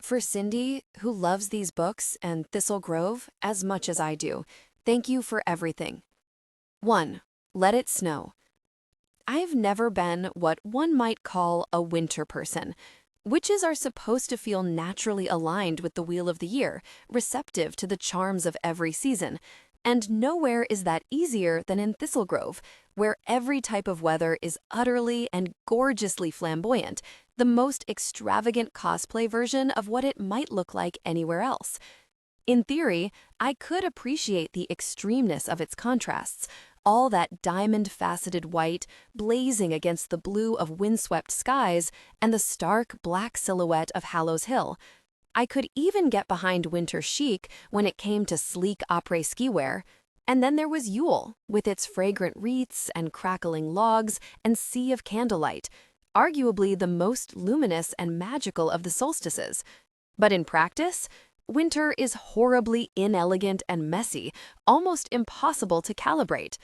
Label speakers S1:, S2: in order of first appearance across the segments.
S1: For Cindy, who loves these books and Thistle Grove as much as I do, thank you for everything. 1. Let it snow. I've never been what one might call a winter person. Witches are supposed to feel naturally aligned with the wheel of the year, receptive to the charms of every season. And nowhere is that easier than in Thistle Grove, where every type of weather is utterly and gorgeously flamboyant, the most extravagant cosplay version of what it might look like anywhere else. In theory, I could appreciate the extremeness of its contrasts, all that diamond-faceted white blazing against the blue of windswept skies and the stark black silhouette of Hallows Hill. I could even get behind winter chic when it came to sleek après-ski wear. And then there was Yule, with its fragrant wreaths and crackling logs and sea of candlelight, arguably the most luminous and magical of the solstices. But in practice, winter is horribly inelegant and messy, almost impossible to calibrate.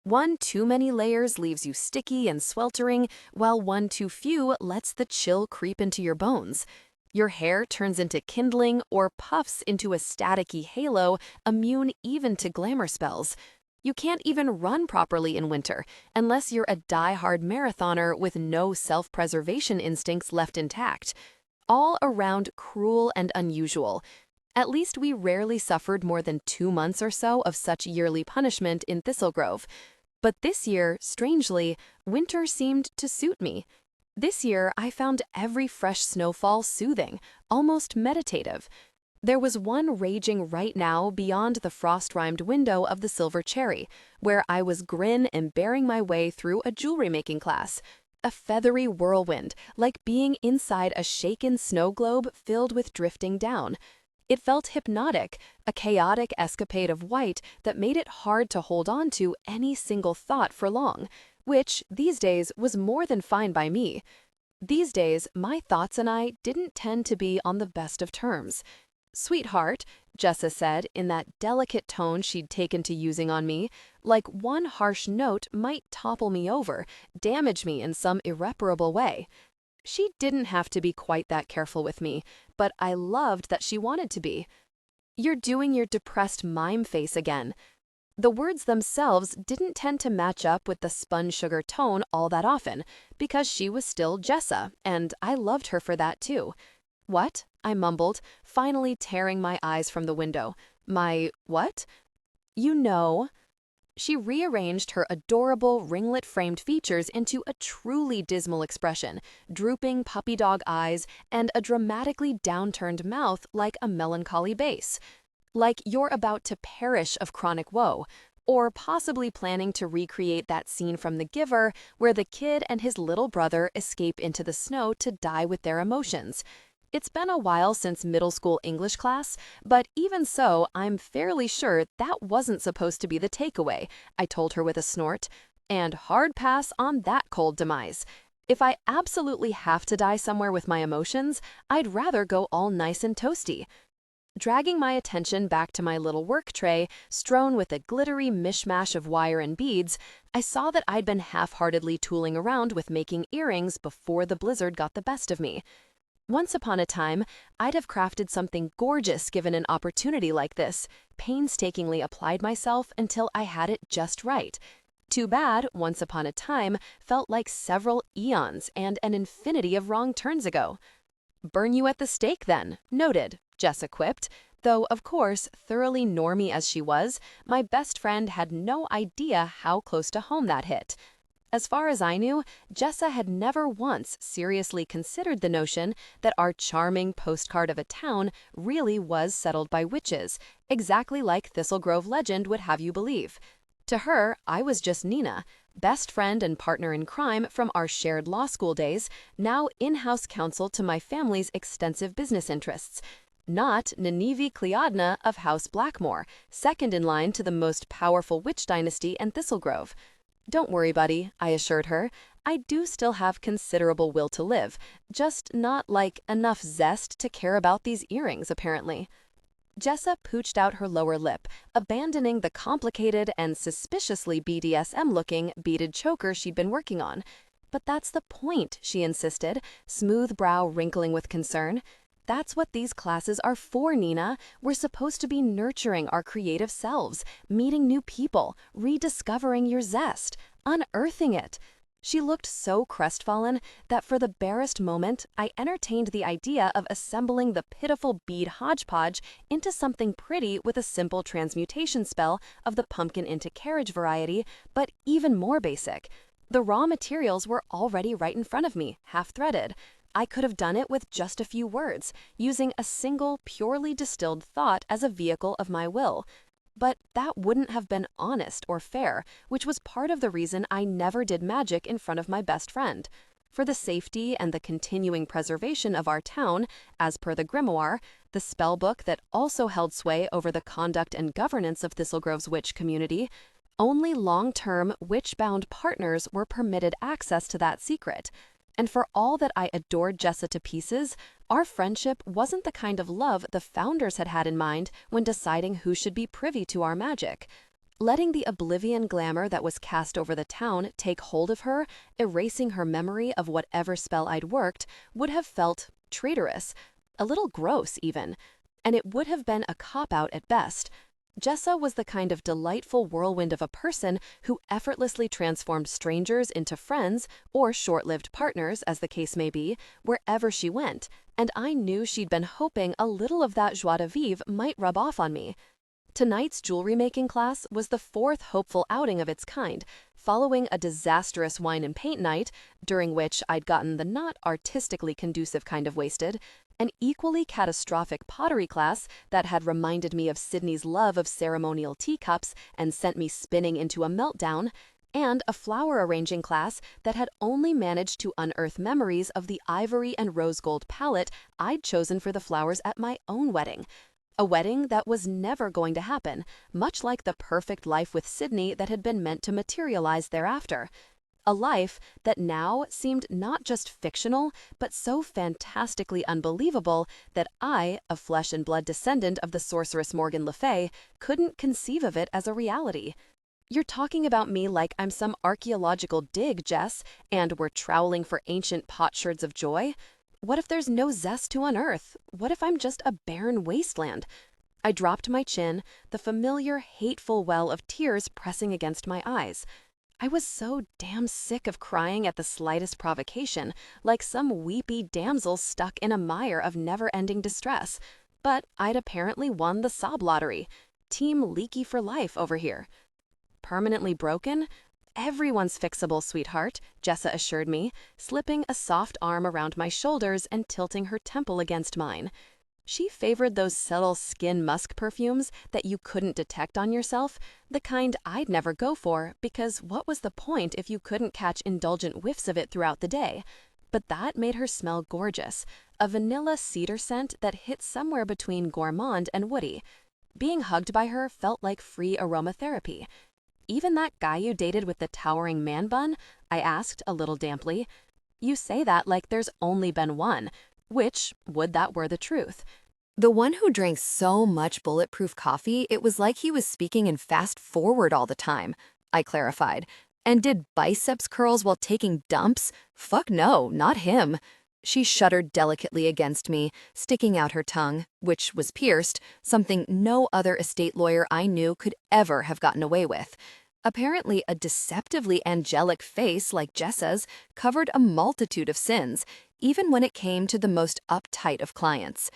S1: One too many layers leaves you sticky and sweltering, while one too few lets the chill creep into your bones. Your hair turns into kindling or puffs into a staticky halo, immune even to glamour spells. You can't even run properly in winter, unless you're a die-hard marathoner with no self-preservation instincts left intact. All around cruel and unusual. At least we rarely suffered more than 2 months or so of such yearly punishment in Thistle Grove. But this year, strangely, winter seemed to suit me. This year, I found every fresh snowfall soothing, almost meditative. There was one raging right now beyond the frost-rimed window of the Silver Cherry, where I was grin and bearing my way through a jewelry-making class. A feathery whirlwind, like being inside a shaken snow globe filled with drifting down. It felt hypnotic, a chaotic escapade of white that made it hard to hold on to any single thought for long, which, these days, was more than fine by me. These days, my thoughts and I didn't tend to be on the best of terms. "Sweetheart," Jessa said in that delicate tone she'd taken to using on me, like one harsh note might topple me over, damage me in some irreparable way. She didn't have to be quite that careful with me, but I loved that she wanted to be. "You're doing your depressed mime face again." The words themselves didn't tend to match up with the spun sugar tone all that often, because she was still Jessa, and I loved her for that too. "What?" I mumbled, finally tearing my eyes from the window. "My what?" "You know." She rearranged her adorable ringlet-framed features into a truly dismal expression, drooping puppy dog eyes and a dramatically downturned mouth like a melancholy bass. Like you're about to perish of chronic woe, or possibly planning to recreate that scene from The Giver where the kid and his little brother escape into the snow to die with their emotions. It's been a while since middle school English class, but even so, I'm fairly sure that wasn't supposed to be the takeaway, I told her with a snort. And hard pass on that cold demise. If I absolutely have to die somewhere with my emotions, I'd rather go all nice and toasty. Dragging my attention back to my little work tray, strewn with a glittery mishmash of wire and beads, I saw that I'd been half-heartedly tooling around with making earrings before the blizzard got the best of me. Once upon a time, I'd have crafted something gorgeous given an opportunity like this, painstakingly applied myself until I had it just right. Too bad, once upon a time, felt like several eons and an infinity of wrong turns ago. "Burn you at the stake then, noted," Jessa quipped, though, of course, thoroughly normie as she was, my best friend had no idea how close to home that hit. As far as I knew, Jessa had never once seriously considered the notion that our charming postcard of a town really was settled by witches, exactly like Thistle Grove legend would have you believe. To her, I was just Nina, best friend and partner in crime from our shared law school days, now in-house counsel to my family's extensive business interests. Not Nineveh Cleodna of House Blackmore, second in line to the most powerful witch dynasty in Thistle Grove. "Don't worry, buddy," I assured her. "I do still have considerable will to live, just not, like, enough zest to care about these earrings, apparently." Jessa pooched out her lower lip, abandoning the complicated and suspiciously BDSM-looking beaded choker she'd been working on. "But that's the point," she insisted, smooth brow wrinkling with concern. That's what these classes are for, Nina. We're supposed to be nurturing our creative selves, meeting new people, rediscovering your zest, unearthing it. She looked so crestfallen that for the barest moment, I entertained the idea of assembling the pitiful bead hodgepodge into something pretty with a simple transmutation spell of the pumpkin into carriage variety, but even more basic. The raw materials were already right in front of me, half-threaded. I could have done it with just a few words, using a single, purely distilled thought as a vehicle of my will. But that wouldn't have been honest or fair, which was part of the reason I never did magic in front of my best friend. For the safety and the continuing preservation of our town, as per the grimoire, the spell book that also held sway over the conduct and governance of Thistlegrove's witch community, only long-term, witch-bound partners were permitted access to that secret. And for all that I adored Jessa to pieces, our friendship wasn't the kind of love the founders had had in mind when deciding who should be privy to our magic. Letting the oblivion glamour that was cast over the town take hold of her, erasing her memory of whatever spell I'd worked, would have felt traitorous, a little gross even, and it would have been a cop-out at best. Jessa was the kind of delightful whirlwind of a person who effortlessly transformed strangers into friends, or short-lived partners, as the case may be, wherever she went, and I knew she'd been hoping a little of that joie de vivre might rub off on me. Tonight's jewelry-making class was the fourth hopeful outing of its kind, following a disastrous wine and paint night, during which I'd gotten the not artistically conducive kind of wasted, an equally catastrophic pottery class that had reminded me of Sydney's love of ceremonial teacups and sent me spinning into a meltdown, and a flower arranging class that had only managed to unearth memories of the ivory and rose gold palette I'd chosen for the flowers at my own wedding. A wedding that was never going to happen, much like the perfect life with Sydney that had been meant to materialize thereafter. A life that now seemed not just fictional, but so fantastically unbelievable that I, a flesh and blood descendant of the sorceress Morgan Le Fay, couldn't conceive of it as a reality. You're talking about me like I'm some archaeological dig, Jess, and we're troweling for ancient potsherds of joy? What if there's no zest to unearth? What if I'm just a barren wasteland? I dropped my chin, the familiar, hateful well of tears pressing against my eyes. I was so damn sick of crying at the slightest provocation, like some weepy damsel stuck in a mire of never-ending distress. But I'd apparently won the sob lottery. Team Leaky for life over here. Permanently broken? Everyone's fixable, sweetheart, Jessa assured me, slipping a soft arm around my shoulders and tilting her temple against mine. She favored those subtle skin musk perfumes that you couldn't detect on yourself, the kind I'd never go for, because what was the point if you couldn't catch indulgent whiffs of it throughout the day? But that made her smell gorgeous, a vanilla cedar scent that hit somewhere between gourmand and woody. Being hugged by her felt like free aromatherapy. Even that guy you dated with the towering man bun? I asked a little damply. You say that like there's only been one, which, would that were the truth. The one who drank so much bulletproof coffee, it was like he was speaking in fast forward all the time, I clarified. And did biceps curls while taking dumps? Fuck no, not him. She shuddered delicately against me, sticking out her tongue, which was pierced, something no other estate lawyer I knew could ever have gotten away with. Apparently, a deceptively angelic face like Jessa's covered a multitude of sins, even when it came to the most uptight of clients.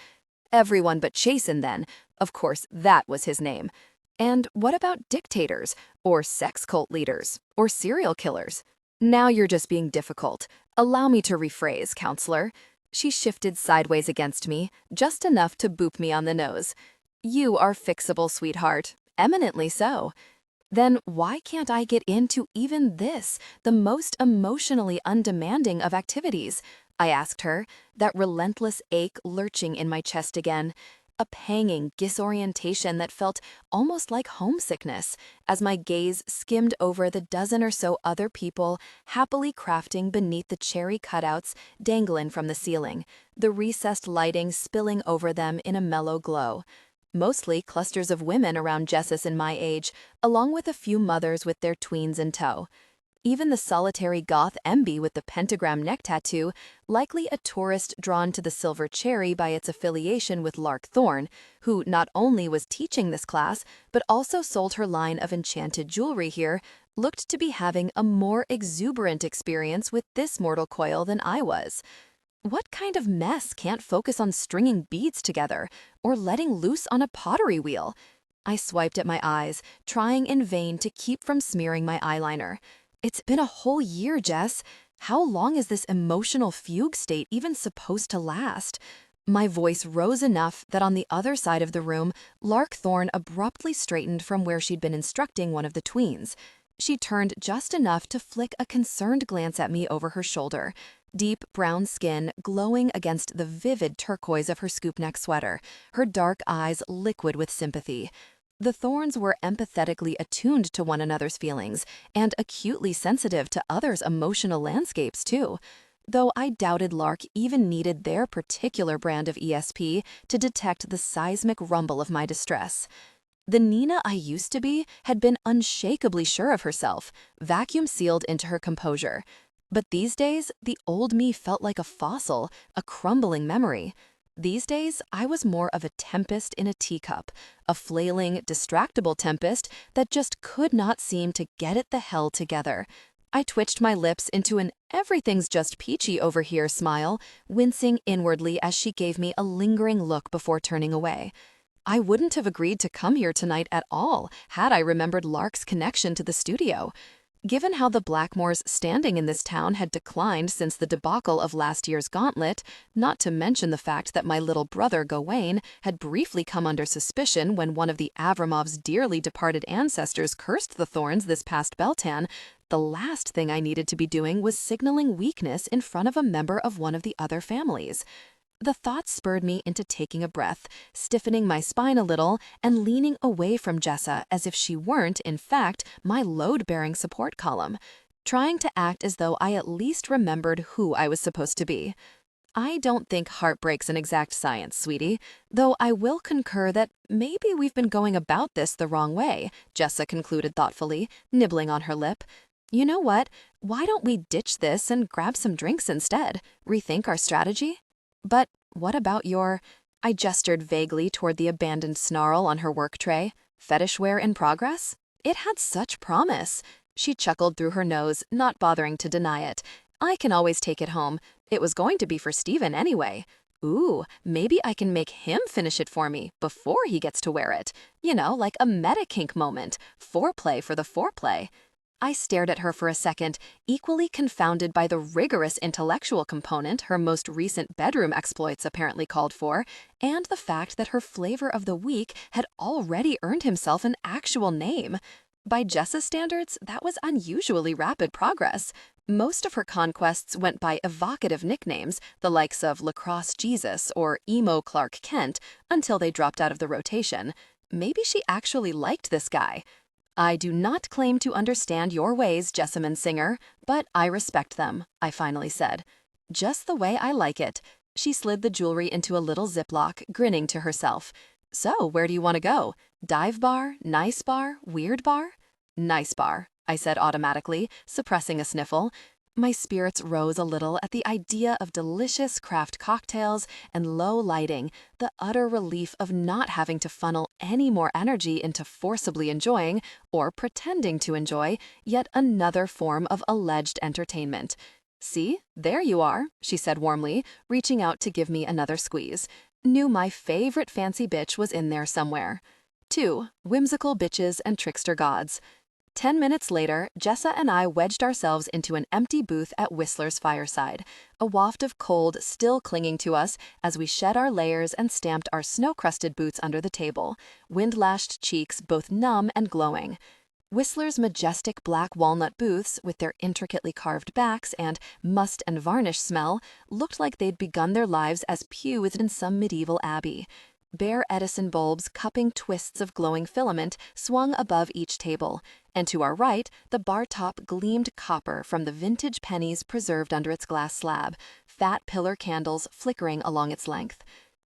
S1: Everyone but Chasen, then. Of course, that was his name. And what about dictators, or sex cult leaders, or serial killers? Now you're just being difficult. Allow me to rephrase, counselor. She shifted sideways against me, just enough to boop me on the nose. You are fixable, sweetheart. Eminently so. Then why can't I get into even this, the most emotionally undemanding of activities? I asked her, that relentless ache lurching in my chest again, a panging disorientation that felt almost like homesickness as my gaze skimmed over the dozen or so other people happily crafting beneath the cherry cutouts dangling from the ceiling, the recessed lighting spilling over them in a mellow glow. Mostly clusters of women around Jessis and my age, along with a few mothers with their tweens in tow. Even the solitary goth MB with the pentagram neck tattoo, likely a tourist drawn to the silver cherry by its affiliation with Lark Thorne, who not only was teaching this class, but also sold her line of enchanted jewelry here, looked to be having a more exuberant experience with this mortal coil than I was. What kind of mess can't focus on stringing beads together or letting loose on a pottery wheel? I swiped at my eyes, trying in vain to keep from smearing my eyeliner. It's been a whole year, Jess. How long is this emotional fugue state even supposed to last? My voice rose enough that on the other side of the room, Lark Thorne abruptly straightened from where she'd been instructing one of the tweens. She turned just enough to flick a concerned glance at me over her shoulder. Deep brown skin glowing against the vivid turquoise of her scoop neck sweater, her dark eyes liquid with sympathy. The Thorns were empathetically attuned to one another's feelings and acutely sensitive to others' emotional landscapes, too, though I doubted Lark even needed their particular brand of ESP to detect the seismic rumble of my distress. The Nina I used to be had been unshakably sure of herself, vacuum-sealed into her composure. But these days, the old me felt like a fossil, a crumbling memory. These days, I was more of a tempest in a teacup, a flailing, distractible tempest that just could not seem to get it the hell together. I twitched my lips into an everything's just peachy over here smile, wincing inwardly as she gave me a lingering look before turning away. I wouldn't have agreed to come here tonight at all had I remembered Lark's connection to the studio. Given how the Blackmore's standing in this town had declined since the debacle of last year's gauntlet, not to mention the fact that my little brother Gawain had briefly come under suspicion when one of the Avramov's dearly departed ancestors cursed the Thorns this past Beltan, the last thing I needed to be doing was signaling weakness in front of a member of one of the other families. The thought spurred me into taking a breath, stiffening my spine a little, and leaning away from Jessa as if she weren't, in fact, my load-bearing support column, trying to act as though I at least remembered who I was supposed to be. I don't think heartbreak's an exact science, sweetie, though I will concur that maybe we've been going about this the wrong way, Jessa concluded thoughtfully, nibbling on her lip. You know what? Why don't we ditch this and grab some drinks instead? Rethink our strategy? But what about your... I gestured vaguely toward the abandoned snarl on her work tray. Fetish wear in progress? It had such promise. She chuckled through her nose, not bothering to deny it. I can always take it home. It was going to be for Steven anyway. Ooh, maybe I can make him finish it for me before he gets to wear it. You know, like a meta-kink moment. Foreplay for the foreplay. I stared at her for a second, equally confounded by the rigorous intellectual component her most recent bedroom exploits apparently called for, and the fact that her flavor of the week had already earned himself an actual name. By Jessa's standards, that was unusually rapid progress. Most of her conquests went by evocative nicknames, the likes of Lacrosse Jesus or Emo Clark Kent, until they dropped out of the rotation. Maybe she actually liked this guy. I do not claim to understand your ways, Jessamine Singer, but I respect them, I finally said. Just the way I like it. She slid the jewelry into a little Ziploc, grinning to herself. So, where do you want to go? Dive bar? Nice bar? Weird bar? Nice bar, I said automatically, suppressing a sniffle. My spirits rose a little at the idea of delicious craft cocktails and low lighting, the utter relief of not having to funnel any more energy into forcibly enjoying, or pretending to enjoy, yet another form of alleged entertainment. See, there you are, she said warmly, reaching out to give me another squeeze. Knew my favorite fancy bitch was in there somewhere. 2. Whimsical bitches and trickster gods. 10 minutes later, Jessa and I wedged ourselves into an empty booth at Whistler's fireside, a waft of cold still clinging to us as we shed our layers and stamped our snow-crusted boots under the table, wind-lashed cheeks both numb and glowing. Whistler's majestic black walnut booths, with their intricately carved backs and must and varnish smell, looked like they'd begun their lives as pews in some medieval abbey. Bare Edison bulbs cupping twists of glowing filament swung above each table, and to our right, the bar top gleamed copper from the vintage pennies preserved under its glass slab, fat pillar candles flickering along its length.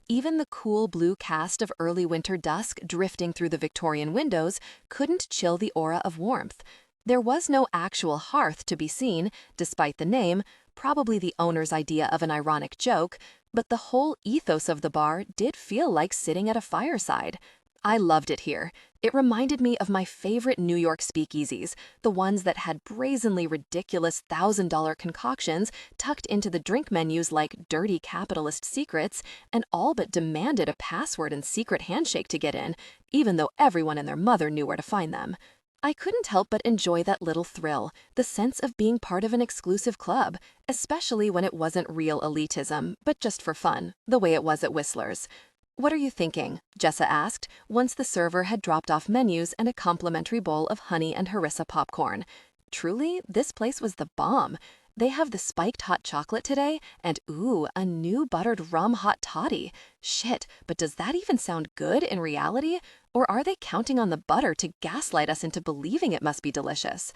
S1: Even the cool blue cast of early winter dusk drifting through the Victorian windows couldn't chill the aura of warmth. There was no actual hearth to be seen, despite the name, probably the owner's idea of an ironic joke, but the whole ethos of the bar did feel like sitting at a fireside. I loved it here. It reminded me of my favorite New York speakeasies, the ones that had brazenly ridiculous $1,000 concoctions tucked into the drink menus like dirty capitalist secrets, and all but demanded a password and secret handshake to get in, even though everyone and their mother knew where to find them. I couldn't help but enjoy that little thrill, the sense of being part of an exclusive club, especially when it wasn't real elitism, but just for fun, the way it was at Whistler's. "What are you thinking?" Jessa asked, once the server had dropped off menus and a complimentary bowl of honey and harissa popcorn. Truly, this place was the bomb. They have the spiked hot chocolate today, and ooh, a new buttered rum hot toddy. Shit, but does that even sound good in reality? Or are they counting on the butter to gaslight us into believing it must be delicious?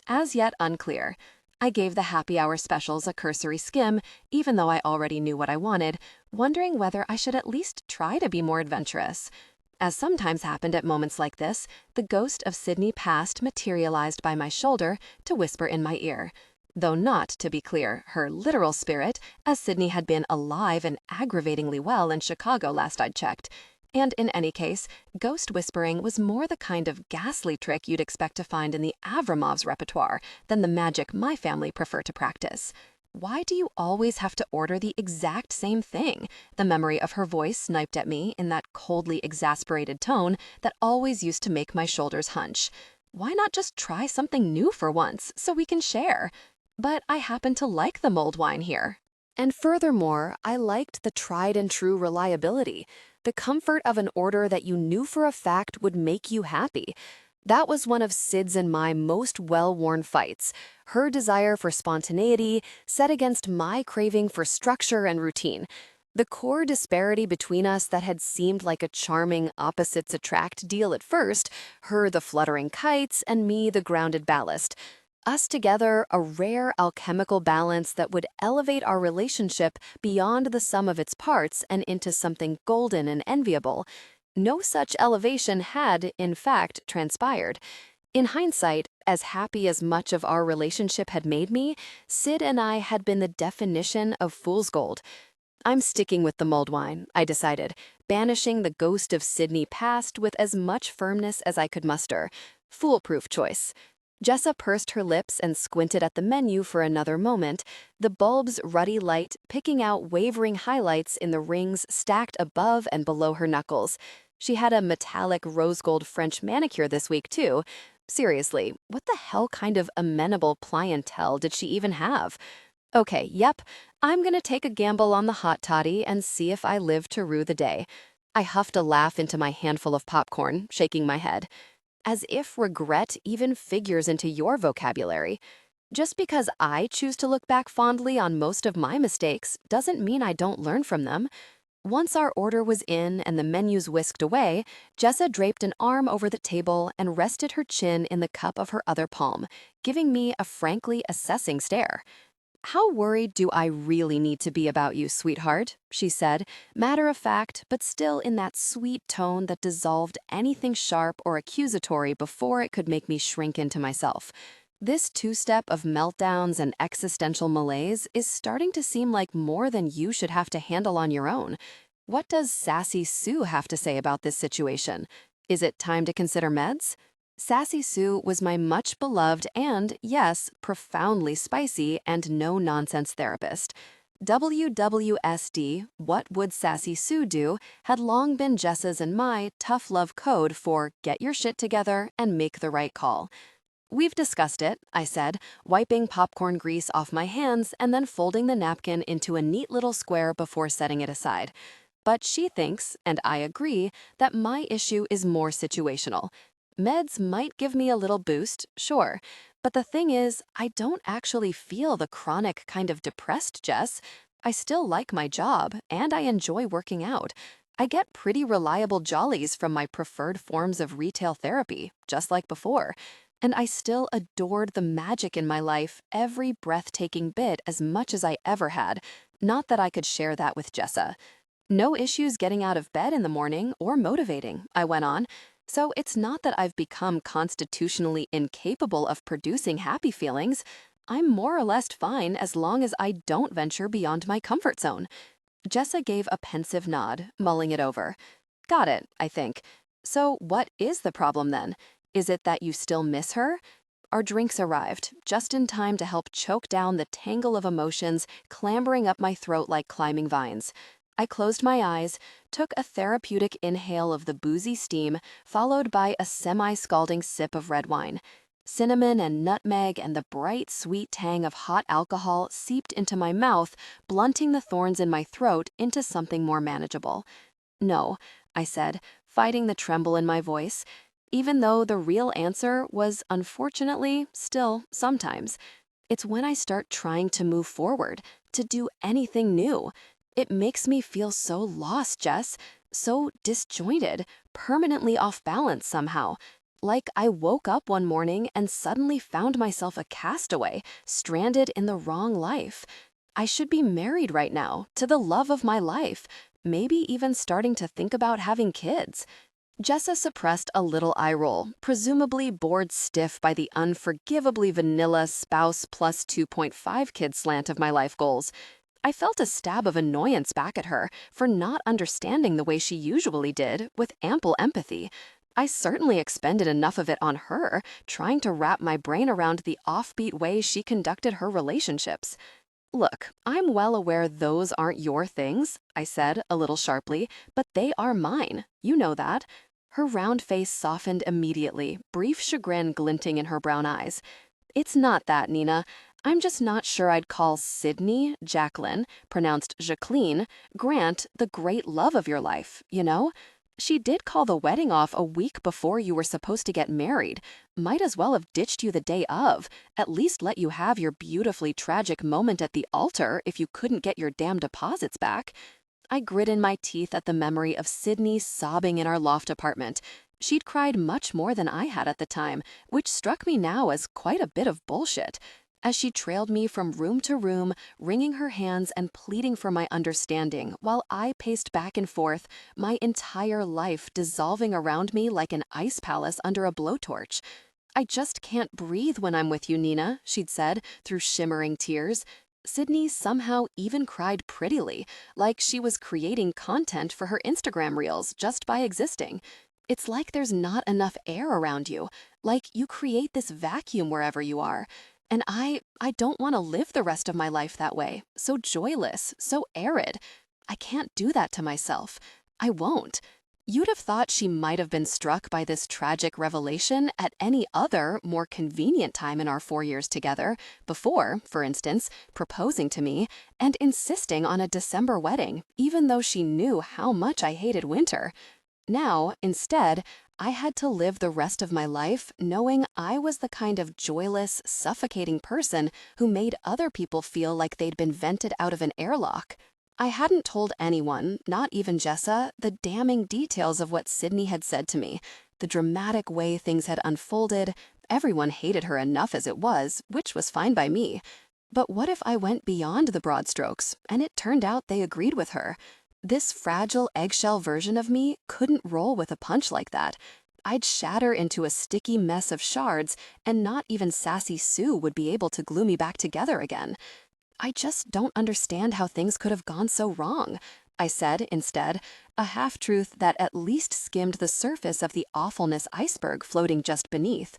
S1: As yet unclear. I gave the happy hour specials a cursory skim, even though I already knew what I wanted, wondering whether I should at least try to be more adventurous. As sometimes happened at moments like this, the ghost of Sydney Past materialized by my shoulder to whisper in my ear. Though not, to be clear, her literal spirit, as Sydney had been alive and aggravatingly well in Chicago last I'd checked. And in any case, ghost whispering was more the kind of ghastly trick you'd expect to find in the Avramov's repertoire than the magic my family prefer to practice. "Why do you always have to order the exact same thing?" The memory of her voice sniped at me in that coldly exasperated tone that always used to make my shoulders hunch. Why not just try something new for once, so we can share? But I happen to like the mulled wine here. And furthermore, I liked the tried and true reliability, the comfort of an order that you knew for a fact would make you happy. That was one of Sid's and my most well-worn fights, her desire for spontaneity set against my craving for structure and routine. The core disparity between us that had seemed like a charming opposites attract deal at first, her the fluttering kites and me the grounded ballast. Us together, a rare alchemical balance that would elevate our relationship beyond the sum of its parts and into something golden and enviable. No such elevation had, in fact, transpired. In hindsight, as happy as much of our relationship had made me, Sid and I had been the definition of fool's gold. "I'm sticking with the mulled wine," I decided, banishing the ghost of Sydney Past with as much firmness as I could muster. Foolproof choice. Jessa pursed her lips and squinted at the menu for another moment, the bulb's ruddy light picking out wavering highlights in the rings stacked above and below her knuckles. She had a metallic rose gold French manicure this week, too. Seriously, what the hell kind of amenable clientele did she even have? Okay, yep, I'm gonna take a gamble on the hot toddy and see if I live to rue the day. I huffed a laugh into my handful of popcorn, shaking my head. As if regret even figures into your vocabulary. Just because I choose to look back fondly on most of my mistakes doesn't mean I don't learn from them. Once our order was in and the menus whisked away, Jessa draped an arm over the table and rested her chin in the cup of her other palm, giving me a frankly assessing stare. "How worried do I really need to be about you, sweetheart?" she said, matter of fact, but still in that sweet tone that dissolved anything sharp or accusatory before it could make me shrink into myself. This two-step of meltdowns and existential malaise is starting to seem like more than you should have to handle on your own. What does Sassy Sue have to say about this situation? Is it time to consider meds? Sassy Sue was my much-beloved and, yes, profoundly spicy and no-nonsense therapist. WWSD, What Would Sassy Sue Do, had long been Jessa's and my tough love code for get your shit together and make the right call. "We've discussed it," I said, wiping popcorn grease off my hands and then folding the napkin into a neat little square before setting it aside. "But she thinks, and I agree, that my issue is more situational. Meds might give me a little boost, sure, but the thing is, I don't actually feel the chronic kind of depressed Jess. I still like my job, and I enjoy working out. I get pretty reliable jollies from my preferred forms of retail therapy, just like before. And I still adored the magic in my life every breathtaking bit as much as I ever had. Not that I could share that with Jessa. No issues getting out of bed in the morning or motivating," I went on. So it's not that I've become constitutionally incapable of producing happy feelings. I'm more or less fine as long as I don't venture beyond my comfort zone. Jessa gave a pensive nod, mulling it over. Got it, I think. So what is the problem then? Is it that you still miss her? Our drinks arrived, just in time to help choke down the tangle of emotions clambering up my throat like climbing vines. I closed my eyes, took a therapeutic inhale of the boozy steam, followed by a semi-scalding sip of red wine. Cinnamon and nutmeg and the bright, sweet tang of hot alcohol seeped into my mouth, blunting the thorns in my throat into something more manageable. No, I said, fighting the tremble in my voice, even though the real answer was, unfortunately, still sometimes. It's when I start trying to move forward, to do anything new. It makes me feel so lost, Jess, so disjointed, permanently off balance somehow. Like I woke up one morning and suddenly found myself a castaway, stranded in the wrong life. I should be married right now, to the love of my life, maybe even starting to think about having kids. Jessa suppressed a little eye roll, presumably bored stiff by the unforgivably vanilla spouse plus 2.5 kid slant of my life goals. I felt a stab of annoyance back at her for not understanding the way she usually did, with ample empathy. I certainly expended enough of it on her, trying to wrap my brain around the offbeat way she conducted her relationships. Look, I'm well aware those aren't your things, I said, a little sharply, but they are mine. You know that. Her round face softened immediately, brief chagrin glinting in her brown eyes. It's not that, Nina. I'm just not sure I'd call Sydney, Jacqueline, pronounced Jacqueline, Grant the great love of your life, you know? She did call the wedding off a week before you were supposed to get married. Might as well have ditched you the day of, at least let you have your beautifully tragic moment at the altar if you couldn't get your damn deposits back. I grit in my teeth at the memory of Sydney sobbing in our loft apartment. She'd cried much more than I had at the time, which struck me now as quite a bit of bullshit. As she trailed me from room to room, wringing her hands and pleading for my understanding, while I paced back and forth, my entire life dissolving around me like an ice palace under a blowtorch. I just can't breathe when I'm with you, Nina, she'd said, through shimmering tears. Sydney somehow even cried prettily, like she was creating content for her Instagram reels just by existing. It's like there's not enough air around you, like you create this vacuum wherever you are. And I don't want to live the rest of my life that way, so joyless, so arid. I can't do that to myself. I won't. You'd have thought she might have been struck by this tragic revelation at any other, more convenient time in our 4 years together, before, for instance, proposing to me and insisting on a December wedding, even though she knew how much I hated winter. Now, instead, I had to live the rest of my life knowing I was the kind of joyless, suffocating person who made other people feel like they'd been vented out of an airlock. I hadn't told anyone, not even Jessa, the damning details of what Sydney had said to me, the dramatic way things had unfolded. Everyone hated her enough as it was, which was fine by me. But what if I went beyond the broad strokes, and it turned out they agreed with her? This fragile eggshell version of me couldn't roll with a punch like that. I'd shatter into a sticky mess of shards, and not even Sassy Sue would be able to glue me back together again. I just don't understand how things could have gone so wrong, I said instead, a half-truth that at least skimmed the surface of the awfulness iceberg floating just beneath.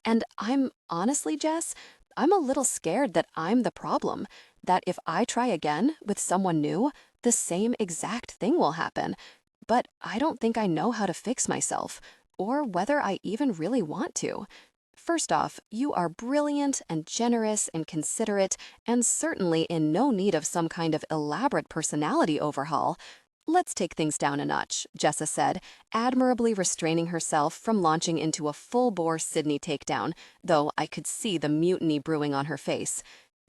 S1: And honestly, Jess, I'm a little scared that I'm the problem, that if I try again with someone new, the same exact thing will happen. But I don't think I know how to fix myself, or whether I even really want to. First off, you are brilliant and generous and considerate, and certainly in no need of some kind of elaborate personality overhaul. Let's take things down a notch, Jessa said, admirably restraining herself from launching into a full-bore Sydney takedown, though I could see the mutiny brewing on her face.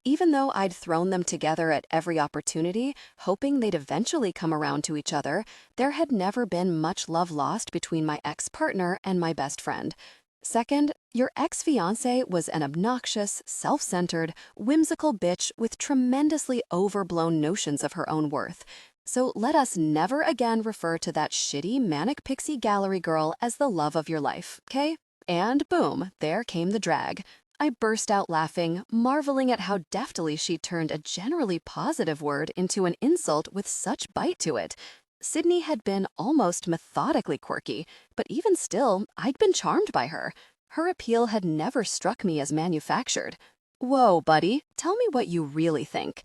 S1: Even though I'd thrown them together at every opportunity, hoping they'd eventually come around to each other, there had never been much love lost between my ex-partner and my best friend. Second, your ex-fiancé was an obnoxious, self-centered, whimsical bitch with tremendously overblown notions of her own worth. So let us never again refer to that shitty manic pixie gallery girl as the love of your life, okay? And boom, there came the drag. I burst out laughing, marveling at how deftly she turned a generally positive word into an insult with such bite to it. Sydney had been almost methodically quirky, but even still, I'd been charmed by her. Her appeal had never struck me as manufactured. Whoa, buddy, tell me what you really think.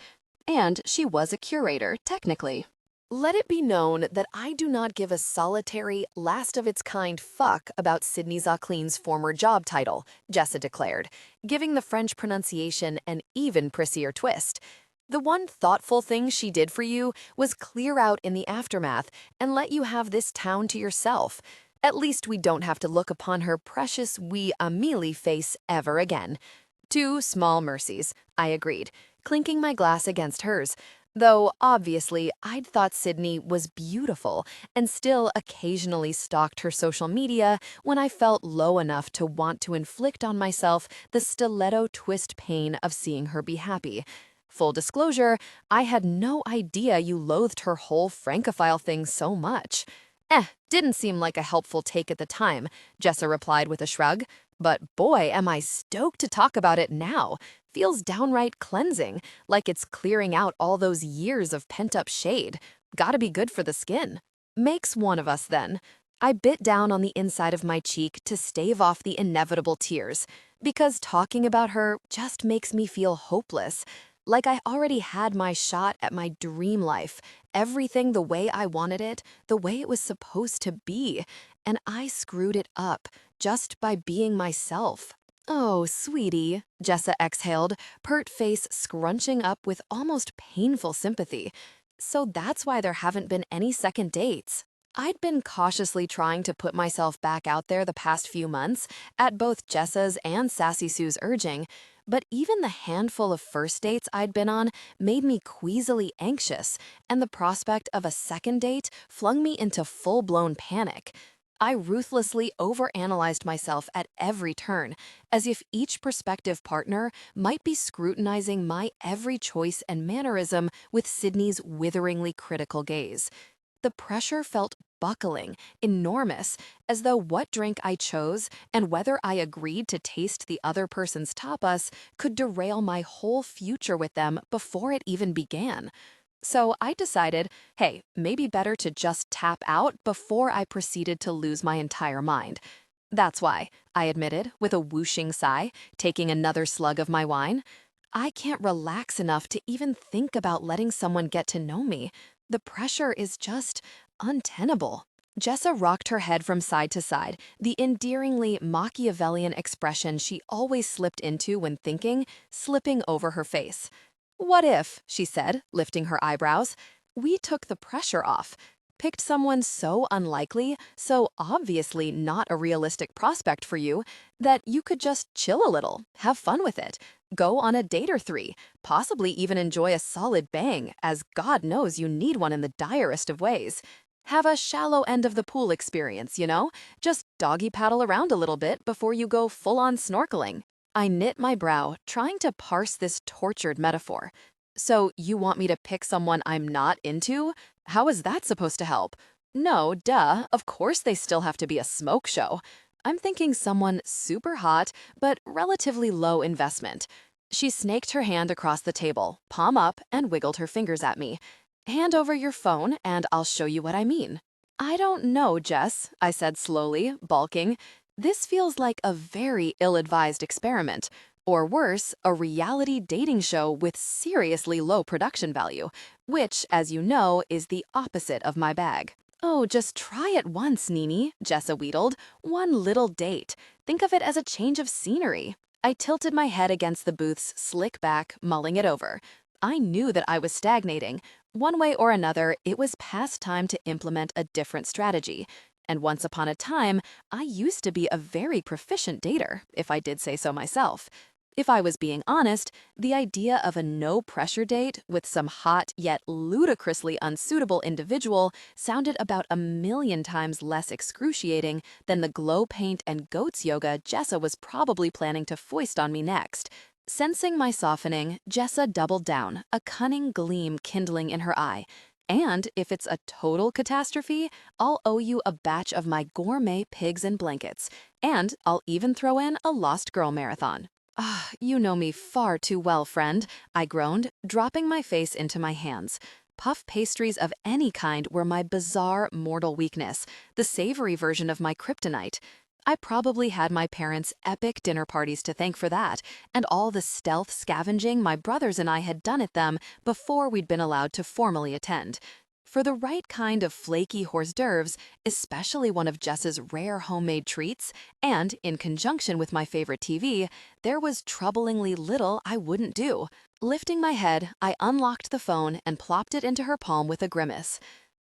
S1: And she was a curator, technically. Let it be known that I do not give a solitary, last-of-its-kind fuck about Sydney Zauclin's former job title, Jessa declared, giving the French pronunciation an even prissier twist. The one thoughtful thing she did for you was clear out in the aftermath and let you have this town to yourself. At least we don't have to look upon her precious wee Amélie face ever again. Two small mercies, I agreed, clinking my glass against hers. Though, obviously, I'd thought Sydney was beautiful and still occasionally stalked her social media when I felt low enough to want to inflict on myself the stiletto twist pain of seeing her be happy. Full disclosure, I had no idea you loathed her whole Francophile thing so much. Didn't seem like a helpful take at the time, Jessa replied with a shrug. But boy, am I stoked to talk about it now. Feels downright cleansing, like it's clearing out all those years of pent-up shade. Gotta be good for the skin. Makes one of us, then. I bit down on the inside of my cheek to stave off the inevitable tears, because talking about her just makes me feel hopeless. Like I already had my shot at my dream life, everything the way I wanted it, the way it was supposed to be, and I screwed it up just by being myself. Oh, sweetie, Jessa exhaled, pert face scrunching up with almost painful sympathy. So that's why there haven't been any second dates. I'd been cautiously trying to put myself back out there the past few months, at both Jessa's and Sassy Sue's urging, but even the handful of first dates I'd been on made me queasily anxious, and the prospect of a second date flung me into full-blown panic. I ruthlessly overanalyzed myself at every turn, as if each prospective partner might be scrutinizing my every choice and mannerism with Sydney's witheringly critical gaze. The pressure felt buckling, enormous, as though what drink I chose and whether I agreed to taste the other person's tapas could derail my whole future with them before it even began. So I decided, hey, maybe better to just tap out before I proceeded to lose my entire mind. That's why, I admitted, with a whooshing sigh, taking another slug of my wine. I can't relax enough to even think about letting someone get to know me. The pressure is just untenable. Jessa rocked her head from side to side, the endearingly Machiavellian expression she always slipped into when thinking, slipping over her face. What if, she said, lifting her eyebrows, we took the pressure off, picked someone so unlikely, so obviously not a realistic prospect for you, that you could just chill a little, have fun with it, go on a date or three, possibly even enjoy a solid bang, as God knows you need one in the direst of ways. Have a shallow end of the pool experience, you know? Just doggy paddle around a little bit before you go full-on snorkeling. I knit my brow, trying to parse this tortured metaphor. So you want me to pick someone I'm not into? How is that supposed to help? No, duh, of course they still have to be a smoke show. I'm thinking someone super hot, but relatively low investment. She snaked her hand across the table, palm up, and wiggled her fingers at me. Hand over your phone, and I'll show you what I mean. I don't know, Jess, I said slowly, balking. This feels like a very ill-advised experiment, or worse, a reality dating show with seriously low production value, which, as you know, is the opposite of my bag. Oh, just try it once, Nini, Jessa wheedled. One little date. Think of it as a change of scenery. I tilted my head against the booth's slick back, mulling it over. I knew that I was stagnating. One way or another, it was past time to implement a different strategy. And once upon a time, I used to be a very proficient dater, if I did say so myself. If I was being honest, the idea of a no-pressure date with some hot yet ludicrously unsuitable individual sounded about 1,000,000 times less excruciating than the glow paint and goat's yoga Jessa was probably planning to foist on me next. Sensing my softening, Jessa doubled down, a cunning gleam kindling in her eye. And if it's a total catastrophe, I'll owe you a batch of my gourmet pigs and blankets. And I'll even throw in a Lost Girl marathon. Ah, you know me far too well, friend, I groaned, dropping my face into my hands. Puff pastries of any kind were my bizarre mortal weakness, the savory version of my kryptonite. I probably had my parents' epic dinner parties to thank for that, and all the stealth scavenging my brothers and I had done at them before we'd been allowed to formally attend. For the right kind of flaky hors d'oeuvres, especially one of Jess's rare homemade treats, and in conjunction with my favorite TV, there was troublingly little I wouldn't do. Lifting my head, I unlocked the phone and plopped it into her palm with a grimace.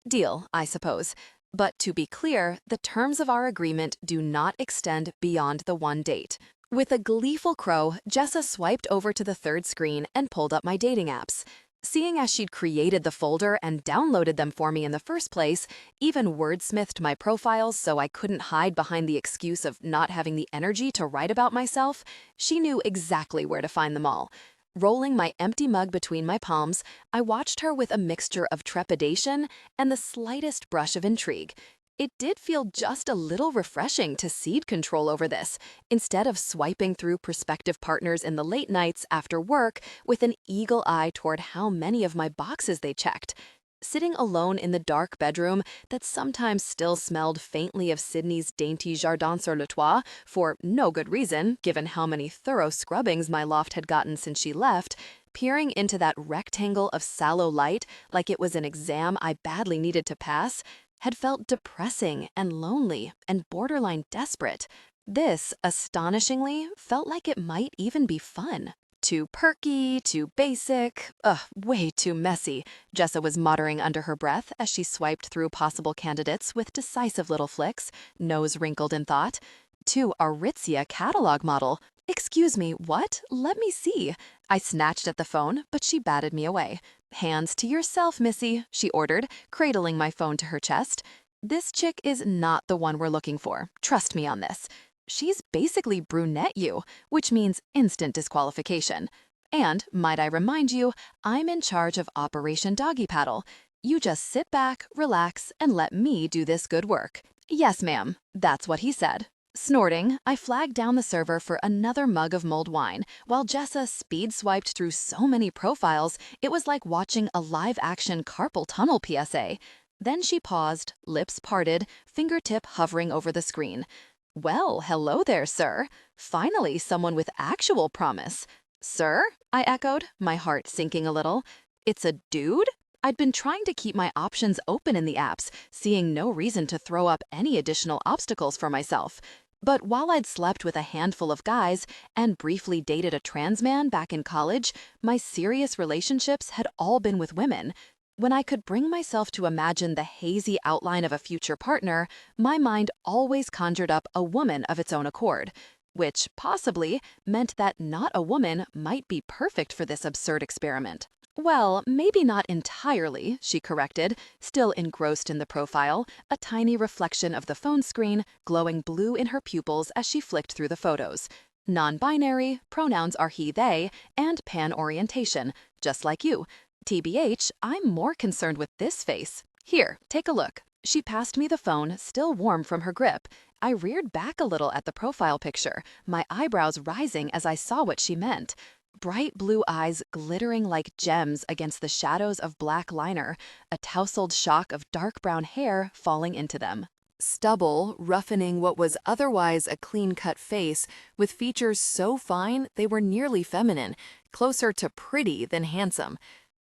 S1: Deal, I suppose. But to be clear, the terms of our agreement do not extend beyond the one date. With a gleeful crow, Jessa swiped over to the third screen and pulled up my dating apps. Seeing as she'd created the folder and downloaded them for me in the first place, even wordsmithed my profiles so I couldn't hide behind the excuse of not having the energy to write about myself, she knew exactly where to find them all. Rolling my empty mug between my palms, I watched her with a mixture of trepidation and the slightest brush of intrigue. It did feel just a little refreshing to cede control over this, instead of swiping through prospective partners in the late nights after work with an eagle eye toward how many of my boxes they checked. Sitting alone in the dark bedroom that sometimes still smelled faintly of Sydney's dainty jardin sur le toit, for no good reason, given how many thorough scrubbings my loft had gotten since she left, peering into that rectangle of sallow light like it was an exam I badly needed to pass, had felt depressing and lonely and borderline desperate. This, astonishingly, felt like it might even be fun. Too perky, too basic, way too messy, Jessa was muttering under her breath as she swiped through possible candidates with decisive little flicks, nose wrinkled in thought. Too Aritzia catalog model. Excuse me, what? Let me see. I snatched at the phone, but she batted me away. Hands to yourself, missy, she ordered, cradling my phone to her chest. This chick is not the one we're looking for. Trust me on this. She's basically brunette you, which means instant disqualification. And, might I remind you, I'm in charge of Operation Doggy Paddle. You just sit back, relax, and let me do this good work. Yes, ma'am. That's what he said. Snorting, I flagged down the server for another mug of mulled wine, while Jessa speed-swiped through so many profiles it was like watching a live-action carpal tunnel PSA. Then she paused, lips parted, fingertip hovering over the screen. Well, hello there, sir. Finally, someone with actual promise. Sir? I echoed, my heart sinking a little. It's a dude? I'd been trying to keep my options open in the apps, seeing no reason to throw up any additional obstacles for myself. But while I'd slept with a handful of guys and briefly dated a trans man back in college, my serious relationships had all been with women. When I could bring myself to imagine the hazy outline of a future partner, my mind always conjured up a woman of its own accord, which possibly meant that not a woman might be perfect for this absurd experiment. Well, maybe not entirely, she corrected, still engrossed in the profile, a tiny reflection of the phone screen glowing blue in her pupils as she flicked through the photos. Non-binary, pronouns are he, they, and pan-orientation, just like you. TBH, I'm more concerned with this face. Here, take a look. She passed me the phone, still warm from her grip. I reared back a little at the profile picture, my eyebrows rising as I saw what she meant. Bright blue eyes glittering like gems against the shadows of black liner, a tousled shock of dark brown hair falling into them. Stubble roughening what was otherwise a clean-cut face with features so fine they were nearly feminine, closer to pretty than handsome.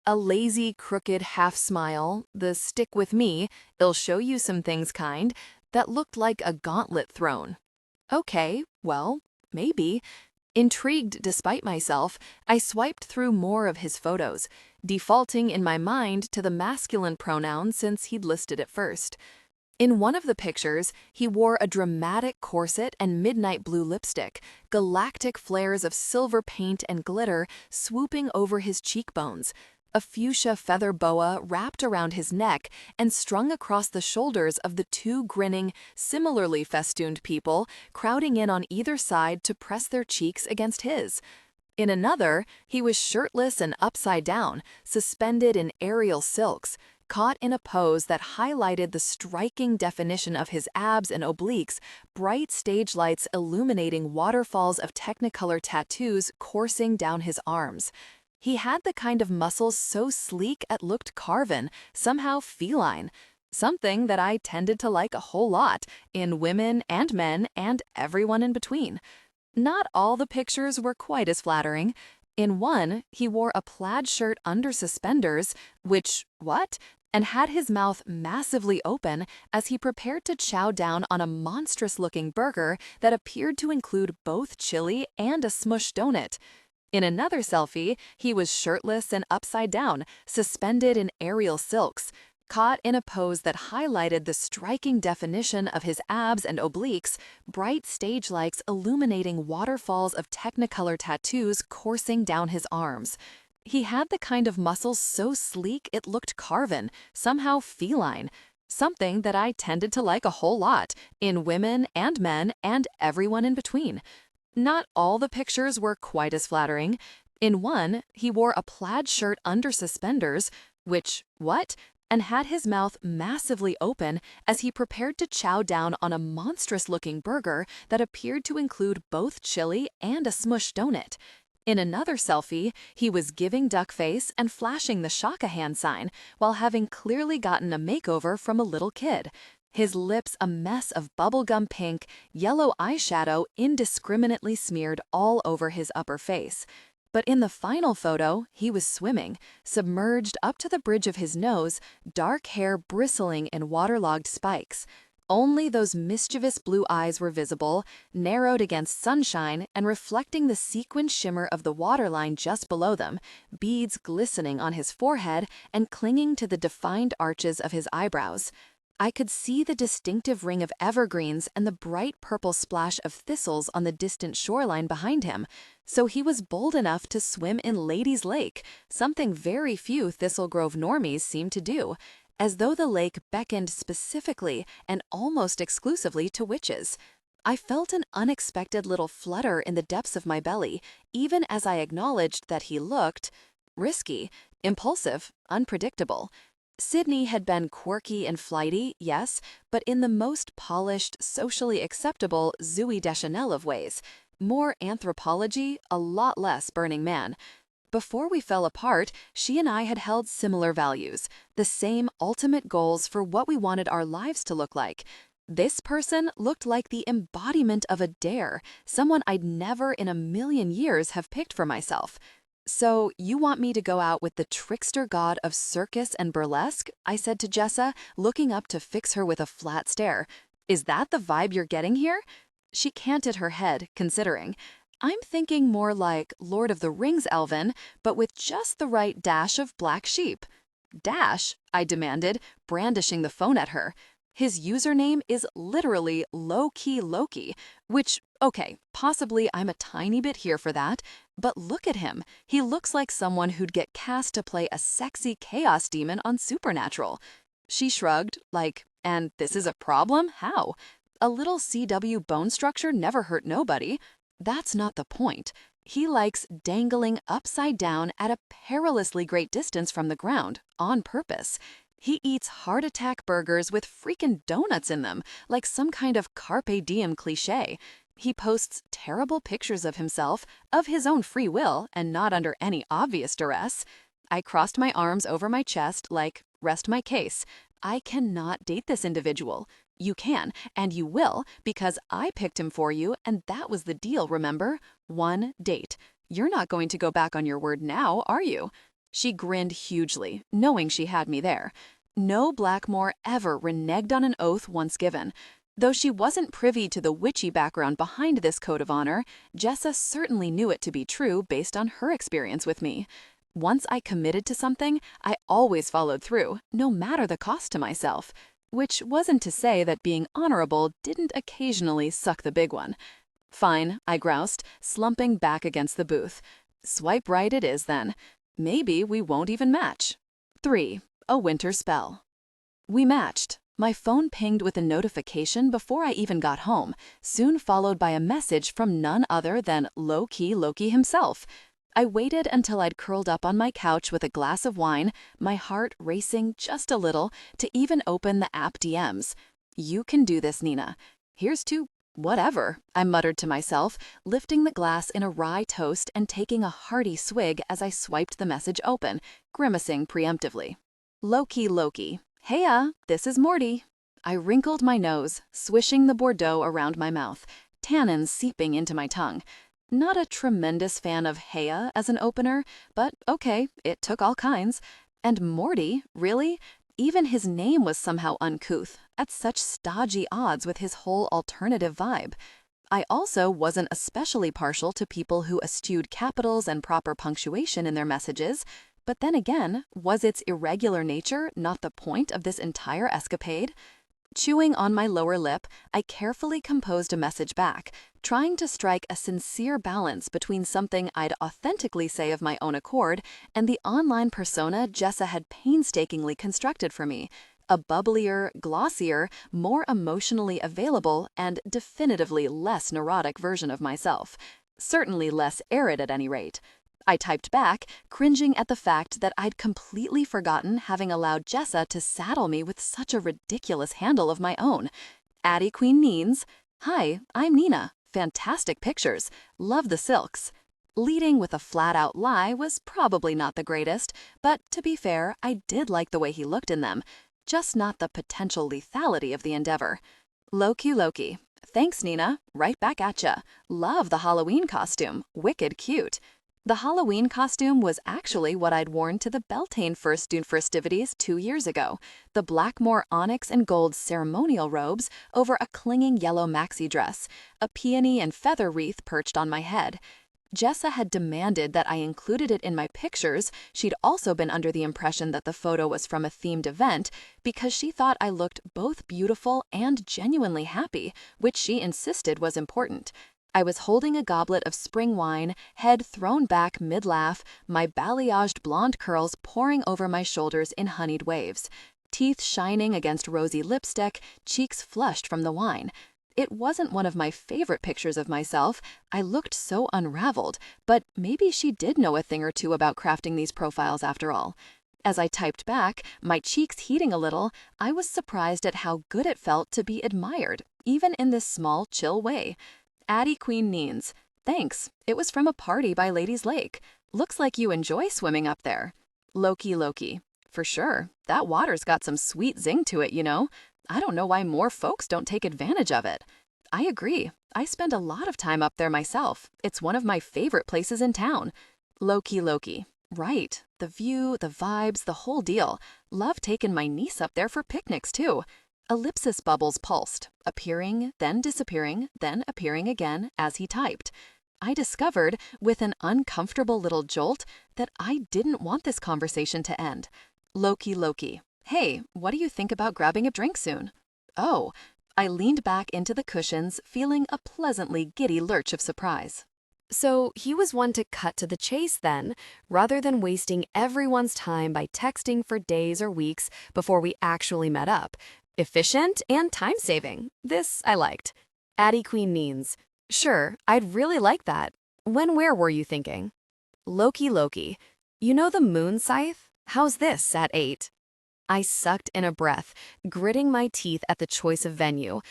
S1: A lazy, crooked half-smile, the stick with me, it'll show you some things kind, that looked like a gauntlet thrown. Okay, well, maybe. Intrigued despite myself, I swiped through more of his photos, defaulting in my mind to the masculine pronoun since he'd listed it first. In one of the pictures, he wore a dramatic corset and midnight blue lipstick, galactic flares of silver paint and glitter swooping over his cheekbones. A fuchsia feather boa wrapped around his neck and strung across the shoulders of the two grinning, similarly festooned people crowding in on either side to press their cheeks against his. In another, he was shirtless and upside down, suspended in aerial silks, caught in a pose that highlighted the striking definition of his abs and obliques, bright stage lights illuminating waterfalls of Technicolor tattoos coursing down his arms. He had the kind of muscles so sleek it looked carven, somehow feline, something that I tended to like a whole lot in women and men and everyone in between. Not all the pictures were quite as flattering. In one, he wore a plaid shirt under suspenders, which, what? And had his mouth massively open as he prepared to chow down on a monstrous-looking burger that appeared to include both chili and a smushed donut. In another selfie, he was shirtless and upside down, suspended in aerial silks, caught in a pose that highlighted the striking definition of his abs and obliques, bright stage lights illuminating waterfalls of Technicolor tattoos coursing down his arms. He had the kind of muscles so sleek it looked carven, somehow feline, something that I tended to like a whole lot in women and men and everyone in between. Not all the pictures were quite as flattering. In one, he wore a plaid shirt under suspenders, which, what? And had his mouth massively open as he prepared to chow down on a monstrous-looking burger that appeared to include both chili and a smushed donut. In another selfie, he was giving duck face and flashing the shaka hand sign while having clearly gotten a makeover from a little kid. His lips a mess of bubblegum pink, yellow eyeshadow indiscriminately smeared all over his upper face. But in the final photo, he was swimming, submerged up to the bridge of his nose, dark hair bristling in waterlogged spikes. Only those mischievous blue eyes were visible, narrowed against sunshine and reflecting the sequined shimmer of the waterline just below them, beads glistening on his forehead and clinging to the defined arches of his eyebrows. I could see the distinctive ring of evergreens and the bright purple splash of thistles on the distant shoreline behind him. So he was bold enough to swim in Ladies' Lake, something very few Thistle Grove normies seem to do, as though the lake beckoned specifically and almost exclusively to witches. I felt an unexpected little flutter in the depths of my belly, even as I acknowledged that he looked risky, impulsive, unpredictable. Sydney had been quirky and flighty, yes, but in the most polished, socially acceptable Zooey Deschanel of ways. More anthropology, a lot less Burning Man. Before we fell apart, she and I had held similar values, the same ultimate goals for what we wanted our lives to look like. This person looked like the embodiment of a dare, someone I'd never in a million years have picked for myself. "So, you want me to go out with the trickster god of circus and burlesque?" I said to Jessa, looking up to fix her with a flat stare. "Is that the vibe you're getting here?" She canted her head, considering. "I'm thinking more like Lord of the Rings elven, but with just the right dash of black sheep." "Dash?" I demanded, brandishing the phone at her. His username is literally low-key Loki, which, okay, possibly I'm a tiny bit here for that, but look at him. He looks like someone who'd get cast to play a sexy chaos demon on Supernatural. She shrugged, like, "And this is a problem? How? A little CW bone structure never hurt nobody." That's not the point. He likes dangling upside down at a perilously great distance from the ground, on purpose. He eats heart attack burgers with freaking donuts in them, like some kind of carpe diem cliche. He posts terrible pictures of himself, of his own free will and not under any obvious duress. I crossed my arms over my chest like, rest my case. I cannot date this individual. You can, and you will, because I picked him for you, and that was the deal, remember? One date. You're not going to go back on your word now, are you? She grinned hugely, knowing she had me there. No Blackmore ever reneged on an oath once given. Though she wasn't privy to the witchy background behind this code of honor, Jessa certainly knew it to be true based on her experience with me. Once I committed to something, I always followed through, no matter the cost to myself. Which wasn't to say that being honorable didn't occasionally suck the big one. "Fine," I groused, slumping back against the booth. "Swipe right it is then. Maybe we won't even match." 3. A winter spell. We matched. My phone pinged with a notification before I even got home, soon followed by a message from none other than low-key Loki himself. I waited until I'd curled up on my couch with a glass of wine, my heart racing just a little, to even open the app DMs. You can do this, Nina. Here's to whatever, I muttered to myself, lifting the glass in a rye toast and taking a hearty swig as I swiped the message open, grimacing preemptively. Loki. Heya, this is Morty. I wrinkled my nose, swishing the Bordeaux around my mouth, tannins seeping into my tongue. Not a tremendous fan of heya as an opener, but okay, it took all kinds. And Morty, really? Even his name was somehow uncouth, at such stodgy odds with his whole alternative vibe. I also wasn't especially partial to people who eschewed capitals and proper punctuation in their messages, but then again, was its irregular nature not the point of this entire escapade? Chewing on my lower lip, I carefully composed a message back, trying to strike a sincere balance between something I'd authentically say of my own accord and the online persona Jessa had painstakingly constructed for me, a bubblier, glossier, more emotionally available, and definitively less neurotic version of myself. Certainly less arid at any rate. I typed back, cringing at the fact that I'd completely forgotten having allowed Jessa to saddle me with such a ridiculous handle of my own. Addie Queen Neens. Hi, I'm Nina. Fantastic pictures. Love the silks. Leading with a flat-out lie was probably not the greatest, but to be fair, I did like the way he looked in them. Just not the potential lethality of the endeavor. Loki. Thanks, Nina. Right back at ya. Love the Halloween costume. Wicked cute. The Halloween costume was actually what I'd worn to the Beltane festivities 2 years ago, the Blackmore onyx and gold ceremonial robes over a clinging yellow maxi dress, a peony and feather wreath perched on my head. Jessa had demanded that I included it in my pictures. She'd also been under the impression that the photo was from a themed event because she thought I looked both beautiful and genuinely happy, which she insisted was important. I was holding a goblet of spring wine, head thrown back mid-laugh, my balayaged blonde curls pouring over my shoulders in honeyed waves, teeth shining against rosy lipstick, cheeks flushed from the wine. It wasn't one of my favorite pictures of myself. I looked so unraveled, but maybe she did know a thing or two about crafting these profiles after all. As I typed back, my cheeks heating a little, I was surprised at how good it felt to be admired, even in this small, chill way. Addie Queen Neens. Thanks. It was from a party by Ladies Lake. Looks like you enjoy swimming up there. Loki. For sure. That water's got some sweet zing to it, you know. I don't know why more folks don't take advantage of it. I agree. I spend a lot of time up there myself. It's one of my favorite places in town. Loki. Right. The view, the vibes, the whole deal. Love taking my niece up there for picnics, too. Ellipsis bubbles pulsed, appearing, then disappearing, then appearing again as he typed. I discovered, with an uncomfortable little jolt, that I didn't want this conversation to end. Loki. Hey, what do you think about grabbing a drink soon? Oh, I leaned back into the cushions, feeling a pleasantly giddy lurch of surprise. So he was one to cut to the chase then, rather than wasting everyone's time by texting for days or weeks before we actually met up. Efficient and time-saving. This I liked. Addie Queen Neens. Sure, I'd really like that. Where were you thinking? Loki. You know the moon scythe? How's this at 8? I sucked in a breath, gritting my teeth at the choice of venue.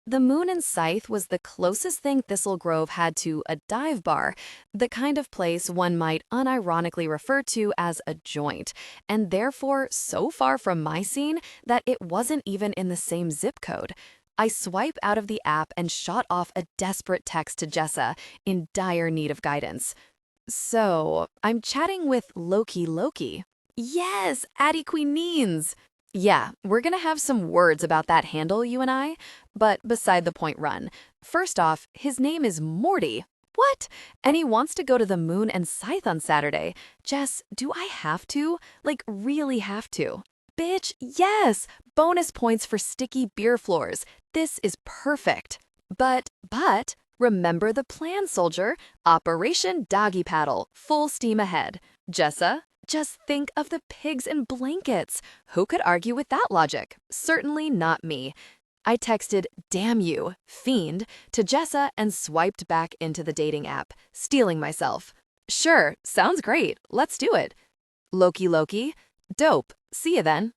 S1: The Moon and Scythe was the closest thing Thistle Grove had to a dive bar, the kind of place one might unironically refer to as a joint, and therefore so far from my scene that it wasn't even in the same zip code. I swipe out of the app and shot off a desperate text to Jessa, in dire need of guidance. So, I'm chatting with Loki. Yes, Addie Queen Neens. Yeah, we're gonna have some words about that handle, you and I, but beside the point run. First off, his name is Morty. What? And he wants to go to the Moon and Scythe on Saturday. Jess, do I have to? Like, really have to? Bitch, yes! Bonus points for sticky beer floors. This is perfect. But, remember the plan, soldier. Operation Doggy Paddle, full steam ahead. Jessa? Just think of the pigs in blankets. Who could argue with that logic? Certainly not me. I texted, damn you, fiend, to Jessa and swiped back into the dating app, stealing myself. Sure, sounds great. Let's do it. Loki Loki, dope. See you then.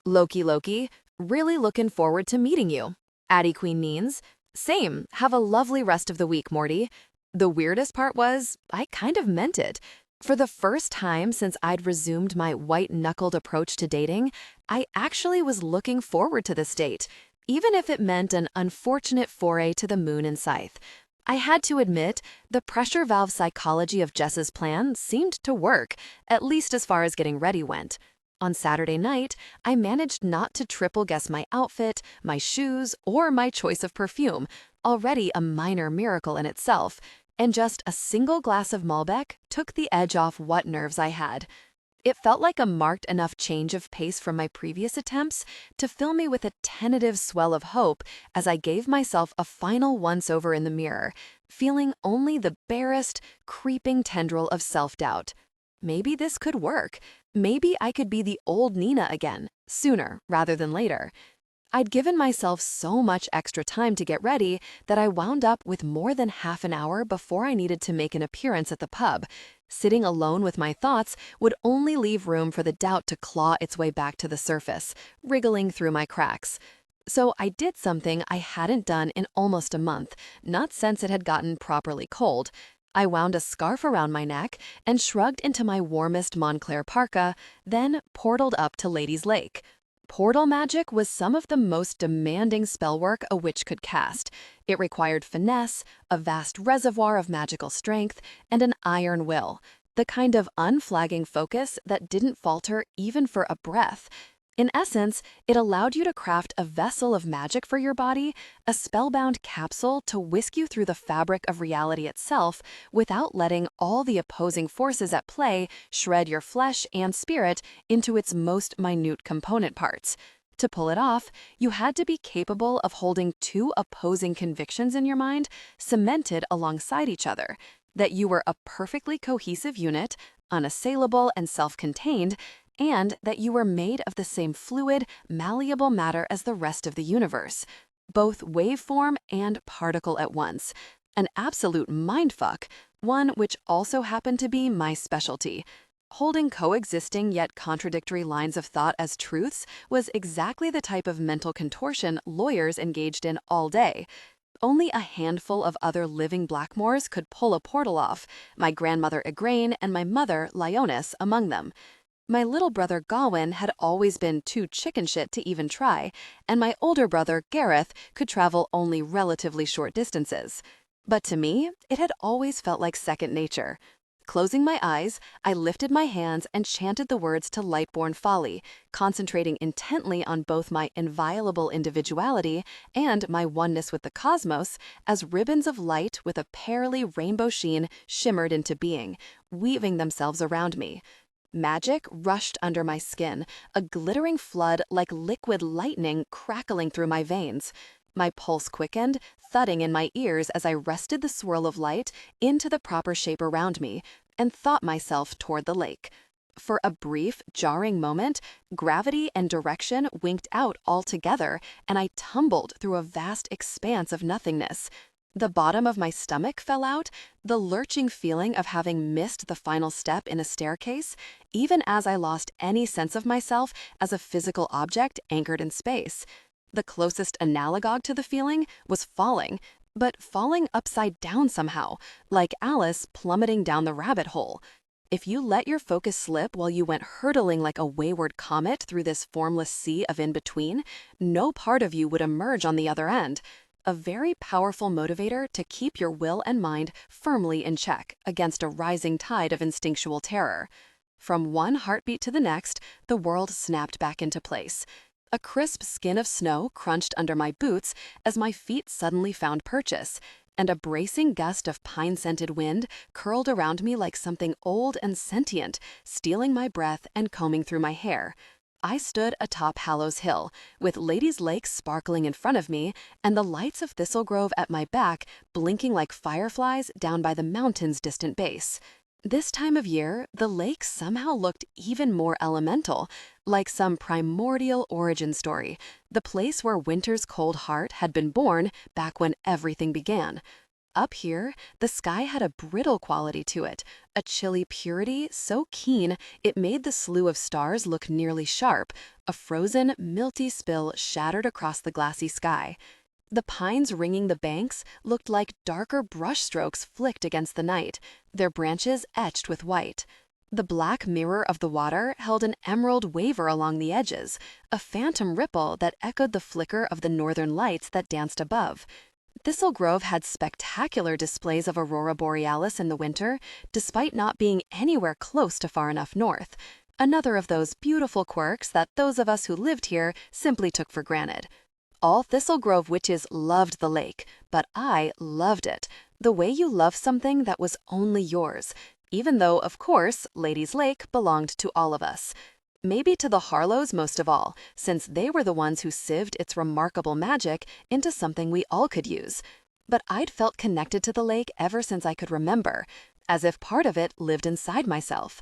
S1: Loki Loki, really looking forward to meeting you. Addie Queen Means, same. Have a lovely rest of the week, Morty. The weirdest part was, I kind of meant it. For the first time since I'd resumed my white-knuckled approach to dating, I actually was looking forward to this date, even if it meant an unfortunate foray to the moon and scythe. I had to admit, the pressure valve psychology of Jess's plan seemed to work, at least as far as getting ready went. On Saturday night, I managed not to triple guess my outfit, my shoes, or my choice of perfume, already a minor miracle in itself, and just a single glass of Malbec took the edge off what nerves I had. It felt like a marked enough change of pace from my previous attempts to fill me with a tentative swell of hope as I gave myself a final once-over in the mirror, feeling only the barest, creeping tendril of self-doubt. Maybe this could work. Maybe I could be the old Nina again, sooner rather than later. I'd given myself so much extra time to get ready that I wound up with more than half an hour before I needed to make an appearance at the pub. Sitting alone with my thoughts would only leave room for the doubt to claw its way back to the surface, wriggling through my cracks. So I did something I hadn't done in almost a month, not since it had gotten properly cold. I wound a scarf around my neck and shrugged into my warmest Montclair parka, then portaled up to Ladies Lake. Portal magic was some of the most demanding spellwork a witch could cast. It required finesse, a vast reservoir of magical strength, and an iron will, the kind of unflagging focus that didn't falter even for a breath. In essence, it allowed you to craft a vessel of magic for your body, a spellbound capsule to whisk you through the fabric of reality itself without letting all the opposing forces at play shred your flesh and spirit into its most minute component parts. To pull it off, you had to be capable of holding two opposing convictions in your mind, cemented alongside each other, that you were a perfectly cohesive unit, unassailable and self-contained, and that you were made of the same fluid, malleable matter as the rest of the universe, both waveform and particle at once. An absolute mindfuck, one which also happened to be my specialty. Holding coexisting yet contradictory lines of thought as truths was exactly the type of mental contortion lawyers engaged in all day. Only a handful of other living Blackmores could pull a portal off, my grandmother Igraine and my mother Lyonis among them. My little brother Gawain had always been too chicken shit to even try, and my older brother Gareth could travel only relatively short distances. But to me, it had always felt like second nature. Closing my eyes, I lifted my hands and chanted the words to Lightborn Folly, concentrating intently on both my inviolable individuality and my oneness with the cosmos as ribbons of light with a pearly rainbow sheen shimmered into being, weaving themselves around me. Magic rushed under my skin, a glittering flood like liquid lightning crackling through my veins. My pulse quickened, thudding in my ears as I wrested the swirl of light into the proper shape around me and thought myself toward the lake. For a brief, jarring moment, gravity and direction winked out altogether, and I tumbled through a vast expanse of nothingness. The bottom of my stomach fell out, the lurching feeling of having missed the final step in a staircase, even as I lost any sense of myself as a physical object anchored in space. The closest analogue to the feeling was falling, but falling upside down somehow, like Alice plummeting down the rabbit hole. If you let your focus slip while you went hurtling like a wayward comet through this formless sea of in-between, no part of you would emerge on the other end. A very powerful motivator to keep your will and mind firmly in check against a rising tide of instinctual terror. From one heartbeat to the next, the world snapped back into place. A crisp skin of snow crunched under my boots as my feet suddenly found purchase, and a bracing gust of pine-scented wind curled around me like something old and sentient, stealing my breath and combing through my hair. I stood atop Hallows Hill, with Ladies Lake sparkling in front of me and the lights of Thistle Grove at my back blinking like fireflies down by the mountain's distant base. This time of year, the lake somehow looked even more elemental, like some primordial origin story, the place where winter's cold heart had been born back when everything began. up here, the sky had a brittle quality to it, a chilly purity so keen it made the slew of stars look nearly sharp, a frozen, milty spill shattered across the glassy sky. The pines ringing the banks looked like darker brushstrokes flicked against the night, their branches etched with white. The black mirror of the water held an emerald waver along the edges, a phantom ripple that echoed the flicker of the northern lights that danced above. Thistle Grove had spectacular displays of aurora borealis in the winter, despite not being anywhere close to far enough north. Another of those beautiful quirks that those of us who lived here simply took for granted. All Thistle Grove witches loved the lake, but I loved it, the way you love something that was only yours, even though, of course, Ladies Lake belonged to all of us. Maybe to the Harlows most of all, since they were the ones who sieved its remarkable magic into something we all could use. But I'd felt connected to the lake ever since I could remember, as if part of it lived inside myself.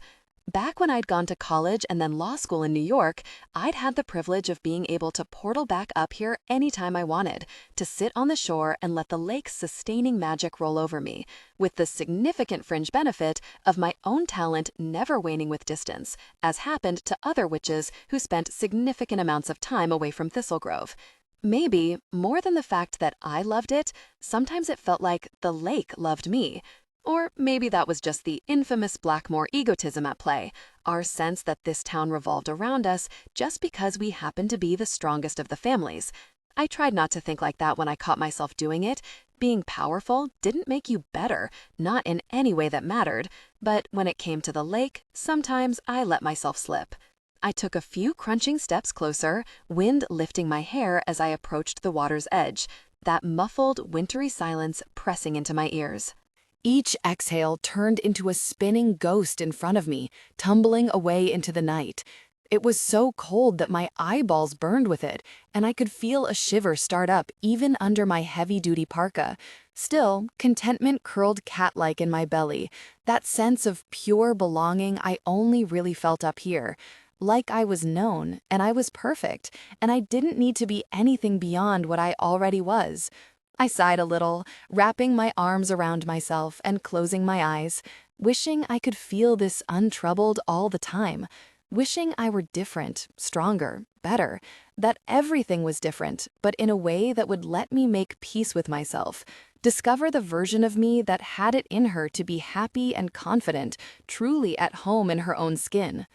S1: Back when I'd gone to college and then law school in New York, I'd had the privilege of being able to portal back up here anytime I wanted, to sit on the shore and let the lake's sustaining magic roll over me, with the significant fringe benefit of my own talent never waning with distance, as happened to other witches who spent significant amounts of time away from Thistle Grove. Maybe, more than the fact that I loved it, sometimes it felt like the lake loved me. Or maybe that was just the infamous Blackmore egotism at play, our sense that this town revolved around us just because we happened to be the strongest of the families. I tried not to think like that when I caught myself doing it. Being powerful didn't make you better, not in any way that mattered, but when it came to the lake, sometimes I let myself slip. I took a few crunching steps closer, wind lifting my hair as I approached the water's edge, that muffled, wintry silence pressing into my ears. Each exhale turned into a spinning ghost in front of me, tumbling away into the night. It was so cold that my eyeballs burned with it, and I could feel a shiver start up even under my heavy-duty parka. Still, contentment curled cat-like in my belly, that sense of pure belonging I only really felt up here. Like I was known, and I was perfect, and I didn't need to be anything beyond what I already was. I sighed a little, wrapping my arms around myself and closing my eyes, wishing I could feel this untroubled all the time, wishing I were different, stronger, better, that everything was different, but in a way that would let me make peace with myself, discover the version of me that had it in her to be happy and confident, truly at home in her own skin.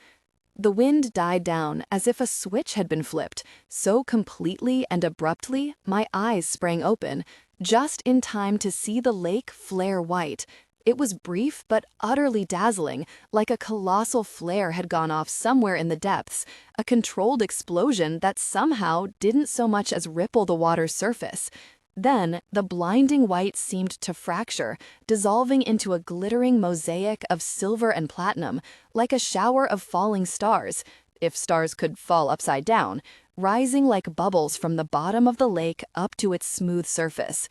S1: The wind died down as if a switch had been flipped, so completely and abruptly my eyes sprang open, just in time to see the lake flare white. It was brief but utterly dazzling, like a colossal flare had gone off somewhere in the depths, a controlled explosion that somehow didn't so much as ripple the water's surface. Then, the blinding white seemed to fracture, dissolving into a glittering mosaic of silver and platinum, like a shower of falling stars, if stars could fall upside down, rising like bubbles from the bottom of the lake up to its smooth surface.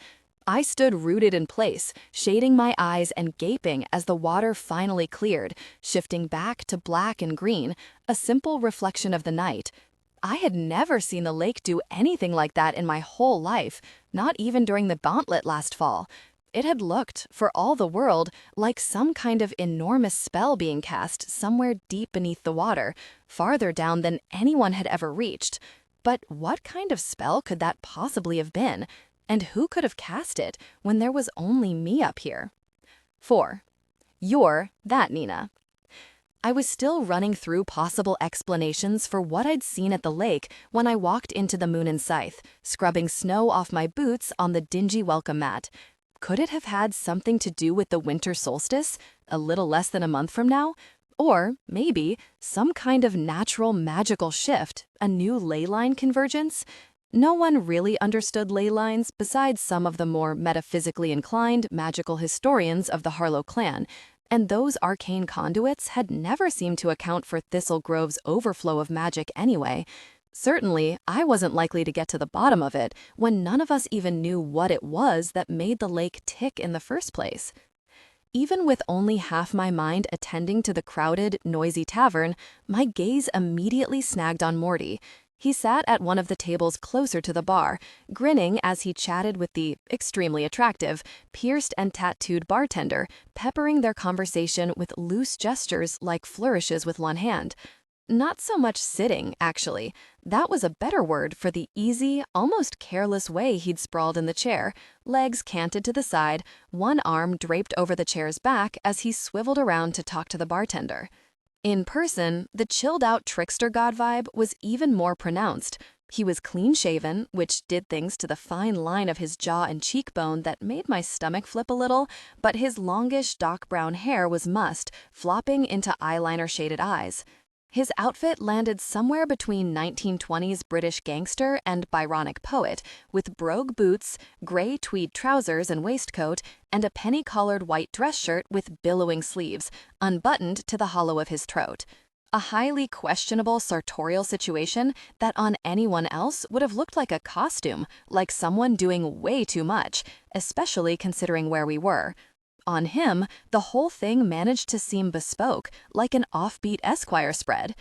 S1: I stood rooted in place, shading my eyes and gaping as the water finally cleared, shifting back to black and green, a simple reflection of the night. I had never seen the lake do anything like that in my whole life, not even during the gauntlet last fall. It had looked, for all the world, like some kind of enormous spell being cast somewhere deep beneath the water, farther down than anyone had ever reached. But what kind of spell could that possibly have been? And who could have cast it when there was only me up here? 4. You're that Nina. I was still running through possible explanations for what I'd seen at the lake when I walked into the Moon and Scythe, scrubbing snow off my boots on the dingy welcome mat. Could it have had something to do with the winter solstice, a little less than a month from now? Or, maybe, some kind of natural magical shift, a new ley line convergence? No one really understood ley lines besides some of the more metaphysically inclined magical historians of the Harlow clan, and those arcane conduits had never seemed to account for Thistle Grove's overflow of magic anyway. Certainly, I wasn't likely to get to the bottom of it when none of us even knew what it was that made the lake tick in the first place. Even with only half my mind attending to the crowded, noisy tavern, my gaze immediately snagged on Morty. He sat at one of the tables closer to the bar, grinning as he chatted with the extremely attractive, pierced and tattooed bartender, peppering their conversation with loose gestures like flourishes with one hand. Not so much sitting, actually. That was a better word for the easy, almost careless way he'd sprawled in the chair, legs canted to the side, one arm draped over the chair's back as he swiveled around to talk to the bartender. In person, the chilled-out trickster god vibe was even more pronounced. He was clean-shaven, which did things to the fine line of his jaw and cheekbone that made my stomach flip a little, but his longish dark brown hair was mussed, flopping into eyeliner-shaded eyes. His outfit landed somewhere between 1920s British gangster and Byronic poet, with brogue boots, gray tweed trousers and waistcoat, and a penny-collared white dress shirt with billowing sleeves, unbuttoned to the hollow of his throat. A highly questionable sartorial situation that on anyone else would have looked like a costume, like someone doing way too much, especially considering where we were. On him, the whole thing managed to seem bespoke, like an offbeat Esquire spread.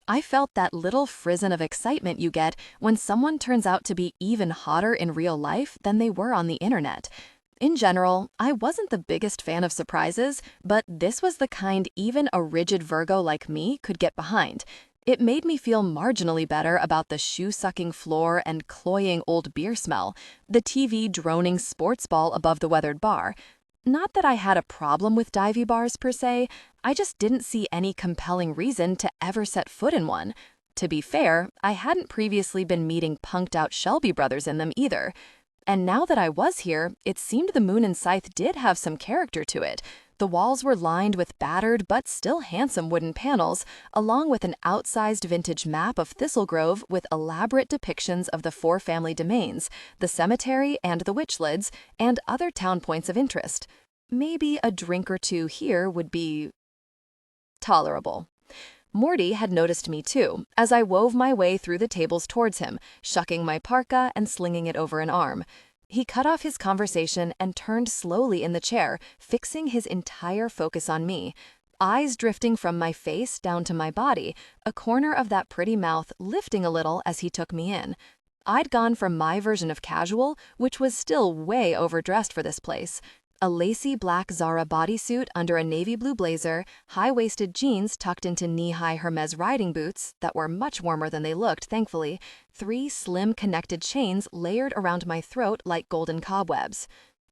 S1: I felt that little frisson of excitement you get when someone turns out to be even hotter in real life than they were on the internet. In general, I wasn't the biggest fan of surprises, but this was the kind even a rigid Virgo like me could get behind. It made me feel marginally better about the shoe-sucking floor and cloying old beer smell, the TV droning sports ball above the weathered bar. Not that I had a problem with divey bars per se, I just didn't see any compelling reason to ever set foot in one. To be fair, I hadn't previously been meeting punked-out Shelby brothers in them either. And now that I was here, it seemed the Moon and Scythe did have some character to it. The walls were lined with battered but still handsome wooden panels, along with an outsized vintage map of Thistlegrove with elaborate depictions of the four family domains, the cemetery and the Witchlids, and other town points of interest. Maybe a drink or two here would be tolerable. Morty had noticed me too, as I wove my way through the tables towards him, shucking my parka and slinging it over an arm. He cut off his conversation and turned slowly in the chair, fixing his entire focus on me. Eyes drifting from my face down to my body, a corner of that pretty mouth lifting a little as he took me in. I'd gone from my version of casual, which was still way overdressed for this place. A lacy black Zara bodysuit under a navy blue blazer, high-waisted jeans tucked into knee-high Hermes riding boots that were much warmer than they looked, thankfully, 3 slim connected chains layered around my throat like golden cobwebs.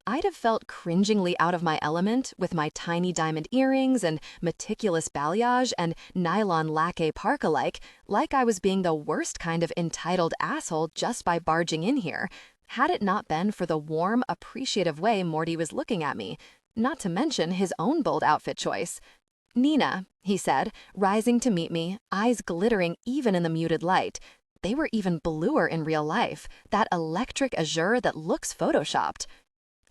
S1: I'd have felt cringingly out of my element with my tiny diamond earrings and meticulous balayage and nylon lacquer parka like I was being the worst kind of entitled asshole just by barging in here. Had it not been for the warm, appreciative way Morty was looking at me, not to mention his own bold outfit choice. "Nina," he said, rising to meet me, eyes glittering even in the muted light. They were even bluer in real life, that electric azure that looks photoshopped.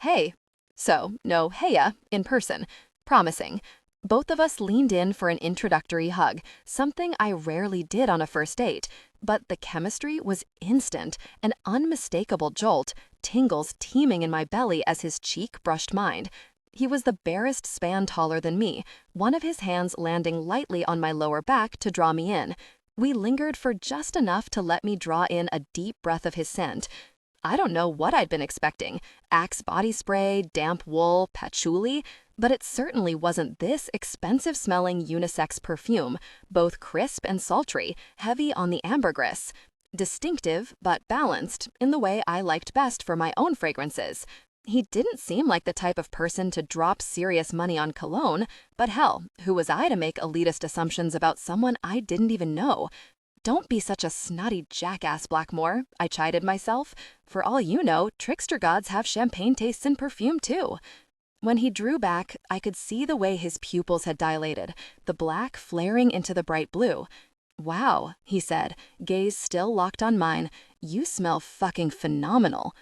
S1: "Hey." So, no heya in person. Promising. Both of us leaned in for an introductory hug, something I rarely did on a first date. But the chemistry was instant, an unmistakable jolt, tingles teeming in my belly as his cheek brushed mine. He was the barest span taller than me, one of his hands landing lightly on my lower back to draw me in. We lingered for just enough to let me draw in a deep breath of his scent. I don't know what I'd been expecting, Axe body spray, damp wool, patchouli, but it certainly wasn't this expensive-smelling unisex perfume, both crisp and sultry, heavy on the ambergris. Distinctive, but balanced, in the way I liked best for my own fragrances. He didn't seem like the type of person to drop serious money on cologne, but hell, who was I to make elitist assumptions about someone I didn't even know? "Don't be such a snotty jackass, Blackmore," I chided myself. For all you know, trickster gods have champagne tastes in perfume too. When he drew back, I could see the way his pupils had dilated, the black flaring into the bright blue. "Wow," he said, gaze still locked on mine, "you smell fucking phenomenal."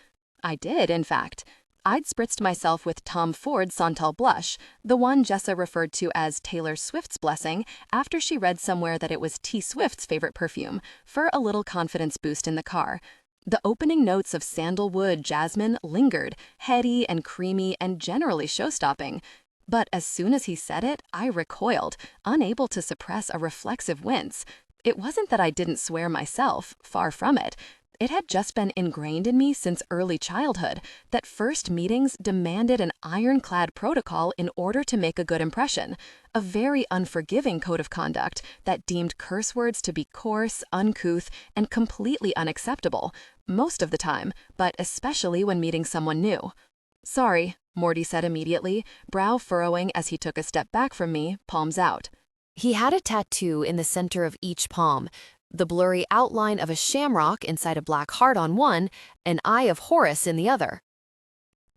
S1: I did, in fact. I'd spritzed myself with Tom Ford's Santal Blush, the one Jessa referred to as Taylor Swift's blessing after she read somewhere that it was T. Swift's favorite perfume, for a little confidence boost in the car. The opening notes of sandalwood jasmine lingered, heady and creamy and generally show-stopping. But as soon as he said it, I recoiled, unable to suppress a reflexive wince. It wasn't that I didn't swear myself, far from it. It had just been ingrained in me since early childhood that first meetings demanded an ironclad protocol in order to make a good impression, a very unforgiving code of conduct that deemed curse words to be coarse, uncouth, and completely unacceptable, most of the time, but especially when meeting someone new. "Sorry," Morty said immediately, brow furrowing as he took a step back from me, palms out. He had a tattoo in the center of each palm, the blurry outline of a shamrock inside a black heart on one, an eye of Horus in the other.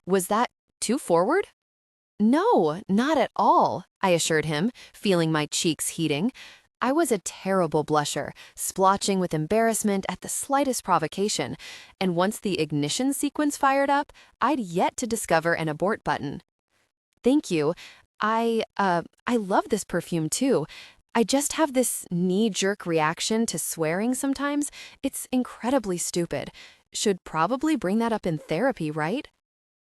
S1: Was that too forward? No, not at all, I assured him, feeling my cheeks heating. I was a terrible blusher, splotching with embarrassment at the slightest provocation, and once the ignition sequence fired up, I'd yet to discover an abort button. Thank you. I love this perfume too. I just have this knee-jerk reaction to swearing sometimes. It's incredibly stupid. Should probably bring that up in therapy, right?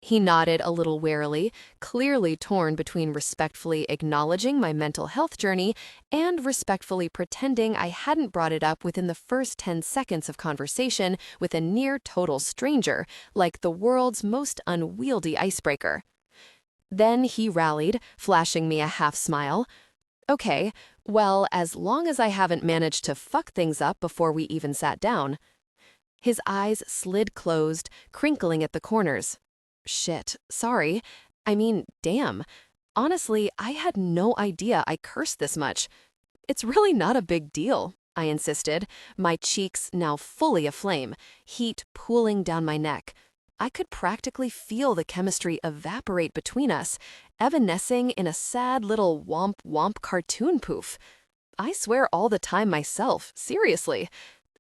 S1: He nodded a little warily, clearly torn between respectfully acknowledging my mental health journey and respectfully pretending I hadn't brought it up within the first 10 seconds of conversation with a near-total stranger, like the world's most unwieldy icebreaker. Then he rallied, flashing me a half-smile. Okay, well, as long as I haven't managed to fuck things up before we even sat down. His eyes slid closed, crinkling at the corners. Shit, sorry. I mean, damn. Honestly, I had no idea I cursed this much. It's really not a big deal, I insisted, my cheeks now fully aflame, heat pooling down my neck. I could practically feel the chemistry evaporate between us, evanescing in a sad little womp-womp cartoon poof. I swear all the time myself, seriously.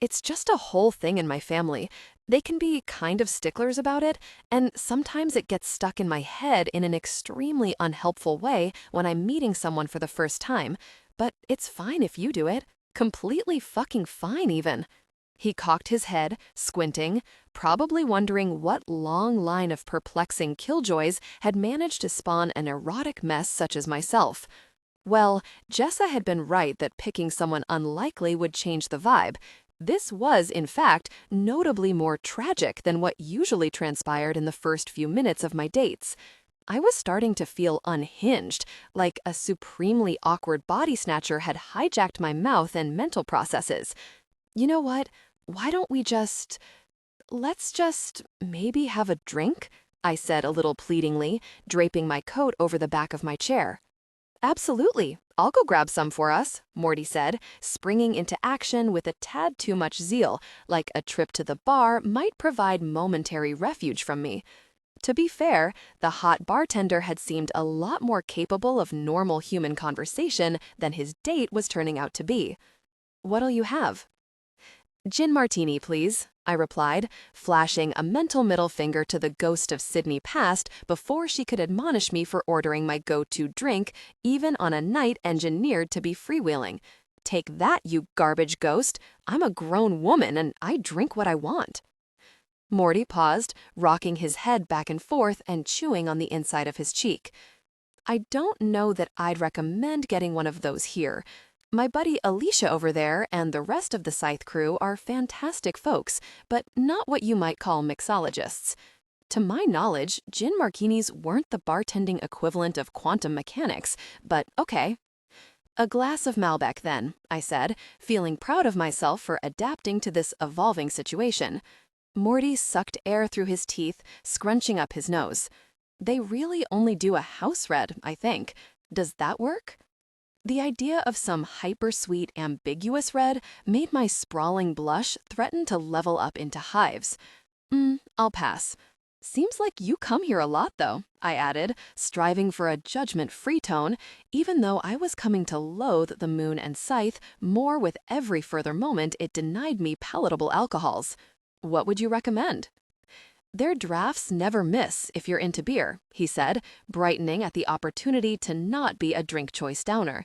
S1: It's just a whole thing in my family. They can be kind of sticklers about it, and sometimes it gets stuck in my head in an extremely unhelpful way when I'm meeting someone for the first time. But it's fine if you do it. Completely fucking fine, even. He cocked his head, squinting, probably wondering what long line of perplexing killjoys had managed to spawn an erotic mess such as myself. Well, Jessa had been right that picking someone unlikely would change the vibe. This was, in fact, notably more tragic than what usually transpired in the first few minutes of my dates. I was starting to feel unhinged, like a supremely awkward body snatcher had hijacked my mouth and mental processes. You know what? Why don't we let's just maybe have a drink? I said a little pleadingly, draping my coat over the back of my chair. Absolutely. I'll go grab some for us, Morty said, springing into action with a tad too much zeal, like a trip to the bar might provide momentary refuge from me. To be fair, the hot bartender had seemed a lot more capable of normal human conversation than his date was turning out to be. What'll you have? Gin martini, please, I replied, flashing a mental middle finger to the ghost of Sydney past before she could admonish me for ordering my go-to drink, even on a night engineered to be freewheeling. Take that, you garbage ghost. I'm a grown woman and I drink what I want. Morty paused, rocking his head back and forth and chewing on the inside of his cheek. I don't know that I'd recommend getting one of those here. My buddy Alicia over there and the rest of the Scythe crew are fantastic folks, but not what you might call mixologists. To my knowledge, gin martinis weren't the bartending equivalent of quantum mechanics, but okay. A glass of Malbec then, I said, feeling proud of myself for adapting to this evolving situation. Morty sucked air through his teeth, scrunching up his nose. They really only do a house red, I think. Does that work? The idea of some hyper-sweet, ambiguous red made my sprawling blush threaten to level up into hives. I'll pass. Seems like you come here a lot, though, I added, striving for a judgment-free tone, even though I was coming to loathe the Moon and Scythe more with every further moment it denied me palatable alcohols. What would you recommend? Their drafts never miss if you're into beer, he said, brightening at the opportunity to not be a drink choice downer.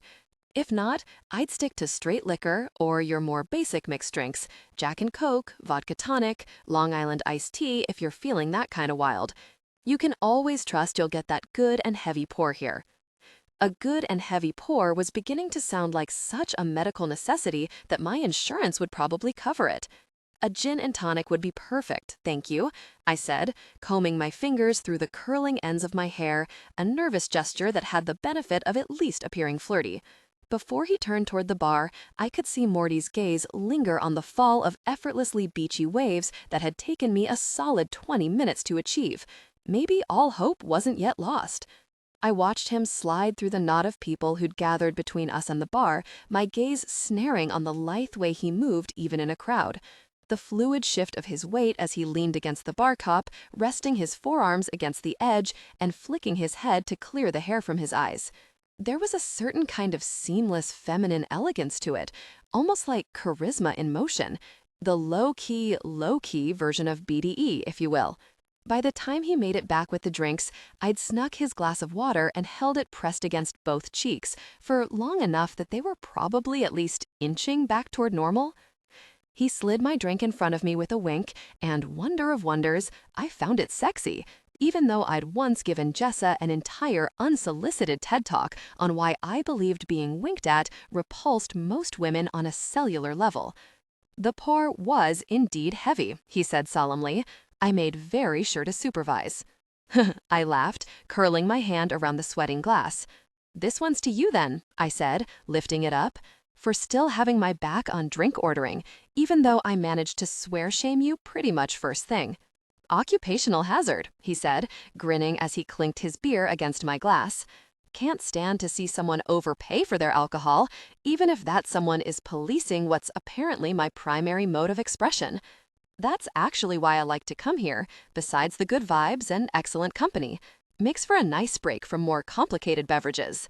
S1: If not, I'd stick to straight liquor or your more basic mixed drinks, Jack and Coke, vodka tonic, Long Island iced tea if you're feeling that kind of wild. You can always trust you'll get that good and heavy pour here. A good and heavy pour was beginning to sound like such a medical necessity that my insurance would probably cover it. A gin and tonic would be perfect, thank you, I said, combing my fingers through the curling ends of my hair, a nervous gesture that had the benefit of at least appearing flirty. Before he turned toward the bar, I could see Morty's gaze linger on the fall of effortlessly beachy waves that had taken me a solid 20 minutes to achieve. Maybe all hope wasn't yet lost. I watched him slide through the knot of people who'd gathered between us and the bar, my gaze snaring on the lithe way he moved even in a crowd. The fluid shift of his weight as he leaned against the bar top, resting his forearms against the edge and flicking his head to clear the hair from his eyes. There was a certain kind of seamless feminine elegance to it, almost like charisma in motion. The low-key version of BDE, if you will. By the time he made it back with the drinks, I'd snuck his glass of water and held it pressed against both cheeks for long enough that they were probably at least inching back toward normal. He slid my drink in front of me with a wink, and wonder of wonders, I found it sexy, even though I'd once given Jessa an entire unsolicited TED Talk on why I believed being winked at repulsed most women on a cellular level. The pour was indeed heavy, he said solemnly. I made very sure to supervise. I laughed, curling my hand around the sweating glass. This one's to you then, I said, lifting it up, for still having my back on drink ordering, even though I managed to swear shame you pretty much first thing. Occupational hazard, he said, grinning as he clinked his beer against my glass. Can't stand to see someone overpay for their alcohol, even if that someone is policing what's apparently my primary mode of expression. That's actually why I like to come here, besides the good vibes and excellent company. Makes for a nice break from more complicated beverages.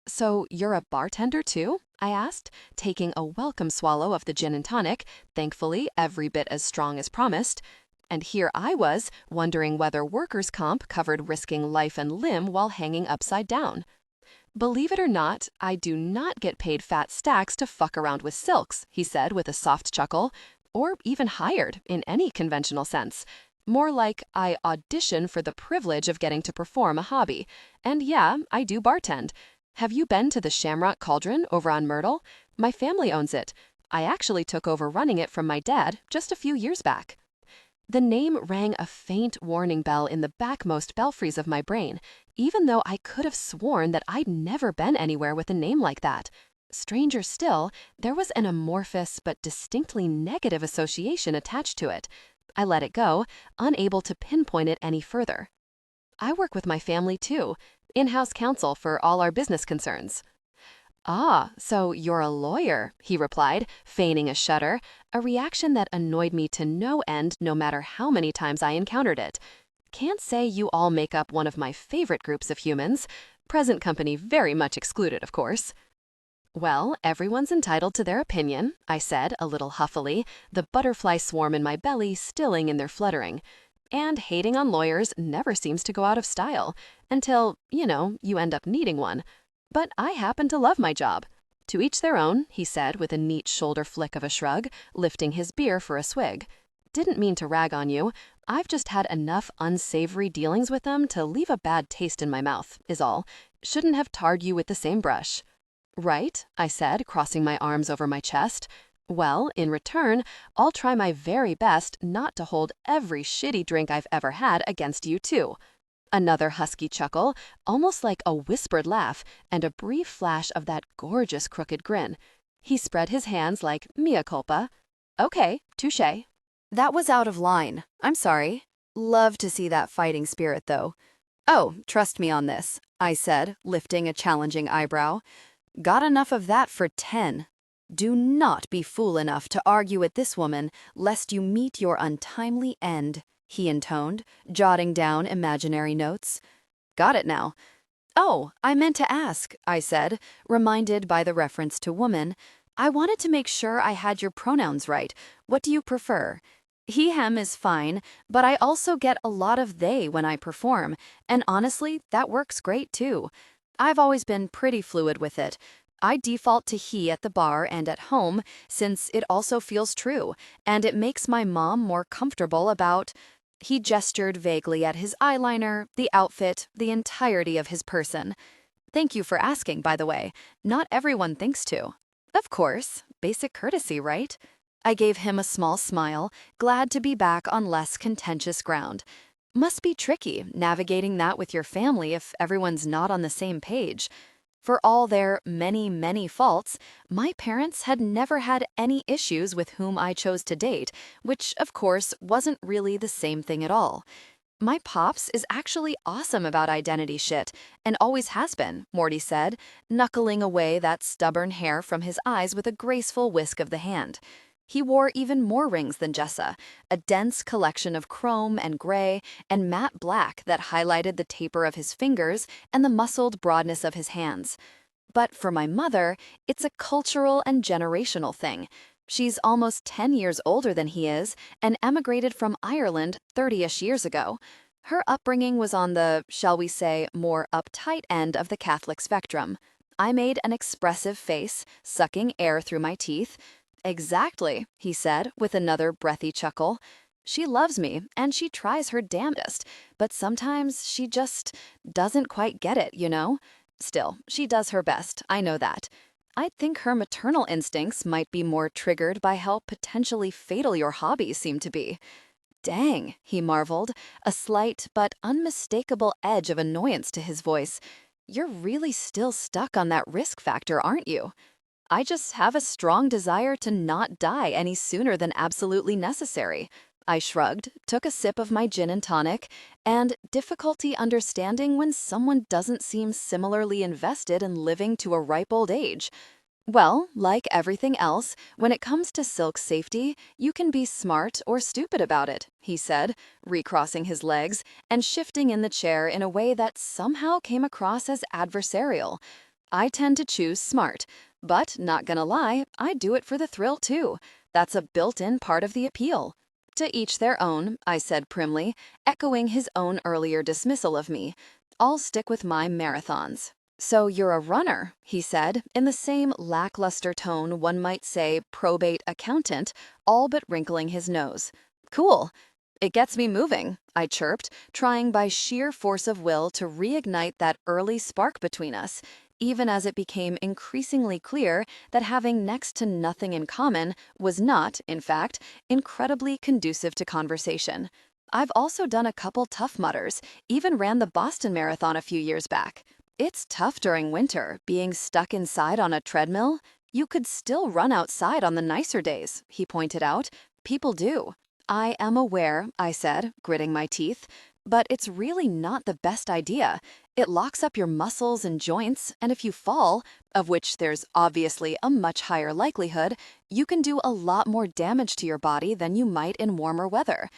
S1: So you're a bartender too? I asked, taking a welcome swallow of the gin and tonic, thankfully every bit as strong as promised. And here I was, wondering whether workers' comp covered risking life and limb while hanging upside down. Believe it or not, I do not get paid fat stacks to fuck around with silks, he said with a soft chuckle, or even hired in any conventional sense. More like I audition for the privilege of getting to perform a hobby. And yeah, I do bartend. Have you been to the Shamrock Cauldron over on Myrtle? My family owns it. I actually took over running it from my dad just a few years back. The name rang a faint warning bell in the backmost belfries of my brain, even though I could have sworn that I'd never been anywhere with a name like that. Stranger still, there was an amorphous but distinctly negative association attached to it. I let it go, unable to pinpoint it any further. I work with my family too, in-house counsel for all our business concerns. Ah, so you're a lawyer, he replied, feigning a shudder, a reaction that annoyed me to no end no matter how many times I encountered it. Can't say you all make up one of my favorite groups of humans, present company very much excluded, of course. Well, everyone's entitled to their opinion, I said a little huffily, the butterfly swarm in my belly stilling in their fluttering. And hating on lawyers never seems to go out of style, until, you end up needing one. But I happen to love my job. To each their own, he said with a neat shoulder flick of a shrug, lifting his beer for a swig. Didn't mean to rag on you. I've just had enough unsavory dealings with them to leave a bad taste in my mouth, is all. Shouldn't have tarred you with the same brush. Right, I said, crossing my arms over my chest. Well, in return, I'll try my very best not to hold every shitty drink I've ever had against you too. Another husky chuckle, almost like a whispered laugh, and a brief flash of that gorgeous crooked grin. He spread his hands like mea culpa. Okay, touche. That was out of line. I'm sorry. Love to see that fighting spirit, though. Oh, trust me on this, I said, lifting a challenging eyebrow. Got enough of that for 10. Do not be fool enough to argue with this woman, lest you meet your untimely end, he intoned, jotting down imaginary notes. Got it now. Oh, I meant to ask, I said, reminded by the reference to woman. I wanted to make sure I had your pronouns right. What do you prefer? He, him is fine, but I also get a lot of they when I perform, and honestly, that works great too. I've always been pretty fluid with it. I default to he at the bar and at home, since it also feels true, and it makes my mom more comfortable about... He gestured vaguely at his eyeliner, the outfit, the entirety of his person. Thank you for asking, by the way. Not everyone thinks to. Of course, basic courtesy, right? I gave him a small smile, glad to be back on less contentious ground. Must be tricky navigating that with your family if everyone's not on the same page. For all their many, many faults, my parents had never had any issues with whom I chose to date, which, of course, wasn't really the same thing at all. My pops is actually awesome about identity shit, and always has been, Morty said, knuckling away that stubborn hair from his eyes with a graceful whisk of the hand. He wore even more rings than Jessa, a dense collection of chrome and gray and matte black that highlighted the taper of his fingers and the muscled broadness of his hands. But for my mother, it's a cultural and generational thing. She's almost 10 years older than he is and emigrated from Ireland 30-ish years ago. Her upbringing was on the, shall we say, more uptight end of the Catholic spectrum. I made an expressive face, sucking air through my teeth. Exactly, he said, with another breathy chuckle. She loves me, and she tries her damnedest, but sometimes she just doesn't quite get it, you know? Still, she does her best, I know that. I think her maternal instincts might be more triggered by how potentially fatal your hobbies seem to be. Dang, he marveled, a slight but unmistakable edge of annoyance to his voice. You're really still stuck on that risk factor, aren't you? I just have a strong desire to not die any sooner than absolutely necessary. I shrugged, took a sip of my gin and tonic, and difficulty understanding when someone doesn't seem similarly invested in living to a ripe old age. Well, like everything else, when it comes to Silk's safety, you can be smart or stupid about it, he said, recrossing his legs and shifting in the chair in a way that somehow came across as adversarial. I tend to choose smart, but not gonna lie, I do it for the thrill too. That's a built-in part of the appeal. To each their own, I said primly, echoing his own earlier dismissal of me. I'll stick with my marathons. So you're a runner, he said, in the same lackluster tone one might say probate accountant, all but wrinkling his nose. Cool. It gets me moving, I chirped, trying by sheer force of will to reignite that early spark between us, even as it became increasingly clear that having next to nothing in common was not, in fact, incredibly conducive to conversation. I've also done a couple Tough Mudders, even ran the Boston Marathon a few years back. It's tough during winter, being stuck inside on a treadmill. You could still run outside on the nicer days, he pointed out. People do. I am aware, I said, gritting my teeth, but it's really not the best idea. It locks up your muscles and joints, and if you fall, of which there's obviously a much higher likelihood, you can do a lot more damage to your body than you might in warmer weather.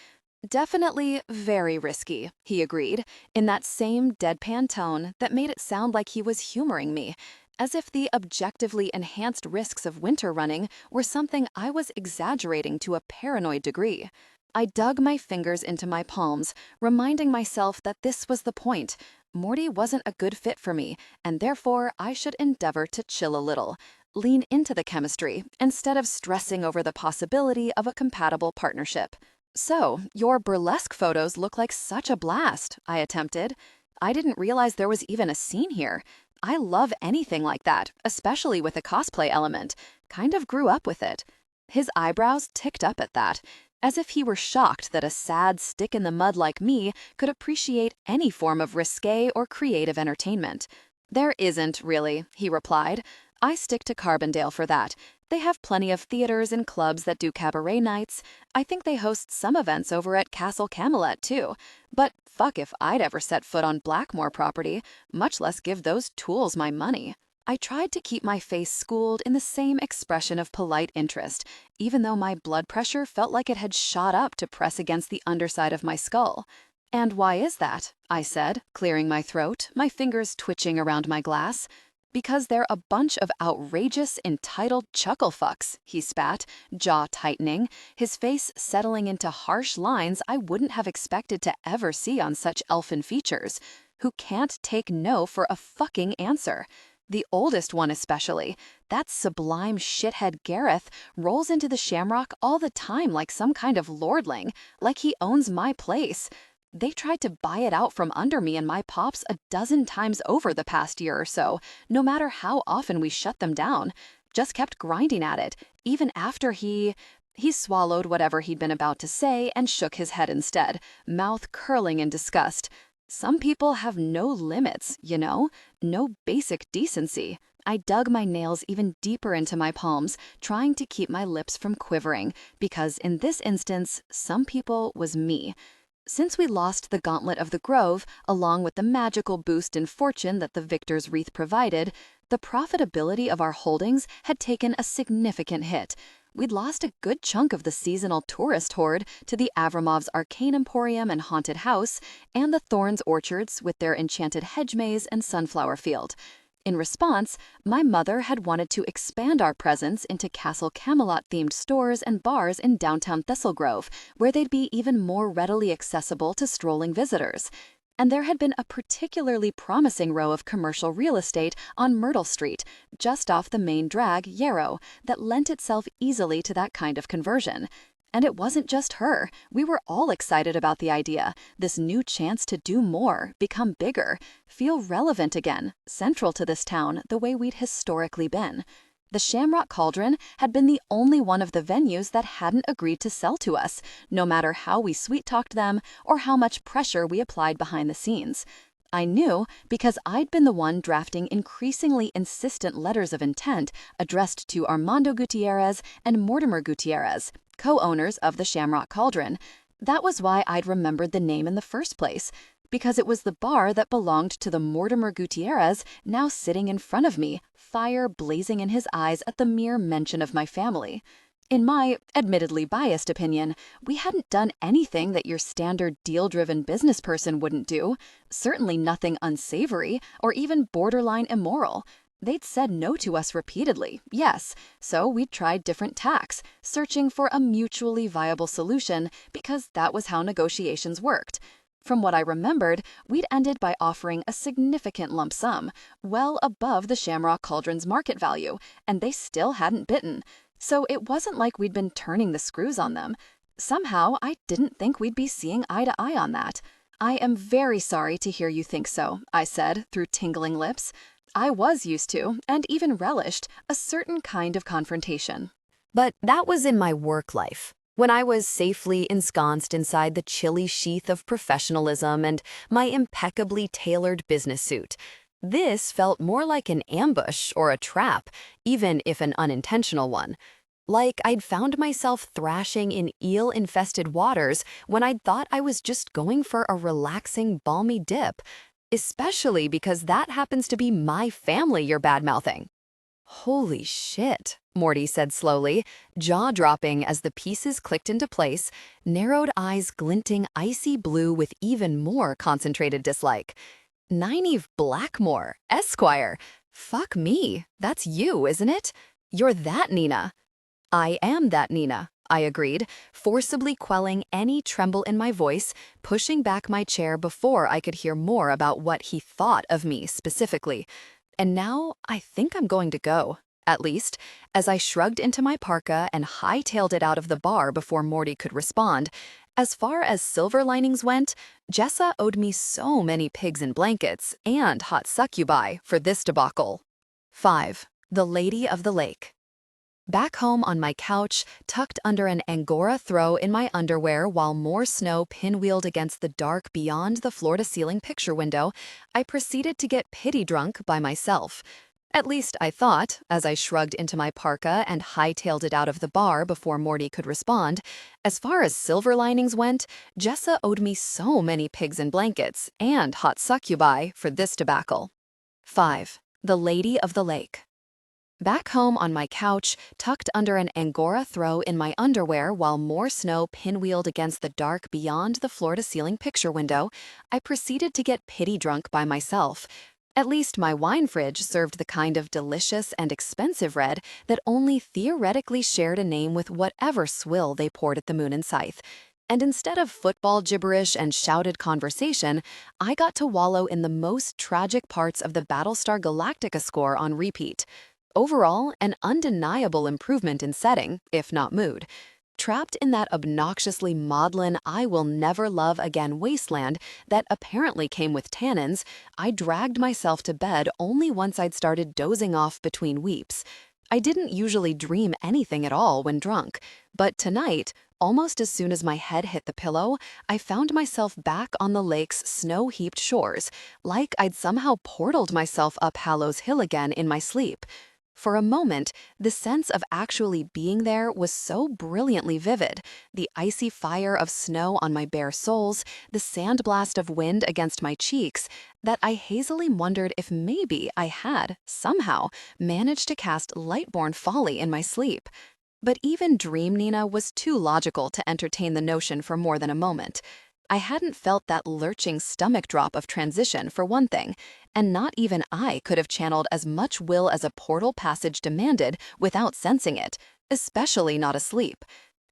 S1: Definitely very risky, he agreed, in that same deadpan tone that made it sound like he was humoring me, as if the objectively enhanced risks of winter running were something I was exaggerating to a paranoid degree. I dug my fingers into my palms, reminding myself that this was the point. Morty wasn't a good fit for me, and therefore I should endeavor to chill a little, lean into the chemistry, instead of stressing over the possibility of a compatible partnership. So, your burlesque photos look like such a blast, I attempted. I didn't realize there was even a scene here. I love anything like that, especially with a cosplay element. Kind of grew up with it. His eyebrows ticked up at that, as if he were shocked that a sad stick-in-the-mud like me could appreciate any form of risque or creative entertainment. There isn't, really, he replied. I stick to Carbondale for that. They have plenty of theaters and clubs that do cabaret nights. I think they host some events over at Castle Camelot, too. But fuck if I'd ever set foot on Blackmore property, much less give those tools my money. I tried to keep my face schooled in the same expression of polite interest, even though my blood pressure felt like it had shot up to press against the underside of my skull. And why is that? I said, clearing my throat, my fingers twitching around my glass. Because they're a bunch of outrageous, entitled chuckle fucks, he spat, jaw tightening, his face settling into harsh lines I wouldn't have expected to ever see on such elfin features, who can't take no for a fucking answer. The oldest one especially, that sublime shithead Gareth, rolls into the Shamrock all the time like some kind of lordling, like he owns my place. They tried to buy it out from under me and my pops a dozen times over the past year or so, no matter how often we shut them down. Just kept grinding at it, even after he swallowed whatever he'd been about to say and shook his head instead, mouth curling in disgust. Some people have no limits, you know? No basic decency. I dug my nails even deeper into my palms, trying to keep my lips from quivering, because in this instance, some people was me. Since we lost the Gauntlet of the Grove, along with the magical boost in fortune that the Victor's Wreath provided, the profitability of our holdings had taken a significant hit. We'd lost a good chunk of the seasonal tourist horde to the Avramov's Arcane Emporium and Haunted House, and the Thorns Orchards with their enchanted hedge maze and sunflower field. In response, my mother had wanted to expand our presence into Castle Camelot-themed stores and bars in downtown Thistlegrove, where they'd be even more readily accessible to strolling visitors. And there had been a particularly promising row of commercial real estate on Myrtle Street, just off the main drag, Yarrow, that lent itself easily to that kind of conversion. And it wasn't just her. We were all excited about the idea, this new chance to do more, become bigger, feel relevant again, central to this town the way we'd historically been. The Shamrock Cauldron had been the only one of the venues that hadn't agreed to sell to us, no matter how we sweet-talked them or how much pressure we applied behind the scenes. I knew because I'd been the one drafting increasingly insistent letters of intent addressed to Armando Gutierrez and Mortimer Gutierrez, co-owners of the Shamrock Cauldron. That was why I'd remembered the name in the first place, because it was the bar that belonged to the Mortimer Gutierrez now sitting in front of me, fire blazing in his eyes at the mere mention of my family. In my admittedly biased opinion, we hadn't done anything that your standard deal-driven business person wouldn't do, certainly nothing unsavory or even borderline immoral. They'd said no to us repeatedly, yes, so we'd tried different tacks, searching for a mutually viable solution because that was how negotiations worked. From what I remembered, we'd ended by offering a significant lump sum, well above the Shamrock Cauldron's market value, and they still hadn't bitten. So it wasn't like we'd been turning the screws on them. Somehow, I didn't think we'd be seeing eye to eye on that. "I am very sorry to hear you think so," I said through tingling lips. I was used to, and even relished, a certain kind of confrontation. But that was in my work life, when I was safely ensconced inside the chilly sheath of professionalism and my impeccably tailored business suit. This felt more like an ambush or a trap, even if an unintentional one. Like I'd found myself thrashing in eel-infested waters when I'd thought I was just going for a relaxing, balmy dip, especially because that happens to be my family you're bad-mouthing. "Holy shit," Morty said slowly, jaw-dropping as the pieces clicked into place, narrowed eyes glinting icy blue with even more concentrated dislike. "Nynaeve Blackmore, Esquire. Fuck me, that's you, isn't it? You're that Nina." "I am that Nina," I agreed, forcibly quelling any tremble in my voice, pushing back my chair before I could hear more about what he thought of me specifically. "And now I think I'm going to go." At least, as I shrugged into my parka and hightailed it out of the bar before Morty could respond. As far as silver linings went, Jessa owed me so many pigs in blankets and hot succubi for this debacle. 5. The Lady of the Lake. Back home on my couch, tucked under an Angora throw in my underwear while more snow pinwheeled against the dark beyond the floor-to-ceiling picture window, I proceeded to get pity drunk by myself. At least I thought, as I shrugged into my parka and hightailed it out of the bar before Morty could respond. As far as silver linings went, Jessa owed me so many pigs in blankets and hot succubi for this debacle. 5. The Lady of the Lake. Back home on my couch, tucked under an Angora throw in my underwear while more snow pinwheeled against the dark beyond the floor-to-ceiling picture window, I proceeded to get pity drunk by myself. At least my wine fridge served the kind of delicious and expensive red that only theoretically shared a name with whatever swill they poured at the Moon and Scythe. And instead of football gibberish and shouted conversation, I got to wallow in the most tragic parts of the Battlestar Galactica score on repeat. Overall, an undeniable improvement in setting, if not mood. Trapped in that obnoxiously maudlin I will never love again wasteland that apparently came with tannins, I dragged myself to bed only once I'd started dozing off between weeps. I didn't usually dream anything at all when drunk, but tonight, almost as soon as my head hit the pillow, I found myself back on the lake's snow-heaped shores, like I'd somehow portaled myself up Hallows Hill again in my sleep. For a moment, the sense of actually being there was so brilliantly vivid, the icy fire of snow on my bare soles, the sandblast of wind against my cheeks, that I hazily wondered if maybe I had, somehow, managed to cast Lightborn Folly in my sleep. But even Dream Nina was too logical to entertain the notion for more than a moment. I hadn't felt that lurching stomach drop of transition, for one thing, and not even I could have channeled as much will as a portal passage demanded without sensing it, especially not asleep.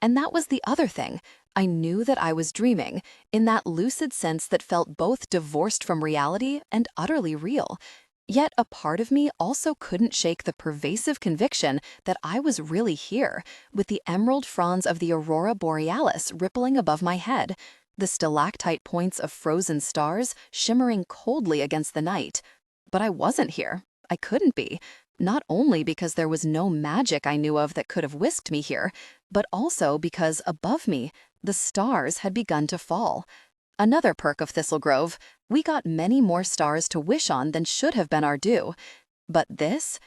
S1: And that was the other thing. I knew that I was dreaming, in that lucid sense that felt both divorced from reality and utterly real. Yet a part of me also couldn't shake the pervasive conviction that I was really here, with the emerald fronds of the aurora borealis rippling above my head, the stalactite points of frozen stars shimmering coldly against the night. But I wasn't here. I couldn't be. Not only because there was no magic I knew of that could have whisked me here, but also because above me, the stars had begun to fall. Another perk of Thistlegrove, we got many more stars to wish on than should have been our due. But this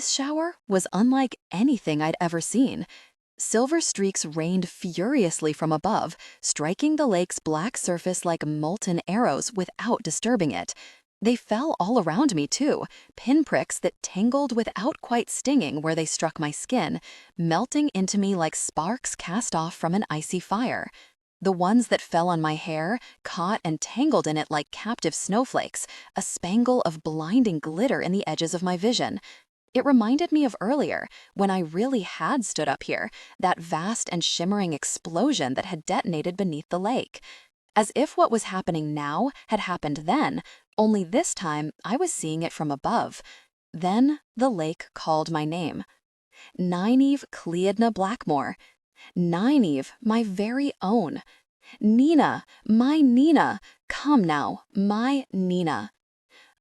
S1: shower was unlike anything I'd ever seen. Silver streaks rained furiously from above, striking the lake's black surface like molten arrows without disturbing it. They fell all around me, too, pinpricks that tingled without quite stinging where they struck my skin, melting into me like sparks cast off from an icy fire. The ones that fell on my hair caught and tangled in it like captive snowflakes, a spangle of blinding glitter in the edges of my vision. It reminded me of earlier, when I really had stood up here, that vast and shimmering explosion that had detonated beneath the lake. As if what was happening now had happened then, only this time I was seeing it from above. Then the lake called my name. Nynaeve Cleodna Blackmore. Nynaeve, my very own. Nina, my Nina, come now, my Nina.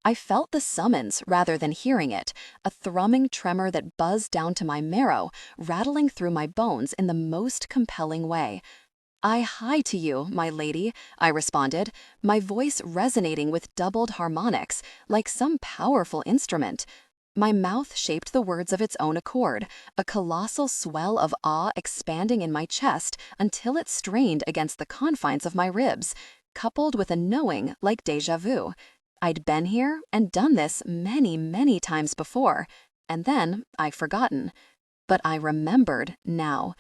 S1: I felt the summons rather than hearing it, a thrumming tremor that buzzed down to my marrow, rattling through my bones in the most compelling way. "I hi to you, my lady," I responded, my voice resonating with doubled harmonics, like some powerful instrument. My mouth shaped the words of its own accord, a colossal swell of awe expanding in my chest until it strained against the confines of my ribs, coupled with a knowing like déjà vu. I'd been here and done this many, many times before, and then I'd forgotten. But I remembered now.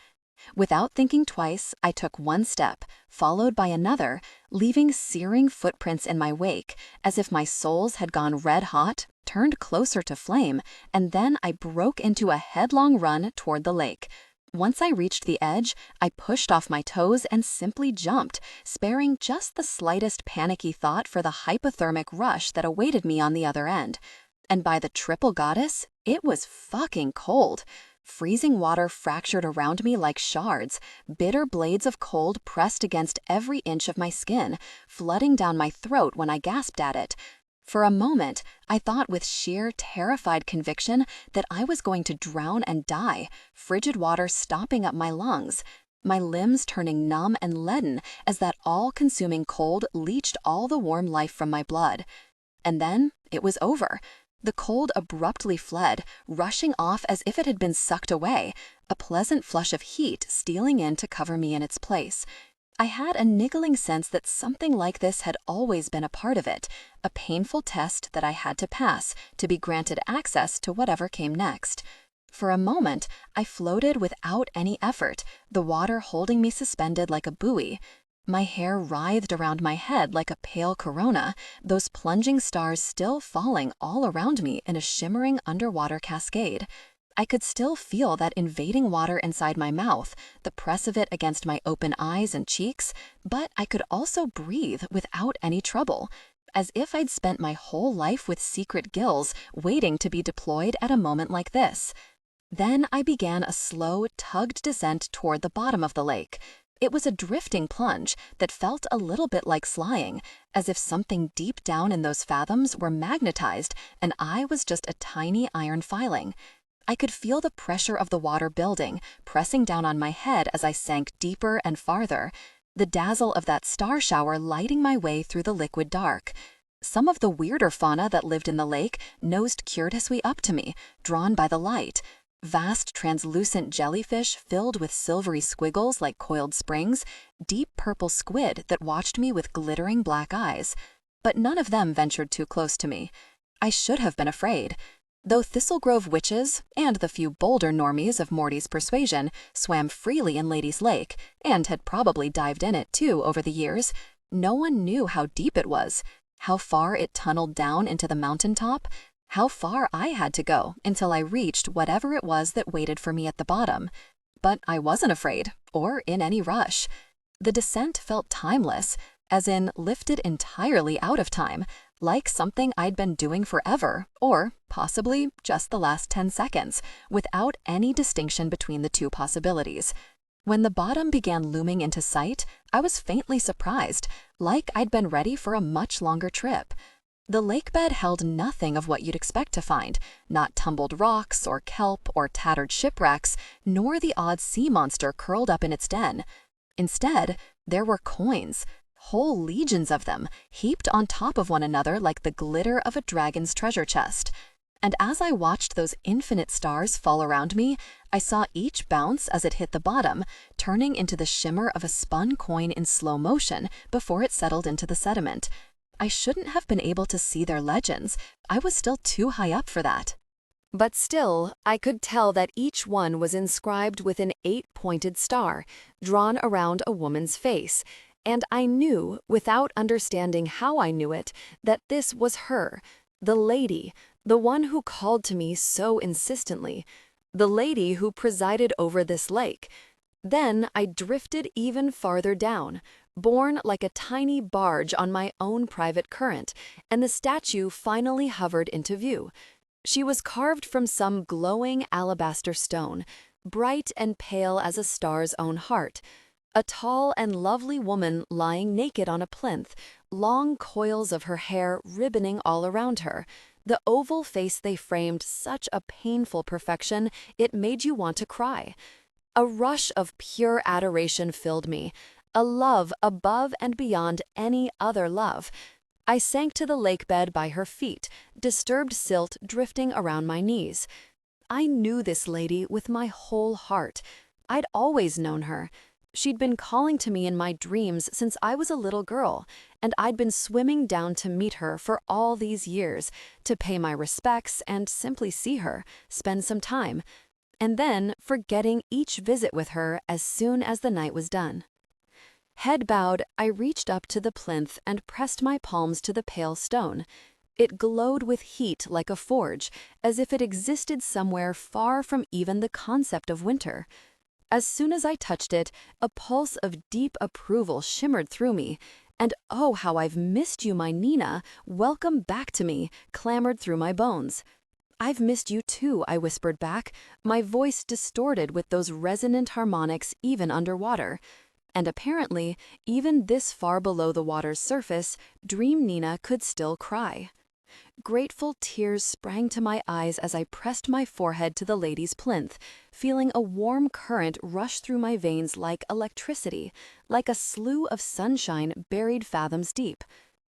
S1: Without thinking twice, I took one step, followed by another, leaving searing footprints in my wake, as if my soles had gone red hot, turned closer to flame, and then I broke into a headlong run toward the lake. Once I reached the edge, I pushed off my toes and simply jumped, sparing just the slightest panicky thought for the hypothermic rush that awaited me on the other end. And by the triple goddess, it was fucking cold. Freezing water fractured around me like shards, bitter blades of cold pressed against every inch of my skin, flooding down my throat when I gasped at it. For a moment, I thought with sheer, terrified conviction that I was going to drown and die, frigid water stopping up my lungs, my limbs turning numb and leaden as that all-consuming cold leached all the warm life from my blood. And then it was over. The cold abruptly fled, rushing off as if it had been sucked away, a pleasant flush of heat stealing in to cover me in its place. I had a niggling sense that something like this had always been a part of it, a painful test that I had to pass to be granted access to whatever came next. For a moment, I floated without any effort, the water holding me suspended like a buoy. My hair writhed around my head like a pale corona, those plunging stars still falling all around me in a shimmering underwater cascade. I could still feel that invading water inside my mouth, the press of it against my open eyes and cheeks, but I could also breathe without any trouble, as if I'd spent my whole life with secret gills waiting to be deployed at a moment like this.
S2: Then I began a slow, tugged descent toward the bottom of the lake. It was a drifting plunge that felt a little bit like flying, as if something deep down in those fathoms were magnetized and I was just a tiny iron filing. I could feel the pressure of the water building, pressing down on my head as I sank deeper and farther, the dazzle of that star shower lighting my way through the liquid dark. Some of the weirder fauna that lived in the lake nosed curiously up to me, drawn by the light. Vast translucent jellyfish filled with silvery squiggles like coiled springs, deep purple squid that watched me with glittering black eyes. But none of them ventured too close to me. I should have been afraid. Though Thistle Grove witches, and the few bolder normies of Morty's persuasion, swam freely in Lady's Lake, and had probably dived in it too over the years, no one knew how deep it was, how far it tunneled down into the mountaintop, how far I had to go until I reached whatever it was that waited for me at the bottom. But I wasn't afraid, or in any rush. The descent felt timeless, as in lifted entirely out of time, like something I'd been doing forever, or possibly just the last 10 seconds, without any distinction between the two possibilities. When the bottom began looming into sight, I was faintly surprised, like I'd been ready for a much longer trip. The lake bed held nothing of what you'd expect to find, not tumbled rocks or kelp or tattered shipwrecks, nor the odd sea monster curled up in its den. Instead, there were coins, whole legions of them, heaped on top of one another like the glitter of a dragon's treasure chest. And as I watched those infinite stars fall around me, I saw each bounce as it hit the bottom, turning into the shimmer of a spun coin in slow motion before it settled into the sediment. I shouldn't have been able to see their legends. I was still too high up for that.
S1: But still, I could tell that each one was inscribed with an 8-pointed star, drawn around a woman's face, and I knew, without understanding how I knew it, that this was her, the lady, the one who called to me so insistently, the lady who presided over this lake. Then I drifted even farther down, borne like a tiny barge on my own private current, and the statue finally hovered into view. She was carved from some glowing alabaster stone, bright and pale as a star's own heart. A tall and lovely woman lying naked on a plinth, long coils of her hair ribboning all around her. The oval face they framed such a painful perfection it made you want to cry. A rush of pure adoration filled me, a love above and beyond any other love. I sank to the lake bed by her feet, disturbed silt drifting around my knees. I knew this lady with my whole heart. I'd always known her. She'd been calling to me in my dreams since I was a little girl, and I'd been swimming down to meet her for all these years, to pay my respects and simply see her, spend some time, and then forgetting each visit with her as soon as the night was done. Head bowed, I reached up to the plinth and pressed my palms to the pale stone. It glowed with heat like a forge, as if it existed somewhere far from even the concept of winter. As soon as I touched it, a pulse of deep approval shimmered through me, and "Oh, how I've missed you, my Nina, welcome back to me," clamored through my bones. "I've missed you too," I whispered back, my voice distorted with those resonant harmonics even underwater. And apparently, even this far below the water's surface, Dream Nina could still cry. Grateful tears sprang to my eyes as I pressed my forehead to the lady's plinth, feeling a warm current rush through my veins like electricity, like a slough of sunshine buried fathoms deep.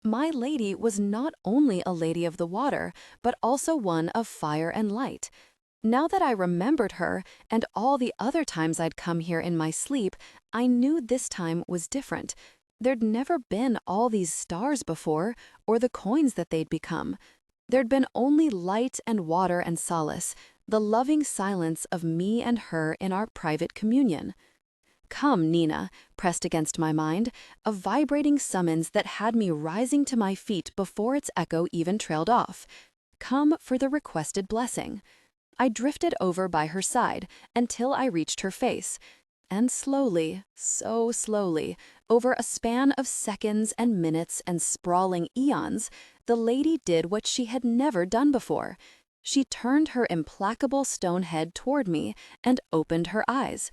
S1: My lady was not only a lady of the water, but also one of fire and light. Now that I remembered her, and all the other times I'd come here in my sleep, I knew this time was different. There'd never been all these stars before, or the coins that they'd become. There'd been only light and water and solace, the loving silence of me and her in our private communion. "Come, Nina," pressed against my mind, a vibrating summons that had me rising to my feet before its echo even trailed off. "Come for the requested blessing." I drifted over by her side until I reached her face. And slowly, so slowly, over a span of seconds and minutes and sprawling eons, the lady did what she had never done before. She turned her implacable stone head toward me and opened her eyes.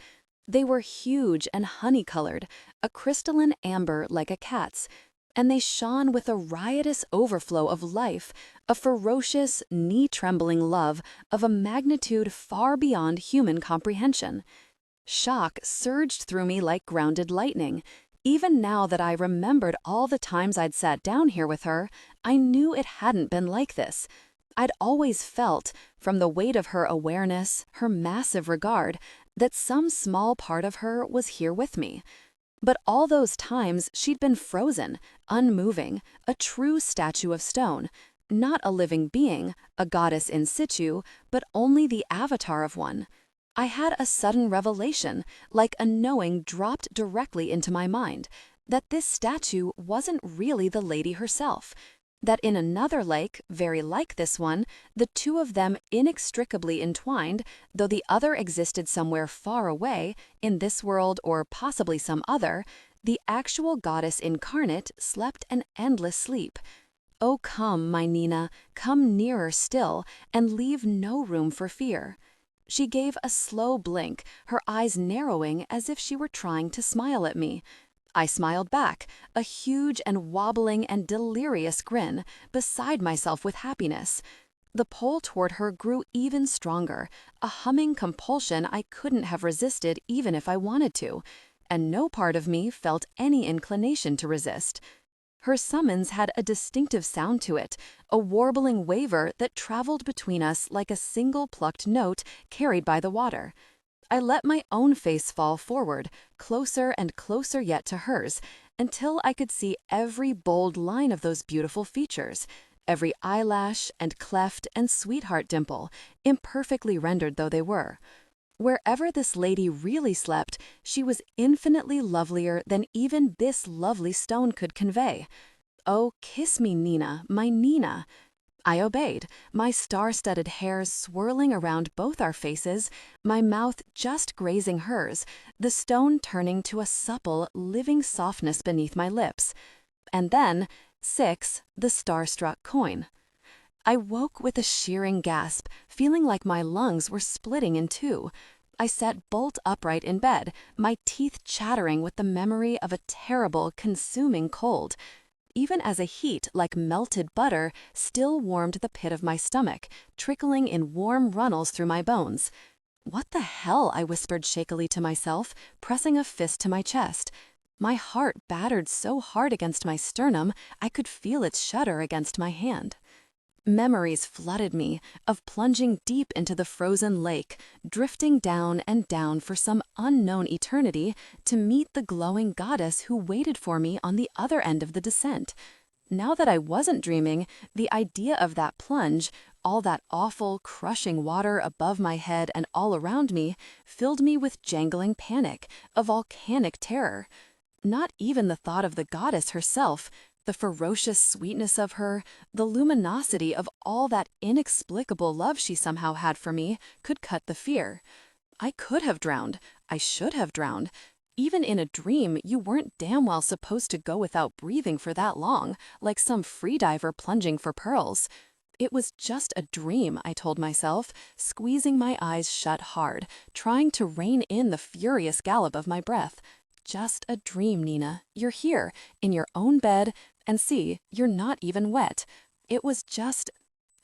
S1: They were huge and honey-colored, a crystalline amber like a cat's, and they shone with a riotous overflow of life, a ferocious, knee-trembling love of a magnitude far beyond human comprehension. Shock surged through me like grounded lightning. Even now that I remembered all the times I'd sat down here with her, I knew it hadn't been like this. I'd always felt, from the weight of her awareness, her massive regard, that some small part of her was here with me. But all those times she'd been frozen, unmoving, a true statue of stone, not a living being, a goddess in situ, but only the avatar of one. I had a sudden revelation, like a knowing dropped directly into my mind, that this statue wasn't really the lady herself, that in another lake, very like this one, the two of them inextricably entwined, though the other existed somewhere far away, in this world or possibly some other, the actual goddess incarnate slept an endless sleep. Oh, come, my Nina, come nearer still, and leave no room for fear. She gave a slow blink, her eyes narrowing as if she were trying to smile at me. I smiled back, a huge and wobbling and delirious grin, beside myself with happiness. The pull toward her grew even stronger, a humming compulsion I couldn't have resisted even if I wanted to, and no part of me felt any inclination to resist. Her summons had a distinctive sound to it, a warbling waver that traveled between us like a single plucked note carried by the water. I let my own face fall forward, closer and closer yet to hers, until I could see every bold line of those beautiful features, every eyelash and cleft and sweetheart dimple, imperfectly rendered though they were. Wherever this lady really slept, she was infinitely lovelier than even this lovely stone could convey. Oh, kiss me, Nina, my Nina. I obeyed, my star-studded hairs swirling around both our faces, my mouth just grazing hers, the stone turning to a supple, living softness beneath my lips. And then, 6, the star-struck coin. I woke with a shearing gasp, feeling like my lungs were splitting in two. I sat bolt upright in bed, my teeth chattering with the memory of a terrible, consuming cold. Even as a heat like melted butter still warmed the pit of my stomach, trickling in warm runnels through my bones. What the hell, I whispered shakily to myself, pressing a fist to my chest. My heart battered so hard against my sternum, I could feel its shudder against my hand. Memories flooded me of plunging deep into the frozen lake, drifting down and down for some unknown eternity to meet the glowing goddess who waited for me on the other end of the descent. Now that I wasn't dreaming, the idea of that plunge, all that awful, crushing water above my head and all around me, filled me with jangling panic, a volcanic terror. Not even the thought of the goddess herself, the ferocious sweetness of her, the luminosity of all that inexplicable love she somehow had for me, could cut the fear. I could have drowned. I should have drowned. Even in a dream, you weren't damn well supposed to go without breathing for that long, like some freediver plunging for pearls. It was just a dream, I told myself, squeezing my eyes shut hard, trying to rein in the furious gallop of my breath. Just a dream, Nina. You're here, in your own bed, and see, you're not even wet. It was just...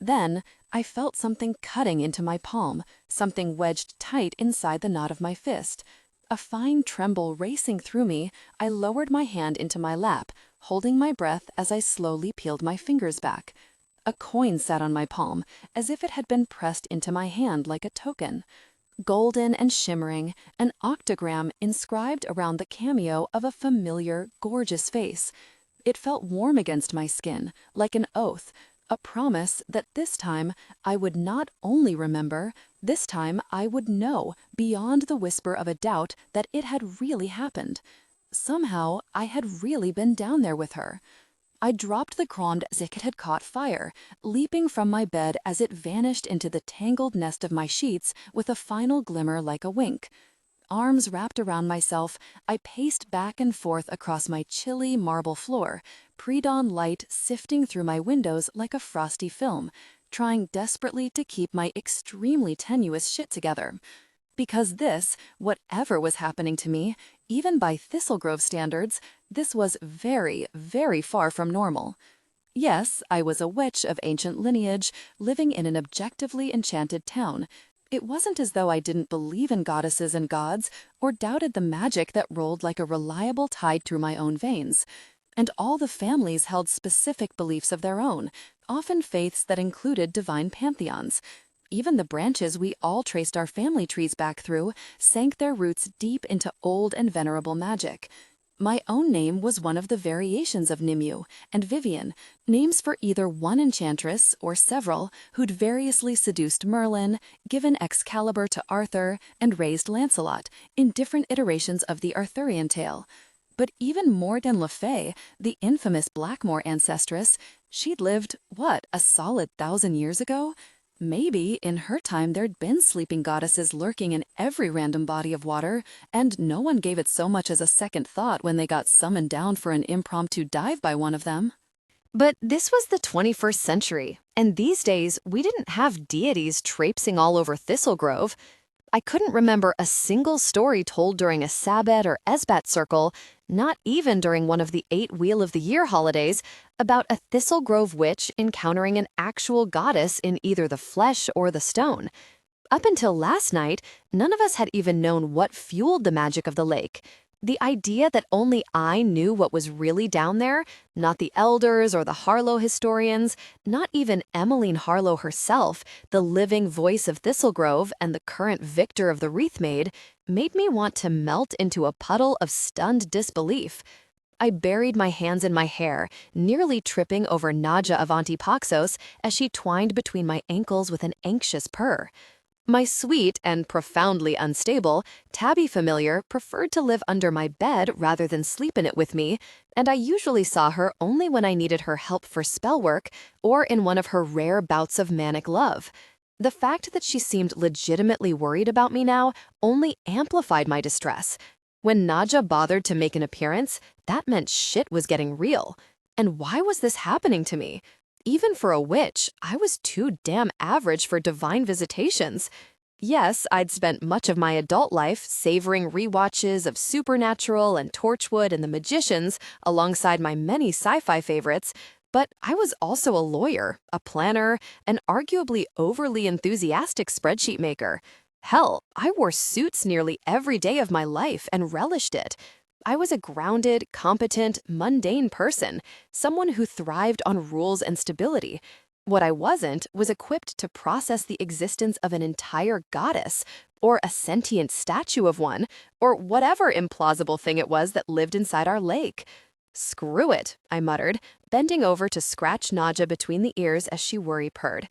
S1: Then, I felt something cutting into my palm, something wedged tight inside the knot of my fist. A fine tremble racing through me, I lowered my hand into my lap, holding my breath as I slowly peeled my fingers back. A coin sat on my palm, as if it had been pressed into my hand like a token. Golden and shimmering, an octagram inscribed around the cameo of a familiar, gorgeous face. It felt warm against my skin, like an oath, a promise that this time I would not only remember, this time I would know, beyond the whisper of a doubt, that it had really happened. Somehow, I had really been down there with her. I dropped the crond as if it had caught fire, leaping from my bed as it vanished into the tangled nest of my sheets with a final glimmer like a wink. Arms wrapped around myself, I paced back and forth across my chilly marble floor, pre-dawn light sifting through my windows like a frosty film, trying desperately to keep my extremely tenuous shit together. Because this, whatever was happening to me, even by Thistlegrove standards, this was very, very far from normal. Yes, I was a witch of ancient lineage, living in an objectively enchanted town. It wasn't as though I didn't believe in goddesses and gods, or doubted the magic that rolled like a reliable tide through my own veins. And all the families held specific beliefs of their own, often faiths that included divine pantheons. Even the branches we all traced our family trees back through sank their roots deep into old and venerable magic. My own name was one of the variations of Nimue and Vivian, names for either one enchantress or several who'd variously seduced Merlin, given Excalibur to Arthur, and raised Lancelot in different iterations of the Arthurian tale. But even Morgan Le Fay, the infamous Blackmore ancestress, she'd lived, a solid 1,000 years ago? Maybe, in her time, there'd been sleeping goddesses lurking in every random body of water, and no one gave it so much as a second thought when they got summoned down for an impromptu dive by one of them. But this was the 21st century, and these days, we didn't have deities traipsing all over Thistlegrove. I couldn't remember a single story told during a Sabbat or Esbat circle, not even during one of the 8 Wheel of the Year holidays, about a Thistlegrove witch encountering an actual goddess in either the flesh or the stone. Up until last night, none of us had even known what fueled the magic of the lake. The idea that only I knew what was really down there, not the elders or the Harlow historians, not even Emmeline Harlow herself, the living voice of Thistlegrove and the current victor of the Wreath Maid, made me want to melt into a puddle of stunned disbelief. I buried my hands in my hair, nearly tripping over Nadja Avanti Paxos as she twined between my ankles with an anxious purr. My sweet and profoundly unstable tabby familiar preferred to live under my bed rather than sleep in it with me, and I usually saw her only when I needed her help for spell work or in one of her rare bouts of manic love. The fact that she seemed legitimately worried about me now only amplified my distress. When Nadja bothered to make an appearance, that meant shit was getting real. And why was this happening to me? Even for a witch, I was too damn average for divine visitations. Yes, I'd spent much of my adult life savoring rewatches of Supernatural and Torchwood and The Magicians alongside my many sci-fi favorites, but I was also a lawyer, a planner, an arguably overly enthusiastic spreadsheet maker. Hell, I wore suits nearly every day of my life and relished it. I was a grounded, competent, mundane person, someone who thrived on rules and stability. What I wasn't was equipped to process the existence of an entire goddess, or a sentient statue of one, or whatever implausible thing it was that lived inside our lake. "Screw it," I muttered, bending over to scratch Nadja between the ears as she worry-purred.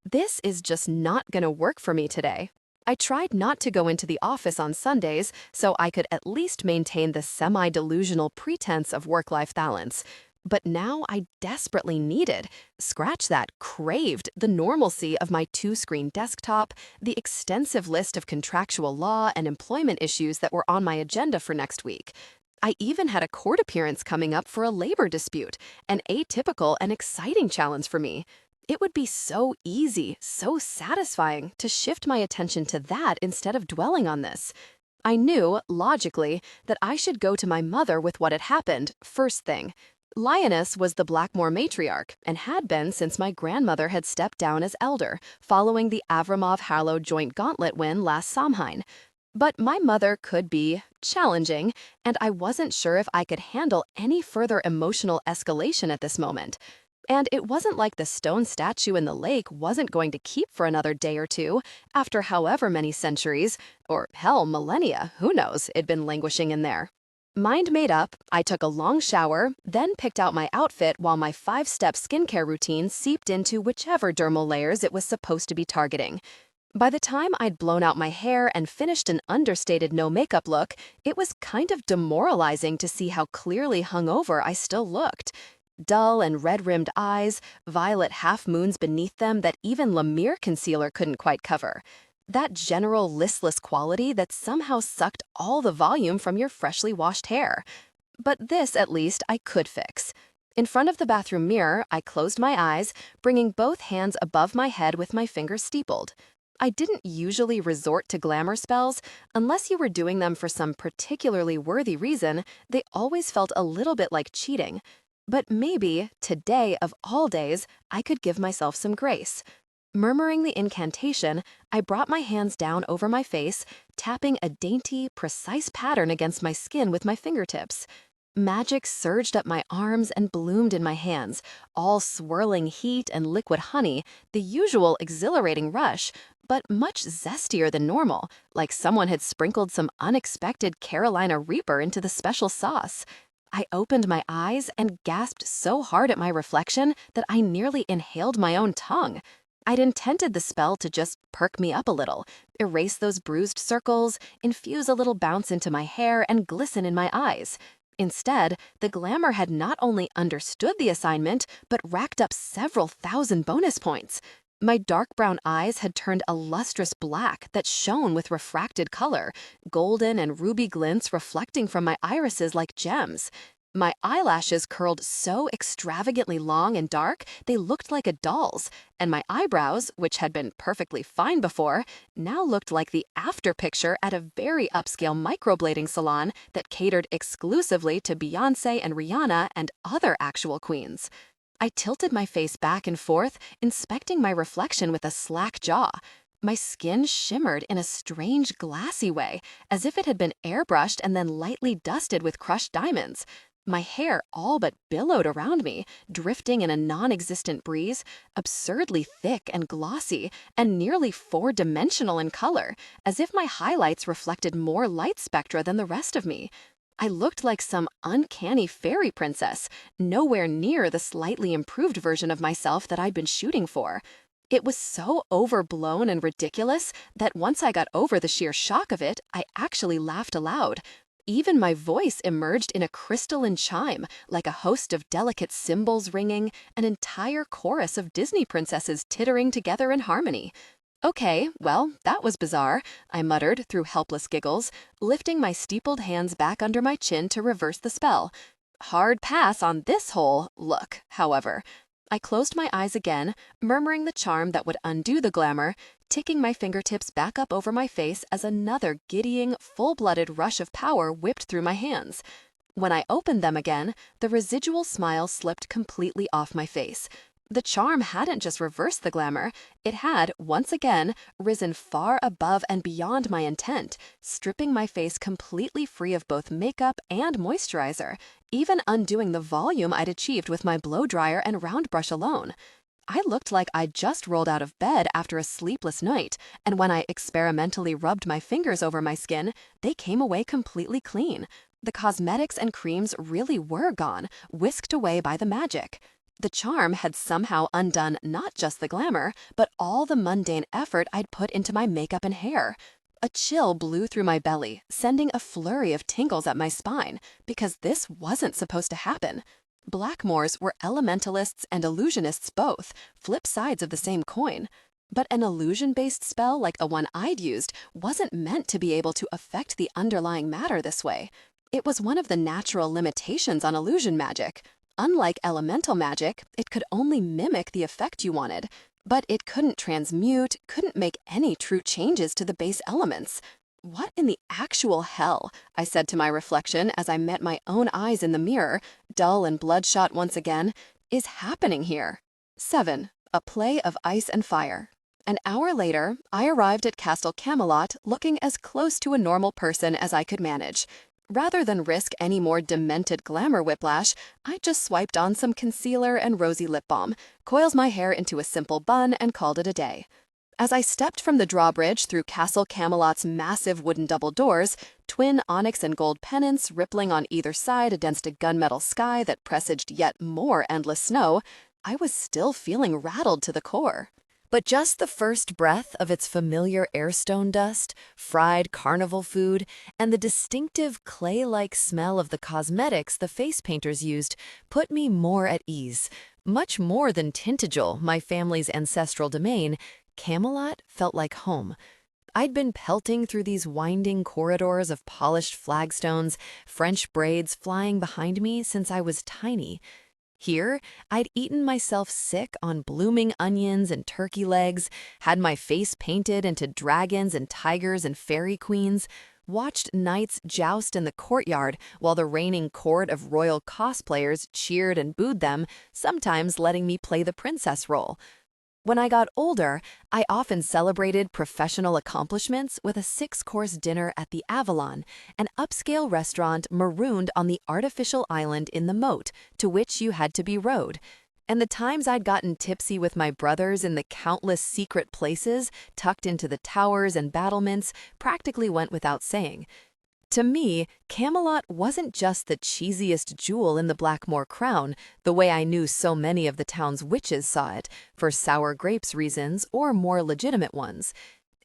S1: "This is just not gonna work for me today." I tried not to go into the office on Sundays so I could at least maintain the semi-delusional pretense of work-life balance. But now I desperately needed, scratch that, craved the normalcy of my 2-screen desktop, the extensive list of contractual law and employment issues that were on my agenda for next week. I even had a court appearance coming up for a labor dispute, an atypical and exciting challenge for me. It would be so easy, so satisfying to shift my attention to that instead of dwelling on this. I knew, logically, that I should go to my mother with what had happened, first thing. Lioness was the Blackmore matriarch, and had been since my grandmother had stepped down as elder, following the Avramov-Harlow joint gauntlet win last Samhain. But my mother could be challenging, and I wasn't sure if I could handle any further emotional escalation at this moment. And it wasn't like the stone statue in the lake wasn't going to keep for another day or two, after however many centuries, or hell, millennia, who knows, it'd been languishing in there. Mind made up, I took a long shower, then picked out my outfit while my 5-step skincare routine seeped into whichever dermal layers it was supposed to be targeting. By the time I'd blown out my hair and finished an understated no-makeup look, it was kind of demoralizing to see how clearly hungover I still looked. Dull and red-rimmed eyes, violet half-moons beneath them that even Lemire concealer couldn't quite cover. That general listless quality that somehow sucked all the volume from your freshly washed hair. But this, at least, I could fix. In front of the bathroom mirror, I closed my eyes, bringing both hands above my head with my fingers steepled. I didn't usually resort to glamour spells. Unless you were doing them for some particularly worthy reason, they always felt a little bit like cheating. But maybe, today of all days, I could give myself some grace. Murmuring the incantation, I brought my hands down over my face, tapping a dainty, precise pattern against my skin with my fingertips. Magic surged up my arms and bloomed in my hands, all swirling heat and liquid honey, the usual exhilarating rush, but much zestier than normal, like someone had sprinkled some unexpected Carolina Reaper into the special sauce. I opened my eyes and gasped so hard at my reflection that I nearly inhaled my own tongue. I'd intended the spell to just perk me up a little, erase those bruised circles, infuse a little bounce into my hair, and glisten in my eyes. Instead, the glamour had not only understood the assignment, but racked up several thousand bonus points. My dark brown eyes had turned a lustrous black that shone with refracted color, golden and ruby glints reflecting from my irises like gems. My eyelashes curled so extravagantly long and dark they looked like a doll's, and my eyebrows, which had been perfectly fine before, now looked like the after picture at a very upscale microblading salon that catered exclusively to Beyoncé and Rihanna and other actual queens. I tilted my face back and forth, inspecting my reflection with a slack jaw. My skin shimmered in a strange glassy way, as if it had been airbrushed and then lightly dusted with crushed diamonds. My hair all but billowed around me, drifting in a non-existent breeze, absurdly thick and glossy, and nearly four-dimensional in color, as if my highlights reflected more light spectra than the rest of me. I looked like some uncanny fairy princess, nowhere near the slightly improved version of myself that I'd been shooting for. It was so overblown and ridiculous that once I got over the sheer shock of it, I actually laughed aloud. Even my voice emerged in a crystalline chime, like a host of delicate cymbals ringing, an entire chorus of Disney princesses tittering together in harmony. Okay, well, that was bizarre, I muttered through helpless giggles, lifting my steepled hands back under my chin to reverse the spell. Hard pass on this whole look, however. I closed my eyes again, murmuring the charm that would undo the glamour, ticking my fingertips back up over my face as another giddying, full-blooded rush of power whipped through my hands. When I opened them again, the residual smile slipped completely off my face. The charm hadn't just reversed the glamour, it had, once again, risen far above and beyond my intent, stripping my face completely free of both makeup and moisturizer, even undoing the volume I'd achieved with my blow dryer and round brush alone. I looked like I'd just rolled out of bed after a sleepless night, and when I experimentally rubbed my fingers over my skin, they came away completely clean. The cosmetics and creams really were gone, whisked away by the magic. The charm had somehow undone not just the glamour, but all the mundane effort I'd put into my makeup and hair. A chill blew through my belly, sending a flurry of tingles up my spine, because this wasn't supposed to happen. Blackmores were elementalists and illusionists both, flip sides of the same coin. But an illusion-based spell like the one I'd used wasn't meant to be able to affect the underlying matter this way. It was one of the natural limitations on illusion magic. Unlike elemental magic, it could only mimic the effect you wanted, but it couldn't transmute, couldn't make any true changes to the base elements. What in the actual hell, I said to my reflection as I met my own eyes in the mirror, dull and bloodshot once again, is happening here? 7. A Play of Ice and Fire. An hour later, I arrived at Castle Camelot looking as close to a normal person as I could manage. Rather than risk any more demented glamour whiplash, I just swiped on some concealer and rosy lip balm, coiled my hair into a simple bun, and called it a day. As I stepped from the drawbridge through Castle Camelot's massive wooden double doors, twin onyx and gold pennants rippling on either side against a gunmetal sky that presaged yet more endless snow, I was still feeling rattled to the core. But just the first breath of its familiar airstone dust, fried carnival food, and the distinctive clay-like smell of the cosmetics the face painters used put me more at ease. Much more than Tintagel, my family's ancestral domain, Camelot felt like home. I'd been pelting through these winding corridors of polished flagstones, French braids flying behind me since I was tiny. Here, I'd eaten myself sick on blooming onions and turkey legs, had my face painted into dragons and tigers and fairy queens, watched knights joust in the courtyard while the reigning court of royal cosplayers cheered and booed them, sometimes letting me play the princess role. When I got older, I often celebrated professional accomplishments with a 6-course dinner at the Avalon, an upscale restaurant marooned on the artificial island in the moat, to which you had to be rowed. And the times I'd gotten tipsy with my brothers in the countless secret places tucked into the towers and battlements practically went without saying. To me, Camelot wasn't just the cheesiest jewel in the Blackmore crown, the way I knew so many of the town's witches saw it, for sour grapes reasons or more legitimate ones.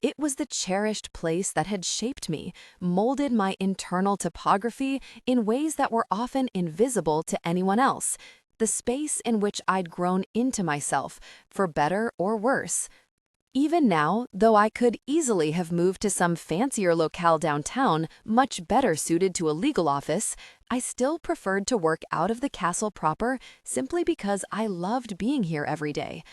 S1: It was the cherished place that had shaped me, molded my internal topography in ways that were often invisible to anyone else, the space in which I'd grown into myself, for better or worse. Even now, though I could easily have moved to some fancier locale downtown, much better suited to a legal office, I still preferred to work out of the castle proper simply because I loved being here every day.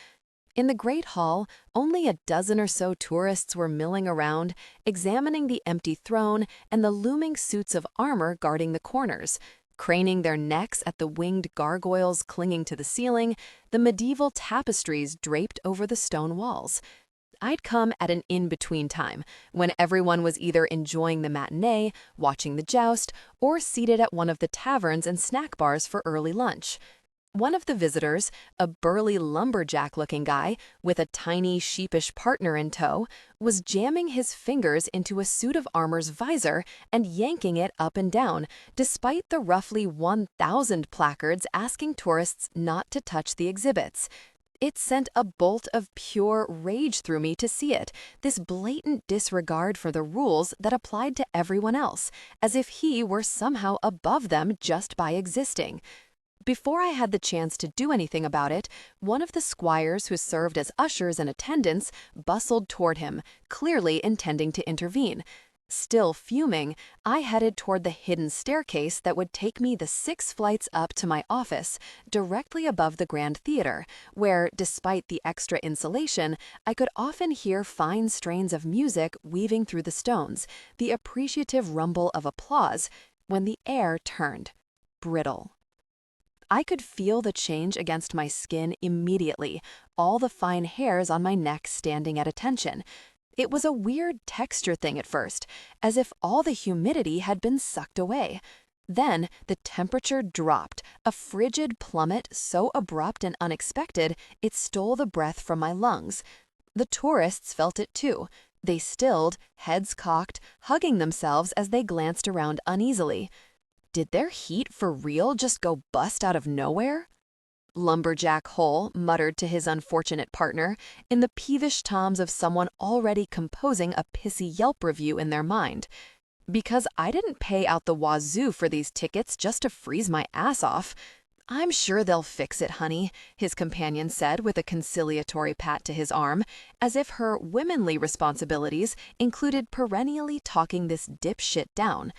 S1: In the Great Hall, only a dozen or so tourists were milling around, examining the empty throne and the looming suits of armor guarding the corners, craning their necks at the winged gargoyles clinging to the ceiling, the medieval tapestries draped over the stone walls. I'd come at an in-between time, when everyone was either enjoying the matinee, watching the joust, or seated at one of the taverns and snack bars for early lunch. One of the visitors, a burly lumberjack-looking guy with a tiny, sheepish partner in tow, was jamming his fingers into a suit of armor's visor and yanking it up and down, despite the roughly 1,000 placards asking tourists not to touch the exhibits. It sent a bolt of pure rage through me to see it, this blatant disregard for the rules that applied to everyone else, as if he were somehow above them just by existing. Before I had the chance to do anything about it, one of the squires who served as ushers and attendants bustled toward him, clearly intending to intervene. Still fuming, I headed toward the hidden staircase that would take me the 6 flights up to my office, directly above the Grand Theater, where, despite the extra insulation, I could often hear fine strains of music weaving through the stones, the appreciative rumble of applause, when the air turned brittle. I could feel the change against my skin immediately, all the fine hairs on my neck standing at attention. It was a weird texture thing at first, as if all the humidity had been sucked away. Then the temperature dropped, a frigid plummet so abrupt and unexpected it stole the breath from my lungs. The tourists felt it too. They stilled, heads cocked, hugging themselves as they glanced around uneasily. Did their heat for real just go bust out of nowhere? Lumberjack Hole muttered to his unfortunate partner in the peevish toms of someone already composing a pissy Yelp review in their mind. Because I didn't pay out the wazoo for these tickets just to freeze my ass off. I'm sure they'll fix it, honey, his companion said with a conciliatory pat to his arm, as if her womanly responsibilities included perennially talking this dipshit down.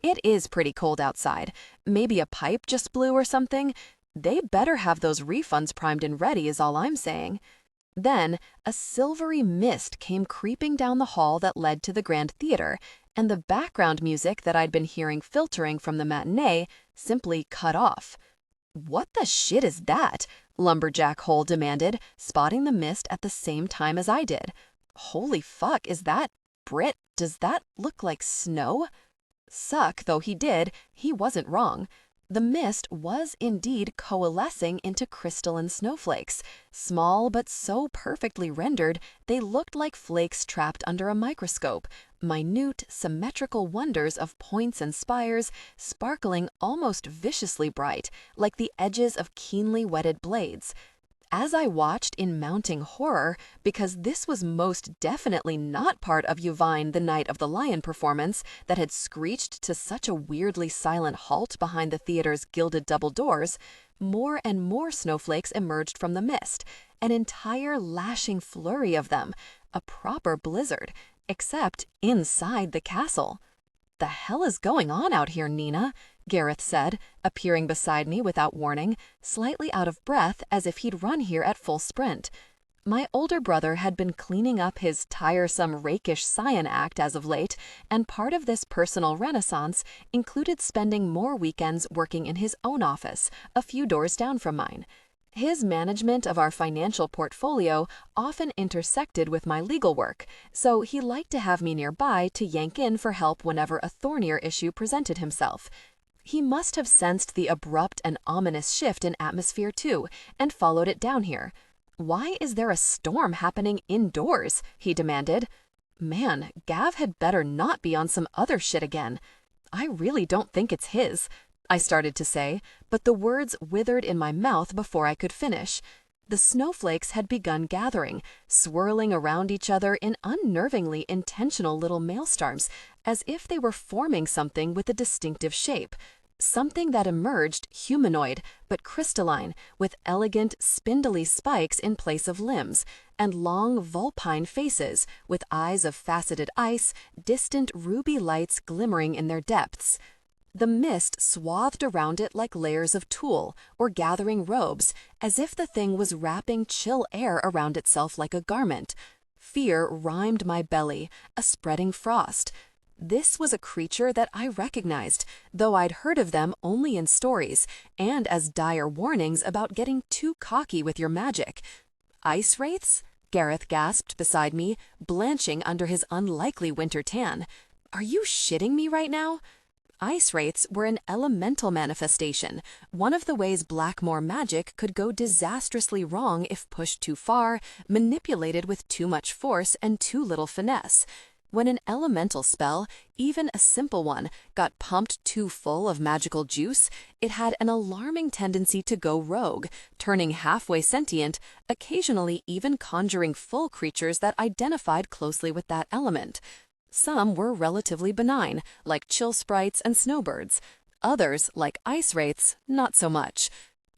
S1: It is pretty cold outside. Maybe a pipe just blew or something. They better have those refunds primed and ready is all I'm saying. Then, a silvery mist came creeping down the hall that led to the Grand Theater, and the background music that I'd been hearing filtering from the matinee simply cut off. "What the shit is that?" Lumberjack Hole demanded, spotting the mist at the same time as I did. "Holy fuck, is that... Brit, does that look like snow?" Suck though he did, he wasn't wrong. The mist was indeed coalescing into crystalline snowflakes, small but so perfectly rendered they looked like flakes trapped under a microscope, minute, symmetrical wonders of points and spires, sparkling almost viciously bright, like the edges of keenly whetted blades. As I watched in mounting horror, because this was most definitely not part of Yvain the Night of the Lion performance that had screeched to such a weirdly silent halt behind the theater's gilded double doors, more and more snowflakes emerged from the mist, an entire lashing flurry of them, a proper blizzard, except inside the castle. "The hell is going on out here, Nina?"
S2: Gareth said, appearing beside me without warning, slightly out of breath as if he'd run here at full sprint. My older brother had been cleaning up his tiresome rakish scion act as of late, and part of this personal renaissance included spending more weekends working in his own office, a few doors down from mine. His management of our financial portfolio often intersected with my legal work, so he liked to have me nearby to yank in for help whenever a thornier issue presented himself. He must have sensed the abrupt and ominous shift in atmosphere too, and followed it down here. "Why is there a storm happening indoors?" he demanded. Man, Gav had better not be on some other shit again. "I really don't think it's his," I started to say, but the words withered in my mouth before I could finish. The snowflakes had begun gathering, swirling around each other in unnervingly intentional little maelstorms, as if they were forming something with a distinctive shape. Something that emerged humanoid, but crystalline, with elegant, spindly spikes in place of limbs, and long vulpine faces, with eyes of faceted ice, distant ruby lights glimmering in their depths. The mist swathed around it like layers of tulle, or gathering robes, as if the thing was wrapping chill air around itself like a garment. Fear rhymed my belly, a spreading frost. This was a creature that I recognized, though I'd heard of them only in stories, and as dire warnings about getting too cocky with your magic. "Ice wraiths?" Gareth gasped beside me, blanching under his unlikely winter tan. "Are you shitting me right now?" Ice wraiths were an elemental manifestation, one of the ways Blackmoor magic could go disastrously wrong if pushed too far, manipulated with too much force and too little finesse. When an elemental spell, even a simple one, got pumped too full of magical juice, it had an alarming tendency to go rogue, turning halfway sentient, occasionally even conjuring full creatures that identified closely with that element. Some were relatively benign, like chill sprites and snowbirds. Others, like ice wraiths, not so much.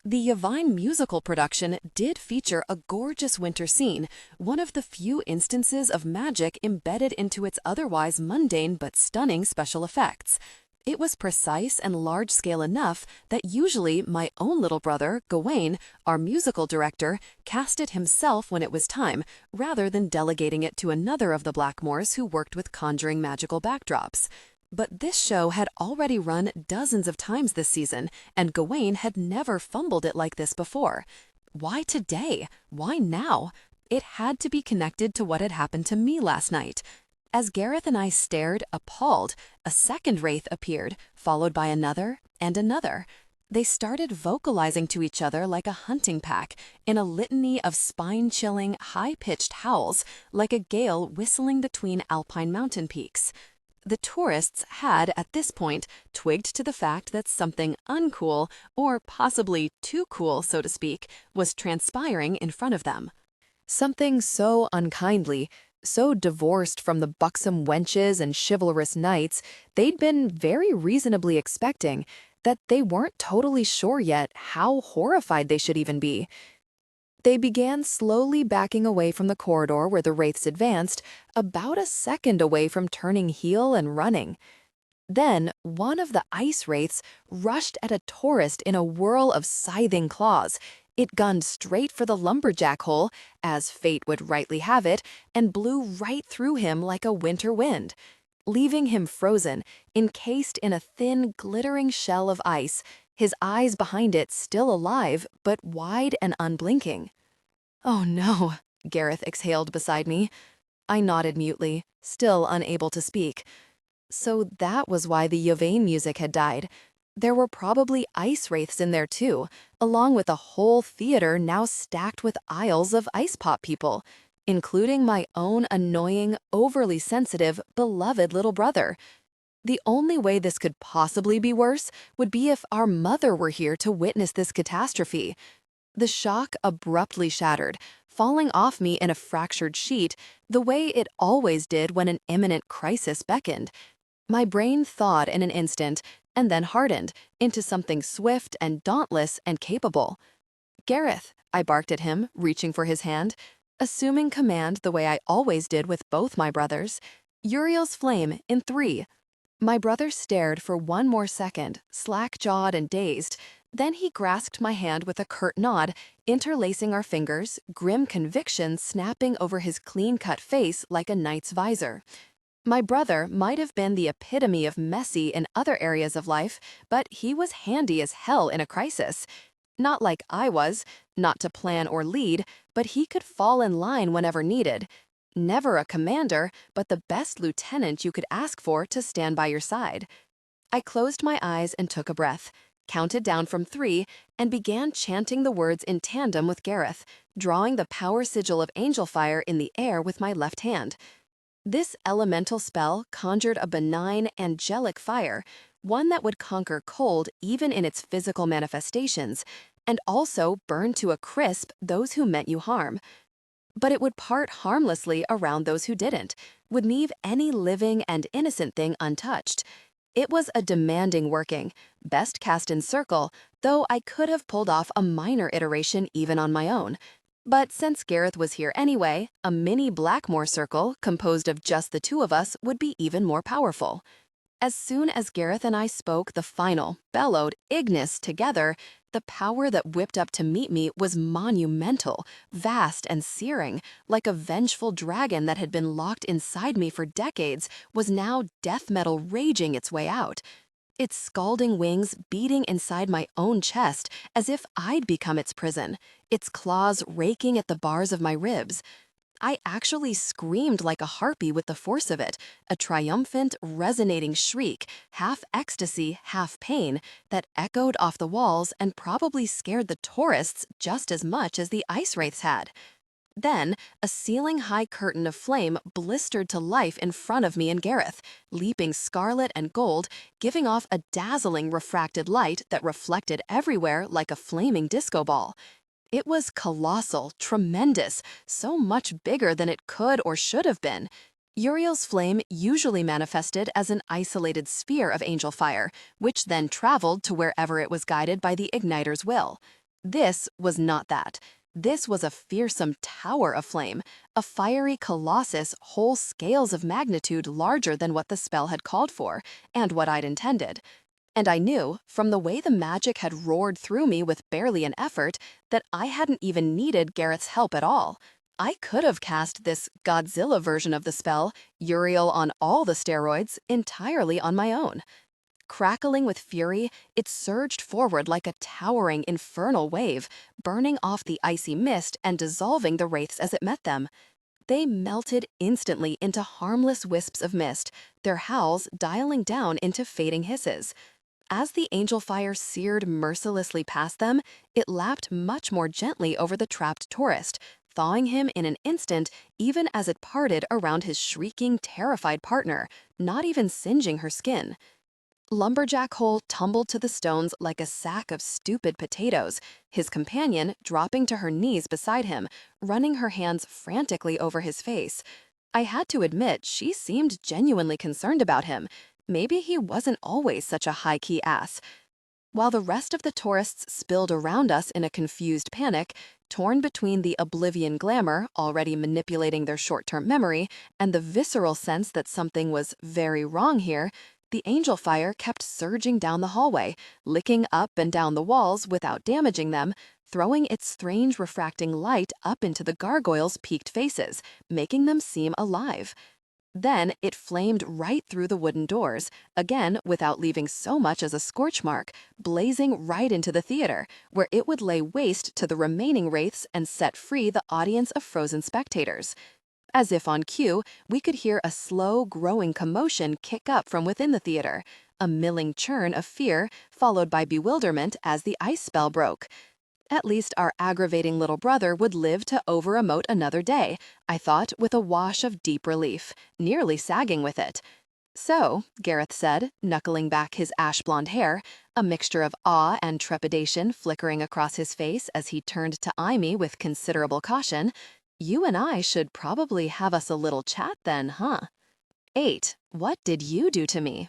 S2: The Yavine musical production did feature a gorgeous winter scene, one of the few instances of magic embedded into its otherwise mundane but stunning special effects. It was precise and large-scale enough that usually my own little brother, Gawain, our musical director, cast it himself when it was time, rather than delegating it to another of the Blackmoors who worked with conjuring magical backdrops. But this show had already run dozens of times this season, and Gawain had never fumbled it like this before. Why today? Why now? It had to be connected to what had happened to me last night. As Gareth and I stared, appalled, a second wraith appeared, followed by another and another. They started vocalizing to each other like a hunting pack, in a litany of spine-chilling, high-pitched howls, like a gale whistling between alpine mountain peaks. The tourists had, at this point, twigged to the fact that something uncool, or possibly too cool, so to speak, was transpiring in front of them. Something so unkindly, so divorced from the buxom wenches and chivalrous knights they'd been very reasonably expecting, that they weren't totally sure yet how horrified they should even be. They began slowly backing away from the corridor where the wraiths advanced, about a second away from turning heel and running. Then one of the ice wraiths rushed at a tourist in a whirl of scything claws. It gunned straight for the lumberjack hole, as fate would rightly have it, and blew right through him like a winter wind, leaving him frozen, encased in a thin, glittering shell of ice, his eyes behind it still alive, but wide and unblinking. "Oh no," Gareth exhaled beside me. I nodded mutely, still unable to speak. So that was why the Yvain music had died. There were probably ice wraiths in there too, along with a whole theater now stacked with aisles of ice pop people, including my own annoying, overly sensitive, beloved little brother. The only way this could possibly be worse would be if our mother were here to witness this catastrophe. The shock abruptly shattered, falling off me in a fractured sheet, the way it always did when an imminent crisis beckoned. My brain thawed in an instant, and then hardened into something swift and dauntless and capable. "Gareth," I barked at him, reaching for his hand, assuming command the way I always did with both my brothers. "Uriel's flame in 3.
S1: My brother stared for one more second, slack-jawed and dazed. Then he grasped my hand with a curt nod, interlacing our fingers, grim conviction snapping over his clean-cut face like a knight's visor. My brother might have been the epitome of messy in other areas of life, but he was handy as hell in a crisis. Not like I was, not to plan or lead, but he could fall in line whenever needed. Never a commander, but the best lieutenant you could ask for to stand by your side. I closed my eyes and took a breath, counted down from 3, and began chanting the words in tandem with Gareth, drawing the power sigil of angel fire in the air with my left hand. This elemental spell conjured a benign, angelic fire, one that would conquer cold even in its physical manifestations, and also burn to a crisp those who meant you harm. But it would part harmlessly around those who didn't, would leave any living and innocent thing untouched. It was a demanding working, best cast in circle, though I could have pulled off a minor iteration even on my own. But since Gareth was here anyway, a mini Blackmore circle composed of just the two of us would be even more powerful. As soon as Gareth and I spoke the final, bellowed Ignis together, the power that whipped up to meet me was monumental, vast and searing, like a vengeful dragon that had been locked inside me for decades was now death metal raging its way out. Its scalding wings beating inside my own chest as if I'd become its prison, its claws raking at the bars of my ribs. I actually screamed like a harpy with the force of it, a triumphant, resonating shriek, half ecstasy, half pain, that echoed off the walls and probably scared the tourists just as much as the ice wraiths had. Then, a ceiling-high curtain of flame blistered to life in front of me and Gareth, leaping scarlet and gold, giving off a dazzling refracted light that reflected everywhere like a flaming disco ball. It was colossal, tremendous, so much bigger than it could or should have been. Uriel's flame usually manifested as an isolated sphere of angel fire, which then traveled to wherever it was guided by the igniter's will. This was not that. This was a fearsome tower of flame, a fiery colossus whole scales of magnitude larger than what the spell had called for, and what I'd intended. And I knew, from the way the magic had roared through me with barely an effort, that I hadn't even needed Gareth's help at all. I could have cast this Godzilla version of the spell, Uriel on all the steroids, entirely on my own. Crackling with fury, it surged forward like a towering infernal wave, burning off the icy mist and dissolving the wraiths as it met them. They melted instantly into harmless wisps of mist, their howls dialing down into fading hisses. As the angel fire seared mercilessly past them, it lapped much more gently over the trapped tourist, thawing him in an instant even as it parted around his shrieking, terrified partner, not even singeing her skin. Lumberjack Hole tumbled to the stones like a sack of stupid potatoes, his companion dropping to her knees beside him, running her hands frantically over his face. I had to admit she seemed genuinely concerned about him. Maybe he wasn't always such a high-key ass. While the rest of the tourists spilled around us in a confused panic, torn between the oblivion glamour, already manipulating their short-term memory, and the visceral sense that something was very wrong here, the angel fire kept surging down the hallway, licking up and down the walls without damaging them, throwing its strange refracting light up into the gargoyles' peaked faces, making them seem alive. Then it flamed right through the wooden doors, again without leaving so much as a scorch mark, blazing right into the theater, where it would lay waste to the remaining wraiths and set free the audience of frozen spectators. As if on cue, we could hear a slow, growing commotion kick up from within the theater, a milling churn of fear, followed by bewilderment as the ice spell broke. At least our aggravating little brother would live to over-emote another day, I thought with a wash of deep relief, nearly sagging with it. So, Gareth said, knuckling back his ash-blonde hair, a mixture of awe and trepidation flickering across his face as he turned to eye me with considerable caution, "You and I should probably have us a little chat then, huh? 8. What did you do to me?"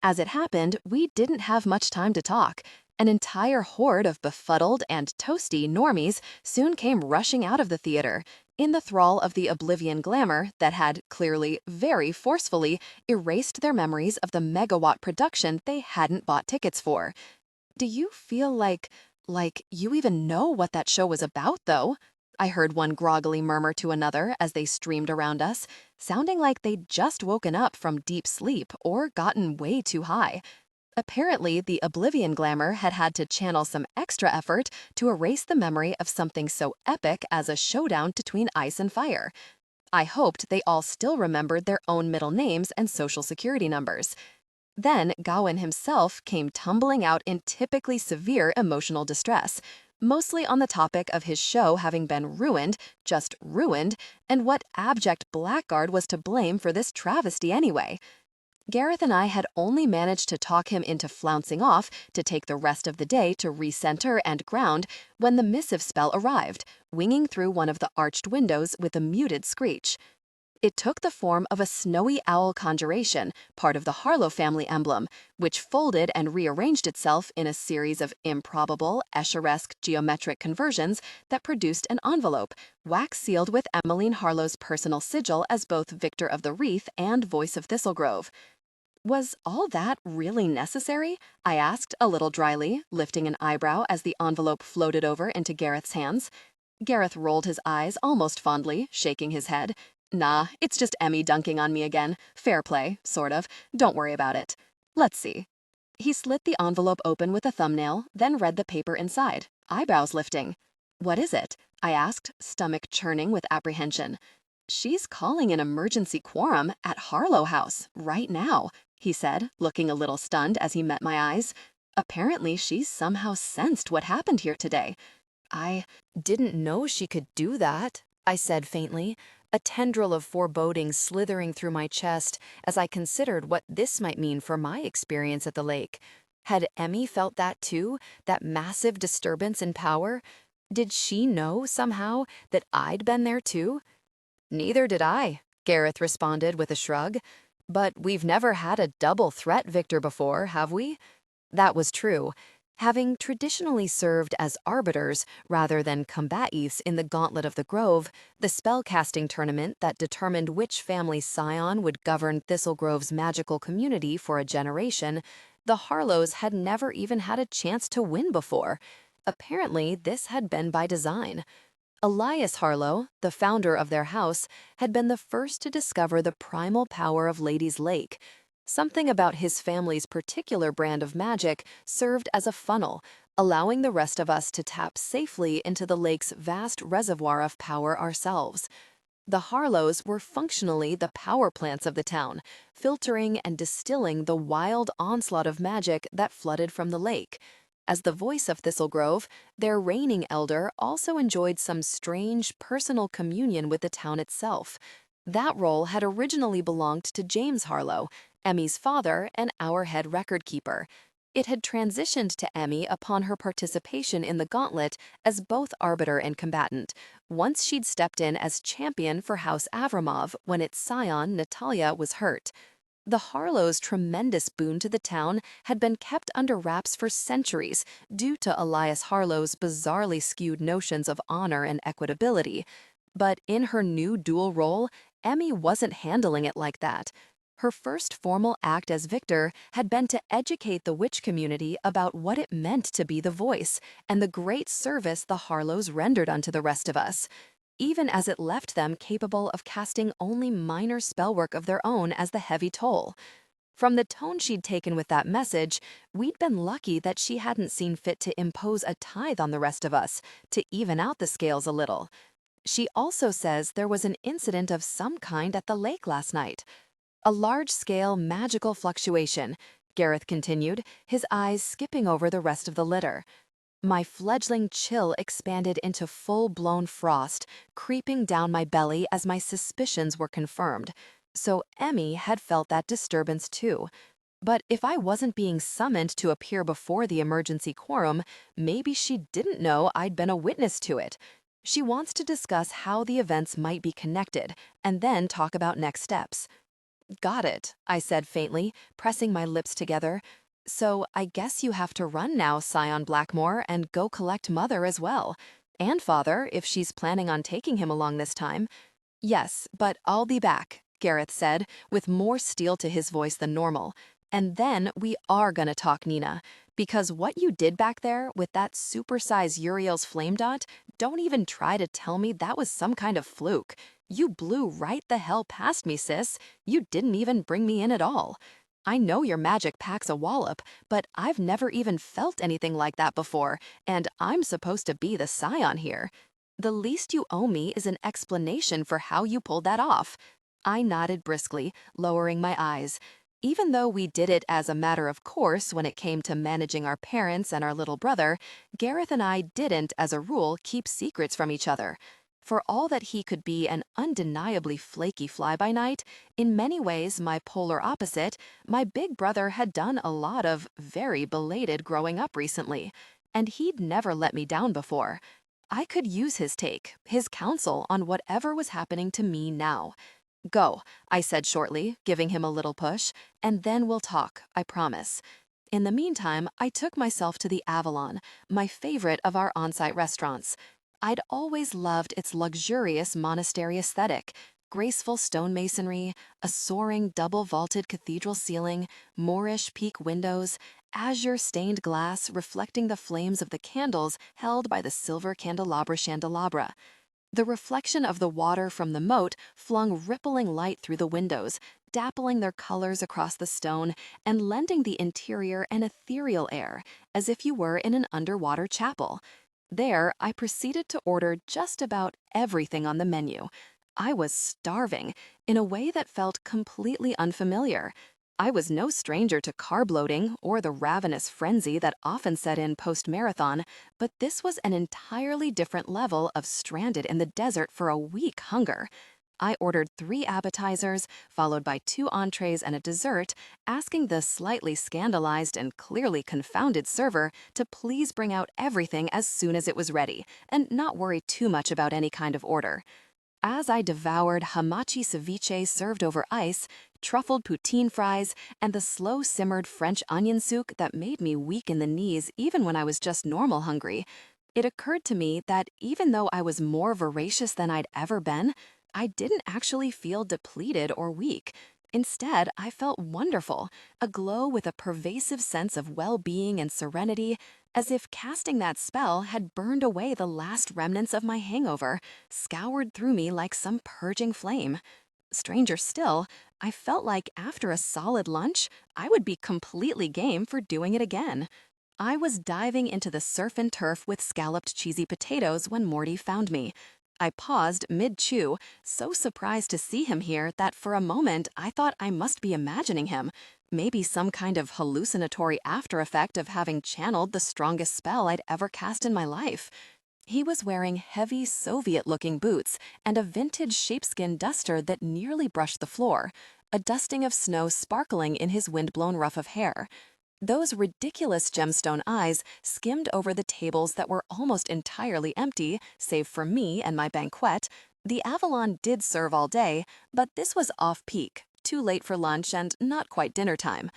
S1: As it happened, we didn't have much time to talk. An entire horde of befuddled and toasty normies soon came rushing out of the theater,
S2: in the thrall of the oblivion glamour that had clearly, very forcefully, erased their memories of the megawatt production they hadn't bought tickets for. Do you feel like you even know what that show was about, though? I heard one groggily murmur to another as they streamed around us, sounding like they'd just woken up from deep sleep or gotten way too high. Apparently, the Oblivion glamour had had to channel some extra effort to erase the memory of something so epic as a showdown between ice and fire. I hoped they all still remembered their own middle names and social security numbers. Then Gawain himself came tumbling out in typically severe emotional distress, mostly on the topic of his show having been ruined, just ruined, and what abject blackguard was to blame for this travesty anyway. Gareth and I had only managed to talk him into flouncing off to take the rest of the day to recenter and ground when the missive spell arrived, winging through one of the arched windows with a muted screech. It took the form of a snowy owl conjuration, part of the Harlow family emblem, which folded and rearranged itself in a series of improbable, Escheresque geometric conversions that produced an envelope, wax-sealed with Emmeline Harlow's personal sigil as both Victor of the Wreath and Voice of Thistlegrove. Was all that really necessary? I asked a little dryly, lifting an eyebrow as the envelope floated over into Gareth's hands. Gareth rolled his eyes almost fondly, shaking his head. Nah, it's just Emmy dunking on me again. Fair play, sort of. Don't worry about it. Let's see. He slit the envelope open with a thumbnail, then read the paper inside, eyebrows lifting. What is it? I asked, stomach churning with apprehension. She's calling an emergency quorum at Harlow House, right now, he said, looking a little stunned as he met my eyes. Apparently, she's somehow sensed what happened here today. I
S1: Didn't know she could do that, I said faintly, a tendril of foreboding slithering through my chest as I considered what this might mean for my experience at the lake. Had Emmy felt that too, that massive disturbance in power? Did she know, somehow, that I'd been there too? Neither did I, Gareth responded with a shrug. But we've never had a double threat victor before, have we? That was true. Having traditionally served as arbiters rather than combatants in the Gauntlet of the Grove, the spellcasting tournament that determined which family's scion would govern Thistlegrove's magical community for a generation, the Harlows had never even had a chance to win before. Apparently, this had been by design. Elias Harlow, the founder of their house, had been the first to discover the primal power of Lady's Lake. Something about his family's particular brand of magic served as a funnel, allowing the rest of us to tap safely into the lake's vast reservoir of power ourselves. The Harlows were functionally the power plants of the town, filtering and distilling the wild onslaught of magic that flooded from the lake. As the voice of Thistlegrove, their reigning elder also enjoyed some strange personal communion with the town itself. That role had originally belonged to James Harlow, Emmy's father and our head record keeper. It had transitioned to Emmy upon her participation in the Gauntlet as both arbiter and combatant, once she'd stepped in as champion for House Avramov when its scion, Natalia, was hurt. The Harlows' tremendous boon to the town had been kept under wraps for centuries due to Elias Harlow's bizarrely skewed notions of honor and equitability. But in her new dual role, Emmy wasn't handling it like that. Her first formal act as victor had been to educate the witch community about what it meant to be the voice and the great service the Harlows rendered unto the rest of us, even as it left them capable of casting only minor spellwork of their own as the heavy toll. From the tone she'd taken with that message, we'd been lucky that she hadn't seen fit to impose a tithe on the rest of us, to even out the scales a little. She also says there was an incident of some kind at the lake last night. A large-scale magical fluctuation, Gareth continued, his eyes skipping over the rest of the litter. My fledgling chill expanded into full-blown frost, creeping down my belly as my suspicions were confirmed. So Emmy had felt that disturbance too. But if I wasn't being summoned to appear before the emergency quorum, maybe she didn't know I'd been a witness to it. She wants to discuss how the events might be connected, and then talk about next steps. Got it, I said faintly, pressing my lips together. So I guess you have to run now, Scion Blackmore, and go collect Mother as well. And father, if she's planning on taking him along this time. Yes, but I'll be back, Gareth said, with more steel to his voice than normal. And then we are gonna talk, Nina, because what you did back there with that supersized Uriel's flame dot, don't even try to tell me that was some kind of fluke. You blew right the hell past me, sis. You didn't even bring me in at all. I know your magic packs a wallop, but I've never even felt anything like that before, and I'm supposed to be the scion here. The least you owe me is an explanation for how you pulled that off. I nodded briskly, lowering my eyes. Even though we did it as a matter of course when it came to managing our parents and our little brother, Gareth and I didn't, as a rule, keep secrets from each other. For all that he could be an undeniably flaky fly-by-night, in many ways my polar opposite, my big brother had done a lot of very belated growing up recently, and he'd never let me down before. I could use his take, his counsel on whatever was happening to me now. Go, I said shortly, giving him a little push, and then we'll talk, I promise. In the meantime, I took myself to the Avalon, my favorite of our on-site restaurants. I'd always loved its luxurious monastery aesthetic, graceful stone masonry, a soaring double-vaulted cathedral ceiling, Moorish peak windows, azure stained glass reflecting the flames of the candles held by the silver candelabra. The reflection of the water from the moat flung rippling light through the windows, dappling their colors across the stone and lending the interior an ethereal air, as if you were in an underwater chapel. There, I proceeded to order just about everything on the menu. I was starving, in a way that felt completely unfamiliar. I was no stranger to carb loading or the ravenous frenzy that often set in post-marathon, but this was an entirely different level of stranded in the desert for a week hunger. I ordered 3 appetizers, followed by 2 entrees and a dessert, asking the slightly scandalized and clearly confounded server to please bring out everything as soon as it was ready, and not worry too much about any kind of order. As I devoured hamachi ceviche served over ice, truffled poutine fries, and the slow-simmered French onion souk that made me weak in the knees even when I was just normal hungry, it occurred to me that even though I was more voracious than I'd ever been, I didn't actually feel depleted or weak. Instead, I felt wonderful, aglow with a pervasive sense of well-being and serenity, as if casting that spell had burned away the last remnants of my hangover, scoured through me like some purging flame. Stranger still, I felt like after a solid lunch, I would be completely game for doing it again. I was diving into the surf and turf with scalloped cheesy potatoes when Morty found me. I paused mid-chew, so surprised to see him here that for a moment I thought I must be imagining him, maybe some kind of hallucinatory after effect of having channeled the strongest spell I'd ever cast in my life. He was wearing heavy Soviet-looking boots and a vintage sheepskin duster that nearly brushed the floor, a dusting of snow sparkling in his wind-blown ruff of hair. Those ridiculous gemstone eyes skimmed over the tables that were almost entirely empty, save for me and my banquet. The Avalon did serve all day, but this was off-peak, too late for lunch and not quite dinner time.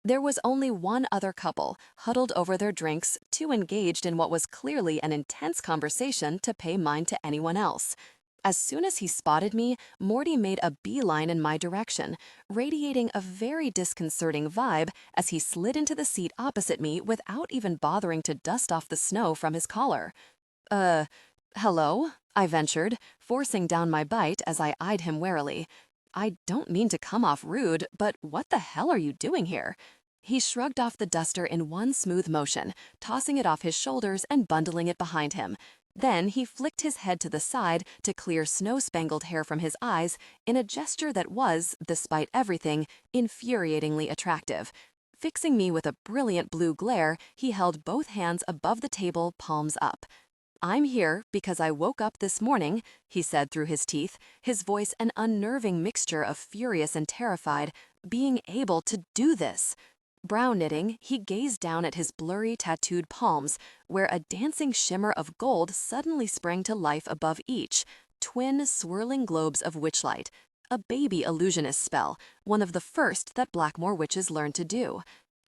S1: There was only one other couple, huddled over their drinks, too engaged in what was clearly an intense conversation to pay mind to anyone else. As soon as he spotted me, Morty made a beeline in my direction, radiating a very disconcerting vibe as he slid into the seat opposite me without even bothering to dust off the snow from his collar. Hello? I ventured, forcing down my bite as I eyed him warily. I don't mean to come off rude, but what the hell are you doing here? He shrugged off the duster in one smooth motion, tossing it off his shoulders and bundling it behind him. Then he flicked his head to the side to clear snow-spangled hair from his eyes in a gesture that was, despite everything, infuriatingly attractive. Fixing me with a brilliant blue glare, he held both hands above the table, palms up. "I'm here because I woke up this morning," he said through his teeth, his voice an unnerving mixture of furious and terrified, "being able to do this." Brow knitting, he gazed down at his blurry tattooed palms, where a dancing shimmer of gold suddenly sprang to life above each, twin swirling globes of witchlight, a baby illusionist spell, one of the first that Blackmore witches learned to do.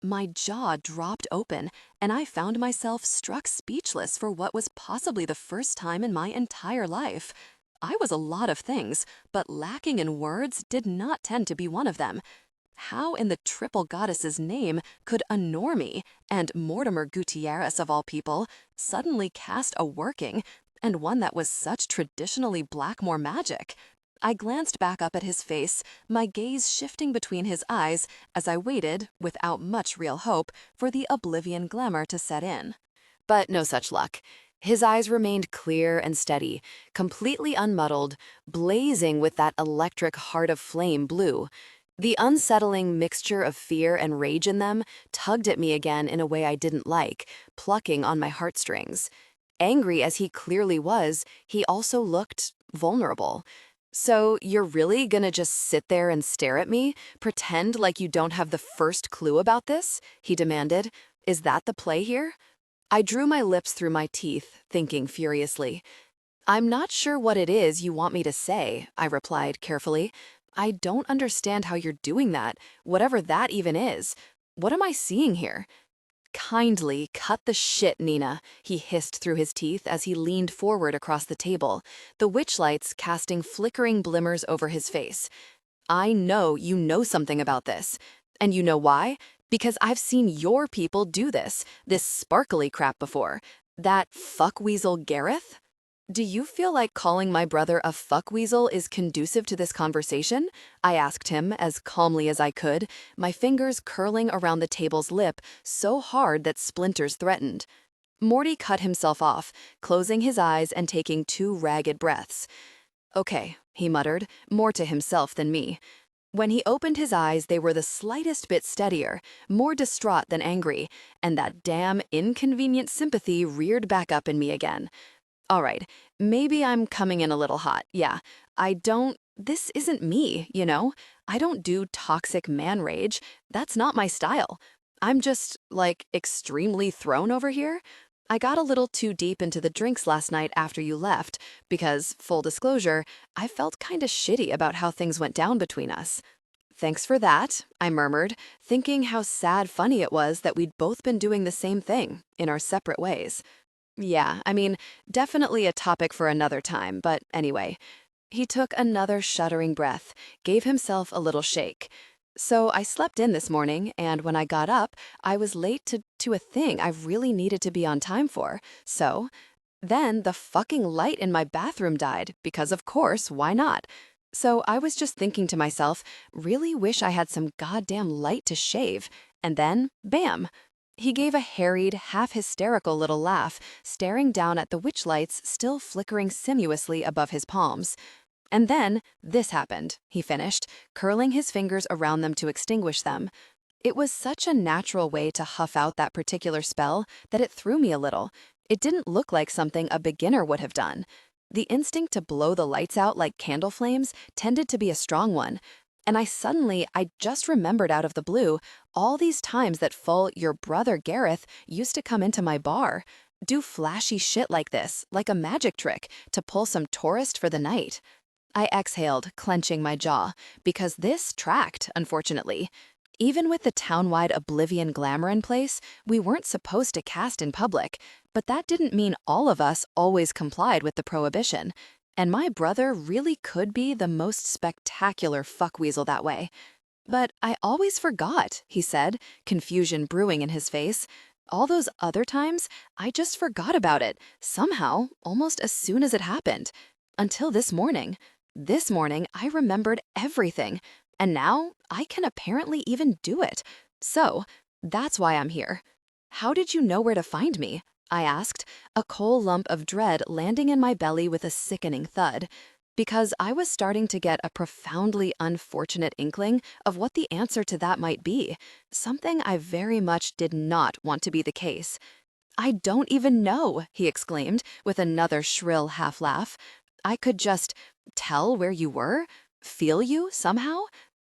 S1: My jaw dropped open, and I found myself struck speechless for what was possibly the first time in my entire life. I was a lot of things, but lacking in words did not tend to be one of them. How in the triple goddess's name could a normie, and Mortimer Gutierrez of all people, suddenly cast a working, and one that was such traditionally Blackmore magic? I glanced back up at his face, my gaze shifting between his eyes as I waited, without much real hope, for the oblivion glamour to set in. But no such luck. His eyes remained clear and steady, completely unmuddled, blazing with that electric heart of flame blue. The unsettling mixture of fear and rage in them tugged at me again in a way I didn't like, plucking on my heartstrings. Angry as he clearly was, he also looked vulnerable. So you're really gonna just sit there and stare at me, pretend like you don't have the first clue about this? He demanded. Is that the play here? I drew my lips through my teeth, thinking furiously. I'm not sure what it is you want me to say, I replied carefully. I don't understand how you're doing that, whatever that even is. What am I seeing here? Kindly cut the shit, Nina, he hissed through his teeth as he leaned forward across the table, the witch lights casting flickering glimmers over his face. I know you know something about this. And you know why? Because I've seen your people do this sparkly crap before. That fuckweasel Gareth? Do you feel like calling my brother a fuckweasel is conducive to this conversation? I asked him as calmly as I could, my fingers curling around the table's lip so hard that splinters threatened. Morty cut himself off, closing his eyes and taking 2 ragged breaths. Okay, he muttered, more to himself than me. When he opened his eyes, they were the slightest bit steadier, more distraught than angry, and that damn inconvenient sympathy reared back up in me again. All right, maybe I'm coming in a little hot, yeah. This isn't me, you know? I don't do toxic man rage. That's not my style. I'm just, like, extremely thrown over here. I got a little too deep into the drinks last night after you left, because, full disclosure, I felt kinda shitty about how things went down between us. Thanks for that, I murmured, thinking how sad funny it was that we'd both been doing the same thing, in our separate ways. Yeah, I mean, definitely a topic for another time, but anyway. He took another shuddering breath, gave himself a little shake. So I slept in this morning, and when I got up, I was late to a thing I really needed to be on time for. Then the fucking light in my bathroom died, because of course, why not? So I was just thinking to myself, really wish I had some goddamn light to shave. And then, bam! He gave a harried, half-hysterical little laugh, staring down at the witch lights still flickering sinuously above his palms. And then, this happened, he finished, curling his fingers around them to extinguish them. It was such a natural way to huff out that particular spell that it threw me a little. It didn't look like something a beginner would have done. The instinct to blow the lights out like candle flames tended to be a strong one. And I just remembered out of the blue all these times that your brother Gareth used to come into my bar, do flashy shit like this, like a magic trick, to pull some tourist for the night. I exhaled, clenching my jaw, because this tracked, unfortunately. Even with the town-wide oblivion glamour in place, we weren't supposed to cast in public, but that didn't mean all of us always complied with the prohibition. And my brother really could be the most spectacular fuckweasel that way. But I always forgot, he said, confusion brewing in his face. All those other times, I just forgot about it, somehow, almost as soon as it happened. Until this morning. This morning, I remembered everything. And now, I can apparently even do it. So, that's why I'm here. How did you know where to find me? I asked, a coal lump of dread landing in my belly with a sickening thud, because I was starting to get a profoundly unfortunate inkling of what the answer to that might be, something I very much did not want to be the case. I don't even know, he exclaimed, with another shrill half-laugh. I could just tell where you were? Feel you, somehow?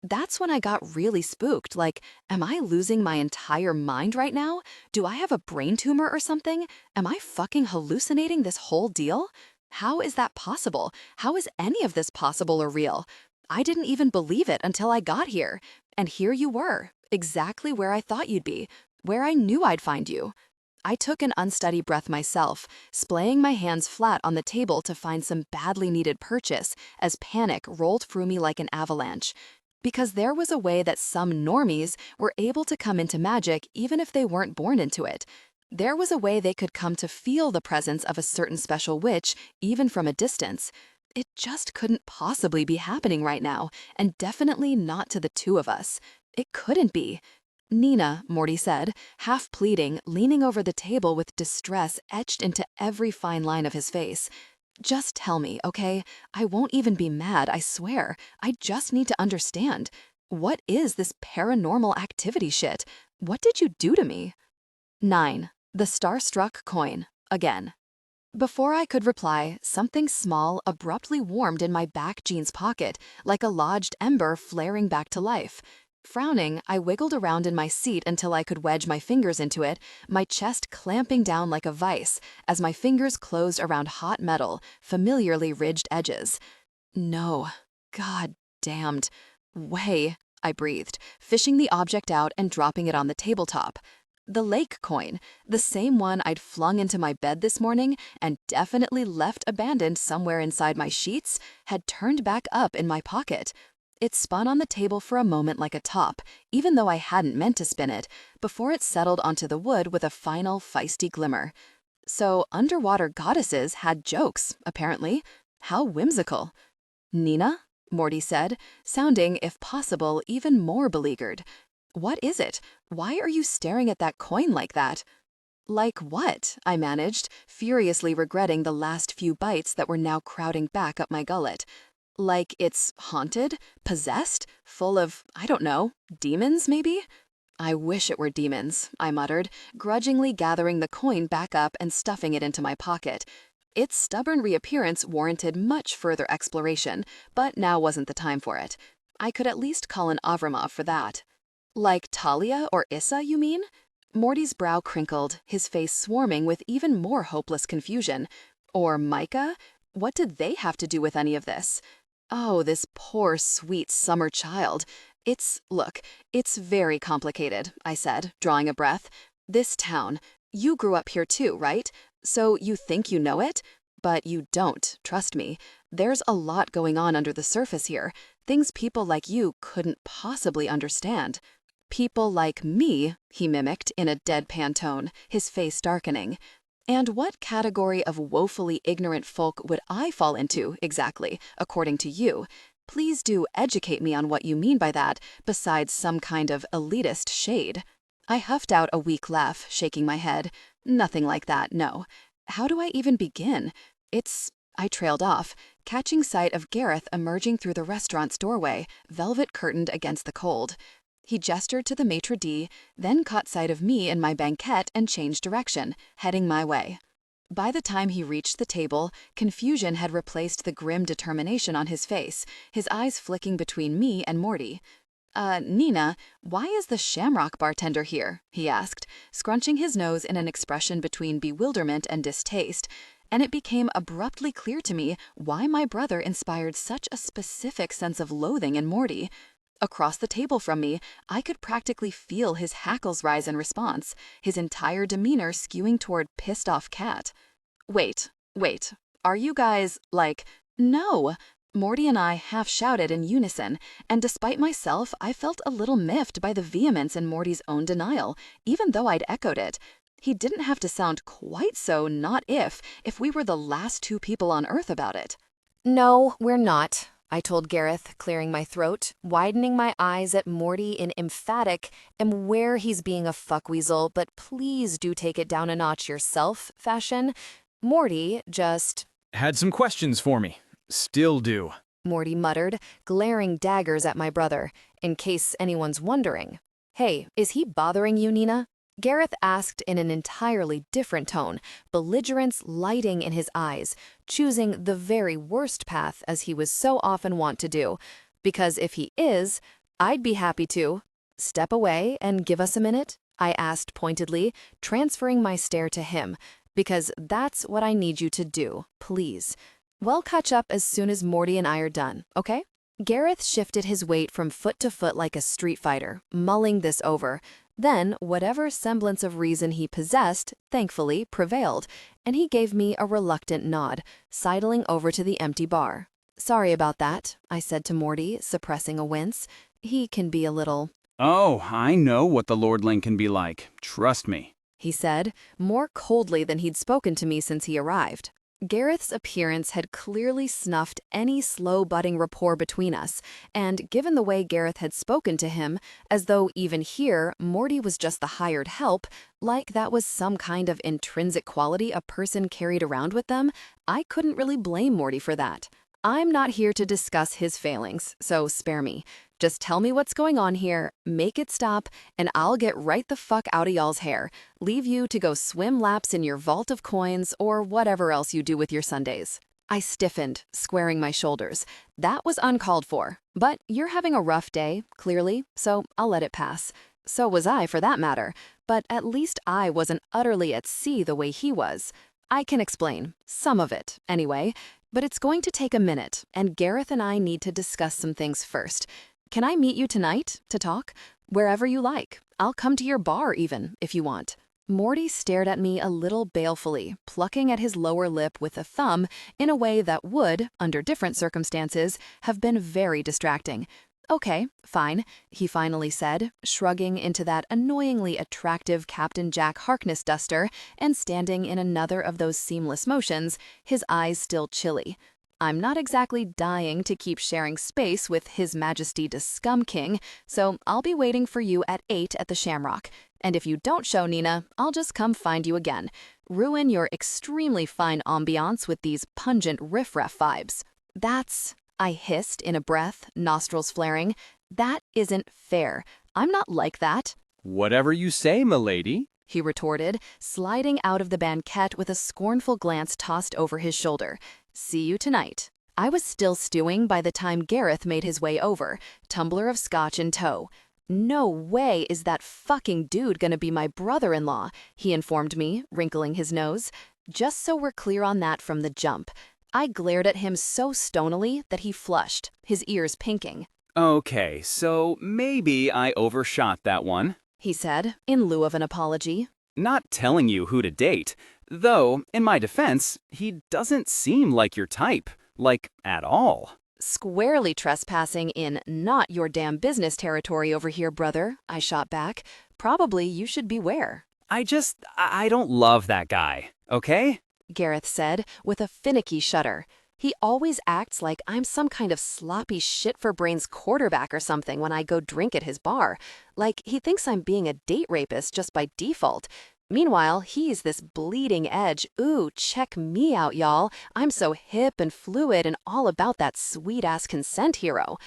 S1: That's when I got really spooked, like, am I losing my entire mind right now? Do I have a brain tumor or something? Am I fucking hallucinating this whole deal? How is that possible? How is any of this possible or real? I didn't even believe it until I got here. And here you were. exactly where I thought you'd be, where I knew I'd find you. I took an unsteady breath myself, splaying my hands flat on the table to find some badly needed purchase as panic rolled through me like an avalanche. Because there was a way that some normies were able to come into magic even if they weren't born into it. There was a way they could come to feel the presence of a certain special witch even from a distance. It just couldn't possibly be happening right now, and definitely not to the two of us. It couldn't be. Nina, Morty said, half pleading, leaning over the table with distress etched into every fine line of his face. Just tell me, okay? I won't even be mad, I swear. I just need to understand. What is this paranormal activity shit? What did you do to me? 9. The Starstruck Coin. Again. Before I could reply, something small abruptly warmed in my back jeans pocket, like a lodged ember flaring back to life. Frowning, I wiggled around in my seat until I could wedge my fingers into it, my chest clamping down like a vice as my fingers closed around hot metal, familiarly ridged edges. No. God damned. Way, I breathed, fishing the object out and dropping it on the tabletop. The lake coin, the same one I'd flung into my bed this morning and definitely left abandoned somewhere inside my sheets, had turned back up in my pocket. It spun on the table for a moment like a top, even though I hadn't meant to spin it, before it settled onto the wood with a final feisty glimmer. So underwater goddesses had jokes, apparently. How whimsical. Nina? Morty said, sounding, if possible, even more beleaguered. What is it? Why are you staring at that coin like that? Like what? I managed, furiously regretting the last few bites that were now crowding back up my gullet. Like it's haunted? Possessed? Full of, I don't know, demons maybe? I wish it were demons, I muttered, grudgingly gathering the coin back up and stuffing it into my pocket. Its stubborn reappearance warranted much further exploration, but now wasn't the time for it. I could at least call an Avramov for that. Like Talia or Issa, you mean? Morty's brow crinkled, his face swarming with even more hopeless confusion. Or Micah? What did they have to do with any of this? Oh, this poor, sweet summer child. Look, it's very complicated, I said, drawing a breath. This town, you grew up here too, right? So you think you know it? But you don't, trust me. There's a lot going on under the surface here, things people like you couldn't possibly understand. People like me, he mimicked in a deadpan tone, his face darkening. And what category of woefully ignorant folk would I fall into, exactly, according to you? Please do educate me on what you mean by that, besides some kind of elitist shade. I huffed out a weak laugh, shaking my head. Nothing like that, no. How do I even begin? I trailed off, catching sight of Gareth emerging through the restaurant's doorway, velvet curtained against the cold. He gestured to the maitre d', then caught sight of me in my banquette and changed direction, heading my way. By the time he reached the table, confusion had replaced the grim determination on his face, his eyes flicking between me and Morty. Nina, why is the shamrock bartender here?" he asked, scrunching his nose in an expression between bewilderment and distaste, and it became abruptly clear to me why my brother inspired such a specific sense of loathing in Morty. Across the table from me, I could practically feel his hackles rise in response, his entire demeanor skewing toward pissed-off cat. Wait, are you guys, like, no? Morty and I half shouted in unison, and despite myself, I felt a little miffed by the vehemence in Morty's own denial, even though I'd echoed it. He didn't have to sound quite so not if we were the last two people on Earth about it.
S3: No, we're not, I told Gareth, clearing my throat, widening my eyes at Morty in emphatic, "am where he's being a fuckweasel, but please do take it down a notch yourself" fashion. Morty just
S4: Had some questions for me. Still do.
S3: Morty muttered, glaring daggers at my brother, in case anyone's wondering. "Hey, is he bothering you, Nina?" Gareth asked in an entirely different tone, belligerence lighting in his eyes, choosing the very worst path as he was so often wont to do. Because if he is, I'd be happy to. "Step away and give us a minute?" I asked pointedly, transferring my stare to him, because that's what I need you to do, please. We'll catch up as soon as Morty and I are done, okay? Gareth shifted his weight from foot to foot like a street fighter, mulling this over. Then, whatever semblance of reason he possessed, thankfully, prevailed, and he gave me a reluctant nod, sidling over to the empty bar. "Sorry about that," I said to Morty, suppressing a wince. "He can be a little—"
S4: Oh, I know what the lordling can be like. Trust me.
S3: he said, more coldly than he'd spoken to me since he arrived. Gareth's appearance had clearly snuffed any slow-budding rapport between us, and given the way Gareth had spoken to him, as though even here Morty was just the hired help, like that was some kind of intrinsic quality a person carried around with them, I couldn't really blame Morty for that. I'm not here to discuss his failings, so spare me. Just tell me what's going on here, make it stop, and I'll get right the fuck out of y'all's hair. Leave you to go swim laps in your vault of coins or whatever else you do with your Sundays. I stiffened, squaring my shoulders. That was uncalled for. But you're having a rough day, clearly, so I'll let it pass. So was I, for that matter. But at least I wasn't utterly at sea the way he was. I can explain. Some of it, anyway. But it's going to take a minute, and Gareth and I need to discuss some things first. Can I meet you tonight to talk? Wherever you like. I'll come to your bar even, if you want. Morty stared at me a little balefully, plucking at his lower lip with a thumb in a way that would, under different circumstances, have been very distracting. "Okay, fine," he finally said, shrugging into that annoyingly attractive Captain Jack Harkness duster and standing in another of those seamless motions, his eyes still chilly. I'm not exactly dying to keep sharing space with His Majesty the Scum King, so I'll be waiting for you at 8 at the Shamrock. And if you don't show, Nina, I'll just come find you again. Ruin your extremely fine ambiance with these pungent riffraff vibes. That's, I hissed in a breath, nostrils flaring. That isn't fair. I'm not like that.
S4: Whatever you say, milady,
S3: he retorted, sliding out of the banquette with a scornful glance tossed over his shoulder. See you tonight. I was still stewing by the time Gareth made his way over, tumbler of scotch in tow. No way is that fucking dude gonna be my brother-in-law, he informed me, wrinkling his nose. Just so we're clear on that from the jump. I glared at him so stonily that he flushed, his ears pinking.
S4: Okay, so maybe I overshot that one,
S3: he said, in lieu of an apology.
S4: Not telling you who to date, though, in my defense, he doesn't seem like your type, like, at all.
S3: Squarely trespassing in not your damn business territory over here, brother, I shot back. Probably you should beware.
S4: I don't love that guy, okay?
S3: Gareth said, with a finicky shudder. He always acts like I'm some kind of sloppy shit-for-brains quarterback or something when I go drink at his bar. Like he thinks I'm being a date rapist just by default. Meanwhile, he's this bleeding edge, ooh, check me out, y'all. I'm so hip and fluid and all about that sweet-ass consent hero.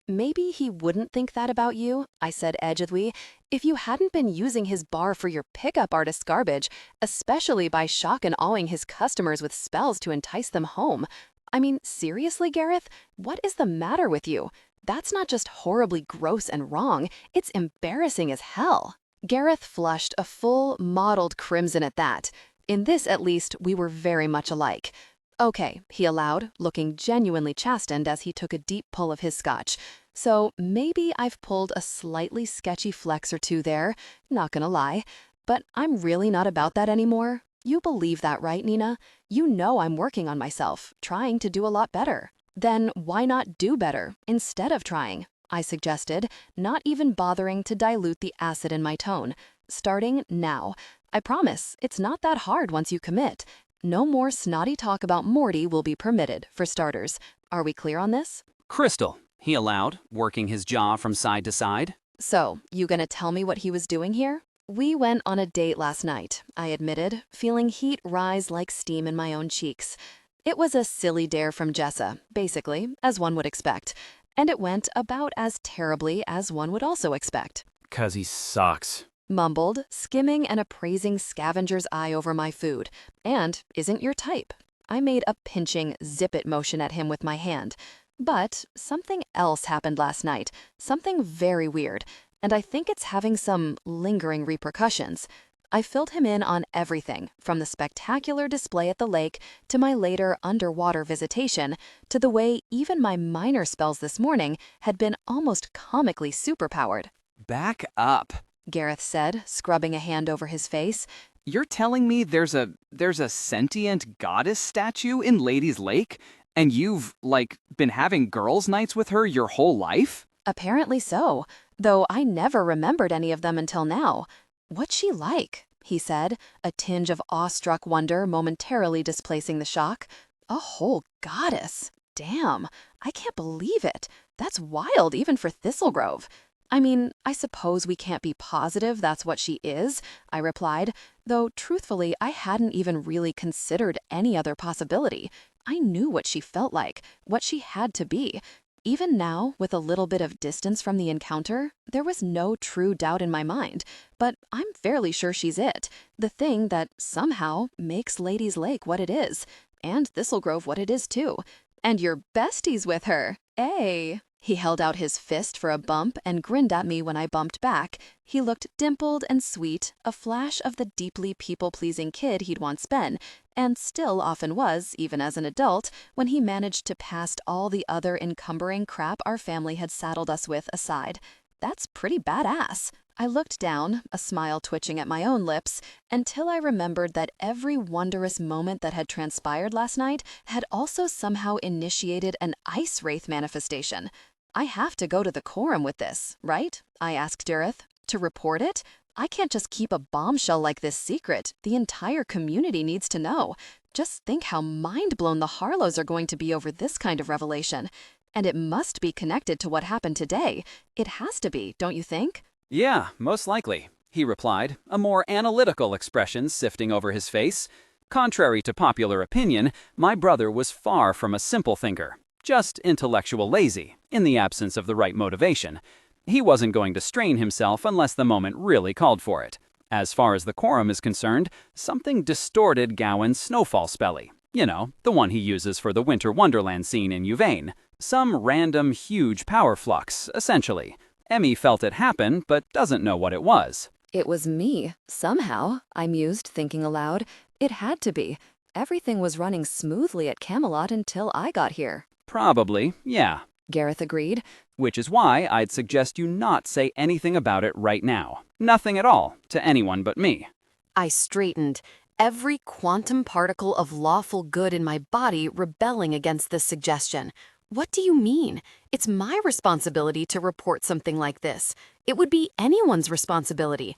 S3: Maybe he wouldn't think that about you, I said edgedly, if you hadn't been using his bar for your pickup artist garbage, especially by shock and awing his customers with spells to entice them home. I mean, seriously, Gareth? What is the matter with you? That's not just horribly gross and wrong, it's embarrassing as hell. Gareth flushed a full, mottled crimson at that. In this, at least, we were very much alike. Okay, he allowed, looking genuinely chastened as he took a deep pull of his scotch. So maybe I've pulled a slightly sketchy flex or two there, not gonna lie. But I'm really not about that anymore. You believe that, right, Nina? You know I'm working on myself, trying to do a lot better. Then why not do better instead of trying? I suggested, not even bothering to dilute the acid in my tone. Starting now. I promise, it's not that hard once you commit. No more snotty talk about Morty will be permitted, for starters. Are we clear on this?
S5: Crystal, he allowed, working his jaw from side to side.
S3: So, you gonna tell me what he was doing here? We went on a date last night, I admitted, feeling heat rise like steam in my own cheeks. It was a silly dare from Jessa, basically, as one would expect. And it went about as terribly as one would also expect.
S4: 'Cause he sucks.
S3: Mumbled, skimming an appraising scavenger's eye over my food. And isn't your type. I made a pinching zip-it motion at him with my hand. But something else happened last night, something very weird, and I think it's having some lingering repercussions. I filled him in on everything, from the spectacular display at the lake to my later underwater visitation to the way even my minor spells this morning had been almost comically superpowered.
S4: Back up.
S3: Gareth said, scrubbing a hand over his face.
S4: You're telling me there's a sentient goddess statue in Lady's Lake, and you've, like, been having girls' nights with her your whole life?
S3: Apparently so, though I never remembered any of them until now. What's she like? He said, a tinge of awestruck wonder momentarily displacing the shock. A whole goddess. Damn, I can't believe it. That's wild even for Thistlegrove. I mean, I suppose we can't be positive that's what she is, I replied, though truthfully I hadn't even really considered any other possibility. I knew what she felt like, what she had to be. Even now, with a little bit of distance from the encounter, there was no true doubt in my mind, but I'm fairly sure she's it, the thing that somehow makes Lady's Lake what it is, and Thistlegrove what it is too. And you're besties with her, eh? He held out his fist for a bump and grinned at me when I bumped back. He looked dimpled and sweet, a flash of the deeply people-pleasing kid he'd once been, and still often was, even as an adult, when he managed to pass all the other encumbering crap our family had saddled us with aside. That's pretty badass. I looked down, a smile twitching at my own lips, until I remembered that every wondrous moment that had transpired last night had also somehow initiated an ice wraith manifestation. I have to go to the quorum with this, right? I asked Durith. To report it? I can't just keep a bombshell like this secret. The entire community needs to know. Just think how mind-blown the Harlows are going to be over this kind of revelation. And it must be connected to what happened today. It has to be, don't you think?
S4: Yeah, most likely, he replied, a more analytical expression sifting over his face. Contrary to popular opinion, my brother was far from a simple thinker. Just intellectual lazy, in the absence of the right motivation. He wasn't going to strain himself unless the moment really called for it. As far as the quorum is concerned, something distorted Gowan's snowfall spelly. You know, the one he uses for the Winter Wonderland scene in Uvain. Some random huge power flux, essentially. Emmy felt it happen, but doesn't know what it was.
S3: It was me, somehow, I mused, thinking aloud. It had to be. Everything was running smoothly at Camelot until I got here.
S4: Probably, yeah.
S3: Gareth agreed.
S4: Which is why I'd suggest you not say anything about it right now. Nothing at all, to anyone but me.
S3: I straightened, every quantum particle of lawful good in my body rebelling against this suggestion. What do you mean? It's my responsibility to report something like this. It would be anyone's responsibility.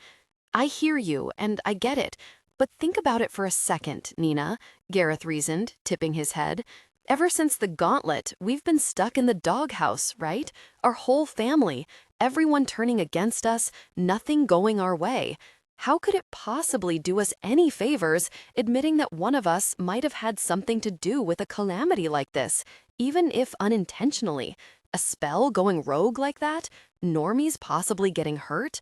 S3: I hear you, and I get it. But think about it for a second, Nina, Gareth reasoned, tipping his head. Ever since the gauntlet, we've been stuck in the doghouse, right? Our whole family, everyone turning against us, nothing going our way. How could it possibly do us any favors admitting that one of us might have had something to do with a calamity like this, even if unintentionally? A spell going rogue like that? Normies possibly getting hurt?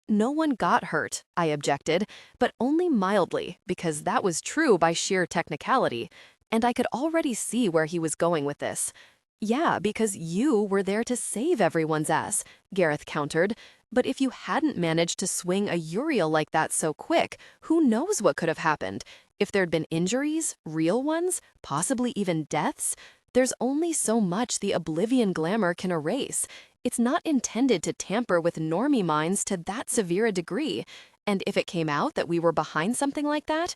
S3: No one got hurt, I objected, but only mildly, because that was true by sheer technicality. And I could already see where he was going with this. Yeah, because you were there to save everyone's ass, Gareth countered. But if you hadn't managed to swing a Uriel like that so quick, who knows what could have happened? If there'd been injuries, real ones, possibly even deaths, there's only so much the Oblivion glamour can erase. It's not intended to tamper with normie minds to that severe a degree. And if it came out that we were behind something like that,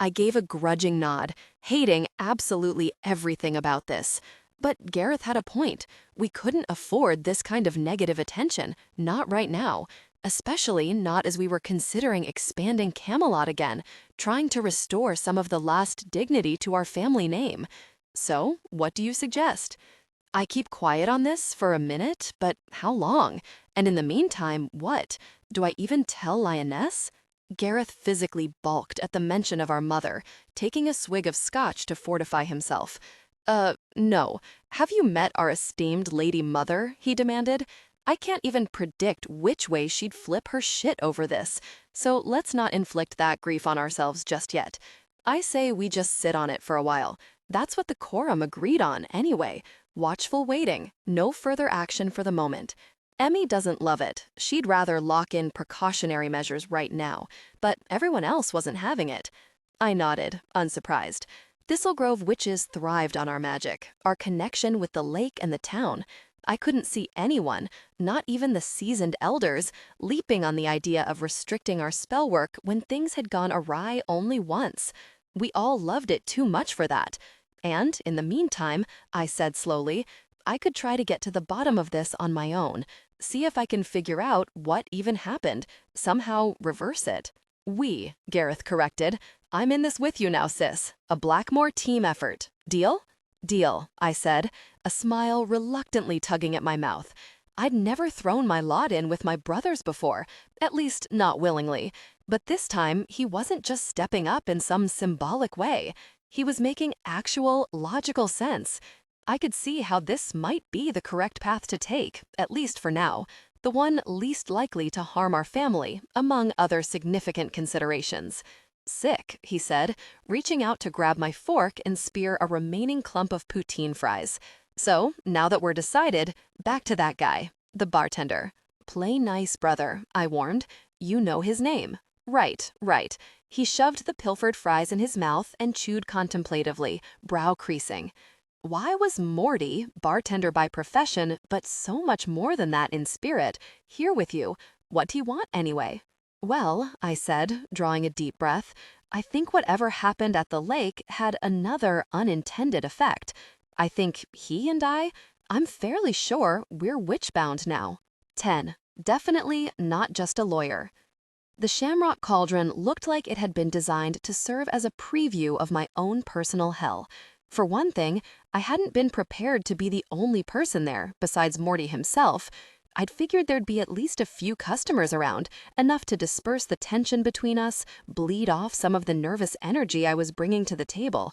S3: I gave a grudging nod, hating absolutely everything about this. But Gareth had a point. We couldn't afford this kind of negative attention, not right now, especially not as we were considering expanding Camelot again, trying to restore some of the lost dignity to our family name. So, what do you suggest? I keep quiet on this for a minute, but how long? And in the meantime, what? Do I even tell Lioness? Gareth physically balked at the mention of our mother, taking a swig of scotch to fortify himself. No. Have you met our esteemed Lady Mother? He demanded. I can't even predict which way she'd flip her shit over this, so let's not inflict that grief on ourselves just yet. I say we just sit on it for a while. That's what the quorum agreed on, anyway. Watchful waiting, no further action for the moment. Emmy doesn't love it. She'd rather lock in precautionary measures right now, but everyone else wasn't having it. I nodded, unsurprised. Thistle Grove witches thrived on our magic, our connection with the lake and the town. I couldn't see anyone, not even the seasoned elders, leaping on the idea of restricting our spell work when things had gone awry only once. We all loved it too much for that. And, in the meantime, I said slowly, I could try to get to the bottom of this on my own, see if I can figure out what even happened, somehow reverse it. Gareth corrected. I'm in this with you now, sis. A Blackmore team effort. Deal? Deal, I said, a smile reluctantly tugging at my mouth. I'd never thrown my lot in with my brothers before, at least not willingly. But this time, he wasn't just stepping up in some symbolic way. He was making actual, logical sense. I could see how this might be the correct path to take, at least for now, the one least likely to harm our family, among other significant considerations. Sick, he said, reaching out to grab my fork and spear a remaining clump of poutine fries. So, now that we're decided, back to that guy, the bartender. Play nice, brother, I warned. You know his name. Right. He shoved the pilfered fries in his mouth and chewed contemplatively, brow creasing. Why was Morty, bartender by profession, but so much more than that in spirit, here with you? What do you want anyway? Well, I said, drawing a deep breath, I think whatever happened at the lake had another unintended effect. I think I'm fairly sure we're witch-bound now. 10. Definitely not just a lawyer. The Shamrock Cauldron looked like it had been designed to serve as a preview of my own personal hell. For one thing, I hadn't been prepared to be the only person there, besides Morty himself. I'd figured there'd be at least a few customers around, enough to disperse the tension between us, bleed off some of the nervous energy I was bringing to the table.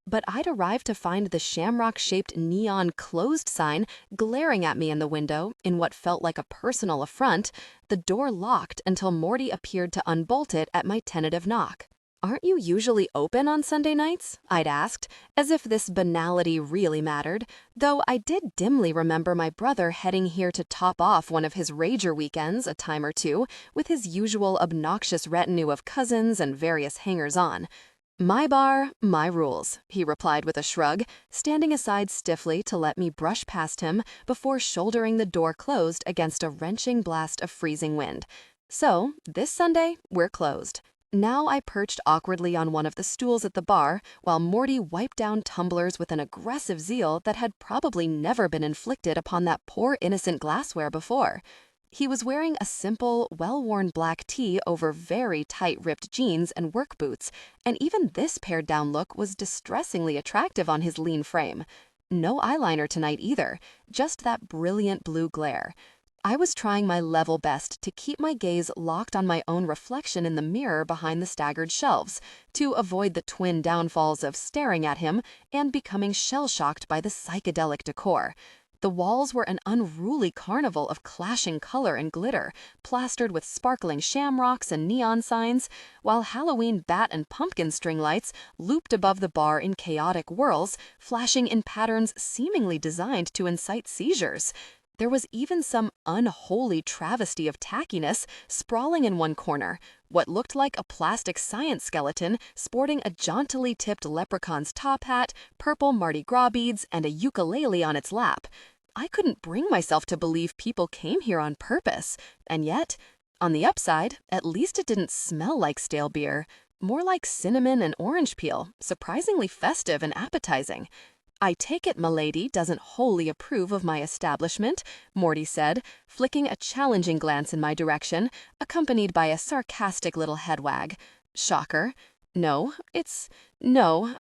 S3: But I'd arrived to find the shamrock-shaped neon closed sign glaring at me in the window in what felt like a personal affront, the door locked until Morty appeared to unbolt it at my tentative knock. Aren't you usually open on Sunday nights? I'd asked, as if this banality really mattered, though I did dimly remember my brother heading here to top off one of his rager weekends a time or two with his usual obnoxious retinue of cousins and various hangers-on. My bar, my rules, he replied with a shrug, standing aside stiffly to let me brush past him before shouldering the door closed against a wrenching blast of freezing wind. So, this Sunday, we're closed. Now I perched awkwardly on one of the stools at the bar while Morty wiped down tumblers with an aggressive zeal that had probably never been inflicted upon that poor innocent glassware before. He was wearing a simple, well-worn black tee over very tight-ripped jeans and work boots, and even this pared-down look was distressingly attractive on his lean frame. No eyeliner tonight either, just that brilliant blue glare. I was trying my level best to keep my gaze locked on my own reflection in the mirror behind the staggered shelves, to avoid the twin downfalls of staring at him and becoming shell-shocked by the psychedelic decor. The walls were an unruly carnival of clashing color and glitter, plastered with sparkling shamrocks and neon signs, while Halloween bat and pumpkin string lights looped above the bar in chaotic whirls, flashing in patterns seemingly designed to incite seizures. There was even some unholy travesty of tackiness sprawling in one corner, what looked like a plastic science skeleton sporting a jauntily tipped leprechaun's top hat, purple Mardi Gras beads, and a ukulele on its lap. I couldn't bring myself to believe people came here on purpose, and yet, on the upside, at least it didn't smell like stale beer, more like cinnamon and orange peel, surprisingly festive and appetizing. I take it milady doesn't wholly approve of my establishment, Morty said, flicking a challenging glance in my direction, accompanied by a sarcastic little head wag. Shocker. No,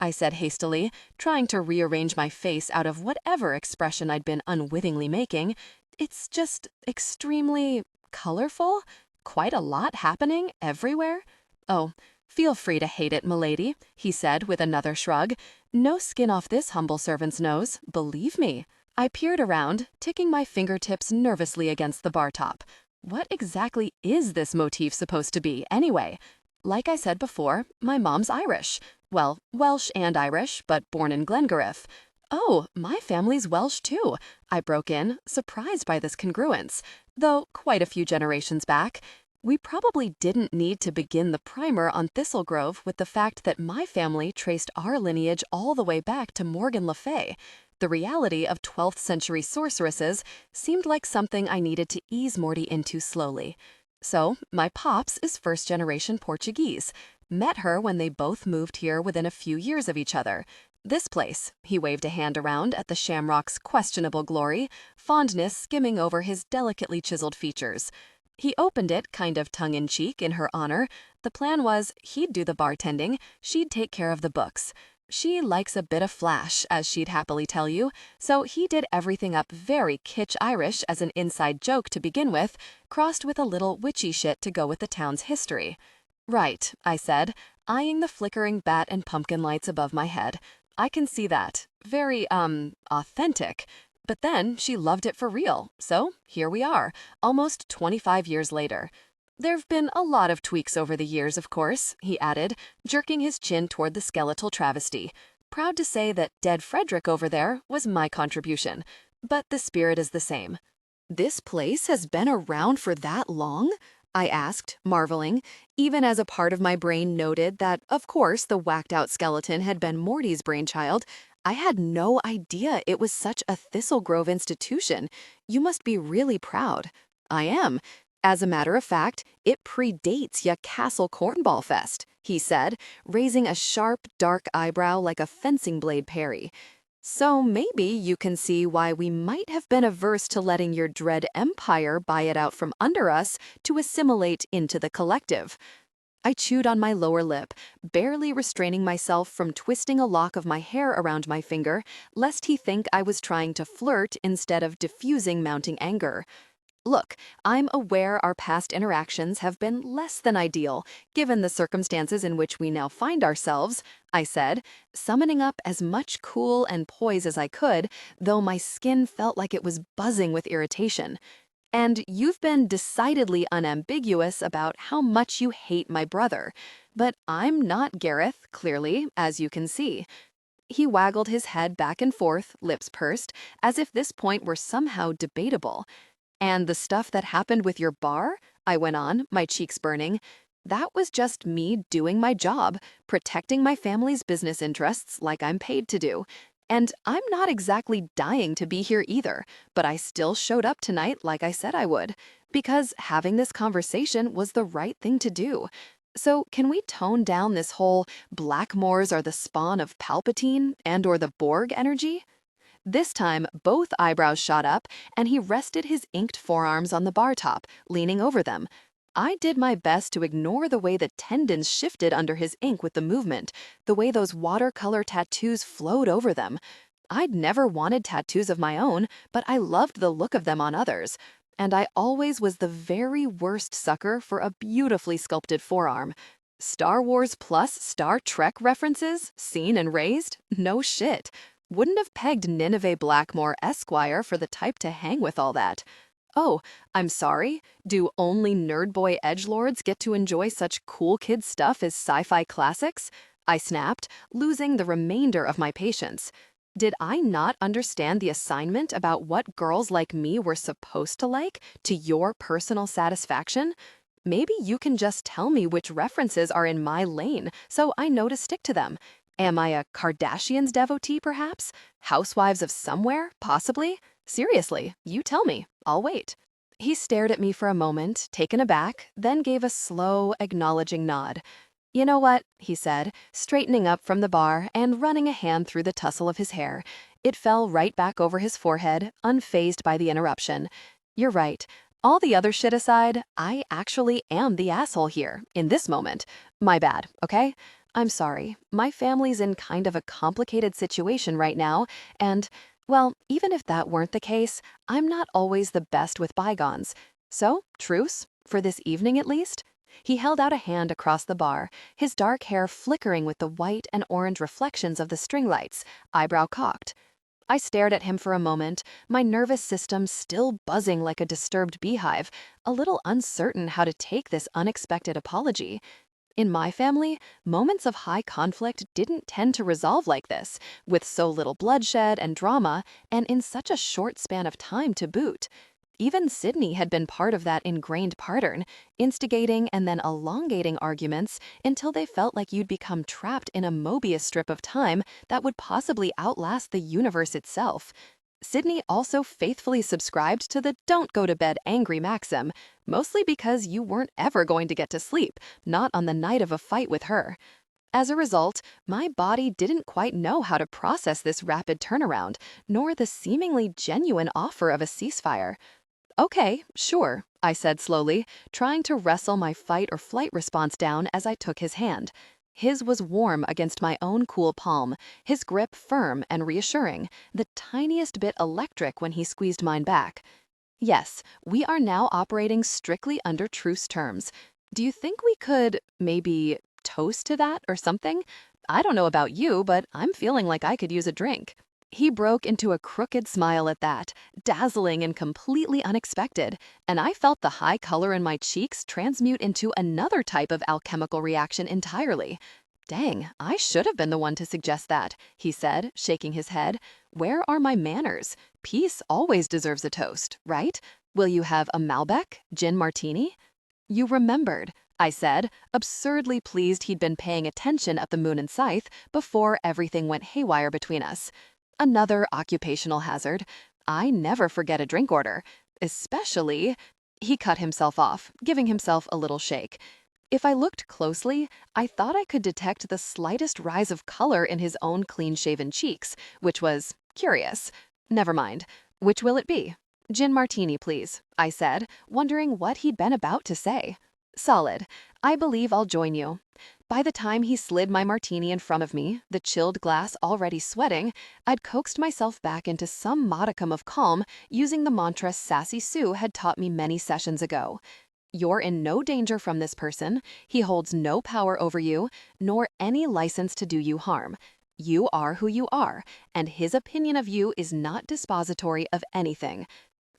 S3: I said hastily, trying to rearrange my face out of whatever expression I'd been unwittingly making. It's just extremely colorful, quite a lot happening everywhere. Oh, feel free to hate it, milady, he said with another shrug. No skin off this humble servant's nose, believe me. I peered around, ticking my fingertips nervously against the bar top. What exactly is this motif supposed to be, anyway? Like I said before, my mom's Irish. Well, Welsh and Irish, but born in Glengariff.
S2: Oh, my family's Welsh too, I broke in, surprised by this congruence, though quite a few generations back. We probably didn't need to begin the primer on Thistlegrove with the fact that my family traced our lineage all the way back to Morgan Le Fay. The reality of 12th century sorceresses seemed like something I needed to ease Morty into slowly. So, my pops is first-generation Portuguese. Met her when they both moved here within a few years of each other. This place, he waved a hand around at the shamrock's questionable glory, fondness skimming over his delicately chiseled features. He opened it kind of tongue-in-cheek in her honor. The plan was he'd do the bartending, she'd take care of the books. She likes a bit of flash, as she'd happily tell you, so he did everything up very kitsch Irish as an inside joke to begin with, crossed with a little witchy shit to go with the town's history. Right, I said, eyeing the flickering bat and pumpkin lights above my head. I can see that. Very, authentic. But then she loved it for real, so here we are, almost 25 years later. There've been a lot of tweaks over the years, of course, he added, jerking his chin toward the skeletal travesty. Proud to say that dead Frederick over there was my contribution, but the spirit is the same.
S3: This place has been around for that long? I asked, marveling, even as a part of my brain noted that, of course, the whacked-out skeleton had been Morty's brainchild. I had no idea it was such a Thistlegrove institution. You must be really proud. I am. As a matter of fact, it predates ya Castle Cornball Fest, he said, raising a sharp, dark eyebrow like a fencing blade parry. So maybe you can see why we might have been averse to letting your dread empire buy it out from under us to assimilate into the collective. I chewed on my lower lip, barely restraining myself from twisting a lock of my hair around my finger, lest he think I was trying to flirt instead of diffusing mounting anger. Look, I'm aware our past interactions have been less than ideal, given the circumstances in which we now find ourselves, I said, summoning up as much cool and poise as I could, though my skin felt like it was buzzing with irritation. And you've been decidedly unambiguous about how much you hate my brother. But I'm not Gareth, clearly, as you can see. He waggled his head back and forth, lips pursed, as if this point were somehow debatable. And the stuff that happened with your bar, I went on, my cheeks burning, that was just me doing my job, protecting my family's business interests like I'm paid to do. And I'm not exactly dying to be here either, but I still showed up tonight like I said I would, because having this conversation was the right thing to do. So can we tone down this whole Blackmores are the spawn of Palpatine and/or the Borg energy? This time, both eyebrows shot up, and he rested his inked forearms on the bar top, leaning over them. I did my best to ignore the way the tendons shifted under his ink with the movement, the way those watercolor tattoos flowed over them. I'd never wanted tattoos of my own, but I loved the look of them on others. And I always was the very worst sucker for a beautifully sculpted forearm. Star Wars plus Star Trek references, seen and raised? No shit. Wouldn't have pegged Nineveh Blackmore Esquire for the type to hang with all that. Oh, I'm sorry. Do only nerd boy edgelords get to enjoy such cool kid stuff as sci-fi classics? I snapped, losing the remainder of my patience. Did I not understand the assignment about what girls like me were supposed to like to your personal satisfaction? Maybe you can just tell me which references are in my lane so I know to stick to them. Am I a Kardashians devotee, perhaps? Housewives of somewhere, possibly? Seriously, you tell me. I'll wait. He stared at me for a moment, taken aback, then gave a slow, acknowledging nod. You know what, he said, straightening up from the bar and running a hand through the tussle of his hair. It fell right back over his forehead, unfazed by the interruption. You're right. All the other shit aside, I actually am the asshole here, in this moment. My bad, okay? I'm sorry. My family's in kind of a complicated situation right now, and, well, even if that weren't the case, I'm not always the best with bygones. So, truce, for this evening at least? He held out a hand across the bar, his dark hair flickering with the white and orange reflections of the string lights, eyebrow cocked. I stared at him for a moment, my nervous system still buzzing like a disturbed beehive, a little uncertain how to take this unexpected apology. In my family, moments of high conflict didn't tend to resolve like this, with so little bloodshed and drama, and in such a short span of time to boot. Even Sydney had been part of that ingrained pattern, instigating and then elongating arguments until they felt like you'd become trapped in a Mobius strip of time that would possibly outlast the universe itself. Sydney also faithfully subscribed to the don't go to bed angry maxim, mostly because you weren't ever going to get to sleep, not on the night of a fight with her. As a result, my body didn't quite know how to process this rapid turnaround, nor the seemingly genuine offer of a ceasefire. Okay, sure, I said slowly, trying to wrestle my fight or flight response down as I took his hand. His was warm against my own cool palm, his grip firm and reassuring, the tiniest bit electric when he squeezed mine back. Yes, we are now operating strictly under truce terms. Do you think we could, maybe, toast to that or something? I don't know about you, but I'm feeling like I could use a drink. He broke into a crooked smile at that, dazzling and completely unexpected, and I felt the high color in my cheeks transmute into another type of alchemical reaction entirely. Dang, I should have been the one to suggest that, he said, shaking his head. Where are my manners? Peace always deserves a toast, right? Will you have a Malbec, gin martini? You remembered, I said, absurdly pleased he'd been paying attention at the Moon and Scythe before everything went haywire between us. Another occupational hazard. I never forget a drink order, especially... He cut himself off, giving himself a little shake. If I looked closely, I thought I could detect the slightest rise of color in his own clean-shaven cheeks, which was curious. Never mind. Which will it be? Gin martini, please, I said, wondering what he'd been about to say. Solid. I believe I'll join you. By the time he slid my martini in front of me, the chilled glass already sweating, I'd coaxed myself back into some modicum of calm using the mantra Sassy Sue had taught me many sessions ago. You're in no danger from this person. He holds no power over you, nor any license to do you harm. You are who you are, and his opinion of you is not dispository of anything.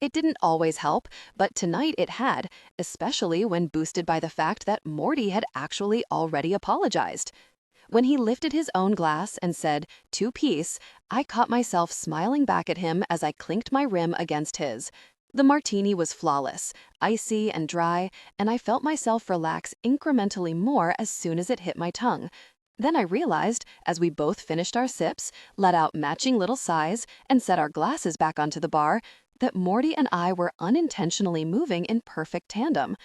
S3: It didn't always help, but tonight it had, especially when boosted by the fact that Morty had actually already apologized. When he lifted his own glass and said, "To peace," I caught myself smiling back at him as I clinked my rim against his. The martini was flawless, icy and dry, and I felt myself relax incrementally more as soon as it hit my tongue. Then I realized, as we both finished our sips, let out matching little sighs, and set our glasses back onto the bar, that Morty and I were unintentionally moving in perfect tandem.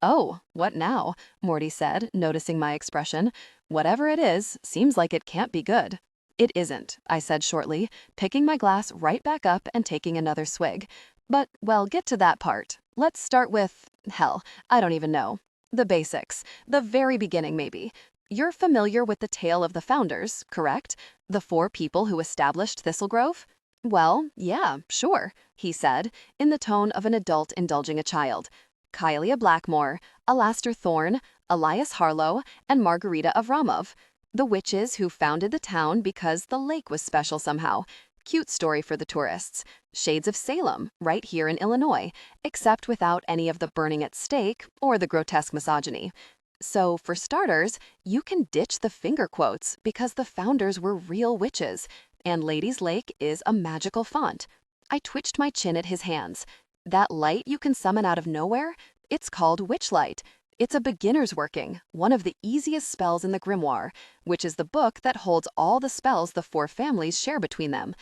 S3: "Oh, what now?" Morty said, noticing my expression. "Whatever it is, seems like it can't be good." "It isn't," I said shortly, picking my glass right back up and taking another swig. "But, well, get to that part. Let's start with, hell, I don't even know. The basics. The very beginning, maybe. You're familiar with the tale of the founders, correct? The 4 people who established Thistlegrove?" "Well, yeah, sure," he said, in the tone of an adult indulging a child. "Kylia Blackmore, Alastair Thorne, Elias Harlow, and Margarita Avramov. The witches who founded the town because the lake was special somehow. Cute story for the tourists. Shades of Salem, right here in Illinois, except without any of the burning at stake or the grotesque misogyny. So, for starters, you can ditch the finger quotes because the founders were real witches, and Lady's Lake is a magical font." I twitched my chin at his hands. "That light you can summon out of nowhere? It's called Witchlight. It's a beginner's working, one of the easiest spells in the grimoire, which is the book that holds all the spells the 4 families share between them."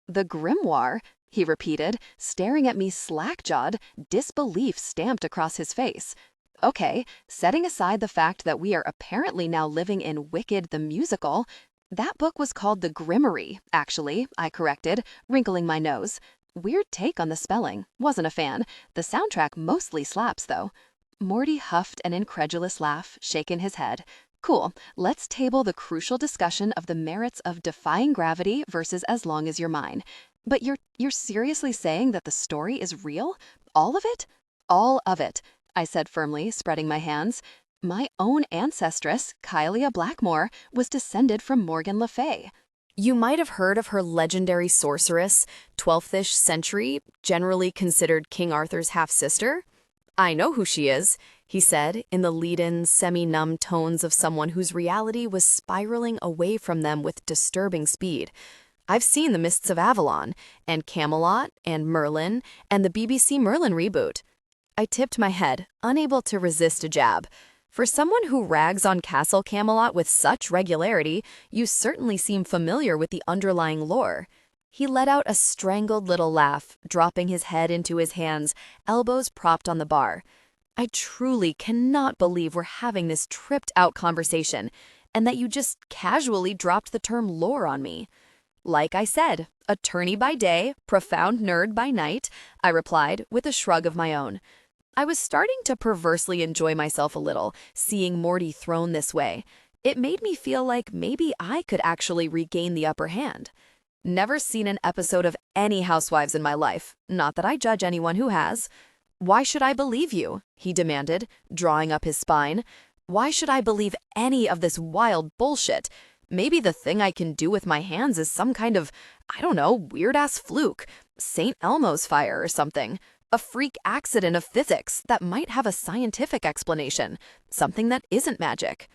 S3: "The grimoire?" he repeated, staring at me slack-jawed, disbelief stamped across his face. "Okay, setting aside the fact that we are apparently now living in Wicked the musical, that book was called The Grimmery, actually," I corrected, wrinkling my nose. Weird take on the spelling. Wasn't a fan. The soundtrack mostly slaps, though. Morty huffed an incredulous laugh, shaking his head. "Cool. Let's table the crucial discussion of the merits of defying gravity versus As Long as You're Mine. But you're seriously saying that the story is real? All of it?" "All of it," I said firmly, spreading my hands. My own ancestress, Kylia Blackmore, was descended from Morgan Le Fay.
S1: You might have heard of her legendary sorceress, 12th-ish century, generally considered King Arthur's half-sister. I know who she is.
S3: he said in the lead-in, semi-numb tones of someone whose reality was spiraling away from them with disturbing speed. I've seen The Mists of Avalon, and Camelot, and Merlin, and the BBC Merlin reboot. I tipped my head, unable to resist a jab. For someone who rags on Castle Camelot with such regularity, you certainly seem familiar with the underlying lore. He let out a strangled little laugh, dropping his head into his hands, elbows propped on the bar. I truly cannot believe we're having this tripped-out conversation, and that you just casually dropped the term lore on me. Like I said, attorney by day, profound nerd by night, I replied with a shrug of my own. I was starting to perversely enjoy myself a little, seeing Morty thrown this way. It made me feel like maybe I could actually regain the upper hand. Never seen an episode of any Housewives in my life, not that I judge anyone who has. Why should I believe you? He demanded, drawing up his spine. Why should I believe any of this wild bullshit? Maybe the thing I can do with my hands is some kind of, I don't know, weird-ass fluke, St. Elmo's fire or something. A freak accident of physics that might have a scientific explanation, something that isn't magic.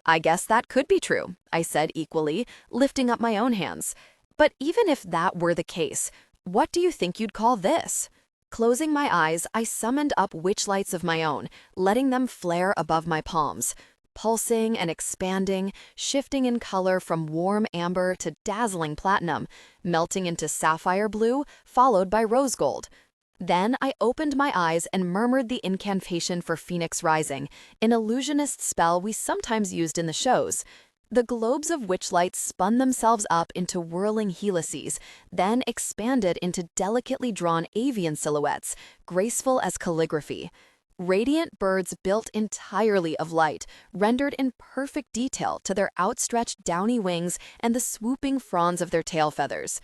S3: I guess that could be true, I said equally, lifting up my own hands. But even if that were the case, what do you think you'd call this? Closing my eyes, I summoned up witch lights of my own, letting them flare above my palms. Pulsing and expanding, shifting in color from warm amber to dazzling platinum, melting into sapphire blue, followed by rose gold. Then I opened my eyes and murmured the incantation for Phoenix Rising, an illusionist spell we sometimes used in the shows. The globes of witchlight spun themselves up into whirling helices, then expanded into delicately drawn avian silhouettes, graceful as calligraphy. Radiant birds built entirely of light, rendered in perfect detail to their outstretched downy wings and the swooping fronds of their tail feathers.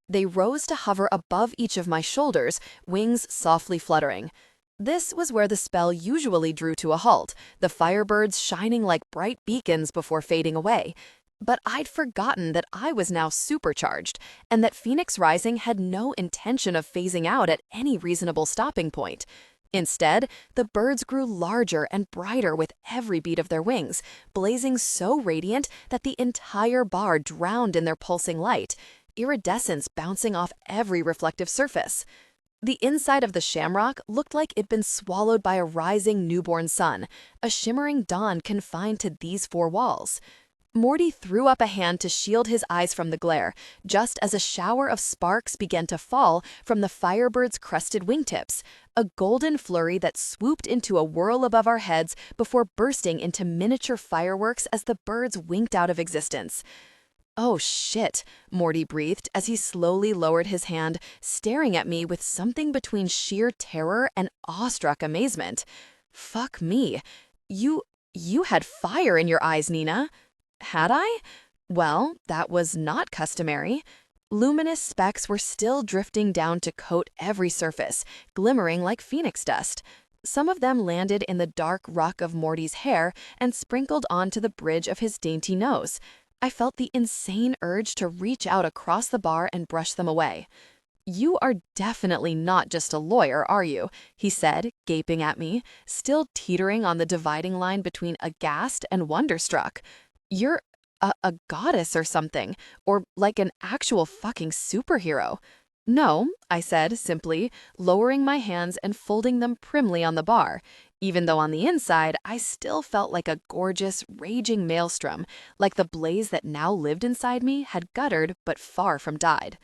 S3: They rose to hover above each of my shoulders, wings softly fluttering. This was where the spell usually drew to a halt, the firebirds shining like bright beacons before fading away. But I'd forgotten that I was now supercharged, and that Phoenix Rising had no intention of phasing out at any reasonable stopping point. Instead, the birds grew larger and brighter with every beat of their wings, blazing so radiant that the entire bar drowned in their pulsing light, iridescence bouncing off every reflective surface. The inside of the shamrock looked like it'd been swallowed by a rising newborn sun, a shimmering dawn confined to these four walls. Morty threw up a hand to shield his eyes from the glare, just as a shower of sparks began to fall from the firebird's crested wingtips, a golden flurry that swooped into a whirl above our heads before bursting into miniature fireworks as the birds winked out of existence. "Oh shit," Morty breathed as he slowly lowered his hand, staring at me with something between sheer terror and awestruck amazement. "Fuck me. You had fire in your eyes, Nina." Had I? Well, that was not customary. Luminous specks were still drifting down to coat every surface, glimmering like phoenix dust. Some of them landed in the dark ruck of Morty's hair and sprinkled onto the bridge of his dainty nose. I felt the insane urge to reach out across the bar and brush them away. "You are definitely not just a lawyer, are you?" he said, gaping at me, still teetering on the dividing line between aghast and wonderstruck. "You're a goddess or something, or like an actual fucking superhero." "No," I said simply, lowering my hands and folding them primly on the bar, even though on the inside I still felt like a gorgeous, raging maelstrom, like the blaze that now lived inside me had guttered but far from died.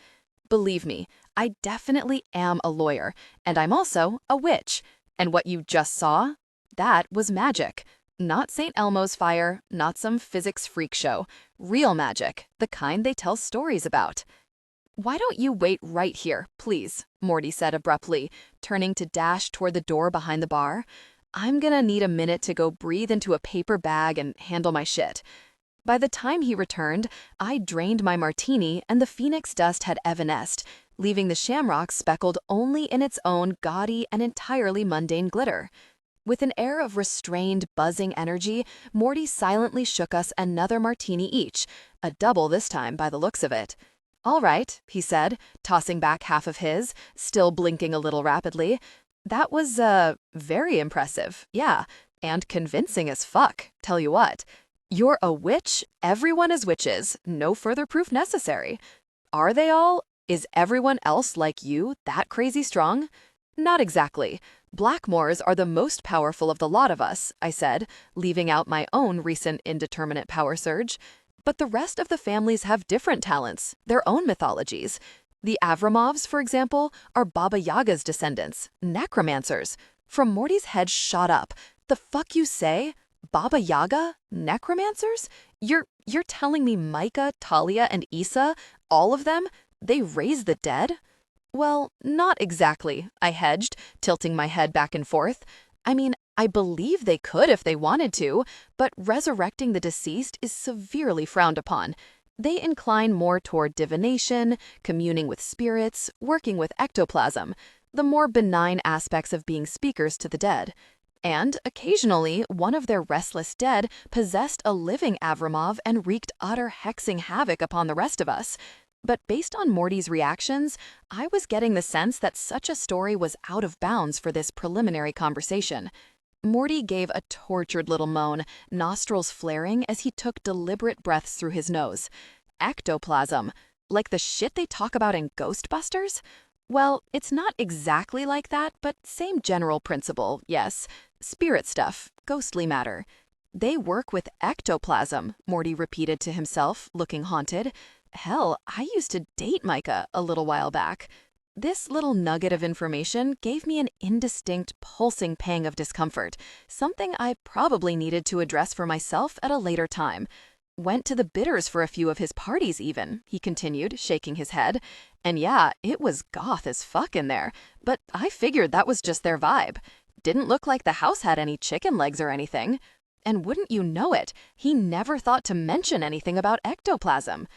S3: Believe me, I definitely am a lawyer, and I'm also a witch. And what you just saw? That was magic. Not St. Elmo's fire, not some physics freak show. Real magic, the kind they tell stories about. "Why don't you wait right here, please?" Morty said abruptly, turning to dash toward the door behind the bar. "I'm gonna need a minute to go breathe into a paper bag and handle my shit." By the time he returned, I drained my martini and the phoenix dust had evanesced, leaving the shamrock speckled only in its own gaudy and entirely mundane glitter. With an air of restrained, buzzing energy, Morty silently shook us another martini each, a double this time by the looks of it. "All right," he said, tossing back half of his, still blinking a little rapidly. "That was, very impressive. Yeah, And convincing as fuck, tell you what. You're a witch, everyone is witches, no further proof necessary. Are they all? Is everyone else like you that crazy strong? Not exactly. Blackmores are the most powerful of the lot of us, I said, leaving out my own recent indeterminate power surge. But the rest of the families have different talents, their own mythologies. The Avramovs, for example, are Baba Yaga's descendants, necromancers. From Morty's head shot up. The fuck you say? Baba Yaga? Necromancers? You're telling me Micah, Talia, and Issa, all of them, they raise the dead? Well, not exactly, I hedged, tilting my head back and forth. I mean, I believe they could if they wanted to, but resurrecting the deceased is severely frowned upon. They incline more toward divination, communing with spirits, working with ectoplasm, the more benign aspects of being speakers to the dead. And occasionally, one of their restless dead possessed a living Avramov and wreaked utter hexing havoc upon the rest of us. But based on Morty's reactions, I was getting the sense that such a story was out of bounds for this preliminary conversation. Morty gave a tortured little moan, nostrils flaring as he took deliberate breaths through his nose. Ectoplasm. Like the shit they talk about in Ghostbusters? Well, it's not exactly like that, but same general principle, yes. Spirit stuff, ghostly matter. They work with ectoplasm, Morty repeated to himself, looking haunted. Hell, I used to date Micah a little while back. This little nugget of information gave me an indistinct, pulsing pang of discomfort, something I probably needed to address for myself at a later time. Went to the bitters for a few of his parties even, he continued, shaking his head. And yeah, it was goth as fuck in there, but I figured that was just their vibe. Didn't look like the house had any chicken legs or anything. And wouldn't you know it, he never thought to mention anything about ectoplasm.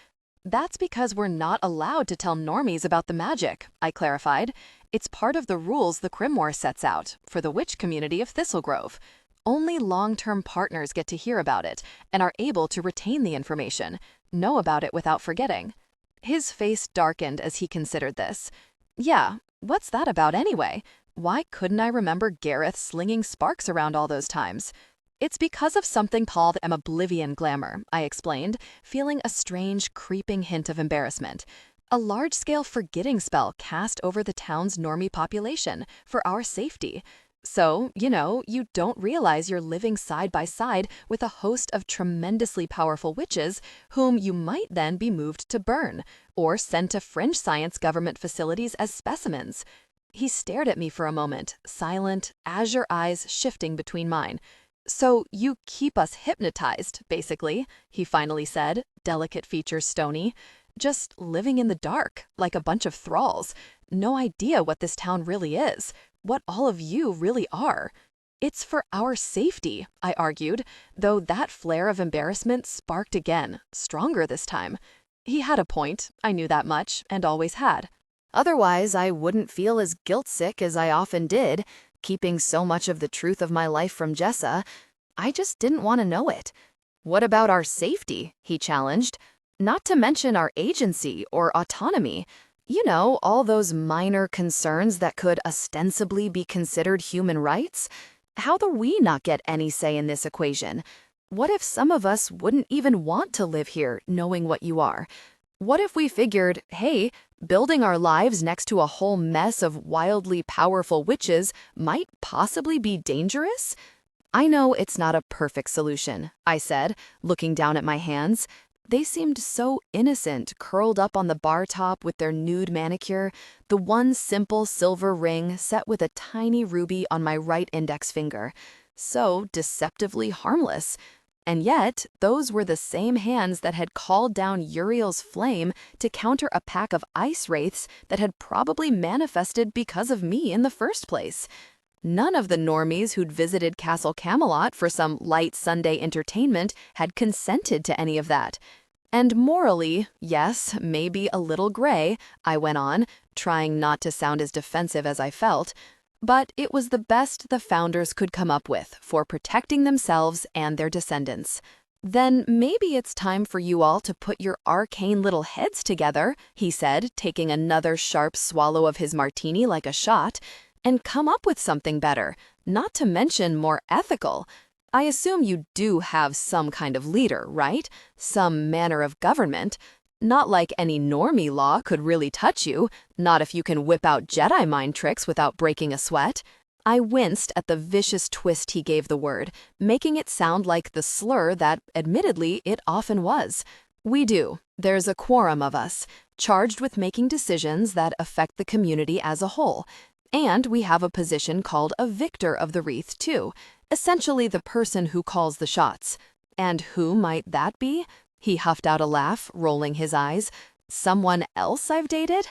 S3: That's because we're not allowed to tell normies about the magic, I clarified. It's part of the rules the Crimwar sets out for the witch community of Thistlegrove. Only long-term partners get to hear about it and are able to retain the information, know about it without forgetting. His face darkened as he considered this. Yeah, what's that about anyway? Why couldn't I remember Gareth slinging sparks around all those times? It's because of something called an oblivion glamour, I explained, feeling a strange, creeping hint of embarrassment. A large-scale forgetting spell cast over the town's normie population for our safety. So, you don't realize you're living side by side with a host of tremendously powerful witches whom you might then be moved to burn or sent to fringe science government facilities as specimens. He stared at me for a moment, silent, azure eyes shifting between mine. So you keep us hypnotized, basically, he finally said, delicate features stony. Just living in the dark, like a bunch of thralls. No idea what this town really is, what all of you really are. It's for our safety, I argued, though that flare of embarrassment sparked again, stronger this time. He had a point, I knew that much, and always had.
S1: Otherwise, I wouldn't feel as guilt-sick as I often did, keeping so much of the truth of my life from Jessa. I just didn't want to know it. What about our safety? He challenged. Not to mention our agency or autonomy. All those minor concerns that could ostensibly be considered human rights. How do we not get any say in this equation? What if some of us wouldn't even want to live here knowing what you are? What if we figured, hey, building our lives next to a whole mess of wildly powerful witches might possibly be dangerous? I know it's not a perfect solution, I said, looking down at my hands. They seemed so innocent, curled up on the bar top with their nude manicure, the one simple silver ring set with a tiny ruby on my right index finger. So deceptively harmless. And yet, those were the same hands that had called down Uriel's flame to counter a pack of ice wraiths that had probably manifested because of me in the first place. None of the normies who'd visited Castle Camelot for some light Sunday entertainment had consented to any of that. And morally, yes, maybe a little gray, I went on, trying not to sound as defensive as I felt, but it was the best the founders could come up with for protecting themselves and their descendants. Then maybe it's time for you all to put your arcane little heads together, he said, taking another sharp swallow of his martini like a shot.
S3: and come up with something better, not to mention more ethical. I assume you do have some kind of leader, right? Some manner of government. Not like any normie law could really touch you, not if you can whip out Jedi mind tricks without breaking a sweat. I winced at the vicious twist he gave the word, making it sound like the slur that, admittedly, it often was. We do. There's a quorum of us, charged with making decisions that affect the community as a whole. And we have a position called a victor of the wreath, too, essentially the person who calls the shots. And who might that be? He huffed out a laugh, rolling his eyes. Someone else I've dated?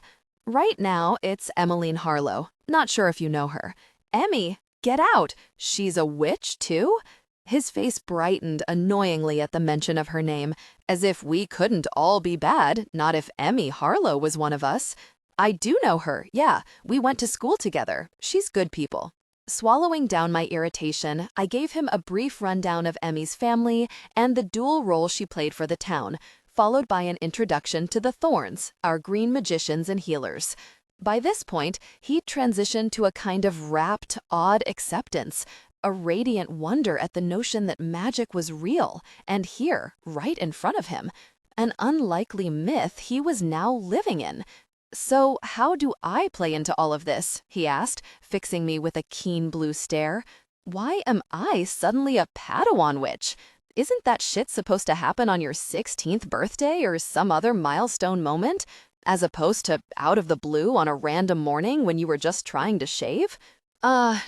S3: Right now, it's Emmeline Harlow. Not sure if you know her. Emmy, get out! She's a witch, too? His face brightened annoyingly at the mention of her name, as if we couldn't all be bad, not if Emmy Harlow was one of us. I do know her, yeah, we went to school together. She's good people. Swallowing down my irritation, I gave him a brief rundown of Emmy's family and the dual role she played for the town, followed by an introduction to the Thorns, our green magicians and healers. By this point, he'd transitioned to a kind of rapt, awed acceptance, a radiant wonder at the notion that magic was real, and here, right in front of him. An unlikely myth he was now living in. "So how do I play into all of this?" he asked, fixing me with a keen blue stare. "Why am I suddenly a Padawan witch? Isn't that shit supposed to happen on your 16th birthday or some other milestone moment, as opposed to out of the blue on a random morning when you were just trying to shave?"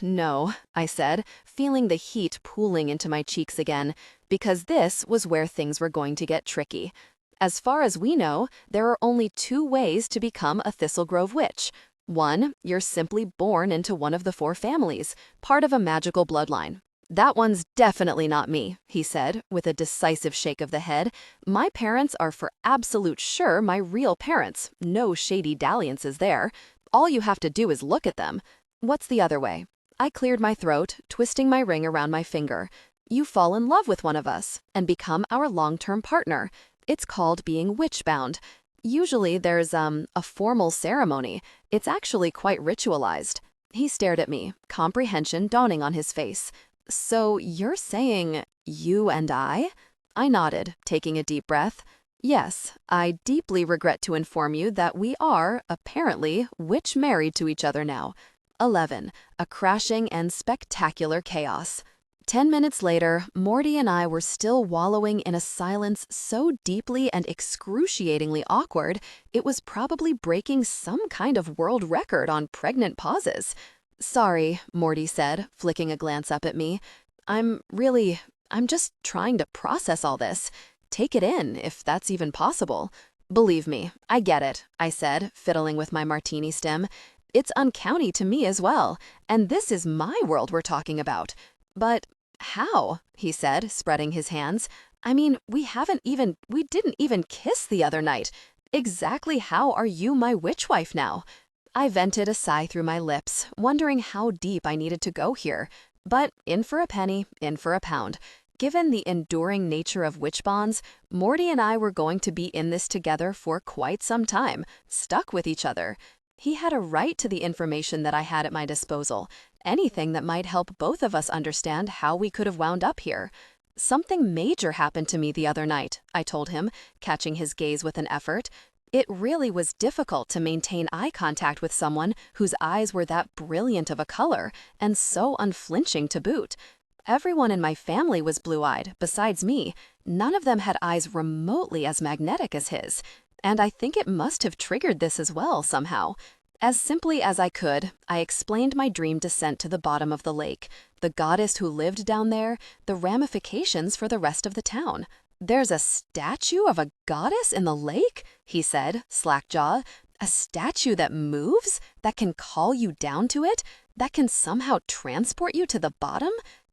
S3: No, I said, feeling the heat pooling into my cheeks again, because this was where things were going to get tricky. As far as we know, there are only 2 ways to become a Thistlegrove witch. 1, you're simply born into one of the 4 families, part of a magical bloodline. "That one's definitely not me," he said, with a decisive shake of the head. "My parents are for absolute sure my real parents. No shady dalliances there. All you have to do is look at them. What's the other way?" I cleared my throat, twisting my ring around my finger. "You fall in love with one of us and become our long-term partner. It's called being witch-bound. Usually there's a formal ceremony. It's actually quite ritualized." He stared at me, comprehension dawning on his face. "So you're saying you and I?" I nodded, taking a deep breath. "Yes, I deeply regret to inform you that we are, apparently, witch married to each other now." 11. A crashing and spectacular chaos. 10 minutes later, Morty and I were still wallowing in a silence so deeply and excruciatingly awkward, it was probably breaking some kind of world record on pregnant pauses. "Sorry," Morty said, flicking a glance up at me. I'm just trying to process all this. Take it in, if that's even possible." "Believe me, I get it," I said, fiddling with my martini stem. "It's uncanny to me as well, and this is my world we're talking about. But how?" he said, spreading his hands. "I mean, we didn't even kiss the other night. Exactly how are you my witch wife now?" I vented a sigh through my lips, wondering how deep I needed to go here. But in for a penny, in for a pound. Given the enduring nature of witch bonds, Morty and I were going to be in this together for quite some time, stuck with each other. He had a right to the information that I had at my disposal, anything that might help both of us understand how we could have wound up here. "Something major happened to me the other night," I told him, catching his gaze with an effort. It really was difficult to maintain eye contact with someone whose eyes were that brilliant of a color, and so unflinching to boot. Everyone in my family was blue-eyed, besides me. None of them had eyes remotely as magnetic as his. And I think it must have triggered this as well, somehow. As simply as I could, I explained my dream descent to the bottom of the lake, the goddess who lived down there, the ramifications for the rest of the town. "There's a statue of a goddess in the lake?" he said, slack-jaw. "A statue that moves? That can call you down to it? That can somehow transport you to the bottom?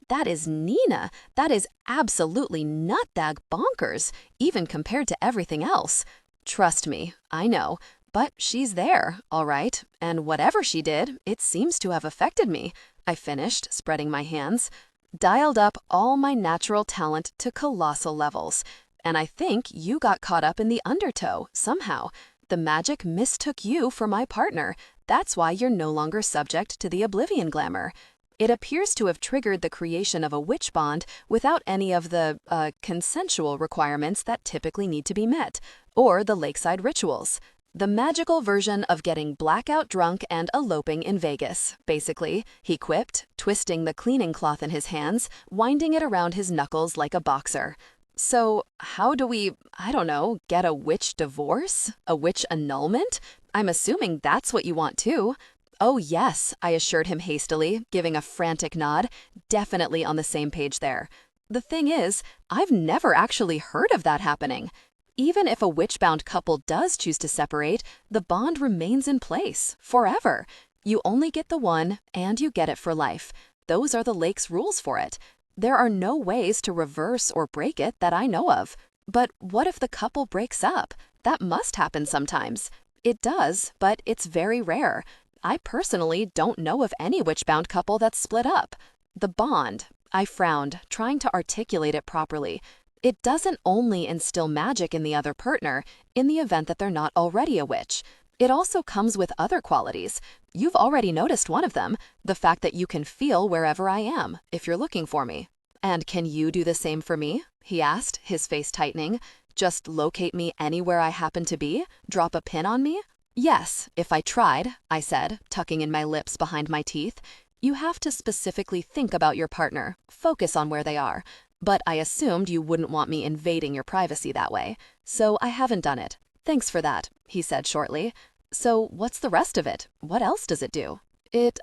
S3: That is Nina. That is absolutely nutbag bonkers, even compared to everything else. Trust me, I know. But she's there, all right, and whatever she did, it seems to have affected me," I finished, spreading my hands. "Dialed up all my natural talent to colossal levels. And I think you got caught up in the undertow, somehow.
S2: The magic mistook you for my partner. That's why you're no longer subject to the oblivion glamour. It appears to have triggered the creation of a witch bond without any of the consensual requirements that typically need to be met, or the lakeside rituals. The magical version of getting blackout drunk and eloping in Vegas, basically, he quipped, twisting the cleaning cloth in his hands, winding it around his knuckles like a boxer. So, how do we, I don't know, get a witch divorce? A witch annulment? I'm assuming that's what you want too. Oh yes, I assured him hastily, giving a frantic nod, definitely on the same page there. The thing is, I've never actually heard of that happening. Even if a witch-bound couple does choose to separate, the bond remains in place, forever. You only get the one, and you get it for life. Those are the lake's rules for it. There are no ways to reverse or break it that I know of. But what if the couple breaks up? That must happen sometimes. It does, but it's very rare. I personally don't know of any witch-bound couple that's split up. The bond, I frowned, trying to articulate it properly. It doesn't only instill magic in the other partner, in the event that they're not already a witch. It also comes with other qualities. You've already noticed one of them, the fact that you can feel wherever I am, if you're looking for me. And can you do the same for me? He asked, his face tightening. Just locate me anywhere I happen to be? Drop a pin on me? Yes, if I tried, I said, tucking in my lips behind my teeth. You have to specifically think about your partner, focus on where they are. But I assumed you wouldn't want me invading your privacy that way, so I haven't done it. Thanks for that, he said shortly. So what's the rest of it? What else does it do? It,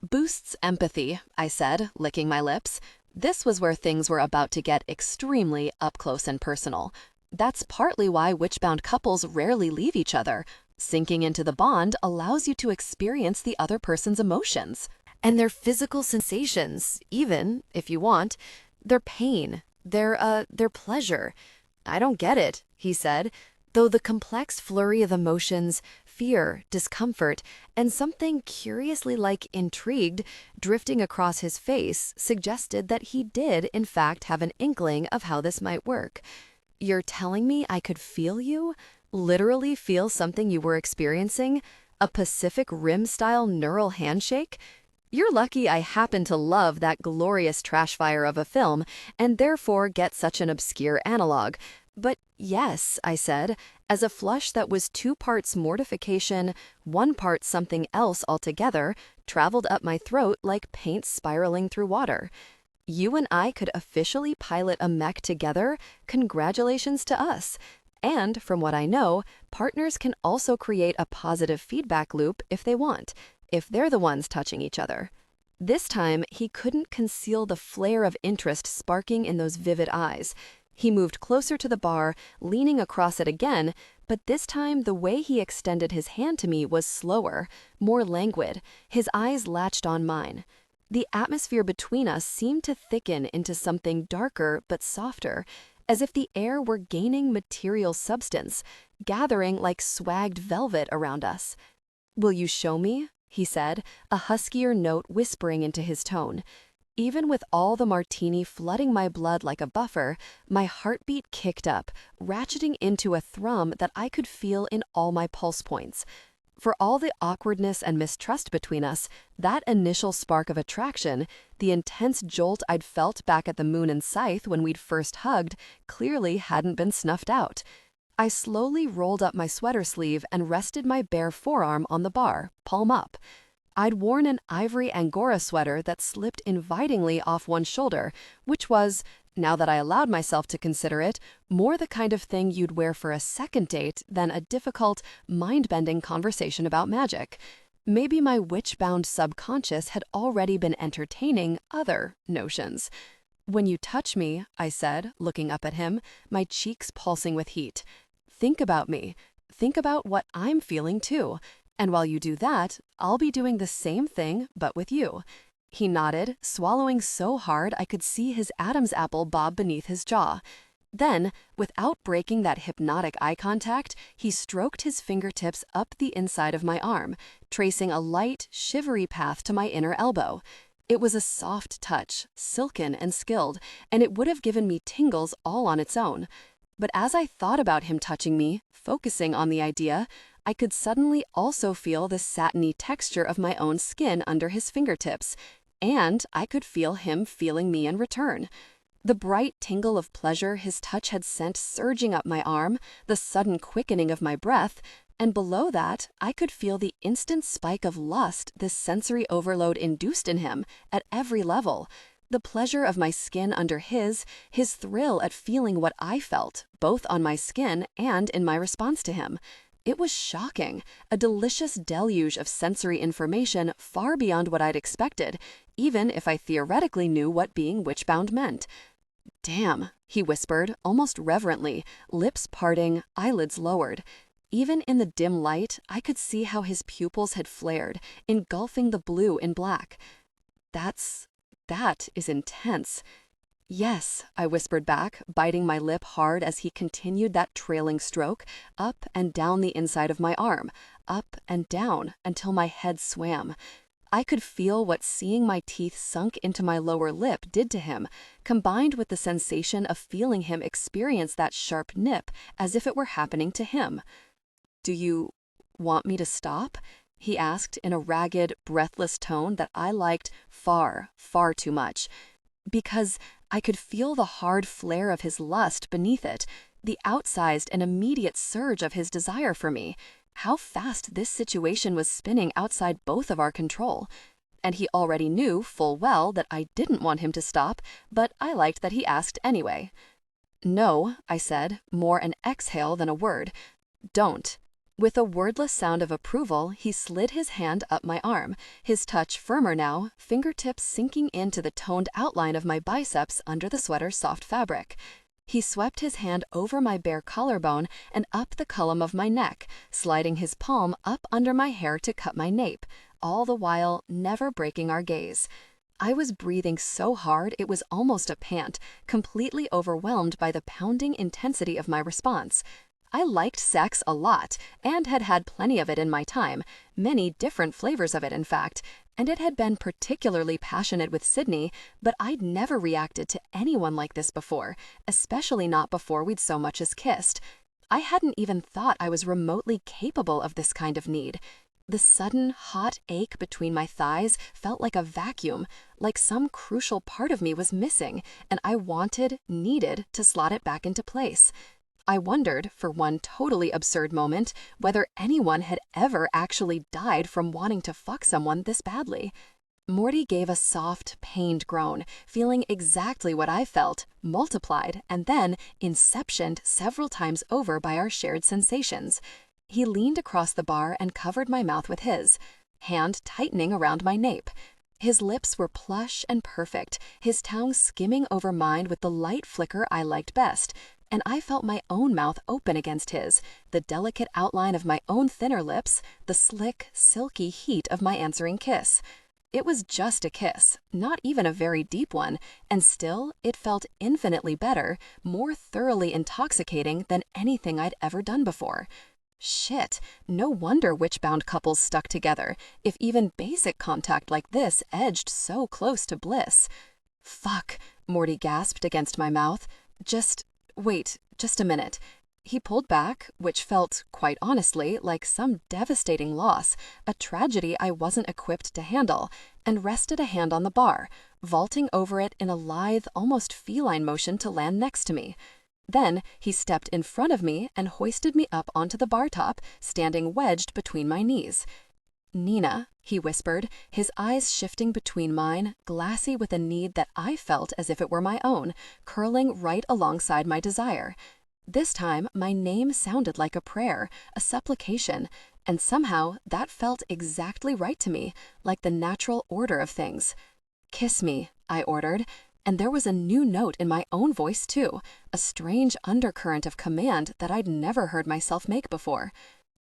S2: boosts empathy, I said, licking my lips. This was where things were about to get extremely up close and personal. That's partly why witch-bound couples rarely leave each other. Sinking into the bond allows you to experience the other person's emotions.
S3: And their physical sensations, even, if you want, their pain, their pleasure. I don't get it, he said, though the complex flurry of emotions, fear, discomfort, and something curiously like intrigued drifting across his face suggested that he did, in fact, have an inkling of how this might work. You're telling me I could feel you? Literally feel something you were experiencing? A Pacific Rim-style neural handshake? You're lucky I happen to love that glorious trash fire of a film and therefore get such an obscure analog. But yes, I said, as a flush that was 2 parts mortification, 1 part something else altogether, traveled up my throat like paint spiraling through water. You and I could officially pilot a mech together? Congratulations to us. And from what I know, partners can also create a positive feedback loop if they want, if they're the ones touching each other. This time, he couldn't conceal the flare of interest sparking in those vivid eyes. He moved closer to the bar, leaning across it again, but this time the way he extended his hand to me was slower, more languid. His eyes latched on mine. The atmosphere between us seemed to thicken into something darker but softer, as if the air were gaining material substance, gathering like swagged velvet around us. "Will you show me?" he said, a huskier note whispering into his tone. Even with all the martini flooding my blood like a buffer, my heartbeat kicked up, ratcheting into a thrum that I could feel in all my pulse points. For all the awkwardness and mistrust between us, that initial spark of attraction, the intense jolt I'd felt back at the Moon and Scythe when we'd first hugged, clearly hadn't been snuffed out. I slowly rolled up my sweater sleeve and rested my bare forearm on the bar, palm up. I'd worn an ivory Angora sweater that slipped invitingly off one shoulder, which was, now that I allowed myself to consider it, more the kind of thing you'd wear for a second date than a difficult, mind-bending conversation about magic. Maybe my witch-bound subconscious had already been entertaining other notions. "When you touch me," I said, looking up at him, my cheeks pulsing with heat, "think about me. Think about what I'm feeling too. And while you do that, I'll be doing the same thing, but with you." He nodded, swallowing so hard I could see his Adam's apple bob beneath his jaw. Then, without breaking that hypnotic eye contact, he stroked his fingertips up the inside of my arm, tracing a light, shivery path to my inner elbow. It was a soft touch, silken and skilled, and it would have given me tingles all on its own.
S2: But as I thought about him touching me, focusing on the idea, I could suddenly also feel the satiny texture of my own skin under his fingertips, and I could feel him feeling me in return. The bright tingle of pleasure his touch had sent surging up my arm, the sudden quickening of my breath, and below that, I could feel the instant spike of lust this sensory overload induced in him at every level. The pleasure of my skin under his thrill at feeling what I felt, both on my skin and in my response to him. It was shocking, a delicious deluge of sensory information far beyond what I'd expected, even if I theoretically knew what being witch-bound meant. "Damn," he whispered, almost reverently, lips parting, eyelids lowered. Even in the dim light, I could see how his pupils had flared, engulfing the blue in black. That is intense." "Yes," I whispered back, biting my lip hard as he continued that trailing stroke, up and down the inside of my arm, up and down, until my head swam. I could feel what seeing my teeth sunk into my lower lip did to him, combined with the sensation of feeling him experience that sharp nip as if it were happening to him. "Do you want me to stop?" he asked in a ragged, breathless tone that I liked far, far too much. Because I could feel the hard flare of his lust beneath it, the outsized and immediate surge of his desire for me, how fast this situation was spinning outside both of our control. And he already knew full well that I didn't want him to stop, but I liked that he asked anyway. "No," I said, more an exhale than a word. "Don't." With a wordless sound of approval, he slid his hand up my arm, his touch firmer now, fingertips sinking into the toned outline of my biceps under the sweater's soft fabric. He swept his hand over my bare collarbone and up the column of my neck, sliding his palm up under my hair to cut my nape, all the while never breaking our gaze. I was breathing so hard it was almost a pant, completely overwhelmed by the pounding intensity of my response. I liked sex a lot, and had had plenty of it in my time, many different flavors of it in fact, and it had been particularly passionate with Sydney, but I'd never reacted to anyone like this before, especially not before we'd so much as kissed. I hadn't even thought I was remotely capable of this kind of need. The sudden, hot ache between my thighs felt like a vacuum, like some crucial part of me was missing, and I needed to slot it back into place. I wondered, for one totally absurd moment, whether anyone had ever actually died from wanting to fuck someone this badly. Morty gave a soft, pained groan, feeling exactly what I felt, multiplied, and then inceptioned several times over by our shared sensations. He leaned across the bar and covered my mouth with his, hand tightening around my nape. His lips were plush and perfect, his tongue skimming over mine with the light flicker I liked best, and I felt my own mouth open against his, the delicate outline of my own thinner lips, the slick, silky heat of my answering kiss. It was just a kiss, not even a very deep one, and still it felt infinitely better, more thoroughly intoxicating than anything I'd ever done before. Shit, no wonder witch-bound couples stuck together, if even basic contact like this edged so close to bliss. "Fuck," Morty gasped against my mouth. Wait, just a minute." He pulled back, which felt, quite honestly, like some devastating loss, a tragedy I wasn't equipped to handle, and rested a hand on the bar, vaulting over it in a lithe, almost feline motion to land next to me. Then he stepped in front of me and hoisted me up onto the bar top, standing wedged between my knees. "Nina," he whispered, his eyes shifting between mine, glassy with a need that I felt as if it were my own, curling right alongside my desire. This time, my name sounded like a prayer, a supplication, and somehow that felt exactly right to me, like the natural order of things. "Kiss me," I ordered, and there was a new note in my own voice too, a strange undercurrent of command that I'd never heard myself make before.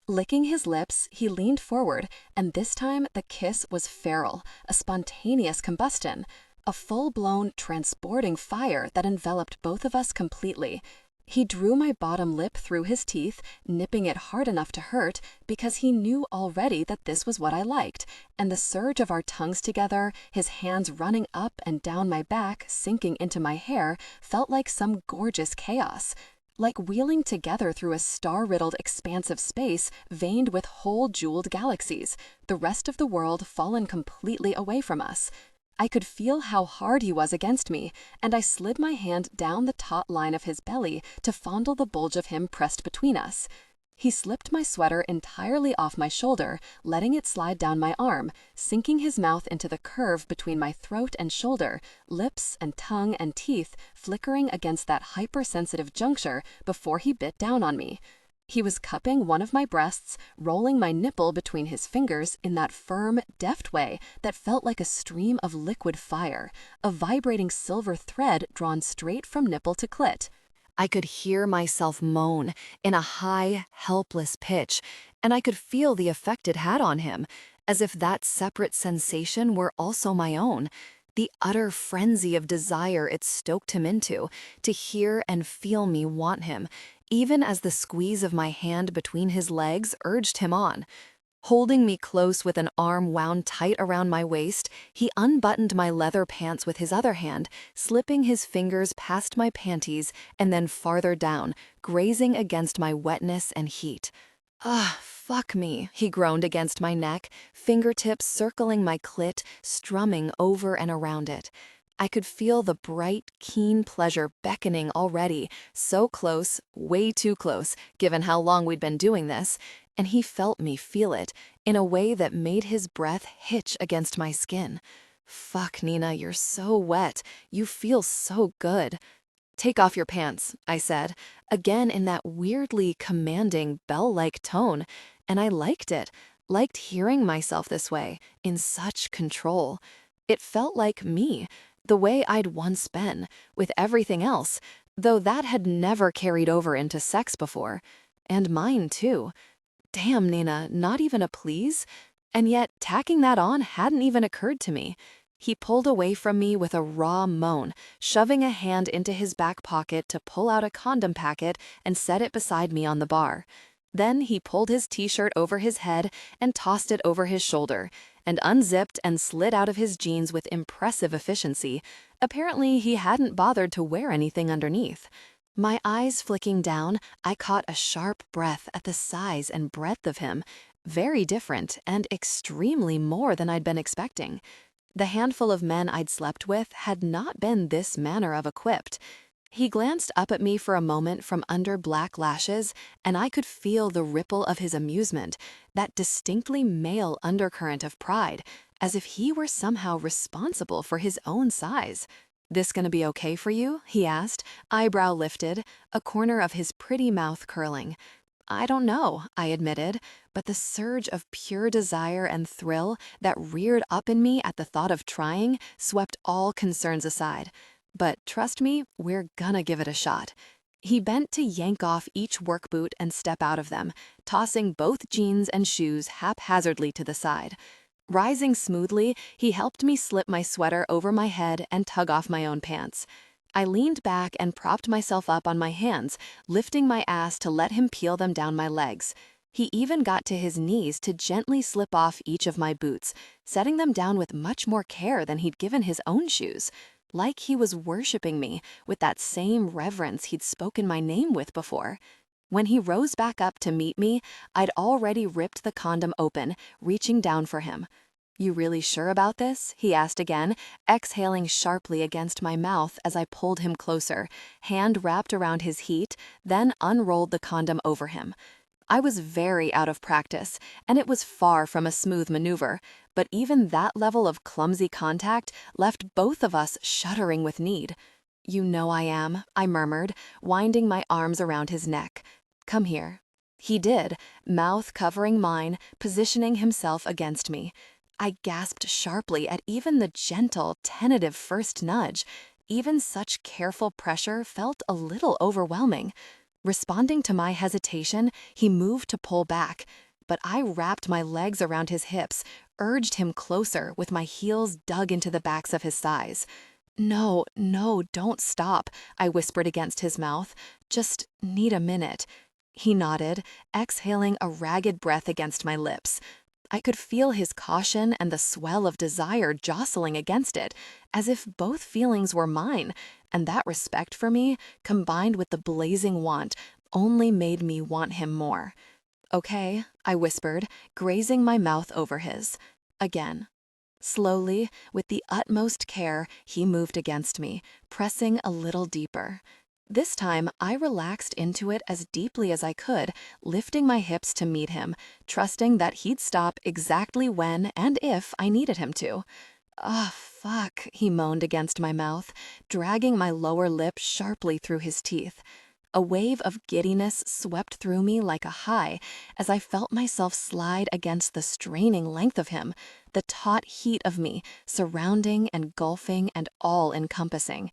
S2: Licking his lips, he leaned forward, and this time the kiss was feral, a spontaneous combustion, a full-blown, transporting fire that enveloped both of us completely. He drew my bottom lip through his teeth, nipping it hard enough to hurt, because he knew already that this was what I liked, and the surge of our tongues together, his hands running up and down my back, sinking into my hair, felt like some gorgeous chaos. like wheeling together through a star-riddled expanse of space veined with whole jeweled galaxies, the rest of the world fallen completely away from us. I could feel how hard he was against me, and I slid my hand down the taut line of his belly to fondle the bulge of him pressed between us. He slipped my sweater entirely off my shoulder, letting it slide down my arm, sinking his mouth into the curve between my throat and shoulder, lips and tongue and teeth flickering against that hypersensitive juncture before he bit down on me. He was cupping one of my breasts, rolling my nipple between his fingers in that firm, deft way that felt like a stream of liquid fire, a vibrating silver thread drawn straight from nipple to clit.
S3: I could hear myself moan in a high, helpless pitch, and I could feel the effect it had on him, as if that separate sensation were also my own. The utter frenzy of desire it stoked him into, to hear and feel me want him, even as the squeeze of my hand between his legs urged him on. Holding me close with an arm wound tight around my waist, he unbuttoned my leather pants with his other hand, slipping his fingers past my panties and then farther down, grazing against my wetness and heat. "Ah, fuck me," he groaned against my neck, fingertips circling my clit, strumming over and around it. I could feel the bright, keen pleasure beckoning already, so close, way too close, given how long we'd been doing this, and he felt me feel it in a way that made his breath hitch against my skin. "Fuck, Nina, you're so wet. You feel so good." "Take off your pants," I said, again in that weirdly commanding, bell-like tone, and I liked it, liked hearing myself this way, in such control. It felt like me, the way I'd once been, with everything else, though that had never carried over into sex before. And mine, too. Damn, Nina, not even a please? And yet, tacking that on hadn't even occurred to me. He pulled away from me with a raw moan, shoving a hand into his back pocket to pull out a condom packet and set it beside me on the bar. Then he pulled his t-shirt over his head and tossed it over his shoulder, and unzipped and slid out of his jeans with impressive efficiency. Apparently, he hadn't bothered to wear anything underneath. My eyes flicking down, I caught a sharp breath at the size and breadth of him, very different and extremely more than I'd been expecting. The handful of men I'd slept with had not been this manner of equipped. He glanced up at me for a moment from under black lashes, and I could feel the ripple of his amusement, that distinctly male undercurrent of pride, as if he were somehow responsible for his own size. "This gonna be okay for you?" he asked, eyebrow lifted, a corner of his pretty mouth curling. "I don't know," I admitted, but the surge of pure desire and thrill that reared up in me at the thought of trying swept all concerns aside. "But trust me, we're gonna give it a shot." He bent to yank off each work boot and step out of them, tossing both jeans and shoes haphazardly to the side. Rising smoothly, he helped me slip my sweater over my head and tug off my own pants. I leaned back and propped myself up on my hands, lifting my ass to let him peel them down my legs. He even got to his knees to gently slip off each of my boots, setting them down with much more care than he'd given his own shoes. Like he was worshiping me with that same reverence he'd spoken my name with before. When he rose back up to meet me, I'd already ripped the condom open, reaching down for him. "You really sure about this?" he asked again, exhaling sharply against my mouth as I pulled him closer, hand wrapped around his heat, then unrolled the condom over him. I was very out of practice, and it was far from a smooth maneuver, but even that level of clumsy contact left both of us shuddering with need. "You know I am," I murmured, winding my arms around his neck. "Come here." He did, mouth covering mine, positioning himself against me. I gasped sharply at even the gentle, tentative first nudge. Even such careful pressure felt a little overwhelming. Responding to my hesitation, he moved to pull back, but I wrapped my legs around his hips, urged him closer with my heels dug into the backs of his thighs. No, don't stop," I whispered against his mouth. "Just need a minute." He nodded, exhaling a ragged breath against my lips. I could feel his caution and the swell of desire jostling against it, as if both feelings were mine,
S2: and that respect for me, combined with the blazing want, only made me want him more. "Okay," I whispered, grazing my mouth over his. Again. Slowly, with the utmost care, he moved against me, pressing a little deeper. This time, I relaxed into it as deeply as I could, lifting my hips to meet him, trusting that he'd stop exactly when and if I needed him to. "Ah, fuck," he moaned against my mouth, dragging my lower lip sharply through his teeth. A wave of giddiness swept through me like a high as I felt myself slide against the straining length of him, the taut heat of me, surrounding, engulfing, and all-encompassing.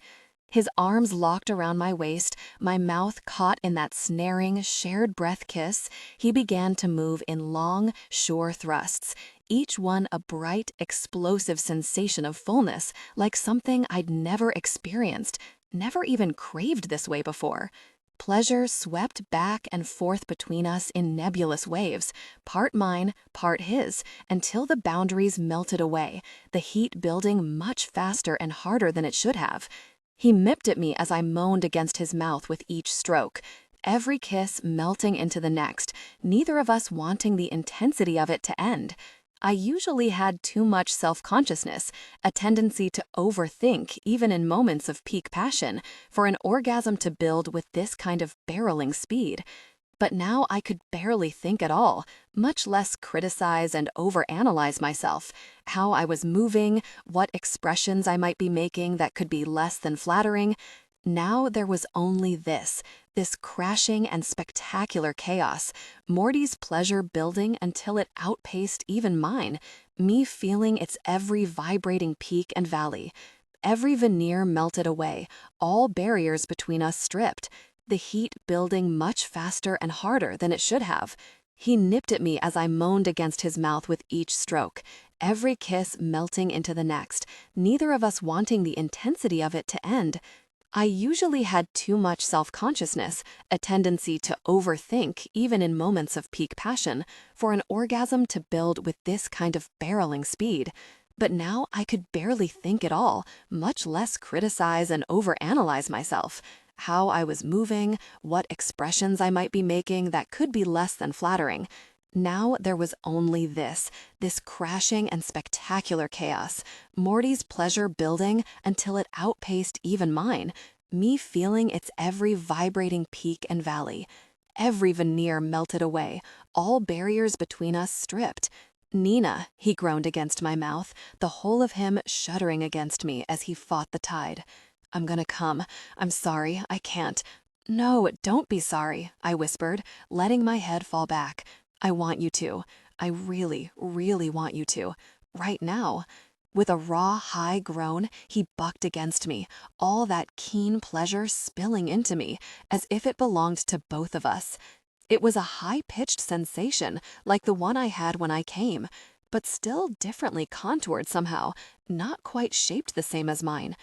S2: His arms locked around my waist, my mouth caught in that snaring, shared breath kiss. He began to move in long, sure thrusts, each one a bright, explosive sensation of fullness, like something I'd never experienced, never even craved this way before. Pleasure swept back and forth between us in nebulous waves, part mine, part his, until the boundaries melted away, the heat building much faster and harder than it should have. He nipped at me as I moaned against his mouth with each stroke, every kiss melting into the next, neither of us wanting the intensity of it to end. I usually had too much self-consciousness, a tendency to overthink even in moments of peak passion, for an orgasm to build with this kind of barreling speed. But now I could barely think at all, much less criticize and overanalyze myself, how I was moving, what expressions I might be making that could be less than flattering. Now there was only this crashing and spectacular chaos, Morty's pleasure building until it outpaced even mine, me feeling its every vibrating peak and valley. Every veneer melted away, all barriers between us stripped, the heat building much faster and harder than it should have. He nipped at me as I moaned against his mouth with each stroke, every kiss melting into the next, neither of us wanting the intensity of it to end. I usually had too much self-consciousness, a tendency to overthink even in moments of peak passion, for an orgasm to build with this kind of barreling speed. But now I could barely think at all, much less criticize and overanalyze myself, how I was moving, what expressions I might be making that could be less than flattering. Now there was only this crashing and spectacular chaos, Morty's pleasure building until it outpaced even mine, me feeling its every vibrating peak and valley. Every veneer melted away, all barriers between us stripped. "Nina," he groaned against my mouth, the whole of him shuddering against me as he fought the tide. "I'm gonna come. I'm sorry, I can't." "No, don't be sorry," I whispered, letting my head fall back. "I want you to. I really, really want you to. Right now." With a raw, high groan, he bucked against me, all that keen pleasure spilling into me, as if it belonged to both of us. It was a high-pitched sensation, like the one I had when I came, but still differently contoured somehow, not quite shaped the same as mine.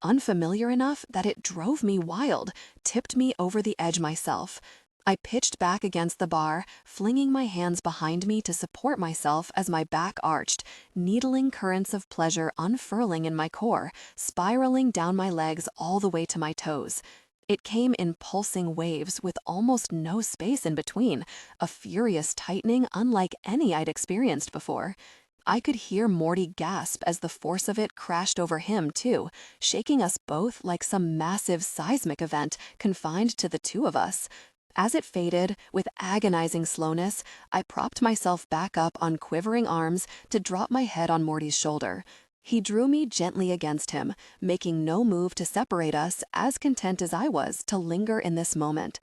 S2: Unfamiliar enough that it drove me wild, tipped me over the edge myself. I pitched back against the bar, flinging my hands behind me to support myself as my back arched, needling currents of pleasure unfurling in my core, spiraling down my legs all the way to my toes. It came in pulsing waves with almost no space in between, a furious tightening unlike any I'd experienced before. I could hear Morty gasp as the force of it crashed over him, too, shaking us both like some massive seismic event confined to the two of us. As it faded, with agonizing slowness, I propped myself back up on quivering arms to drop my head on Morty's shoulder. He drew me gently against him, making no move to separate us, as content as I was to linger in this moment.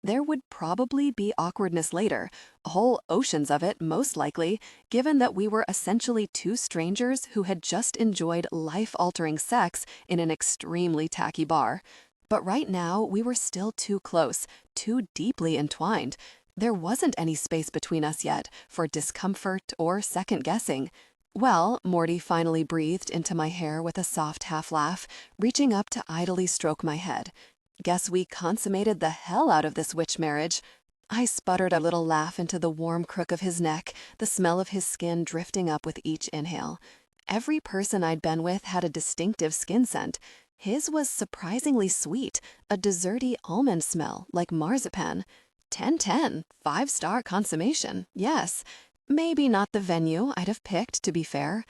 S2: There would probably be awkwardness later, whole oceans of it most likely, given that we were essentially two strangers who had just enjoyed life-altering sex in an extremely tacky bar. But right now, we were still too close, too deeply entwined. There wasn't any space between us yet for discomfort or second-guessing. "Well," Morty finally breathed into my hair with a soft half-laugh, reaching up to idly stroke my head. "Guess we consummated the hell out of this witch marriage." I sputtered a little laugh into the warm crook of his neck, the smell of his skin drifting up with each inhale. Every person I'd been with had a distinctive skin scent.
S1: His was surprisingly sweet, a desserty almond smell like marzipan. 10/10, 5-star consummation, yes. Maybe not the venue I'd have picked, to be fair.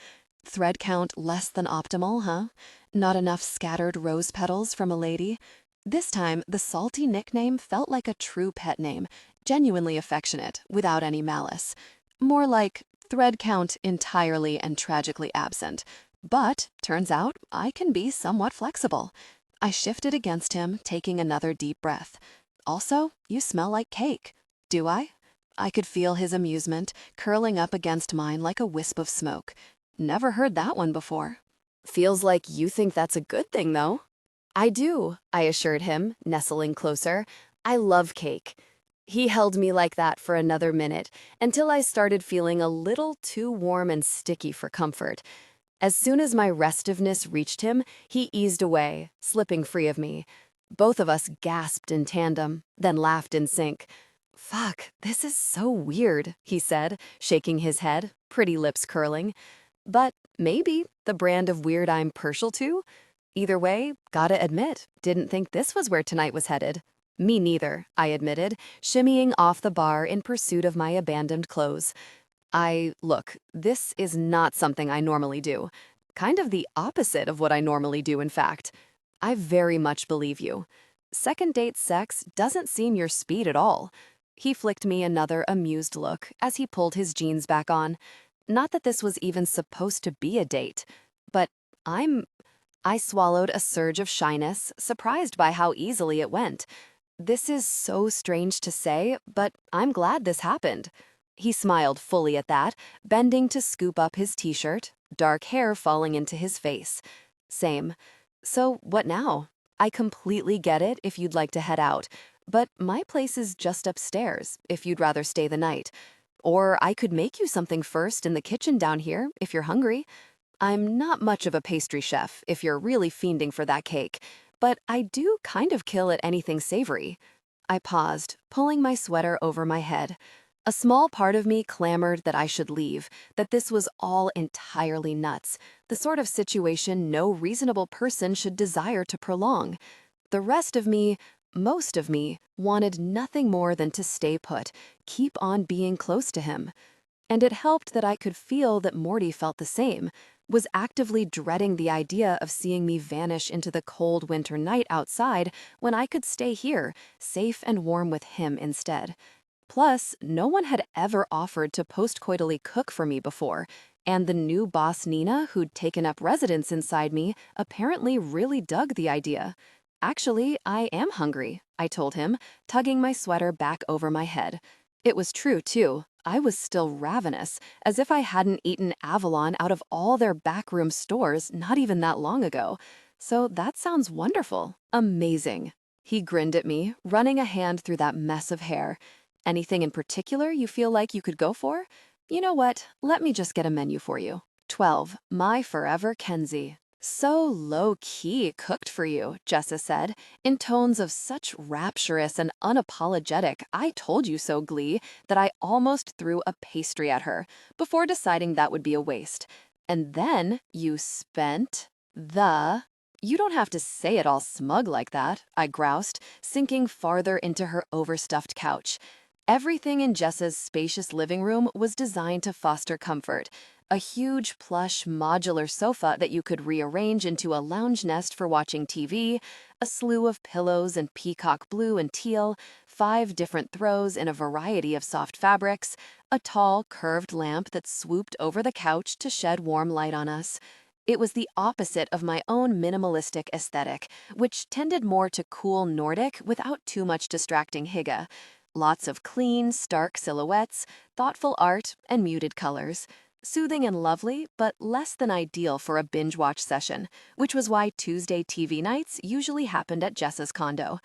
S1: Thread count less than optimal, huh? Not enough scattered rose petals from a lady. This time, the salty nickname felt like a true pet name, genuinely affectionate, without any malice. More like thread count entirely and tragically absent. But, turns out, I can be somewhat flexible. I shifted against him, taking another deep breath. Also, you smell like cake. Do I? I could feel his amusement, curling up against mine like a wisp of smoke. Never heard that one before.
S3: Feels like you think that's a good thing, though. I do, I assured him, nestling closer. I love cake. He held me like that for another minute, until I started feeling a little too warm and sticky for comfort. As soon as my restiveness reached him, he eased away, slipping free of me. Both of us gasped in tandem, then laughed in sync. "Fuck, this is so weird," he said, shaking his head, pretty lips curling. But maybe the brand of weird I'm partial to? Either way, gotta admit, didn't think this was where tonight was headed. Me neither, I admitted, shimmying off the bar in pursuit of my abandoned clothes. Look, this is not something I normally do. Kind of the opposite of what I normally do, in fact. I very much believe you. Second date sex doesn't seem your speed at all. He flicked me another amused look as he pulled his jeans back on. Not that this was even supposed to be a date, but I swallowed a surge of shyness, surprised by how easily it went. This is so strange to say, but I'm glad this happened. He smiled fully at that, bending to scoop up his t-shirt, dark hair falling into his face. Same. So what now? I completely get it if you'd like to head out, but my place is just upstairs if you'd rather stay the night. Or I could make you something first in the kitchen down here if you're hungry. I'm not much of a pastry chef if you're really fiending for that cake, but I do kind of kill at anything savory. I paused, pulling my sweater over my head. A small part of me clamored that I should leave, that this was all entirely nuts, the sort of situation no reasonable person should desire to prolong. The rest of me, most of me, wanted nothing more than to stay put, keep on being close to him. And it helped that I could feel that Morty felt the same, was actively dreading the idea of seeing me vanish into the cold winter night outside when I could stay here, safe and warm with him instead. Plus, no one had ever offered to postcoitally cook for me before, and the new boss Nina, who'd taken up residence inside me, apparently really dug the idea. Actually, I am hungry, I told him, tugging my sweater back over my head. It was true, too. I was still ravenous, as if I hadn't eaten Avalon out of all their backroom stores not even that long ago. So that sounds wonderful. Amazing. He grinned at me, running a hand through that mess of hair. Anything in particular you feel like you could go for? You know what? Let me just get a menu for you. 12. My Forever Kenzie. So low-key cooked for you, Jessa said, in tones of such rapturous and unapologetic I told you so glee that I almost threw a pastry at her, before deciding that would be a waste. And then you spent the... You don't have to say it all smug like that, I groused, sinking farther into her overstuffed couch. Everything in Jessa's spacious living room was designed to foster comfort. A huge, plush, modular sofa that you could rearrange into a lounge nest for watching TV, a slew of pillows in peacock blue and teal, 5 different throws in a variety of soft fabrics, a tall, curved lamp that swooped over the couch to shed warm light on us. It was the opposite of my own minimalistic aesthetic, which tended more to cool Nordic without too much distracting hygge. Lots of clean, stark silhouettes, thoughtful art, and muted colors. Soothing and lovely, but less than ideal for a binge-watch session, which was why Tuesday TV nights usually happened at Jessa's condo.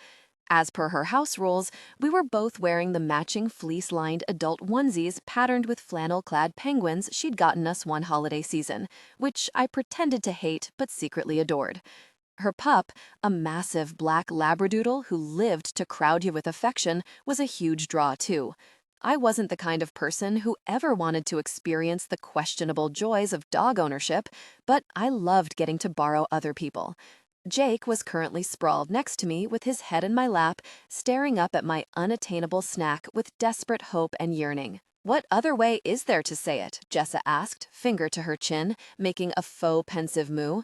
S3: As per her house rules, we were both wearing the matching fleece-lined adult onesies patterned with flannel-clad penguins she'd gotten us one holiday season, which I pretended to hate but secretly adored. Her pup, a massive black labradoodle who lived to crowd you with affection, was a huge draw too. I wasn't the kind of person who ever wanted to experience the questionable joys of dog ownership, but I loved getting to borrow other people.
S1: Jake was currently sprawled next to me with his head in my lap, staring up at my unattainable snack with desperate hope and yearning. "What other way is there to say it?" Jessa asked, finger to her chin, making a faux pensive moo.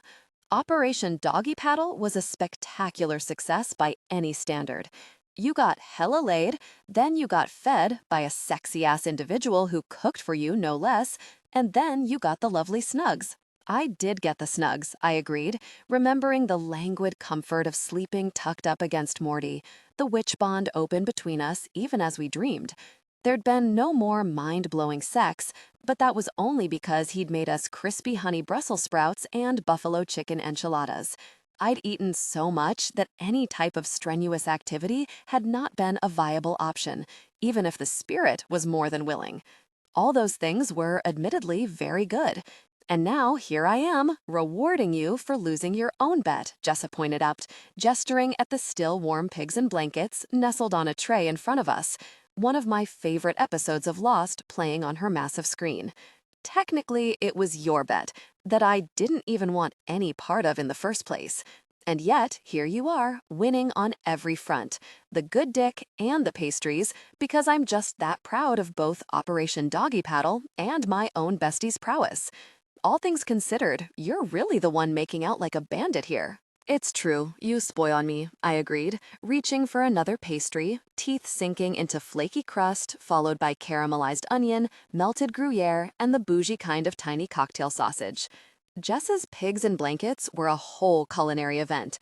S1: Operation Doggy Paddle was a spectacular success by any standard. You got hella laid, then you got fed by a sexy-ass individual who cooked for you, no less, and then you got the lovely snugs. I did get the snugs, I agreed, remembering the languid comfort of sleeping tucked up against Morty, the witch bond open between us even as we dreamed. There'd been no more mind-blowing sex, but that was only because he'd made us crispy honey Brussels sprouts and buffalo chicken enchiladas. I'd eaten so much that any type of strenuous activity had not been a viable option, even if the spirit was more than willing. All those things were admittedly very good. And now here I am, rewarding you for losing your own bet, Jessa pointed out, gesturing at the still warm pigs and blankets nestled on a tray in front of us, one of my favorite episodes of Lost playing on her massive screen. Technically, it was your bet, that I didn't even want any part of in the first place. And yet, here you are, winning on every front, the good dick and the pastries, because I'm just that proud of both Operation Doggy Paddle and my own bestie's prowess. All things considered, you're really the one making out like a bandit here. It's true, you spoil on me, I agreed, reaching for another pastry, teeth sinking into flaky crust, followed by caramelized onion, melted Gruyere, and the bougie kind of tiny cocktail sausage. Jess's pigs and blankets were a whole culinary event.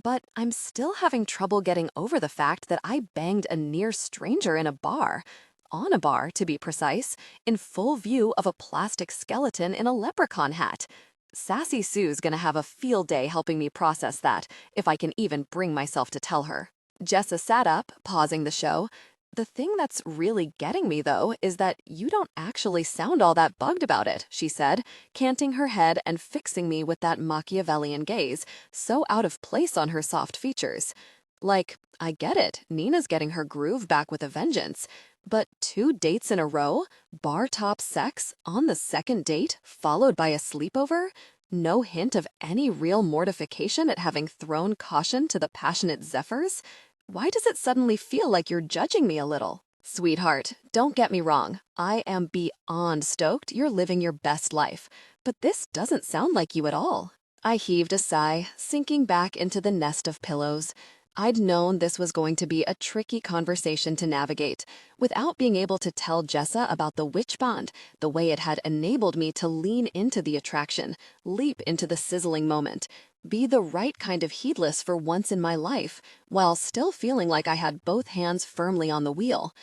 S1: But I'm still having trouble getting over the fact that I banged a near stranger in a bar. On a bar, to be precise, in full view of a plastic skeleton in a leprechaun hat. Sassy Sue's gonna have a field day helping me process that, if I can even bring myself to tell her. Jessa sat up, pausing the show. "The thing that's really getting me, though, is that you don't actually sound all that bugged about it," she said, canting her head and fixing me with that Machiavellian gaze, so out of place on her soft features. Like, I get it, Nina's getting her groove back with a vengeance. But 2 dates in a row, bar-top sex, on the second date, followed by a sleepover? No hint of any real mortification at having thrown caution to the passionate zephyrs? Why does it suddenly feel like you're judging me a little? Sweetheart, don't get me wrong. I am beyond stoked you're living your best life. But this doesn't sound like you at all. I heaved a sigh, sinking back into the nest of pillows. I'd known this was going to be a tricky conversation to navigate, without being able to tell Jessa about the witch bond, the way it had enabled me to lean into the attraction, leap into the sizzling moment, be the right kind of heedless for once in my life, while still feeling like I had both hands firmly on the wheel.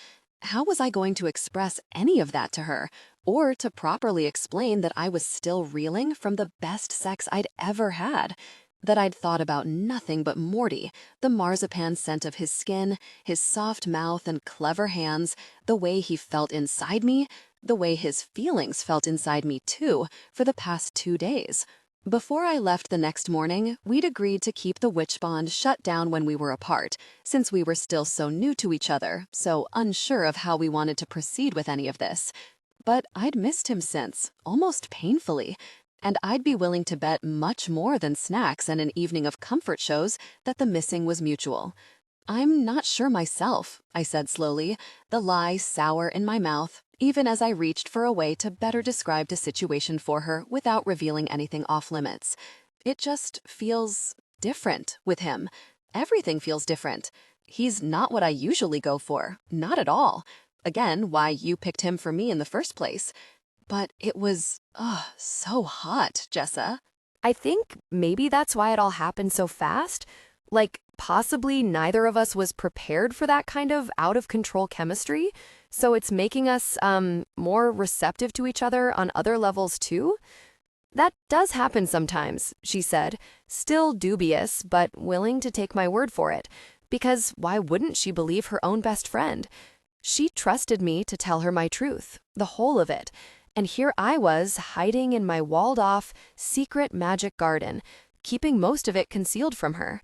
S1: How was I going to express any of that to her, or to properly explain that I was still reeling from the best sex I'd ever had? That I'd thought about nothing but Morty, the marzipan scent of his skin, his soft mouth and clever hands, the way he felt inside me, the way his feelings felt inside me too, for the past 2 days. Before I left the next morning, we'd agreed to keep the witch bond shut down when we were apart, since we were still so new to each other, so unsure of how we wanted to proceed with any of this. But I'd missed him since, almost painfully, and I'd be willing to bet much more than snacks and an evening of comfort shows that the missing was mutual. "I'm not sure myself," I said slowly, the lie sour in my mouth, even as I reached for a way to better describe the situation for her without revealing anything off-limits. "It just feels different with him. Everything feels different. He's not what I usually go for, not at all. Again, why you picked him for me in the first place. But it was, so hot, Jessa."
S3: I think maybe that's why it all happened so fast. Like, possibly neither of us was prepared for that kind of out-of-control chemistry, so it's making us, more receptive to each other on other levels too. "That does happen sometimes," she said, still dubious, but willing to take my word for it, because why wouldn't she believe her own best friend? She trusted me to tell her my truth, the whole of it. And here I was, hiding in my walled-off, secret magic garden, keeping most of it concealed from her.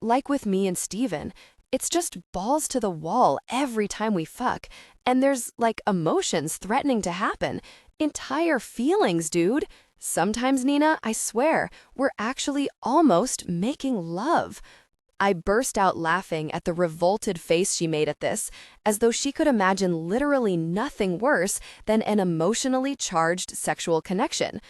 S3: Like with me and Steven, it's just balls to the wall every time we fuck, and there's, like, emotions threatening to happen. Entire feelings, dude. Sometimes, Nina, I swear, we're actually almost making love. I burst out laughing at the revolted face she made at this, as though she could imagine literally nothing worse than an emotionally charged sexual connection.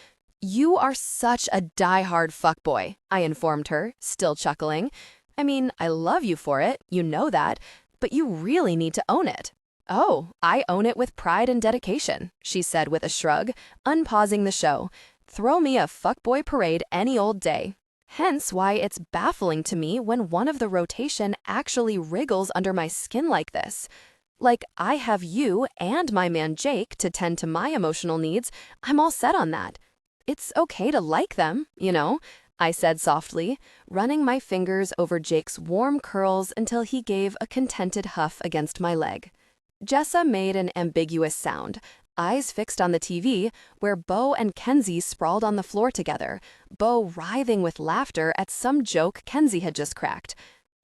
S3: You are such a die-hard fuckboy, I informed her, still chuckling. I mean, I love you for it, you know that, but you really need to own it. Oh, I own it with pride and dedication, she said with a shrug, unpausing the show. Throw me a fuckboy parade any old day. Hence why it's baffling to me when one of the rotation actually wriggles under my skin like this. Like, I have you and my man Jake to tend to my emotional needs. I'm all set on that. It's okay to like them, you know, I said softly, running my fingers over Jake's warm curls until he gave a contented huff against my leg. Jessa made an ambiguous sound, eyes fixed on the TV, where Bo and Kenzie sprawled on the floor together, Bo writhing with laughter at some joke Kenzie had just cracked.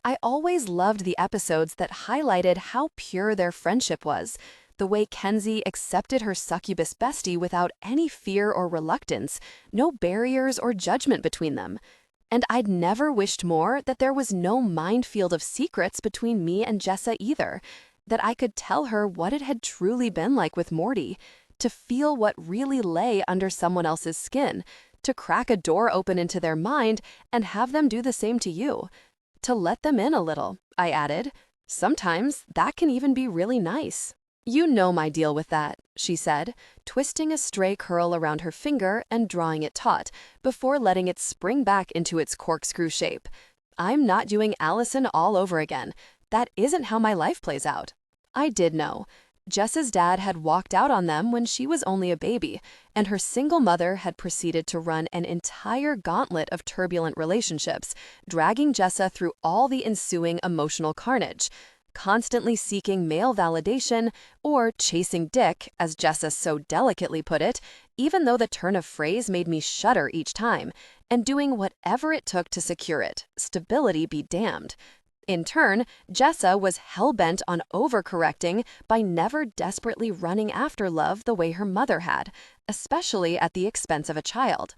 S3: I always loved the episodes that highlighted how pure their friendship was, the way Kenzie accepted her succubus bestie without any fear or reluctance, no barriers or judgment between them. And I'd never wished more that there was no minefield of secrets between me and Jessa either, that I could tell her what it had truly been like with Morty, to feel what really lay under someone else's skin, to crack a door open into their mind and have them do the same to you. To let them in a little, I added. Sometimes that can even be really nice. You know my deal with that, she said, twisting a stray curl around her finger and drawing it taut, before letting it spring back into its corkscrew shape. I'm not doing Allison all over again. That isn't how my life plays out. I did know. Jess's dad had walked out on them when she was only a baby, and her single mother had proceeded to run an entire gauntlet of turbulent relationships, dragging Jessa through all the ensuing emotional carnage, constantly seeking male validation or chasing dick, as Jessa so delicately put it, even though the turn of phrase made me shudder each time, and doing whatever it took to secure it, stability be damned. In turn, Jessa was hell-bent on overcorrecting by never desperately running after love the way her mother had, especially at the expense of a child.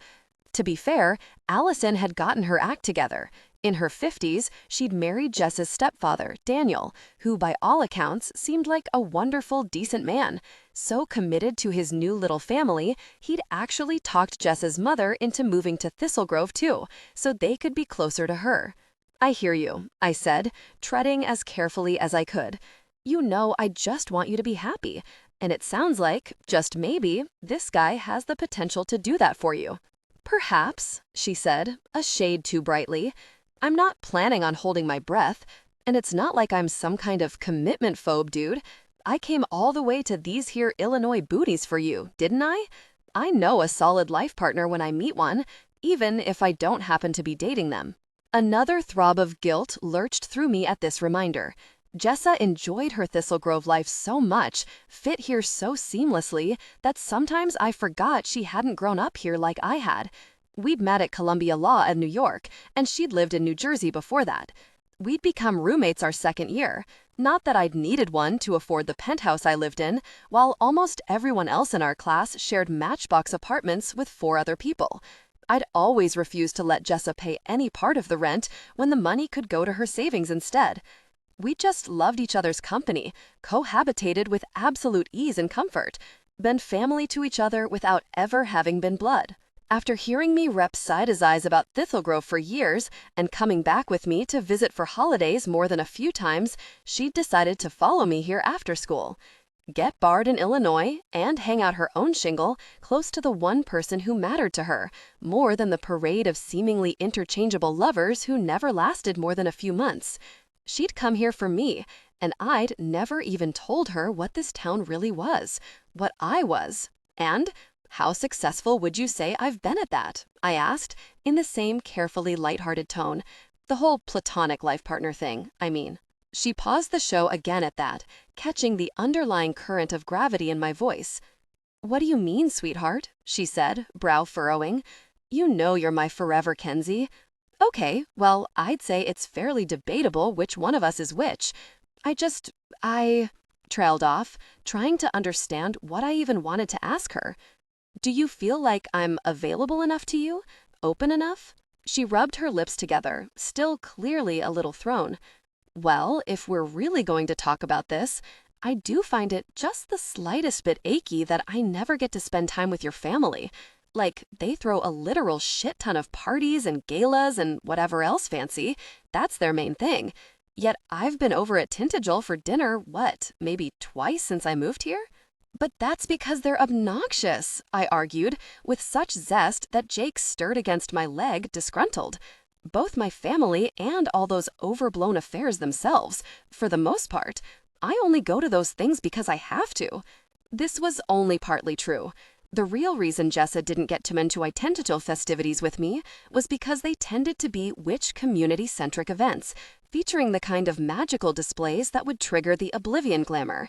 S3: To be fair, Allison had gotten her act together. In her 50s, she'd married Jessa's stepfather, Daniel, who by all accounts seemed like a wonderful, decent man. So committed to his new little family, he'd actually talked Jessa's mother into moving to Thistlegrove too, so they could be closer to her. I hear you, I said, treading as carefully as I could. You know I just want you to be happy, and it sounds like, just maybe, this guy has the potential to do that for you. Perhaps, she said, a shade too brightly. I'm not planning on holding my breath, and it's not like I'm some kind of commitment phobe, dude. I came all the way to these here Illinois booties for you, didn't I? I know a solid life partner when I meet one, even if I don't happen to be dating them. Another throb of guilt lurched through me at this reminder. Jessa enjoyed her Thistlegrove life so much, fit here so seamlessly, that sometimes I forgot she hadn't grown up here like I had. We'd met at Columbia Law in New York, and she'd lived in New Jersey before that. We'd become roommates our second year. Not that I'd needed one to afford the penthouse I lived in, while almost everyone else in our class shared matchbox apartments with 4 other people. I'd always refused to let Jessa pay any part of the rent when the money could go to her savings instead. We just loved each other's company, cohabitated with absolute ease and comfort, been family to each other without ever having been blood. After hearing me rep Sida's eyes about Thistlegrove for years and coming back with me to visit for holidays more than a few times, she'd decided to follow me here after school, get barred in Illinois, and hang out her own shingle close to the one person who mattered to her, more than the parade of seemingly interchangeable lovers who never lasted more than a few months. She'd come here for me, and I'd never even told her what this town really was, what I was. And how successful would you say I've been at that? I asked, in the same carefully lighthearted tone. The whole platonic life partner thing, I mean. She paused the show again at that, catching the underlying current of gravity in my voice. What do you mean, sweetheart? She said, brow furrowing. You know you're my forever Kenzie. Okay, well, I'd say it's fairly debatable which one of us is which. I trailed off, trying to understand what I even wanted to ask her.
S2: Do you feel like I'm available enough to you? Open enough? She rubbed her lips together, still clearly a little thrown. Well, if we're really going to talk about this, I do find it just the slightest bit achy that I never get to spend time with your family. Like, they throw a literal shit ton of parties and galas and whatever else fancy. That's their main thing. Yet I've been over at Tintagel for dinner, maybe twice since I moved here? But that's because they're obnoxious, I argued, with such zest that Jake stirred against my leg, disgruntled. Both my family and all those overblown affairs themselves, for the most part. I only go to those things because I have to. This was only partly true. The real reason Jessa didn't get to Mentuai Tentacle festivities with me was because they tended to be witch community-centric events, featuring the kind of magical displays that would trigger the Oblivion glamour.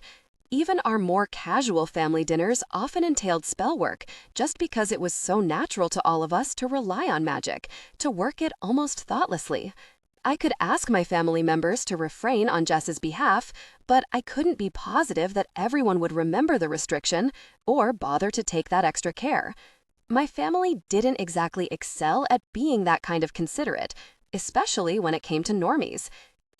S2: Even our more casual family dinners often entailed spell work, just because it was so natural to all of us to rely on magic, to work it almost thoughtlessly. I could ask my family members to refrain on Jess's behalf, but I couldn't be positive that everyone would remember the restriction or bother to take that extra care. My family didn't exactly excel at being that kind of considerate, especially when it came to normies.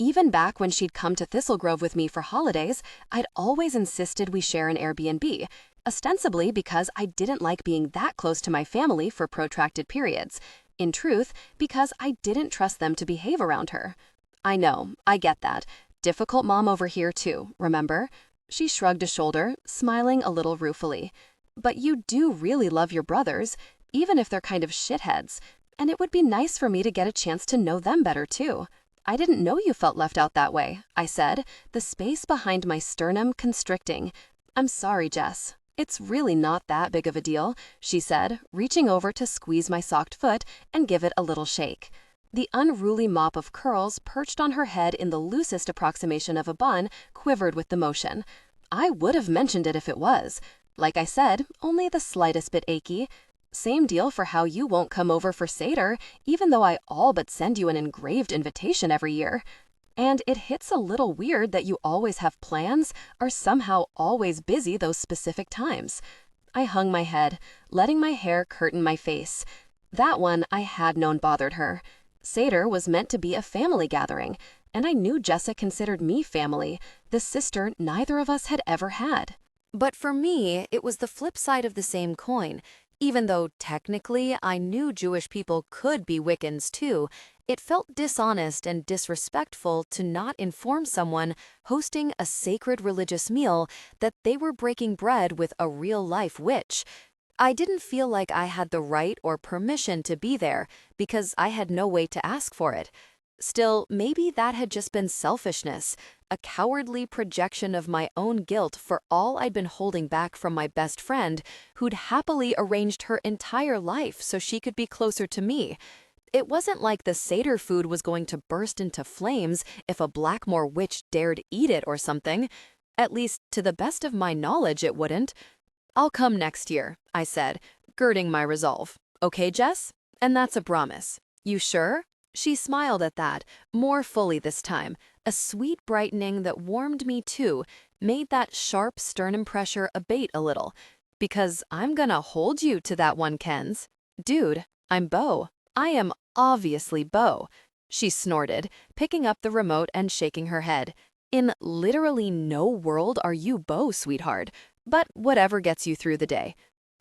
S2: Even back when she'd come to Thistlegrove with me for holidays, I'd always insisted we share an Airbnb, ostensibly because I didn't like being that close to my family for protracted periods. In truth, because I didn't trust them to behave around her. I know, I get that. Difficult mom over here too, remember? She shrugged a shoulder, smiling a little ruefully. But you do really love your brothers, even if they're kind of shitheads. And it would be nice for me to get a chance to know them better too. I didn't know you felt left out that way, I said, the space behind my sternum constricting. I'm sorry, Jess. It's really not that big of a deal, she said, reaching over to squeeze my socked foot and give it a little shake. The unruly mop of curls perched on her head in the loosest approximation of a bun quivered with the motion. I would have mentioned it if it was. Like I said, only the slightest bit achy. Same deal for how you won't come over for Seder, even though I all but send you an engraved invitation every year. And it hits a little weird that you always have plans, are somehow always busy those specific times. I hung my head, letting my hair curtain my face. That one I had known bothered her. Seder was meant to be a family gathering, and I knew Jessa considered me family, the sister neither of us had ever had.
S3: But for me, it was the flip side of the same coin. Even though technically I knew Jewish people could be Wiccans too, it felt dishonest and disrespectful to not inform someone hosting a sacred religious meal that they were breaking bread with a real-life witch. I didn't feel like I had the right or permission to be there because I had no way to ask for it. Still, maybe that had just been selfishness, a cowardly projection of my own guilt for all I'd been holding back from my best friend, who'd happily arranged her entire life so she could be closer to me. It wasn't like the Seder food was going to burst into flames if a Blackmore witch dared eat it or something. At least, to the best of my knowledge, it wouldn't. "I'll come next year," I said, girding my resolve. "Okay, Jess? And that's a promise. You sure?" She smiled at that, more fully this time, a sweet brightening that warmed me too, made that sharp sternum pressure abate a little. "Because I'm gonna hold you to that one, Kens. Dude, I'm Beau. I am obviously Beau." She snorted, picking up the remote and shaking her head. "In literally no world are you Beau, sweetheart. But whatever gets you through the day."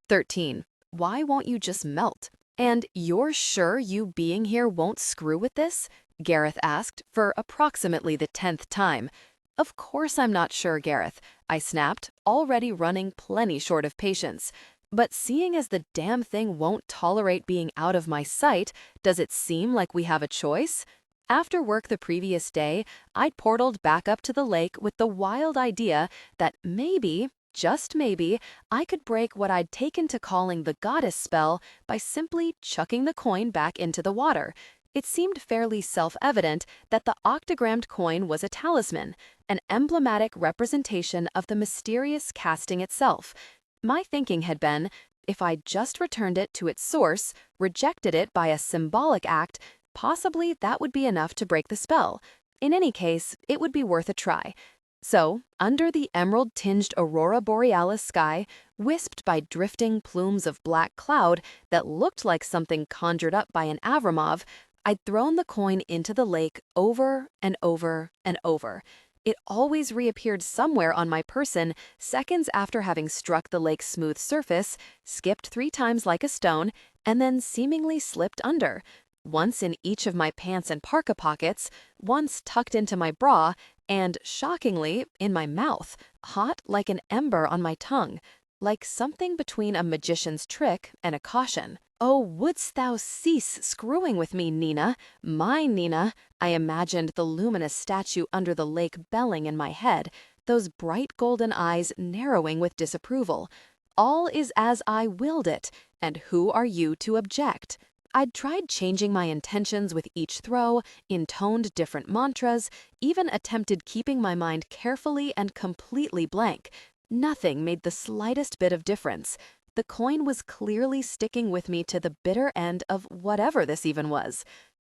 S3: 13. Why won't you just melt? "And you're sure you being here won't screw with this?" Gareth asked for approximately the 10th time. "Of course I'm not sure, Gareth," I snapped, already running plenty short of patience. "But seeing as the damn thing won't tolerate being out of my sight, does it seem like we have a choice?" After work the previous day, I'd portaled back up to the lake with the wild idea that maybe, just maybe, I could break what I'd taken to calling the goddess spell by simply chucking the coin back into the water. It seemed fairly self-evident that the octogrammed coin was a talisman, an emblematic representation of the mysterious casting itself. My thinking had been, if I just returned it to its source, rejected it by a symbolic act, possibly that would be enough to break the spell. In any case, it would be worth a try. So, under the emerald-tinged aurora borealis sky, wisped by drifting plumes of black cloud that looked like something conjured up by an Avramov, I'd thrown the coin into the lake over and over and over. It always reappeared somewhere on my person seconds after having struck the lake's smooth surface, skipped 3 times like a stone, and then seemingly slipped under. Once in each of my pants and parka pockets, once tucked into my bra, and, shockingly, in my mouth, hot like an ember on my tongue, like something between a magician's trick and a caution. Oh, wouldst thou cease screwing with me, Nina? My Nina! I imagined the luminous statue under the lake belling in my head, those bright golden eyes narrowing with disapproval. All is as I willed it, and who are you to object? I'd tried changing my intentions with each throw, intoned different mantras, even attempted keeping my mind carefully and completely blank. Nothing made the slightest bit of difference. The coin was clearly sticking with me to the bitter end of whatever this even was.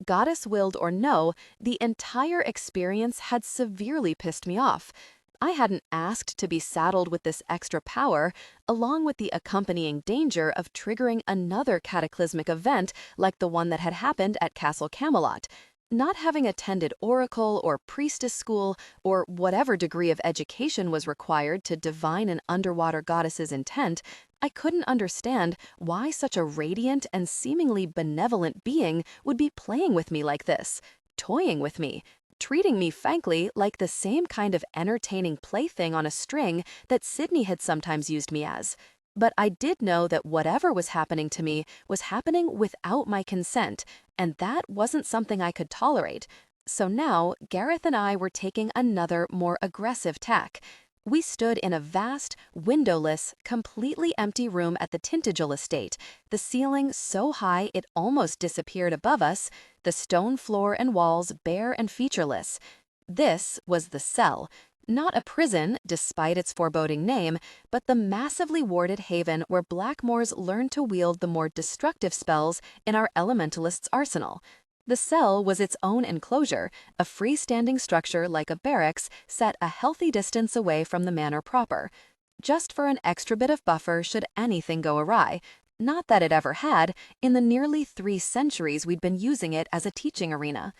S3: Goddess-willed or no, the entire experience had severely pissed me off. I hadn't asked to be saddled with this extra power, along with the accompanying danger of triggering another cataclysmic event like the one that had happened at Castle Camelot. Not having attended oracle or priestess school or whatever degree of education was required to divine an underwater goddess's intent, I couldn't understand why such a radiant and seemingly benevolent being would be playing with me like this, toying with me, treating me frankly like the same kind of entertaining plaything on a string that Sydney had sometimes used me as. But I did know that whatever was happening to me was happening without my consent, and that wasn't something I could tolerate. So now, Gareth and I were taking another, more aggressive tack. We stood in a vast, windowless, completely empty room at the Tintagel estate, the ceiling so high it almost disappeared above us, the stone floor and walls bare and featureless. This was the cell. Not a prison, despite its foreboding name, but the massively warded haven where Blackmoors learn to wield the more destructive spells in our elementalist's arsenal. The cell was its own enclosure, a freestanding structure like a barracks set a healthy distance away from the manor proper. Just for an extra bit of buffer should anything go awry. Not that it ever had, in the nearly 3 centuries we'd been using it as a teaching arena.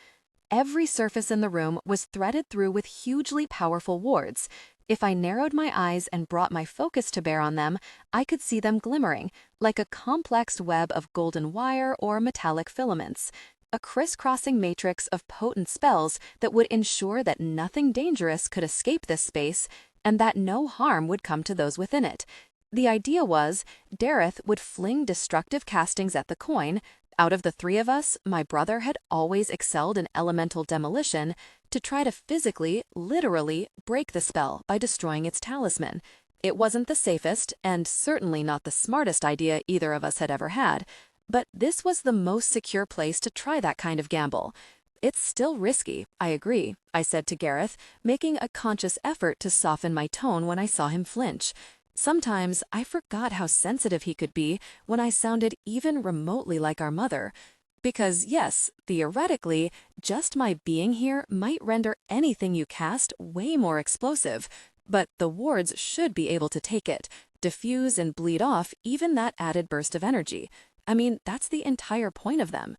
S3: Every surface in the room was threaded through with hugely powerful wards. If I narrowed my eyes and brought my focus to bear on them, I could see them glimmering, like a complex web of golden wire or metallic filaments. A crisscrossing matrix of potent spells that would ensure that nothing dangerous could escape this space, and that no harm would come to those within it. The idea was, Dareth would fling destructive castings at the coin. Out of the 3 of us, my brother had always excelled in elemental demolition, to try to physically, literally, break the spell by destroying its talisman. It wasn't the safest, and certainly not the smartest idea either of us had ever had, but this was the most secure place to try that kind of gamble. It's still risky, I agree, I said to Gareth, making a conscious effort to soften my tone when I saw him flinch. Sometimes I forgot how sensitive he could be when I sounded even remotely like our mother. Because yes, theoretically, just my being here might render anything you cast way more explosive, but the wards should be able to take it, diffuse and bleed off even that added burst of energy. I mean, that's the entire point of them.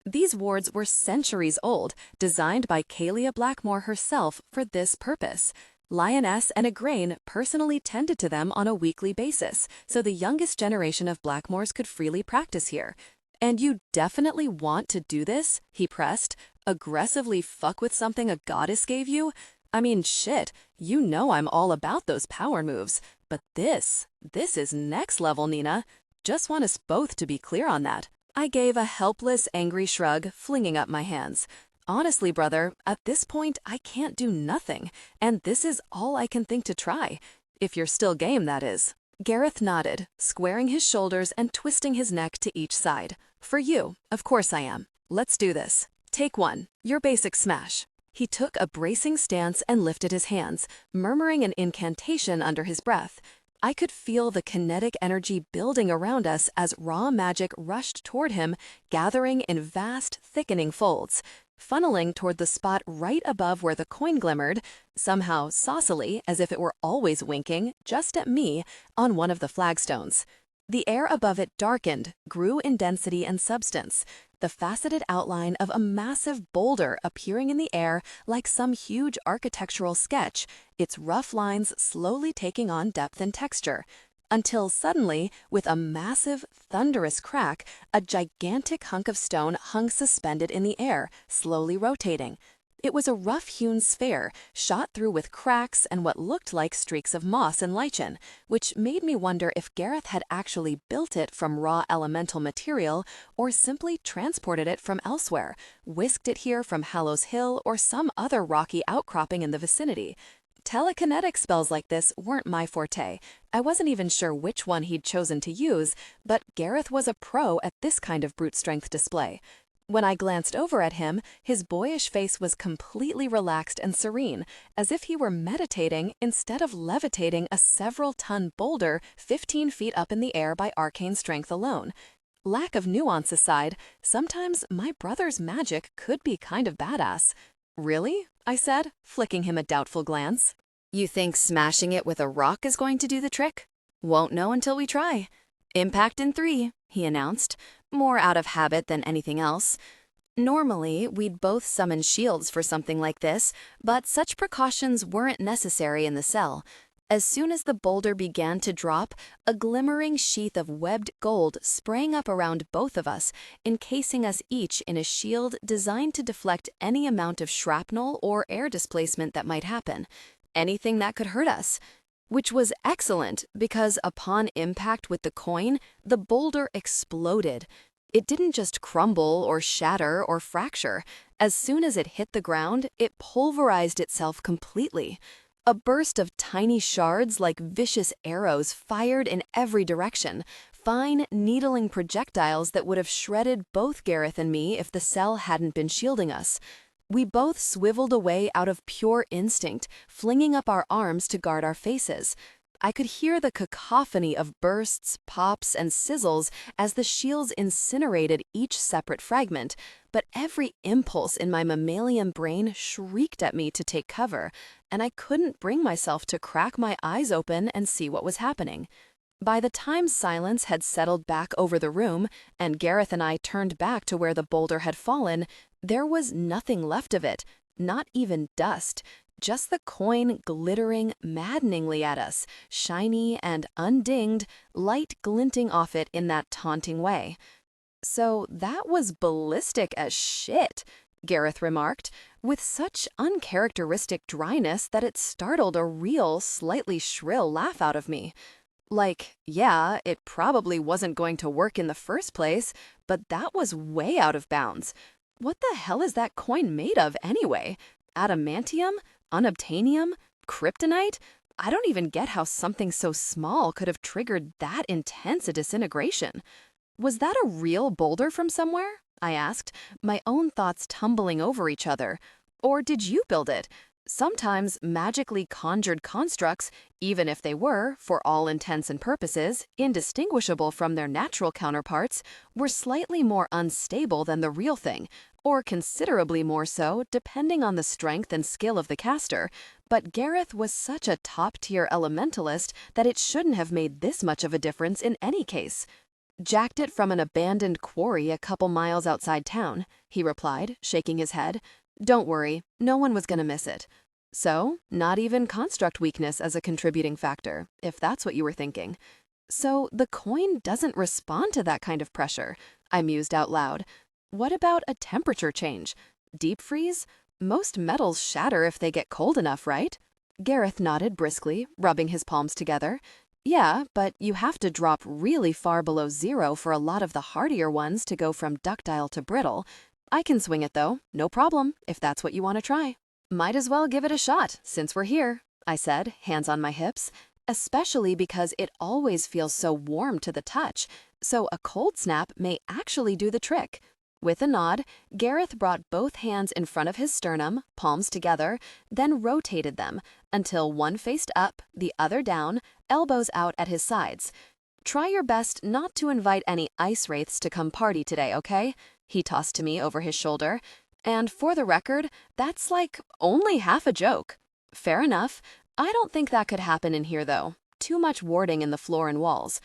S3: These wards were centuries old, designed by Kalia Blackmore herself for this purpose. Lioness and Igraine personally tended to them on a weekly basis, so the youngest generation of Blackmores could freely practice here. And you definitely want to do this? He pressed. Aggressively fuck with something a goddess gave you? I mean, shit, you know I'm all about those power moves. But this is next level, Nina. Just want us both to be clear on that. I gave a helpless, angry shrug, flinging up my hands. Honestly, brother, at this point I can't do nothing, and this is all I can think to try. If you're still game, that is. Gareth nodded, squaring his shoulders and twisting his neck to each side. For you, of course I am. Let's do this. Take 1, your basic smash. He took a bracing stance and lifted his hands, murmuring an incantation under his breath. I could feel the kinetic energy building around us as raw magic rushed toward him, gathering in vast, thickening folds. funneling toward the spot right above where the coin glimmered, somehow saucily, as if it were always winking, just at me, on one of the flagstones. The air above it darkened, grew in density and substance, the faceted outline of a massive boulder appearing in the air like some huge architectural sketch, its rough lines slowly taking on depth and texture. Until suddenly, with a massive, thunderous crack, a gigantic hunk of stone hung suspended in the air, slowly rotating. It was a rough-hewn sphere, shot through with cracks and what looked like streaks of moss and lichen, which made me wonder if Gareth had actually built it from raw elemental material or simply transported it from elsewhere, whisked it here from Hallows Hill or some other rocky outcropping in the vicinity. Telekinetic spells like this weren't my forte. I wasn't even sure which one he'd chosen to use, but Gareth was a pro at this kind of brute strength display. When I glanced over at him, his boyish face was completely relaxed and serene, as if he were meditating instead of levitating a several-ton boulder 15 feet up in the air by arcane strength alone. Lack of nuance aside, sometimes my brother's magic could be kind of badass. "Really?" I said, flicking him a doubtful glance.
S1: You think smashing it with a rock is going to do the trick? Won't know until we try. Impact in 3, he announced, more out of habit than anything else. Normally, we'd both summon shields for something like this, but such precautions weren't necessary in the cell. As soon as the boulder began to drop, a glimmering sheath of webbed gold sprang up around both of us, encasing us each in a shield designed to deflect any amount of shrapnel or air displacement that might happen. Anything that could hurt us. Which was excellent because upon impact with the coin, the boulder exploded. It didn't just crumble or shatter or fracture. As soon as it hit the ground, it pulverized itself completely. A burst of tiny shards like vicious arrows fired in every direction, fine, needling projectiles that would have shredded both Gareth and me if the cell hadn't been shielding us. We both swiveled away out of pure instinct, flinging up our arms to guard our faces. I could hear the cacophony of bursts, pops, and sizzles as the shields incinerated each separate fragment, but every impulse in my mammalian brain shrieked at me to take cover, and I couldn't bring myself to crack my eyes open and see what was happening. By the time silence had settled back over the room, and Gareth and I turned back to where the boulder had fallen, there was nothing left of it, not even dust. Just the coin glittering maddeningly at us, shiny and undinged, light glinting off it in that taunting way. "So that was ballistic as shit," Gareth remarked, with such uncharacteristic dryness that it startled a real, slightly shrill laugh out of me. Like, yeah, it probably wasn't going to work in the first place, but that was way out of bounds. What the hell is that coin made of anyway? Adamantium? Unobtainium? Kryptonite? I don't even get how something so small could have triggered that intense a disintegration. "Was that a real boulder from somewhere?" I asked, my own thoughts tumbling over each other. "Or did you build it?" Sometimes magically conjured constructs, even if they were, for all intents and purposes, indistinguishable from their natural counterparts, were slightly more unstable than the real thing, or considerably more so depending on the strength and skill of the caster, but Gareth was such a top-tier elementalist that it shouldn't have made this much of a difference in any case. "Jacked it from an abandoned quarry a couple miles outside town," he replied, shaking his head. "Don't worry, no one was going to miss it." So, not even construct weakness as a contributing factor, if that's what you were thinking. "So the coin doesn't respond to that kind of pressure," I mused out loud. "What about a temperature change? Deep freeze? Most metals shatter if they get cold enough, right?" Gareth nodded briskly, rubbing his palms together. "Yeah, but you have to drop really far below zero for a lot of the hardier ones to go from ductile to brittle. I can swing it though, no problem, if that's what you want to try." "Might as well give it a shot, since we're here," I said, hands on my hips, "especially because it always feels so warm to the touch, so a cold snap may actually do the trick." With a nod, Gareth brought both hands in front of his sternum, palms together, then rotated them until one faced up, the other down, elbows out at his sides. "Try your best not to invite any ice wraiths to come party today, okay?" he tossed to me over his shoulder. And for the record, that's like only half a joke. Fair enough. I don't think that could happen in here, though. Too much warding in the floor and walls.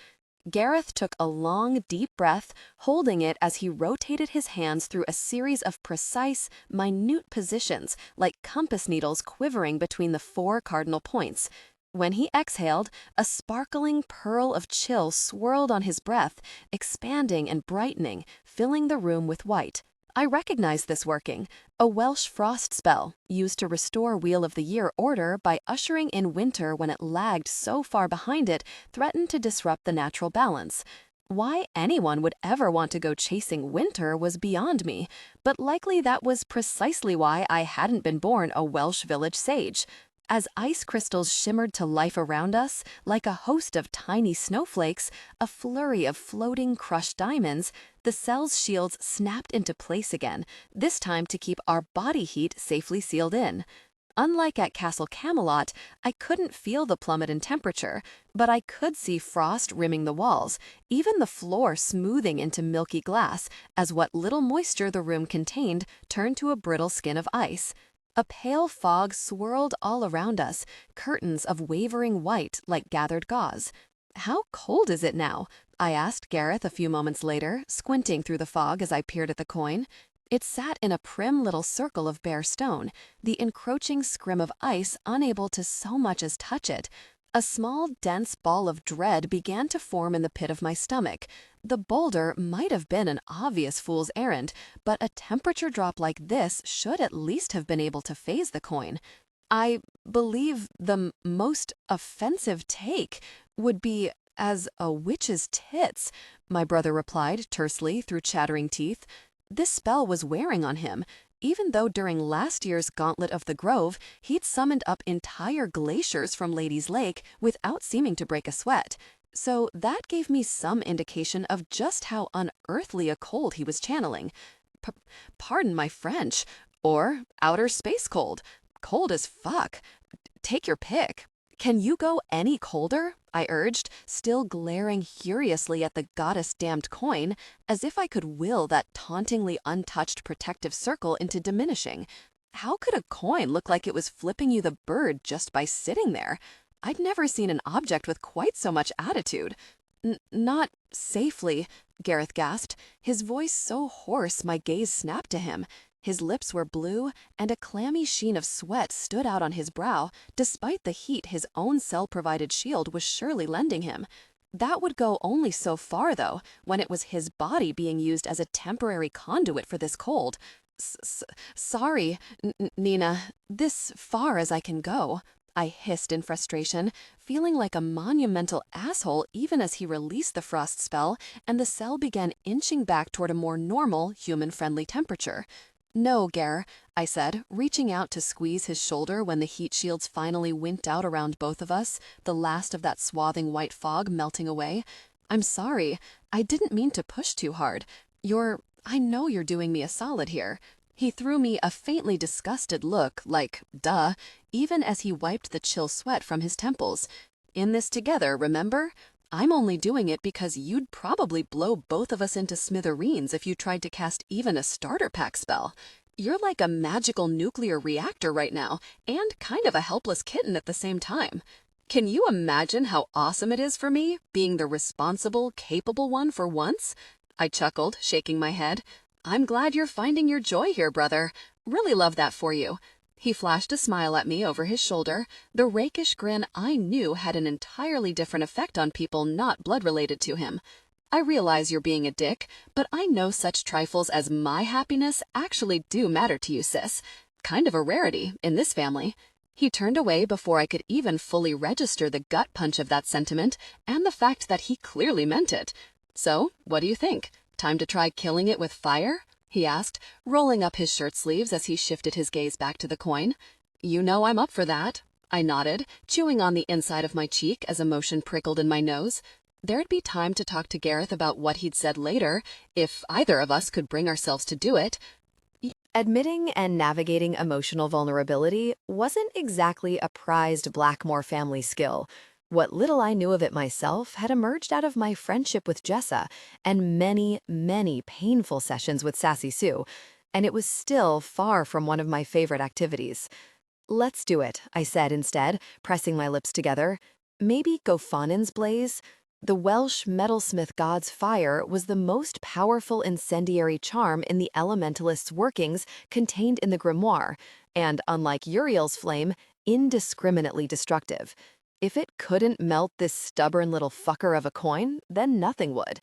S1: Gareth took a long, deep breath, holding it as he rotated his hands through a series of precise, minute positions, like compass needles quivering between the 4 cardinal points. When he exhaled, a sparkling pearl of chill swirled on his breath, expanding and brightening, filling the room with white. I recognized this working, a Welsh frost spell used to restore Wheel of the Year order by ushering in winter when it lagged so far behind it threatened to disrupt the natural balance. Why anyone would ever want to go chasing winter was beyond me, but likely that was precisely why I hadn't been born a Welsh village sage. As ice crystals shimmered to life around us, like a host of tiny snowflakes, a flurry of floating crushed diamonds, the cell's shields snapped into place again, this time to keep our body heat safely sealed in. Unlike at Castle Camelot, I couldn't feel the plummet in temperature, but I could see frost rimming the walls, even the floor smoothing into milky glass as what little moisture the room contained turned to a brittle skin of ice. A pale fog swirled all around us, curtains of wavering white like gathered gauze. "How cold is it now?" I asked Gareth a few moments later, squinting through the fog as I peered at the coin. It sat in a prim little circle of bare stone, the encroaching scrim of ice unable to so much as touch it. A small, dense ball of dread began to form in the pit of my stomach. The boulder might have been an obvious fool's errand, but a temperature drop like this should at least have been able to phase the coin. I believe the most offensive take would be as a witch's tits, my brother replied tersely through chattering teeth. This spell was wearing on him, even though during last year's Gauntlet of the Grove, he'd summoned up entire glaciers from Lady's Lake without seeming to break a sweat. So that gave me some indication of just how unearthly a cold he was channeling. Pardon my French. Or outer space cold. Cold as fuck. Take your pick. Can you go any colder? I urged, still glaring furiously at the goddess-damned coin, as if I could will that tauntingly untouched protective circle into diminishing. How could a coin look like it was flipping you the bird just by sitting there? I'd never seen an object with quite so much attitude. Not safely, Gareth gasped, his voice so hoarse my gaze snapped to him. His lips were blue, and a clammy sheen of sweat stood out on his brow, despite the heat his own cell-provided shield was surely lending him. That would go only so far, though, when it was his body being used as a temporary conduit for this cold. Sorry, Nina, this far as I can go, I hissed in frustration, feeling like a monumental asshole even as he released the frost spell and the cell began inching back toward a more normal, human-friendly temperature. "No, Gar," I said, reaching out to squeeze his shoulder when the heat shields finally winked out around both of us, the last of that swathing white fog melting away. "I'm sorry. I didn't mean to push too hard. I know you're doing me a solid here." He threw me a faintly disgusted look, like, duh, even as he wiped the chill sweat from his temples. "In this together, remember? I'm only doing it because you'd probably blow both of us into smithereens if you tried to cast even a starter pack spell. You're like a magical nuclear reactor right now, and kind of a helpless kitten at the same time. Can you imagine how awesome it is for me, being the responsible, capable one for once?" I chuckled, shaking my head. "I'm glad you're finding your joy here, brother. Really love that for you." He flashed a smile at me over his shoulder, the rakish grin I knew had an entirely different effect on people not blood-related to him. "I realize you're being a dick, but I know such trifles as my happiness actually do matter to you, sis. Kind of a rarity in this family." He turned away before I could even fully register the gut punch of that sentiment and the fact that he clearly meant it. "So, what do you think? Time to try killing it with fire?" he asked, rolling up his shirt sleeves as he shifted his gaze back to the coin. "You know I'm up for that." I nodded, chewing on the inside of my cheek as emotion prickled in my nose. There'd be time to talk to Gareth about what he'd said later, if either of us could bring ourselves to do it.
S3: Admitting and navigating emotional vulnerability wasn't exactly a prized Blackmore family skill. What little I knew of it myself had emerged out of my friendship with Jessa and many, many painful sessions with Sassy Sue. and it was still far from one of my favorite activities. "Let's do it," I said instead, pressing my lips together. "Maybe Gofanan's blaze?" The Welsh metalsmith god's fire was the most powerful incendiary charm in the elementalist's workings contained in the grimoire, and unlike Uriel's flame, indiscriminately destructive. If it couldn't melt this stubborn little fucker of a coin, then nothing would.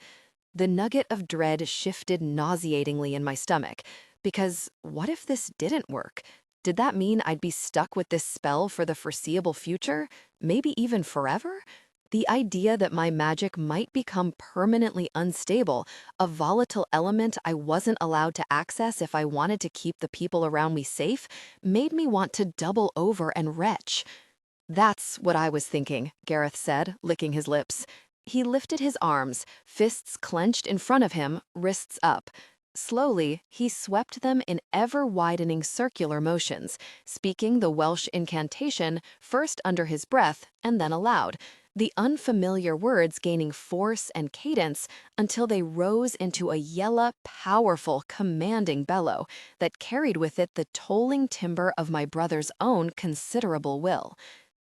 S3: The nugget of dread shifted nauseatingly in my stomach, because what if this didn't work? Did that mean I'd be stuck with this spell for the foreseeable future? Maybe even forever? The idea that my magic might become permanently unstable, a volatile element I wasn't allowed to access if I wanted to keep the people around me safe, made me want to double over and retch. "That's what I was thinking," Gareth said, licking his lips. He lifted his arms, fists clenched in front of him, wrists up. Slowly, he swept them in ever-widening circular motions, speaking the Welsh incantation first under his breath and then aloud, the unfamiliar words gaining force and cadence until they rose into a yella, powerful, commanding bellow that carried with it the tolling timbre of my brother's own considerable will.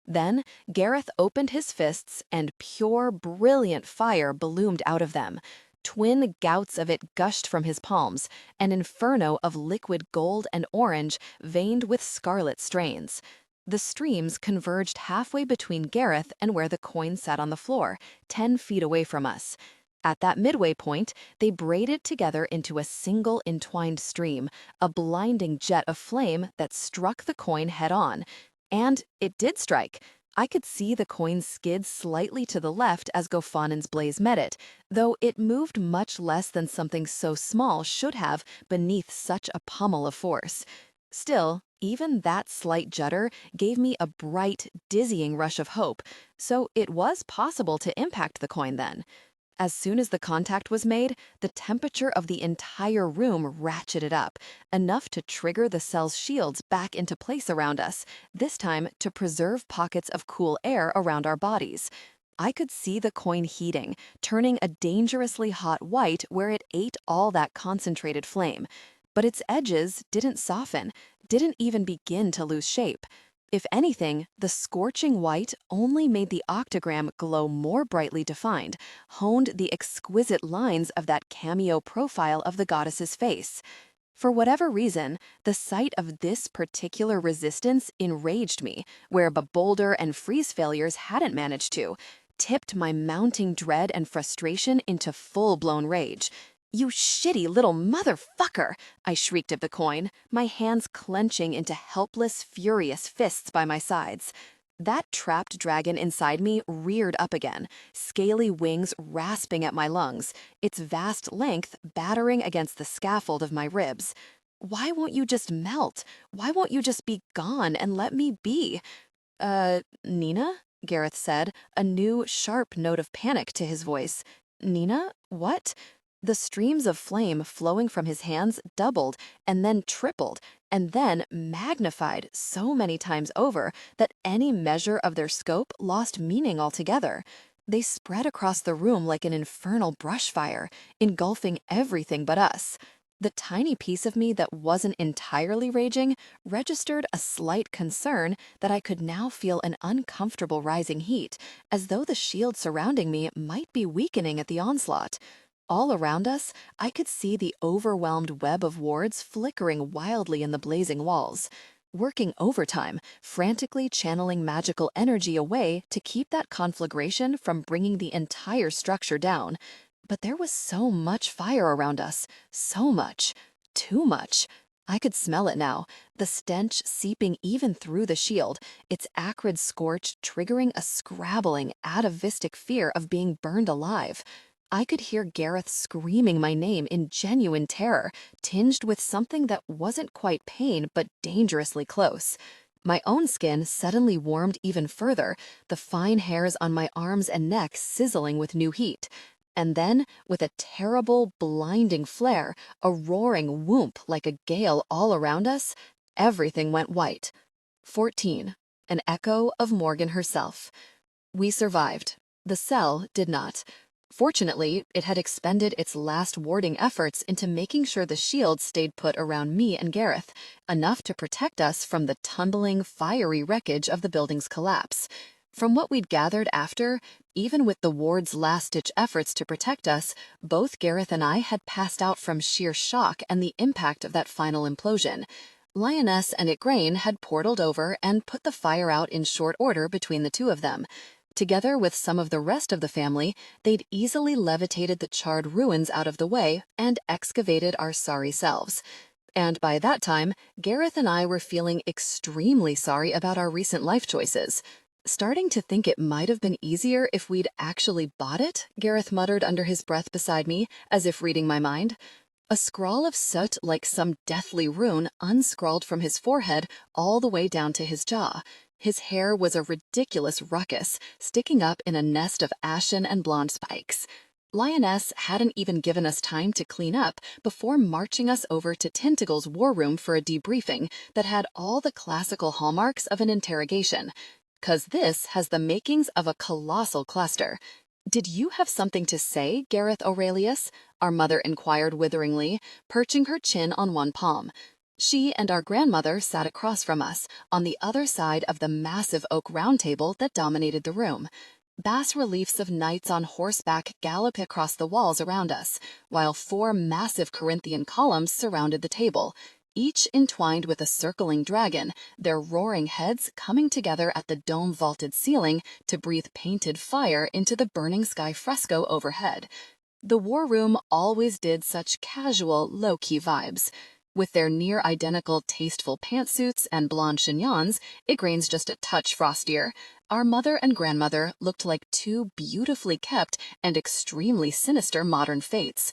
S3: Then Gareth opened his fists, and pure, brilliant fire ballooned out of them. Twin gouts of it gushed from his palms, an inferno of liquid gold and orange veined with scarlet strains. The streams converged halfway between Gareth and where the coin sat on the floor, 10 feet away from us. At that midway point, they braided together into a single entwined stream, a blinding jet of flame that struck the coin head-on. And it did strike. I could see the coin skid slightly to the left as Gofanan's blaze met it, though it moved much less than something so small should have beneath such a pummel of force. Still, even that slight judder gave me a bright, dizzying rush of hope, so it was possible to impact the coin then. As soon as the contact was made, the temperature of the entire room ratcheted up, enough to trigger the cell's shields back into place around us, this time to preserve pockets of cool air around our bodies. I could see the coin heating, turning a dangerously hot white where it ate all that concentrated flame. But its edges didn't soften, didn't even begin to lose shape. If anything, the scorching white only made the octagram glow more brightly defined, honed the exquisite lines of that cameo profile of the goddess's face. For whatever reason, the sight of this particular resistance enraged me, where Boulder and freeze failures hadn't managed to, tipped my mounting dread and frustration into full-blown rage. "You shitty little motherfucker!" I shrieked of the coin, my hands clenching into helpless, furious fists by my sides. That trapped dragon inside me reared up again, scaly wings rasping at my lungs, its vast length battering against the scaffold of my ribs. "Why won't you just melt? Why won't you just be gone and let me be?" Nina?" Gareth said, a new, sharp note of panic to his voice. "Nina? What?" The streams of flame flowing from his hands doubled, and then tripled, and then magnified so many times over that any measure of their scope lost meaning altogether. They spread across the room like an infernal brush fire, engulfing everything but us. The tiny piece of me that wasn't entirely raging registered a slight concern that I could now feel an uncomfortable rising heat, as though the shield surrounding me might be weakening at the onslaught. All around us, I could see the overwhelmed web of wards flickering wildly in the blazing walls, working overtime, frantically channeling magical energy away to keep that conflagration from bringing the entire structure down. But there was so much fire around us, so much, too much. I could smell it now, the stench seeping even through the shield, its acrid scorch triggering a scrabbling, atavistic fear of being burned alive. I could hear Gareth screaming my name in genuine terror, tinged with something that wasn't quite pain but dangerously close. My own skin suddenly warmed even further, the fine hairs on my arms and neck sizzling with new heat. And then, with a terrible, blinding flare, a roaring whoomp like a gale all around us, everything went white. 14. An echo of Morgan herself. We survived. The cell did not.
S2: Fortunately, it had expended its last warding efforts into making sure the shield stayed put around me and Gareth, enough to protect us from the tumbling, fiery wreckage of the building's collapse. From what we'd gathered after, even with the ward's last-ditch efforts to protect us, both Gareth and I had passed out from sheer shock and the impact of that final implosion. Lioness and Igraine had portaled over and put the fire out in short order between the two of them. Together with some of the rest of the family, they'd easily levitated the charred ruins out of the way and excavated our sorry selves. And by that time, Gareth and I were feeling extremely sorry about our recent life choices. Starting to think it might have been easier if we'd actually bought it, Gareth muttered under his breath beside me, as if reading my mind. A scrawl of soot like some deathly rune unscrawled from his forehead all the way down to his jaw. His hair was a ridiculous ruckus, sticking up in a nest of ashen and blonde spikes. Lioness hadn't even given us time to clean up before marching us over to Tentacle's war room for a debriefing that had all the classical hallmarks of an interrogation. 'Cause this has the makings of a colossal cluster. "Did you have something to say, Gareth Aurelius?" our mother inquired witheringly, perching her chin on one palm. She and our grandmother sat across from us, on the other side of the massive oak round table that dominated the room. Bas-reliefs of knights on horseback galloped across the walls around us, while 4 massive Corinthian columns surrounded the table, each entwined with a circling dragon, their roaring heads coming together at the dome-vaulted ceiling to breathe painted fire into the burning sky fresco overhead. The war room always did such casual, low-key vibes. With their near-identical tasteful pantsuits and blonde chignons, Igraine's just a touch frostier. Our mother and grandmother looked like 2 beautifully kept and extremely sinister modern fates.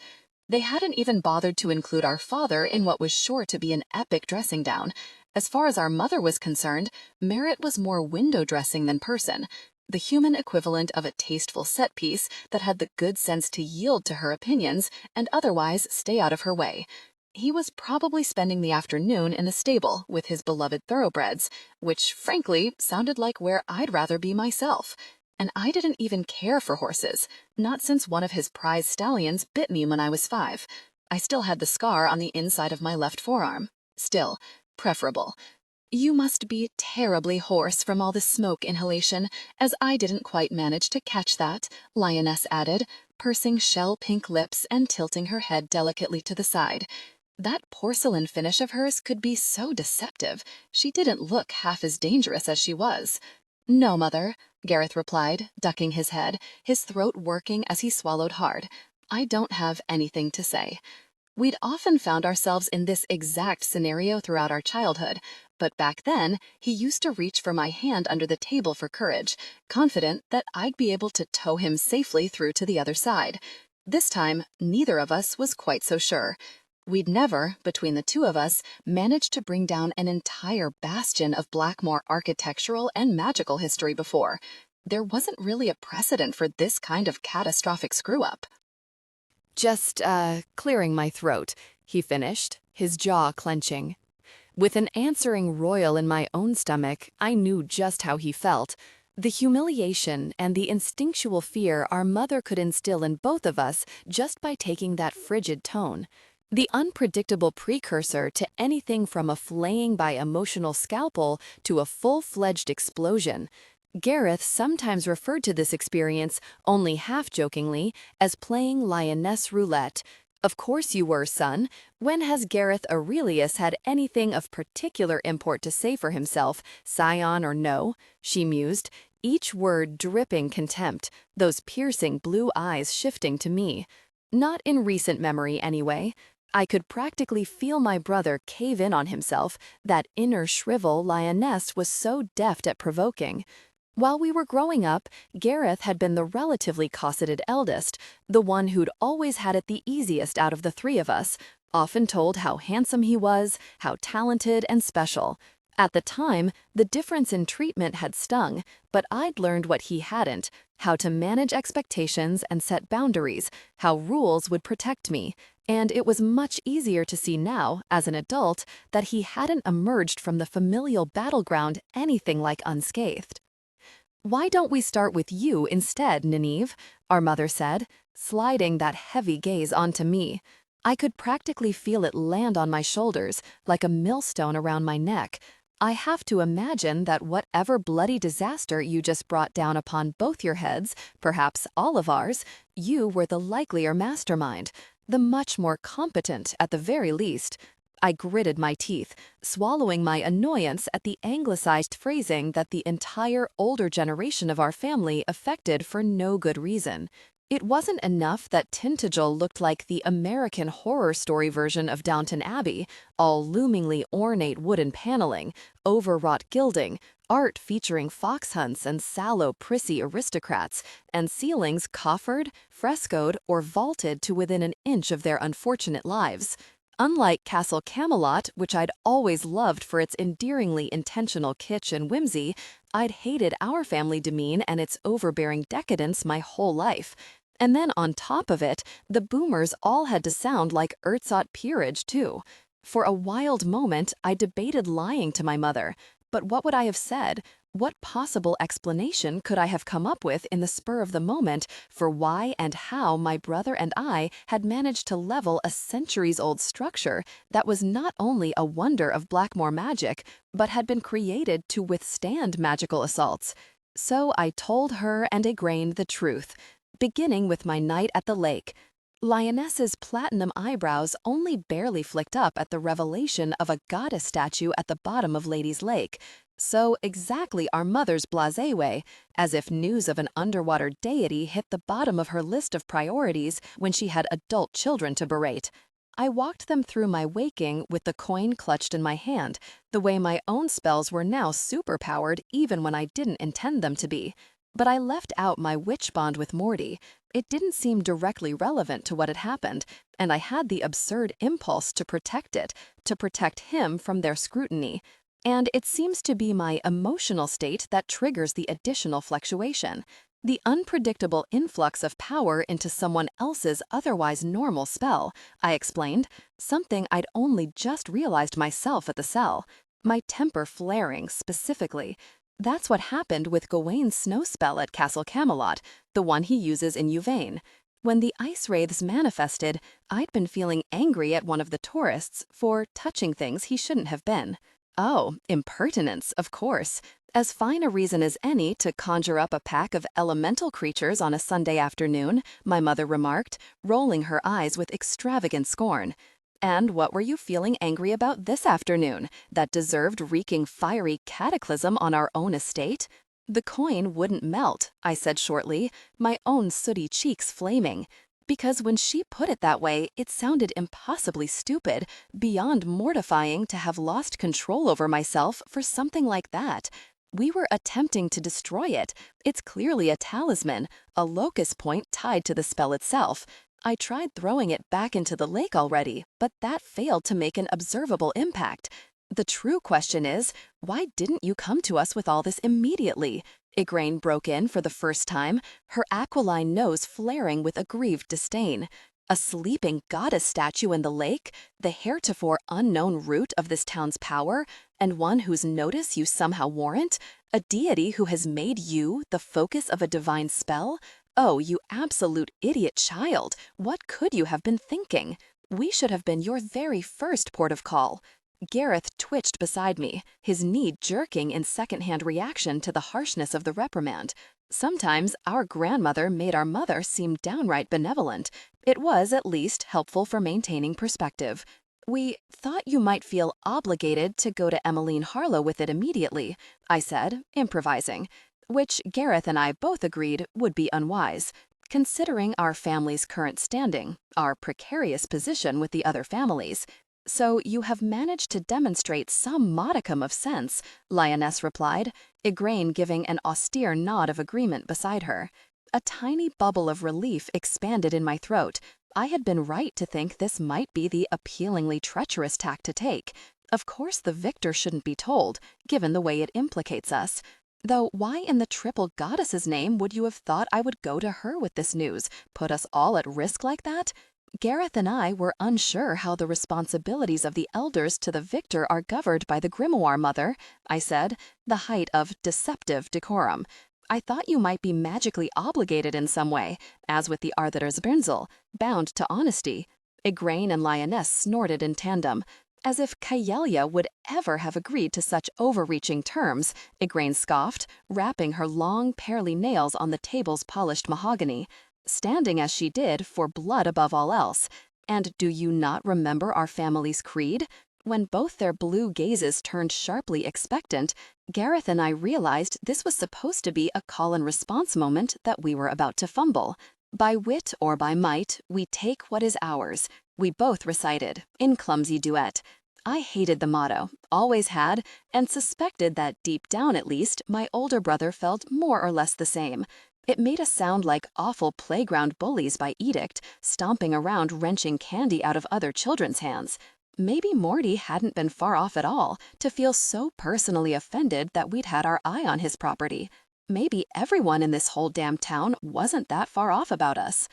S2: They hadn't even bothered to include our father in what was sure to be an epic dressing down. As far as our mother was concerned, Merritt was more window dressing than person, the human equivalent of a tasteful set piece that had the good sense to yield to her opinions and otherwise stay out of her way. He was probably spending the afternoon in the stable with his beloved thoroughbreds, which frankly sounded like where I'd rather be myself. And I didn't even care for horses, not since one of his prize stallions bit me when I was 5. I still had the scar on the inside of my left forearm. Still, preferable. "You must be terribly hoarse from all the smoke inhalation, as I didn't quite manage to catch that," Lioness added, pursing shell-pink lips and tilting her head delicately to the side. That porcelain finish of hers could be so deceptive. She didn't look half as dangerous as she was. "No, Mother," Gareth replied, ducking his head, his throat working as he swallowed hard. "I don't have anything to say." We'd often found ourselves in this exact scenario throughout our childhood, but back then, he used to reach for my hand under the table for courage, confident that I'd be able to tow him safely through to the other side. This time, neither of us was quite so sure. We'd never, between the two of us, managed to bring down an entire bastion of Blackmore architectural and magical history before. There wasn't really a precedent for this kind of catastrophic screw-up.
S3: Just, clearing my throat, he finished, his jaw clenching. With an answering roil in my own stomach, I knew just how he felt. The humiliation and the instinctual fear our mother could instill in both of us just by taking that frigid tone. The unpredictable precursor to anything from a flaying by emotional scalpel to a full-fledged explosion. Gareth sometimes referred to this experience, only half-jokingly, as playing lioness roulette. Of course you were, son. When has Gareth Aurelius had anything of particular import to say for himself, scion or no? She mused, each word dripping contempt, those piercing blue eyes shifting to me. Not in recent memory, anyway. I could practically feel my brother cave in on himself, that inner shrivel Lioness was so deft at provoking. While we were growing up, Gareth had been the relatively cosseted eldest, the one who'd always had it the easiest out of the 3 of us, often told how handsome he was, how talented and special. At the time, the difference in treatment had stung, but I'd learned what he hadn't, how to manage expectations and set boundaries, how rules would protect me, and it was much easier to see now, as an adult, that he hadn't emerged from the familial battleground anything like unscathed. Why don't we start with you instead, Nynaeve? Our mother said, sliding that heavy gaze onto me. I could practically feel it land on my shoulders, like a millstone around my neck. I have to imagine that whatever bloody disaster you just brought down upon both your heads, perhaps all of ours, you were the likelier mastermind, the much more competent at the very least. I gritted my teeth, swallowing my annoyance at the anglicized phrasing that the entire older generation of our family affected for no good reason. It wasn't enough that Tintagel looked like the American Horror Story version of Downton Abbey, all loomingly ornate wooden paneling, overwrought gilding, art featuring fox hunts and sallow, prissy aristocrats, and ceilings coffered, frescoed, or vaulted to within an inch of their unfortunate lives. Unlike Castle Camelot, which I'd always loved for its endearingly intentional kitsch and whimsy, I'd hated our family demean and its overbearing decadence my whole life. And then on top of it, the boomers all had to sound like Erzot peerage too. For a wild moment, I debated lying to my mother. But what would I have said? What possible explanation could I have come up with in the spur of the moment for why and how my brother and I had managed to level a centuries-old structure that was not only a wonder of Blackmore magic, but had been created to withstand magical assaults? So I told her and Igraine the truth, beginning with my night at the lake. Lioness's platinum eyebrows only barely flicked up at the revelation of a goddess statue at the bottom of Lady's Lake. So exactly our mother's blasé way, as if news of an underwater deity hit the bottom of her list of priorities when she had adult children to berate. I walked them through my waking with the coin clutched in my hand, the way my own spells were now superpowered even when I didn't intend them to be. But I left out my witch bond with Morty. It didn't seem directly relevant to what had happened, and I had the absurd impulse to protect it, to protect him from their scrutiny. And it seems to be my emotional state that triggers the additional fluctuation. The unpredictable influx of power into someone else's otherwise normal spell, I explained, something I'd only just realized myself at the cell. My temper flaring, specifically. That's what happened with Gawain's snow spell at Castle Camelot, the one he uses in Uvain. When the ice wraiths manifested, I'd been feeling angry at one of the tourists for touching things he shouldn't have been. Oh, impertinence, of course. As fine a reason as any to conjure up a pack of elemental creatures on a Sunday afternoon, my mother remarked, rolling her eyes with extravagant scorn. And what were you feeling angry about this afternoon that deserved wreaking fiery cataclysm on our own estate? The coin wouldn't melt, I said shortly, my own sooty cheeks flaming. Because when she put it that way, it sounded impossibly stupid, beyond mortifying to have lost control over myself for something like that. We were attempting to destroy it. It's clearly a talisman, a locus point tied to the spell itself. I tried throwing it back into the lake already, but that failed to make an observable impact. The true question is, why didn't you come to us with all this immediately? Igraine broke in for the first time, her aquiline nose flaring with aggrieved disdain. A sleeping goddess statue in the lake, the heretofore unknown root of this town's power, and one whose notice you somehow warrant? A deity who has made you the focus of a divine spell? Oh, you absolute idiot child, what could you have been thinking? We should have been your very first port of call. Gareth twitched beside me, his knee jerking in second-hand reaction to the harshness of the reprimand. Sometimes our grandmother made our mother seem downright benevolent. It was, at least, helpful for maintaining perspective. We thought you might feel obligated to go to Emmeline Harlow with it immediately, I said, improvising, which Gareth and I both agreed would be unwise, considering our family's current standing, our precarious position with the other families. So you have managed to demonstrate some modicum of sense, Lioness replied, Igraine giving an austere nod of agreement beside her. A tiny bubble of relief expanded in my throat. I had been right to think this might be the appealingly treacherous tack to take. Of course the victor shouldn't be told, given the way it implicates us. Though why in the triple goddess's name would you have thought I would go to her with this news, put us all at risk like that? Gareth and I were unsure how the responsibilities of the elders to the victor are governed by the grimoire, mother, I said, the height of deceptive decorum.
S2: I thought you might be magically obligated in some way, as with the Arthur's bound to honesty. Igraine and Lioness snorted in tandem. As if Kaelia would ever have agreed to such overreaching terms, Igraine scoffed, rapping her long, pearly nails on the table's polished mahogany, standing as she did for blood above all else. And do you not remember our family's creed? When both their blue gazes turned sharply expectant, Gareth and I realized this was supposed to be a call-and-response moment that we were about to fumble. By wit or by might, we take what is ours, we both recited, in clumsy duet. I hated the motto, always had, and suspected that deep down at least, my older brother felt more or less the same. It made us sound like awful playground bullies by edict, stomping around wrenching candy out of other children's hands. Maybe Morty hadn't been far off at all to feel so personally offended that we'd had our eye on his property. Maybe everyone in this whole damn town wasn't that far off about us.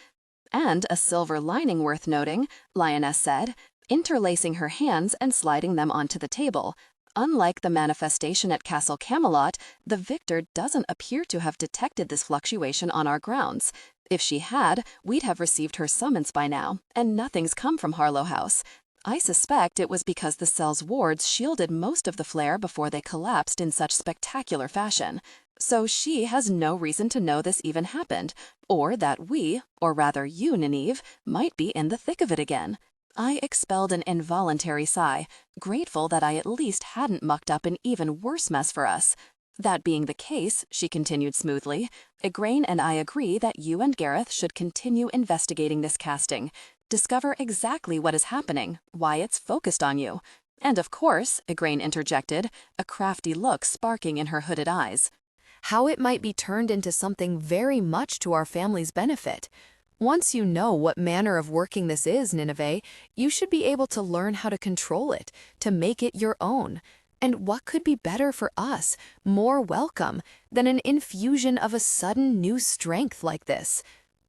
S2: And a silver lining worth noting, Lioness said, interlacing her hands and sliding them onto the table. Unlike the manifestation at Castle Camelot, the victor doesn't appear to have detected this fluctuation on our grounds. If she had, we'd have received her summons by now, and nothing's come from Harlow House. I suspect it was because the cell's wards shielded most of the flare before they collapsed in such spectacular fashion. So she has no reason to know this even happened, or that we, or rather you, Nynaeve, might be in the thick of it again. I expelled an involuntary sigh, grateful that I at least hadn't mucked up an even worse mess for us. That being the case, she continued smoothly, Igraine and I agree that you and Gareth should continue investigating this casting. Discover exactly what is happening, why it's focused on you. And of course, Igraine interjected, a crafty look sparking in her hooded eyes,
S3: how it might be turned into something very much to our family's benefit. Once you know what manner of working this is, Nineveh, you should be able to learn how to control it, to make it your own. And what could be better for us, more welcome, than an infusion of a sudden new strength like this?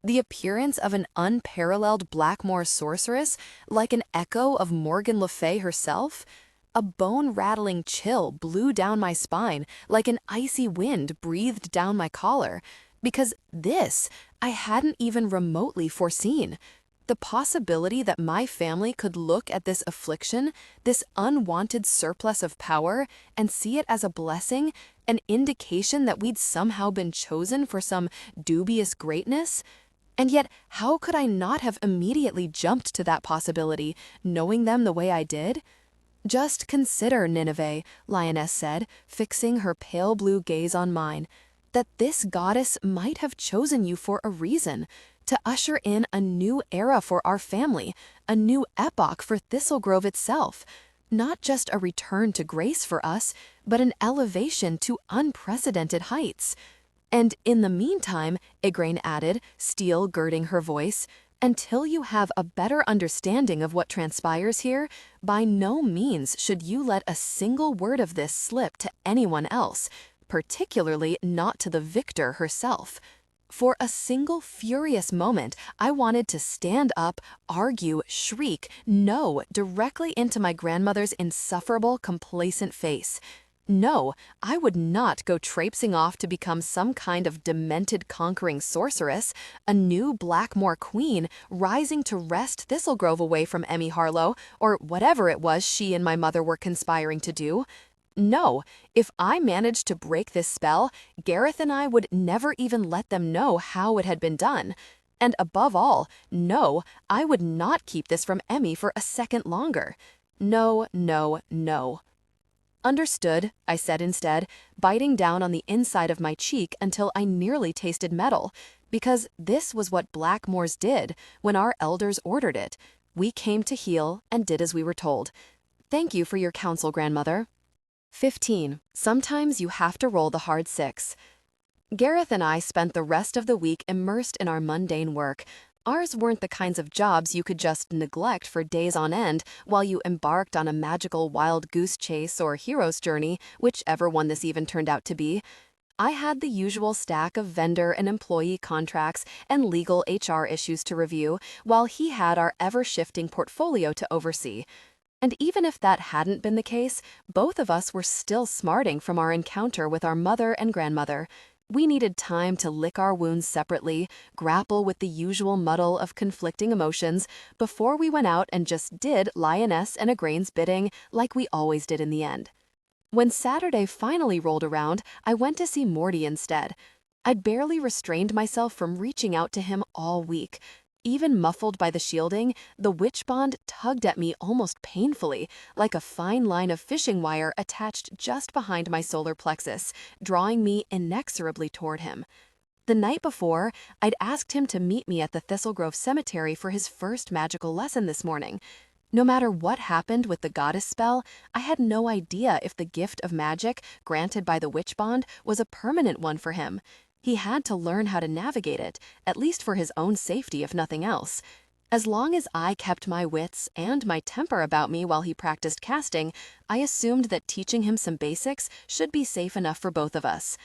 S3: The appearance of an unparalleled Blackmoor sorceress, like an echo of Morgan Le Fay herself? A bone-rattling chill blew down my spine like an icy wind breathed down my collar, because this I hadn't even remotely foreseen. The possibility that my family could look at this affliction, this unwanted surplus of power, and see it as a blessing, an indication that we'd somehow been chosen for some dubious greatness? And yet, how could I not have immediately jumped to that possibility, knowing them the way I did? Just consider, Nineveh, Lioness said, fixing her pale blue gaze on mine, that this goddess might have chosen you for a reason, to usher in a new era for our family, a new epoch for Thistlegrove itself. Not just a return to grace for us, but an elevation to unprecedented heights. And in the meantime, Igraine added, steel girding her voice, until you have a better understanding of what transpires here, by no means should you let a single word of this slip to anyone else, particularly not to the victor herself. For a single furious moment, I wanted to stand up, argue, shriek, no, directly into my grandmother's insufferable, complacent face. No, I would not go traipsing off to become some kind of demented conquering sorceress, a new Blackmoor queen rising to wrest Thistlegrove away from Emmy Harlow, or whatever it was she and my mother were conspiring to do. No, if I managed to break this spell, Gareth and I would never even let them know how it had been done. And above all, no, I would not keep this from Emmy for a second longer. No, no, no. Understood, I said instead, biting down on the inside of my cheek until I nearly tasted metal, because this was what Blackmoors did when our elders ordered it. We came to heal and did as we were told. Thank you for your counsel, grandmother. 15. Sometimes you have to roll the hard 6. Gareth and I spent the rest of the week immersed in our mundane work. Ours weren't the kinds of jobs you could just neglect for days on end while you embarked on a magical wild goose chase or hero's journey, whichever one this even turned out to be. I had the usual stack of vendor and employee contracts and legal HR issues to review, while he had our ever-shifting portfolio to oversee. And even if that hadn't been the case, both of us were still smarting from our encounter with our mother and grandmother.
S1: We needed time to lick our wounds separately, grapple with the usual muddle of conflicting emotions, before we went out and just did Lioness and Igraine's bidding like we always did in the end. When Saturday finally rolled around, I went to see Morty instead. I'd barely restrained myself from reaching out to him all week. Even muffled by the shielding, the witch bond tugged at me almost painfully, like a fine line of fishing wire attached just behind my solar plexus, drawing me inexorably toward him. The night before, I'd asked him to meet me at the Thistle Grove Cemetery for his first magical lesson this morning. No matter what happened with the goddess spell, I had no idea if the gift of magic granted by the witch bond was a permanent one for him. He had to learn how to navigate it, at least for his own safety if nothing else. As long as I kept my wits and my temper about me while he practiced casting, I assumed that teaching him some basics should be safe enough for both of us.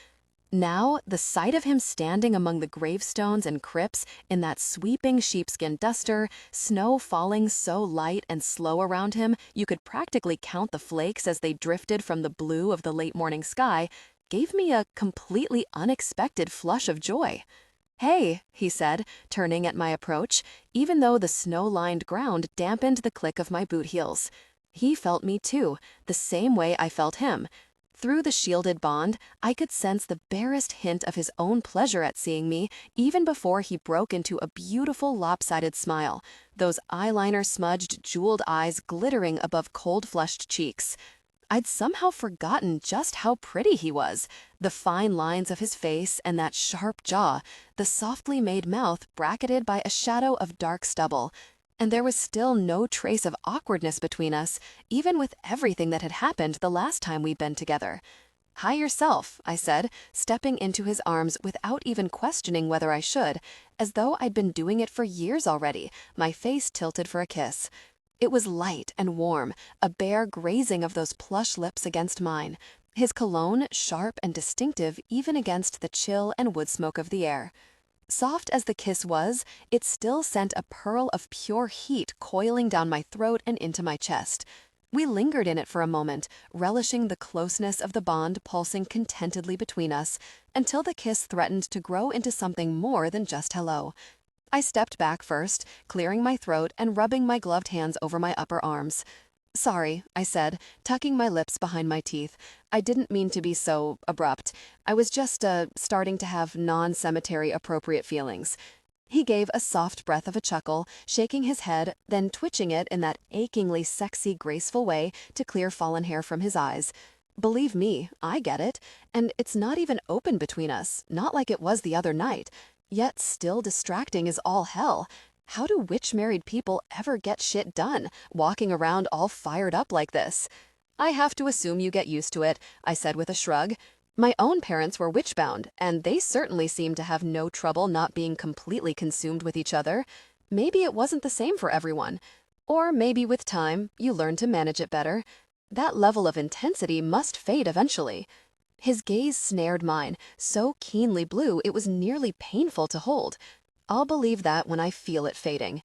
S1: Now, the sight of him standing among the gravestones and crypts in that sweeping sheepskin duster, snow falling so light and slow around him you could practically count the flakes as they drifted from the blue of the late morning sky, gave me a completely unexpected flush of joy. "Hey," he said, turning at my approach, even though the snow-lined ground dampened the click of my boot heels. He felt me too, the same way I felt him. Through the shielded bond, I could sense the barest hint of his own pleasure at seeing me, even before he broke into a beautiful lopsided smile, those eyeliner-smudged, jeweled eyes glittering above cold-flushed cheeks. I'd somehow forgotten just how pretty he was, the fine lines of his face and that sharp jaw, the softly made mouth bracketed by a shadow of dark stubble. And there was still no trace of awkwardness between us, even with everything that had happened the last time we'd been together. "Hi yourself," I said, stepping into his arms without even questioning whether I should, as though I'd been doing it for years already, my face tilted for a kiss. It was light and warm, a bare grazing of those plush lips against mine, his cologne sharp and distinctive even against the chill and wood smoke of the air. Soft as the kiss was, it still sent a pearl of pure heat coiling down my throat and into my chest. We lingered in it for a moment, relishing the closeness of the bond pulsing contentedly between us, until the kiss threatened to grow into something more than just hello. I stepped back first, clearing my throat and rubbing my gloved hands over my upper arms. "Sorry," I said, tucking my lips behind my teeth. "I didn't mean to be so abrupt. I was just, starting to have non-cemetery appropriate feelings." He gave a soft breath of a chuckle, shaking his head, then twitching it in that achingly sexy, graceful way to clear fallen hair from his eyes. "Believe me, I get it. And it's not even open between us, not like it was the other night. Yet still distracting as all hell. How do witch-married people ever get shit done, walking around all fired up like this?" "I have to assume you get used to it," I said with a shrug. "My own parents were witch-bound, and they certainly seemed to have no trouble not being completely consumed with each other. Maybe it wasn't the same for everyone. Or maybe with time, you learn to manage it better. That level of intensity must fade eventually." His gaze snared mine, so keenly blue it was nearly painful to hold. "I'll believe that when I feel it fading."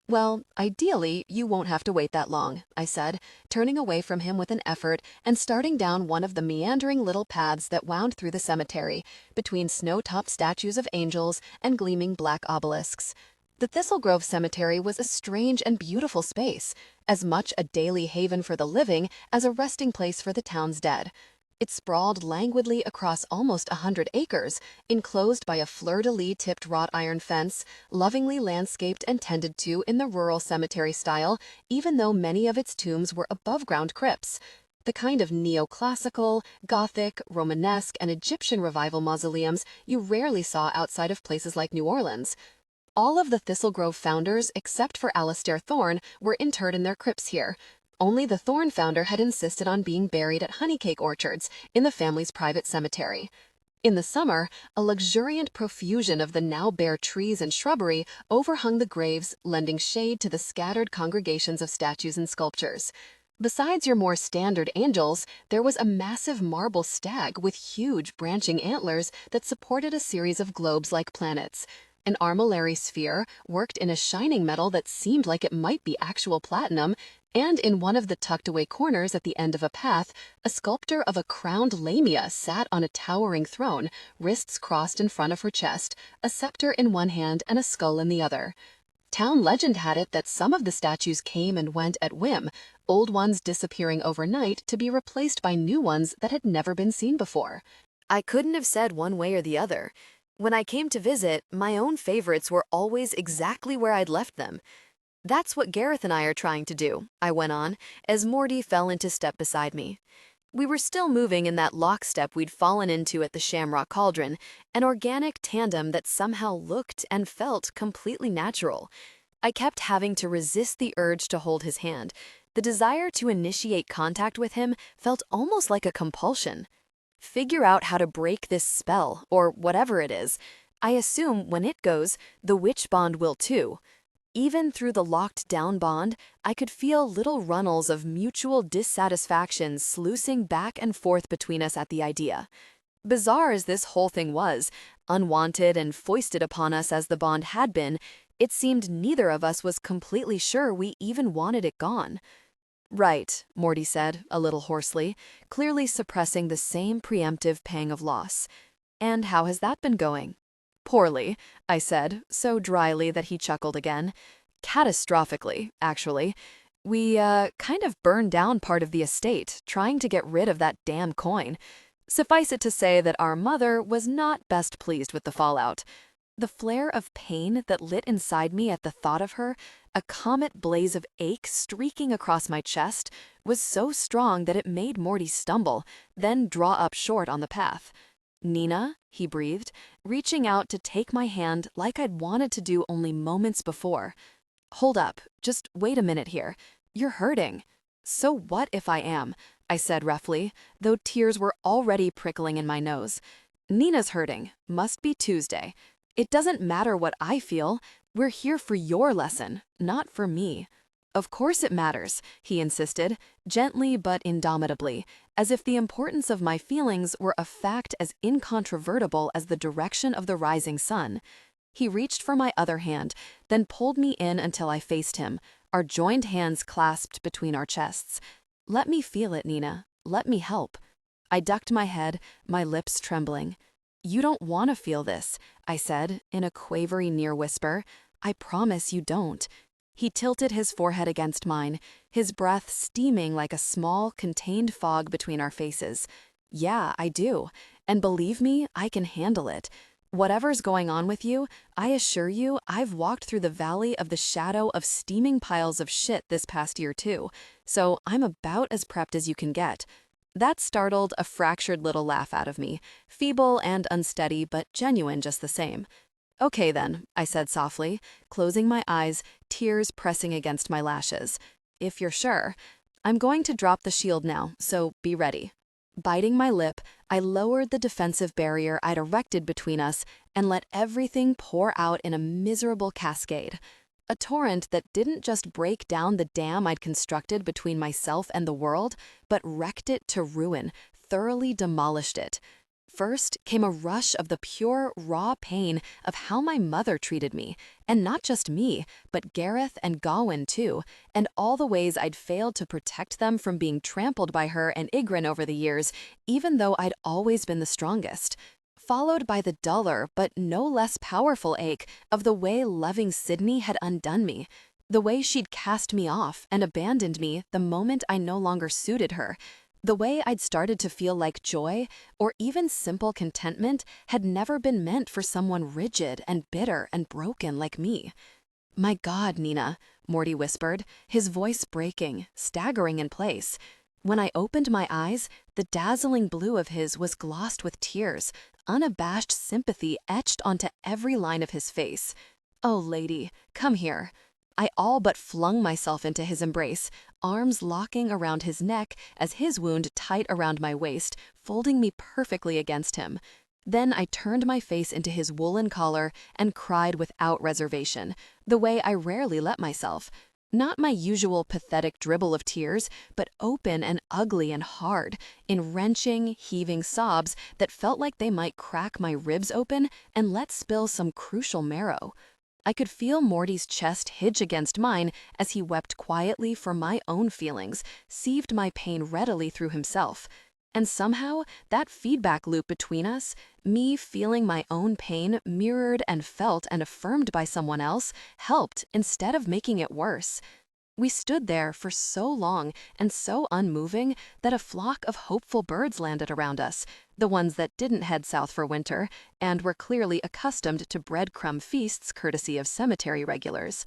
S1: "Well, ideally, you won't have to wait that long," I said, turning away from him with an effort and starting down one of the meandering little paths that wound through the cemetery, between snow-topped statues of angels and gleaming black obelisks. The Thistle Grove Cemetery was a strange and beautiful space, as much a daily haven for the living as a resting place for the town's dead. It sprawled languidly across almost 100 acres, enclosed by a fleur-de-lis-tipped wrought iron fence, lovingly landscaped and tended to in the rural cemetery style, even though many of its tombs were above-ground crypts. The kind of neoclassical, Gothic, Romanesque, and Egyptian revival mausoleums you rarely saw outside of places like New Orleans. All of the Thistle Grove founders, except for Alastair Thorne, were interred in their crypts here. Only the Thorne founder had insisted on being buried at Honeycake Orchards, in the family's private cemetery. In the summer, a luxuriant profusion of the now bare trees and shrubbery overhung the graves, lending shade to the scattered congregations of statues and sculptures. Besides your more standard angels, there was a massive marble stag with huge branching antlers that supported a series of globes-like planets. An armillary sphere, worked in a shining metal that seemed like it might be actual platinum,
S2: And in one of the tucked-away corners at the end of a path, a sculptor of a crowned lamia sat on a towering throne, wrists crossed in front of her chest, a scepter in one hand and a skull in the other. Town legend had it that some of the statues came and went at whim, old ones disappearing overnight to be replaced by new ones that had never been seen before.
S3: I couldn't have said one way or the other. When I came to visit, my own favorites were always exactly where I'd left them. That's what Gareth and I are trying to do, I went on, as Morty fell into step beside me. We were still moving in that lockstep we'd fallen into at the Shamrock Cauldron, an organic tandem that somehow looked and felt completely natural. I kept having to resist the urge to hold his hand. The desire to initiate contact with him felt almost like a compulsion. Figure out how to break this spell, or whatever it is. I assume when it goes, the witch bond will too. Even through the locked-down bond, I could feel little runnels of mutual dissatisfaction sluicing back and forth between us at the idea. Bizarre as this whole thing was, unwanted and foisted upon us as the bond had been, it seemed neither of us was completely sure we even wanted it gone. Right, Morty said, a little hoarsely, clearly suppressing the same preemptive pang of loss. And how has that been going? Poorly, I said, so dryly that he chuckled again. Catastrophically, actually. We, kind of burned down part of the estate, trying to get rid of that damn coin. Suffice it to say that our mother was not best pleased with the fallout. The flare of pain that lit inside me at the thought of her, a comet blaze of ache streaking across my chest, was so strong that it made Morty stumble, then draw up short on the path. Nina, he breathed, reaching out to take my hand like I'd wanted to do only moments before. Hold up, just wait a minute here. You're hurting. So what if I am? I said roughly, though tears were already prickling in my nose. Nina's hurting. Must be Tuesday. It doesn't matter what I feel. We're here for your lesson, not for me. Of course it matters, he insisted, gently but indomitably, as if the importance of my feelings were a fact as incontrovertible as the direction of the rising sun. He reached for my other hand, then pulled me in until I faced him, our joined hands clasped between our chests. Let me feel it, Nina. Let me help. I ducked my head, my lips trembling. You don't want to feel this, I said, in a quavery near whisper. I promise you don't. He tilted his forehead against mine, his breath steaming like a small, contained fog between our faces. Yeah, I do. And believe me, I can handle it. Whatever's going on with you, I assure you I've walked through the valley of the shadow of steaming piles of shit this past year too, so I'm about as prepped as you can get. That startled a fractured little laugh out of me, feeble and unsteady but genuine just the same. Okay then, I said softly, closing my eyes, tears pressing against my lashes. If you're sure. I'm going to drop the shield now, so be ready. Biting my lip, I lowered the defensive barrier I'd erected between us and let everything pour out in a miserable cascade. A torrent that didn't just break down the dam I'd constructed between myself and the world, but wrecked it to ruin, thoroughly demolished it. First came a rush of the pure, raw pain of how my mother treated me, and not just me, but Gareth and Gawain too, and all the ways I'd failed to protect them from being trampled by her and Ygritte over the years, even though I'd always been the strongest. Followed by the duller but no less powerful ache of the way loving Sydney had undone me, the way she'd cast me off and abandoned me the moment I no longer suited her. The way I'd started to feel like joy, or even simple contentment, had never been meant for someone rigid and bitter and broken like me. My God, Nina, Morty whispered, his voice breaking, staggering in place. When I opened my eyes, the dazzling blue of his was glossed with tears, unabashed sympathy etched onto every line of his face. Oh, lady, come here. I all but flung myself into his embrace, arms locking around his neck as his wound tight around my waist, folding me perfectly against him. Then I turned my face into his woolen collar and cried without reservation, the way I rarely let myself. Not my usual pathetic dribble of tears, but open and ugly and hard, in wrenching, heaving sobs that felt like they might crack my ribs open and let spill some crucial marrow.
S2: I could feel Morty's chest hitch against mine as he wept quietly for my own feelings, sieved my pain readily through himself. And somehow, that feedback loop between us, me feeling my own pain mirrored and felt and affirmed by someone else, helped instead of making it worse. We stood there for so long and so unmoving that a flock of hopeful birds landed around us, the ones that didn't head south for winter and were clearly accustomed to breadcrumb feasts courtesy of cemetery regulars.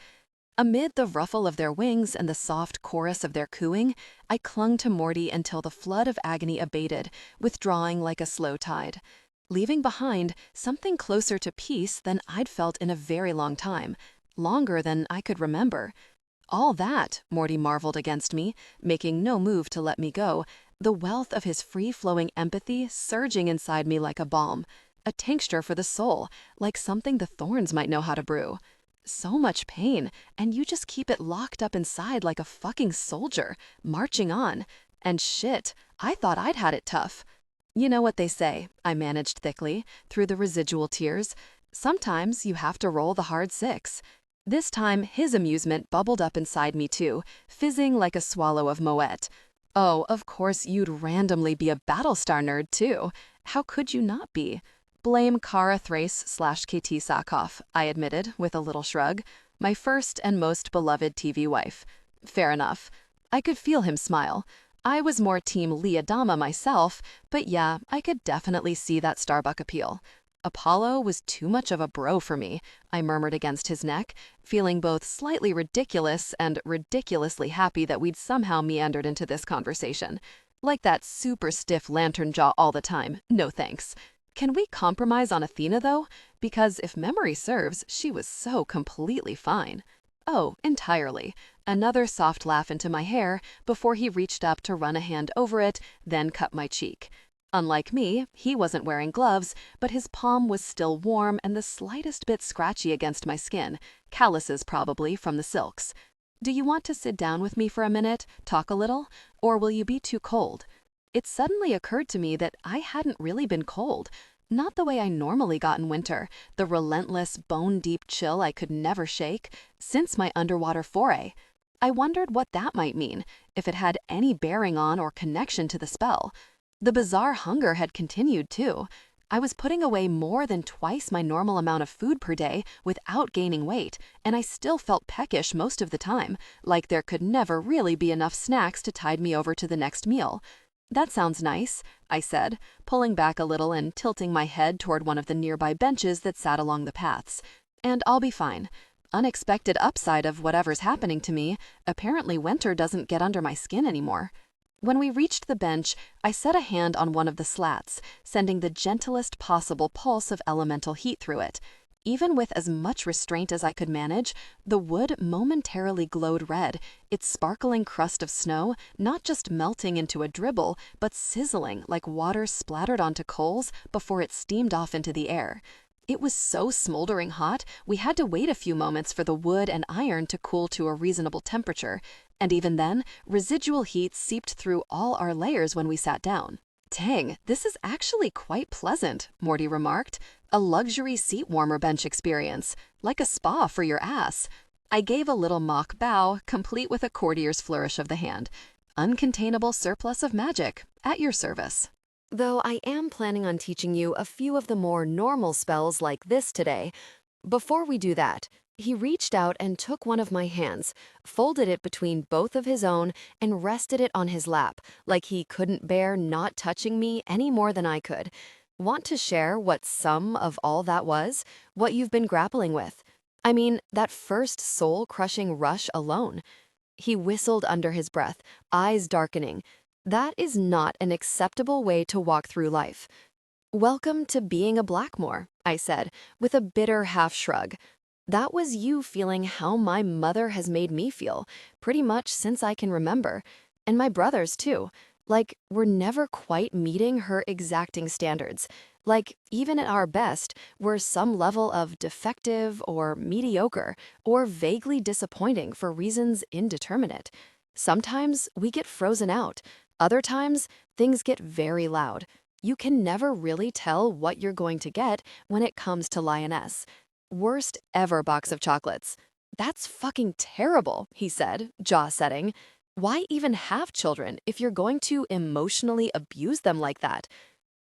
S2: Amid the ruffle of their wings and the soft chorus of their cooing, I clung to Morty until the flood of agony abated, withdrawing like a slow tide, leaving behind something closer to peace than I'd felt in a very long time, longer than I could remember. All that, Morty marveled against me, making no move to let me go, the wealth of his free-flowing empathy surging inside me like a balm, a tincture for the soul, like something the thorns might know how to brew. So much pain, and you just keep it locked up inside like a fucking soldier, marching on. And shit, I thought I'd had it tough. You know what they say, I managed thickly, through the residual tears. Sometimes you have to roll the hard six. This time, his amusement bubbled up inside me too, fizzing like a swallow of Moet. Oh, of course you'd randomly be a Battlestar nerd too. How could you not be? Blame Kara Thrace/KT Sackhoff, I admitted with a little shrug. My first and most beloved TV wife. Fair enough. I could feel him smile. I was more team Leah Dama myself, but yeah, I could definitely see that Starbuck appeal. Apollo was too much of a bro for me, I murmured against his neck, feeling both slightly ridiculous and ridiculously happy that we'd somehow meandered into this conversation. Like that super stiff lantern jaw all the time, no thanks. Can we compromise on Athena, though? Because if memory serves, she was so completely fine. Oh, entirely. Another soft laugh into my hair before he reached up to run a hand over it, then cut my cheek. Unlike me, he wasn't wearing gloves, but his palm was still warm and the slightest bit scratchy against my skin, calluses probably from the silks. Do you want to sit down with me for a minute, talk a little, or will you be too cold? It suddenly occurred to me that I hadn't really been cold, not the way I normally got in winter, the relentless, bone-deep chill I could never shake, since my underwater foray. I wondered what that might mean, if it had any bearing on or connection to the spell. The bizarre hunger had continued, too. I was putting away more than twice my normal amount of food per day without gaining weight, and I still felt peckish most of the time, like there could never really be enough snacks to tide me over to the next meal. That sounds nice, I said, pulling back a little and tilting my head toward one of the nearby benches that sat along the paths. And I'll be fine. Unexpected upside of whatever's happening to me, apparently winter doesn't get under my skin anymore. When we reached the bench, I set a hand on one of the slats, sending the gentlest possible pulse of elemental heat through it. Even with as much restraint as I could manage, the wood momentarily glowed red, its sparkling crust of snow not just melting into a dribble, but sizzling like water splattered onto coals before it steamed off into the air. It was so smoldering hot, we had to wait a few moments for the wood and iron to cool to a reasonable temperature, and even then, residual heat seeped through all our layers when we sat down. Dang, this is actually quite pleasant, Morty remarked. A luxury seat warmer bench experience, like a spa for your ass. I gave a little mock bow, complete with a courtier's flourish of the hand. Uncontainable surplus of magic, at your service.
S3: Though I am planning on teaching you a few of the more normal spells like this today. Before we do that, he reached out and took one of my hands, folded it between both of his own, and rested it on his lap, like he couldn't bear not touching me any more than I could. Want to share what some of all that was? What you've been grappling with? I mean, that first soul-crushing rush alone. He whistled under his breath, eyes darkening. That is not an acceptable way to walk through life. Welcome to being a Blackmore, I said, with a bitter half-shrug. That was you feeling how my mother has made me feel, pretty much since I can remember. And my brothers, too. Like, we're never quite meeting her exacting standards. Like, even at our best, we're some level of defective or mediocre or vaguely disappointing for reasons indeterminate. Sometimes we get frozen out. Other times, things get very loud. You can never really tell what you're going to get when it comes to Lioness. Worst ever box of chocolates. That's fucking terrible, he said, jaw setting. Why even have children if you're going to emotionally abuse them like that?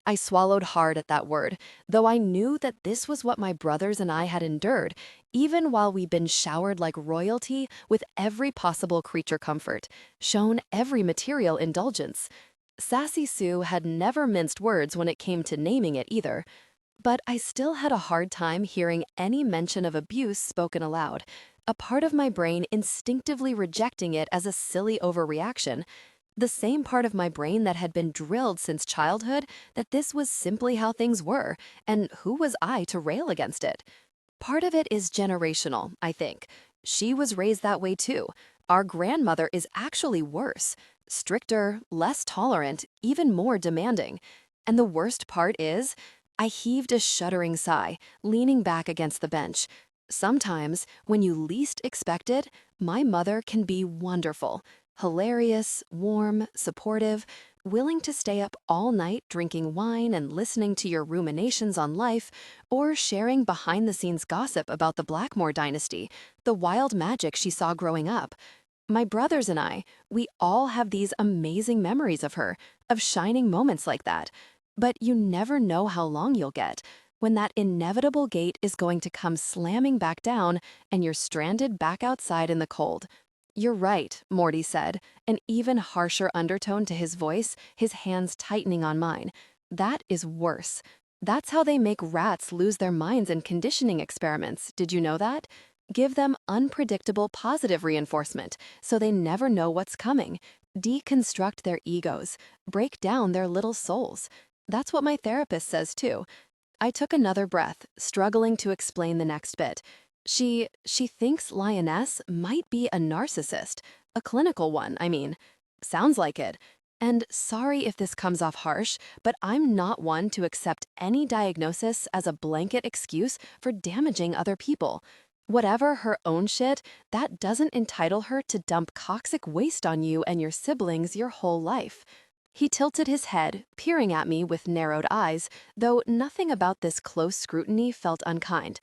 S3: I swallowed hard at that word, though I knew that this was what my brothers and I had endured, even while we'd been showered like royalty with every possible creature comfort, shown every material indulgence. Sassy Sue had never minced words when it came to naming it either. But I still had a hard time hearing any mention of abuse spoken aloud, a part of my brain instinctively rejecting it as a silly overreaction. The same part of my brain that had been drilled since childhood that this was simply how things were, and who was I to rail against it? Part of it is generational, I think. She was raised that way too. Our grandmother is actually worse, stricter, less tolerant, even more demanding. And the worst part is, I heaved a shuddering sigh, leaning back against the bench. Sometimes, when you least expect it, my mother can be wonderful. Hilarious, warm, supportive, willing to stay up all night drinking wine and listening to your ruminations on life, or sharing behind-the-scenes gossip about the Blackmore dynasty, the wild magic she saw growing up. My brothers and I, we all have these amazing memories of her, of shining moments like that. But you never know how long you'll get, when that inevitable gate is going to come slamming back down and you're stranded back outside in the cold. You're right, Morty said, an even harsher undertone to his voice, his hands tightening on mine. That is worse. That's how they make rats lose their minds in conditioning experiments. Did you know that? Give them unpredictable positive reinforcement so they never know what's coming. Deconstruct their egos. Break down their little souls. That's what my therapist says too. I took another breath, struggling to explain the next bit. She thinks Lioness might be a narcissist, a clinical one, I mean. Sounds like it. And sorry if this comes off harsh, but I'm not one to accept any diagnosis as a blanket excuse for damaging other people. Whatever her own shit, that doesn't entitle her to dump toxic waste on you and your siblings your whole life. He tilted his head, peering at me with narrowed eyes, though nothing about this close scrutiny felt unkind.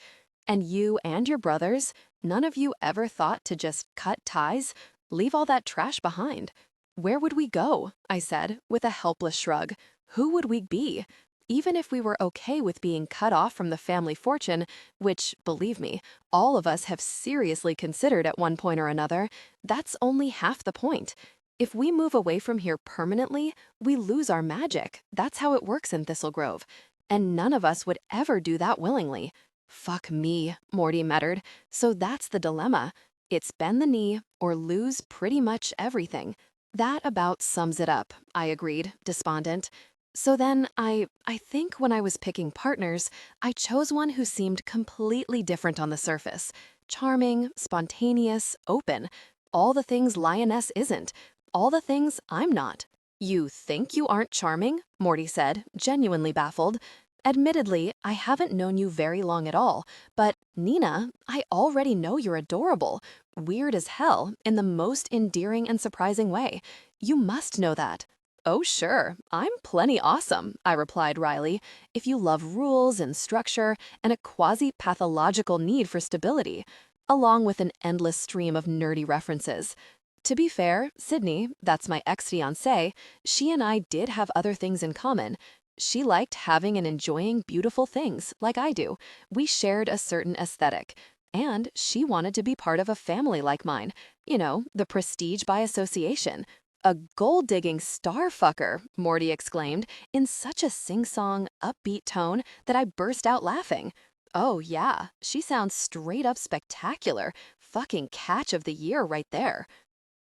S3: And you and your brothers, none of you ever thought to just cut ties, leave all that trash behind. Where would we go? I said, with a helpless shrug. Who would we be? Even if we were okay with being cut off from the family fortune, which, believe me, all of us have seriously considered at one point or another, that's only half the point. If we move away from here permanently, we lose our magic. That's how it works in Thistle Grove. And none of us would ever do that willingly. Fuck me, Morty muttered. So that's the dilemma. It's bend the knee or lose pretty much everything. That about sums it up, I agreed, despondent. So then I think when I was picking partners, I chose one who seemed completely different on the surface. Charming, spontaneous, open. All the things Lioness isn't. All the things I'm not. You think you aren't charming? Morty said, genuinely baffled. Admittedly, I haven't known you very long at all, but Nina, I already know you're adorable. Weird as hell, in the most endearing and surprising way. You must know that. Oh, sure, I'm plenty awesome, I replied wryly, if you love rules and structure and a quasi-pathological need for stability, along with an endless stream of nerdy references. To be fair, Sydney, that's my ex-fiancée, she and I did have other things in common. She liked having and enjoying beautiful things, like I do. We shared a certain aesthetic. And she wanted to be part of a family like mine. You know, the prestige by association. A gold-digging starfucker, Morty exclaimed, in such a sing-song, upbeat tone that I burst out laughing. Oh yeah, she sounds straight up spectacular. Fucking catch of the year right there.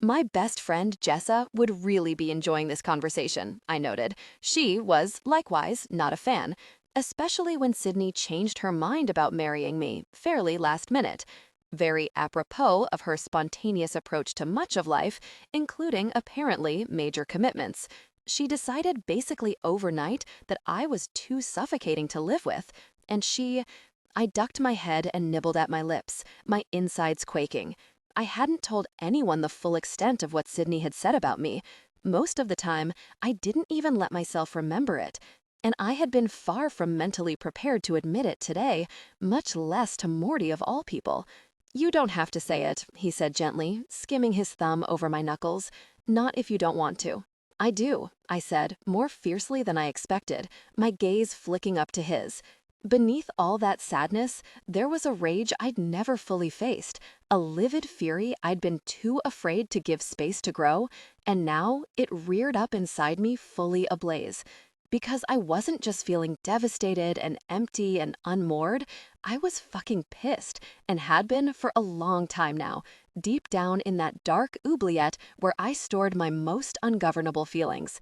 S3: My best friend, Jessa, would really be enjoying this conversation, I noted. She was, likewise, not a fan, especially when Sydney changed her mind about marrying me, fairly last minute. Very apropos of her spontaneous approach to much of life, including, apparently, major commitments. She decided basically overnight that I was too suffocating to live with, and I ducked my head and nibbled at my lips, my insides quaking. I hadn't told anyone the full extent of what Sydney had said about me. Most of the time, I didn't even let myself remember it.
S2: and I had been far from mentally prepared to admit it today, much less to Morty of all people. "You don't have to say it," he said gently, skimming his thumb over my knuckles. "Not if you don't want to." "I do," I said, more fiercely than I expected, my gaze flicking up to his. Beneath all that sadness, there was a rage I'd never fully faced, a livid fury I'd been too afraid to give space to grow, and now it reared up inside me fully ablaze. Because I wasn't just feeling devastated and empty and unmoored, I was fucking pissed, and had been for a long time now, deep down in that dark oubliette where I stored my most ungovernable feelings.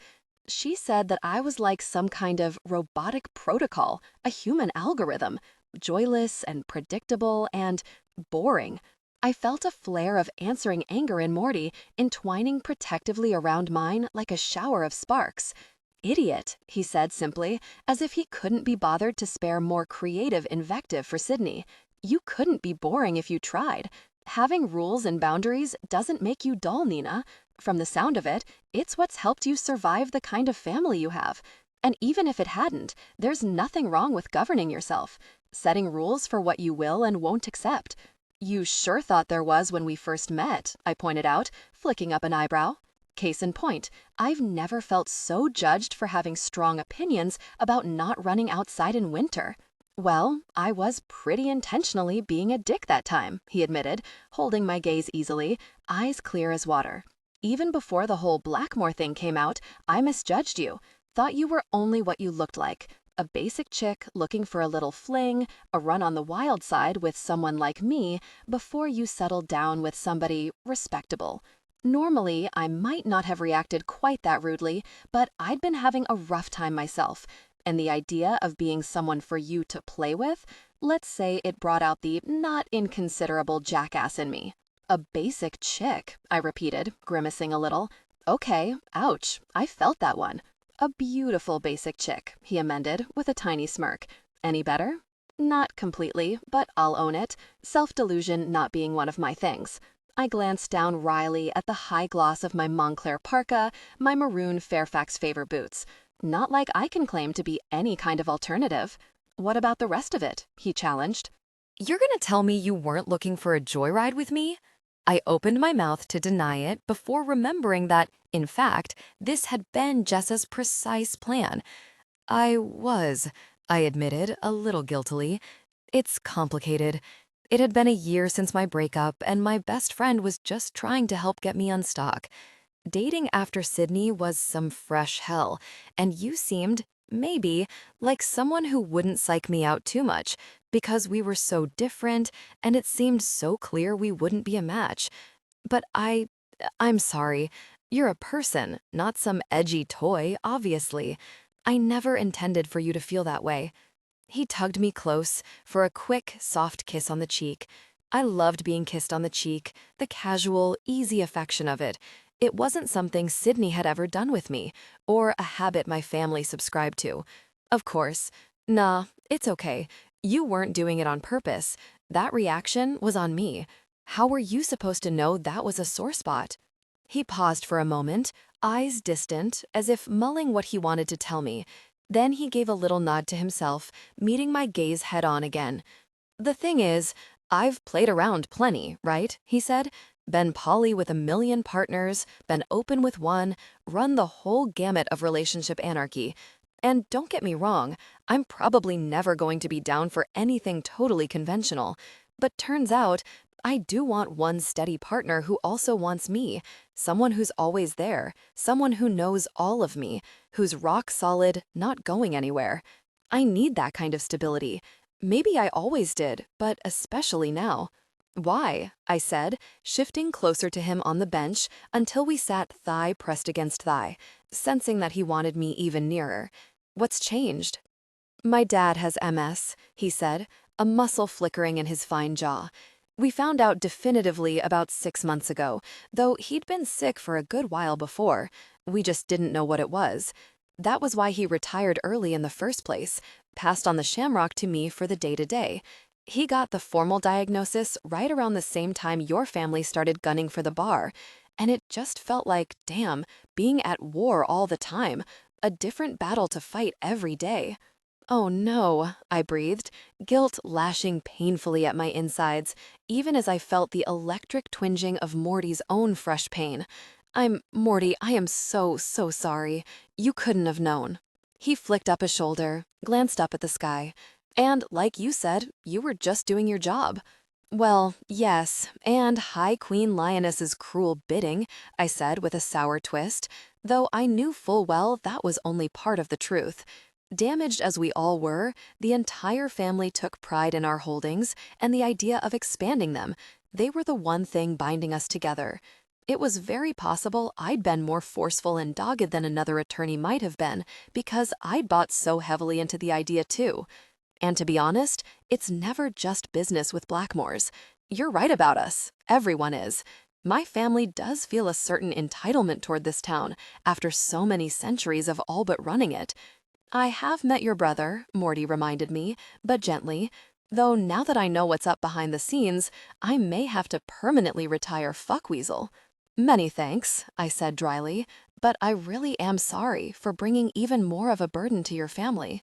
S2: She said that I was like some kind of robotic protocol, a human algorithm, joyless and predictable and boring. I felt a flare of answering anger in Morty, entwining protectively around mine like a shower of sparks. "Idiot," he said simply, as if he couldn't be bothered to spare more creative invective for Sydney. "You couldn't be boring if you tried. Having rules and boundaries doesn't make you dull, Nina. From the sound of it, it's what's helped you survive the kind of family you have. And even if it hadn't, there's nothing wrong with governing yourself, setting rules for what you will and won't accept." "You sure thought there was when we first met," I pointed out, flicking up an eyebrow. Case in point, I've never felt so judged for having strong opinions about not running outside in winter. "Well, I was pretty intentionally being a dick that time," he admitted, holding my gaze easily, eyes clear as water. "Even before the whole Blackmore thing came out, I misjudged you. Thought you were only what you looked like. A basic chick looking for a little fling, a run on the wild side with someone like me before you settled down with somebody respectable. Normally, I might not have reacted quite that rudely, but I'd been having a rough time myself, and the idea of being someone for you to play with, let's say it brought out the not inconsiderable jackass in me." "A basic chick," I repeated, grimacing a little. "Okay, ouch, I felt that one." "A beautiful basic chick," he amended with a tiny smirk. "Any better?" "Not completely, but I'll own it, self-delusion not being one of my things." I glanced down wryly at the high gloss of my Montclair parka, my maroon Fairfax Favor boots. "Not like I can claim to be any kind of alternative." "What about the rest of it?" he challenged.
S3: You're gonna tell me you weren't looking for a joyride with me? I opened my mouth to deny it before remembering that, in fact, this had been Jessa's precise plan. I was, I admitted, a little guiltily. It's complicated. It had been a year since my breakup, and my best friend was just trying to help get me unstuck. Dating after Sydney was some fresh hell, and you seemed, maybe, like someone who wouldn't psych me out too much, because we were so different, and it seemed so clear we wouldn't be a match. But I'm sorry. You're a person, not some edgy toy, obviously. I never intended for you to feel that way. He tugged me close for a quick, soft kiss on the cheek. I loved being kissed on the cheek, the casual, easy affection of it. It wasn't something Sydney had ever done with me, or a habit my family subscribed to. Of course. Nah, it's okay. You weren't doing it on purpose. That reaction was on me. How were you supposed to know that was a sore spot? He paused for a moment, eyes distant, as if mulling what he wanted to tell me. Then he gave a little nod to himself, meeting my gaze head-on again. "The thing is, I've played around plenty, right?" he said. "Been poly with a million partners, been open with one, run the whole gamut of relationship anarchy. And don't get me wrong, I'm probably never going to be down for anything totally conventional. But turns out, I do want one steady partner who also wants me, someone who's always there, someone who knows all of me, who's rock solid, not going anywhere. I need that kind of stability. Maybe I always did, but especially now." "Why?" I said, shifting closer to him on the bench until we sat thigh pressed against thigh, sensing that he wanted me even nearer. "What's changed?" "My dad has MS," he said, a muscle flickering in his fine jaw. "We found out definitively about 6 months ago, though he'd been sick for a good while before. We just didn't know what it was. That was why he retired early in the first place, passed on the shamrock to me for the day-to-day. He got the formal diagnosis right around the same time your family started gunning for the bar, and it just felt like, damn, being at war all the time,
S1: a different battle to fight every day. Oh no, I breathed, guilt lashing painfully at my insides, even as I felt the electric twinging of Morty's own fresh pain. Morty, I am so sorry. You couldn't have known. He flicked up a shoulder, glanced up at the sky. And like you said, you were just doing your job. Well, yes, and High Queen Lioness's cruel bidding, I said with a sour twist, though I knew full well that was only part of the truth. Damaged as we all were, the entire family took pride in our holdings and the idea of expanding them. They were the one thing binding us together. It was very possible I'd been more forceful and dogged than another attorney might have been, because I'd bought so heavily into the idea too. And to be honest, it's never just business with Blackmores. You're right about us. Everyone is. My family does feel a certain entitlement toward this town after so many centuries of all but running it. I have met your brother, Morty reminded me, but gently. Though now that I know what's up behind the scenes, I may have to permanently retire Fuckweasel. Many thanks, I said dryly, but I really am sorry for bringing even more of a burden to your family.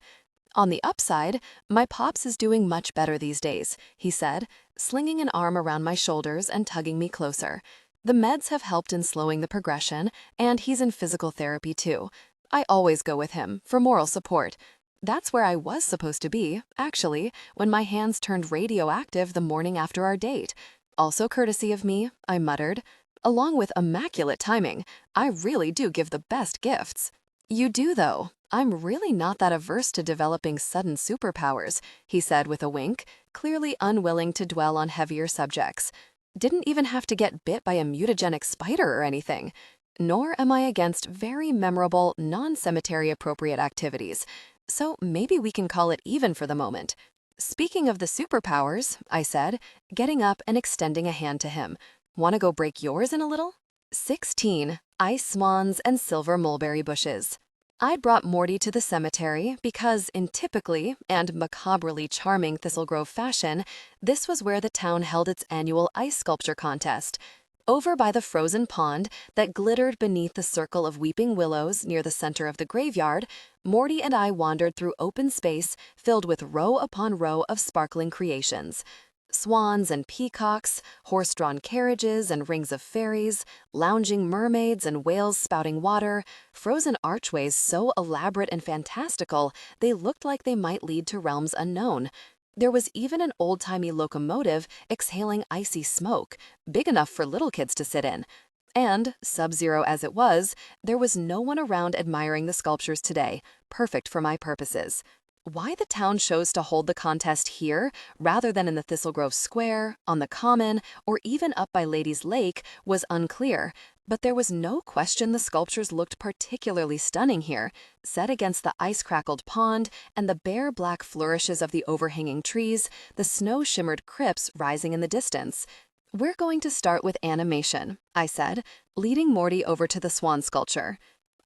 S1: On the upside, my pops is doing much better these days, he said, slinging an arm around my shoulders and tugging me closer. The meds have helped in slowing the progression, and he's in physical therapy too. I always go with him for moral support. That's where I was supposed to be, actually, when my hands turned radioactive the morning after our date. Also courtesy of me, I muttered. Along with immaculate timing, I really do give the best gifts. You do, though. I'm really not that averse to developing sudden superpowers, he said with a wink, clearly unwilling to dwell on heavier subjects. Didn't even have to get bit by a mutagenic spider or anything. Nor am I against very memorable, non-cemetery appropriate activities. So maybe we can call it even for the moment. Speaking of the superpowers, I said, getting up and extending a hand to him. Want to go break yours in a little? 16. Ice swans and silver mulberry bushes. I'd brought Morty to the cemetery because, in typically and macabrely charming Thistlegrove fashion, this was where the town held its annual ice sculpture contest. Over by the frozen pond that glittered beneath the circle of weeping willows near the center of the graveyard, Morty and I wandered through open space filled with row upon row of sparkling creations. Swans and peacocks, horse-drawn carriages and rings of fairies, lounging mermaids and whales spouting water, frozen archways so elaborate and fantastical they looked like they might lead to realms unknown. There was even an old-timey locomotive exhaling icy smoke, big enough for little kids to sit in. And, sub-zero as it was, there was no one around admiring the sculptures today, perfect for my purposes. Why the town chose to hold the contest here rather than in the Thistlegrove Square, on the Common, or even up by Ladies' Lake was unclear, but there was no question the sculptures looked particularly stunning here, set against the ice-crackled pond and the bare black flourishes of the overhanging trees, the snow-shimmered crypts rising in the distance. We're going to start with animation, I said, leading Morty over to the swan sculpture.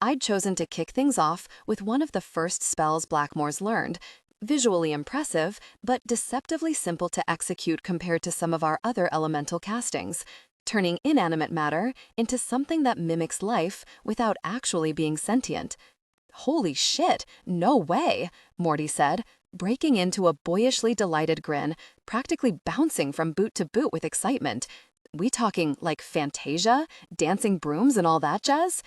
S1: I'd chosen to kick things off with one of the first spells Blackmore's learned, visually impressive, but deceptively simple to execute compared to some of our other elemental castings, turning inanimate matter into something that mimics life without actually being sentient. Holy shit, no way, Morty said, breaking into a boyishly delighted grin, practically bouncing from boot to boot with excitement. We talking like Fantasia, dancing brooms and all that jazz?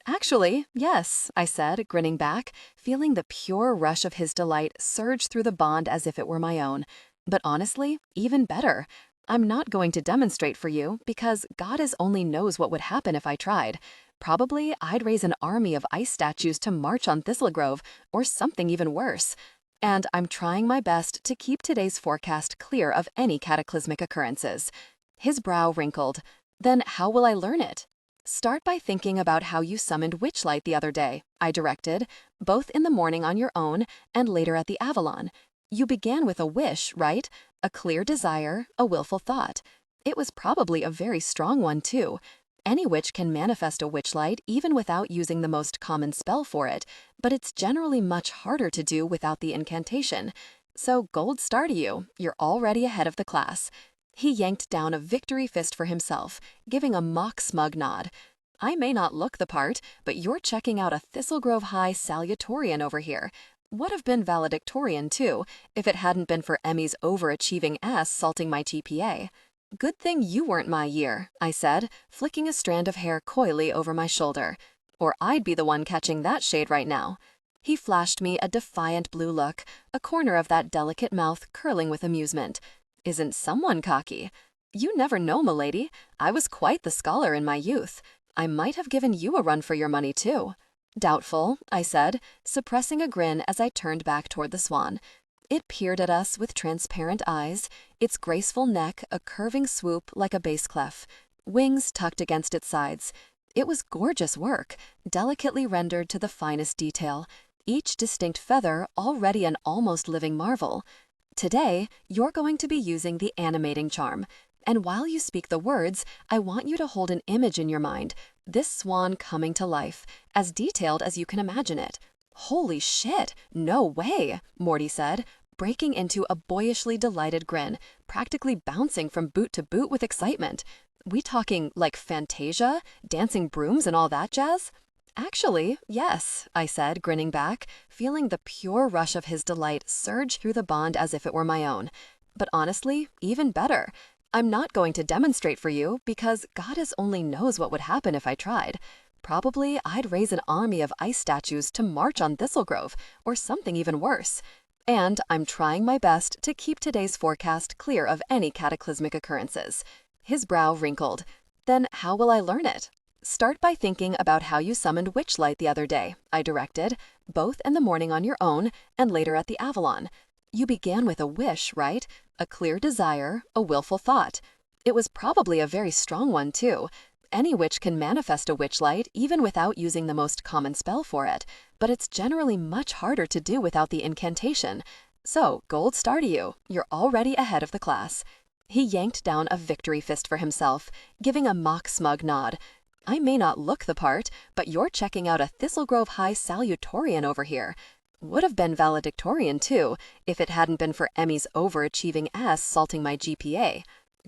S1: Actually, yes, I said, grinning back, feeling the pure rush of his delight surge through the bond as if it were my own. But honestly, even better. I'm not going to demonstrate for you because Goddess only knows what would happen if I tried. Probably I'd raise an army of ice statues to march on Thistlegrove, or something even worse. And I'm trying my best to keep today's forecast clear of any cataclysmic occurrences. His brow wrinkled. Then how will I learn it? Start by thinking about how you summoned Witchlight the other day, I directed, both in the morning on your own and later at the Avalon. You began with a wish, right? A clear desire, a willful thought. It was probably a very strong one, too. Any witch can manifest a witchlight even without using the most common spell for it, but it's generally much harder to do without the incantation. So gold star to you, you're already ahead of the class. He yanked down a victory fist for himself, giving a mock smug nod.
S2: I may not look the part, but you're checking out a Thistle Grove High salutatorian over here. Would have been valedictorian, too, if it hadn't been for Emmy's overachieving ass salting my GPA. Good thing you weren't my year, I said, flicking a strand of hair coyly over my shoulder. Or I'd be the one catching that shade right now. He flashed me a defiant blue look, a corner of that delicate mouth curling with amusement. Isn't someone cocky? You never know, milady. I was quite the scholar in my youth. I might have given you a run for your money, too. Doubtful, I said, suppressing a grin as I turned back toward the swan. It peered at us with transparent eyes, its graceful neck a curving swoop like a bass clef, wings tucked against its sides. It was gorgeous work, delicately rendered to the finest detail, each distinct feather already an almost living marvel. Today, you're going to be using the animating charm. And while you speak the words, I want you to hold an image in your mind, this swan coming to life, as detailed as you can imagine it. Holy shit, no way, Morty said, breaking into a boyishly delighted grin, practically bouncing from boot to boot with excitement. We talking like Fantasia, dancing brooms and all that jazz? Actually, yes, I said, grinning back, feeling the pure rush of his delight surge through the bond as if it were my own. But honestly, even better. I'm not going to demonstrate for you because Goddess only knows what would happen if I tried. Probably I'd raise an army of ice statues to march on Thistlegrove, or something even worse. And I'm trying my best to keep today's forecast clear of any cataclysmic occurrences. His brow wrinkled. Then how will I learn it? Start by thinking about how you summoned Witchlight the other day, I directed, both in the morning on your own and later at the Avalon. You began with a wish, right? A clear desire, a willful thought. It was probably a very strong one, too. Any witch can manifest a witchlight even without using the most common spell for it, but it's generally much harder to do without the incantation. So, gold star to you. You're already ahead of the class. He yanked down a victory fist for himself, giving a mock smug nod. I may not look the part, but you're checking out a Thistle Grove High salutatorian over here. Would have been valedictorian, too, if it hadn't been for Emmy's overachieving ass salting my GPA.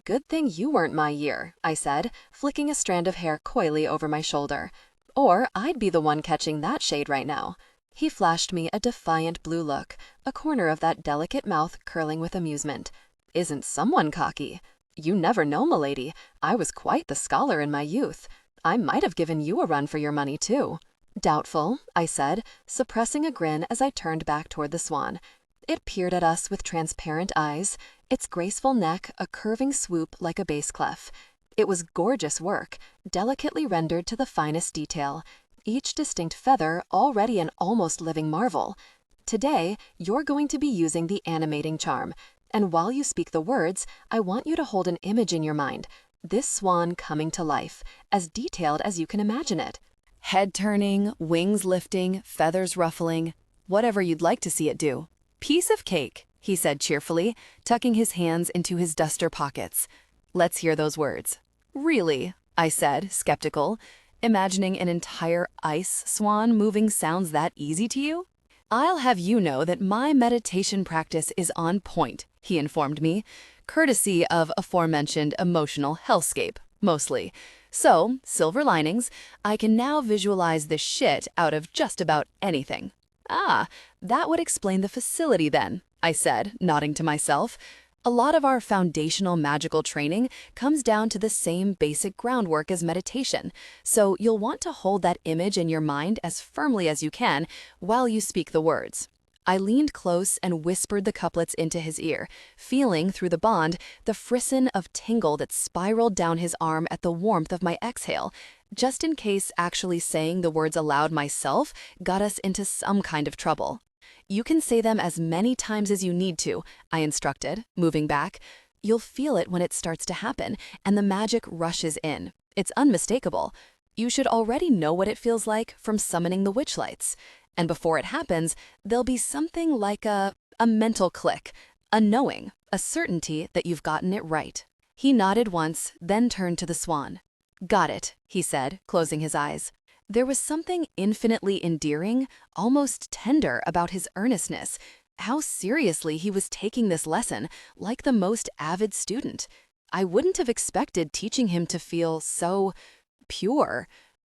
S2: Good thing you weren't my year, I said, flicking a strand of hair coyly over my shoulder. Or I'd be the one catching that shade right now. He flashed me a defiant blue look, a corner of that delicate mouth curling with amusement. Isn't someone cocky? You never know, milady. I was quite the scholar in my youth. I might have given you a run for your money, too. Doubtful, I said, suppressing a grin as I turned back toward the swan. It peered at us with transparent eyes, its graceful neck a curving swoop like a bass clef. It was gorgeous work, delicately rendered to the finest detail, each distinct feather already an almost living marvel. Today, you're going to be using the animating charm, and while you speak the words, I want you to hold an image in your mind, this swan coming to life, as detailed as you can imagine it.
S3: Head turning, wings lifting, feathers ruffling, whatever you'd like to see it do. Piece of cake, he said cheerfully, tucking his hands into his duster pockets. Let's hear those words. Really? I said, skeptical. Imagining an entire ice swan moving sounds that easy to you? I'll have you know that my meditation practice is on point, he informed me, courtesy of aforementioned emotional hellscape, mostly. So, silver linings, I can now visualize the shit out of just about anything. Ah, that would explain the facility then, I said, nodding to myself. A lot of our foundational magical training comes down to the same basic groundwork as meditation, so you'll want to hold that image in your mind as firmly as you can while you speak the words. I leaned close and whispered the couplets into his ear, feeling through the bond the frisson of tingle that spiraled down his arm at the warmth of my exhale, just in case actually saying the words aloud myself got us into some kind of trouble. You can say them as many times as you need to, I instructed, moving back. You'll feel it when it starts to happen, and the magic rushes in. It's unmistakable. You should already know what it feels like from summoning the witchlights. And before it happens, there'll be something like a mental click, a knowing, a certainty that you've gotten it right. He nodded once, then turned to the swan. Got it, he said, closing his eyes. There was something infinitely endearing, almost tender about his earnestness, how seriously he was taking this lesson, like the most avid student. I wouldn't have expected teaching him to feel so pure.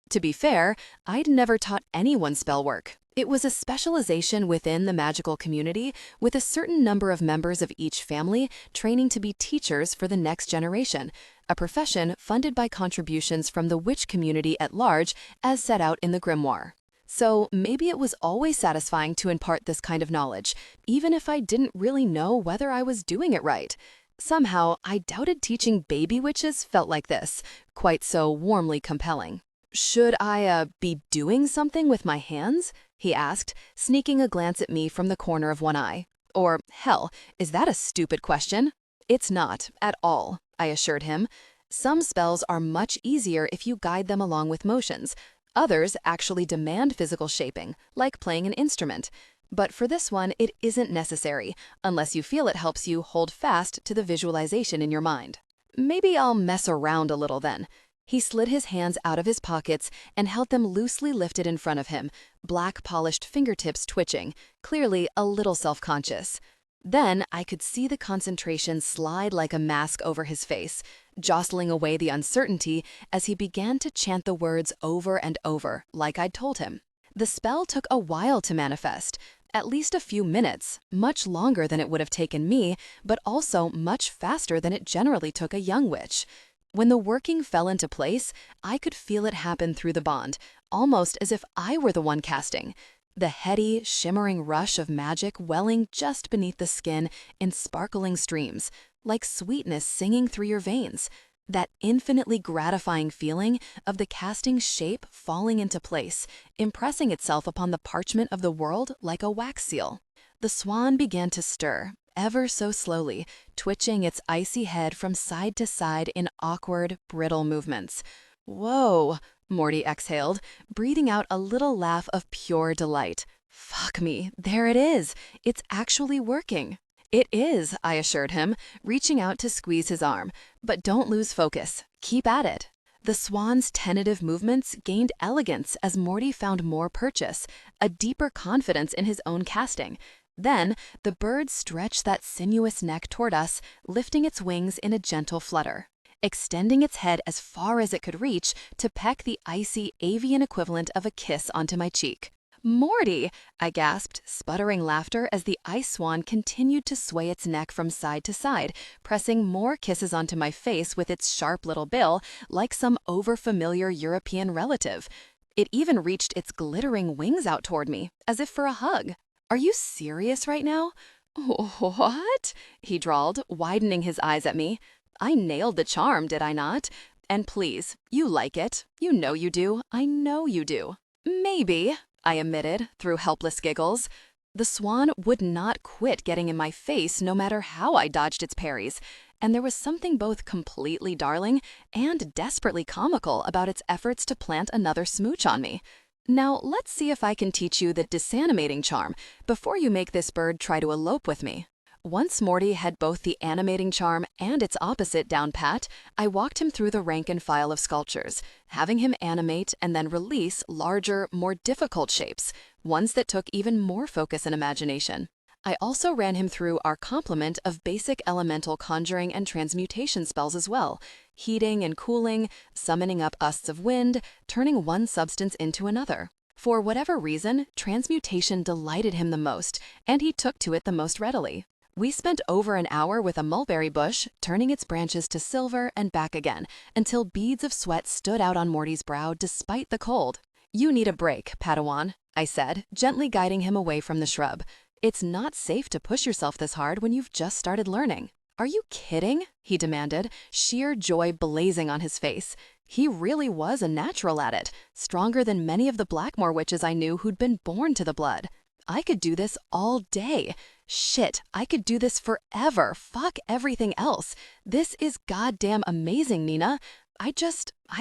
S3: To be fair, I'd never taught anyone spell work. It was a specialization within the magical community, with a certain number of members of each family training to be teachers for the next generation, a profession funded by contributions from the witch community at large as set out in the grimoire. So maybe it was always satisfying to impart this kind of knowledge, even if I didn't really know whether I was doing it right. Somehow, I doubted teaching baby witches felt like this, quite so warmly compelling. "Should I, be doing something with my hands?" he asked, sneaking a glance at me from the corner of one eye. Or, hell, is that a stupid question? It's not, at all, I assured him. Some spells are much easier if you guide them along with motions. Others actually demand physical shaping, like playing an instrument. But for this one, it isn't necessary, unless you feel it helps you hold fast to the visualization in your mind. Maybe I'll mess around a little then. He slid his hands out of his pockets and held them loosely lifted in front of him, black polished fingertips twitching, clearly a little self-conscious. Then I could see the concentration slide like a mask over his face, jostling away the uncertainty as he began to chant the words over and over, like I'd told him. The spell took a while to manifest, at least a few minutes, much longer than it would have taken me, but also much faster than it generally took a young witch. When the working fell into place, I could feel it happen through the bond, almost as if I were the one casting. The heady, shimmering rush of magic welling just beneath the skin in sparkling streams, like sweetness singing through your veins. That infinitely gratifying feeling of the casting shape falling into place, impressing itself upon the parchment of the world like a wax seal. The swan began to stir, ever so slowly, twitching its icy head from side to side in awkward, brittle movements. "Whoa," Morty exhaled, breathing out a little laugh of pure delight. "Fuck me, there it is. It's actually working." "It is," I assured him, reaching out to squeeze his arm. "But don't lose focus. Keep at it." The swan's tentative movements gained elegance as Morty found more purchase, a deeper confidence in his own casting. Then, the bird stretched that sinuous neck toward us, lifting its wings in a gentle flutter, extending its head as far as it could reach to peck the icy avian equivalent of a kiss onto my cheek. "Morty!" I gasped, sputtering laughter as the ice swan continued to sway its neck from side to side, pressing more kisses onto my face with its sharp little bill, like some overfamiliar European relative. It even reached its glittering wings out toward me, as if for a hug. "Are you serious right now?" "What?" he drawled, widening his eyes at me. "I nailed the charm, did I not? And please, you like it. You know you do. I know you do." "Maybe," I admitted through helpless giggles. The swan would not quit getting in my face no matter how I dodged its parries, and there was something both completely darling and desperately comical about its efforts to plant another smooch on me. "Now, let's see if I can teach you the disanimating charm before you make this bird try to elope with me." Once Morty had both the animating charm and its opposite down pat, I walked him through the rank and file of sculptures, having him animate and then release larger, more difficult shapes, ones that took even more focus and imagination. I also ran him through our complement of basic elemental conjuring and transmutation spells as well, heating and cooling, summoning up gusts of wind, turning one substance into another. For whatever reason, transmutation delighted him the most, and he took to it the most readily. We spent over an hour with a mulberry bush, turning its branches to silver and back again, until beads of sweat stood out on Morty's brow despite the cold. "You need a break, Padawan," I said, gently guiding him away from the shrub. "It's not safe to push yourself this hard when you've just started learning." "Are you kidding?" he demanded, sheer joy blazing on his face. He really was a natural at it, stronger than many of the Blackmore witches I knew who'd been born to the blood. I could do this all day. Shit, I could do this forever. Fuck everything else. This is goddamn amazing, Nina. I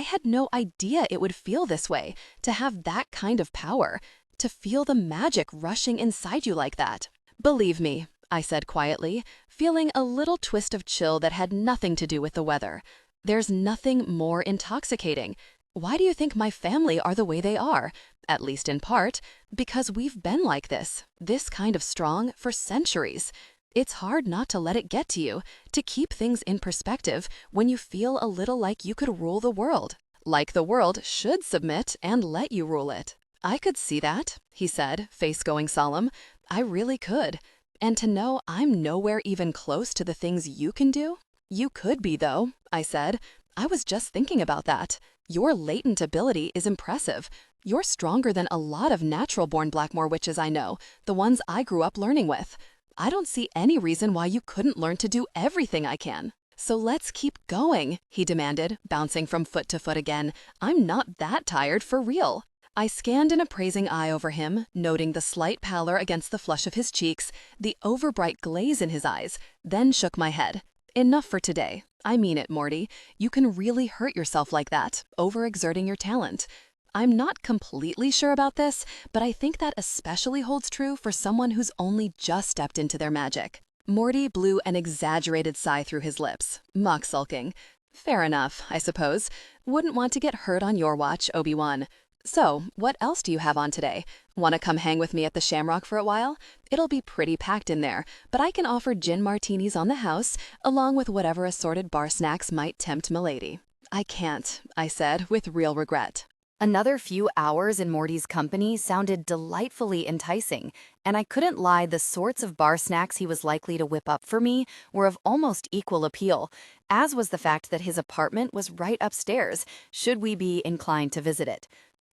S3: had no idea it would feel this way, to have that kind of power, to feel the magic rushing inside you like that. "Believe me," I said quietly, feeling a little twist of chill that had nothing to do with the weather. "There's nothing more intoxicating. Why do you think my family are the way they are? At least in part, because we've been like this kind of strong for centuries. It's hard not to let it get to you, to keep things in perspective when you feel a little like you could rule the world.
S2: Like the world should submit and let you rule it. I could see that, he said, face going solemn. I really could. And to know I'm nowhere even close to the things you can do? You could be, though, I said. I was just thinking about that. Your latent ability is impressive. You're stronger than a lot of natural-born Blackmore witches I know, the ones I grew up learning with. I don't see any reason why you couldn't learn to do everything I can. So let's keep going, he demanded, bouncing from foot to foot again. I'm not that tired for real. I scanned an appraising eye over him, noting the slight pallor against the flush of his cheeks, the overbright glaze in his eyes, then shook my head. Enough for today. I mean it, Morty. You can really hurt yourself like that, overexerting your talent. I'm not completely sure about this, but I think that especially holds true for someone who's only just stepped into their magic. Morty blew an exaggerated sigh through his lips, mock sulking. Fair enough, I suppose. Wouldn't want to get hurt on your watch, Obi-Wan. So, what else do you have on today? Want to come hang with me at the Shamrock for a while? It'll be pretty packed in there, but I can offer gin martinis on the house, along with whatever assorted bar snacks might tempt milady. I can't, I said, with real regret.
S3: Another few hours in Morty's company sounded delightfully enticing, and I couldn't lie, the sorts of bar snacks he was likely to whip up for me were of almost equal appeal, as was the fact that his apartment was right upstairs, should we be inclined to visit it.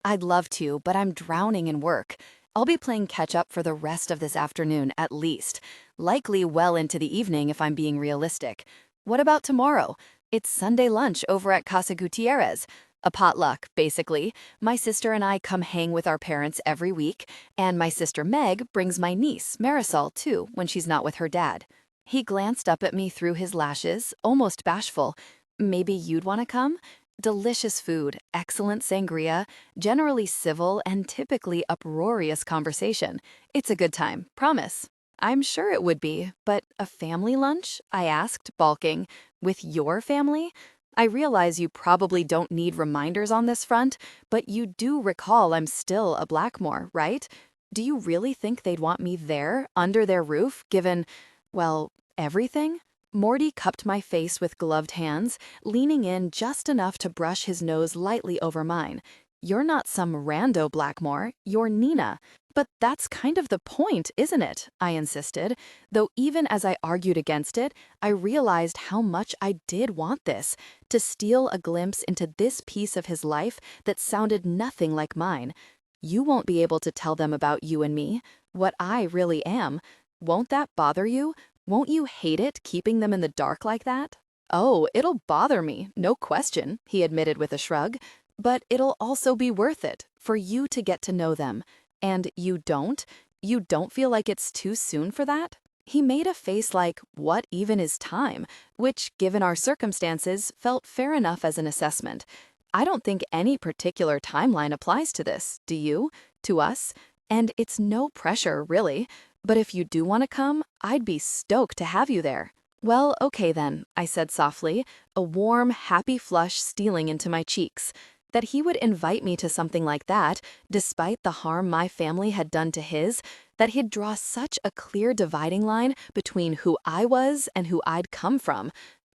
S3: I'd love to, but I'm drowning in work. I'll be playing catch-up for the rest of this afternoon at least, likely well into the evening if I'm being realistic. What about tomorrow? It's Sunday lunch over at Casa Gutierrez. A potluck, basically. My sister and I come hang with our parents every week, and my sister Meg brings my niece, Marisol, too, when she's not with her dad. He glanced up at me through his lashes, almost bashful. Maybe you'd want to come? Delicious food, excellent sangria, generally civil and typically uproarious conversation. It's a good time, promise. I'm sure it would be, but a family lunch? I asked, balking. With your family? I realize you probably don't need reminders on this front, but you do recall I'm still a Blackmore, right? Do you really think they'd want me there, under their roof, given, well, everything? Morty cupped my face with gloved hands, leaning in just enough to brush his nose lightly over mine. You're not some rando Blackmore, you're Nina. But that's kind of the point, isn't it? I insisted, though even as I argued against it, I realized how much I did want this, to steal a glimpse into this piece of his life that sounded nothing like mine. You won't be able to tell them about you and me, what I really am. Won't that bother you? Won't you hate it keeping them in the dark like that? Oh, it'll bother me, no question, he admitted with a shrug. But it'll also be worth it, for you to get to know them. And you don't? You don't feel like it's too soon for that? He made a face like, what even is time? Which, given our circumstances, felt fair enough as an assessment. I don't think any particular timeline applies to this, do you? To us? And it's no pressure, really. But if you do want to come, I'd be stoked to have you there. Well, okay then, I said softly, a warm, happy flush stealing into my cheeks. That he would invite me to something like that, despite the harm my family had done to his, that he'd draw such a clear dividing line between who I was and who I'd come from.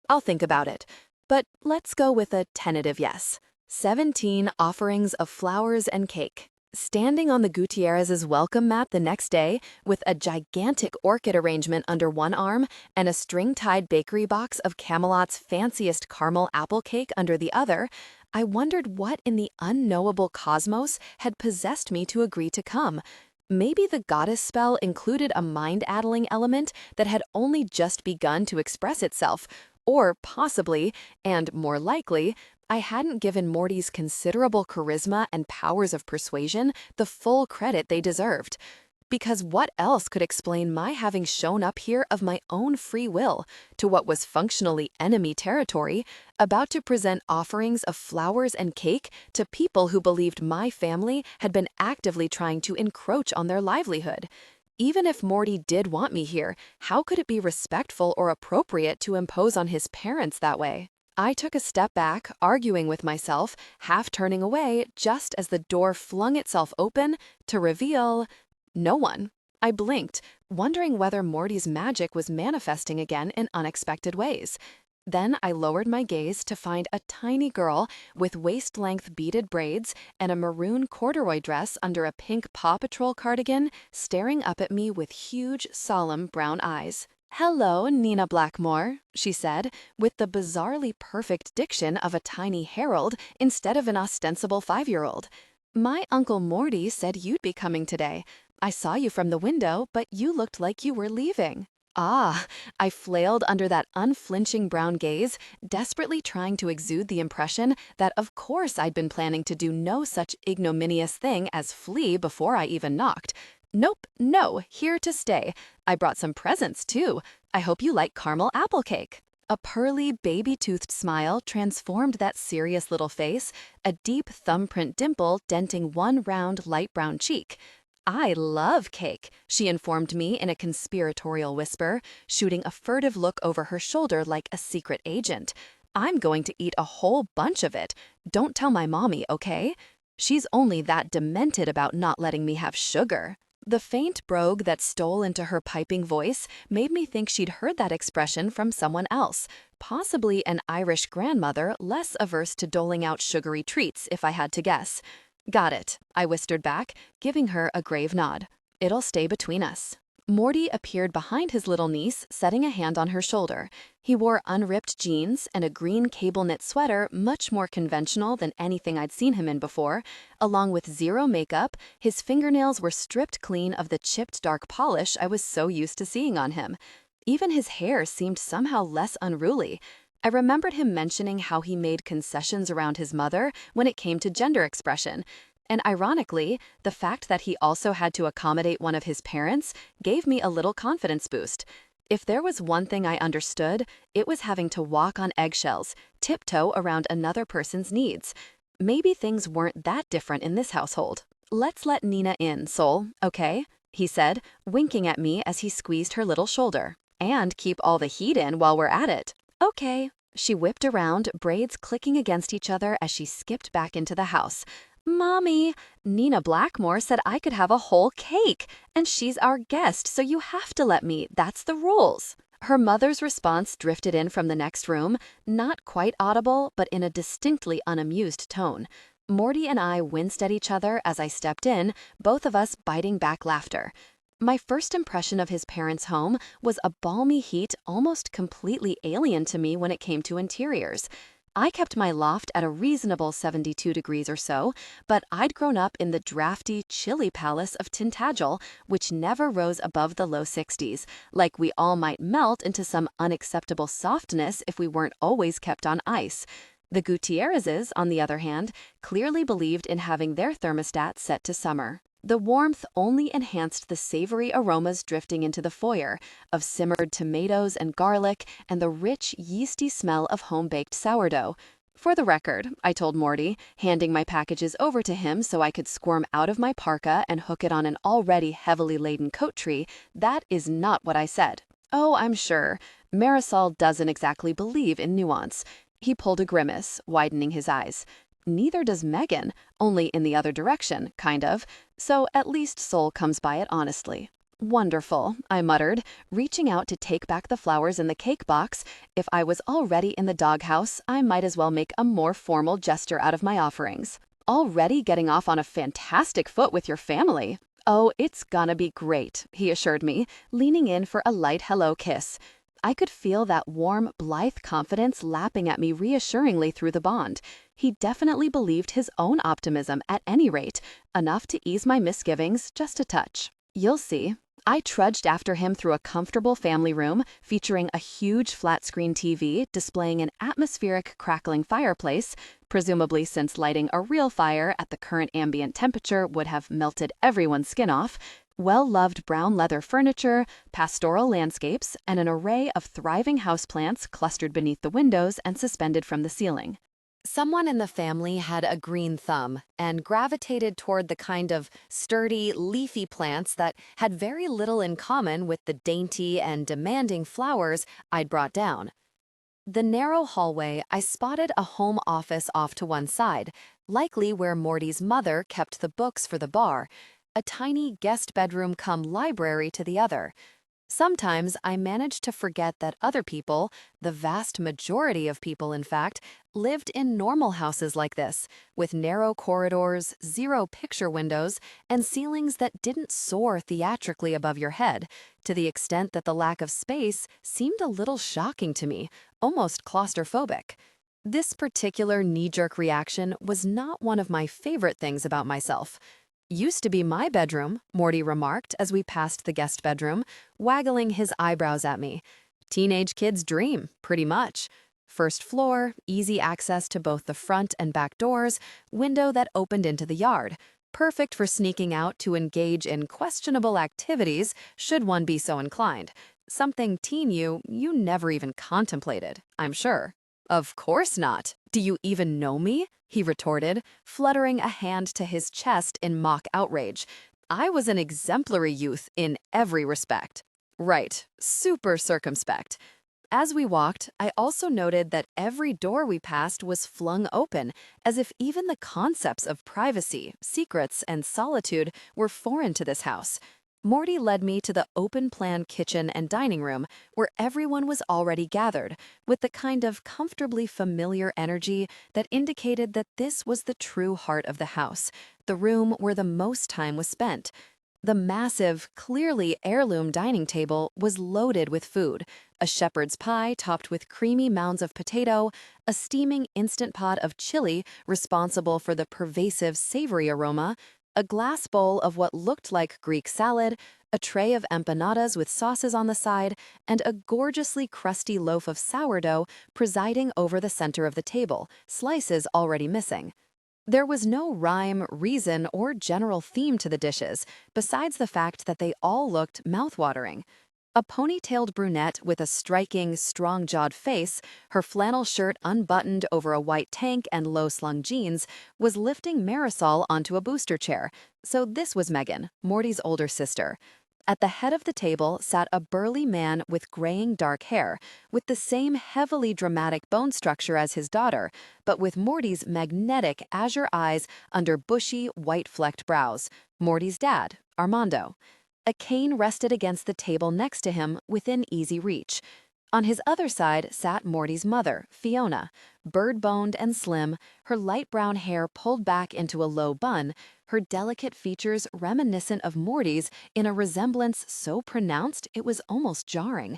S3: I'll think about it. But let's go with a tentative yes. 17 offerings of flowers and cake. Standing on the Gutierrez's welcome mat the next day, with a gigantic orchid arrangement under one arm and a string-tied bakery box of Camelot's fanciest caramel apple cake under the other, I wondered what in the unknowable cosmos had possessed me to agree to come. Maybe the goddess spell included a mind-addling element that had only just begun to express itself, or possibly, and more likely, I hadn't given Morty's considerable charisma and powers of persuasion the full credit they deserved. Because what else could explain my having shown up here of my own free will to what was functionally enemy territory, about to present offerings of flowers and cake to people who believed my family had been actively trying to encroach on their livelihood? Even if Morty did want me here, how could it be respectful or appropriate to impose on his parents that way? I took a step back, arguing with myself, half turning away just as the door flung itself open to reveal no one. I blinked, wondering whether Morty's magic was manifesting again in unexpected ways.
S1: Then I lowered my gaze to find a tiny girl with waist-length beaded braids and a maroon corduroy dress under a pink Paw Patrol cardigan staring up at me with huge, solemn brown eyes. "Hello, Nina Blackmore," she said, with the bizarrely perfect diction of a tiny herald instead of an ostensible 5-year-old. "My Uncle Morty said you'd be coming today. I saw you from the window, but you looked like you were leaving." Ah, I flailed under that unflinching brown gaze, desperately trying to exude the impression that of course I'd been planning to do no such ignominious thing as flee before I even knocked. "Nope, no, here to stay. I brought some presents, too. I hope you like caramel apple cake." A pearly, baby-toothed smile transformed that serious little face, a deep thumbprint dimple denting one round light brown cheek. "I love cake," she informed me in a conspiratorial whisper, shooting a furtive look over her shoulder like a secret agent. "I'm going to eat a whole bunch of it. Don't tell my mommy, okay? She's only that demented about not letting me have sugar." The faint brogue that stole into her piping voice made me think she'd heard that expression from someone else, possibly an Irish grandmother less averse to doling out sugary treats, if I had to guess. "Got it," I whispered back, giving her a grave nod. "It'll stay between us." Morty appeared behind his little niece, setting a hand on her shoulder. He wore unripped jeans and a green cable-knit sweater much more conventional than anything I'd seen him in before. Along with zero makeup, his fingernails were stripped clean of the chipped dark polish I was so used to seeing on him. Even his hair seemed somehow less unruly. I remembered him mentioning how he made concessions around his mother when it came to gender expression. And ironically, the fact that he also had to accommodate one of his parents gave me a little confidence boost. If there was one thing I understood, it was having to walk on eggshells, tiptoe around another person's needs. Maybe things weren't that different in this household. "Let's let Nina in, Soul, okay?" he said, winking at me as he squeezed her little shoulder. "And keep all the heat in while we're at it." "Okay." She whipped around, braids clicking against each other as she skipped back into the house. "Mommy, Nina Blackmore said I could have a whole cake, and she's our guest, so you have to let me. That's the rules." Her mother's response drifted in from the next room, not quite audible, but in a distinctly unamused tone. Morty and I winced at each other as I stepped in, both of us biting back laughter. My first impression of his parents' home was a balmy heat almost completely alien to me when it came to interiors. I kept my loft at a reasonable 72 degrees or so, but I'd grown up in the drafty, chilly palace of Tintagel, which never rose above the low 60s, like we all might melt into some unacceptable softness if we weren't always kept on ice. The Gutierrezes, on the other hand, clearly believed in having their thermostat set to summer. The warmth only enhanced the savory aromas drifting into the foyer, of simmered tomatoes and garlic, and the rich, yeasty smell of home-baked sourdough. "For the record," I told Morty, handing my packages over to him so I could squirm out of my parka and hook it on an already heavily laden coat tree, "that is not what I said." "Oh, I'm sure. Marisol doesn't exactly believe in nuance." He pulled a grimace, widening his eyes. "Neither does Megan, only in the other direction, kind of. So at least Soul comes by it honestly." "Wonderful," I muttered, reaching out to take back the flowers in the cake box. If I was already in the doghouse, I might as well make a more formal gesture out of my offerings. "Already getting off on a fantastic foot with your family." "Oh, it's gonna be great," he assured me, leaning in for a light hello kiss. I could feel that warm, blithe confidence lapping at me reassuringly through the bond. He definitely believed his own optimism at any rate, enough to ease my misgivings just a touch. "You'll see." I trudged after him through a comfortable family room featuring a huge flat-screen TV displaying an atmospheric crackling fireplace, presumably since lighting a real fire at the current ambient temperature would have melted everyone's skin off, well-loved brown leather furniture, pastoral landscapes, and an array of thriving houseplants clustered beneath the windows and suspended from the ceiling. Someone in the family had a green thumb and gravitated toward the kind of sturdy, leafy plants that had very little in common with the dainty and demanding flowers I'd brought down. The narrow hallway, I spotted a home office off to one side, likely where Morty's mother kept the books for the bar, a tiny guest bedroom cum library to the other.
S3: Sometimes I manage to forget that other people, the vast majority of people in fact, lived in normal houses like this, with narrow corridors, zero picture windows, and ceilings that didn't soar theatrically above your head, to the extent that the lack of space seemed a little shocking to me, almost claustrophobic. This particular knee-jerk reaction was not one of my favorite things about myself. Used to be my bedroom, Morty remarked as we passed the guest bedroom, waggling his eyebrows at me. Teenage kid's dream, pretty much. First floor, easy access to both the front and back doors, window that opened into the yard. Perfect for sneaking out to engage in questionable activities should one be so inclined. Something teen you never even contemplated, I'm sure. Of course not. Do you even know me? He retorted, fluttering a hand to his chest in mock outrage. I was an exemplary youth in every respect. Right, super circumspect. As we walked, I also noted that every door we passed was flung open, as if even the concepts of privacy, secrets, and solitude were foreign to this house. Morty led me to the open-plan kitchen and dining room, where everyone was already gathered, with the kind of comfortably familiar energy that indicated that this was the true heart of the house, the room where the most time was spent. The massive, clearly heirloom dining table was loaded with food, a shepherd's pie topped with creamy mounds of potato, a steaming instant pot of chili responsible for the pervasive savory aroma, a glass bowl of what looked like Greek salad, a tray of empanadas with sauces on the side, and a gorgeously crusty loaf of sourdough presiding over the center of the table, slices already missing. There was no rhyme, reason, or general theme to the dishes, besides the fact that they all looked mouthwatering. A ponytailed brunette with a striking, strong-jawed face, her flannel shirt unbuttoned over a white tank and low-slung jeans, was lifting Marisol onto a booster chair. So this was Megan, Morty's older sister. At the head of the table sat a burly man with graying dark hair, with the same heavily dramatic bone structure as his daughter, but with Morty's magnetic azure eyes under bushy, white-flecked brows. Morty's dad, Armando. A cane rested against the table next to him within easy reach. On his other side sat Morty's mother, Fiona, bird-boned and slim, her light brown hair pulled back into a low bun, her delicate features reminiscent of Morty's in a resemblance so pronounced it was almost jarring.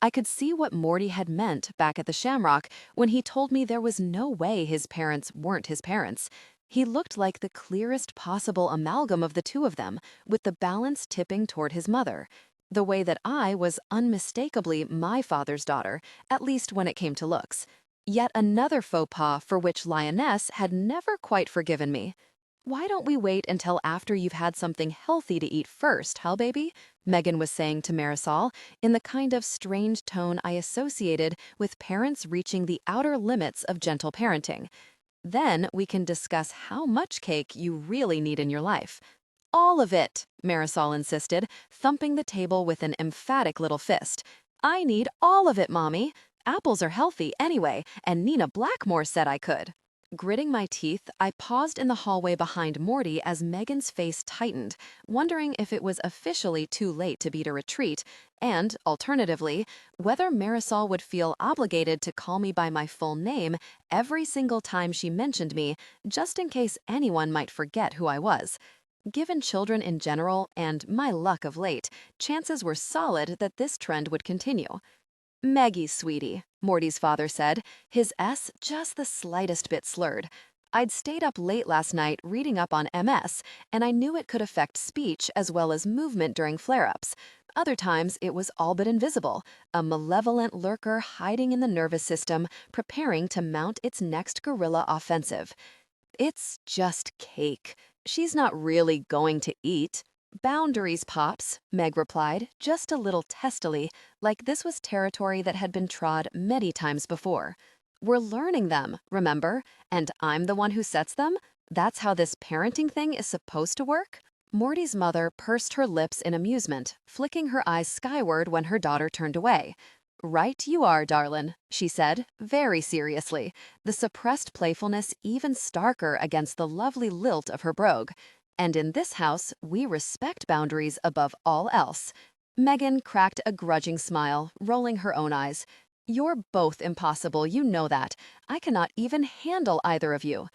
S3: I could see what Morty had meant back at the Shamrock when he told me there was no way his parents weren't his parents. He looked like the clearest possible amalgam of the two of them, with the balance tipping toward his mother. The way that I was unmistakably my father's daughter, at least when it came to looks. Yet another faux pas for which Lioness had never quite forgiven me. "Why don't we wait until after you've had something healthy to eat first, huh, baby?" Megan was saying to Marisol, in the kind of strange tone I associated with parents reaching the outer limits of gentle parenting. "Then we can discuss how much cake you really need in your life." "All of it," Marisol insisted, thumping the table with an emphatic little fist. "I need all of it, Mommy. Apples are healthy anyway, and Nina Blackmore said I could." Gritting my teeth, I paused in the hallway behind Morty as Megan's face tightened, wondering if it was officially too late to beat a retreat, and, alternatively, whether Marisol would feel obligated to call me by my full name every single time she mentioned me, just in case anyone might forget who I was. Given children in general, and my luck of late, chances were solid that this trend would continue. "Maggie, sweetie," Morty's father said, his S just the slightest bit slurred. I'd stayed up late last night reading up on MS, and I knew it could affect speech as well as movement during flare-ups. Other times, it was all but invisible, a malevolent lurker hiding in the nervous system, preparing to mount its next guerrilla offensive. "It's just cake. She's not really going to eat." "Boundaries, Pops," Meg replied, just a little testily, like this was territory that had been trod many times before. "We're learning them, remember? And I'm the one who sets them? That's how this parenting thing is supposed to work?" Morty's mother pursed her lips in amusement, flicking her eyes skyward when her daughter turned away. "Right you are, darlin'," she said, very seriously, the suppressed playfulness even starker against the lovely lilt of her brogue. "And in this house, we respect boundaries above all else." Megan cracked a grudging smile, rolling her own eyes. You're both impossible, you know that. I cannot even handle either of you.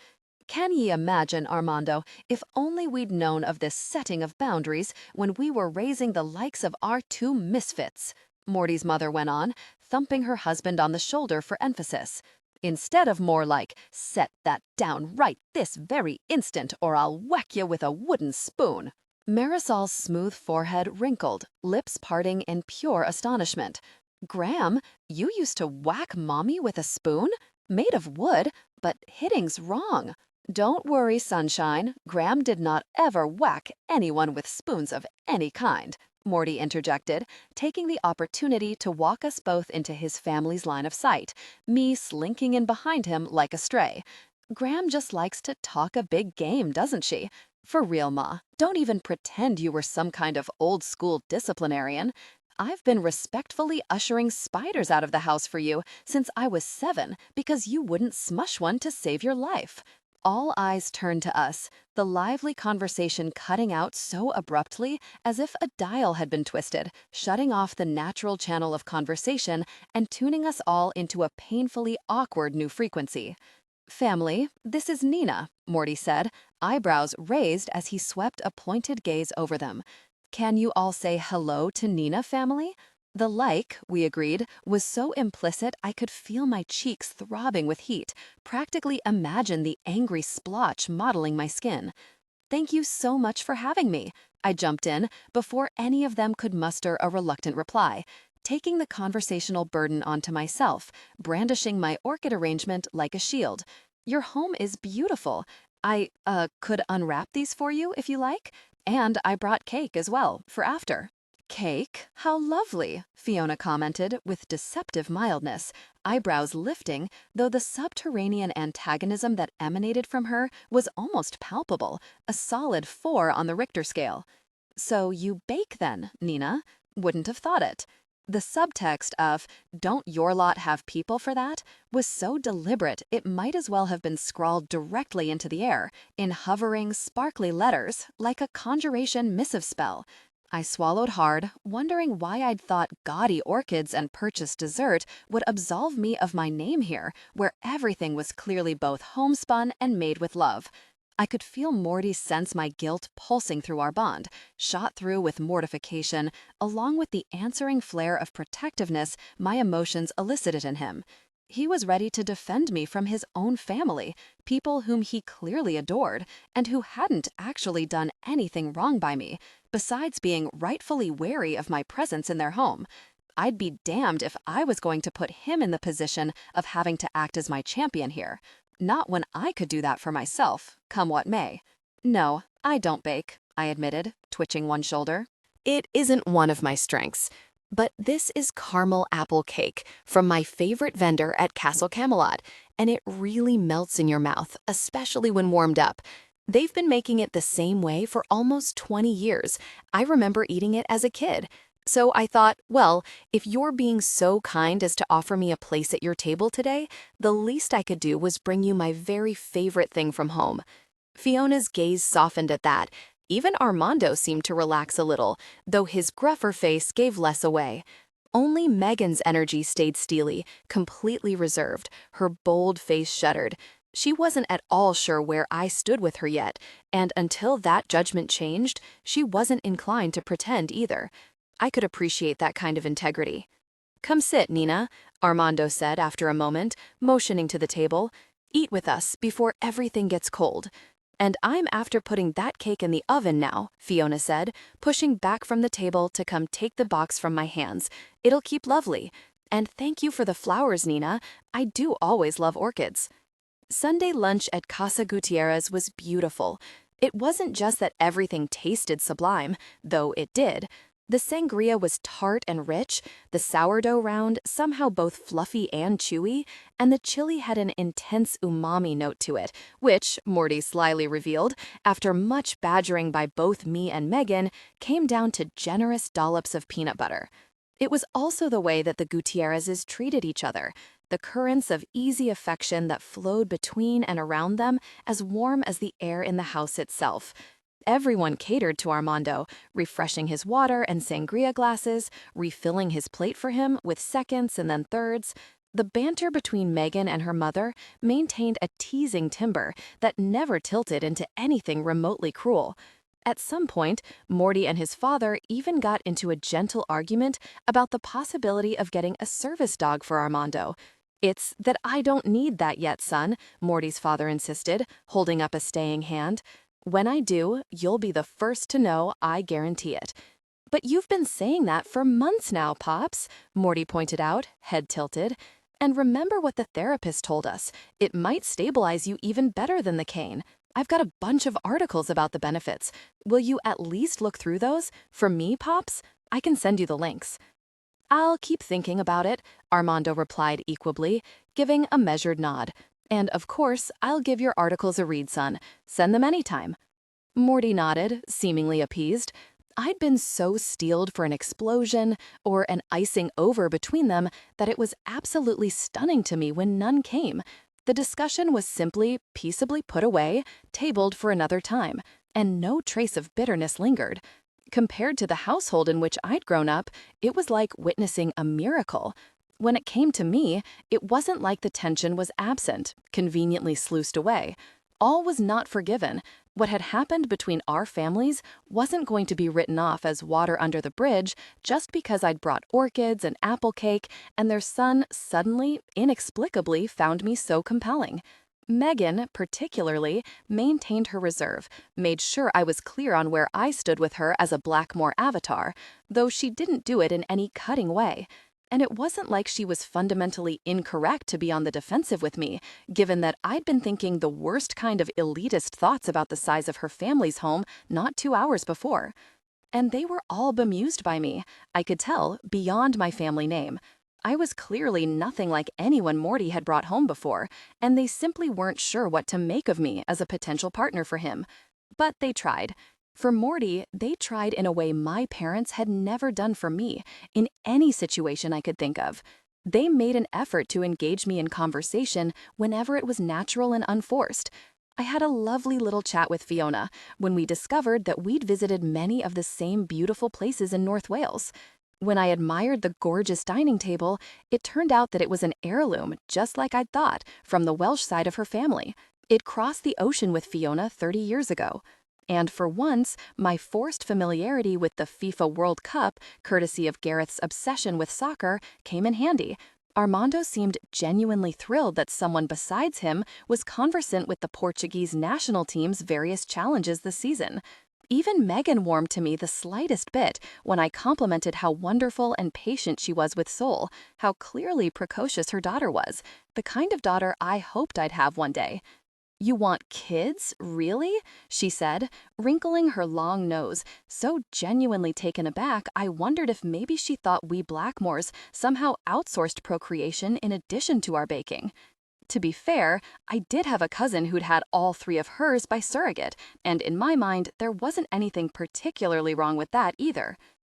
S3: Can ye imagine, Armando, if only we'd known of this setting of boundaries when we were raising the likes of our two misfits? Morty's mother went on, thumping her husband on the shoulder for emphasis. Instead of more like, set that down right this very instant or I'll whack you with a wooden spoon. Marisol's smooth forehead wrinkled, lips parting in pure astonishment. Graham, you used to whack Mommy with a spoon? Made of wood, but hitting's wrong. Don't worry, sunshine. Graham did not ever whack anyone with spoons of any kind, Morty interjected, taking the opportunity to walk us both into his family's line of sight, me slinking in behind him like a stray. Graham just likes to talk a big game, doesn't she? For real, Ma, don't even pretend you were some kind of old-school disciplinarian. I've been respectfully ushering spiders out of the house for you since I was 7 because you wouldn't smush one to save your life. All eyes turned to us, the lively conversation cutting out so abruptly as if a dial had been twisted, shutting off the natural channel of conversation and tuning us all into a painfully awkward new frequency. Family, this is Nina, Morty said, eyebrows raised as he swept a pointed gaze over them. Can you all say hello to Nina, family? The like, we agreed, was so implicit I could feel my cheeks throbbing with heat, practically imagine the angry splotch modeling my skin. Thank you so much for having me. I jumped in before any of them could muster a reluctant reply, taking the conversational burden onto myself, brandishing my orchid arrangement like a shield. Your home is beautiful. I, could unwrap these for you if you like. And I brought cake as well, for after. Cake? How lovely, Fiona commented with deceptive mildness, eyebrows lifting, though the subterranean antagonism that emanated from her was almost palpable, a solid 4 on the Richter scale. So you bake then, Nina? Wouldn't have thought it. The subtext of, don't your lot have people for that, was so deliberate it might as well have been scrawled directly into the air, in hovering, sparkly letters, like a conjuration missive spell. I swallowed hard, wondering why I'd thought gaudy orchids and purchased dessert would absolve me of my name here, where everything was clearly both homespun and made with love. I could feel Morty sense my guilt pulsing through our bond, shot through with mortification, along with the answering flare of protectiveness my emotions elicited in him. He was ready to defend me from his own family, people whom he clearly adored, and who hadn't actually done anything wrong by me, besides being rightfully wary of my presence in their home. I'd be damned if I was going to put him in the position of having to act as my champion here. Not when I could do that for myself, come what may. No, I don't bake, I admitted, twitching one shoulder.
S1: It isn't one of my strengths, but this is caramel apple cake from my favorite vendor at Castle Camelot, and it really melts in your mouth, especially when warmed up. They've been making it the same way for almost 20 years. I remember eating it as a kid. So I thought, well, if you're being so kind as to offer me a place at your table today, the least I could do was bring you my very favorite thing from home. Fiona's gaze softened at that. Even Armando seemed to relax a little, though his gruffer face gave less away. Only Megan's energy stayed steely, completely reserved, her bold face shuddered. She wasn't at all sure where I stood with her yet, and until that judgment changed, she wasn't inclined to pretend either. I could appreciate that kind of integrity. Come sit, Nina, Armando said after a moment, motioning to the table. Eat with us before everything gets cold. And I'm after putting that cake in the oven now, Fiona said, pushing back from the table to come take the box from my hands. It'll keep lovely. And thank you for the flowers, Nina. I do always love orchids. Sunday lunch at Casa Gutierrez was beautiful. It wasn't just that everything tasted sublime, though it did. The sangria was tart and rich, the sourdough round somehow both fluffy and chewy, and the chili had an intense umami note to it, which, Morty slyly revealed, after much badgering by both me and Megan, came down to generous dollops of peanut butter. It was also the way that the Gutierrezes treated each other, the currents of easy affection that flowed between and around them as warm as the air in the house itself.
S3: Everyone catered to Armando, refreshing his water and sangria glasses, refilling his plate for him with seconds and then thirds. The banter between Megan and her mother maintained a teasing timbre that never tilted into anything remotely cruel. At some point, Morty and his father even got into a gentle argument about the possibility of getting a service dog for Armando. "It's that I don't need that yet, son," Morty's father insisted, holding up a staying hand. "When I do, you'll be the first to know, I guarantee it." "But you've been saying that for months now, Pops," Morty pointed out, head tilted. "And remember what the therapist told us. It might stabilize you even better than the cane. I've got a bunch of articles about the benefits. Will you at least look through those? For me, Pops? I can send you the links." "I'll keep thinking about it," Armando replied equably, giving a measured nod. "And of course, I'll give your articles a read, son. Send them anytime." Morty nodded, seemingly appeased. I'd been so steeled for an explosion or an icing over between them that it was absolutely stunning to me when none came. The discussion was simply, peaceably put away, tabled for another time, and no trace of bitterness lingered. Compared to the household in which I'd grown up, it was like witnessing a miracle. When it came to me, it wasn't like the tension was absent, conveniently sluiced away. All was not forgiven. What had happened between our families wasn't going to be written off as water under the bridge just because I'd brought orchids and apple cake and their son suddenly, inexplicably found me so compelling. Megan, particularly, maintained her reserve, made sure I was clear on where I stood with her as a Blackmore avatar, though she didn't do it in any cutting way. And it wasn't like she was fundamentally incorrect to be on the defensive with me, given that I'd been thinking the worst kind of elitist thoughts about the size of her family's home not 2 hours before. And they were all bemused by me, I could tell, beyond my family name. I was clearly nothing like anyone Morty had brought home before, and they simply weren't sure what to make of me as a potential partner for him. But they tried. For Morty, they tried in a way my parents had never done for me, in any situation I could think of. They made an effort to engage me in conversation whenever it was natural and unforced. I had a lovely little chat with Fiona when we discovered that we'd visited many of the same beautiful places in North Wales. When I admired the gorgeous dining table, it turned out that it was an heirloom, just like I'd thought, from the Welsh side of her family. It crossed the ocean with Fiona 30 years ago. And for once, my forced familiarity with the FIFA World Cup, courtesy of Gareth's obsession with soccer, came in handy. Armando seemed genuinely thrilled that someone besides him was conversant with the Portuguese national team's various challenges this season. Even Megan warmed to me the slightest bit when I complimented how wonderful and patient she was with Sol, how clearly precocious her daughter was, the kind of daughter I hoped I'd have one day. "You want kids, really?" she said, wrinkling her long nose, so genuinely taken aback I wondered if maybe she thought we Blackmores somehow outsourced procreation in addition to our baking. To be fair, I did have a cousin who'd had all 3 of hers by surrogate, and in my mind, there wasn't anything particularly wrong with that either.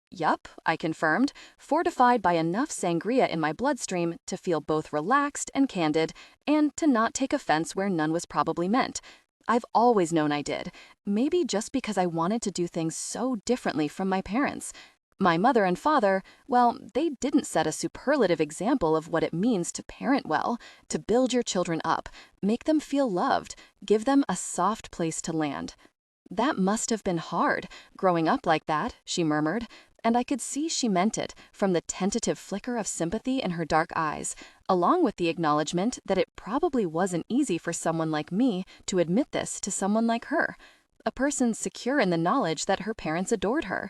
S3: "Yup," I confirmed, fortified by enough sangria in my bloodstream to feel both relaxed and candid, and to not take offense where none was probably meant. I've always known I did, maybe just because I wanted to do things so differently from my parents. My mother and father, well, they didn't set a superlative example of what it means to parent well, to build your children up, make them feel loved, give them a soft place to land. "That must have been hard, growing up like that," she murmured, and I could see she meant it from the tentative flicker of sympathy in her dark eyes, along with the acknowledgement that it probably wasn't easy for someone like me to admit this to someone like her, a person secure in the knowledge that her parents adored her.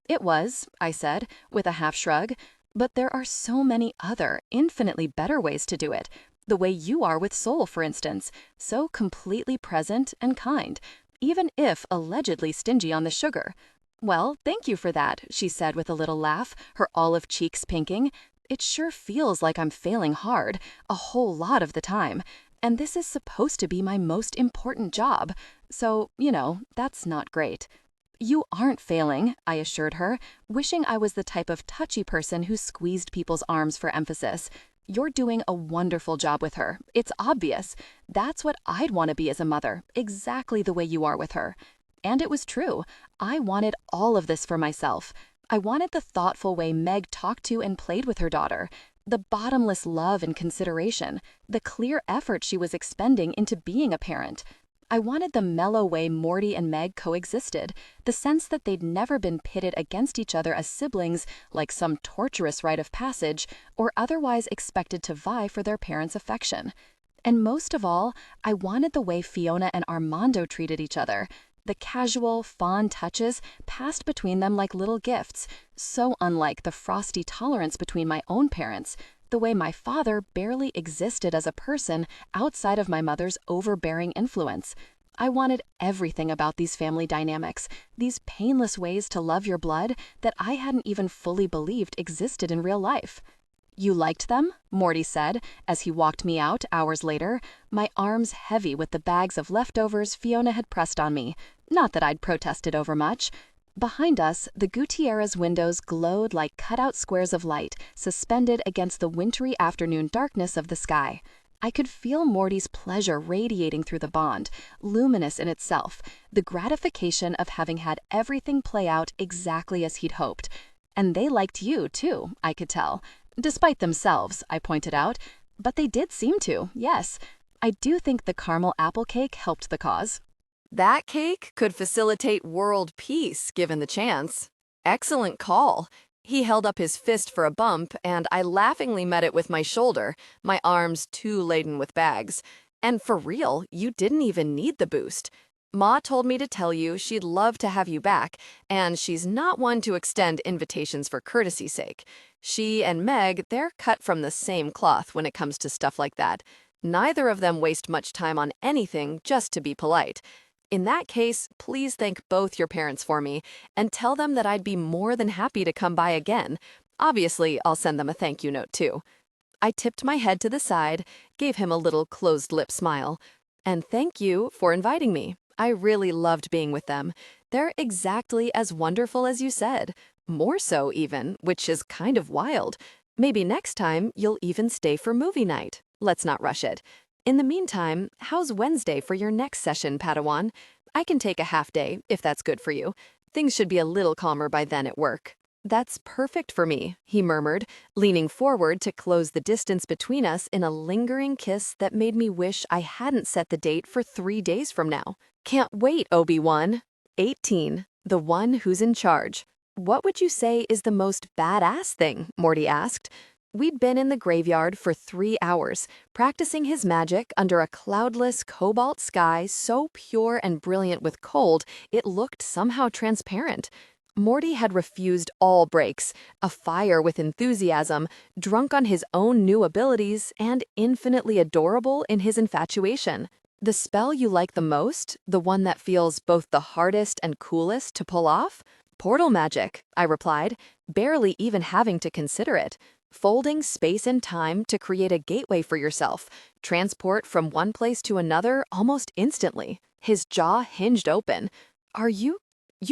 S3: "It was," I said, with a half shrug, "but there are so many other, infinitely better ways to do it. The way you are with Sol, for instance, so completely present and kind, even if allegedly stingy on the sugar." "Well, thank you for that," she said with a little laugh, her olive cheeks pinking. "It sure feels like I'm failing hard, a whole lot of the time. And this is supposed to be my most important job. So, that's not great." "You aren't failing," I assured her, wishing I was the type of touchy person who squeezed people's arms for emphasis. "You're doing a wonderful job with her. It's obvious. That's what I'd want to be as a mother, exactly the way you are with her.
S2: And it was true. I wanted all of this for myself. I wanted the thoughtful way Meg talked to and played with her daughter, the bottomless love and consideration, the clear effort she was expending into being a parent. I wanted the mellow way Morty and Meg coexisted, the sense that they'd never been pitted against each other as siblings like some torturous rite of passage, or otherwise expected to vie for their parents' affection. And most of all, I wanted the way Fiona and Armando treated each other. The casual, fond touches passed between them like little gifts, so unlike the frosty tolerance between my own parents, the way my father barely existed as a person outside of my mother's overbearing influence. I wanted everything about these family dynamics, these painless ways to love your blood that I hadn't even fully believed existed in real life. "You liked them?" Morty said as he walked me out hours later, my arms heavy with the bags of leftovers Fiona had pressed on me. Not that I'd protested overmuch. Behind us, the Gutierrez windows glowed like cutout squares of light, suspended against the wintry afternoon darkness of the sky. I could feel Morty's pleasure radiating through the bond, luminous in itself, the gratification of having had everything play out exactly as he'd hoped. And they liked you, too, I could tell. Despite themselves, I pointed out. But they did seem to, yes. I do think the caramel apple cake helped the cause.
S3: That cake could facilitate world peace given the chance. Excellent call. He held up his fist for a bump, and I laughingly met it with my shoulder, my arms too laden with bags. And for real, you didn't even need the boost. Ma told me to tell you she'd love to have you back, and she's not one to extend invitations for courtesy's sake. She and Meg, they're cut from the same cloth when it comes to stuff like that. Neither of them waste much time on anything just to be polite. In that case, please thank both your parents for me, and tell them that I'd be more than happy to come by again. Obviously, I'll send them a thank you note too. I tipped my head to the side, gave him a little closed-lip smile. And thank you for inviting me. I really loved being with them. They're exactly as wonderful as you said. More so, even, which is kind of wild. Maybe next time you'll even stay for movie night. Let's not rush it. In the meantime, how's Wednesday for your next session, Padawan? I can take a half day, if that's good for you. Things should be a little calmer by then at work. That's perfect for me, he murmured, leaning forward to close the distance between us in a lingering kiss that made me wish I hadn't set the date for 3 days from now. Can't wait, Obi-Wan. 18, the one who's in charge. What would you say is the most badass thing? Morty asked. We'd been in the graveyard for 3 hours, practicing his magic under a cloudless cobalt sky so pure and brilliant with cold, it looked somehow transparent. Morty had refused all breaks, afire with enthusiasm, drunk on his own new abilities, and infinitely adorable in his infatuation. The spell you like the most, the one that feels both the hardest and coolest to pull off? Portal magic, I replied, barely even having to consider it. Folding space and time to create a gateway for yourself, transport from one place to another almost instantly. His jaw hinged open. You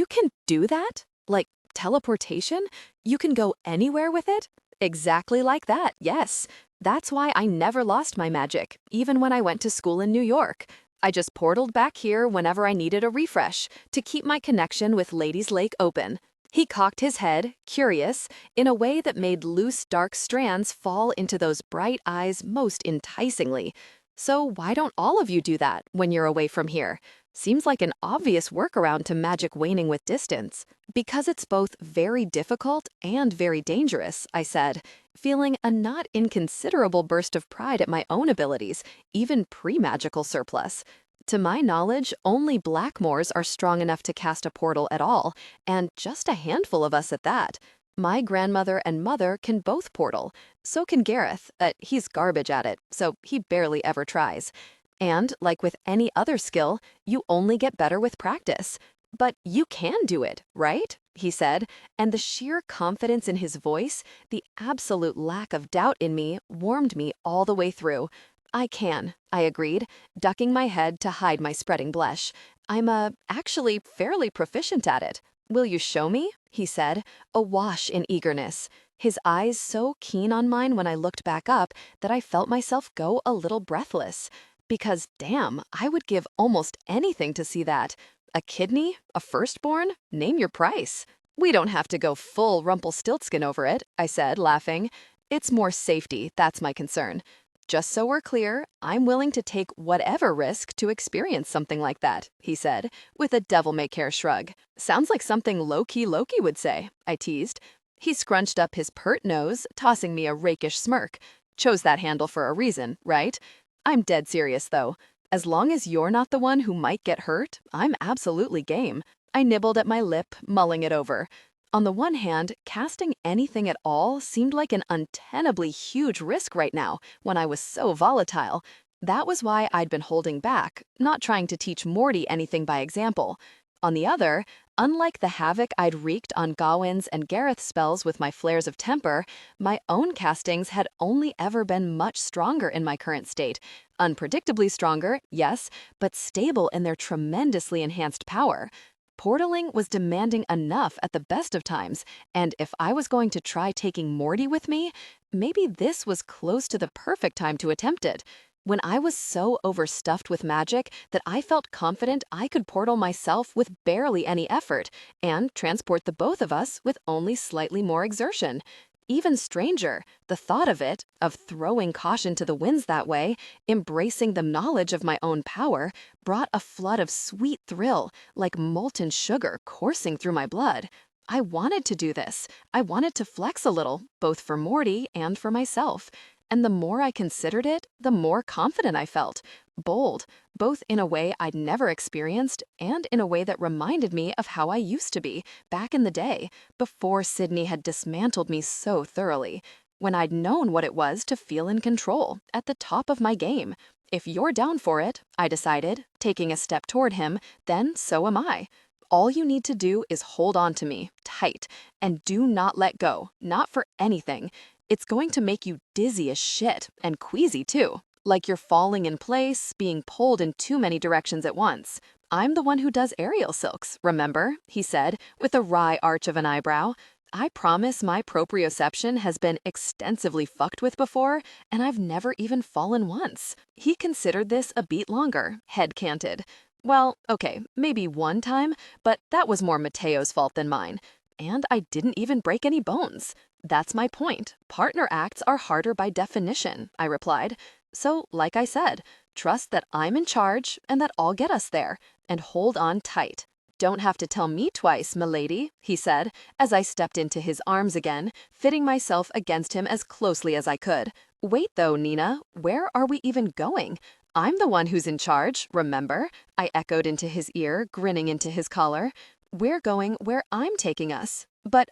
S3: can do that? Like teleportation? You can go anywhere with it? Exactly like that, yes. That's why I never lost my magic, even when I went to school in New York. I just portaled back here whenever I needed a refresh to keep my connection with Ladies Lake open. He cocked his head, curious, in a way that made loose dark strands fall into those bright eyes most enticingly. So why don't all of you do that when you're away from here? Seems like an obvious workaround to magic waning with distance. Because it's both very difficult and very dangerous, I said, feeling a not inconsiderable burst of pride at my own abilities, even pre-magical surplus. To my knowledge, only Blackmores are strong enough to cast a portal at all, and just a handful of us at that. My grandmother and mother can both portal. So can Gareth. He's garbage at it, so he barely ever tries. And, like with any other skill, you only get better with practice. But you can do it, right? He said, and the sheer confidence in his voice, the absolute lack of doubt in me, warmed me all the way through. I can, I agreed, ducking my head to hide my spreading blush. I'm actually fairly proficient at it. Will you show me? He said, awash in eagerness. His eyes so keen on mine when I looked back up that I felt myself go a little breathless. Because, damn, I would give almost anything to see that. A kidney? A firstborn? Name your price. We don't have to go full Rumpelstiltskin over it, I said, laughing. It's more safety, that's my concern. Just so we're clear, I'm willing to take whatever risk to experience something like that, he said, with a devil-may-care shrug. Sounds like something low-key Loki would say, I teased. He scrunched up his pert nose, tossing me a rakish smirk. Chose that handle for a reason, right? I'm dead serious, though. As long as you're not the one who might get hurt, I'm absolutely game. I nibbled at my lip, mulling it over. On the one hand, casting anything at all seemed like an untenably huge risk right now when I was so volatile. That was why I'd been holding back, not trying to teach Morty anything by example. On the other, unlike the havoc I'd wreaked on Gawin's and Gareth's spells with my flares of temper, my own castings had only ever been much stronger in my current state. Unpredictably stronger, yes, but stable in their tremendously enhanced power. Portaling was demanding enough at the best of times, and if I was going to try taking Morty with me, maybe this was close to the perfect time to attempt it. When I was so overstuffed with magic that I felt confident I could portal myself with barely any effort and transport the both of us with only slightly more exertion. Even stranger, the thought of it, of throwing caution to the winds that way, embracing the knowledge of my own power, brought a flood of sweet thrill, like molten sugar coursing through my blood. I wanted to do this. I wanted to flex a little, both for Morty and for myself. And the more I considered it, the more confident I felt. Bold, both in a way I'd never experienced and in a way that reminded me of how I used to be, back in the day, before Sydney had dismantled me so thoroughly, when I'd known what it was to feel in control, at the top of my game. If you're down for it, I decided, taking a step toward him, then so am I. All you need to do is hold on to me, tight, and do not let go, not for anything. It's going to make you dizzy as shit, and queasy too. Like you're falling in place, being pulled in too many directions at once. I'm the one who does aerial silks, remember? He said, with a wry arch of an eyebrow. I promise my proprioception has been extensively fucked with before, and I've never even fallen once. He considered this a beat longer, head canted. Well, okay, maybe one time, but that was more Mateo's fault than mine. And I didn't even break any bones. That's my point. Partner acts are harder by definition, I replied. So, like I said, trust that I'm in charge and that I'll get us there, and hold on tight. Don't have to tell me twice, milady, he said, as I stepped into his arms again, fitting myself against him as closely as I could. Wait though, Nina, where are we even going? I'm the one who's in charge, remember? I echoed into his ear, grinning into his collar. We're going where I'm taking us. But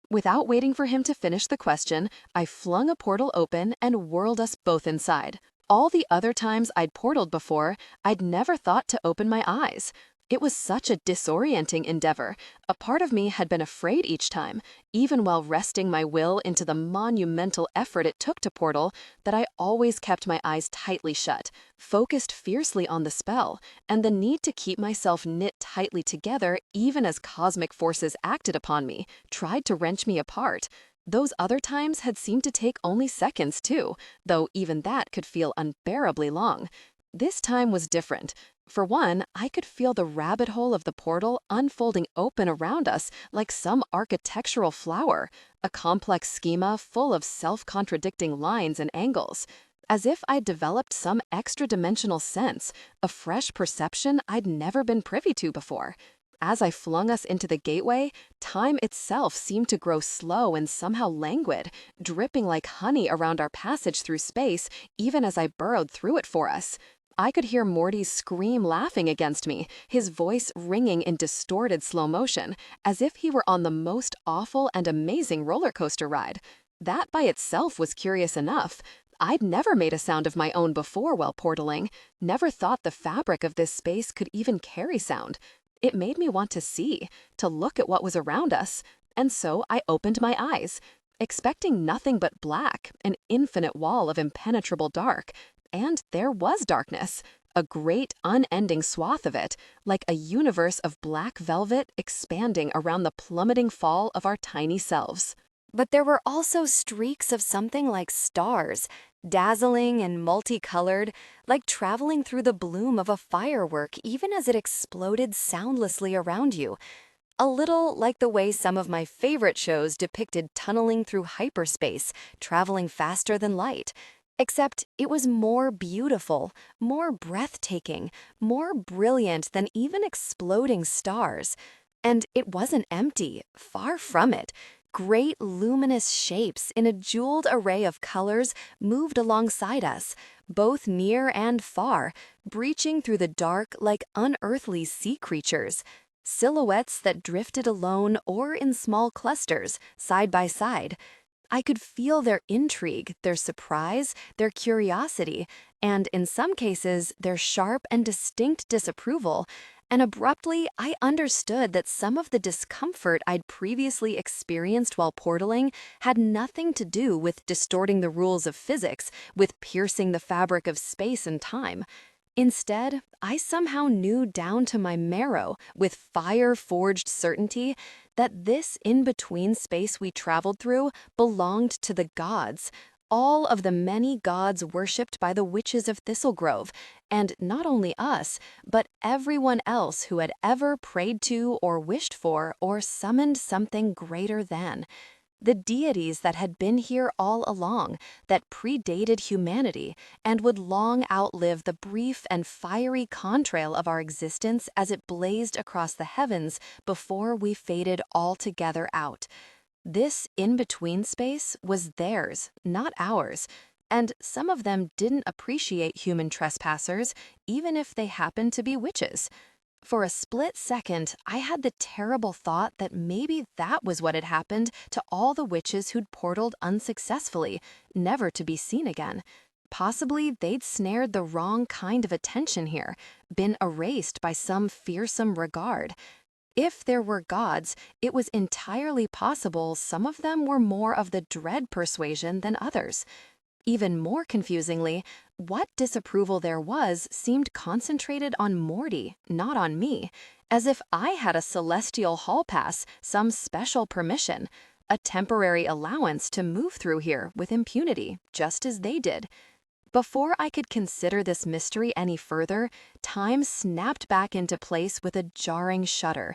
S3: without waiting for him to finish the question, I flung a portal open and whirled us both inside. All the other times I'd portaled before, I'd never thought to open my eyes. It was such a disorienting endeavor. A part of me had been afraid each time, even while resting my will into the monumental effort it took to portal, that I always kept my eyes tightly shut, focused fiercely on the spell, and the need to keep myself knit tightly together even as cosmic forces acted upon me, tried to wrench me apart. Those other times had seemed to take only seconds too, though even that could feel unbearably long. This time was different. For one, I could feel the rabbit hole of the portal unfolding open around us like some architectural flower, a complex schema full of self-contradicting lines and angles. As if I'd developed some extra-dimensional sense, a fresh perception I'd never been privy to before. As I flung us into the gateway, time itself seemed to grow slow and somehow languid, dripping like honey around our passage through space, even as I burrowed through it for us. I could hear Morty's scream laughing against me, his voice ringing in distorted slow motion, as if he were on the most awful and amazing roller coaster ride. That by itself was curious enough. I'd never made a sound of my own before while portaling, never thought the fabric of this space could even carry sound. It made me want to see, to look at what was around us, and so I opened my eyes, expecting nothing but black, an infinite wall of impenetrable dark. And there was darkness, a great unending swath of it, like a universe of black velvet expanding around the plummeting fall of our tiny selves. But there were also streaks of something like stars, dazzling and multicolored, like traveling through the bloom of a firework even as it exploded soundlessly around you. A little like the way some of my favorite shows depicted tunneling through hyperspace, traveling faster than light. Except it was more beautiful, more breathtaking, more brilliant than even exploding stars. And it wasn't empty, far from it. Great luminous shapes in a jeweled array of colors moved alongside us, both near and far, breaching through the dark like unearthly sea creatures. Silhouettes that drifted alone or in small clusters, side by side. I could feel their intrigue, their surprise, their curiosity, and in some cases, their sharp and distinct disapproval. And abruptly, I understood that some of the discomfort I'd previously experienced while portaling had nothing to do with distorting the rules of physics, with piercing the fabric of space and time. Instead, I somehow knew down to my marrow, with fire-forged certainty, that this in-between space we traveled through belonged to the gods, all of the many gods worshipped by the witches of Thistlegrove, and not only us, but everyone else who had ever prayed to or wished for or summoned something greater than. The deities that had been here all along, that predated humanity, and would long outlive the brief and fiery contrail of our existence as it blazed across the heavens before we faded altogether out. This in-between space was theirs, not ours, and some of them didn't appreciate human trespassers, even if they happened to be witches. For a split second, I had the terrible thought that maybe that was what had happened to all the witches who'd portaled unsuccessfully, never to be seen again. Possibly they'd snared the wrong kind of attention here, been erased by some fearsome regard. If there were gods, it was entirely possible some of them were more of the dread persuasion than others. Even more confusingly, what disapproval there was seemed concentrated on Morty, not on me, as if I had a celestial hall pass, some special permission, a temporary allowance to move through here with impunity, just as they did. Before I could consider this mystery any further, time snapped back into place with a jarring shudder.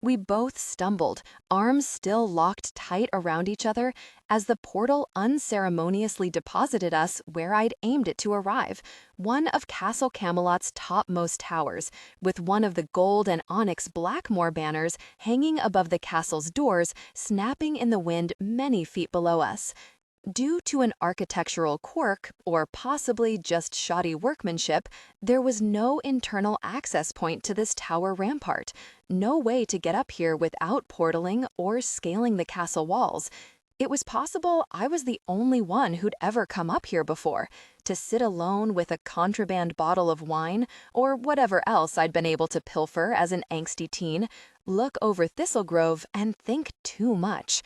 S3: We both stumbled, arms still locked tight around each other, as the portal unceremoniously deposited us where I'd aimed it to arrive, one of Castle Camelot's topmost towers, with one of the gold and onyx Blackmore banners hanging above the castle's doors, snapping in the wind many feet below us. Due to an architectural quirk, or possibly just shoddy workmanship, there was no internal access point to this tower rampart, no way to get up here without portaling or scaling the castle walls. It was possible I was the only one who'd ever come up here before, to sit alone with a contraband bottle of wine, or whatever else I'd been able to pilfer as an angsty teen, look over Thistlegrove and think too much.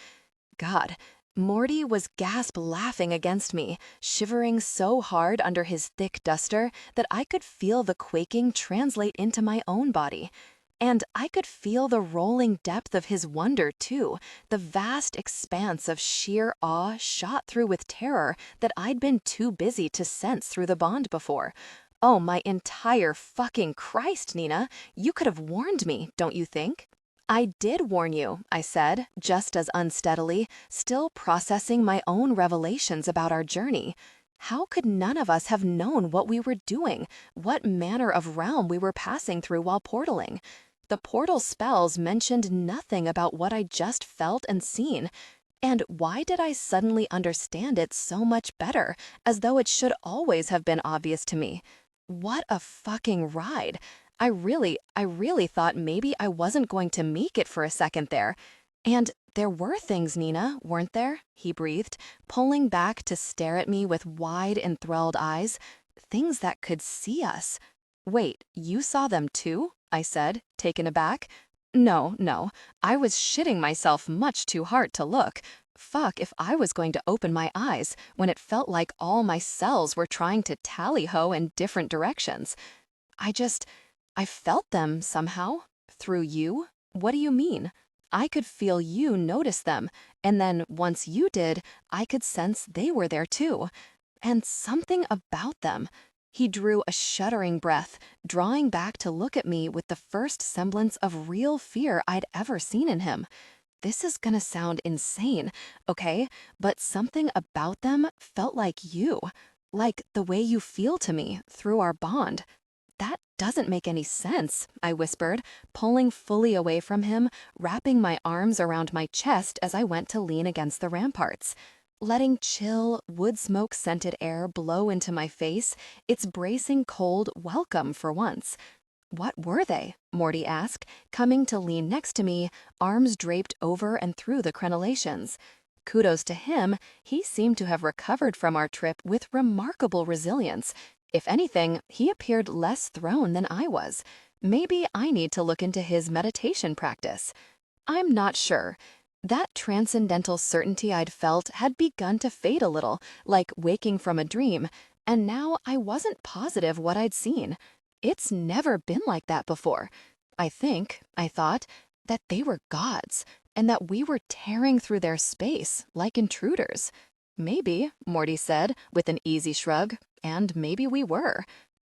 S3: God, Morty was gasp laughing against me, shivering so hard under his thick duster that I could feel the quaking translate into my own body. And I could feel the rolling depth of his wonder, too, the vast expanse of sheer awe shot through with terror that I'd been too busy to sense through the bond before. Oh, my entire fucking Christ, Nina, you could have warned me, don't you think? I did warn you, I said, just as unsteadily, still processing my own revelations about our journey. How could none of us have known what we were doing, what manner of realm we were passing through while portaling? The portal spells mentioned nothing about what I just felt and seen. And why did I suddenly understand it so much better, as though it should always have been obvious to me? What a fucking ride! I really thought maybe I wasn't going to make it for a second there. And there were things, Nina, weren't there? He breathed, pulling back to stare at me with wide, enthralled eyes. Things that could see us. Wait, you saw them too? I said, taken aback. No, I was shitting myself much too hard to look. Fuck if I was going to open my eyes when it felt like all my cells were trying to tally-ho in different directions. I felt them somehow. Through you? What do you mean?
S2: I could feel you notice them, and then once you did, I could sense they were there too. And something about them. He drew a shuddering breath, drawing back to look at me with the first semblance of real fear I'd ever seen in him. This is gonna sound insane, okay? But something about them felt like you. Like the way you feel to me through our bond. That doesn't make any sense, I whispered, pulling fully away from him, wrapping my arms around my chest as I went to lean against the ramparts. Letting chill, wood smoke-scented air blow into my face, its bracing cold welcome for once. What were they? Morty asked, coming to lean next to me, arms draped over and through the crenellations. Kudos to him, he seemed to have recovered from our trip with remarkable resilience. If anything, he appeared less thrown than I was. Maybe I need to look into his meditation practice. I'm not sure. That transcendental certainty I'd felt had begun to fade a little, like waking from a dream, and now I wasn't positive what I'd seen. It's never been like that before. I thought, that they were gods, and that we were tearing through their space like intruders. Maybe, Morty said, with an easy shrug, and maybe we were.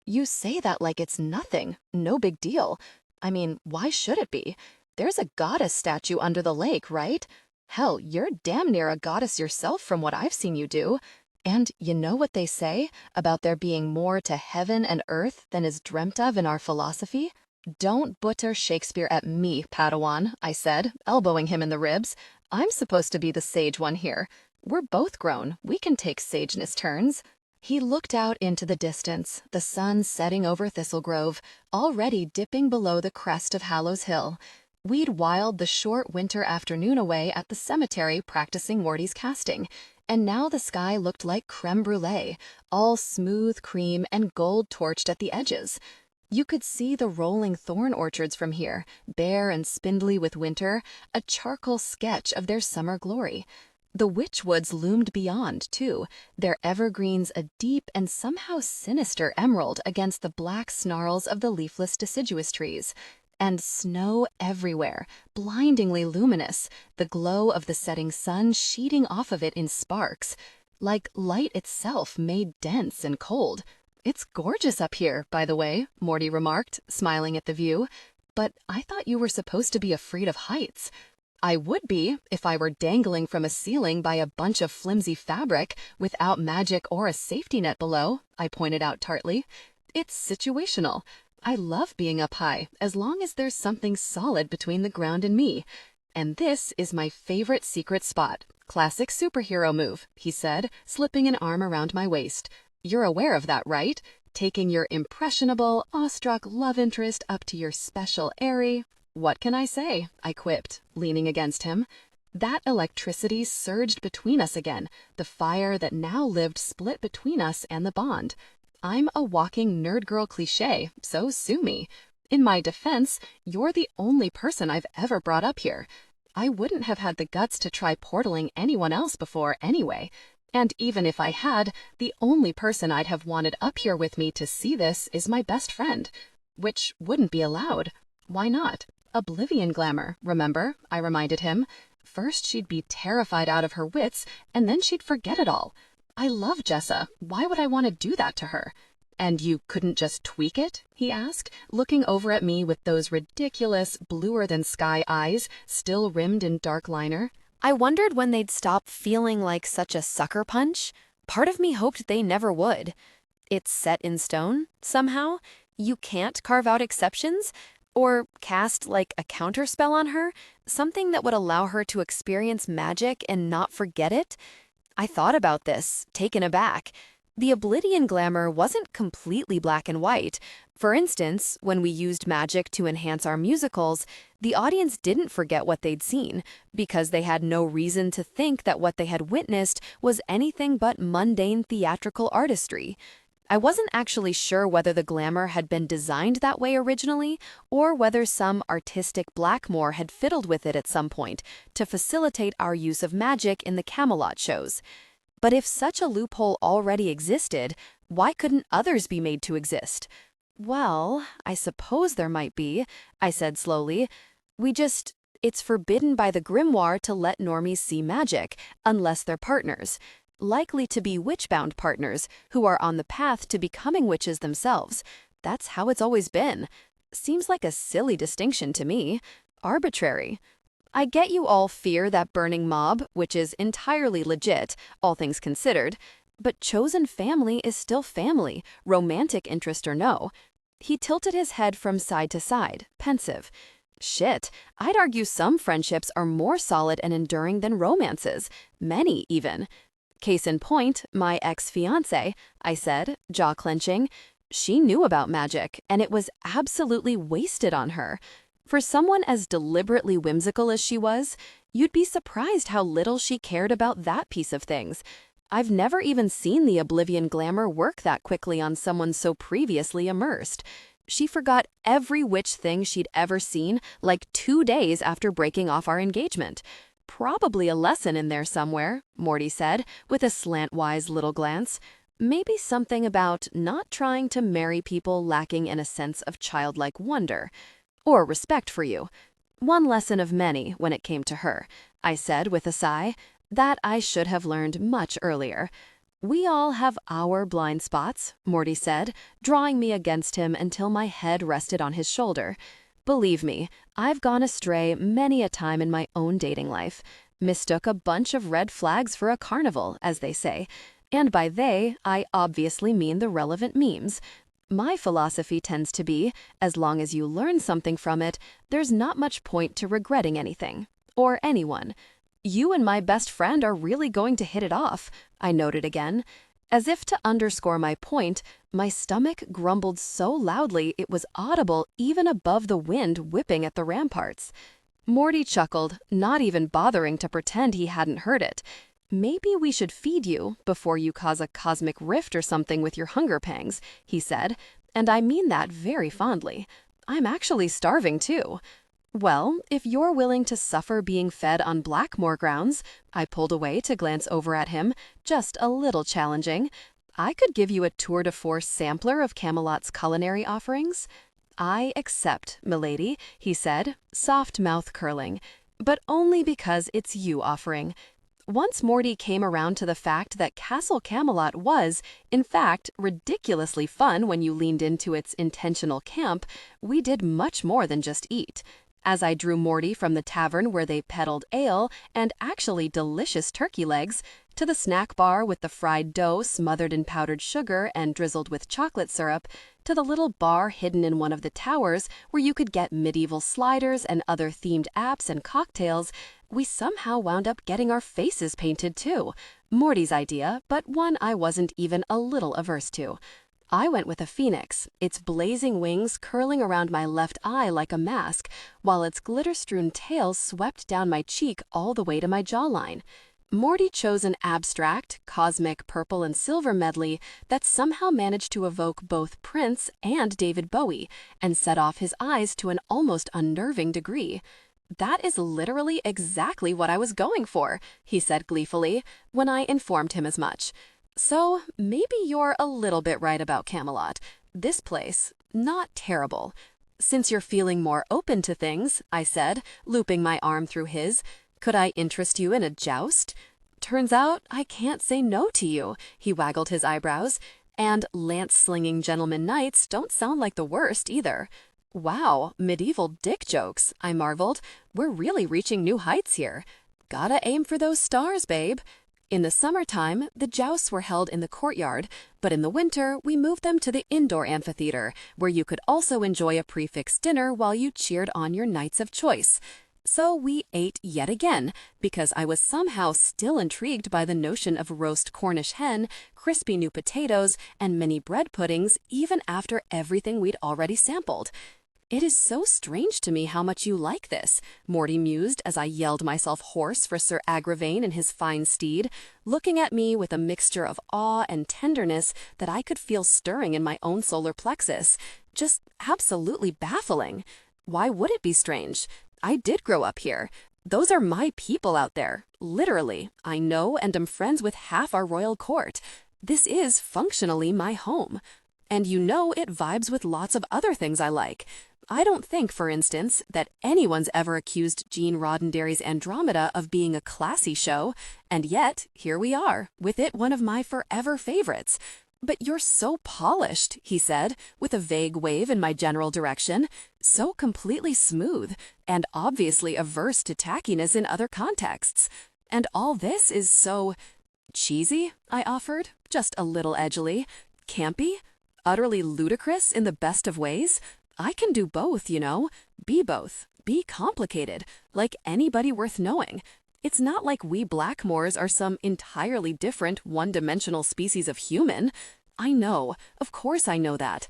S2: You say that like it's nothing, no big deal. I mean, why should it be? There's a goddess statue under the lake, right? Hell, you're damn near a goddess yourself from what I've seen you do. And you know what they say about there being more to heaven and earth than is dreamt of in our philosophy? Don't butter Shakespeare at me, Padawan, I said, elbowing him in the ribs. I'm supposed to be the sage one here. We're both grown. We can take sageness turns. He looked out into the distance, the sun setting over Thistlegrove, already dipping below the crest of Hallows Hill. We'd whiled the short winter afternoon away at the cemetery practicing Morty's casting, and now the sky looked like creme brulee, all smooth cream and gold-torched at the edges. You could see the rolling thorn orchards from here, bare and spindly with winter, a charcoal sketch of their summer glory. The witchwoods loomed beyond, too, their evergreens a deep and somehow sinister emerald against the black snarls of the leafless deciduous trees. And snow everywhere, blindingly luminous, the glow of the setting sun sheeting off of it in sparks, like light itself made dense and cold. It's gorgeous up here, by the way, Morty remarked, smiling at the view. But I thought you were supposed to be afraid of heights. I would be if I were dangling from a ceiling by a bunch of flimsy fabric without magic or a safety net below, I pointed out tartly. It's situational. I love being up high, as long as there's something solid between the ground and me. And this is my favorite secret spot. Classic superhero move, he said, slipping an arm around my waist. You're aware of that, right? Taking your impressionable, awestruck love interest up to your special airy... What can I say? I quipped, leaning against him. That electricity surged between us again, the fire that now lived split between us and the bond. I'm a walking nerd girl cliche, so sue me. In my defense, you're the only person I've ever brought up here. I wouldn't have had the guts to try portaling anyone else before anyway. And even if I had, the only person I'd have wanted up here with me to see this is my best friend. Which wouldn't be allowed. Why not? Oblivion glamour, remember? I reminded him. First she'd be terrified out of her wits, and then she'd forget it all. I love Jessa. Why would I want to do that to her? And you couldn't just tweak it? He asked, looking over at me with those ridiculous, bluer-than-sky eyes, still rimmed in dark liner.
S3: I wondered when they'd stop feeling like such a sucker punch. Part of me hoped they never would. It's set in stone, somehow? You can't carve out exceptions? Or cast like a counterspell on her? Something that would allow her to experience magic and not forget it? I thought about this, taken aback. The Oblivion glamour wasn't completely black and white. For instance, when we used magic to enhance our musicals, the audience didn't forget what they'd seen, because they had no reason to think that what they had witnessed was anything but mundane theatrical artistry. I wasn't actually sure whether the glamour had been designed that way originally, or whether some artistic blackamoor had fiddled with it at some point to facilitate our use of magic in the Camelot shows. But if such a loophole already existed, why couldn't others be made to exist? Well, I suppose there might be, I said slowly.
S1: It's forbidden by the grimoire to let normies see magic, unless they're partners. Likely to be witch-bound partners, who are on the path to becoming witches themselves. That's how it's always been. Seems like a silly distinction to me. Arbitrary. I get you all fear that burning mob, which is entirely legit, all things considered, but chosen family is still family, romantic interest or no. He tilted his head from side to side, pensive. Shit, I'd argue some friendships are more solid and enduring than romances, many even. Case in point, my ex-fiancée, I said, jaw clenching. She knew about magic, and it was absolutely wasted on her. For someone as deliberately whimsical as she was, you'd be surprised how little she cared about that piece of things. I've never even seen the Oblivion glamour work that quickly on someone so previously immersed. She forgot every witch thing she'd ever seen like 2 days after breaking off our engagement. Probably a lesson in there somewhere, Morty said, with a slantwise little glance. Maybe something about not trying to marry people lacking in a sense of childlike wonder. Or respect for you. One lesson of many when it came to her, I said with a sigh, that I should have learned much earlier. We all have our blind spots, Morty said, drawing me against him until my head rested on his shoulder. Believe me, I've gone astray many a time in my own dating life. Mistook a bunch of red flags for a carnival, as they say. And by they, I obviously mean the relevant memes. My philosophy tends to be, as long as you learn something from it, there's not much point to regretting anything. Or anyone. You and my best friend are really going to hit it off, I noted again. As if to underscore my point, my stomach grumbled so loudly it was audible even above the wind whipping at the ramparts. Morty chuckled, not even bothering to pretend he hadn't heard it. Maybe we should feed you before you cause a cosmic rift or something with your hunger pangs, he said, and I mean that very fondly. I'm actually starving too. Well, if you're willing to suffer being fed on Blackmore grounds, I pulled away to glance over at him, just a little challenging. I could give you a tour de force sampler of Camelot's culinary offerings. I accept, milady, he said, soft mouth curling, but only because it's you offering. Once Morty came around to the fact that Castle Camelot was, in fact, ridiculously fun when you leaned into its intentional camp, we did much more than just eat. As I drew Morty from the tavern where they peddled ale and actually delicious turkey legs, to the snack bar with the fried dough smothered in powdered sugar and drizzled with chocolate syrup, to the little bar hidden in one of the towers where you could get medieval sliders and other themed apps and cocktails, we somehow wound up getting our faces painted too. Morty's idea, but one I wasn't even a little averse to. I went with a phoenix, its blazing wings curling around my left eye like a mask, while its glitter-strewn tail swept down my cheek all the way to my jawline. Morty chose an abstract, cosmic purple and silver medley that somehow managed to evoke both Prince and David Bowie and set off his eyes to an almost unnerving degree. That is literally exactly what I was going for, he said gleefully, when I informed him as much. So maybe you're a little bit right about Camelot. This place, not terrible. Since you're feeling more open to things, I said, looping my arm through his, could I interest you in a joust? Turns out I can't say no to you, he waggled his eyebrows, and lance-slinging gentleman knights don't sound like the worst either. Wow, medieval dick jokes, I marveled. We're really reaching new heights here. Gotta aim for those stars, babe. In the summertime, the jousts were held in the courtyard, but in the winter, we moved them to the indoor amphitheater, where you could also enjoy a prefix dinner while you cheered on your knights of choice. So we ate yet again, because I was somehow still intrigued by the notion of roast Cornish hen, crispy new potatoes, and mini bread puddings even after everything we'd already sampled. It is so strange to me how much you like this, Morty mused as I yelled myself hoarse for Sir Agravain and his fine steed, looking at me with a mixture of awe and tenderness that I could feel stirring in my own solar plexus. Just absolutely baffling. Why would it be strange? I did grow up here. Those are my people out there. Literally, I know and am friends with half our royal court. This is functionally my home. And you know it vibes with lots of other things I like. I don't think, for instance, that anyone's ever accused Gene Roddenberry's Andromeda of being a classy show, and yet, here we are, with it one of my forever favorites. But you're so polished, he said, with a vague wave in my general direction, so completely smooth, and obviously averse to tackiness in other contexts. And all this is so cheesy, I offered, just a little edgily. Campy? Utterly ludicrous in the best of ways? I can do both, you know. Be both. Be complicated, like anybody worth knowing. It's not like we Blackmores are some entirely different, one-dimensional species of human. I know, of course I know that.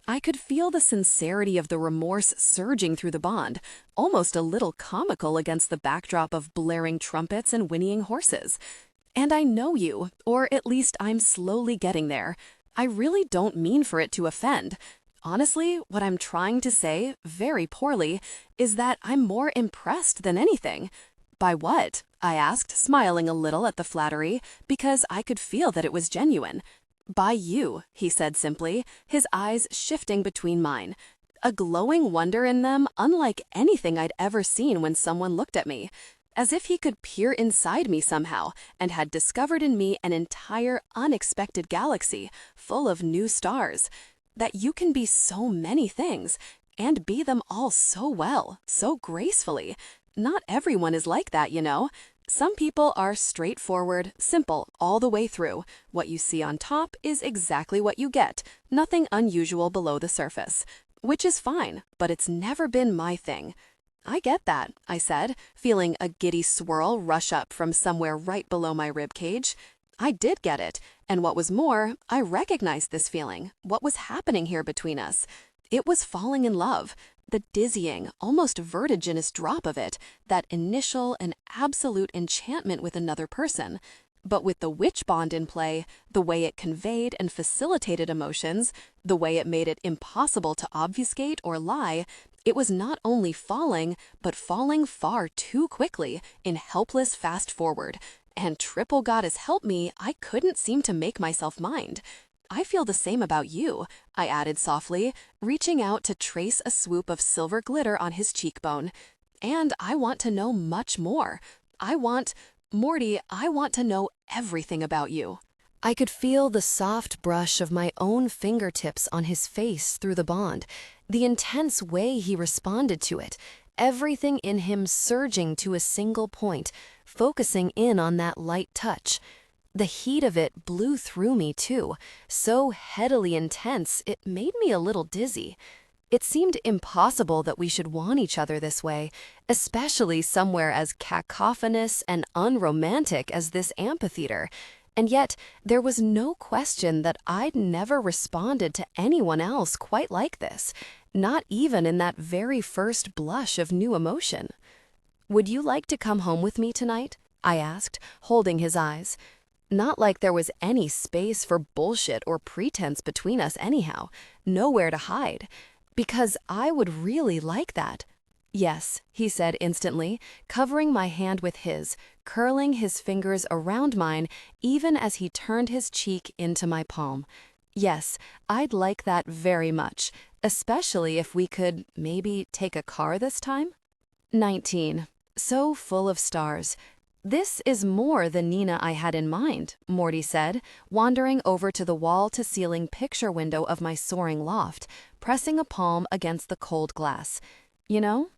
S1: I could feel the sincerity of the remorse surging through the bond, almost a little comical against the backdrop of blaring trumpets and whinnying horses. And I know you, or at least I'm slowly getting there. I really don't mean for it to offend. Honestly, what I'm trying to say, very poorly, is that I'm more impressed than anything. By what? I asked, smiling a little at the flattery, because I could feel that it was genuine. By you, he said simply, his eyes shifting between mine. A glowing wonder in them unlike anything I'd ever seen when someone looked at me. As if he could peer inside me somehow and had discovered in me an entire unexpected galaxy full of new stars. That you can be so many things, and be them all so well, so gracefully. Not everyone is like that, you know. Some people are straightforward, simple, all the way through. What you see on top is exactly what you get, nothing unusual below the surface. Which is fine, but it's never been my thing. I get that, I said, feeling a giddy swirl rush up from somewhere right below my ribcage. I did get it, and what was more, I recognized this feeling, what was happening here between us. It was falling in love. The dizzying, almost vertiginous drop of it, that initial and absolute enchantment with another person. But with the witch bond in play, the way it conveyed and facilitated emotions, the way it made it impossible to obfuscate or lie, it was not only falling, but falling far too quickly in helpless fast forward. And triple goddess help me, I couldn't seem to make myself mind. I feel the same about you, I added softly, reaching out to trace a swoop of silver glitter on his cheekbone. And I want to know much more. Morty, I want to know everything about you.
S3: I could feel the soft brush of my own fingertips on his face through the bond, the intense way he responded to it, everything in him surging to a single point, focusing in on that light touch. The heat of it blew through me, too, so headily intense it made me a little dizzy. It seemed impossible that we should want each other this way, especially somewhere as cacophonous and unromantic as this amphitheater. And yet, there was no question that I'd never responded to anyone else quite like this, not even in that very first blush of new emotion. "Would you like to come home with me tonight?" I asked, holding his eyes. Not like there was any space for bullshit or pretense between us anyhow, nowhere to hide. Because I would really like that. "Yes," he said instantly, covering my hand with his, curling his fingers around mine even as he turned his cheek into my palm. "Yes, I'd like that very much, especially if we could maybe take a car this time." 19. So full of stars. "This is more than Nina I had in mind," Morty said, wandering over to the wall-to-ceiling picture window of my soaring loft, pressing a palm against the cold glass. "You know?"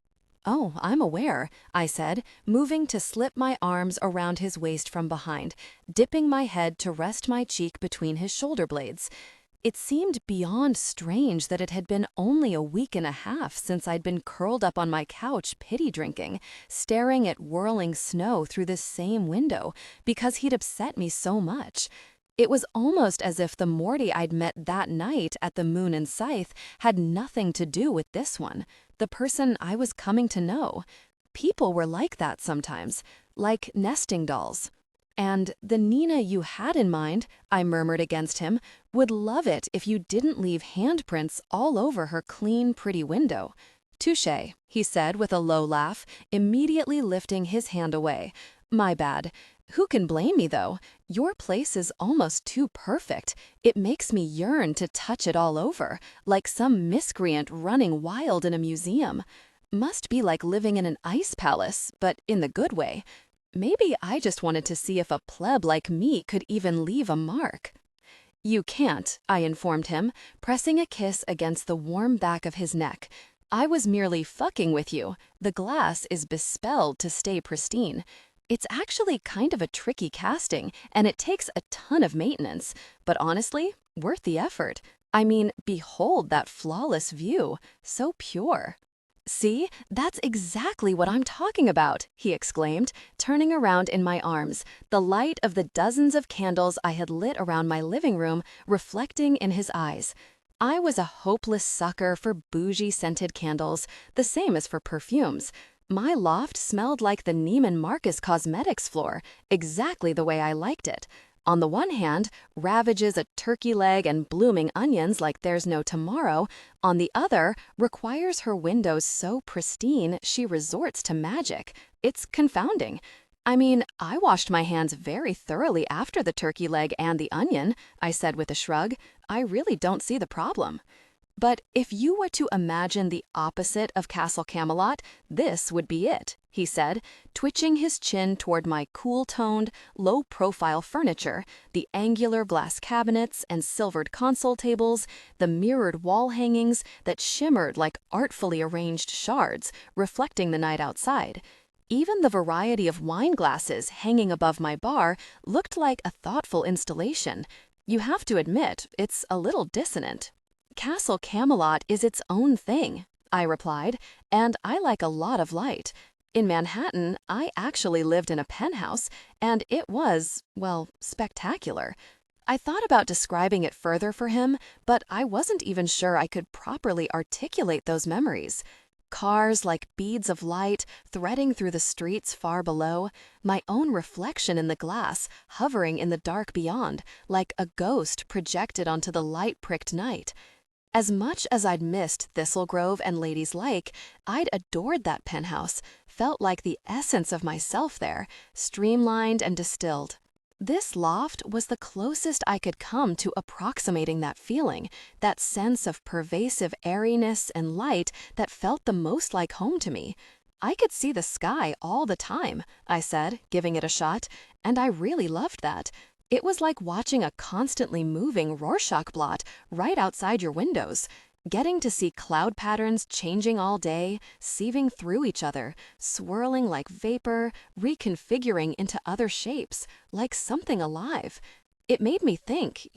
S3: "Oh, I'm aware," I said, moving to slip my arms around his waist from behind, dipping my head to rest my cheek between his shoulder blades. It seemed beyond strange that it had been only a week and a half since I'd been curled up on my couch pity-drinking, staring at whirling snow through this same window, because he'd upset me so much. It was almost as if the Morty I'd met that night at the Moon and Scythe had nothing to do with this one, the person I was coming to know. People were like that sometimes, like nesting dolls. "And the Nina you had in mind," I murmured against him, "would love it if you didn't leave handprints all over her clean, pretty window." "Touché," he said with a low laugh, immediately lifting his hand away. My bad. Who can blame me, though? Your place is almost too perfect. It makes me yearn to touch it all over, like some miscreant running wild in a museum. Must be like living in an ice palace, but in the good way. Maybe I just wanted to see if a pleb like me could even leave a mark. You can't, I informed him, pressing a kiss against the warm back of his neck. I was merely fucking with you. The glass is bespelled to stay pristine. It's actually kind of a tricky casting, and it takes a ton of maintenance, but honestly, worth the effort. I mean, behold that flawless view, so pure. See, that's exactly what I'm talking about, he exclaimed, turning around in my arms, the light of the dozens of candles I had lit around my living room reflecting in his eyes. I was a hopeless sucker for bougie-scented candles, the same as for perfumes. My loft smelled like the Neiman Marcus cosmetics floor, exactly the way I liked it. On the one hand, ravages a turkey leg and blooming onions like there's no tomorrow. On the other, requires her windows so pristine she resorts to magic. It's confounding. I mean, I washed my hands very thoroughly after the turkey leg and the onion, I said with a shrug. I really don't see the problem. But if you were to imagine the opposite of Castle Camelot, this would be it, he said, twitching his chin toward my cool-toned, low-profile furniture, the angular glass cabinets and silvered console tables, the mirrored wall hangings that shimmered like artfully arranged shards, reflecting the night outside. Even the variety of wine glasses hanging above my bar looked like a thoughtful installation. You have to admit, it's a little dissonant. Castle Camelot is its own thing, I replied, and I like a lot of light. In Manhattan, I actually lived in a penthouse, and it was, well, spectacular. I thought about describing it further for him, but I wasn't even sure I could properly articulate those memories. Cars like beads of light threading through the streets far below, my own reflection in the glass hovering in the dark beyond, like a ghost projected onto the light-pricked night. As much as I'd missed Thistle Grove and Ladies Lake, I'd adored that penthouse, felt like the essence of myself there, streamlined and distilled. This loft was the closest I could come to approximating that feeling, that sense of pervasive airiness and light that felt the most like home to me. I could see the sky all the time, I said, giving it a shot, and I really loved that. It was like watching a constantly moving Rorschach blot right outside your windows, getting to see cloud patterns changing all day, sieving through each other, swirling like vapor, reconfiguring into other shapes, like something alive. It made me think,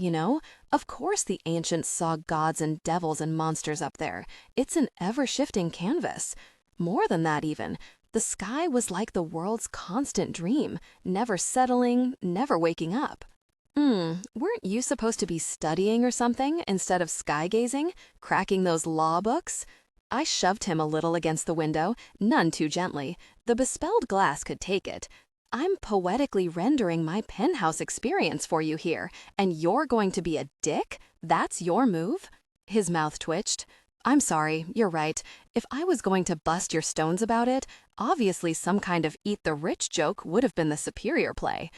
S3: of course the ancients saw gods and devils and monsters up there. It's an ever-shifting canvas. More than that even. The sky was like the world's constant dream, never settling, never waking up. Weren't you supposed to be studying or something instead of sky-gazing, cracking those law books? I shoved him a little against the window, none too gently. The bespelled glass could take it. I'm poetically rendering my penthouse experience for you here, and you're going to be a dick? That's your move? His mouth twitched. I'm sorry, you're right. If I was going to bust your stones about it, obviously some kind of eat the rich joke would have been the superior play.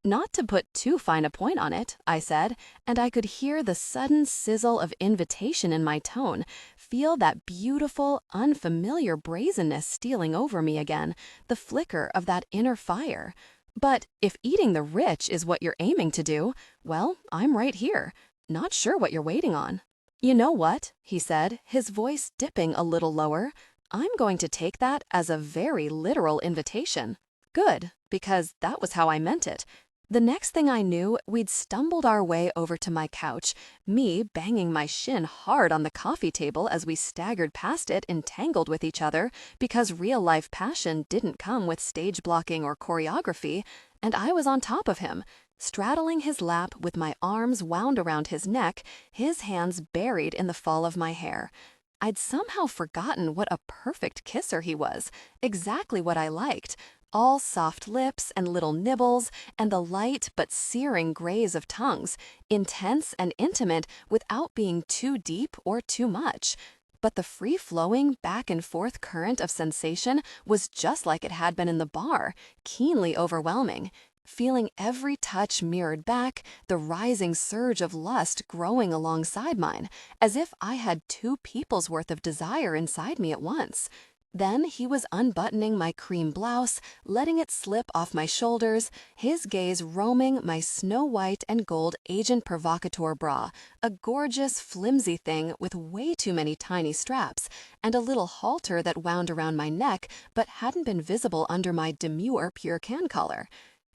S3: Not to put too fine a point on it, I said, and I could hear the sudden sizzle of invitation in my tone, feel that beautiful, unfamiliar brazenness stealing over me again, the flicker of that inner fire. But if eating the rich is what you're aiming to do, well, I'm right here. Not sure what you're waiting on. You know what, he said, his voice dipping a little lower. I'm going to take that as a very literal invitation. Good, because that was how I meant it. The next thing I knew, we'd stumbled our way over to my couch, me banging my shin hard on the coffee table as we staggered past it entangled with each other because real-life passion didn't come with stage blocking or choreography, and I was on top of him, straddling his lap with my arms wound around his neck, his hands buried in the fall of my hair. I'd somehow forgotten what a perfect kisser he was, exactly what I liked. All soft lips and little nibbles, and the light but searing graze of tongues, intense and intimate without being too deep or too much.
S2: but the free-flowing back-and-forth current of sensation was just like it had been in the bar, keenly overwhelming. Feeling every touch mirrored back, the rising surge of lust growing alongside mine, as if I had two people's worth of desire inside me at once. Then he was unbuttoning my cream blouse, letting it slip off my shoulders, his gaze roaming my snow-white and gold agent provocateur bra, a gorgeous, flimsy thing with way too many tiny straps, and a little halter that wound around my neck but hadn't been visible under my demure pure can collar.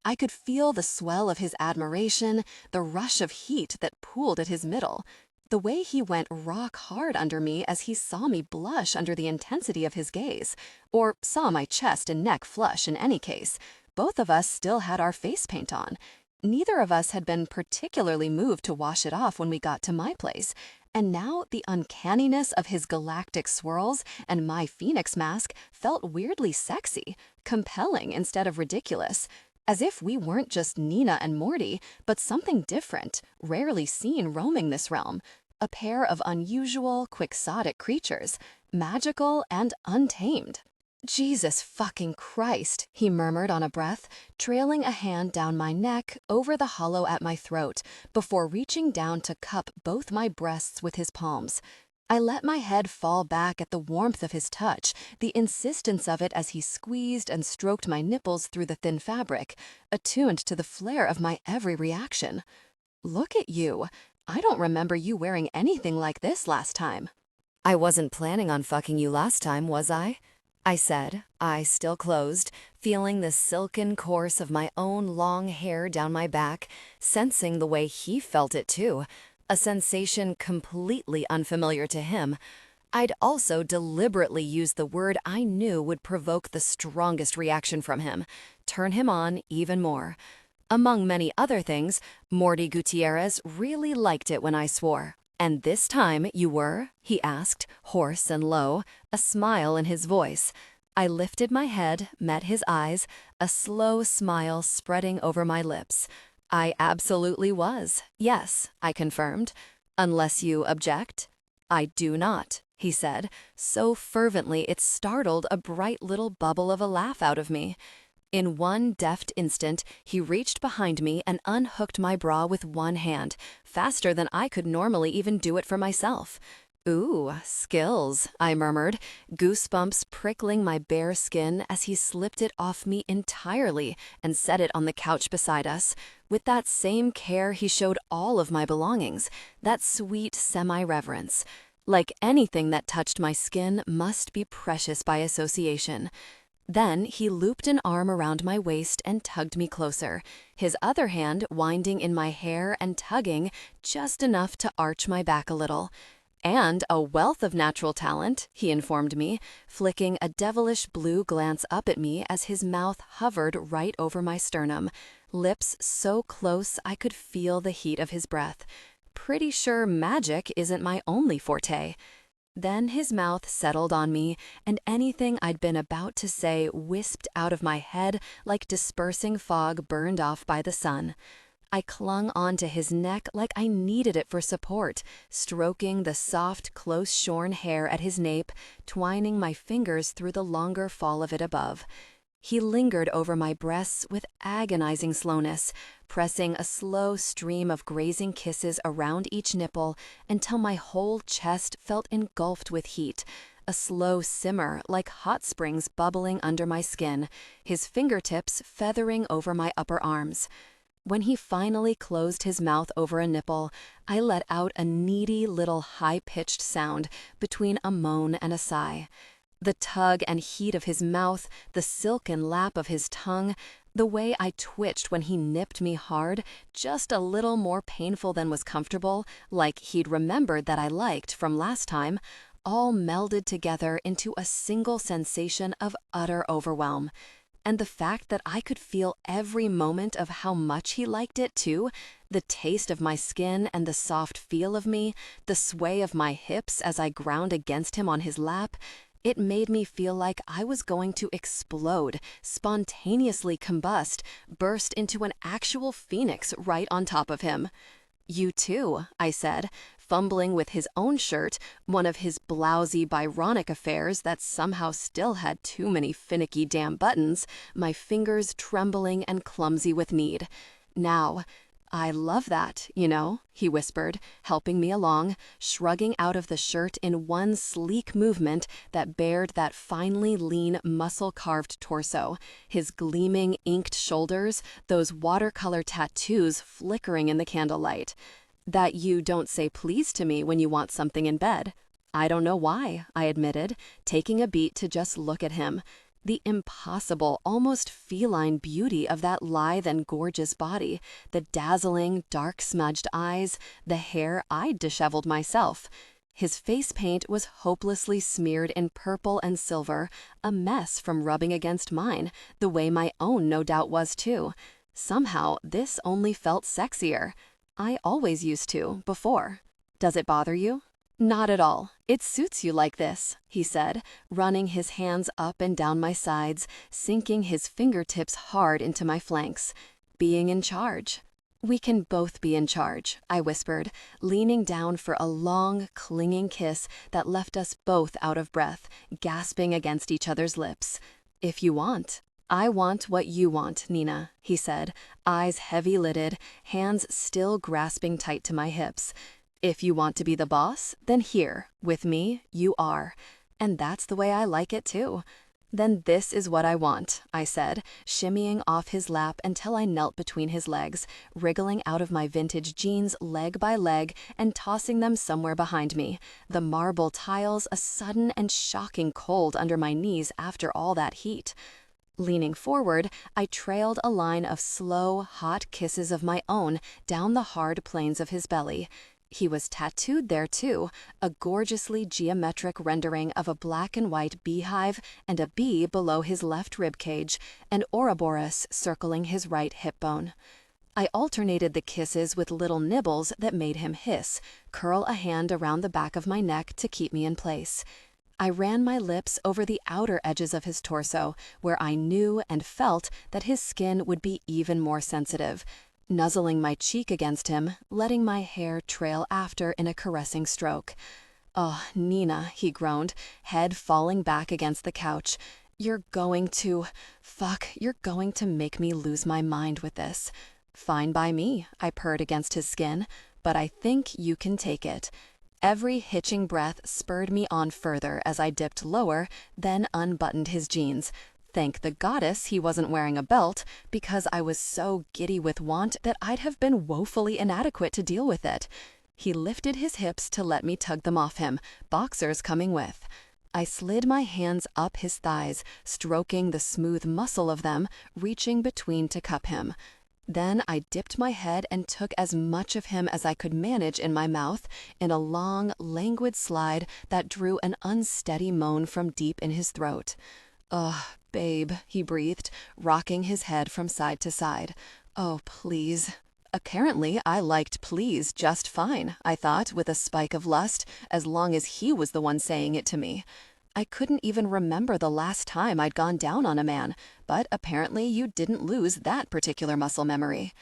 S2: I could feel the swell of his admiration, the rush of heat that pooled at his middle. The way he went rock hard under me as he saw me blush under the intensity of his gaze, or saw my chest and neck flush in any case. Both of us still had our face paint on. Neither of us had been particularly moved to wash it off when we got to my place, and now the uncanniness of his galactic swirls and my phoenix mask felt weirdly sexy, compelling instead of ridiculous. As if we weren't just Nina and Morty, but something different, rarely seen roaming this realm. A pair of unusual, quixotic creatures, magical and untamed. "Jesus fucking Christ," he murmured on a breath, trailing a hand down my neck, over the hollow at my throat, before reaching down to cup both my breasts with his palms. I let my head fall back at the warmth of his touch, the insistence of it as he squeezed and stroked my nipples through the thin fabric, attuned to the flair of my every reaction. "Look at you. I don't remember you wearing anything like this last time."
S3: "I wasn't planning on fucking you last time, was I?" I said, eyes still closed, feeling the silken course of my own long hair down my back, sensing the way he felt it too. A sensation completely unfamiliar to him. I'd also deliberately used the word I knew would provoke the strongest reaction from him, turn him on even more. Among many other things, Morty Gutierrez really liked it when I swore. "And this time you were?" he asked, hoarse and low, a smile in his voice. I lifted my head, met his eyes, a slow smile spreading over my lips. "I absolutely was. Yes," I confirmed. "Unless you object?" "I do not," he said, so fervently it startled a bright little bubble of a laugh out of me. In one deft instant, he reached behind me and unhooked my bra with one hand, faster than I could normally even do it for myself. "Ooh, skills," I murmured, goosebumps prickling my bare skin as he slipped it off me entirely and set it on the couch beside us. With that same care he showed all of my belongings, that sweet semi-reverence. Like anything that touched my skin must be precious by association. Then he looped an arm around my waist and tugged me closer, his other hand winding in my hair and tugging just enough to arch my back a little. "And a wealth of natural talent," he informed me, flicking a devilish blue glance up at me as his mouth hovered right over my sternum, lips so close I could feel the heat of his breath. "Pretty sure magic isn't my only forte." Then his mouth settled on me, and anything I'd been about to say wisped out of my head like dispersing fog burned off by the sun. I clung onto his neck like I needed it for support, stroking the soft, close-shorn hair at his nape, twining my fingers through the longer fall of it above. He lingered over my breasts with agonizing slowness, pressing a slow stream of grazing kisses around each nipple until my whole chest felt engulfed with heat, a slow simmer like hot springs bubbling under my skin, his fingertips feathering over my upper arms. When he finally closed his mouth over a nipple, I let out a needy little high-pitched sound between a moan and a sigh. The tug and heat of his mouth, the silken lap of his tongue, the way I twitched when he nipped me hard, just a little more painful than was comfortable, like he'd remembered that I liked from last time, all melded together into a single sensation of utter overwhelm. And the fact that I could feel every moment of how much he liked it, too, the taste of my skin and the soft feel of me, the sway of my hips as I ground against him on his lap, it made me feel like I was going to explode, spontaneously combust, burst into an actual phoenix right on top of him. "You too," I said,
S1: fumbling with his own shirt, one of his blousy Byronic affairs that somehow still had too many finicky damn buttons, my fingers trembling and clumsy with need. Now, I love that, you know, he whispered, helping me along, shrugging out of the shirt in one sleek movement that bared that finely lean, muscle-carved torso, his gleaming, inked shoulders, those watercolor tattoos flickering in the candlelight. That you don't say please to me when you want something in bed. I don't know why, I admitted, taking a beat to just look at him. The impossible, almost feline beauty of that lithe and gorgeous body, the dazzling, dark-smudged eyes, the hair I'd disheveled myself. His face paint was hopelessly smeared in purple and silver, a mess from rubbing against mine, the way my own no doubt was too. Somehow, this only felt sexier. I always used to, before. Does it bother you? Not at all. It suits you like this, he said, running his hands up and down my sides, sinking his fingertips hard into my flanks. Being in charge. We can both be in charge, I whispered, leaning down for a long, clinging kiss that left us both out of breath, gasping against each other's lips. If you want. I want what you want, Nina, he said, eyes heavy-lidded, hands still grasping tight to my hips. If you want to be the boss, then here, with me, you are. And that's the way I like it too. Then this is what I want, I said, shimmying off his lap until I knelt between his legs, wriggling out of my vintage jeans leg by leg and tossing them somewhere behind me, the marble tiles a sudden and shocking cold under my knees after all that heat. Leaning forward, I trailed a line of slow, hot kisses of my own down the hard planes of his belly. He was tattooed there, too, a gorgeously geometric rendering of a black and white beehive and a bee below his left rib cage, and Ouroboros circling his right hip bone. I alternated the kisses with little nibbles that made him hiss, curl a hand around the back of my neck to keep me in place. I ran my lips over the outer edges of his torso, where I knew and felt that his skin would be even more sensitive, nuzzling my cheek against him, letting my hair trail after in a caressing stroke. "Oh, Nina," he groaned, head falling back against the couch. You're going to make me lose my mind with this." "Fine by me," I purred against his skin, "but I think you can take it." Every hitching breath spurred me on further as I dipped lower, then unbuttoned his jeans. Thank the goddess he wasn't wearing a belt, because I was so giddy with want that I'd have been woefully inadequate to deal with it. He lifted his hips to let me tug them off him, boxers coming with. I slid my hands up his thighs, stroking the smooth muscle of them, reaching between to cup him. Then I dipped my head and took as much of him as I could manage in my mouth, in a long, languid slide that drew an unsteady moan from deep in his throat. "Ugh, babe," he breathed, rocking his head from side to side. "Oh, please." Apparently, I liked please just fine, I thought, with a spike of lust, as long as he was the one saying it to me. I couldn't even remember the last time I'd gone down on a man, but apparently you didn't lose that particular muscle memory.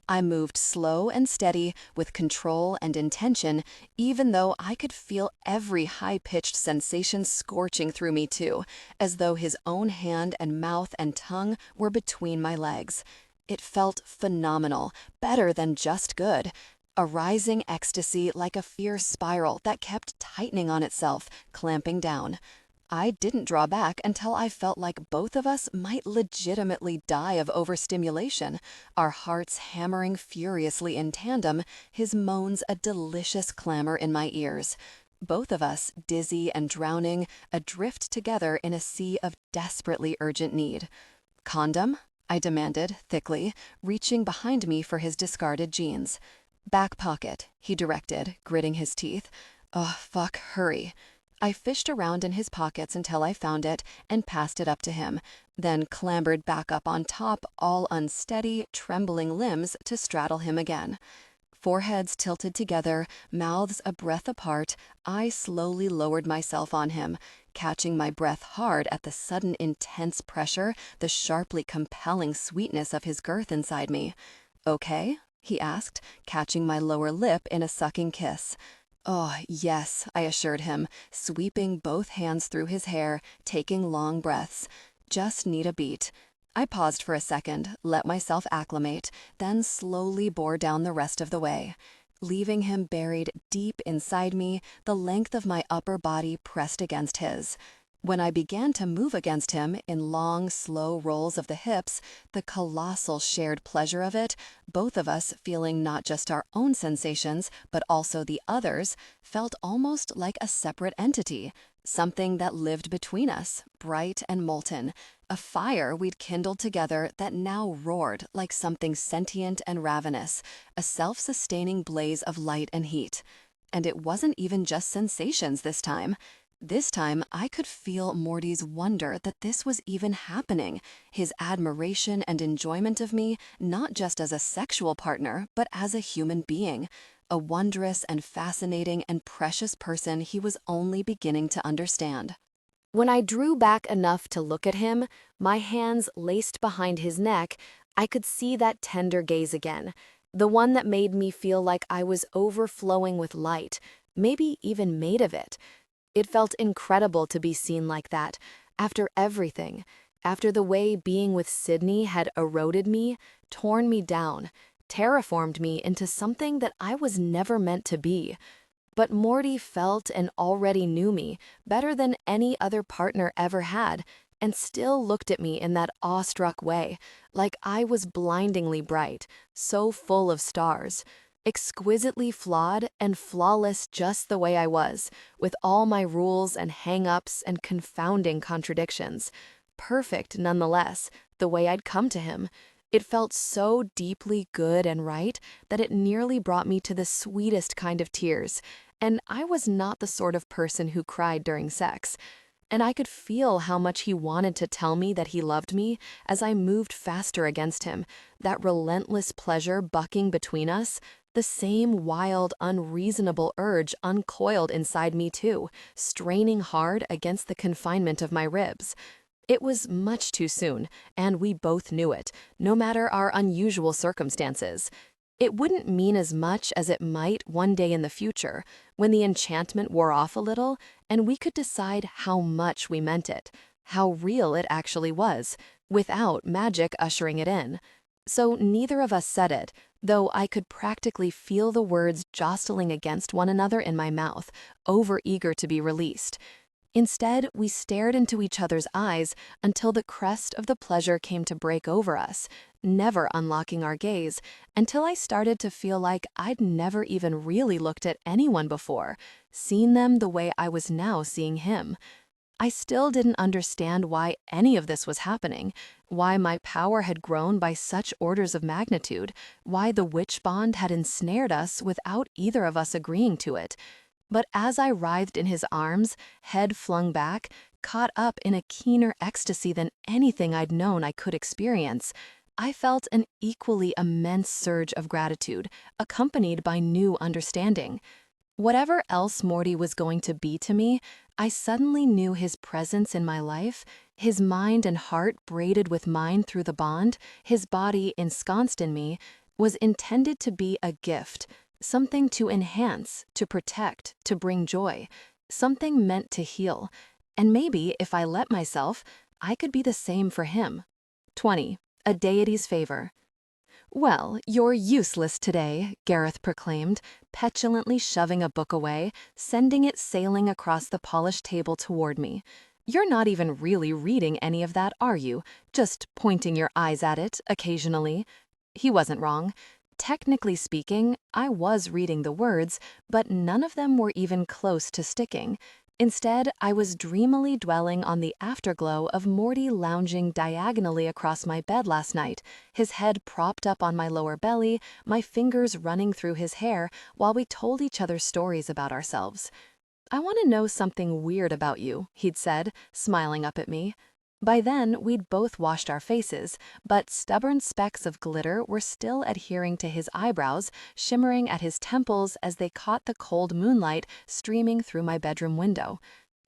S1: I moved slow and steady, with control and intention, even though I could feel every high-pitched sensation scorching through me too, as though his own hand and mouth and tongue were between my legs. It felt phenomenal, better than just good. A rising ecstasy like a fierce spiral that kept tightening on itself, clamping down. I didn't draw back until I felt like both of us might legitimately die of overstimulation, our hearts hammering furiously in tandem, his moans a delicious clamor in my ears. Both of us, dizzy and drowning, adrift together in a sea of desperately urgent need. "Condom?" I demanded, thickly, reaching behind me for his discarded jeans. "Back pocket," he directed, gritting his teeth. "Oh, fuck, hurry." I fished around in his pockets until I found it and passed it up to him, then clambered back up on top, all unsteady, trembling limbs to straddle him again. Foreheads tilted together, mouths a breath apart, I slowly lowered myself on him, catching my breath hard at the sudden intense pressure, the sharply compelling sweetness of his girth inside me. "Okay?" he asked, catching my lower lip in a sucking kiss.
S2: Oh, yes, I assured him, sweeping both hands through his hair, taking long breaths. Just need a beat. I paused for a second, let myself acclimate, then slowly bore down the rest of the way. Leaving him buried deep inside me, the length of my upper body pressed against his. When I began to move against him in long, slow rolls of the hips, the colossal shared pleasure of it, both of us feeling not just our own sensations, but also the others, felt almost like a separate entity, something that lived between us, bright and molten, a fire we'd kindled together that now roared like something sentient and ravenous, a self-sustaining blaze of light and heat. And it wasn't even just sensations this time. This time, I could feel Morty's wonder that this was even happening, his admiration and enjoyment of me, not just as a sexual partner, but as a human being, a wondrous and fascinating and precious person he was only beginning to understand.
S3: When I drew back enough to look at him, my hands laced behind his neck, I could see that tender gaze again, the one that made me feel like I was overflowing with light, maybe even made of it. It felt incredible to be seen like that, after everything, after the way being with Sydney had eroded me, torn me down, terraformed me into something that I was never meant to be. But Morty felt and already knew me better than any other partner ever had, and still looked at me in that awestruck way, like I was blindingly bright, so full of stars. Exquisitely flawed and flawless just the way I was, with all my rules and hang-ups and confounding contradictions. Perfect nonetheless, the way I'd come to him. It felt so deeply good and right that it nearly brought me to the sweetest kind of tears, and I was not the sort of person who cried during sex. And I could feel how much he wanted to tell me that he loved me as I moved faster against him, that relentless pleasure bucking between us. The same wild, unreasonable urge uncoiled inside me too, straining hard against the confinement of my ribs. It was much too soon, and we both knew it, no matter our unusual circumstances. It wouldn't mean as much as it might one day in the future, when the enchantment wore off a little, and we could decide how much we meant it, how real it actually was, without magic ushering it in. So neither of us said it, though I could practically feel the words jostling against one another in my mouth, overeager to be released. Instead, we stared into each other's eyes until the crest of the pleasure came to break over us, never unlocking our gaze, until I started to feel like I'd never even really looked at anyone before, seen them the way I was now seeing him. I still didn't understand why any of this was happening, why my power had grown by such orders of magnitude, why the witch bond had ensnared us without either of us agreeing to it. But as I writhed in his arms, head flung back, caught up in a keener ecstasy than anything I'd known I could experience, I felt an equally immense surge of gratitude, accompanied by new understanding. Whatever else Morty was going to be to me, I suddenly knew his presence in my life, his mind and heart braided with mine through the bond, his body ensconced in me, was intended to be a gift, something to enhance, to protect, to bring joy, something meant to heal. And maybe, if I let myself, I could be the same for him. 20. A deity's favor. "Well, you're useless today," Gareth proclaimed, petulantly shoving a book away, sending it sailing across the polished table toward me. "You're not even really reading any of that, are you? Just pointing your eyes at it occasionally." He wasn't wrong. Technically speaking, I was reading the words, but none of them were even close to sticking. Instead, I was dreamily dwelling on the afterglow of Morty lounging diagonally across my bed last night, his head propped up on my lower belly, my fingers running through his hair while we told each other stories about ourselves. "I want to know something weird about you," he'd said, smiling up at me. By then, we'd both washed our faces, but stubborn specks of glitter were still adhering to his eyebrows, shimmering at his temples as they caught the cold moonlight streaming through my bedroom window.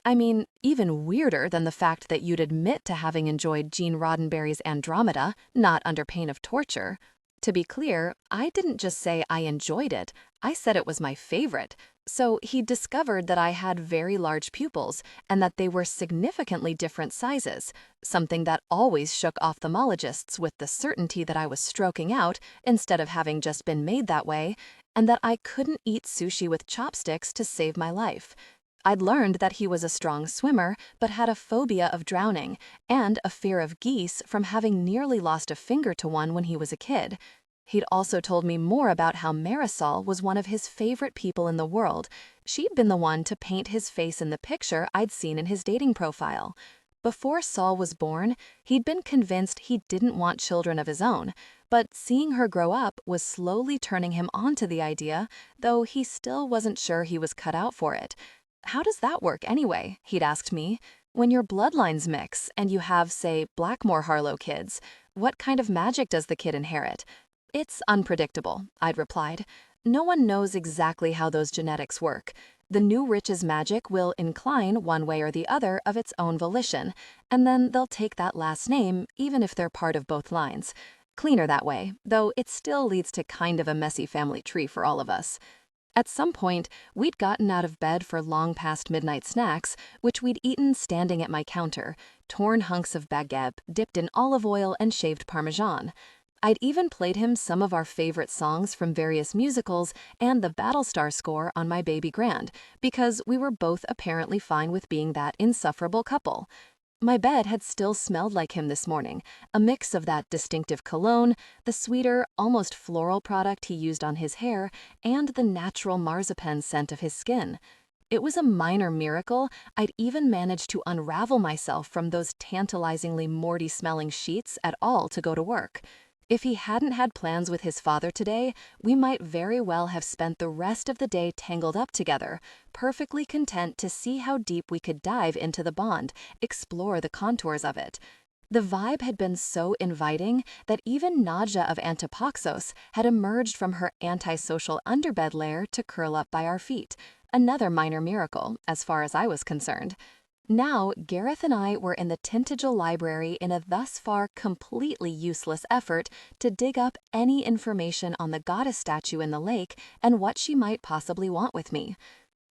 S3: I mean, even weirder than the fact that you'd admit to having enjoyed Gene Roddenberry's Andromeda, not under pain of torture.
S2: To be clear, I didn't just say I enjoyed it, I said it was my favorite. So he discovered that I had very large pupils and that they were significantly different sizes, something that always shook ophthalmologists with the certainty that I was stroking out instead of having just been made that way, and that I couldn't eat sushi with chopsticks to save my life. I'd learned that he was a strong swimmer, but had a phobia of drowning and a fear of geese from having nearly lost a finger to one when he was a kid. He'd also told me more about how Marisol was one of his favorite people in the world. She'd been the one to paint his face in the picture I'd seen in his dating profile. Before Saul was born, he'd been convinced he didn't want children of his own, but seeing her grow up was slowly turning him onto the idea, though he still wasn't sure he was cut out for it. How does that work anyway? He'd asked me. When your bloodlines mix and you have, say, Blackmore Harlow kids, what kind of magic does the kid inherit? It's unpredictable, I'd replied. No one knows exactly how those genetics work. The new rich's magic will incline one way or the other of its own volition, and then they'll take that last name even if they're part of both lines. Cleaner that way, though it still leads to kind of a messy family tree for all of us. At some point, we'd gotten out of bed for long past midnight snacks, which we'd eaten standing at my counter, torn hunks of baguette dipped in olive oil and shaved Parmesan. I'd even played him some of our favorite songs from various musicals and the Battlestar score on my baby grand, because we were both apparently fine with being that insufferable couple. My bed had still smelled like him this morning, a mix of that distinctive cologne, the sweeter, almost floral product he used on his hair, and the natural marzipan scent of his skin. It was a minor miracle I'd even managed to unravel myself from those tantalizingly Morty-smelling sheets at all to go to work. If he hadn't had plans with his father today, we might very well have spent the rest of the day tangled up together, perfectly content to see how deep we could dive into the bond, explore the contours of it. The vibe had been so inviting that even Nadja of Antipaxos had emerged from her antisocial underbed lair to curl up by our feet, another minor miracle, as far as I was concerned. Now, Gareth and I were in the Tintagill Library in a thus far completely useless effort to dig up any information on the goddess statue in the lake and what she might possibly want with me.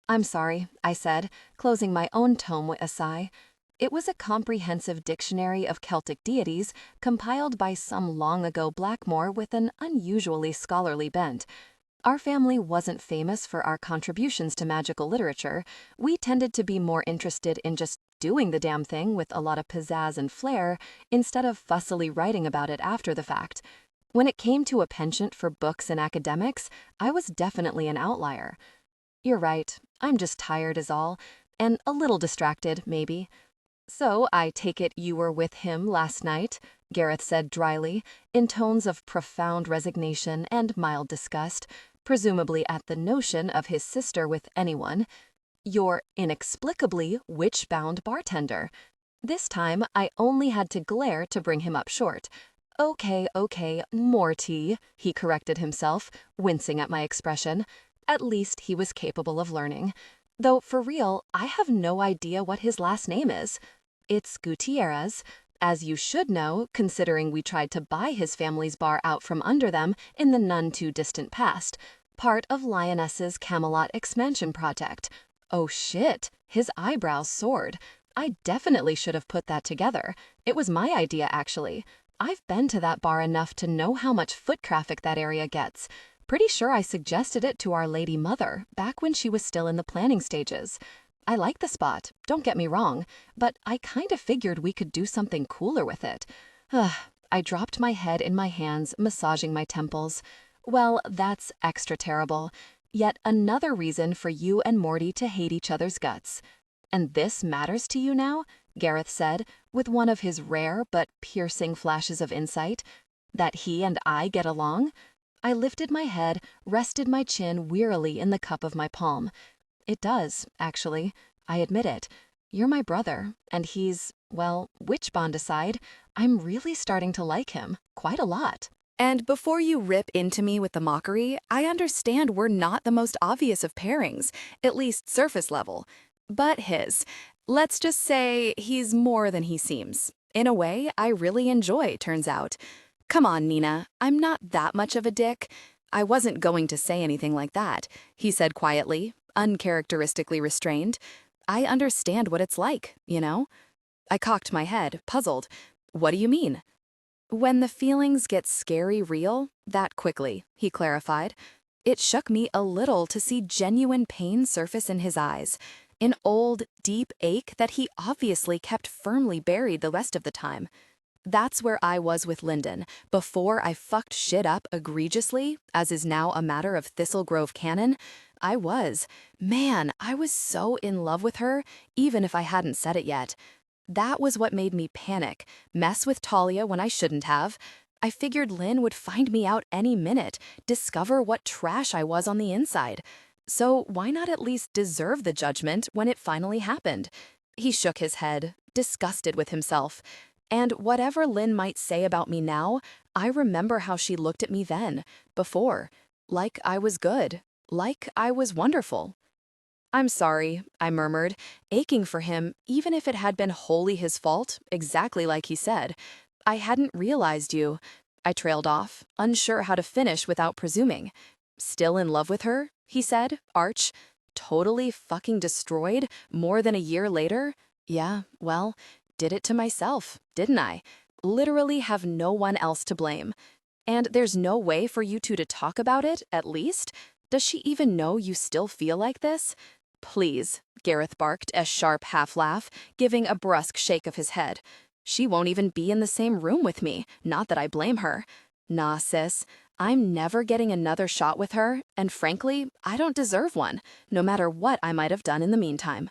S2: "I'm sorry," I said, closing my own tome with a sigh. It was a comprehensive dictionary of Celtic deities compiled by some long-ago Blackmore with an unusually scholarly bent. Our family wasn't famous for our contributions to magical literature. We tended to be more interested in just doing the damn thing with a lot of pizzazz and flair instead of fussily writing about it after the fact. When it came to a penchant for books and academics, I was definitely an outlier. "You're right, I'm just tired is all, and a little distracted, maybe." "So I take it you were with him last night?" Gareth said dryly, in tones of profound resignation and mild disgust, presumably at the notion of his sister with anyone. "Your inexplicably witch-bound bartender." This time, I only had to glare to bring him up short. Okay, Morty," he corrected himself, wincing at my expression. At least he was capable of learning. Though, for real, I have no idea what his last name is. It's Gutierrez, as you should know, considering we tried to buy his family's bar out from under them in the none-too-distant past, part of Lioness's Camelot expansion project. Oh shit, his eyebrows soared. I definitely should have put that together. It was my idea, actually. I've been to that bar enough to know how much foot traffic that area gets. Pretty sure I suggested it to Our Lady Mother back when she was still in the planning stages. I like the spot, don't get me wrong, but I kind of figured we could do something cooler with it. I dropped my head in my hands, massaging my temples. Well, that's extra terrible. Yet another reason for you and Morty to hate each other's guts. "And this matters to you now?" Gareth said, with one of his rare but piercing flashes of insight. "That he and I get along?" I lifted my head, rested my chin wearily in the cup of my palm. "It does, actually. I admit it. You're my brother, and he's, well, witch bond aside, I'm really starting to like him, quite a lot."
S3: And before you rip into me with the mockery, I understand we're not the most obvious of pairings, at least surface level. But his. Let's just say he's more than he seems. In a way I really enjoy, turns out. Come on, Nina, I'm not that much of a dick. I wasn't going to say anything like that, he said quietly, uncharacteristically restrained. I understand what it's like, you know? I cocked my head, puzzled. What do you mean? When the feelings get scary real, that quickly, he clarified. It shook me a little to see genuine pain surface in his eyes, an old, deep ache that he obviously kept firmly buried the rest of the time. That's where I was with Lyndon, before I fucked shit up egregiously, as is now a matter of Thistle Grove canon. I was. Man, I was so in love with her, even if I hadn't said it yet. That was what made me panic, mess with Talia when I shouldn't have. I figured Lynn would find me out any minute, discover what trash I was on the inside. So why not at least deserve the judgment when it finally happened? He shook his head, disgusted with himself. And whatever Lynn might say about me now, I remember how she looked at me then, before. Like I was good. Like I was wonderful. I'm sorry, I murmured, aching for him, even if it had been wholly his fault, exactly like he said. I hadn't realized you. I trailed off, unsure how to finish without presuming. Still in love with her, he said, arch. Totally fucking destroyed, more than a year later? Yeah, well, did it to myself, didn't I? Literally have no one else to blame. And there's no way for you two to talk about it, at least? Does she even know you still feel like this? Please, Gareth barked, a sharp half-laugh, giving a brusque shake of his head. She won't even be in the same room with me, not that I blame her. Nah, sis, I'm never getting another shot with her, and frankly, I don't deserve one, no matter what I might have done in the meantime.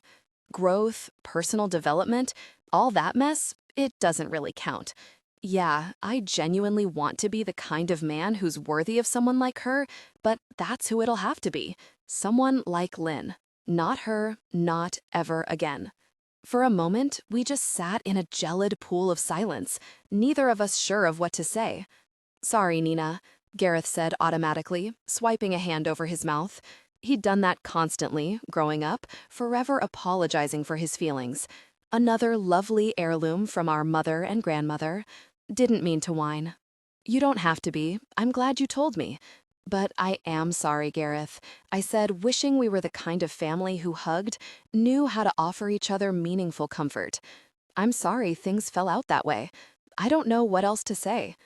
S3: Growth, personal development, all that mess, it doesn't really count. Yeah, I genuinely want to be the kind of man who's worthy of someone like her, but that's who it'll have to be. Someone like Lynn. Not her, not ever again. For a moment, we just sat in a gelid pool of silence, neither of us sure of what to say. Sorry, Nina, Gareth said automatically, swiping a hand over his mouth. He'd done that constantly, growing up, forever apologizing for his feelings. Another lovely heirloom from our mother and grandmother. Didn't mean to whine. You don't have to be. I'm glad you told me. But I am sorry, Gareth. I said, wishing we were the kind of family who hugged, knew how to offer each other meaningful comfort. I'm sorry things fell out that way. I don't know what else to say.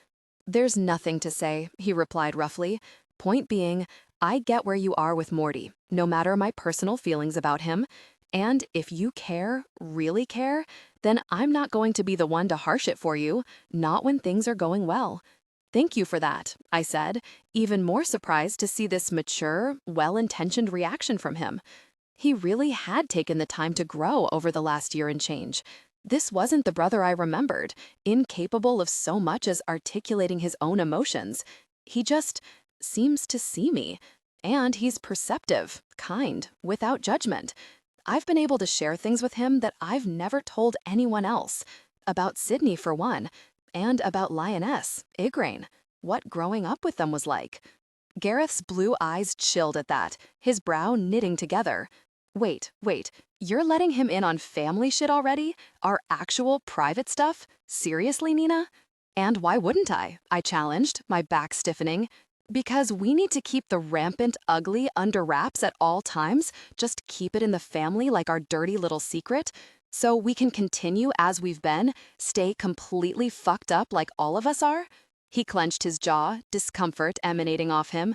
S3: There's nothing to say, he replied roughly. Point being, I get where you are with Morty, no matter my personal feelings about him. And if you care, really care, then I'm not going to be the one to harsh it for you, not when things are going well. Thank you for that, I said, even more surprised to see this mature, well-intentioned reaction from him. He really had taken the time to grow over the last year and change. This wasn't the brother I remembered, incapable of so much as articulating his own emotions. He just seems to see me. And he's perceptive, kind, without judgment. I've been able to share things with him that I've never told anyone else. About Sydney, for one. And about Lioness, Igraine, what growing up with them was like. Gareth's blue eyes chilled at that, his brow knitting together. Wait, you're letting him in on family shit already? Our actual private stuff? Seriously, Nina? And why wouldn't I? I challenged, my back stiffening. Because we need to keep the rampant ugly under wraps at all times, just keep it in the family like our dirty little secret? So we can continue as we've been, stay completely fucked up like all of us are? He clenched his jaw, discomfort emanating off him.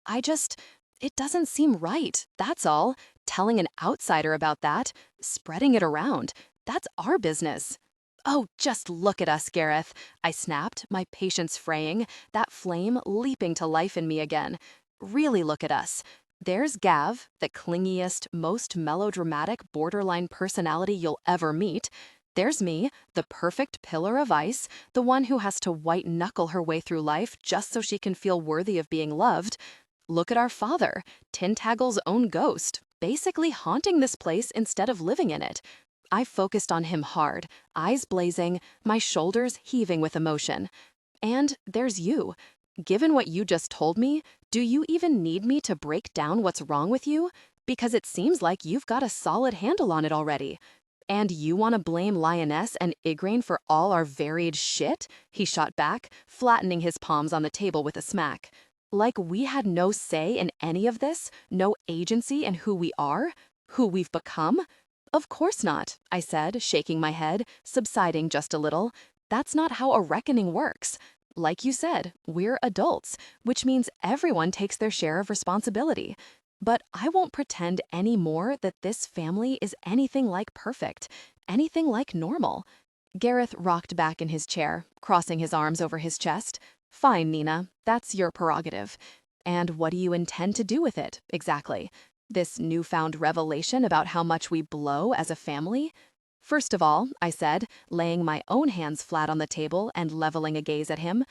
S3: It doesn't seem right, that's all. Telling an outsider about that, spreading it around, that's our business. Oh, just look at us, Gareth, I snapped, my patience fraying, that flame leaping to life in me again. Really look at us. There's Gav, the clingiest, most melodramatic borderline personality you'll ever meet. There's me, the perfect pillar of ice, the one who has to white-knuckle her way through life just so she can feel worthy of being loved. Look at our father, Tintaggle's own ghost, basically haunting this place instead of living in it. I focused on him hard, eyes blazing, my shoulders heaving with emotion. And there's you. Given what you just told me, do you even need me to break down what's wrong with you? Because it seems like you've got a solid handle on it already. "And you want to blame Lioness and Igraine for all our varied shit?" he shot back, flattening his palms on the table with a smack. "Like we had no say in any of this, no agency in who we are, who we've become?" "Of course not," I said, shaking my head, subsiding just a little. "That's not how a reckoning works. Like you said, we're adults, which means everyone takes their share of responsibility. But I won't pretend any more that this family is anything like perfect, anything like normal." Gareth rocked back in his chair, crossing his arms over his chest. "Fine, Nina, that's your prerogative. And what do you intend to do with it, exactly? This newfound revelation about how much we blow as a family?" "First of all," I said, laying my own hands flat on the table and leveling a gaze at him,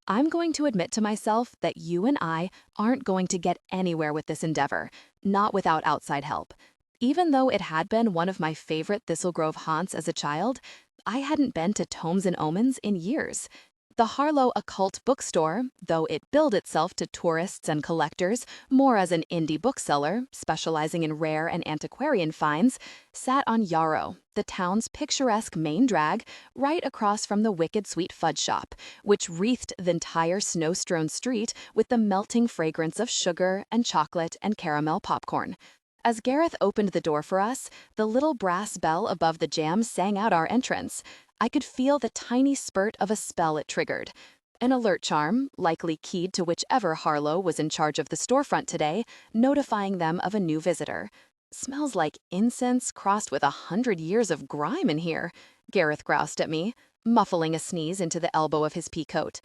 S3: "I'm going to admit to myself that you and I aren't going to get anywhere with this endeavor, not without outside help. Even though it had been one of my favorite Thistlegrove haunts as a child, I hadn't been to Tomes and Omens in years. The Harlow Occult Bookstore, though it billed itself to tourists and collectors more as an indie bookseller specializing in rare and antiquarian finds, sat on Yarrow, the town's picturesque main drag, right across from the Wicked Sweet Fudge Shop, which wreathed the entire snow-strewn street with the melting fragrance of sugar and chocolate and caramel popcorn. As Gareth opened the door for us, the little brass bell above the jam sang out our entrance. I could feel the tiny spurt of a spell it triggered. An alert charm, likely keyed to whichever Harlow was in charge of the storefront today, notifying them of a new visitor. "Smells like incense crossed with 100 years of grime in here," Gareth groused at me, muffling a sneeze into the elbow of his pea coat.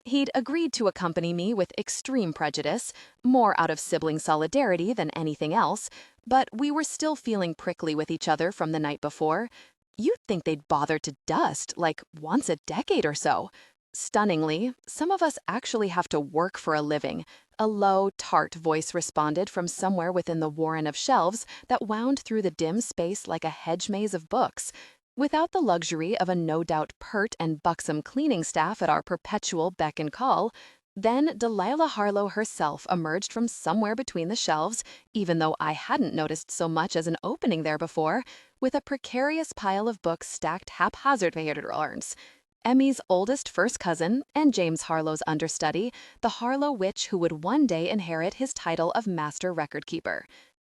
S3: He'd agreed to accompany me with extreme prejudice, more out of sibling solidarity than anything else, but we were still feeling prickly with each other from the night before. You'd think they'd bother to dust, like once a decade or so. Stunningly, some of us actually have to work for a living, a low, tart voice responded from somewhere within the warren of shelves that wound through the dim space like a hedge maze of books. Without the luxury of a no-doubt pert and buxom cleaning staff at our perpetual beck and call, then Delilah Harlow herself emerged from somewhere between the shelves, even though I hadn't noticed so much as an opening there before, with a precarious pile of books stacked haphazardly. Emmy's oldest first cousin and James Harlow's understudy, the Harlow witch who would one day inherit his title of master record keeper.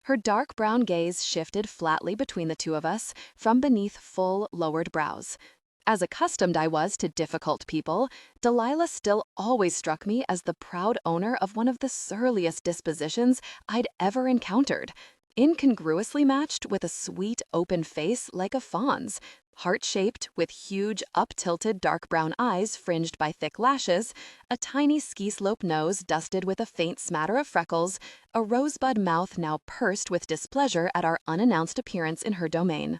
S3: Her dark brown gaze shifted flatly between the two of us from beneath full, lowered brows. As accustomed I was to difficult people, Delilah still always struck me as the proud owner of one of the surliest dispositions I'd ever encountered, incongruously matched with a sweet, open face like a fawn's, heart-shaped with huge, up-tilted dark brown eyes fringed by thick lashes, a tiny ski-slope nose dusted with a faint smatter of freckles, a rosebud mouth now pursed with displeasure at our unannounced appearance in her domain.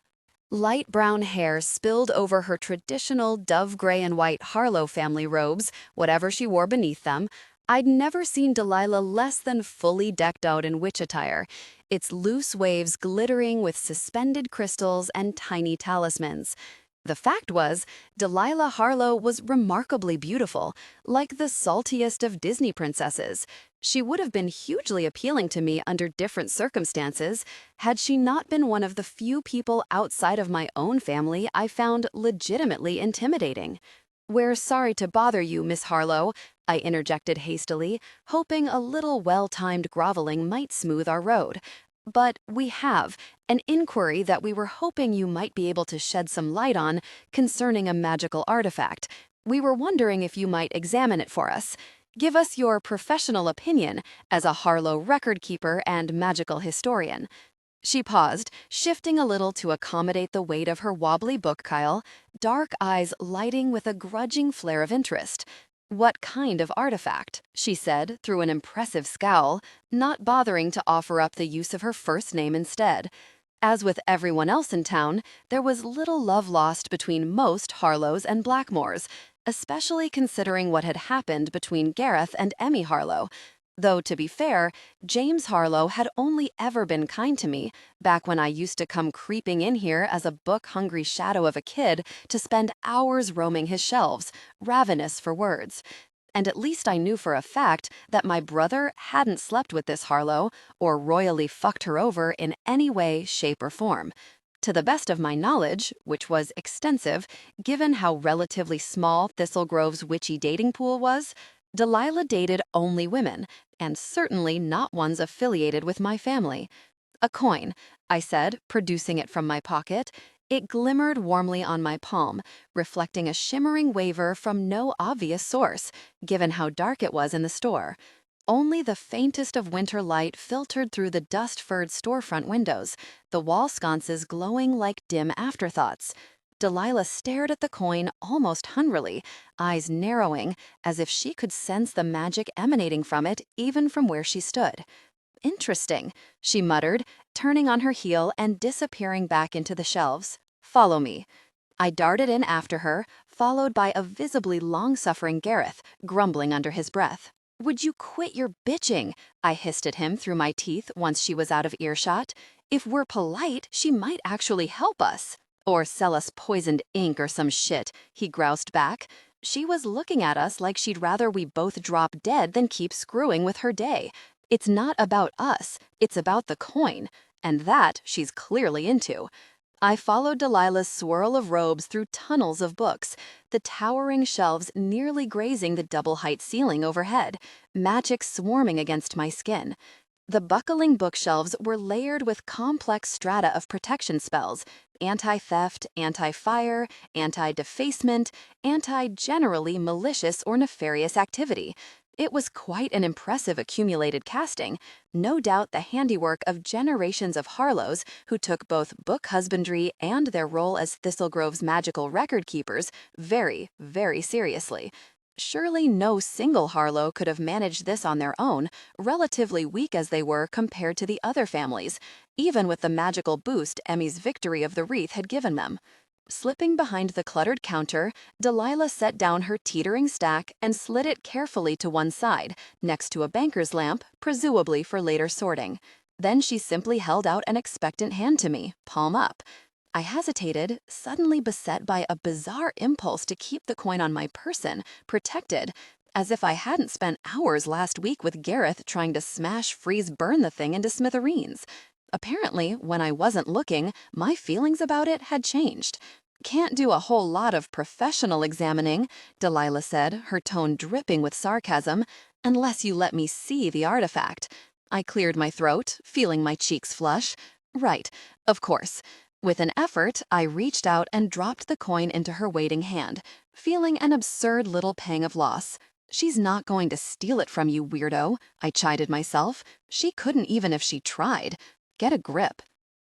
S3: Light brown hair spilled over her traditional dove gray and white Harlow family robes, whatever she wore beneath them. I'd never seen Delilah less than fully decked out in witch attire, its loose waves glittering with suspended crystals and tiny talismans. The fact was, Delilah Harlow was remarkably beautiful, like the saltiest of Disney princesses. She would have been hugely appealing to me under different circumstances, had she not been one of the few people outside of my own family I found legitimately intimidating. "We're sorry to bother you, Miss Harlow," I interjected hastily, hoping a little well-timed groveling might smooth our road. "But we have an inquiry that we were hoping you might be able to shed some light on concerning a magical artifact. We were wondering if you might examine it for us. Give us your professional opinion as a Harlow record keeper and magical historian." She paused, shifting a little to accommodate the weight of her wobbly book pile, dark eyes lighting with a grudging flare of interest. "What kind of artifact?" she said through an impressive scowl, not bothering to offer up the use of her first name instead. As with everyone else in town, there was little love lost between most Harlows and Blackmores, especially considering what had happened between Gareth and Emmy Harlow. Though, to be fair, James Harlow had only ever been kind to me, back when I used to come creeping in here as a book-hungry shadow of a kid to spend hours roaming his shelves, ravenous for words. And at least I knew for a fact that my brother hadn't slept with this Harlow or royally fucked her over in any way, shape, or form. To the best of my knowledge, which was extensive, given how relatively small Thistle Grove's witchy dating pool was, Delilah dated only women, and certainly not ones affiliated with my family. "A coin," I said, producing it from my pocket. It glimmered warmly on my palm, reflecting a shimmering waver from no obvious source, given how dark it was in the store. Only the faintest of winter light filtered through the dust-furred storefront windows, the wall sconces glowing like dim afterthoughts. Delilah stared at the coin almost hungrily, eyes narrowing, as if she could sense the magic emanating from it even from where she stood. "Interesting," she muttered, turning on her heel and disappearing back into the shelves. "Follow me." I darted in after her, followed by a visibly long-suffering Gareth, grumbling under his breath. "Would you quit your bitching?" I hissed at him through my teeth once she was out of earshot. "If we're polite, she might actually help us." "Or sell us poisoned ink or some shit," he groused back. She was looking at us like she'd rather we both drop dead than keep screwing with her day. It's not about us, it's about the coin, and that she's clearly into. I followed Delilah's swirl of robes through tunnels of books, the towering shelves nearly grazing the double-height ceiling overhead, magic swarming against my skin. The buckling bookshelves were layered with complex strata of protection spells: anti-theft, anti-fire, anti-defacement, anti-generally malicious or nefarious activity. It was quite an impressive accumulated casting, no doubt the handiwork of generations of Harlows who took both book husbandry and their role as Thistlegrove's magical record keepers very, very seriously. Surely no single Harlow could have managed this on their own, relatively weak as they were compared to the other families, even with the magical boost Emmy's victory of the wreath had given them. Slipping behind the cluttered counter, Delilah set down her teetering stack and slid it carefully to one side, next to a banker's lamp, presumably for later sorting. Then she simply held out an expectant hand to me, palm up. I hesitated, suddenly beset by a bizarre impulse to keep the coin on my person, protected, as if I hadn't spent hours last week with Gareth trying to smash, freeze, burn the thing into smithereens. Apparently, when I wasn't looking, my feelings about it had changed. "Can't do a whole lot of professional examining," Delilah said, her tone dripping with sarcasm, "unless you let me see the artifact." I cleared my throat, feeling my cheeks flush. Right, of course. With an effort, I reached out and dropped the coin into her waiting hand, feeling an absurd little pang of loss. "She's not going to steal it from you, weirdo," I chided myself. She couldn't even if she tried. Get a grip.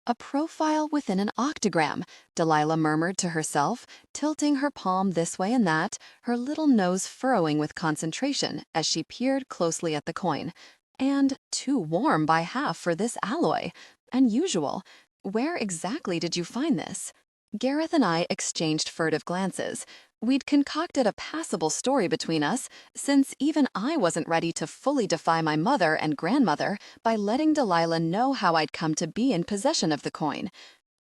S3: "A profile within an octagram," Delilah murmured to herself, tilting her palm this way and that, her little nose furrowing with concentration as she peered closely at the coin. "And too warm by half for this alloy. Unusual. Where exactly did you find this?" Gareth and I exchanged furtive glances. We'd concocted a passable story between us, since even I wasn't ready to fully defy my mother and grandmother by letting Delilah know how I'd come to be in possession of the coin.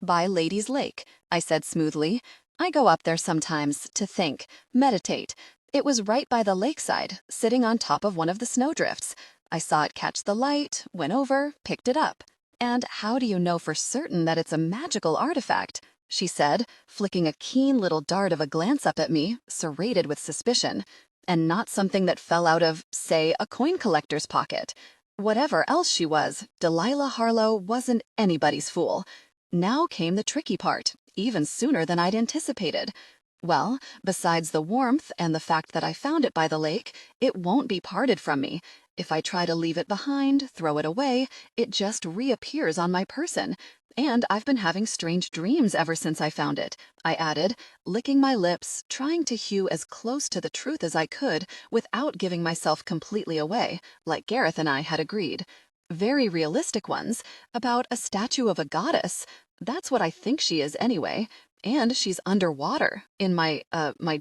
S3: "By Lady's Lake," I said smoothly. "I go up there sometimes to think, meditate. It was right by the lakeside, sitting on top of one of the snowdrifts. I saw it catch the light, went over, picked it up." "And how do you know for certain that it's a magical artifact?" she said, flicking a keen little dart of a glance up at me, serrated with suspicion. "And not something that fell out of, say, a coin collector's pocket." Whatever else she was, Delilah Harlow wasn't anybody's fool. Now came the tricky part, even sooner than I'd anticipated. "Well, besides the warmth and the fact that I found it by the lake, it won't be parted from me. If I try to leave it behind, throw it away, it just reappears on my person. And I've been having strange dreams ever since I found it," I added, licking my lips, trying to hew as close to the truth as I could without giving myself completely away, like Gareth and I had agreed. "Very realistic ones, about a statue of a goddess. That's what I think she is anyway. And she's underwater, in my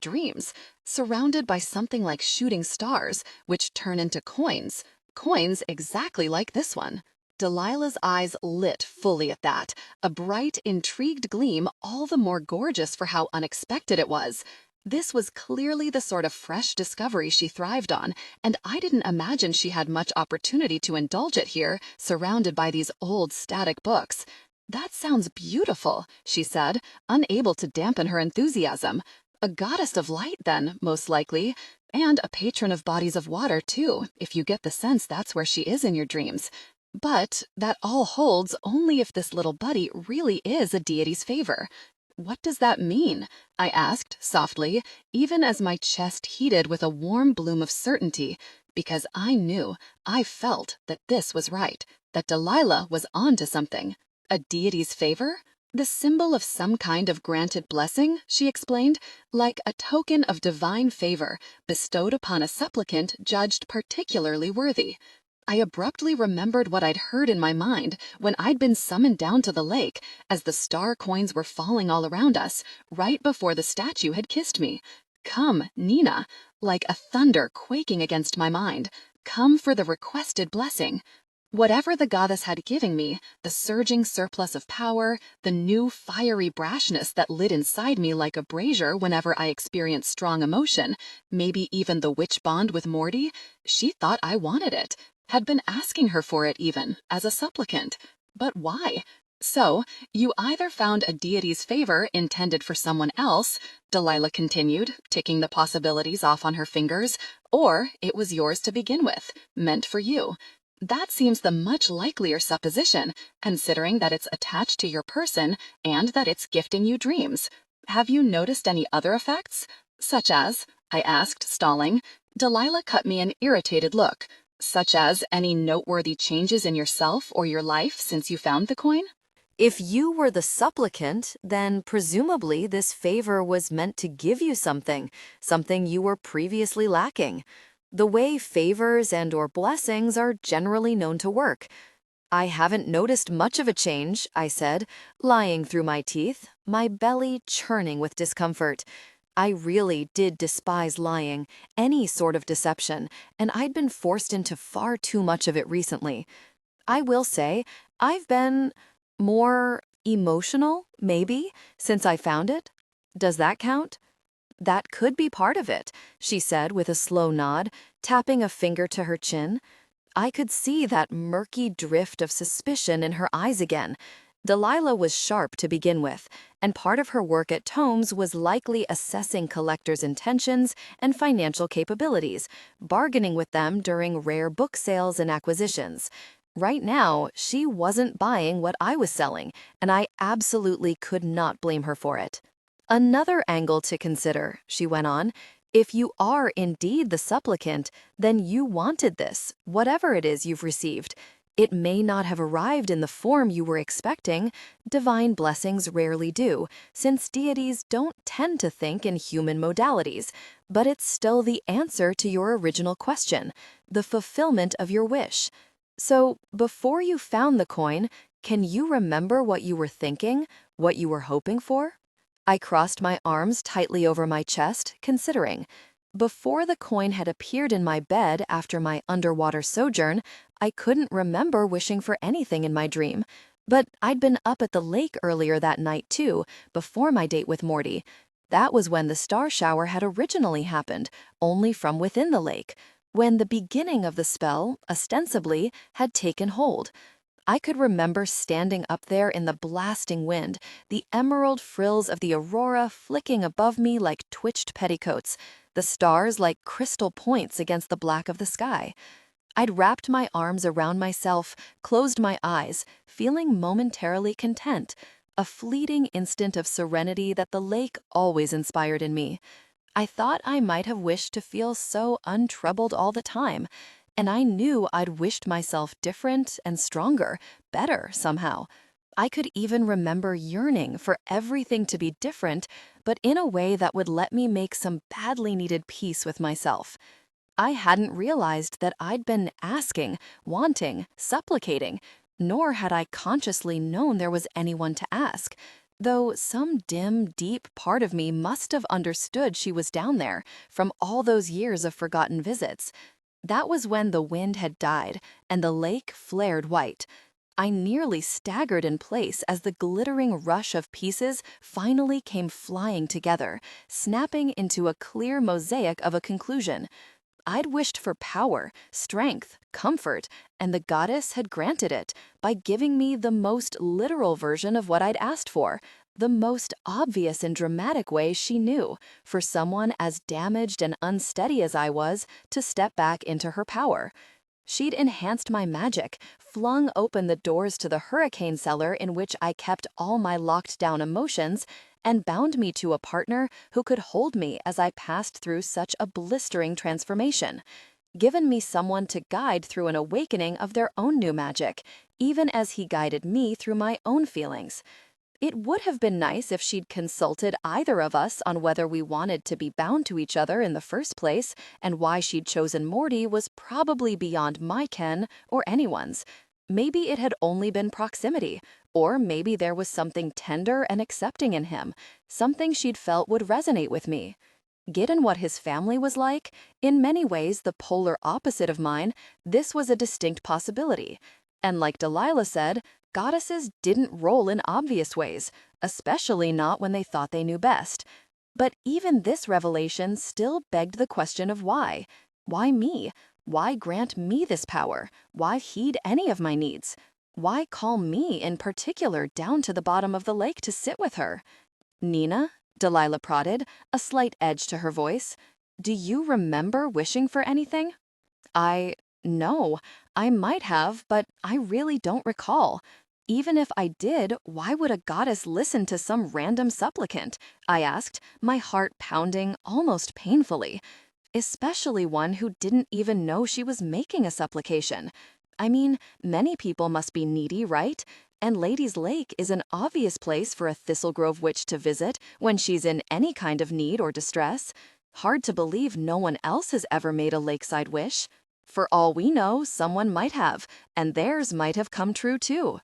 S3: dreams, surrounded by something like shooting stars, which turn into coins. Coins exactly like this one." Delilah's eyes lit fully at that, a bright, intrigued gleam all the more gorgeous for how unexpected it was. This was clearly the sort of fresh discovery she thrived on, and I didn't imagine she had much opportunity to indulge it here, surrounded by these old static books.
S2: That sounds beautiful, she said, unable to dampen her enthusiasm. A goddess of light, then, most likely, and a patron of bodies of water, too, if you get the sense that's where she is in your dreams. But that all holds only if this little buddy really is a deity's favor. What does that mean? I asked, softly, even as my chest heated with a warm bloom of certainty, because I felt that this was right, that Delilah was on to something. A deity's favor? The symbol of some kind of granted blessing, she explained, like a token of divine favor bestowed upon a supplicant judged particularly worthy. I abruptly remembered what I'd heard in my mind when I'd been summoned down to the lake as the star coins were falling all around us, right before the statue had kissed me. Come, Nina, like a thunder quaking against my mind. Come for the requested blessing. Whatever the goddess had given me, the surging surplus of power, the new fiery brashness that lit inside me like a brazier whenever I experienced strong emotion, maybe even the witch bond with Morty, she thought I wanted it, had been asking her for it even, as a supplicant. But why? So, you either found a deity's favor intended for someone else, Delilah continued, ticking the possibilities off on her fingers, or it was yours to begin with, meant for you. That seems the much likelier supposition, considering that it's attached to your person and that it's gifting you dreams. Have you noticed any other effects? Such as, I asked, stalling. Delilah cut me an irritated look. Such as any noteworthy changes in yourself or your life since you found the coin?
S3: If you were the supplicant, then presumably this favor was meant to give you something you were previously lacking. The way favors and/or blessings are generally known to work. I haven't noticed much of a change, I said, lying through my teeth, my belly churning with discomfort. I really did despise lying, any sort of deception, and I'd been forced into far too much of it recently. I will say, I've been more emotional, maybe, since I found it. Does that count? That could be part of it, she said with a slow nod, tapping a finger to her chin. I could see that murky drift of suspicion in her eyes again. Delilah was sharp to begin with, and part of her work at Tomes was likely assessing collectors' intentions and financial capabilities, bargaining with them during rare book sales and acquisitions. Right now, she wasn't buying what I was selling, and I absolutely could not blame her for it. Another angle to consider, she went on, if you are indeed the supplicant, then you wanted this, whatever it is you've received. It may not have arrived in the form you were expecting. Divine blessings rarely do, since deities don't tend to think in human modalities, but it's still the answer to your original question, the fulfillment of your wish. So, before you found the coin, can you remember what you were thinking, what you were hoping for? I crossed my arms tightly over my chest, considering. Before the coin had appeared in my bed after my underwater sojourn, I couldn't remember wishing for anything in my dream. But I'd been up at the lake earlier that night too, before my date with Morty. That was when the star shower had originally happened, only from within the lake, when the beginning of the spell, ostensibly, had taken hold. I could remember standing up there in the blasting wind, the emerald frills of the aurora flicking above me like twitched petticoats, the stars like crystal points against the black of the sky. I'd wrapped my arms around myself, closed my eyes, feeling momentarily content, a fleeting instant of serenity that the lake always inspired in me. I thought I might have wished to feel so untroubled all the time, and I knew I'd wished myself different and stronger, better somehow. I could even remember yearning for everything to be different, but in a way that would let me make some badly needed peace with myself. I hadn't realized that I'd been asking, wanting, supplicating, nor had I consciously known there was anyone to ask, though some dim, deep part of me must have understood she was down there from all those years of forgotten visits. That was when the wind had died and the lake flared white. I nearly staggered in place as the glittering rush of pieces finally came flying together, snapping into a clear mosaic of a conclusion. I'd wished for power, strength, comfort, and the goddess had granted it by giving me the most literal version of what I'd asked for, the most obvious and dramatic way she knew for someone as damaged and unsteady as I was to step back into her power. She'd enhanced my magic, flung open the doors to the hurricane cellar in which I kept all my locked-down emotions, and bound me to a partner who could hold me as I passed through such a blistering transformation, given me someone to guide through an awakening of their own new magic, even as he guided me through my own feelings. It would have been nice if she'd consulted either of us on whether we wanted to be bound to each other in the first place, and why she'd chosen Morty was probably beyond my ken or anyone's. Maybe it had only been proximity, or maybe there was something tender and accepting in him, something she'd felt would resonate with me. Given what his family was like, in many ways the polar opposite of mine, this was a distinct possibility. And like Delilah said, goddesses didn't roll in obvious ways, especially not when they thought they knew best. But even this revelation still begged the question of why. Why me? Why grant me this power? Why heed any of my needs? Why call me in particular down to the bottom of the lake to sit with her? Nina, Delilah prodded, a slight edge to her voice, do you remember wishing for anything? No, I might have, but I really don't recall. Even if I did, why would a goddess listen to some random supplicant? I asked, my heart pounding almost painfully. Especially one who didn't even know she was making a supplication. I mean, many people must be needy, right? And Lady's Lake is an obvious place for a Thistlegrove witch to visit when she's in any kind of need or distress. Hard to believe no one else has ever made a lakeside wish. For all we know, someone might have, and theirs might have come true too.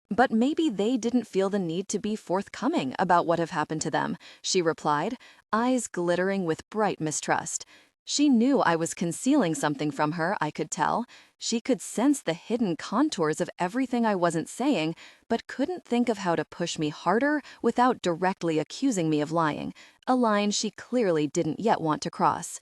S3: But maybe they didn't feel the need to be forthcoming about what had happened to them, she replied, eyes glittering with bright mistrust. She knew I was concealing something from her, I could tell. She could sense the hidden contours of everything I wasn't saying, but couldn't think of how to push me harder without directly accusing me of lying, a line she clearly didn't yet want to cross.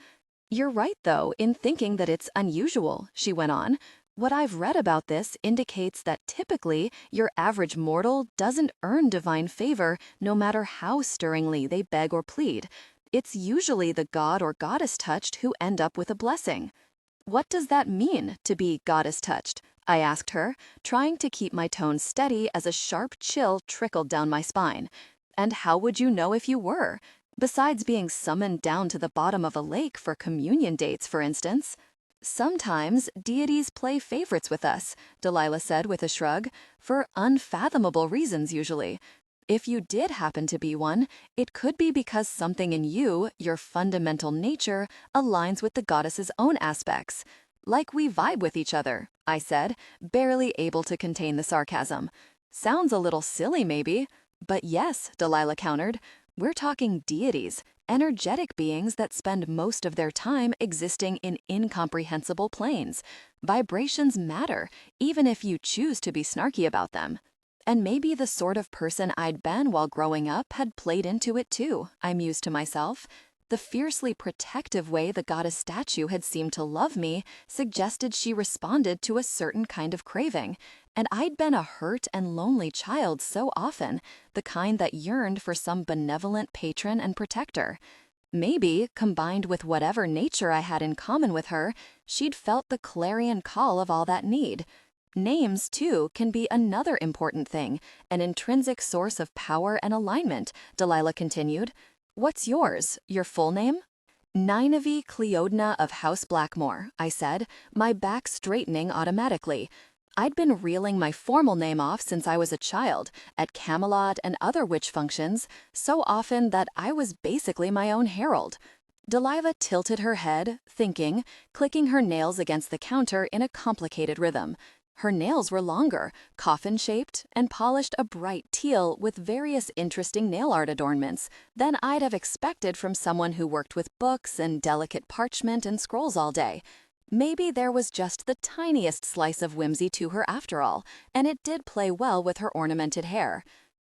S3: You're right, though, in thinking that it's unusual, she went on. What I've read about this indicates that typically your average mortal doesn't earn divine favor no matter how stirringly they beg or plead. It's usually the god or goddess touched who end up with a blessing. What does that mean, to be goddess touched? I asked her, trying to keep my tone steady as a sharp chill trickled down my spine. And how would you know if you were? Besides being summoned down to the bottom of a lake for communion dates, for instance. Sometimes deities play favorites with us, Delilah said with a shrug, for unfathomable reasons usually. If you did happen to be one, it could be because something in you, your fundamental nature, aligns with the goddess's own aspects. Like we vibe with each other, I said, barely able to contain the sarcasm. Sounds a little silly maybe, but yes, Delilah countered. We're talking deities, energetic beings that spend most of their time existing in incomprehensible planes. Vibrations matter, even if you choose to be snarky about them. And maybe the sort of person I'd been while growing up had played into it too, I mused to myself. The fiercely protective way the goddess statue had seemed to love me suggested she responded to a certain kind of craving, and I'd been a hurt and lonely child so often, the kind that yearned for some benevolent patron and protector. Maybe, combined with whatever nature I had in common with her, she'd felt the clarion call of all that need. Names, too, can be another important thing, an intrinsic source of power and alignment, Delilah continued. What's yours? Your full name? Nynaeve Cleodna of House Blackmore, I said, my back straightening automatically. I'd been reeling my formal name off since I was a child, at Camelot and other witch functions, so often that I was basically my own herald. Delilah tilted her head, thinking, clicking her nails against the counter in a complicated rhythm. Her nails were longer, coffin-shaped, and polished a bright teal with various interesting nail art adornments than I'd have expected from someone who worked with books and delicate parchment and scrolls all day. Maybe there was just the tiniest slice of whimsy to her after all, and it did play well with her ornamented hair.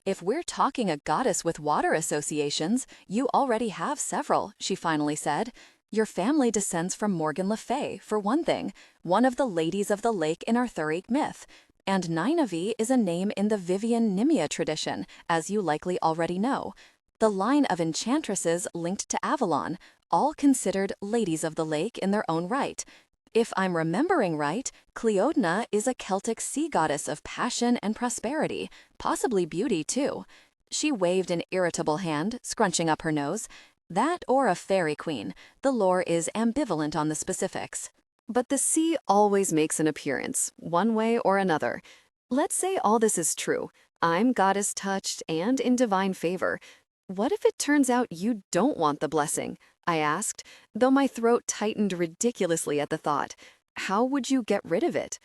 S3: If we're talking a goddess with water associations, you already have several, she finally said.
S2: Your family descends from Morgan Le Fay, for one thing, one of the ladies of the lake in Arthuric myth. And Nynaeve is a name in the Vivian Nimia tradition, as you likely already know. The line of enchantresses linked to Avalon, all considered ladies of the lake in their own right. If I'm remembering right, Cleodna is a Celtic sea goddess of passion and prosperity, possibly beauty too. She waved an irritable hand, scrunching up her nose. That or a fairy queen. The lore is ambivalent on the specifics.
S1: But the sea always makes an appearance, one way or another. Let's say all this is true. I'm goddess-touched and in divine favor. What if it turns out you don't want the blessing? I asked, though my throat tightened ridiculously at the thought. How would you get rid of it?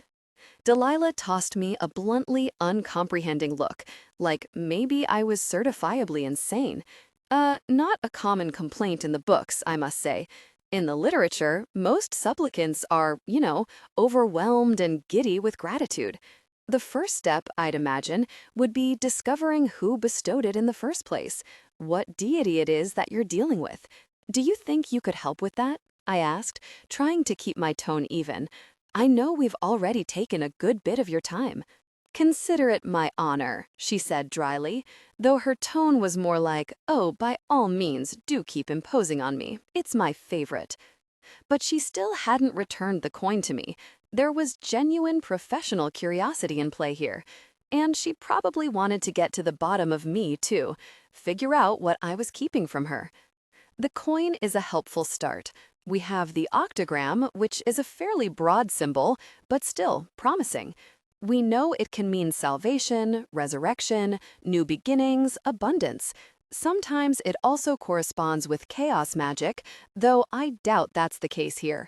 S1: Delilah tossed me a bluntly uncomprehending look, like maybe I was certifiably insane. Not a common complaint in the books, I must say. In the literature, most supplicants are, overwhelmed and giddy with gratitude. The first step, I'd imagine, would be discovering who bestowed it in the first place, what deity it is that you're dealing with. Do you think you could help with that? I asked, trying to keep my tone even. I know we've already taken a good bit of your time. Consider it my honor, she said dryly, though her tone was more like, oh, by all means, do keep imposing on me. It's my favorite. But she still hadn't returned the coin to me. There was genuine professional curiosity in play here. And she probably wanted to get to the bottom of me, too, figure out what I was keeping from her. The coin is a helpful start. We have the octagram, which is a fairly broad symbol, but still promising. We know it can mean salvation, resurrection, new beginnings, abundance. Sometimes it also corresponds with chaos magic, though I doubt that's the case here.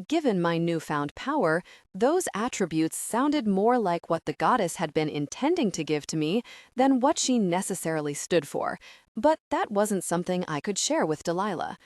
S1: Given my newfound power, those attributes sounded more like what the goddess had been intending to give to me than what she necessarily stood for, but that wasn't something I could share with Delilah.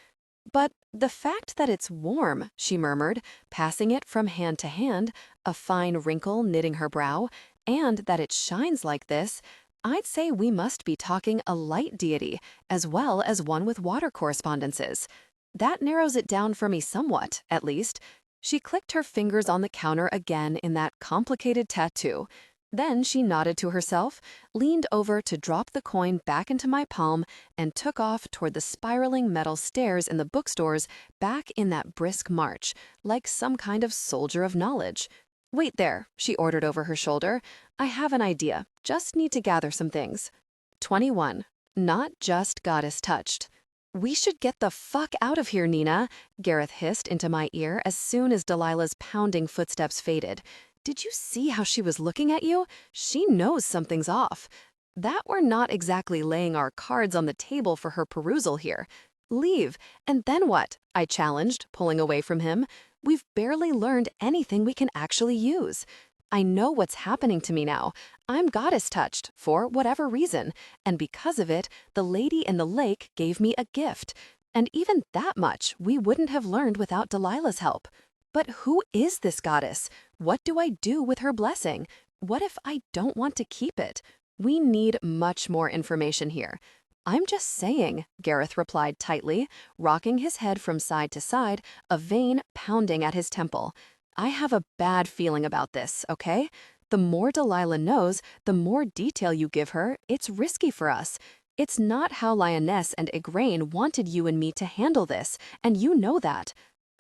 S1: But the fact that it's warm, she murmured, passing it from hand to hand, a fine wrinkle knitting her brow, and that it shines like this, I'd say we must be talking a light deity, as well as one with water correspondences. That narrows it down for me somewhat, at least. She clicked her fingers on the counter again in that complicated tattoo. Then she nodded to herself, leaned over to drop the coin back into my palm, and took off toward the spiraling metal stairs in the bookstores, back in that brisk march, like some kind of soldier of knowledge. Wait there, she ordered over her shoulder. I have an idea, just need to gather some things. 21. Not just goddess touched. We should get the fuck out of here, Nina, Gareth hissed into my ear as soon as Delilah's pounding footsteps faded. Did you see how she was looking at you? She knows something's off. That we're not exactly laying our cards on the table for her perusal here. Leave, and then what? I challenged, pulling away from him. We've barely learned anything we can actually use. I know what's happening to me now. I'm goddess-touched, for whatever reason, and because of it, the lady in the lake gave me a gift. And even that much we wouldn't have learned without Delilah's help. But who is this goddess? What do I do with her blessing? What if I don't want to keep it? We need much more information here. I'm just saying, Gareth replied tightly, rocking his head from side to side, a vein pounding at his temple. I have a bad feeling about this, okay? The more Delilah knows, the more detail you give her, it's risky for us. It's not how Lioness and Igraine wanted you and me to handle this, and you know that.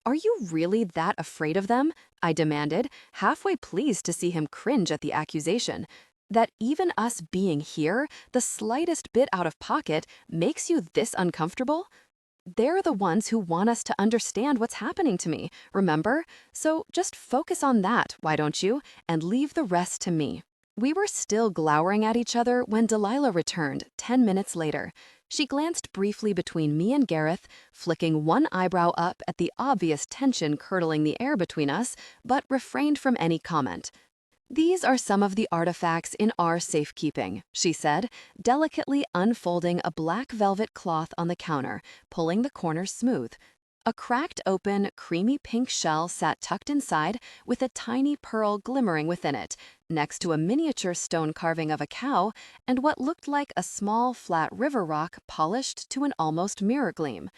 S1: Are you really that afraid of them? I demanded, halfway pleased to see him cringe at the accusation. That even us being here, the slightest bit out of pocket, makes you this uncomfortable? They're the ones who want us to understand what's happening to me, remember? So just focus on that, why don't you, and leave the rest to me. We were still glowering at each other when Delilah returned 10 minutes later. She glanced briefly between me and Gareth, flicking one eyebrow up at the obvious tension curdling the air between us, but refrained from any comment. These are some of the artifacts in our safekeeping, she said, delicately unfolding a black velvet cloth on the counter, pulling the corners smooth. A cracked open, creamy pink shell sat tucked inside with a tiny pearl glimmering within it, next to a miniature stone carving of a cow and what looked like a small, flat river rock polished to an almost mirror gleam.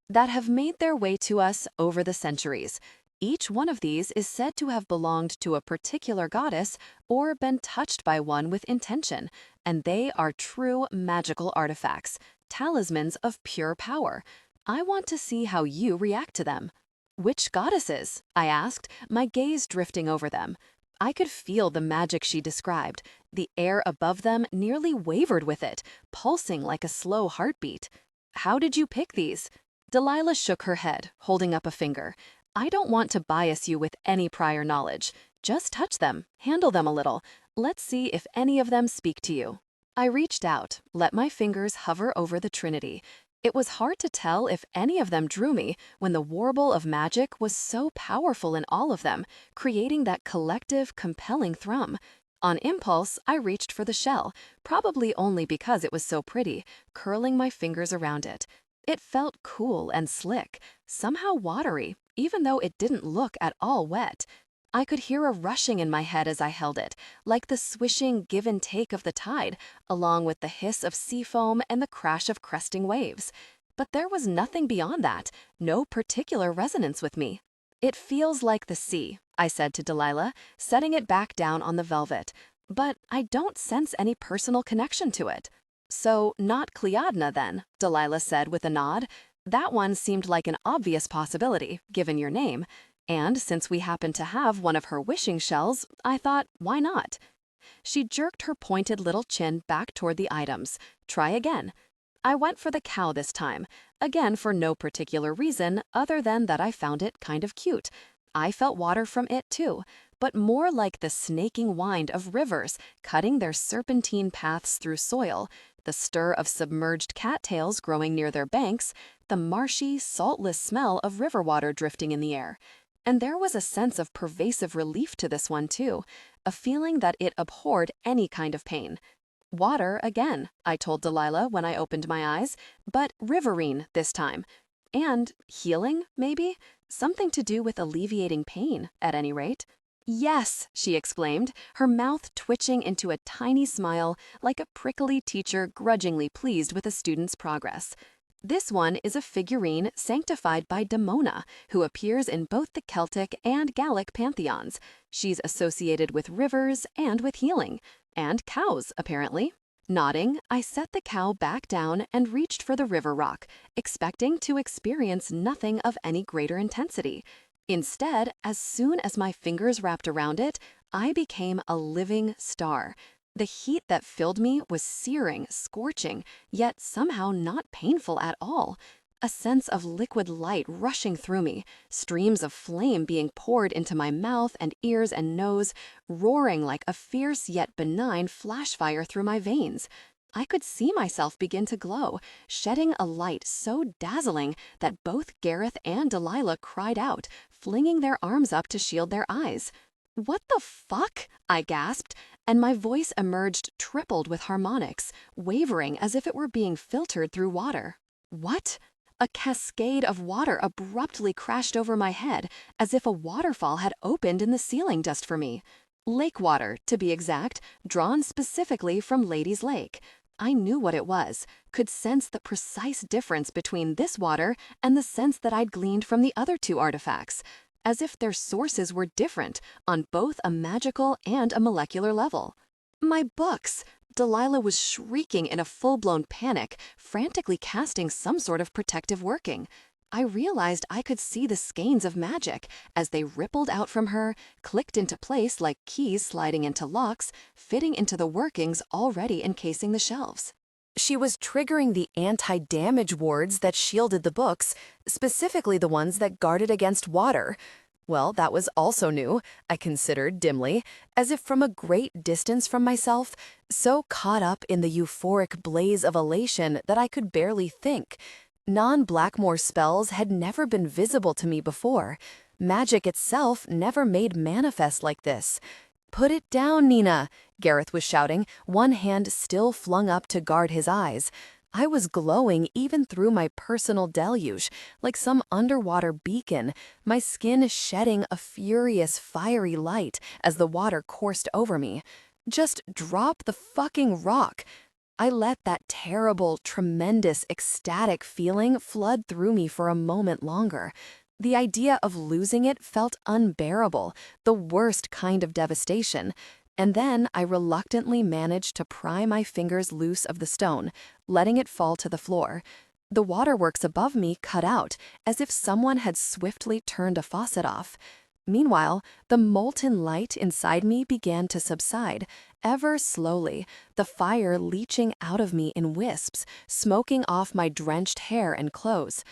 S2: that have made their way to us over the centuries. Each one of these is said to have belonged to a particular goddess or been touched by one with intention, and they are true magical artifacts, talismans of pure power. I want to see how you react to them. Which goddesses? I asked, my gaze drifting over them. I could feel the magic she described. The air above them nearly wavered with it, pulsing like a slow heartbeat. How did you pick these? Delilah shook her head, holding up a finger. I don't want to bias you with any prior knowledge. Just touch them, handle them a little. Let's see if any of them speak to you. I reached out, let my fingers hover over the Trinity. It was hard to tell if any of them drew me when the warble of magic was so powerful in all of them, creating that collective, compelling thrum. On impulse, I reached for the shell, probably only because it was so pretty, curling my fingers around it. It felt cool and slick, somehow watery, even though it didn't look at all wet. I could hear a rushing in my head as I held it, like the swishing give and take of the tide, along with the hiss of sea foam and the crash of cresting waves. But there was nothing beyond that, no particular resonance with me. It feels like the sea, I said to Delilah, setting it back down on the velvet. But I don't sense any personal connection to it. So, not Cleodna then, Delilah said with a nod. That one seemed like an obvious possibility, given your name. And since we happen to have one of her wishing shells, I thought, why not? She jerked her pointed little chin back toward the items. Try again. I went for the cow this time, again for no particular reason other than that I found it kind of cute. I felt water from it too, but more like the snaking wind of rivers cutting their serpentine paths through soil, the stir of submerged cattails growing near their banks, the marshy, saltless smell of river water drifting in the air. And there was a sense of pervasive relief to this one too, a feeling that it abhorred any kind of pain. Water again, I told Delilah when I opened my eyes, but riverine this time. And healing, maybe? Something to do with alleviating pain, at any rate. Yes, she exclaimed, her mouth twitching into a tiny smile like a prickly teacher grudgingly pleased with a student's progress. This one is a figurine sanctified by Demona, who appears in both the Celtic and Gallic pantheons. She's associated with rivers and with healing. And cows, apparently. Nodding, I set the cow back down and reached for the river rock, expecting to experience nothing of any greater intensity. Instead, as soon as my fingers wrapped around it, I became a living star. The heat that filled me was searing, scorching, yet somehow not painful at all. A sense of liquid light rushing through me, streams of flame being poured into my mouth and ears and nose, roaring like a fierce yet benign flash fire through my veins. I could see myself begin to glow, shedding a light so dazzling that both Gareth and Delilah cried out, flinging their arms up to shield their eyes. "What the fuck?" I gasped, and my voice emerged tripled with harmonics, wavering as if it were being filtered through water. What? A cascade of water abruptly crashed over my head, as if a waterfall had opened in the ceiling just for me. Lake water, to be exact, drawn specifically from Lady's Lake. I knew what it was, could sense the precise difference between this water and the sense that I'd gleaned from the other two artifacts, as if their sources were different on both a magical and a molecular level. My books! Delilah was shrieking in a full-blown panic, frantically casting some sort of protective working. I realized I could see the skeins of magic as they rippled out from her, clicked into place like keys sliding into locks, fitting into the workings already encasing the shelves.
S3: She was triggering the anti-damage wards that shielded the books, specifically the ones that guarded against water. Well, that was also new, I considered dimly, as if from a great distance from myself, so caught up in the euphoric blaze of elation that I could barely think. Non-Blackmore spells had never been visible to me before. Magic itself never made manifest like this. "Put it down, Nina," Gareth was shouting, one hand still flung up to guard his eyes. I was glowing even through my personal deluge, like some underwater beacon, my skin shedding a furious, fiery light as the water coursed over me. Just drop the fucking rock. I let that terrible, tremendous, ecstatic feeling flood through me for a moment longer. The idea of losing it felt unbearable, the worst kind of devastation. And then I reluctantly managed to pry my fingers loose of the stone, letting it fall to the floor. The waterworks above me cut out, as if someone had swiftly turned a faucet off. Meanwhile, the molten light inside me began to subside, ever slowly, the fire leaching out of me in wisps, smoking off my drenched hair and clothes.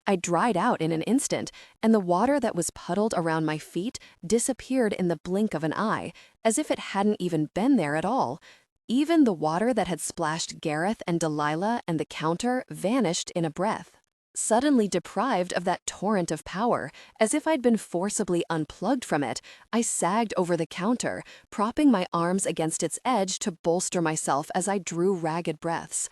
S3: I dried out in an instant, and the water that was puddled around my feet disappeared in the blink of an eye, as if it hadn't even been there at all. Even the water that had splashed Gareth and Delilah and the counter vanished in a breath. Suddenly deprived of that torrent of power, as if I'd been forcibly unplugged from it, I sagged over the counter, propping my arms against its edge to bolster myself as I drew ragged breaths.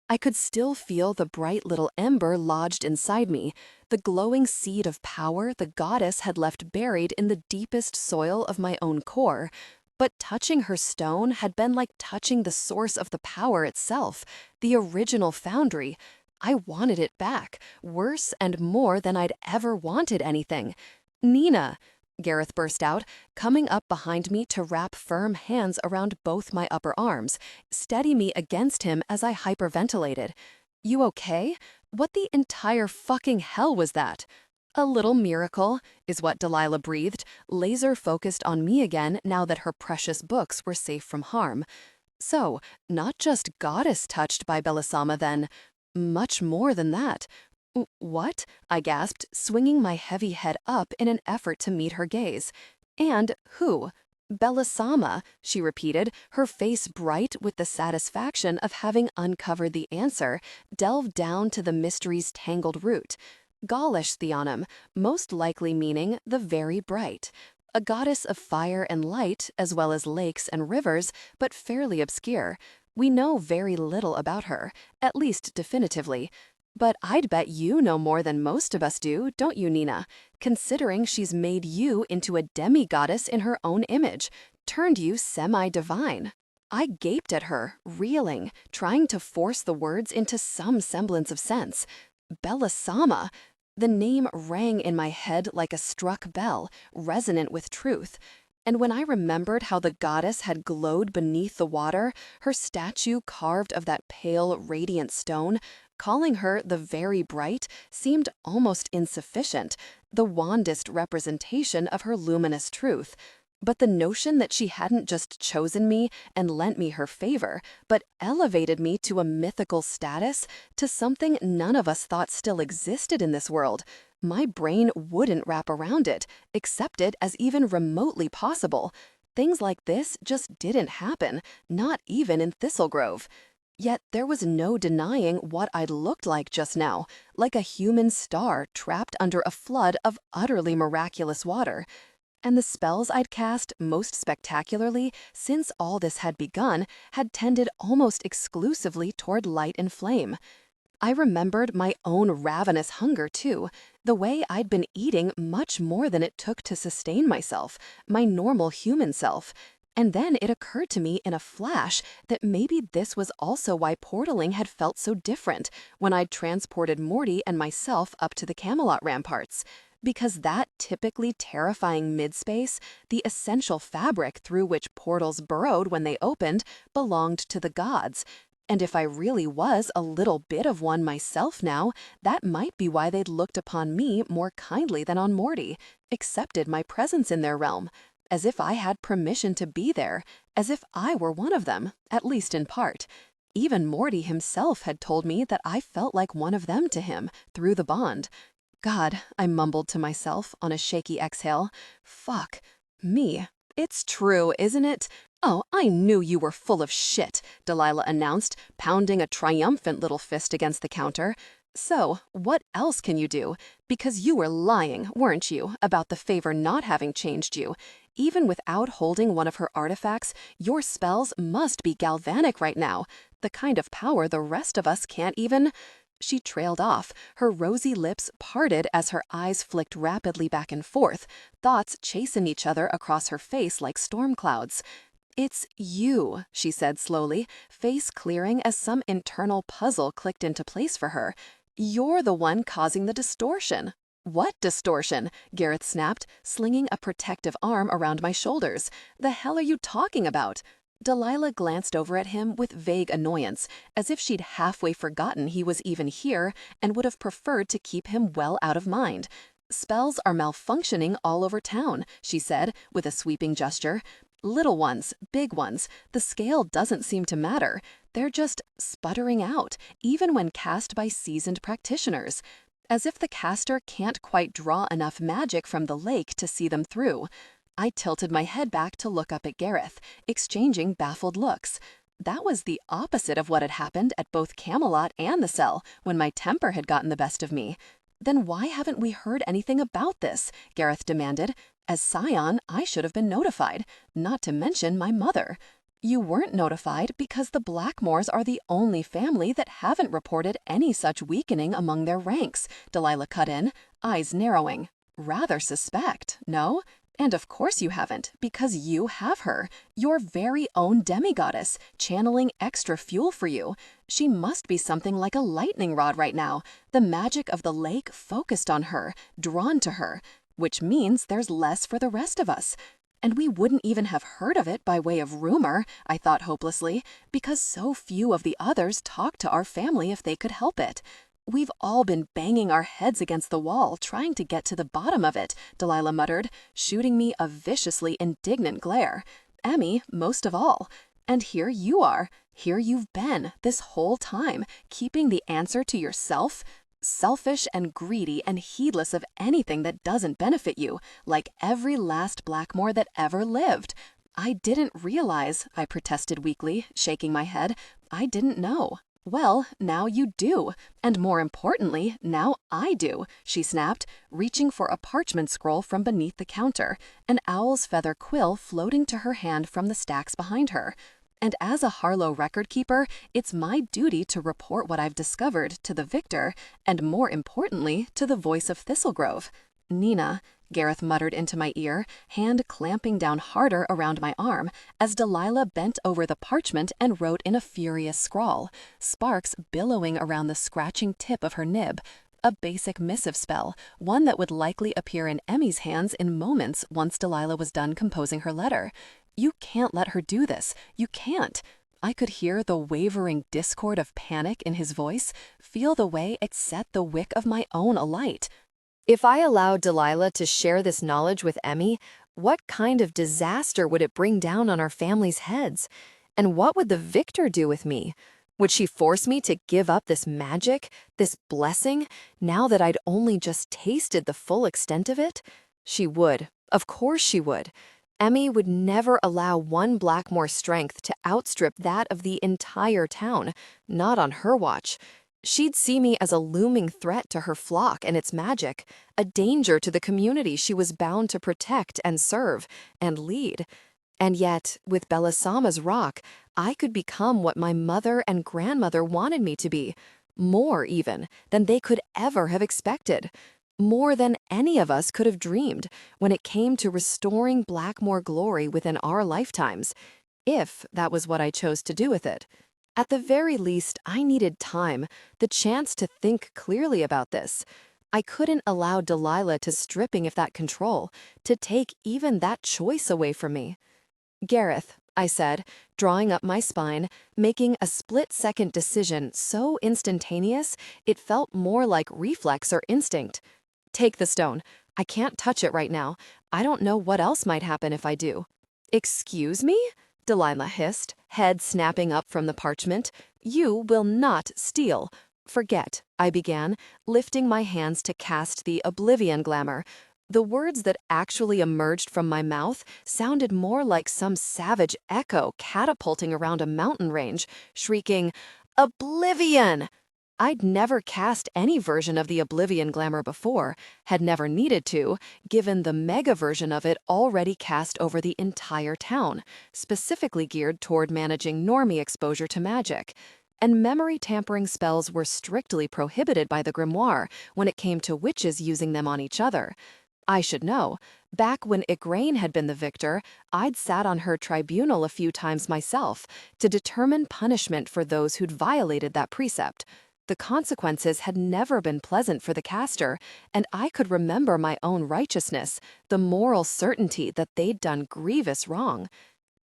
S3: I could still feel the bright little ember lodged inside me, the glowing seed of power the goddess had left buried in the deepest soil of my own core. But touching her stone had been like touching the source of the power itself, the original foundry. I wanted it back, worse and more than I'd ever wanted anything. "Nina," Gareth burst out, coming up behind me to wrap firm hands around both my upper arms, steady me against him as I hyperventilated. "You okay? What the entire fucking hell was that?" "A little miracle," is what Delilah breathed, laser-focused on me again now that her precious books were safe from harm. So, not just goddess touched by Belisama then. Much more than that. What?" I gasped, swinging my heavy head up in an effort to meet her gaze. "And who?" "Belisama," she repeated, her face bright with the satisfaction of having uncovered the answer, delved down to the mystery's tangled root. "Gaulish theonym, most likely meaning the very bright. A goddess of fire and light, as well as lakes and rivers, but fairly obscure. We know very little about her, at least definitively. But I'd bet you know more than most of us do, don't you, Nina? Considering she's made you into a demi-goddess in her own image, turned you semi-divine." I gaped at her, reeling, trying to force the words into some semblance of sense. Belisama. The name rang in my head like a struck bell, resonant with truth. And when I remembered how the goddess had glowed beneath the water, her statue carved of that pale, radiant stone, calling her the very bright seemed almost insufficient, the wandest representation of her luminous truth. But the notion that she hadn't just chosen me and lent me her favor, but elevated me to a mythical status, to something none of us thought still existed in this world, my brain wouldn't wrap around it, accept it as even remotely possible. Things like this just didn't happen, not even in Thistlegrove. Yet there was no denying what I'd looked like just now, like a human star trapped under a flood of utterly miraculous water. And the spells I'd cast most spectacularly since all this had begun had tended almost exclusively toward light and flame. I remembered my own ravenous hunger, too, the way I'd been eating much more than it took to sustain myself, my normal human self. And then it occurred to me in a flash that maybe this was also why portaling had felt so different when I'd transported Morty and myself up to the Camelot ramparts. Because that typically terrifying midspace, the essential fabric through which portals burrowed when they opened, belonged to the gods. And if I really was a little bit of one myself now, that might be why they'd looked upon me more kindly than on Morty, accepted my presence in their realm, as if I had permission to be there, as if I were one of them, at least in part. Even Morty himself had told me that I felt like one of them to him, through the bond. God, I mumbled to myself on a shaky exhale. Fuck. Me. It's true, isn't it? "Oh, I knew you were full of shit," Delilah announced, pounding a triumphant little fist against the counter. "So, what else can you do? Because you were lying, weren't you, about the favor not having changed you? Even without holding one of her artifacts, your spells must be galvanic right now, the kind of power the rest of us can't even—" She trailed off, her rosy lips parted as her eyes flicked rapidly back and forth, thoughts chasing each other across her face like storm clouds.
S2: "It's you," she said slowly, face clearing as some internal puzzle clicked into place for her. "You're the one causing the distortion." "What distortion?" Gareth snapped, slinging a protective arm around my shoulders. "The hell are you talking about?" Delilah glanced over at him with vague annoyance, as if she'd halfway forgotten he was even here and would have preferred to keep him well out of mind. "Spells are malfunctioning all over town," she said, with a sweeping gesture. "Little ones, big ones, the scale doesn't seem to matter. They're just sputtering out, even when cast by seasoned practitioners. As if the caster can't quite draw enough magic from the lake to see them through." I tilted my head back to look up at Gareth, exchanging baffled looks. That was the opposite of what had happened at both Camelot and the cell when my temper had gotten the best of me. "Then why haven't we heard anything about this?" Gareth demanded. "As Scion, I should have been notified, not to mention my mother." "You weren't notified because the Blackmores are the only family that haven't reported any such weakening among their ranks," Delilah cut in, eyes narrowing. "Rather suspect, no? And of course you haven't, because you have her, your very own demigoddess, channeling extra fuel for you. She must be something like a lightning rod right now, the magic of the lake focused on her, drawn to her, which means there's less for the rest of us. And we wouldn't even have heard of it by way of rumor," I thought hopelessly, "because so few of the others talk to our family if they could help it. We've all been banging our heads against the wall trying to get to the bottom of it," Delilah muttered, shooting me a viciously indignant glare. "Emmy, most of all. And here you are. Here you've been, this whole time, keeping the answer to yourself. Selfish and greedy and heedless of anything that doesn't benefit you, like every last Blackmore that ever lived." "I didn't realize," I protested weakly, shaking my head. "I didn't know." "Well, now you do. And more importantly, now I do," she snapped, reaching for a parchment scroll from beneath the counter, an owl's feather quill floating to her hand from the stacks behind her. "And as a Harlow record keeper, it's my duty to report what I've discovered to the victor, and more importantly, to the voice of Thistlegrove." "Nina," Gareth muttered into my ear, hand clamping down harder around my arm, as Delilah bent over the parchment and wrote in a furious scrawl, sparks billowing around the scratching tip of her nib. A basic missive spell, one that would likely appear in Emmy's hands in moments once Delilah was done composing her letter. "You can't let her do this. You can't." I could hear the wavering discord of panic in his voice, feel the way it set the wick of my own alight.
S3: If I allowed Delilah to share this knowledge with Emmy, what kind of disaster would it bring down on our family's heads? And what would the victor do with me? Would she force me to give up this magic, this blessing, now that I'd only just tasted the full extent of it? She would. Of course she would. Emmy would never allow one Blackmore's strength to outstrip that of the entire town, not on her watch. She'd see me as a looming threat to her flock and its magic, a danger to the community she was bound to protect and serve and lead. And yet, with Belisama's rock, I could become what my mother and grandmother wanted me to be, more even than they could ever have expected, more than any of us could have dreamed when it came to restoring Blackmore glory within our lifetimes, if that was what I chose to do with it. At the very least, I needed time, the chance to think clearly about this. I couldn't allow Delilah to stripping of that control, to take even that choice away from me. "Gareth," I said, drawing up my spine, making a split-second decision so instantaneous it felt more like reflex or instinct. "Take the stone. I can't touch it right now. I don't know what else might happen if I do." "Excuse me?" Delilah hissed, head snapping up from the parchment. "You will not steal." "Forget," I began, lifting my hands to cast the Oblivion glamour. The words that actually emerged from my mouth sounded more like some savage echo catapulting around a mountain range, shrieking, "Oblivion!" I'd never cast any version of the Oblivion glamour before, had never needed to, given the mega version of it already cast over the entire town, specifically geared toward managing normie exposure to magic. And memory tampering spells were strictly prohibited by the grimoire when it came to witches using them on each other. I should know. Back when Igraine had been the victor, I'd sat on her tribunal a few times myself to determine punishment for those who'd violated that precept. The consequences had never been pleasant for the caster, and I could remember my own righteousness, the moral certainty that they'd done grievous wrong.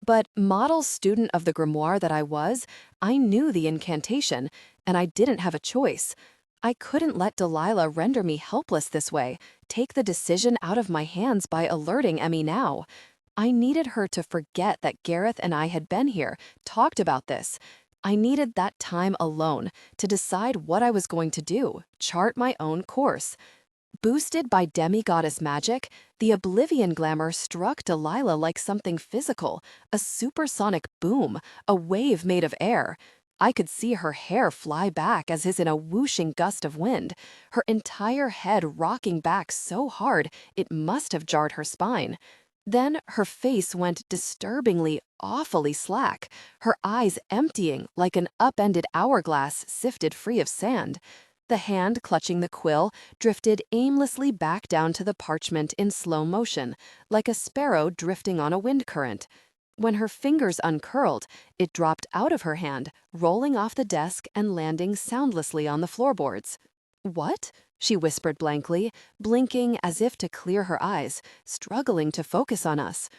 S3: But model student of the grimoire that I was, I knew the incantation, and I didn't have a choice. I couldn't let Delilah render me helpless this way, take the decision out of my hands by alerting Emmy now. I needed her to forget that Gareth and I had been here, talked about this. I needed that time alone to decide what I was going to do, chart my own course. Boosted by demigoddess magic, the Oblivion glamour struck Delilah like something physical, a supersonic boom, a wave made of air. I could see her hair fly back as is in a whooshing gust of wind, her entire head rocking back so hard it must have jarred her spine. Then her face went disturbingly, awfully slack, her eyes emptying like an upended hourglass sifted free of sand. The hand clutching the quill drifted aimlessly back down to the parchment in slow motion, like a sparrow drifting on a wind current. When her fingers uncurled, it dropped out of her hand, rolling off the desk and landing soundlessly on the floorboards. "What?" she whispered blankly, blinking as if to clear her eyes, struggling to focus on us.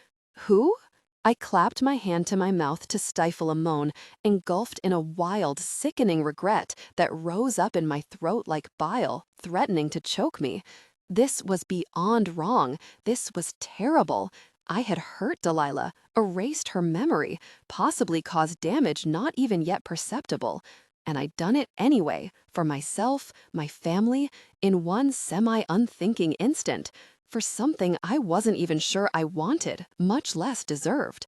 S3: "Who?" I clapped my hand to my mouth to stifle a moan, engulfed in a wild, sickening regret that rose up in my throat like bile, threatening to choke me. This was beyond wrong. This was terrible. I had hurt Delilah, erased her memory, possibly caused damage not even yet perceptible. And I'd done it anyway, for myself, my family, in one semi-unthinking instant, for something I wasn't even sure I wanted, much less deserved.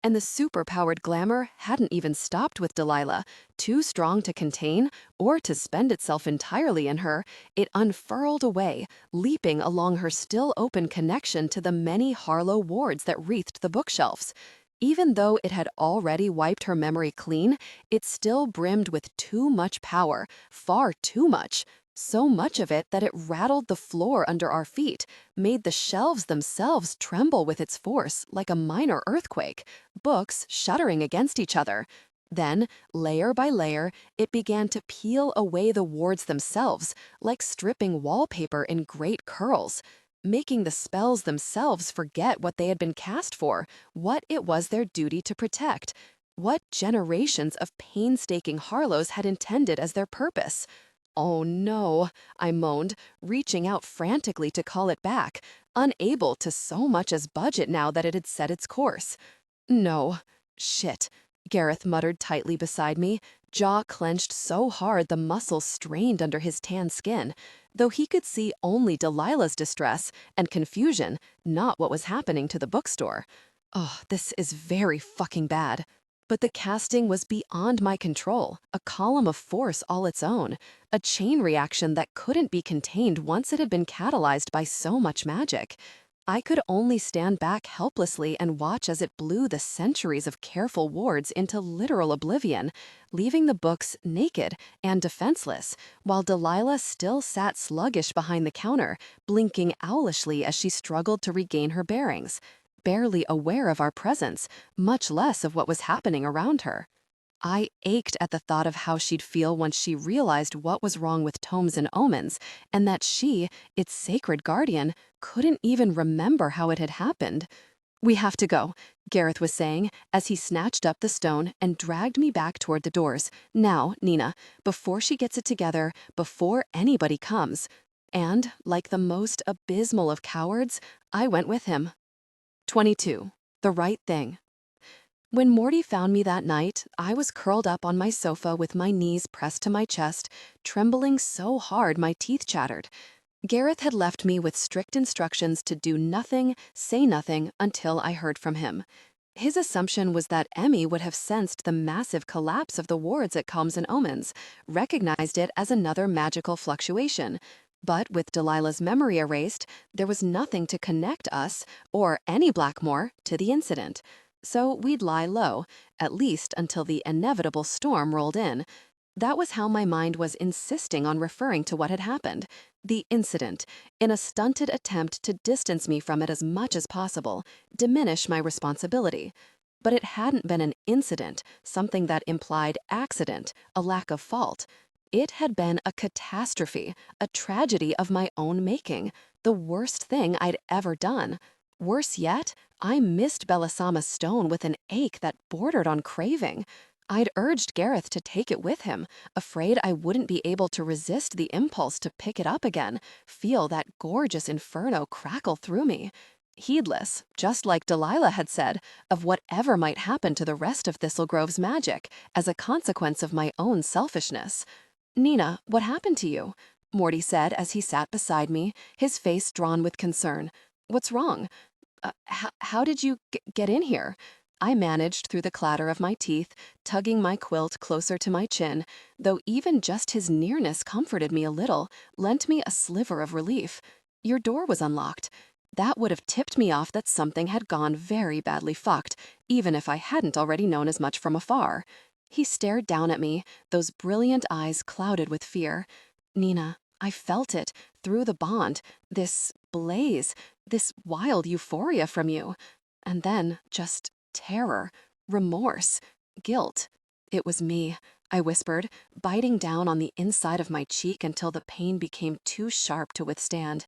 S3: And the superpowered glamour hadn't even stopped with Delilah, too strong to contain or to spend itself entirely in her. It unfurled away, leaping along her still open connection to the many Harlow wards that wreathed the bookshelves. Even though it had already wiped her memory clean, it still brimmed with too much power, far too much. So much of it that it rattled the floor under our feet, made the shelves themselves tremble with its force like a minor earthquake, books shuddering against each other. Then, layer by layer, it began to peel away the wards themselves, like stripping wallpaper in great curls, making the spells themselves forget what they had been cast for, what it was their duty to protect, what generations of painstaking Harlows had intended as their purpose. "Oh no," I moaned, reaching out frantically to call it back, unable to so much as budge it now that it had set its course. "No. Shit," Gareth muttered tightly beside me, jaw clenched so hard the muscles strained under his tan skin, though he could see only Delilah's distress and confusion, not what was happening to the bookstore. "Oh, this is very fucking bad." But the casting was beyond my control, a column of force all its own, a chain reaction that couldn't be contained once it had been catalyzed by so much magic. I could only stand back helplessly and watch as it blew the centuries of careful wards into literal oblivion, leaving the books naked and defenseless, while Delilah still sat sluggish behind the counter, blinking owlishly as she struggled to regain her bearings, barely aware of our presence, much less of what was happening around her. I ached at the thought of how she'd feel once she realized what was wrong with Tomes and Omens, and that she, its sacred guardian, couldn't even remember how it had happened. "We have to go," Gareth was saying, as he snatched up the stone and dragged me back toward the doors. "Now, Nina, before she gets it together, before anybody comes." And, like the most abysmal of cowards, I went with him. 22. The right thing. When Morty found me that night, I was curled up on my sofa with my knees pressed to my chest, trembling so hard my teeth chattered. Gareth had left me with strict instructions to do nothing, say nothing, until I heard from him. His assumption was that Emmy would have sensed the massive collapse of the wards at Combs and Omens, recognized it as another magical fluctuation. But with Delilah's memory erased, there was nothing to connect us, or any Blackmore, to the incident. So we'd lie low, at least until the inevitable storm rolled in.
S2: That was how my mind was insisting on referring to what had happened, the incident, in a stunted attempt to distance me from it as much as possible, diminish my responsibility. But it hadn't been an incident, something that implied accident, a lack of fault. It had been a catastrophe, a tragedy of my own making, the worst thing I'd ever done. Worse yet, I missed Belisama's stone with an ache that bordered on craving. I'd urged Gareth to take it with him, afraid I wouldn't be able to resist the impulse to pick it up again, feel that gorgeous inferno crackle through me. Heedless, just like Delilah had said, of whatever might happen to the rest of Thistlegrove's magic as a consequence of my own selfishness. "Nina, what happened to you?" Morty said as he sat beside me, his face drawn with concern. "What's wrong? How did you get in here?" I managed through the clatter of my teeth, tugging my quilt closer to my chin, though even just his nearness comforted me a little, lent me a sliver of relief. "Your door was unlocked." That would have tipped me off that something had gone very badly fucked, even if I hadn't already known as much from afar. He stared down at me, those brilliant eyes clouded with fear. "Nina, I felt it, through the bond, this blaze, this wild euphoria from you. And then just terror, remorse, guilt. It was me," I whispered, biting down on the inside of my cheek until the pain became too sharp to withstand.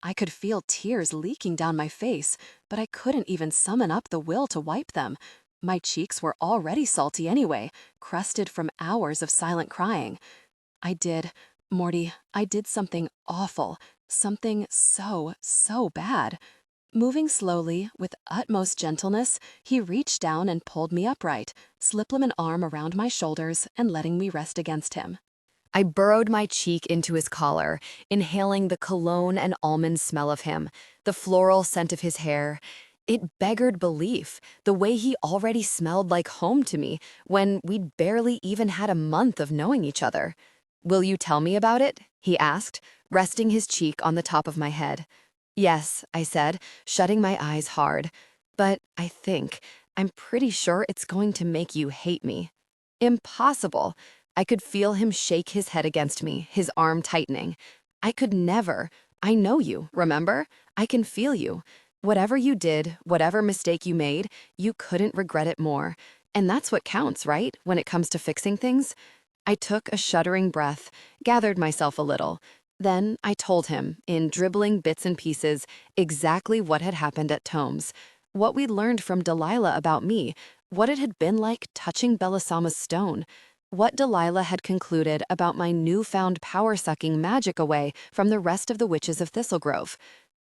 S2: I could feel tears leaking down my face, but I couldn't even summon up the will to wipe them. My cheeks were already salty anyway, crusted from hours of silent crying. Morty, I did something awful, something so bad." Moving slowly, with utmost gentleness, he reached down and pulled me upright, slipping an arm around my shoulders and letting me rest against him.
S3: I burrowed my cheek into his collar, inhaling the cologne and almond smell of him, the floral scent of his hair. It beggared belief, the way he already smelled like home to me when we'd barely even had a month of knowing each other. "Will you tell me about it?" he asked, resting his cheek on the top of my head. "Yes," I said, shutting my eyes hard. "But I'm pretty sure it's going to make you hate me." "Impossible." I could feel him shake his head against me, his arm tightening. "I could never. I know you, remember? I can feel you. Whatever you did, whatever mistake you made, you couldn't regret it more. And that's what counts, right, when it comes to fixing things?" I took a shuddering breath, gathered myself a little. Then I told him, in dribbling bits and pieces, exactly what had happened at Tomes, what we'd learned from Delilah about me, what it had been like touching Belisama's stone, what Delilah had concluded about my newfound power-sucking magic away from the rest of the witches of Thistlegrove.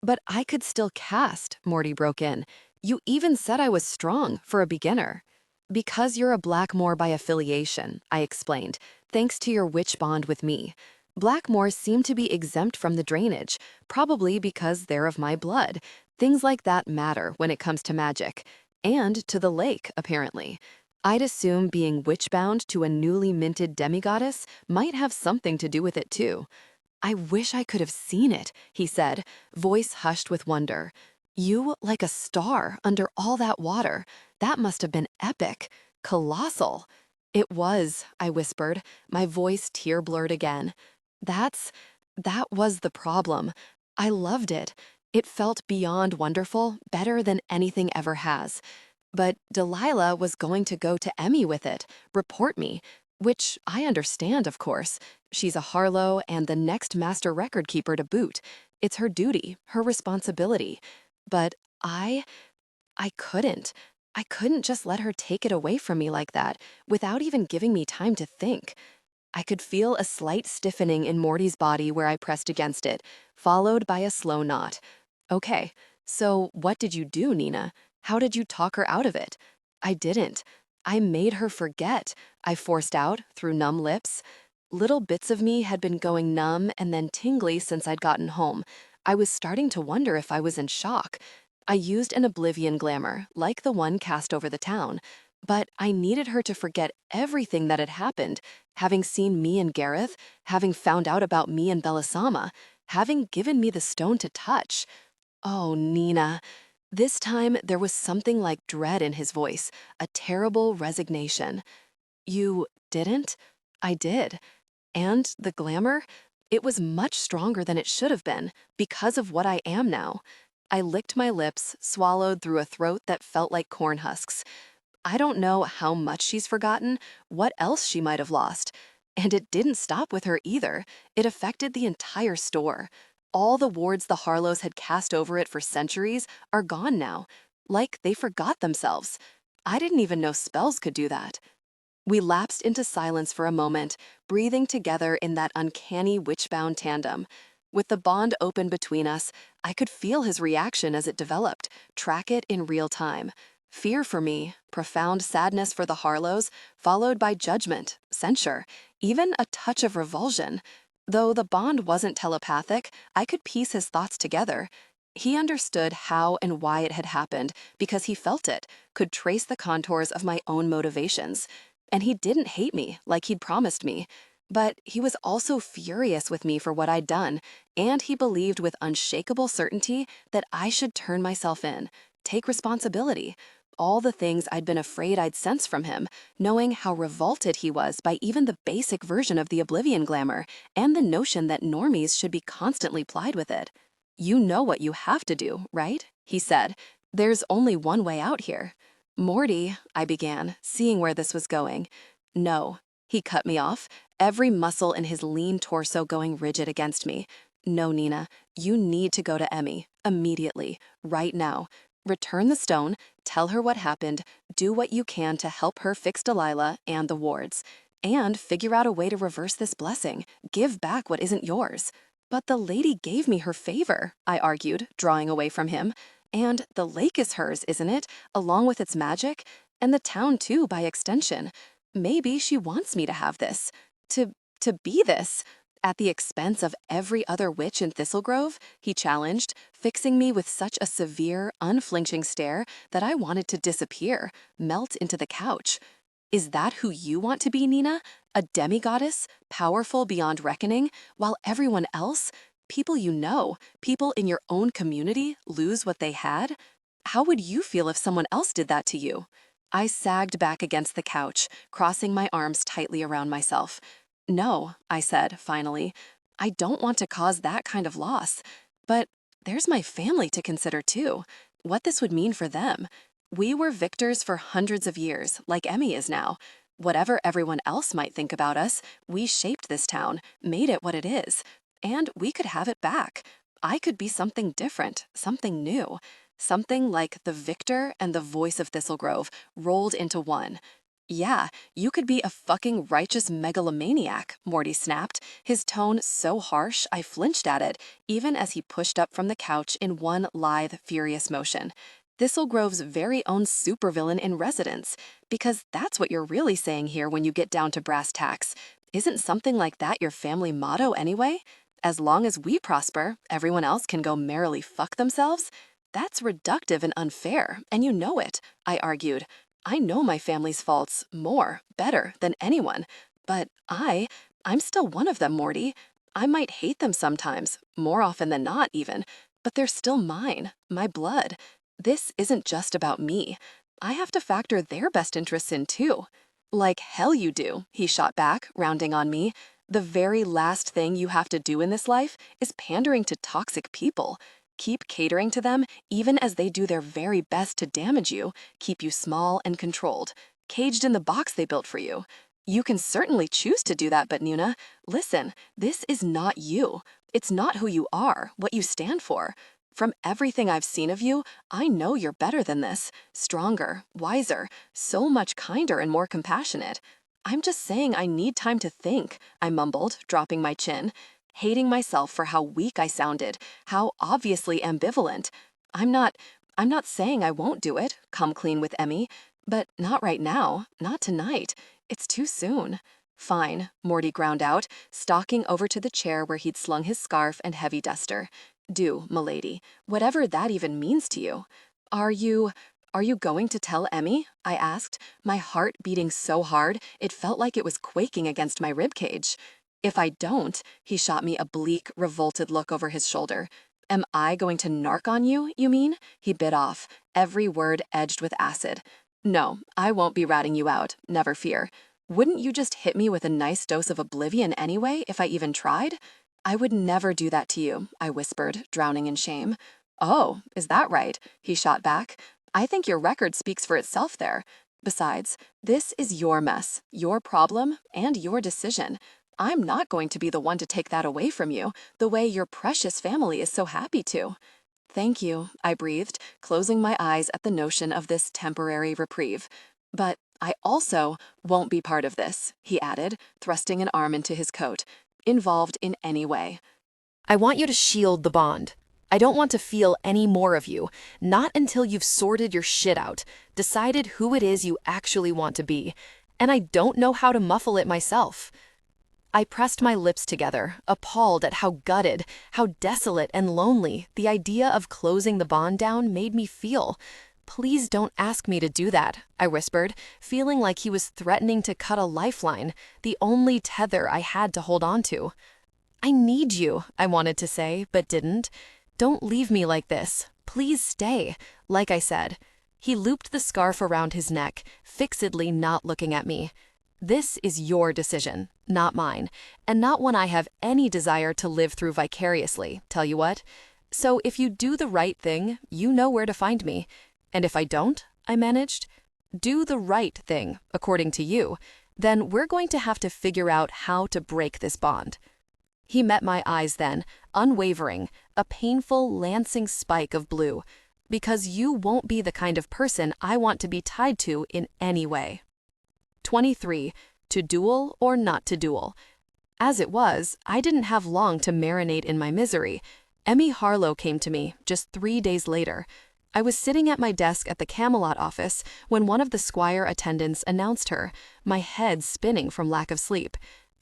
S3: "But I could still cast," Morty broke in. "You even said I was strong for a beginner." "Because you're a Blackmore by affiliation," I explained, "thanks to your witch bond with me. Blackmores seem to be exempt from the drainage, probably because they're of my blood. Things like that matter when it comes to magic. And to the lake, apparently. I'd assume being witch-bound to a newly minted demigoddess might have something to do with it too." "I wish I could have seen it," he said, voice hushed with wonder. "You like a star under all that water. That must have been epic, colossal." "It was," I whispered, my voice tear-blurred again. That was the problem. I loved it. It felt beyond wonderful, better than anything ever has. But Delilah was going to go to Emmy with it, report me, which I understand, of course. She's a Harlow and the next master record keeper to boot. It's her duty, her responsibility. But I couldn't. I couldn't just let her take it away from me like that, without even giving me time to think. I could feel a slight stiffening in Morty's body where I pressed against it, followed by a slow knot. "Okay, so what did you do, Nina? How did you talk her out of it?" "I didn't. I made her forget," I forced out through numb lips. Little bits of me had been going numb and then tingly since I'd gotten home. I was starting to wonder if I was in shock. I used an oblivion glamour, like the one cast over the town. But I needed her to forget everything that had happened, having seen me and Gareth, having found out about me and Belisama, having given me the stone to touch. Oh, Nina. This time there was something like dread in his voice, a terrible resignation. "You didn't?"
S1: I did. And the glamour? It was much stronger than it should have been because of what I am now. I licked my lips, swallowed through a throat that felt like corn husks. I don't know how much she's forgotten, what else she might have lost. And it didn't stop with her either. It affected the entire store. All the wards the Harlows had cast over it for centuries are gone now, like they forgot themselves. I didn't even know spells could do that. We lapsed into silence for a moment, breathing together in that uncanny witch-bound tandem. With the bond open between us, I could feel his reaction as it developed, track it in real time. Fear for me, profound sadness for the Harlows, followed by judgment, censure, even a touch of revulsion. Though the bond wasn't telepathic, I could piece his thoughts together. He understood how and why it had happened because he felt it, could trace the contours of my own motivations. And he didn't hate me like he'd promised me. But he was also furious with me for what I'd done, and he believed with unshakable certainty that I should turn myself in, take responsibility. All the things I'd been afraid I'd sense from him, knowing how revolted he was by even the basic version of the Oblivion glamour, and the notion that normies should be constantly plied with it. "You know what you have to do, right?" he said. "There's only one way out here." "Morty," I began, seeing where this was going. "No." He cut me off, every muscle in his lean torso going rigid against me. "No, Nina, you need to go to Emmy, immediately, right now. Return the stone, tell her what happened, do what you can to help her fix Delilah and the wards. And figure out a way to reverse this blessing, give back what isn't yours." "But the lady gave me her favor," I argued, drawing away from him. "And the lake is hers, isn't it, along with its magic? And the town too, by extension. Maybe she wants me to have this, to be this, at the expense of every other witch in Thistlegrove," he challenged, fixing me with such a severe, unflinching stare that I wanted to disappear, melt into the couch. "Is that who you want to be, Nina? A demigoddess, powerful beyond reckoning, while everyone else, people you know, people in your own community, lose what they had? How would you feel if someone else did that to you?" I sagged back against the couch, crossing my arms tightly around myself. "No," I said, finally. "I don't want to cause that kind of loss. But there's my family to consider, too. What this would mean for them. We were victors for hundreds of years, like Emmy is now. Whatever everyone else might think about us, we shaped this town, made it what it is. And we could have it back. I could be something different, something new. Something like the victor and the voice of Thistlegrove rolled into one." "Yeah, you could be a fucking righteous megalomaniac," Morty snapped, his tone so harsh I flinched at it, even as he pushed up from the couch in one lithe, furious motion. "Thistlegrove's very own supervillain in residence, because that's what you're really saying here when you get down to brass tacks. Isn't something like that your family motto anyway? As long as we prosper, everyone else can go merrily fuck themselves? That's reductive and unfair, and you know it," I argued. "I know my family's faults more, better than anyone. But I'm still one of them, Morty. I might hate them sometimes, more often than not even, but they're still mine, my blood. This isn't just about me. I have to factor their best interests in too." "Like hell you do," he shot back, rounding on me. "The very last thing you have to do in this life is pandering to toxic people. Keep catering to them even as they do their very best to damage you, keep you small and controlled, caged in the box they built for you. You can certainly choose to do that, but Nuna, listen, this is not you. It's not who you are, what you stand for. From everything I've seen of you, I know you're better than this, stronger, wiser, so much kinder and more compassionate. I'm just saying I need time to think," I mumbled, dropping my chin, hating myself for how weak I sounded, how obviously ambivalent. I'm not saying I won't do it, come clean with Emmy, but not right now, not tonight. It's too soon." "Fine," Morty ground out, stalking over to the chair where he'd slung his scarf and heavy duster. "Do, m'lady, whatever that even means to you." Are you going to tell Emmy?" I asked, my heart beating so hard it felt like it was quaking against my ribcage. "If I don't," he shot me a bleak, revolted look over his shoulder. "Am I going to narc on you, you mean?" He bit off, every word edged with acid. "No, I won't be ratting you out, never fear.
S2: Wouldn't you just hit me with a nice dose of oblivion anyway if I even tried? I would never do that to you, I whispered, drowning in shame. Oh, is that right? He shot back. I think your record speaks for itself there. Besides, this is your mess, your problem, and your decision. I'm not going to be the one to take that away from you, the way your precious family is so happy to. Thank you, I breathed, closing my eyes at the notion of this temporary reprieve. But I also won't be part of this, he added, thrusting an arm into his coat, involved in any way.
S3: I want you to shield the bond. I don't want to feel any more of you, not until you've sorted your shit out, decided who it is you actually want to be, and I don't know how to muffle it myself. I pressed my lips together, appalled at how gutted, how desolate and lonely the idea of closing the bond down made me feel. Please don't ask me to do that, I whispered, feeling like he was threatening to cut a lifeline, the only tether I had to hold on to. I need you, I wanted to say, but didn't. Don't leave me like this. Please stay, like I said. He looped the scarf around his neck, fixedly not looking at me. This is your decision, not mine, and not one I have any desire to live through vicariously, tell you what. So if you do the right thing, you know where to find me. And if I don't, I managed, do the right thing, according to you, then we're going to have to figure out how to break this bond. He met my eyes then, unwavering, a painful, lancing spike of blue, because you won't be the kind of person I want to be tied to in any way. 23. To duel or not to duel? As it was, I didn't have long to marinate in my misery. Emmy Harlow came to me just 3 days later. I was sitting at my desk at the Camelot office when one of the Squire attendants announced her, my head spinning from lack of sleep.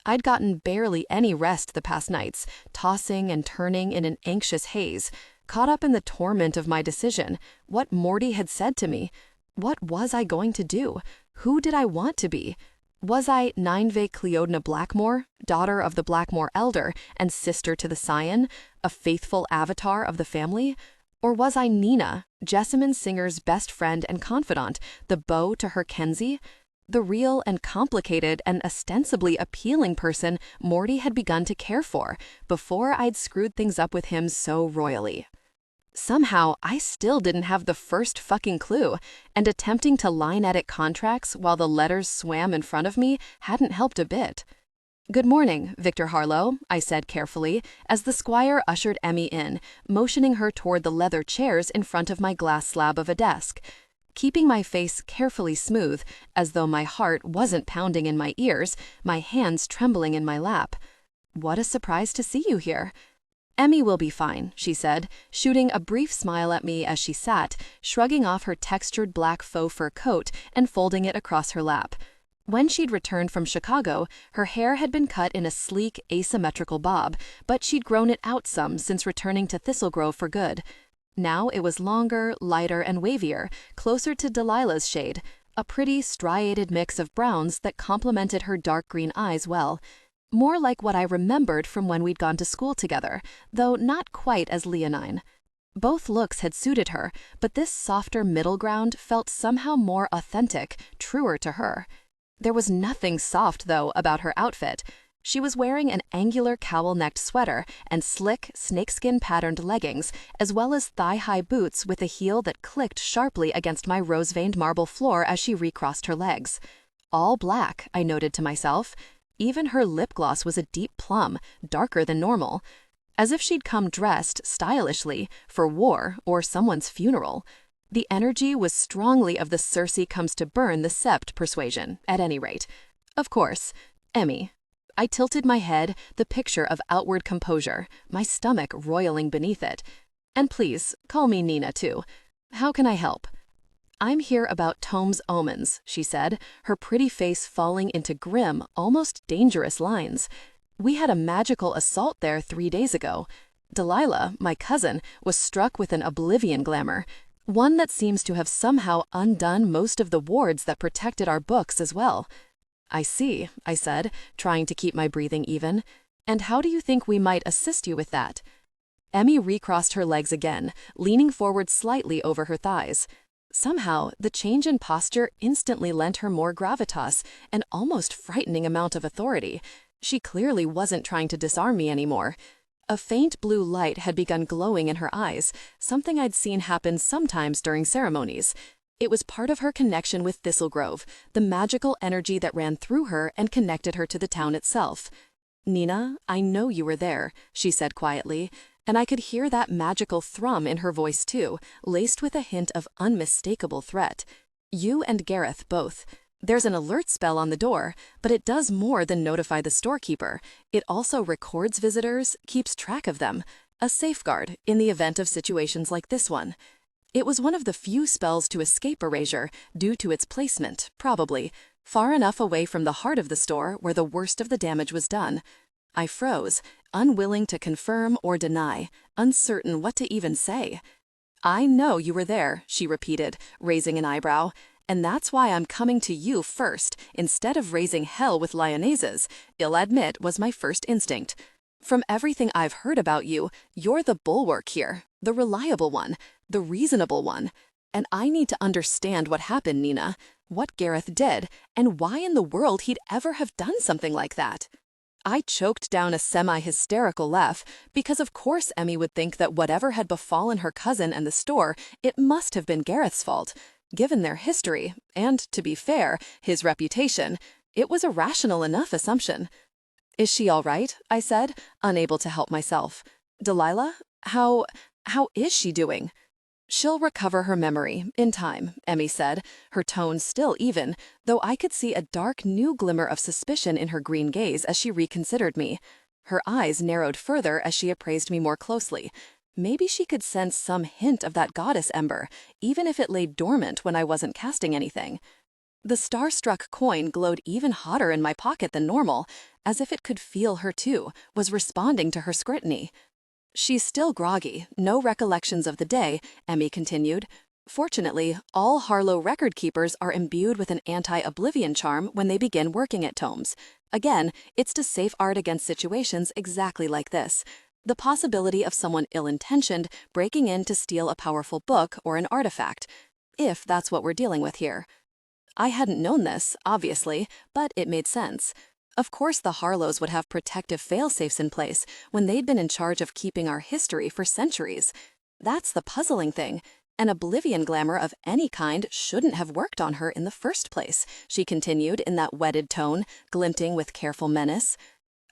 S3: I'd gotten barely any rest the past nights, tossing and turning in an anxious haze, caught up in the torment of my decision, what Morty had said to me. What was I going to do? Who did I want to be? Was I Nineveh Cleodna Blackmore, daughter of the Blackmore elder and sister to the Scion, a faithful avatar of the family? Or was I Nina, Jessamine Singer's best friend and confidant, the beau to her Kenzie? The real and complicated and ostensibly appealing person Morty had begun to care for before I'd screwed things up with him so royally. Somehow, I still didn't have the first fucking clue, and attempting to line-edit contracts while the letters swam in front of me hadn't helped a bit. "Good morning, Victor Harlow," I said carefully, as the Squire ushered Emmy in, motioning her toward the leather chairs in front of my glass slab of a desk. Keeping my face carefully smooth, as though my heart wasn't pounding in my ears, my hands trembling in my lap. "What a surprise to see you here." "Emmy will be fine," she said, shooting a brief smile at me as she sat, shrugging off her textured black faux fur coat and folding it across her lap. When she'd returned from Chicago, her hair had been cut in a sleek, asymmetrical bob, but she'd grown it out some since returning to Thistlegrove for good. Now it was longer, lighter, and wavier, closer to Delilah's shade, a pretty striated mix of browns that complemented her dark green eyes well. More like what I remembered from when we'd gone to school together, though not quite as leonine. Both looks had suited her, but this softer middle ground felt somehow more authentic, truer to her. There was nothing soft, though, about her outfit. She was wearing an angular cowl-necked sweater and slick, snakeskin-patterned leggings, as well as thigh-high boots with a heel that clicked sharply against my rose-veined marble floor as she recrossed her legs. All black, I noted to myself. Even her lip gloss was a deep plum, darker than normal. As if she'd come dressed, stylishly, for war or someone's funeral. The energy was strongly of the Circe comes to burn the sept persuasion, at any rate. Of course, Emmy. I tilted my head, the picture of outward composure, my stomach roiling beneath it. "And please, call me Nina, too. How can I help?" "I'm here about Tome's omens," she said, her pretty face falling into grim, almost dangerous lines. "We had a magical assault there 3 days ago. Delilah, my cousin, was struck with an oblivion glamour, one that seems to have somehow undone most of the wards that protected our books as well." "I see," I said, trying to keep my breathing even. "And how do you think we might assist you with that?" Emmy recrossed her legs again, leaning forward slightly over her thighs.
S2: Somehow, the change in posture instantly lent her more gravitas, an almost frightening amount of authority. She clearly wasn't trying to disarm me anymore. A faint blue light had begun glowing in her eyes, something I'd seen happen sometimes during ceremonies. It was part of her connection with Thistlegrove, the magical energy that ran through her and connected her to the town itself. "Nina, I know you were there," she said quietly, and I could hear that magical thrum in her voice too, laced with a hint of unmistakable threat. "You and Gareth both. There's an alert spell on the door, but it does more than notify the storekeeper. It also records visitors, keeps track of them. A safeguard in the event of situations like this one. It was one of the few spells to escape erasure due to its placement, probably, far enough away from the heart of the store where the worst of the damage was done." I froze, unwilling to confirm or deny, uncertain what to even say. "I know you were there," she repeated, raising an eyebrow, "and that's why I'm coming to you first, instead of raising hell with lionesses, I'll admit was my first instinct. From everything I've heard about you, you're the bulwark here, the reliable one, the reasonable one. And I need to understand what happened, Nina, what Gareth did, and why in the world he'd ever have done something like that." I choked down a semi-hysterical laugh, because of course Emmy would think that whatever had befallen her cousin and the store, it must have been Gareth's fault. Given their history, and, to be fair, his reputation, it was a rational enough assumption. "Is she all right?" I said, unable to help myself. "Delilah, how is she doing?" "She'll recover her memory, in time," Emmy said, her tone still even, though I could see a dark new glimmer of suspicion in her green gaze as she reconsidered me. Her eyes narrowed further as she appraised me more closely. Maybe she could sense some hint of that goddess ember, even if it lay dormant when I wasn't casting anything. The star-struck coin glowed even hotter in my pocket than normal, as if it could feel her too, was responding to her scrutiny. "She's still groggy, no recollections of the day," Emmy continued. "Fortunately, all Harlow record keepers are imbued with an anti-oblivion charm when they begin working at tomes. Again, it's to safeguard against situations exactly like this. The possibility of someone ill-intentioned breaking in to steal a powerful book or an artifact, if that's what we're dealing with here." I hadn't known this, obviously, but it made sense. Of course the Harlows would have protective fail-safes in place when they'd been in charge of keeping our history for centuries. That's the puzzling thing. An oblivion glamour of any kind shouldn't have worked on her in the first place, she continued in that wedded tone, glinting with careful menace.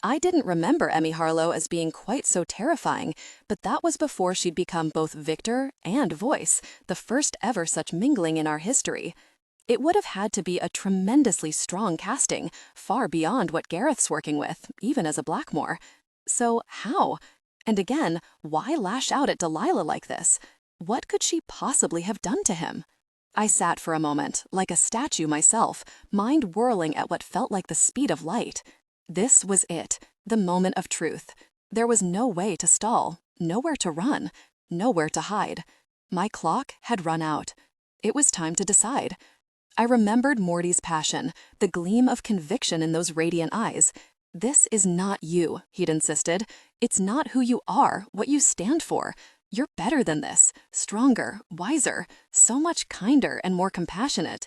S2: I didn't remember Emmy Harlow as being quite so terrifying, but that was before she'd become both victor and voice, the first ever such mingling in our history. It would have had to be a tremendously strong casting, far beyond what Gareth's working with, even as a Blackmore. So how? And again, why lash out at Delilah like this? What could she possibly have done to him? I sat for a moment, like a statue myself, mind whirling at what felt like the speed of light. This was it, the moment of truth. There was no way to stall, nowhere to run, nowhere to hide. My clock had run out. It was time to decide. I remembered Morty's passion, the gleam of conviction in those radiant eyes. "This is not you," he'd insisted. "It's not who you are, what you stand for. You're better than this, stronger, wiser, so much kinder and more compassionate."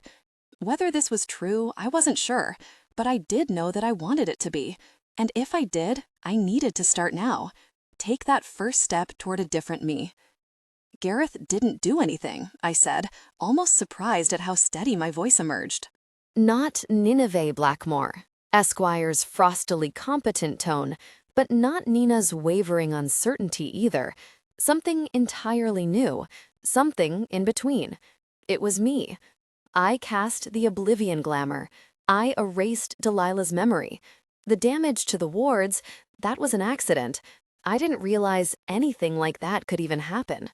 S2: Whether this was true, I wasn't sure, but I did know that I wanted it to be. And if I did, I needed to start now. Take that first step toward a different me. "Gareth didn't do anything," I said, almost surprised at how steady my voice emerged.
S3: Not Nineveh Blackmore, Esquire's frostily competent tone, but not Nina's wavering uncertainty either. Something entirely new, something in between. It was me. I cast the oblivion glamour. I erased Delilah's memory. The damage to the wards, that was an accident. I didn't realize anything like that could even happen.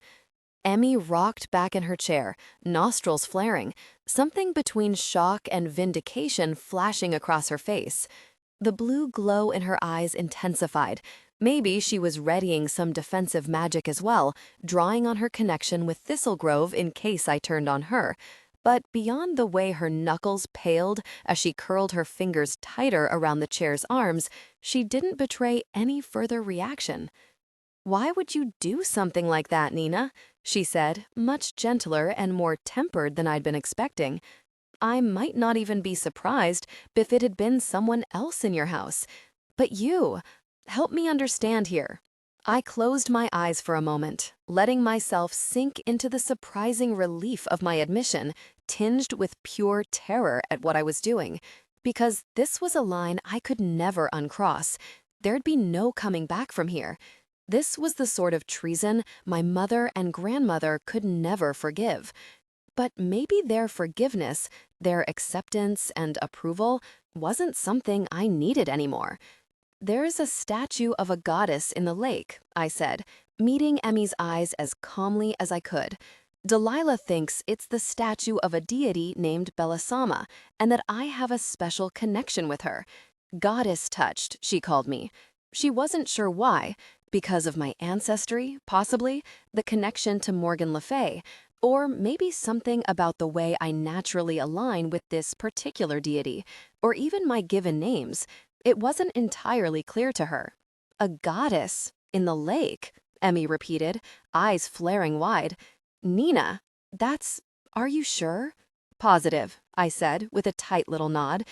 S3: Emmy rocked back in her chair, nostrils flaring, something between shock and vindication flashing across her face. The blue glow in her eyes intensified. Maybe she was readying some defensive magic as well, drawing on her connection with Thistlegrove in case I turned on her. But beyond the way her knuckles paled as she curled her fingers tighter around the chair's arms, she didn't betray any further reaction. "Why would you do something like that, Nina?" she said, much gentler and more tempered than I'd been expecting. I might not even be surprised if it had been someone else in your house. But you, help me understand here. I closed my eyes for a moment, letting myself sink into the surprising relief of my admission, tinged with pure terror at what I was doing. Because this was a line I could never uncross. There'd be no coming back from here. This was the sort of treason my mother and grandmother could never forgive. But maybe their forgiveness, their acceptance and approval, wasn't something I needed anymore. "There's a statue of a goddess in the lake," I said, meeting Emmy's eyes as calmly as I could. "Delilah thinks it's the statue of a deity named Belisama, and that I have a special connection with her. Goddess-touched, she called me. She wasn't sure why, because of my ancestry, possibly, the connection to Morgan Le Fay, or maybe something about the way I naturally align with this particular deity, or even my given names. It wasn't entirely clear to her. A goddess in the lake, Emmy repeated, eyes flaring wide. Nina, are you sure? Positive, I said with a tight little nod.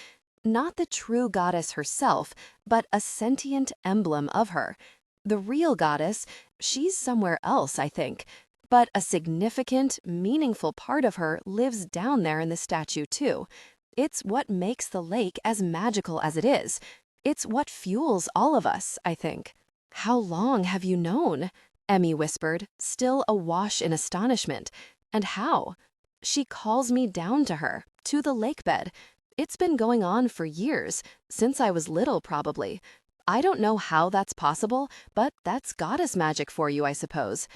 S3: Not the true goddess herself, but a sentient emblem of her. The real goddess, she's somewhere else, I think. But a significant, meaningful part of her lives down there in the statue, too. It's what makes the lake as magical as it is. It's what fuels all of us, I think. How long have you known? Emmy whispered, still awash in astonishment. And how? She calls me down to her, to the lake bed. It's been going on for years, since I was little, probably. I don't know how that's possible, but that's goddess magic for you, I suppose.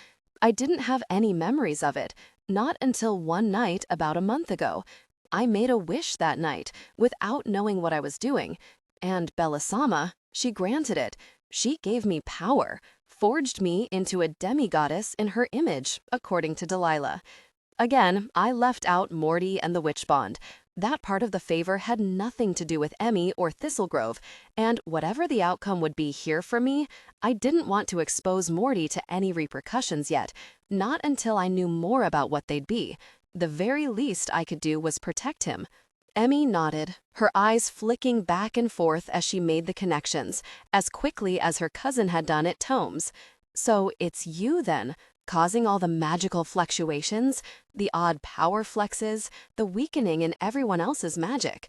S3: I didn't have any memories of it, not until one night about a month ago. I made a wish that night, without knowing what I was doing. And Belisama, she granted it. She gave me power, forged me into a demigoddess in her image, according to Delilah. Again, I left out Morty and the witch bond. That part of the favor had nothing to do with Emmy or Thistlegrove, and whatever the outcome would be here for me, I didn't want to expose Morty to any repercussions yet, not until I knew more about what they'd be. The very least I could do was protect him. Emmy nodded, her eyes flicking back and forth as she made the connections, as quickly as her cousin had done at Tomes. So it's you, then, causing all the magical fluctuations, the odd power flexes, the weakening in everyone else's magic.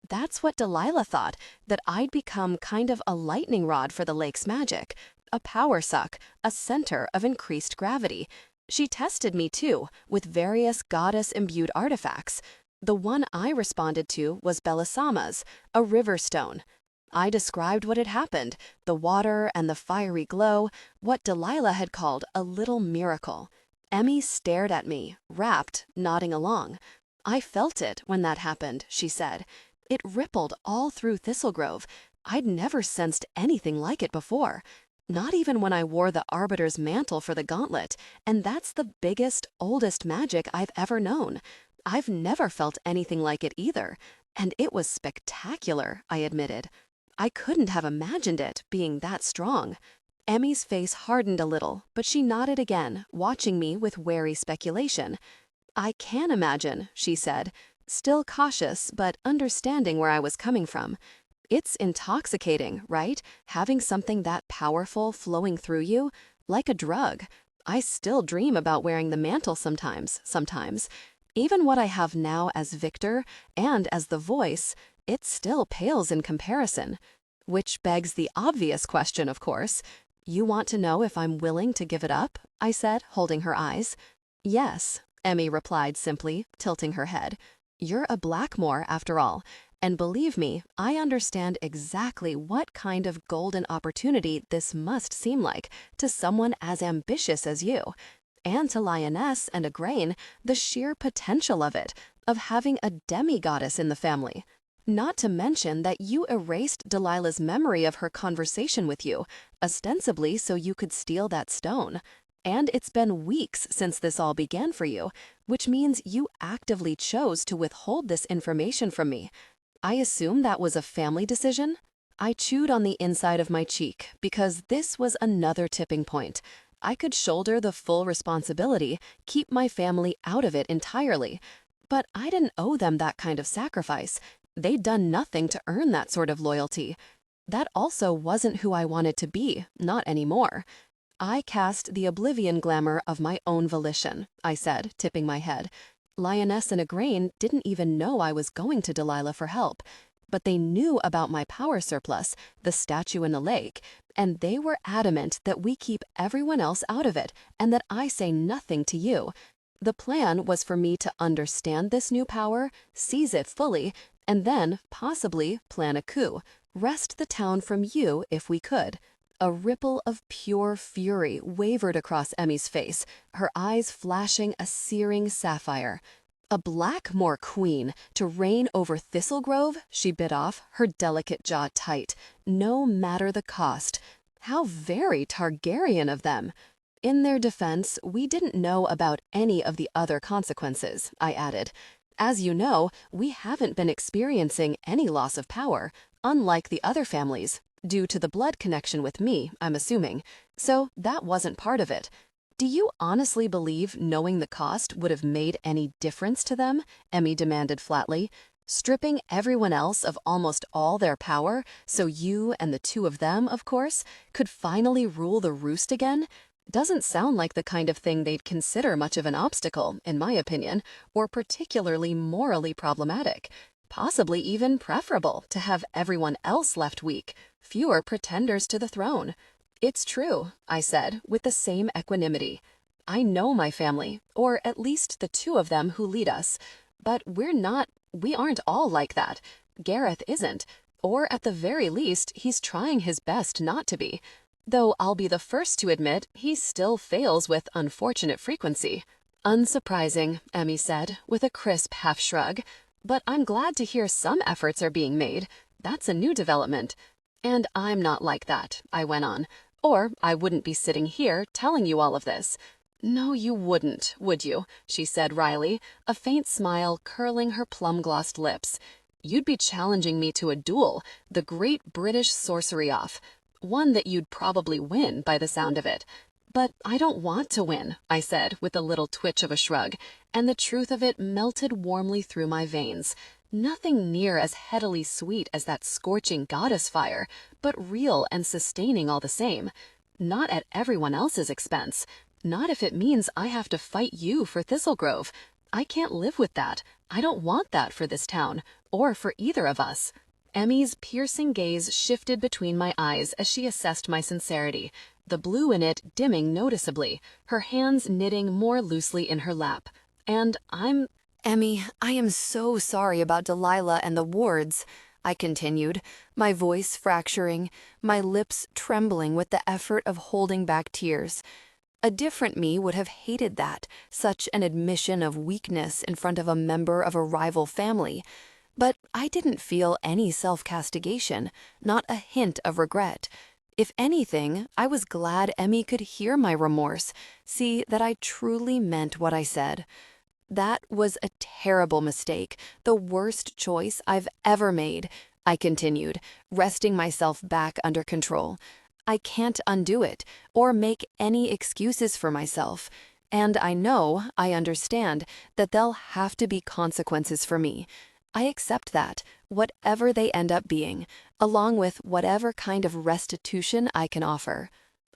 S3: That's what Delilah thought, that I'd become kind of a lightning rod for the lake's magic, a power suck, a center of increased gravity. She tested me, too, with various goddess-imbued artifacts. The one I responded to was Belisama's, a river stone. I described what had happened, the water and the fiery glow, what Delilah had called a little miracle. Emmy stared at me, rapt, nodding along. I felt it when that happened, she said. It rippled all through Thistlegrove. I'd never sensed anything like it before. Not even when I wore the Arbiter's mantle for the gauntlet, and that's the biggest, oldest magic I've ever known. I've never felt anything like it either, and it was spectacular, I admitted. I couldn't have imagined it being that strong. Emmy's face hardened a little, but she nodded again, watching me with wary speculation. I can imagine, she said, still cautious but understanding where I was coming from. It's intoxicating, right? Having something that powerful flowing through you, like a drug. I still dream about wearing the mantle sometimes. Even what I have now as Victor and as the voice, it still pales in comparison. Which begs the obvious question, of course. You want to know if I'm willing to give it up? I said, holding her eyes. Yes, Emmy replied simply, tilting her head. You're a Blackmore, after all. And believe me, I understand exactly what kind of golden opportunity this must seem like to someone as ambitious as you. And to Lioness and Igraine, the sheer potential of it, of having a demigoddess in the family. Not to mention that you erased Delilah's memory of her conversation with you, ostensibly so you could steal that stone. And it's been weeks since this all began for you, which means you actively chose to withhold this information from me. I assume that was a family decision? I chewed on the inside of my cheek because this was another tipping point. I could shoulder the full responsibility, keep my family out of it entirely. But I didn't owe them that kind of sacrifice. They'd done nothing to earn that sort of loyalty. That also wasn't who I wanted to be, not anymore. I cast the oblivion glamour of my own volition, I said, tipping my head. Lioness in a Grain didn't even know I was going to Delilah for help. But they knew about my power surplus, the statue in the lake, and they were adamant that we keep everyone else out of it and that I say nothing to you. The plan was for me to understand this new power, seize it fully, and then, possibly, plan a coup, wrest the town from you if we could. A ripple of pure fury wavered across Emmy's face, her eyes flashing a searing sapphire. A Blackmore queen to reign over Thistlegrove? She bit off, her delicate jaw tight. No matter the cost. How very Targaryen of them. In their defense, we didn't know about any of the other consequences, I added. As you know, we haven't been experiencing any loss of power, unlike the other families, due to the blood connection with me, I'm assuming. So that wasn't part of it. Do you honestly believe knowing the cost would have made any difference to them? Emmy demanded flatly. Stripping everyone else of almost all their power, so you and the two of them, of course, could finally rule the roost again? Doesn't sound like the kind of thing they'd consider much of an obstacle, in my opinion, or particularly morally problematic. Possibly even preferable to have everyone else left weak, fewer pretenders to the throne. It's true, I said, with the same equanimity. I know my family, or at least the two of them who lead us. But we aren't all like that. Gareth isn't. Or at the very least, he's trying his best not to be. Though I'll be the first to admit he still fails with unfortunate frequency. Unsurprising, Emmy said, with a crisp half-shrug. But I'm glad to hear some efforts are being made. That's a new development. And I'm not like that, I went on. Or I wouldn't be sitting here telling you all of this. No, you wouldn't, would you? She said wryly, a faint smile curling her plum-glossed lips. You'd be challenging me to a duel, the great British sorcery-off. One that you'd probably win by the sound of it. But I don't want to win, I said with a little twitch of a shrug, and the truth of it melted warmly through my veins. Nothing near as headily sweet as that scorching goddess fire, but real and sustaining all the same. Not at everyone else's expense. Not if it means I have to fight you for Thistlegrove. I can't live with that. I don't want that for this town, or for either of us. Emmy's piercing gaze shifted between my eyes as she assessed my sincerity, the blue in it dimming noticeably, her hands knitting more loosely in her lap. And Emmy, I am so sorry about Delilah and the wards, I continued, my voice fracturing, my lips trembling with the effort of holding back tears. A different me would have hated that, such an admission of weakness in front of a member of a rival family. But I didn't feel any self-castigation, not a hint of regret. If anything, I was glad Emmy could hear my remorse, see that I truly meant what I said. That was a terrible mistake, the worst choice I've ever made, I continued, wresting myself back under control. I can't undo it, or make any excuses for myself. And I understand, that there'll have to be consequences for me. I accept that, whatever they end up being, along with whatever kind of restitution I can offer.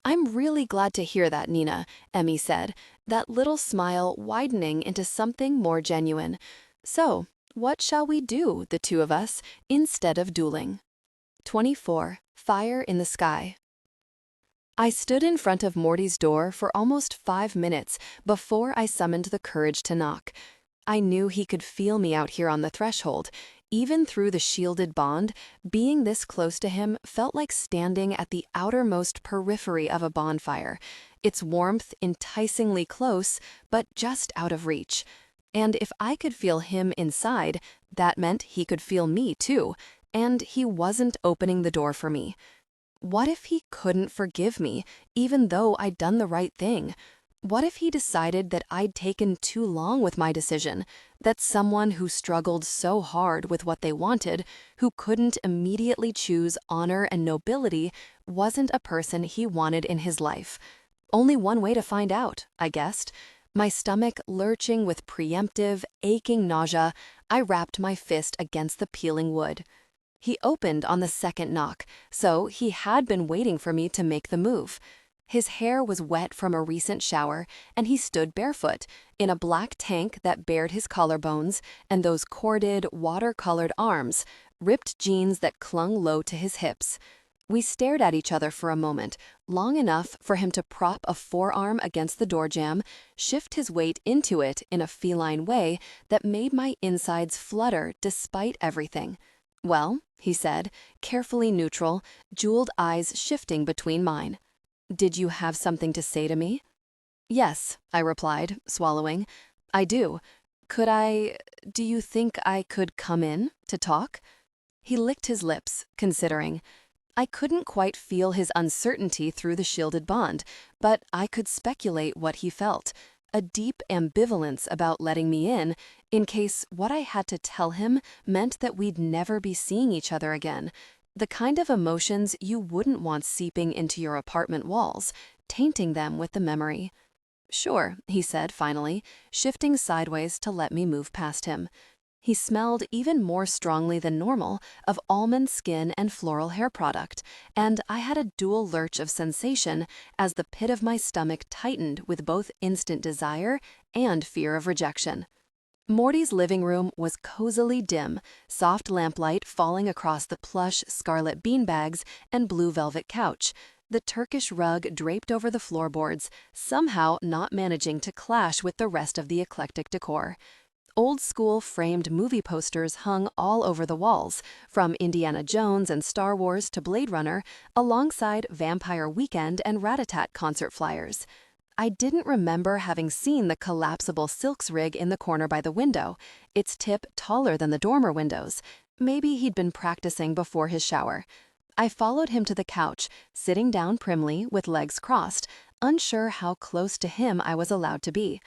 S3: I'm really glad to hear that, Nina, Emmy said, that little smile widening into something more genuine. So, what shall we do, the two of us, instead of dueling? 24. Fire in the Sky. I stood in front of Morty's door for almost 5 minutes before I summoned the courage to knock. I knew he could feel me out here on the threshold. Even through the shielded bond, being this close to him felt like standing at the outermost periphery of a bonfire, its warmth enticingly close, but just out of reach. And if I could feel him inside, that meant he could feel me too, and he wasn't opening the door for me. What if he couldn't forgive me, even though I'd done the right thing? What if he decided that I'd taken too long with my decision, that someone who struggled so hard with what they wanted, who couldn't immediately choose honor and nobility, wasn't a person he wanted in his life? Only one way to find out, I guessed. My stomach lurching with preemptive, aching nausea, I rapped my fist against the peeling wood. He opened on the second knock, so he had been waiting for me to make the move. His hair was wet from a recent shower, and he stood barefoot, in a black tank that bared his collarbones and those corded, watercolored arms, ripped jeans that clung low to his hips. We stared at each other for a moment, long enough for him to prop a forearm against the door jamb, shift his weight into it in a feline way that made my insides flutter despite everything. "Well," he said, carefully neutral, jeweled eyes shifting between mine. "Did you have something to say to me?" "Yes," I replied, swallowing. "I do. Do you think I could come in to talk?" He licked his lips, considering. I couldn't quite feel his uncertainty through the shielded bond, but I could speculate what he felt. A deep ambivalence about letting me in case what I had to tell him meant that we'd never be seeing each other again. The kind of emotions you wouldn't want seeping into your apartment walls, tainting them with the memory. "Sure," he said finally, shifting sideways to let me move past him. He smelled even more strongly than normal of almond skin and floral hair product, and I had a dual lurch of sensation as the pit of my stomach tightened with both instant desire and fear of rejection. Morty's living room was cozily dim, soft lamplight falling across the plush scarlet beanbags and blue velvet couch, the Turkish rug draped over the floorboards, somehow not managing to clash with the rest of the eclectic decor. Old-school framed movie posters hung all over the walls, from Indiana Jones and Star Wars to Blade Runner, alongside Vampire Weekend and Rat-a-tat concert flyers. I didn't remember having seen the collapsible silks rig in the corner by the window, its tip taller than the dormer windows. Maybe he'd been practicing before his shower. I followed him to the couch, sitting down primly with legs crossed, unsure how close to him I was allowed to be.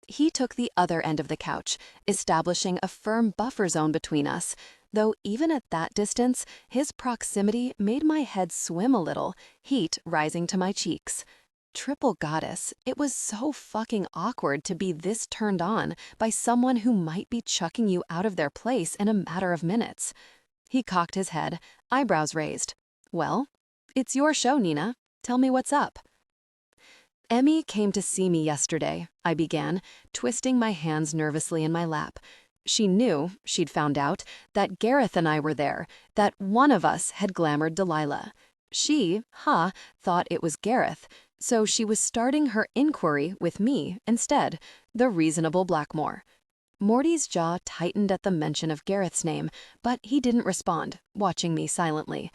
S3: He took the other end of the couch, establishing a firm buffer zone between us, though even at that distance, his proximity made my head swim a little, heat rising to my cheeks. Triple goddess, it was so fucking awkward to be this turned on by someone who might be chucking you out of their place in a matter of minutes. He cocked his head, eyebrows raised. "Well, it's your show, Nina. Tell me what's up." "Emmy came to see me yesterday," I began, twisting my hands nervously in my lap. She knew, she'd found out, that Gareth and I were there, that one of us had glamored Delilah. She, thought it was Gareth, so she was starting her inquiry with me instead, the reasonable Blackmore. Morty's jaw tightened at the mention of Gareth's name, but he didn't respond, watching me silently.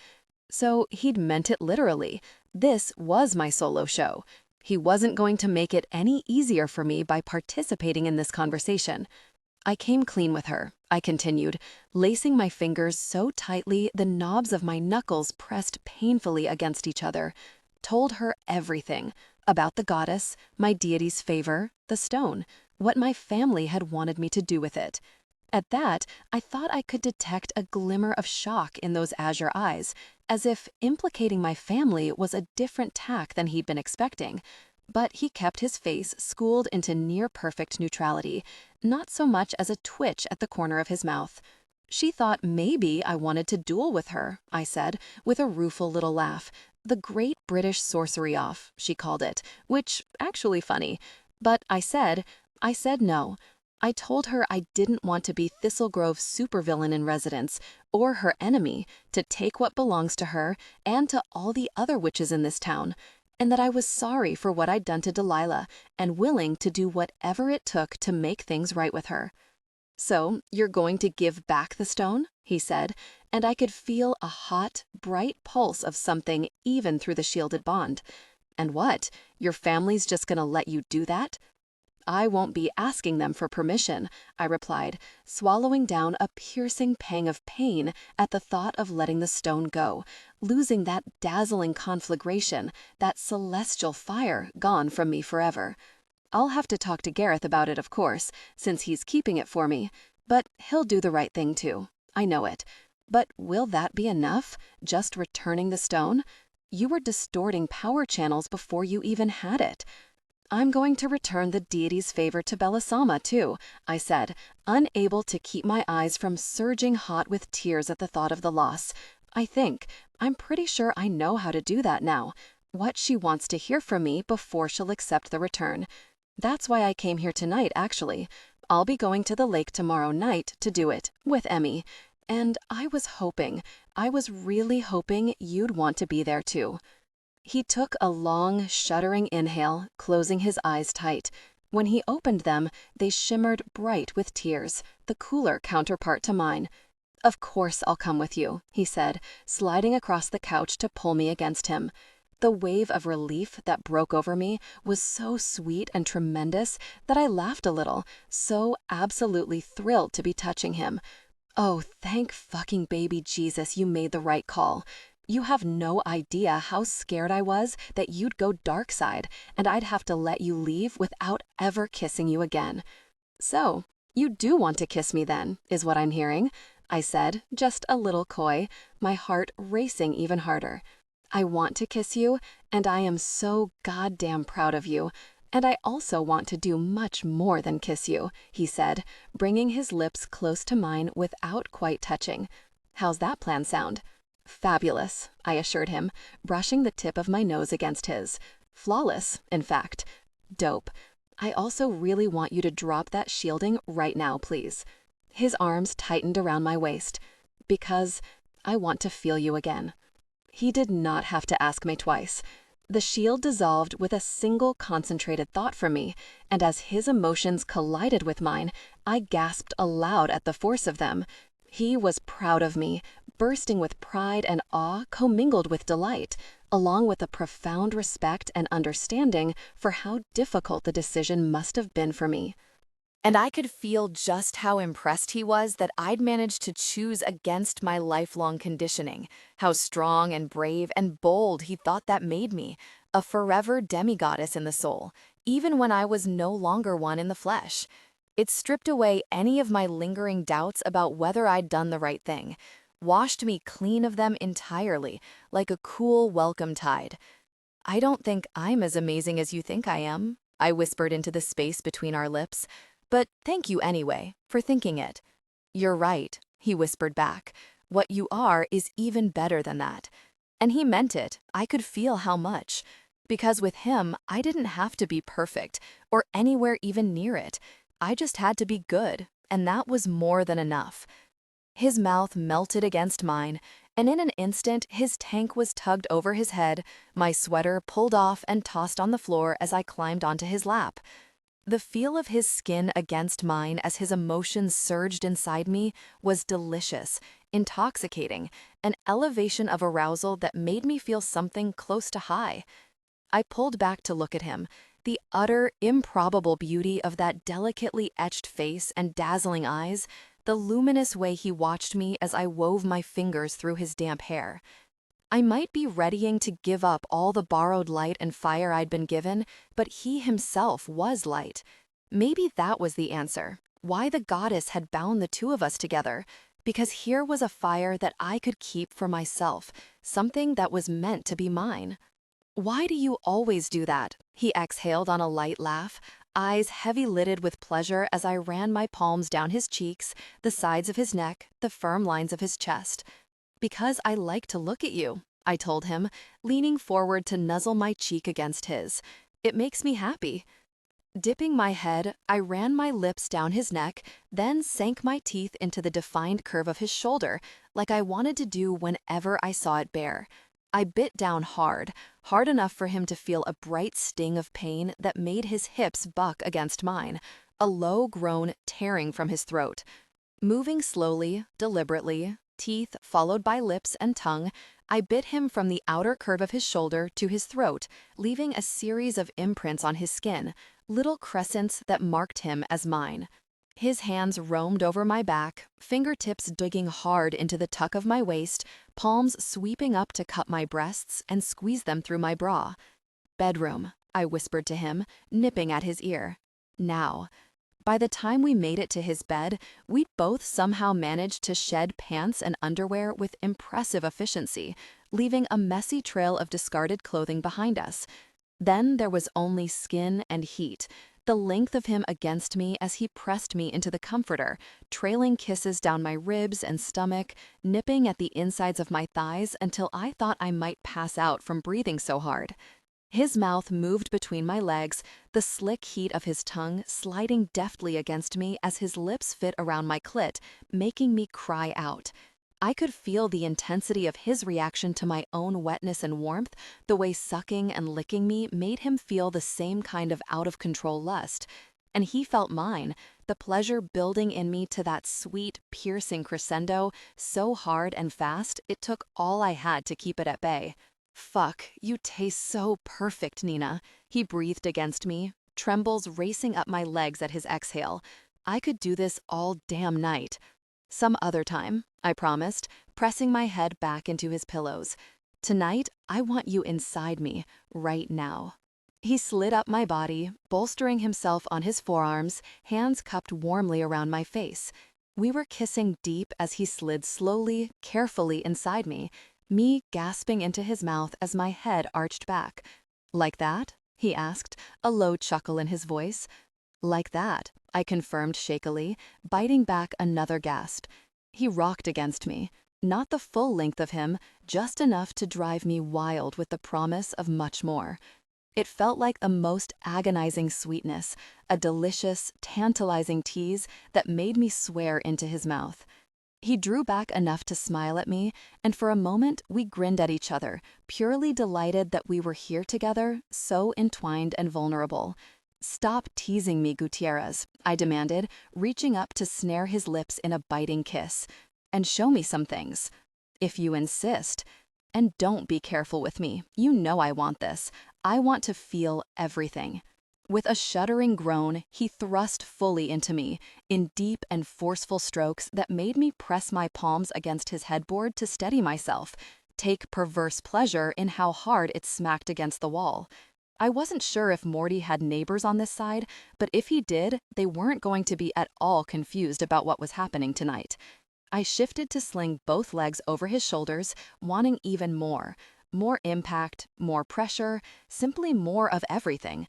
S3: So he'd meant it literally. This was my solo show. He wasn't going to make it any easier for me by participating in this conversation. "I came clean with her," I continued, lacing my fingers so tightly the knobs of my knuckles pressed painfully against each other. Told her everything about the goddess, my deity's favor, the stone, what my family had wanted me to do with it. At that, I thought I could detect a glimmer of shock in those azure eyes, as if implicating my family was a different tack than he'd been expecting. But he kept his face schooled into near-perfect neutrality, not so much as a twitch at the corner of his mouth. "She thought maybe I wanted to duel with her," I said, with a rueful little laugh. "The Great British Sorcery Off," she called it, which actually funny. But I said no. I told her I didn't want to be Thistlegrove's supervillain in residence, or her enemy, to take what belongs to her and to all the other witches in this town, and that I was sorry for what I'd done to Delilah and willing to do whatever it took to make things right with her. "So, you're going to give back the stone?" he said, and I could feel a hot, bright pulse of something even through the shielded bond. "And what? Your family's just gonna let you do that?" "I won't be asking them for permission," I replied, swallowing down a piercing pang of pain at the thought of letting the stone go, losing that dazzling conflagration, that celestial fire gone from me forever. "I'll have to talk to Gareth about it, of course, since he's keeping it for me, but he'll do the right thing too. I know it. But will that be enough? Just returning the stone?
S2: You were distorting power channels before you even had it. I'm going to return the deity's favor to Belisama, too, I said, unable to keep my eyes from surging hot with tears at the thought of the loss. I'm pretty sure I know how to do that now. What she wants to hear from me before she'll accept the return. That's why I came here tonight, actually. I'll be going to the lake tomorrow night to do it, with Emmy. And I was really hoping you'd want to be there too. He took a long, shuddering inhale, closing his eyes tight. When he opened them, they shimmered bright with tears, the cooler counterpart to mine. Of course I'll come with you, he said, sliding across the couch to pull me against him. The wave of relief that broke over me was so sweet and tremendous that I laughed a little, so absolutely thrilled to be touching him. Oh, thank fucking baby Jesus you made the right call. You have no idea how scared I was that you'd go dark side and I'd have to let you leave without ever kissing you again. So, you do want to kiss me then, is what I'm hearing, I said, just a little coy, my heart racing even harder. I want to kiss you, and I am so goddamn proud of you. And I also want to do much more than kiss you, he said, bringing his lips close to mine without quite touching. How's that plan sound? Fabulous, I assured him, brushing the tip of my nose against his. Flawless, in fact. Dope. I also really want you to drop that shielding right now, please. His arms tightened around my waist. Because I want to feel you again. He did not have to ask me twice. The shield dissolved with a single concentrated thought from me, and as his emotions collided with mine, I gasped aloud at the force of them. He was proud of me, bursting with pride and awe commingled with delight, along with a profound respect and understanding for how difficult the decision must have been for me.
S3: And I could feel just how impressed he was that I'd managed to choose against my lifelong conditioning, how strong and brave and bold he thought that made me, a forever demigoddess in the soul, even when I was no longer one in the flesh. It stripped away any of my lingering doubts about whether I'd done the right thing, washed me clean of them entirely, like a cool welcome tide. I don't think I'm as amazing as you think I am, I whispered into the space between our lips. But thank you anyway, for thinking it. You're right, he whispered back. What you are is even better than that. And he meant it. I could feel how much. Because with him, I didn't have to be perfect, or anywhere even near it. I just had to be good, and that was more than enough. His mouth melted against mine, and in an instant his tank was tugged over his head, my sweater pulled off and tossed on the floor as I climbed onto his lap. The feel of his skin against mine as his emotions surged inside me was delicious, intoxicating, an elevation of arousal that made me feel something close to high. I pulled back to look at him, the utter, improbable beauty of that delicately etched face and dazzling eyes, the luminous way he watched me as I wove my fingers through his damp hair. I might be readying to give up all the borrowed light and fire I'd been given, but he himself was light. Maybe that was the answer, why the goddess had bound the two of us together, because here was a fire that I could keep for myself, something that was meant to be mine. Why do you always do that? He exhaled on a light laugh, eyes heavy-lidded with pleasure as I ran my palms down his cheeks, the sides of his neck, the firm lines of his chest. Because I like to look at you, I told him, leaning forward to nuzzle my cheek against his. It makes me happy. Dipping my head, I ran my lips down his neck, then sank my teeth into the defined curve of his shoulder, like I wanted to do whenever I saw it bare. I bit down hard, hard enough for him to feel a bright sting of pain that made his hips buck against mine, a low groan tearing from his throat. Moving slowly, deliberately, teeth followed by lips and tongue, I bit him from the outer curve of his shoulder to his throat, leaving a series of imprints on his skin, little crescents that marked him as mine. His hands roamed over my back, fingertips digging hard into the tuck of my waist, palms sweeping up to cup my breasts and squeeze them through my bra. "Bedroom," I whispered to him, nipping at his ear. "Now." By the time we made it to his bed, we'd both somehow managed to shed pants and underwear with impressive efficiency, leaving a messy trail of discarded clothing behind us. Then there was only skin and heat, the length of him against me as he pressed me into the comforter, trailing kisses down my ribs and stomach, nipping at the insides of my thighs until I thought I might pass out from breathing so hard. His mouth moved between my legs, the slick heat of his tongue sliding deftly against me as his lips fit around my clit, making me cry out. I could feel the intensity of his reaction to my own wetness and warmth, the way sucking and licking me made him feel the same kind of out-of-control lust. And he felt mine, the pleasure building in me to that sweet, piercing crescendo, so hard and fast it took all I had to keep it at bay. "Fuck, you taste so perfect, Nina," he breathed against me, trembles racing up my legs at his exhale. I could do this all damn night. "Some other time," I promised, pressing my head back into his pillows. "Tonight, I want you inside me, right now." He slid up my body, bolstering himself on his forearms, hands cupped warmly around my face. We were kissing deep as he slid slowly, carefully inside me gasping into his mouth as my head arched back. "Like that?" he asked, a low chuckle in his voice. "Like that," I confirmed shakily, biting back another gasp. He rocked against me, not the full length of him, just enough to drive me wild with the promise of much more. It felt like the most agonizing sweetness, a delicious, tantalizing tease that made me swear into his mouth. He drew back enough to smile at me, and for a moment we grinned at each other, purely delighted that we were here together, so entwined and vulnerable. "Stop teasing me, Gutierrez," I demanded, reaching up to snare his lips in a biting kiss. "And show me some things." "If you insist. And don't be careful with me. You know I want this. I want to feel everything." With a shuddering groan, he thrust fully into me, in deep and forceful strokes that made me press my palms against his headboard to steady myself, take perverse pleasure in how hard it smacked against the wall. I wasn't sure if Morty had neighbors on this side, but if he did, they weren't going to be at all confused about what was happening tonight. I shifted to sling both legs over his shoulders, wanting even more. More impact, more pressure, simply more of everything.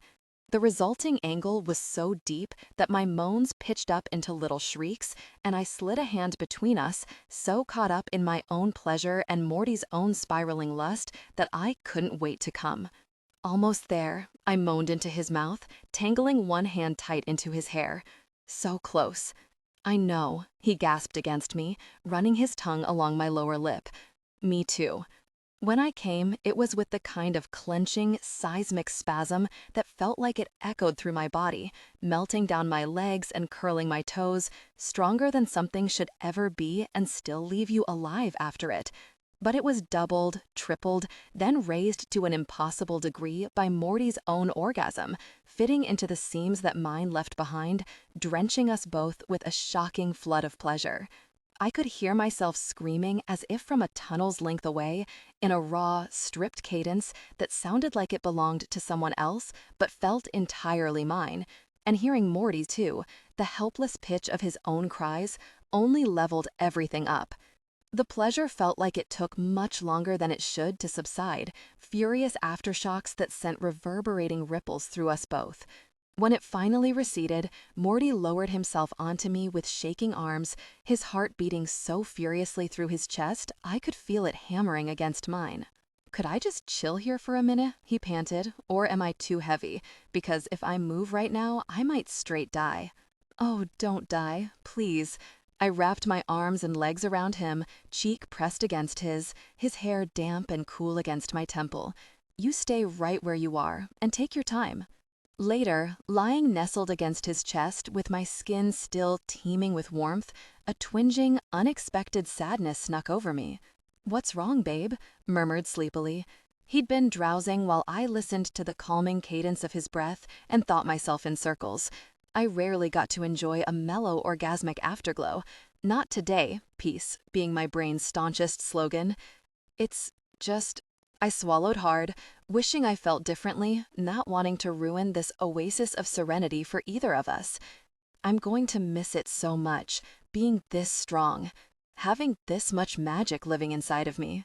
S3: The resulting angle was so deep that my moans pitched up into little shrieks, and I slid a hand between us, so caught up in my own pleasure and Morty's own spiraling lust that I couldn't wait to come. "Almost there," I moaned into his mouth, tangling one hand tight into his hair. "So close." "I know," he gasped against me, running his tongue along my lower lip. "Me too." When I came, it was with the kind of clenching, seismic spasm that felt like it echoed through my body, melting down my legs and curling my toes, stronger than something should ever be and still leave you alive after it. But it was doubled, tripled, then raised to an impossible degree by Morty's own orgasm, fitting into the seams that mine left behind, drenching us both with a shocking flood of pleasure. I could hear myself screaming as if from a tunnel's length away, in a raw, stripped cadence that sounded like it belonged to someone else but felt entirely mine. And hearing Morty, too, the helpless pitch of his own cries, only leveled everything up. The pleasure felt like it took much longer than it should to subside, furious aftershocks that sent reverberating ripples through us both. When it finally receded, Morty lowered himself onto me with shaking arms, his heart beating so furiously through his chest I could feel it hammering against mine. "Could I just chill here for a minute?" he panted, "or am I too heavy? Because if I move right now, I might straight die." "Oh, don't die, please." I wrapped my arms and legs around him, cheek pressed against his hair damp and cool against my temple. "You stay right where you are, and take your time." Later, lying nestled against his chest with my skin still teeming with warmth, a twinging, unexpected sadness snuck over me. "What's wrong, babe?" murmured sleepily. He'd been drowsing while I listened to the calming cadence of his breath and thought myself in circles. I rarely got to enjoy a mellow orgasmic afterglow. Not today, peace being my brain's staunchest slogan. "It's just..." I swallowed hard, wishing I felt differently, not wanting to ruin this oasis of serenity for either of us. "I'm going to miss it so much, being this strong, having this much magic living inside of me."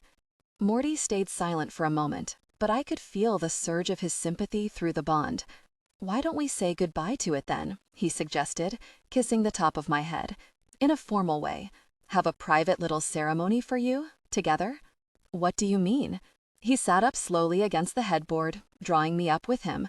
S2: Morty stayed silent for a moment, but I could feel the surge of his sympathy through the bond. "Why don't we say goodbye to it then?" he suggested, kissing the top of my head. "In a formal way. Have a private little ceremony for you, together?" "What do you mean?" He sat up slowly against the headboard, drawing me up with him.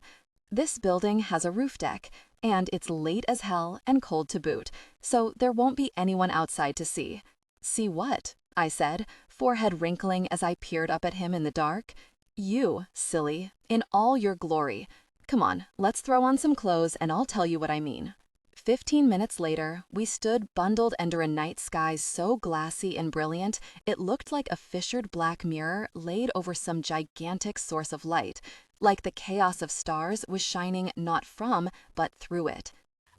S2: "This building has a roof deck, and it's late as hell and cold to boot, so there won't be anyone outside to see." "See what?" I said, forehead wrinkling as I peered up at him in the dark. "You, silly, in all your glory. Come on, let's throw on some clothes and I'll tell you what I mean." 15 minutes later, we stood bundled under a night sky so glassy and brilliant it looked like a fissured black mirror laid over some gigantic source of light, like the chaos of stars was shining not from, but through it.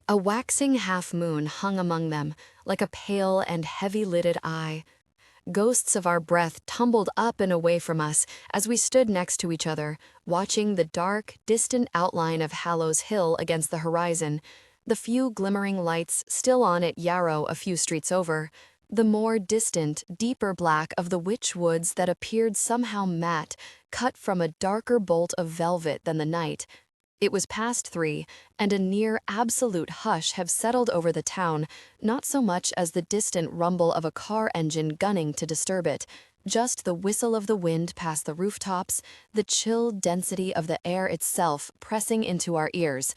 S3: A waxing half-moon hung among them, like a pale and heavy-lidded eye. Ghosts of our breath tumbled up and away from us as we stood next to each other, watching the dark, distant outline of Hallows Hill against the horizon, the few glimmering lights still on at Yarrow a few streets over, the more distant, deeper black of the Witch Woods that appeared somehow matte, cut from a darker bolt of velvet than the night. It was past 3, and a near absolute hush have settled over the town, not so much as the distant rumble of a car engine gunning to disturb it, just the whistle of the wind past the rooftops, the chill density of the air itself pressing into our ears.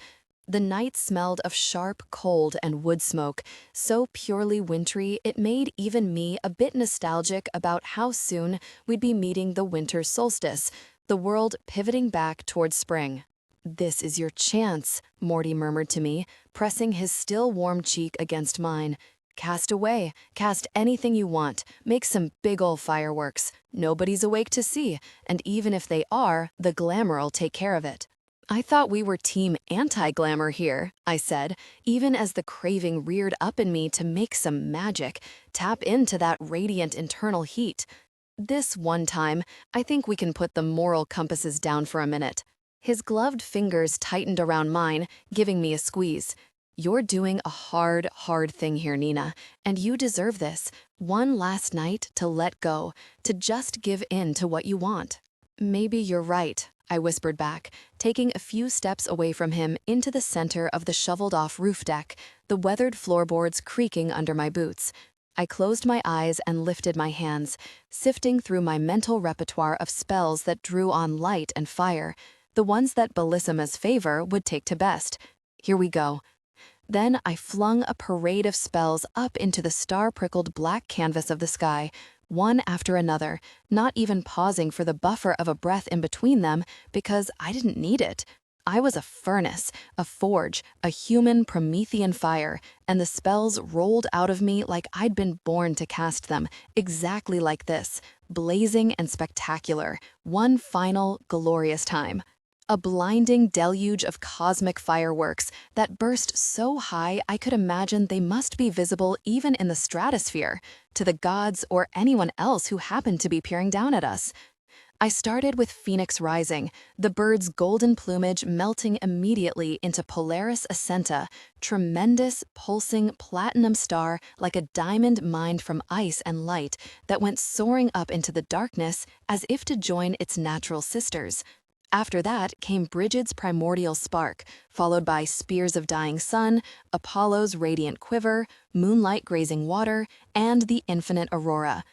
S3: The night smelled of sharp cold and wood smoke, so purely wintry it made even me a bit nostalgic about how soon we'd be meeting the winter solstice, the world pivoting back towards spring. "This is your chance," Morty murmured to me, pressing his still warm cheek against mine. "Cast away, cast anything you want, make some big ol' fireworks. Nobody's awake to see, and even if they are, the glamour'll take care of it." "I thought we were team anti-glamour here," I said, even as the craving reared up in me to make some magic, tap into that radiant internal heat. "This one time, I think we can put the moral compasses down for a minute." His gloved fingers tightened around mine, giving me a squeeze. "You're doing a hard thing here, Nina, and you deserve this. One last night to let go, to just give in to what you want." "Maybe you're right," I whispered back, taking a few steps away from him into the center of the shoveled-off roof deck, the weathered floorboards creaking under my boots. I closed my eyes and lifted my hands, sifting through my mental repertoire of spells that drew on light and fire, the ones that Bellissima's favor would take to best. Here we go. Then I flung a parade of spells up into the star-prickled black canvas of the sky, one after another, not even pausing for the buffer of a breath in between them because I didn't need it. I was a furnace, a forge, a human Promethean fire, and the spells rolled out of me like I'd been born to cast them, exactly like this, blazing and spectacular, one final, glorious time. A blinding deluge of cosmic fireworks that burst so high I could imagine they must be visible even in the stratosphere, to the gods or anyone else who happened to be peering down at us. I started with Phoenix Rising, the bird's golden plumage melting immediately into Polaris Ascenta, tremendous, pulsing platinum star like a diamond mined from ice and light that went soaring up into the darkness as if to join its natural sisters. After that came Brigid's primordial spark, followed by Spears of Dying Sun, Apollo's radiant quiver, Moonlight Grazing Water, and the infinite aurora.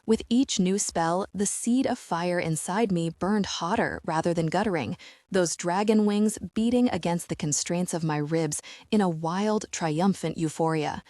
S3: With each new spell, the seed of fire inside me burned hotter rather than guttering, those dragon wings beating against the constraints of my ribs in a wild, triumphant euphoria.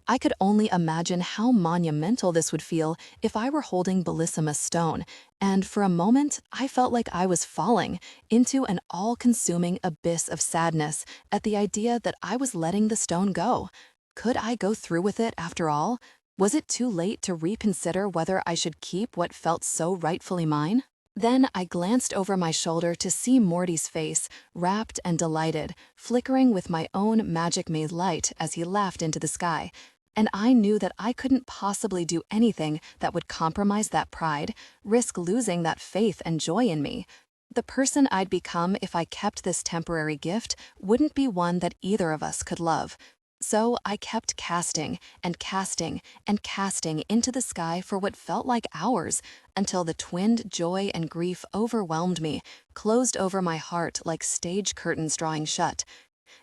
S3: I could only imagine how monumental this would feel if I were holding Bellissima's stone, and for a moment I felt like I was falling into an all-consuming abyss of sadness at the idea that I was letting the stone go. Could I go through with it after all? Was it too late to reconsider whether I should keep what felt so rightfully mine? Then I glanced over my shoulder to see Morty's face, rapt and delighted, flickering with my own magic-made light as he laughed into the sky. And I knew that I couldn't possibly do anything that would compromise that pride, risk losing that faith and joy in me. The person I'd become if I kept this temporary gift wouldn't be one that either of us could love. So I kept casting and casting and casting into the sky for what felt like hours, until the twinned joy and grief overwhelmed me, closed over my heart like stage curtains drawing shut.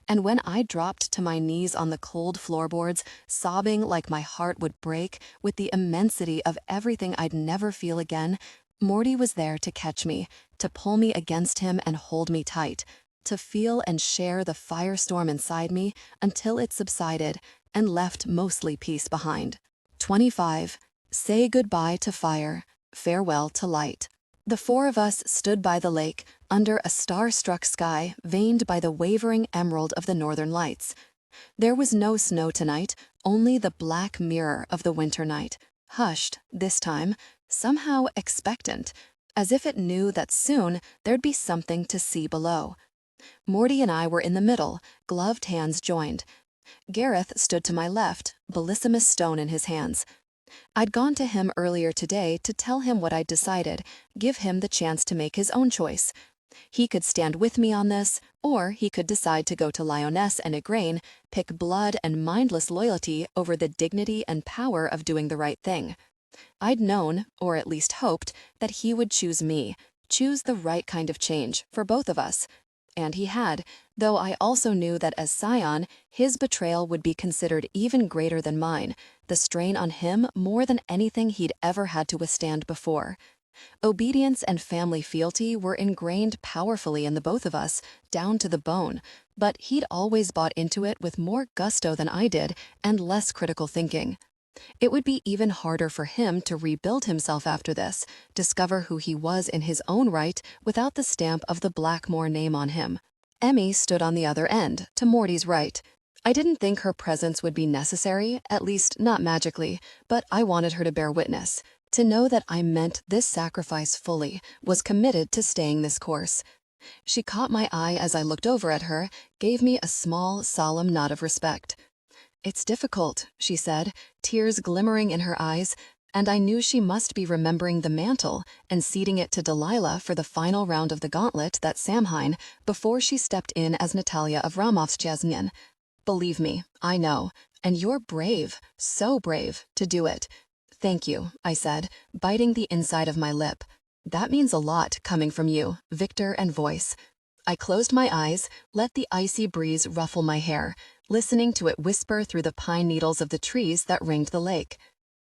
S3: And when I dropped to my knees on the cold floorboards, sobbing like my heart would break with the immensity of everything I'd never feel again, Morty was there to catch me, to pull me against him and hold me tight, to feel and share the firestorm inside me until it subsided and left mostly peace behind. 25. Say goodbye to fire, farewell to light. The four of us stood by the lake, under a star-struck sky veined by the wavering emerald of the northern lights. There was no snow tonight, only the black mirror of the winter night, hushed, this time, somehow expectant, as if it knew that soon there'd be something to see below. Morty and I were in the middle, gloved hands joined. Gareth stood to my left, bellissimous stone in his hands. I'd gone to him earlier today to tell him what I'd decided, give him the chance to make his own choice. He could stand with me on this, or he could decide to go to Lioness and Igraine, pick blood and mindless loyalty over the dignity and power of doing the right thing. I'd known, or at least hoped, that he would choose me, choose the right kind of change for both of us. And he had, though I also knew that as Scion, his betrayal would be considered even greater than mine, the strain on him more than anything he'd ever had to withstand before. Obedience and family fealty were ingrained powerfully in the both of us, down to the bone, but he'd always bought into it with more gusto than I did and less critical thinking. It would be even harder for him to rebuild himself after this, discover who he was in his own right without the stamp of the Blackmore name on him. Emmy stood on the other end, to Morty's right. I didn't think her presence would be necessary, at least not magically, but I wanted her to bear witness, to know that I meant this sacrifice fully, was committed to staying this course. She caught my eye as I looked over at her, gave me a small, solemn nod of respect. "It's difficult," she said, tears glimmering in her eyes, and I knew she must be remembering the mantle and ceding it to Delilah for the final round of the gauntlet that Samhain before she stepped in as Natalia of Ramovtcheznin. "Believe me, I know, and you're brave, so brave, to do it." "Thank you," I said, biting the inside of my lip. "That means a lot coming from you, Victor and Voice." I closed my eyes, let the icy breeze ruffle my hair, listening to it whisper through the pine needles of the trees that ringed the lake.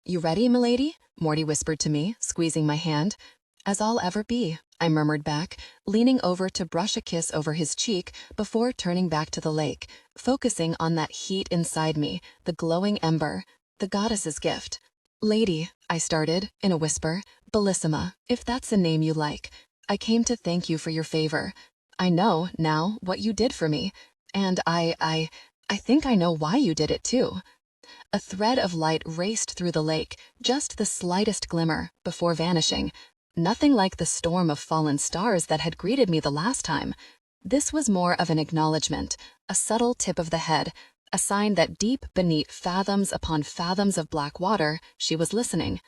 S3: "You ready, milady?" Morty whispered to me, squeezing my hand. "As I'll ever be," I murmured back, leaning over to brush a kiss over his cheek before turning back to the lake, focusing on that heat inside me, the glowing ember, the goddess's gift. "Lady," I started, in a whisper, "Bellissima, if that's a name you like. I came to thank you for your favor. I know, now, what you did for me, and I think I know why you did it, too." A thread of light raced through the lake, just the slightest glimmer, before vanishing. Nothing like the storm of fallen stars that had greeted me the last time. This was more of an acknowledgement, a subtle tip of the head, a sign that deep beneath fathoms upon fathoms of black water, she was listening.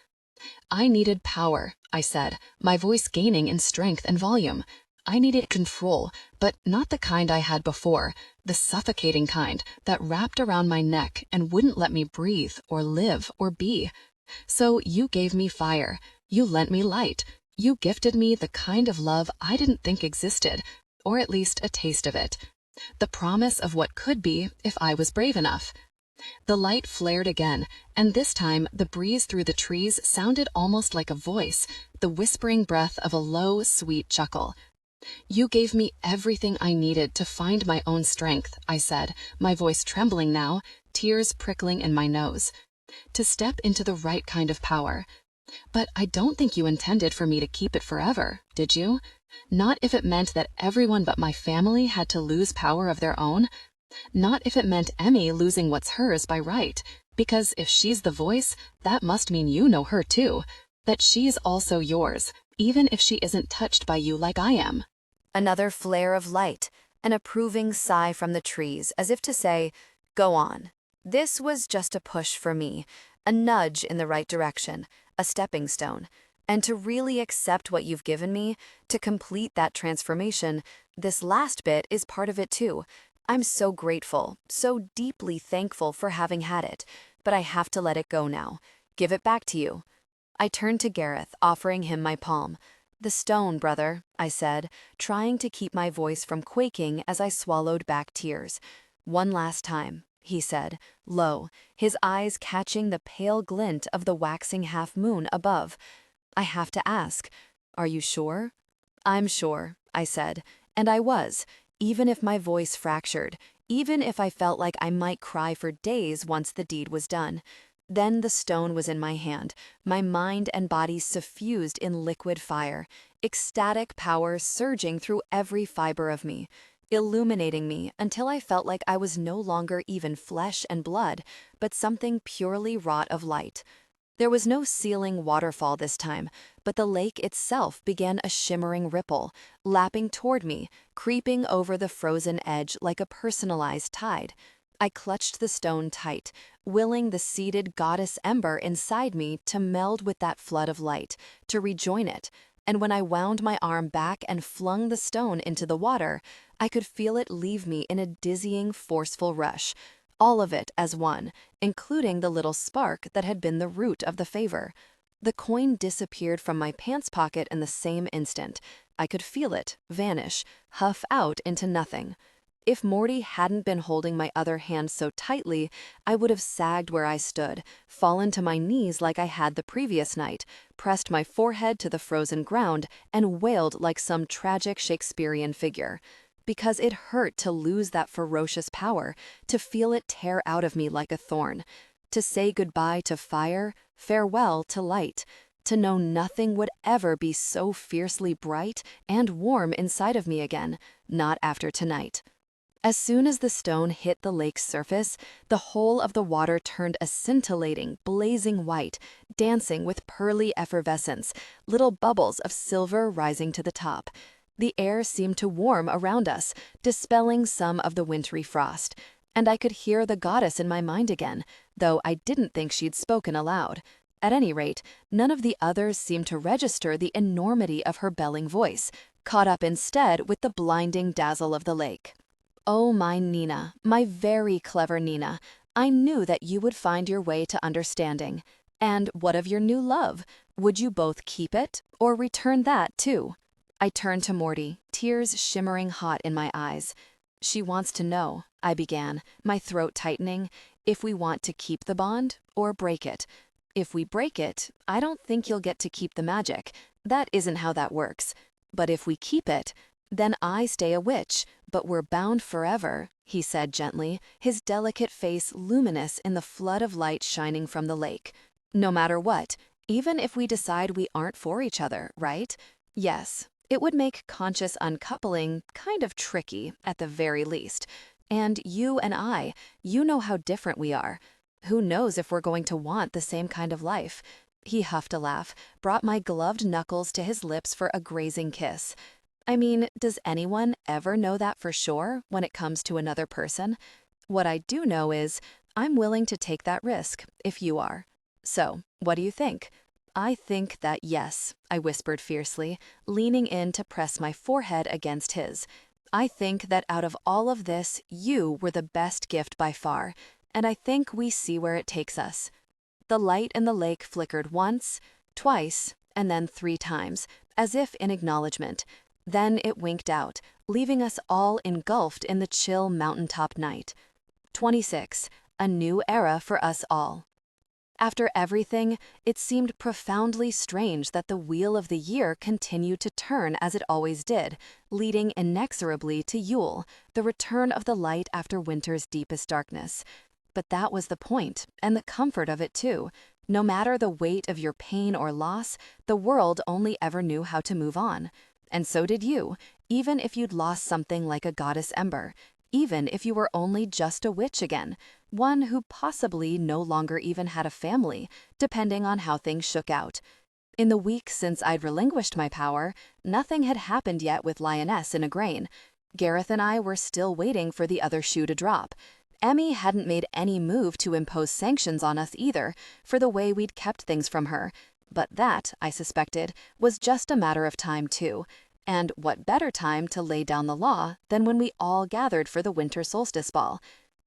S3: "I needed power," I said, my voice gaining in strength and volume. "I needed control, but not the kind I had before, the suffocating kind that wrapped around my neck and wouldn't let me breathe or live or be. So you gave me fire, you lent me light, you gifted me the kind of love I didn't think existed, or at least a taste of it. The promise of what could be if I was brave enough." The light flared again, and this time the breeze through the trees sounded almost like a voice, the whispering breath of a low, sweet chuckle. "You gave me everything I needed to find my own strength," I said, my voice trembling now, tears prickling in my nose. "To step into the right kind of power. But I don't think you intended for me to keep it forever, did you? Not if it meant that everyone but my family had to lose power of their own? Not if it meant Emmy losing what's hers by right, because if she's the voice, that must mean you know her too, that she's also yours, even if she isn't touched by you like I am."
S1: Another flare of light, an approving sigh from the trees, as if to say, "Go on." This was just a push for me, a nudge in the right direction, a stepping stone. And to really accept what you've given me, to complete that transformation, this last bit is part of it too. I'm so grateful, so deeply thankful for having had it, but I have to let it go now. Give it back to you. I turned to Gareth, offering him my palm. The stone, brother, I said, trying to keep my voice from quaking as I swallowed back tears. One last time, he said, low, his eyes catching the pale glint of the waxing half-moon above. I have to ask, are you sure? I'm sure, I said, and I was, even if my voice fractured, even if I felt like I might cry for days once the deed was done. Then the stone was in my hand, my mind and body suffused in liquid fire, ecstatic power surging through every fiber of me, illuminating me until I felt like I was no longer even flesh and blood, but something purely wrought of light. There was no sealing waterfall this time, but the lake itself began a shimmering ripple, lapping toward me, creeping over the frozen edge like a personalized tide. I clutched the stone tight, willing the seated goddess ember inside me to meld with that flood of light, to rejoin it, and when I wound my arm back and flung the stone into the water, I could feel it leave me in a dizzying, forceful rush, all of it as one, including the little spark that had been the root of the favor. The coin disappeared from my pants pocket in the same instant. I could feel it vanish, huff out into nothing. If Morty hadn't been holding my other hand so tightly, I would have sagged where I stood, fallen to my knees like I had the previous night, pressed my forehead to the frozen ground, and wailed like some tragic Shakespearean figure. Because it hurt to lose that ferocious power, to feel it tear out of me like a thorn, to say goodbye to fire, farewell to light, to know nothing would ever be so fiercely bright and warm inside of me again, not after tonight. As soon as the stone hit the lake's surface, the whole of the water turned a scintillating, blazing white, dancing with pearly effervescence, little bubbles of silver rising to the top. The air seemed to warm around us, dispelling some of the wintry frost, and I could hear the goddess in my mind again, though I didn't think she'd spoken aloud. At any rate, none of the others seemed to register the enormity of her belling voice, caught up instead with the blinding dazzle of the lake. Oh, my Nina, my very clever Nina, I knew that you would find your way to understanding. And what of your new love? Would you both keep it, or return that too? I turned to Morty, tears shimmering hot in my eyes. She wants to know, I began, my throat tightening, if we want to keep the bond or break it. If we break it, I don't think you'll get to keep the magic. That isn't how that works. But if we keep it, then I stay a witch, but we're bound forever, he said gently, his delicate face luminous in the flood of light shining from the lake. No matter what, even if we decide we aren't for each other, right? Yes, it would make conscious uncoupling kind of tricky, at the very least. And you and I, you know how different we are. Who knows if we're going to want the same kind of life? He huffed a laugh, brought my gloved knuckles to his lips for a grazing kiss. I mean, does anyone ever know that for sure when it comes to another person? What I do know is, I'm willing to take that risk, if you are. So, what do you think? I think that yes, I whispered fiercely, leaning in to press my forehead against his. I think that out of all of this, you were the best gift by far, and I think we see where it takes us. The light in the lake flickered once, twice, and then 3 times, as if in acknowledgement. Then it winked out, leaving us all engulfed in the chill mountaintop night. 26. A new era for us all. After everything, it seemed profoundly strange that the wheel of the year continued to turn as it always did, leading inexorably to Yule, the return of the light after winter's deepest darkness. But that was the point, and the comfort of it too. No matter the weight of your pain or loss, the world only ever knew how to move on. And so did you, even if you'd lost something like a goddess ember, even if you were only just a witch again, one who possibly no longer even had a family, depending on how things shook out. In the week since I'd relinquished my power, nothing had happened yet with Lioness in a grain. Gareth and I were still waiting for the other shoe to drop. Emmy hadn't made any move to impose sanctions on us either, for the way we'd kept things from her. But that, I suspected, was just a matter of time too.
S2: And what better time to lay down the law than when we all gathered for the winter solstice ball?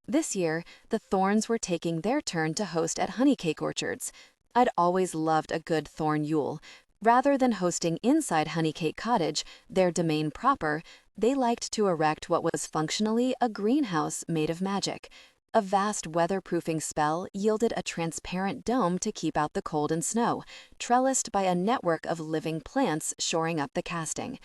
S2: This year, the Thorns were taking their turn to host at Honeycake Orchards. I'd always loved a good Thorn Yule. Rather than hosting inside Honeycake Cottage, their domain proper, they liked to erect what was functionally a greenhouse made of magic. A vast weatherproofing spell yielded a transparent dome to keep out the cold and snow, trellised by a network of living plants shoring up the casting.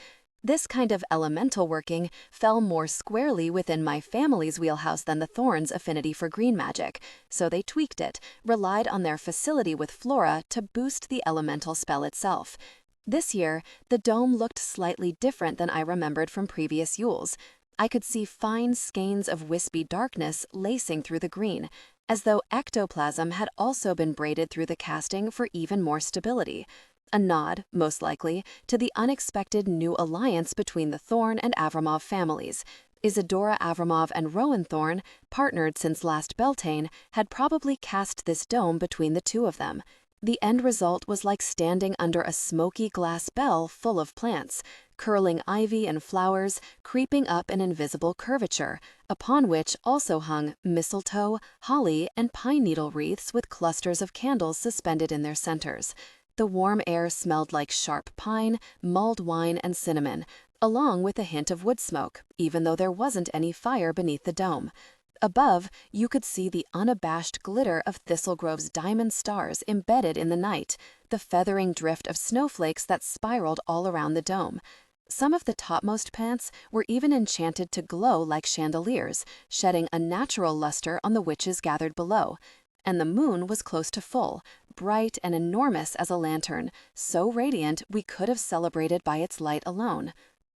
S2: This kind of elemental working fell more squarely within my family's wheelhouse than the Thorns' affinity for green magic, so they tweaked it, relied on their facility with Flora to boost the elemental spell itself. This year, the dome looked slightly different than I remembered from previous Yules. I could see fine skeins of wispy darkness lacing through the green, as though ectoplasm had also been braided through the casting for even more stability. A nod, most likely, to the unexpected new alliance between the Thorn and Avramov families. Isadora Avramov and Rowan Thorn, partnered since last Beltane, had probably cast this dome between the two of them. The end result was like standing under a smoky glass bell full of plants, curling ivy and flowers, creeping up an invisible curvature, upon which also hung mistletoe, holly, and pine needle wreaths with clusters of candles suspended in their centers. The warm air smelled like sharp pine, mulled wine, and cinnamon, along with a hint of wood smoke, even though there wasn't any fire beneath the dome. Above, you could see the unabashed glitter of Thistlegrove's diamond stars embedded in the night, the feathering drift of snowflakes that spiraled all around the dome. Some of the topmost plants were even enchanted to glow like chandeliers, shedding a natural luster on the witches gathered below. And the moon was close to full, bright and enormous as a lantern, so radiant we could have celebrated by its light alone.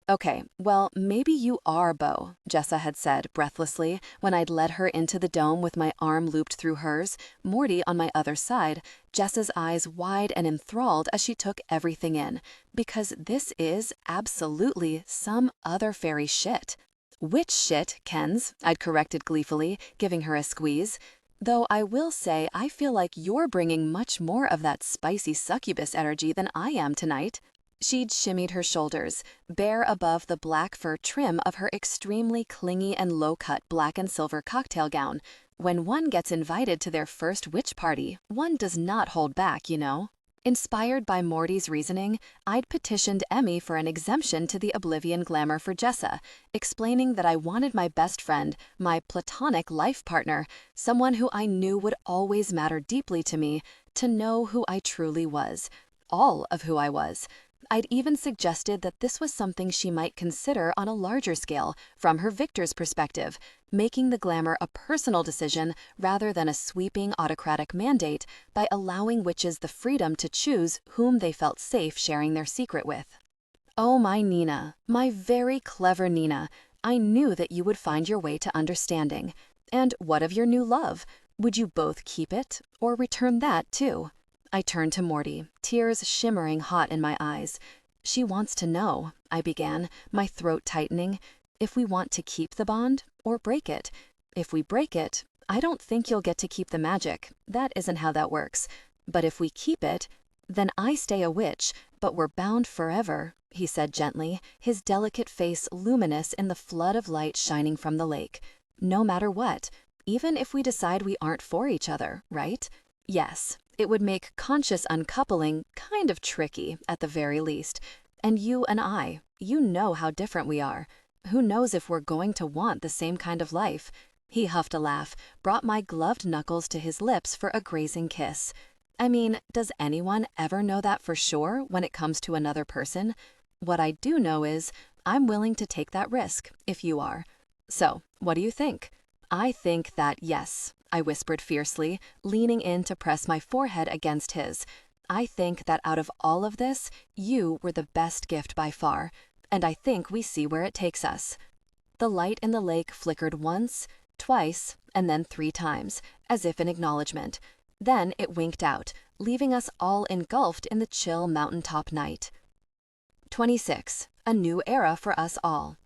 S2: "Okay, well, maybe you are Beau," Jessa had said breathlessly when I'd led her into the dome with my arm looped through hers, Morty on my other side, Jessa's eyes wide and enthralled as she took everything in, because this is absolutely some other fairy shit. "Witch shit, Kens," I'd corrected gleefully, giving her a squeeze. "Though I will say I feel like you're bringing much more of that spicy succubus energy than I am tonight." She'd shimmied her shoulders, bare above the black fur trim of her extremely clingy and low-cut black and silver cocktail gown. When one gets invited to their first witch party, one does not hold back, you know. Inspired by Morty's reasoning, I'd petitioned Emmy for an exemption to the Oblivion glamour for Jessa, explaining that I wanted my best friend, my platonic life partner, someone who I knew would always matter deeply to me, to know who I truly was. All of who I was. I'd even suggested that this was something she might consider on a larger scale, from her victor's perspective, making the glamour a personal decision rather than a sweeping autocratic mandate by allowing witches the freedom to choose whom they felt safe sharing their secret with. Oh, my Nina, my very clever Nina, I knew that you would find your way to understanding. And what of your new love? Would you both keep it, or return that too? I turned to Morty, tears shimmering hot in my eyes. "She wants to know," I began, my throat tightening, "if we want to keep the bond or break it. If we break it, I don't think you'll get to keep the magic. That isn't how that works. But if we keep it, then I stay a witch, but we're bound forever," he said gently, his delicate face luminous in the flood of light shining from the lake. "No matter what, even if we decide we aren't for each other, right? Yes. It would make conscious uncoupling kind of tricky, at the very least. And you and I, you know how different we are. Who knows if we're going to want the same kind of life?" He huffed a laugh, brought my gloved knuckles to his lips for a grazing kiss. "I mean, does anyone ever know that for sure when it comes to another person? What I do know is I'm willing to take that risk, if you are. So, what do you think?" "I think that yes," I whispered fiercely, leaning in to press my forehead against his. "I think that out of all of this, you were the best gift by far, and I think we see where it takes us." The light in the lake flickered once, twice, and then 3 times, as if in acknowledgement. Then it winked out, leaving us all engulfed in the chill mountaintop night. 26. A new era for us all.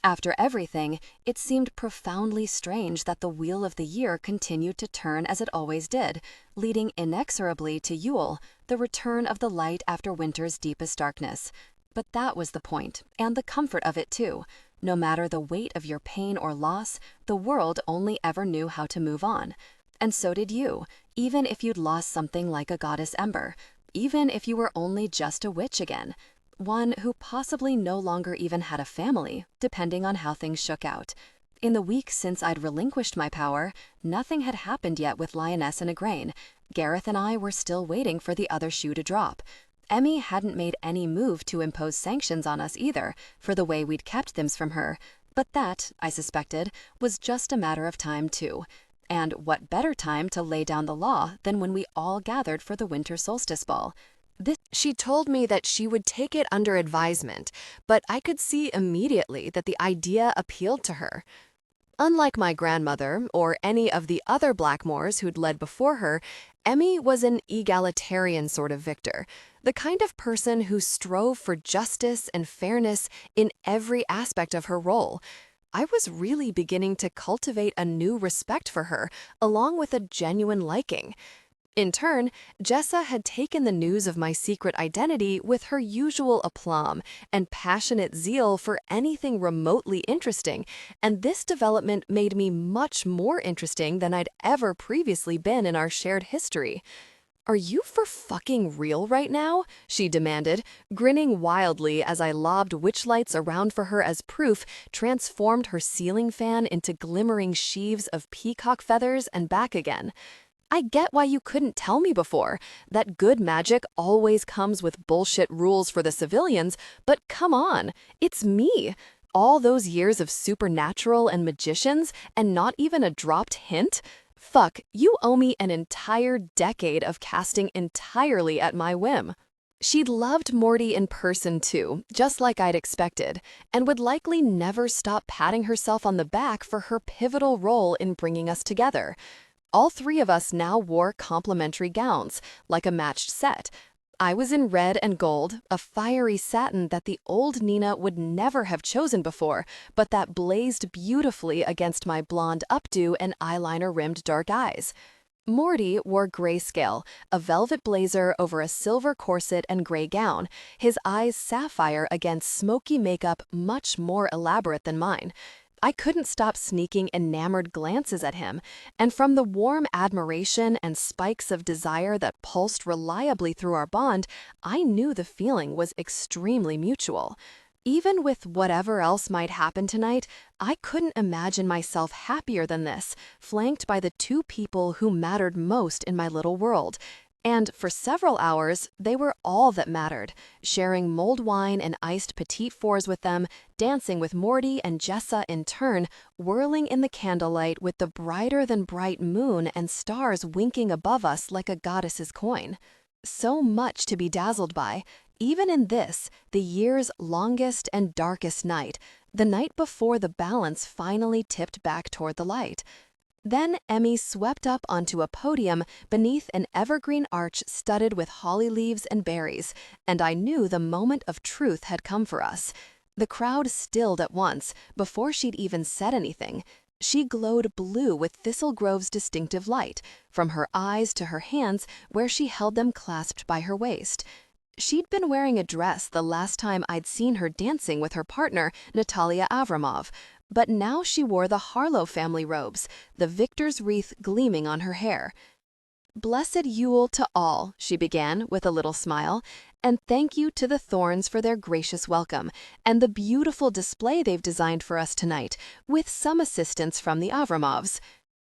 S2: After everything, it seemed profoundly strange that the wheel of the year continued to turn as it always did, leading inexorably to Yule, the return of the light after winter's deepest darkness. But that was the point, and the comfort of it too. No matter the weight of your pain or loss, the world only ever knew how to move on. And so did you, even if you'd lost something like a goddess ember, even if you were only just a witch again, one who possibly no longer even had a family, depending on how things shook out. In the weeks since I'd relinquished my power, nothing had happened yet with Lioness and Igraine. Gareth and I were still waiting for the other shoe to drop. Emmy hadn't made any move to impose sanctions on us either, for the way we'd kept things from her, but that, I suspected, was just a matter of time too. And what better time to lay down the law than when we all gathered for the winter solstice ball?
S3: She told me that she would take it under advisement, but I could see immediately that the idea appealed to her. Unlike my grandmother or any of the other Blackmores who'd led before her, Emmy was an egalitarian sort of victor, the kind of person who strove for justice and fairness in every aspect of her role. I was really beginning to cultivate a new respect for her, along with a genuine liking. In turn, Jessa had taken the news of my secret identity with her usual aplomb and passionate zeal for anything remotely interesting, and this development made me much more interesting than I'd ever previously been in our shared history. "Are you for fucking real right now?" she demanded, grinning wildly as I lobbed witch lights around for her as proof, transformed her ceiling fan into glimmering sheaves of peacock feathers and back again. "I get why you couldn't tell me before, that good magic always comes with bullshit rules for the civilians, but come on, it's me. All those years of supernatural and magicians and not even a dropped hint? Fuck, you owe me an entire decade of casting entirely at my whim." She'd loved Morty in person too, just like I'd expected, and would likely never stop patting herself on the back for her pivotal role in bringing us together. All three of us now wore complementary gowns, like a matched set. I was in red and gold, a fiery satin that the old Nina would never have chosen before, but that blazed beautifully against my blonde updo and eyeliner-rimmed dark eyes. Morty wore grayscale, a velvet blazer over a silver corset and gray gown, his eyes sapphire against smoky makeup much more elaborate than mine. I couldn't stop sneaking enamored glances at him, and from the warm admiration and spikes of desire that pulsed reliably through our bond, I knew the feeling was extremely mutual. Even with whatever else might happen tonight, I couldn't imagine myself happier than this, flanked by the two people who mattered most in my little world. And for several hours, they were all that mattered, sharing mulled wine and iced petite fours with them, dancing with Morty and Jessa in turn, whirling in the candlelight with the brighter-than-bright moon and stars winking above us like a goddess's coin. So much to be dazzled by, even in this, the year's longest and darkest night, the night before the balance finally tipped back toward the light. Then Emmy swept up onto a podium beneath an evergreen arch studded with holly leaves and berries, and I knew the moment of truth had come for us. The crowd stilled at once, before she'd even said anything. She glowed blue with Thistle Grove's distinctive light, from her eyes to her hands where she held them clasped by her waist. She'd been wearing a dress the last time I'd seen her dancing with her partner, Natalia Avramov, but now she wore the Harlow family robes, the victor's wreath gleaming on her hair. "Blessed Yule to all," she began with a little smile, "and thank you to the Thorns for their gracious welcome, and the beautiful display they've designed for us tonight, with some assistance from the Avramovs."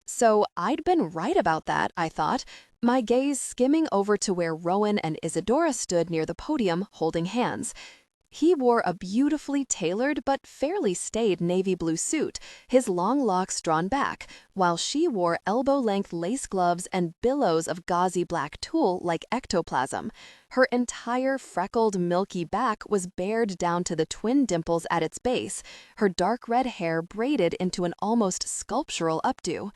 S3: So I'd been right about that, I thought, my gaze skimming over to where Rowan and Isadora stood near the podium holding hands. He wore a beautifully tailored but fairly staid navy blue suit, his long locks drawn back, while she wore elbow-length lace gloves and billows of gauzy black tulle like ectoplasm. Her entire freckled, milky back was bared down to the twin dimples at its base, her dark red hair braided into an almost sculptural updo.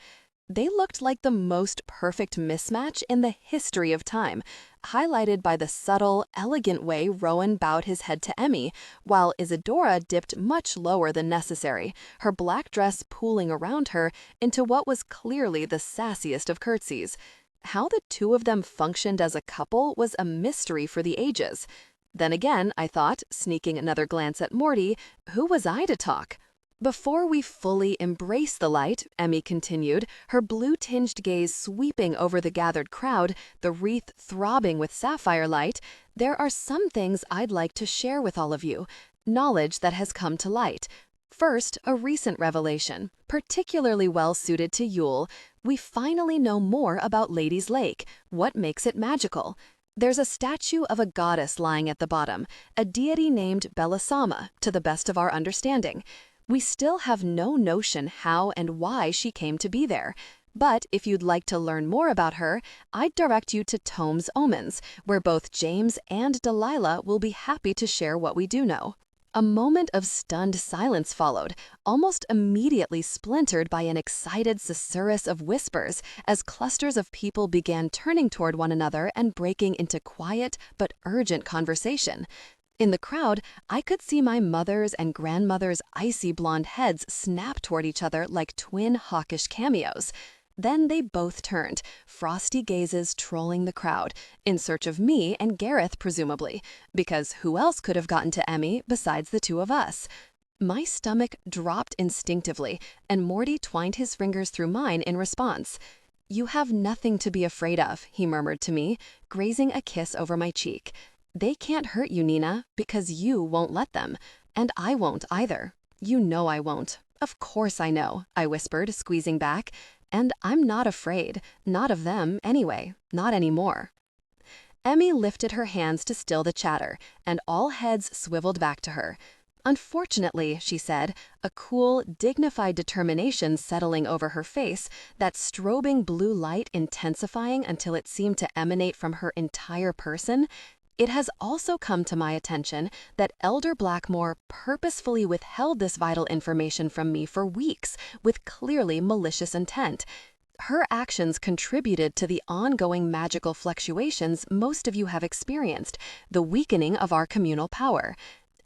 S3: They looked like the most perfect mismatch in the history of time, highlighted by the subtle, elegant way Rowan bowed his head to Emmy, while Isadora dipped much lower than necessary, her black dress pooling around her into what was clearly the sassiest of curtsies. How the two of them functioned as a couple was a mystery for the ages. Then again, I thought, sneaking another glance at Morty, who was I to talk? Before we fully embrace the light, Emmy continued, her blue-tinged gaze sweeping over the gathered crowd, the wreath throbbing with sapphire light, there are some things I'd like to share with all of you, knowledge that has come to light. First, a recent revelation, particularly well-suited to Yule. We finally know more about Lady's Lake, what makes it magical. There's a statue of a goddess lying at the bottom, a deity named Belisama, to the best of our understanding. We still have no notion how and why she came to be there. But if you'd like to learn more about her, I'd direct you to Tome's Omens, where both James and Delilah will be happy to share what we do know. A moment of stunned silence followed, almost immediately splintered by an excited susurrus of whispers as clusters of people began turning toward one another and breaking into quiet but urgent conversation. In the crowd, I could see my mother's and grandmother's icy blonde heads snap toward each other like twin hawkish cameos. Then they both turned, frosty gazes trolling the crowd, in search of me and Gareth presumably, because who else could have gotten to Emmy besides the two of us? My stomach dropped instinctively, and Morty twined his fingers through mine in response. "You have nothing to be afraid of," he murmured to me, grazing a kiss over my cheek. "They can't hurt you, Nina, because you won't let them. And I won't either. You know I won't." "Of course I know," I whispered, squeezing back. "And I'm not afraid. Not of them, anyway. Not anymore." Emmy lifted her hands to still the chatter, and all heads swiveled back to her. "Unfortunately," she said, a cool, dignified determination settling over her face, that strobing blue light intensifying until it seemed to emanate from her entire person, "it has also come to my attention that Elder Blackmore purposefully withheld this vital information from me for weeks with clearly malicious intent. Her actions contributed to the ongoing magical fluctuations most of you have experienced, the weakening of our communal power.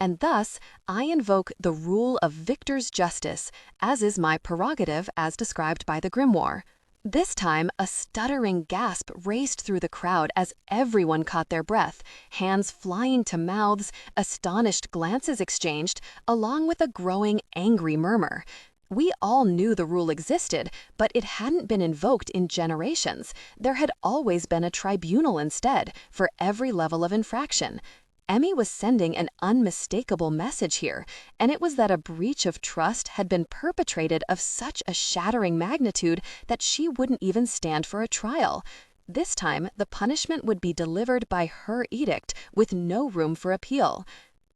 S3: And thus, I invoke the rule of Victor's justice, as is my prerogative as described by the grimoire." This time, a stuttering gasp raced through the crowd as everyone caught their breath, hands flying to mouths, astonished glances exchanged, along with a growing, angry murmur. We all knew the rule existed, but it hadn't been invoked in generations. There had always been a tribunal instead, for every level of infraction. Emmy was sending an unmistakable message here, and it was that a breach of trust had been perpetrated of such a shattering magnitude that she wouldn't even stand for a trial. This time, the punishment would be delivered by her edict, with no room for appeal.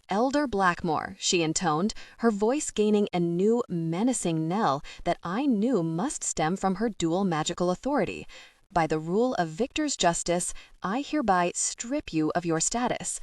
S3: "Elder Blackmore," she intoned, her voice gaining a new, menacing knell that I knew must stem from her dual magical authority. "By the rule of Victor's justice, I hereby strip you of your status.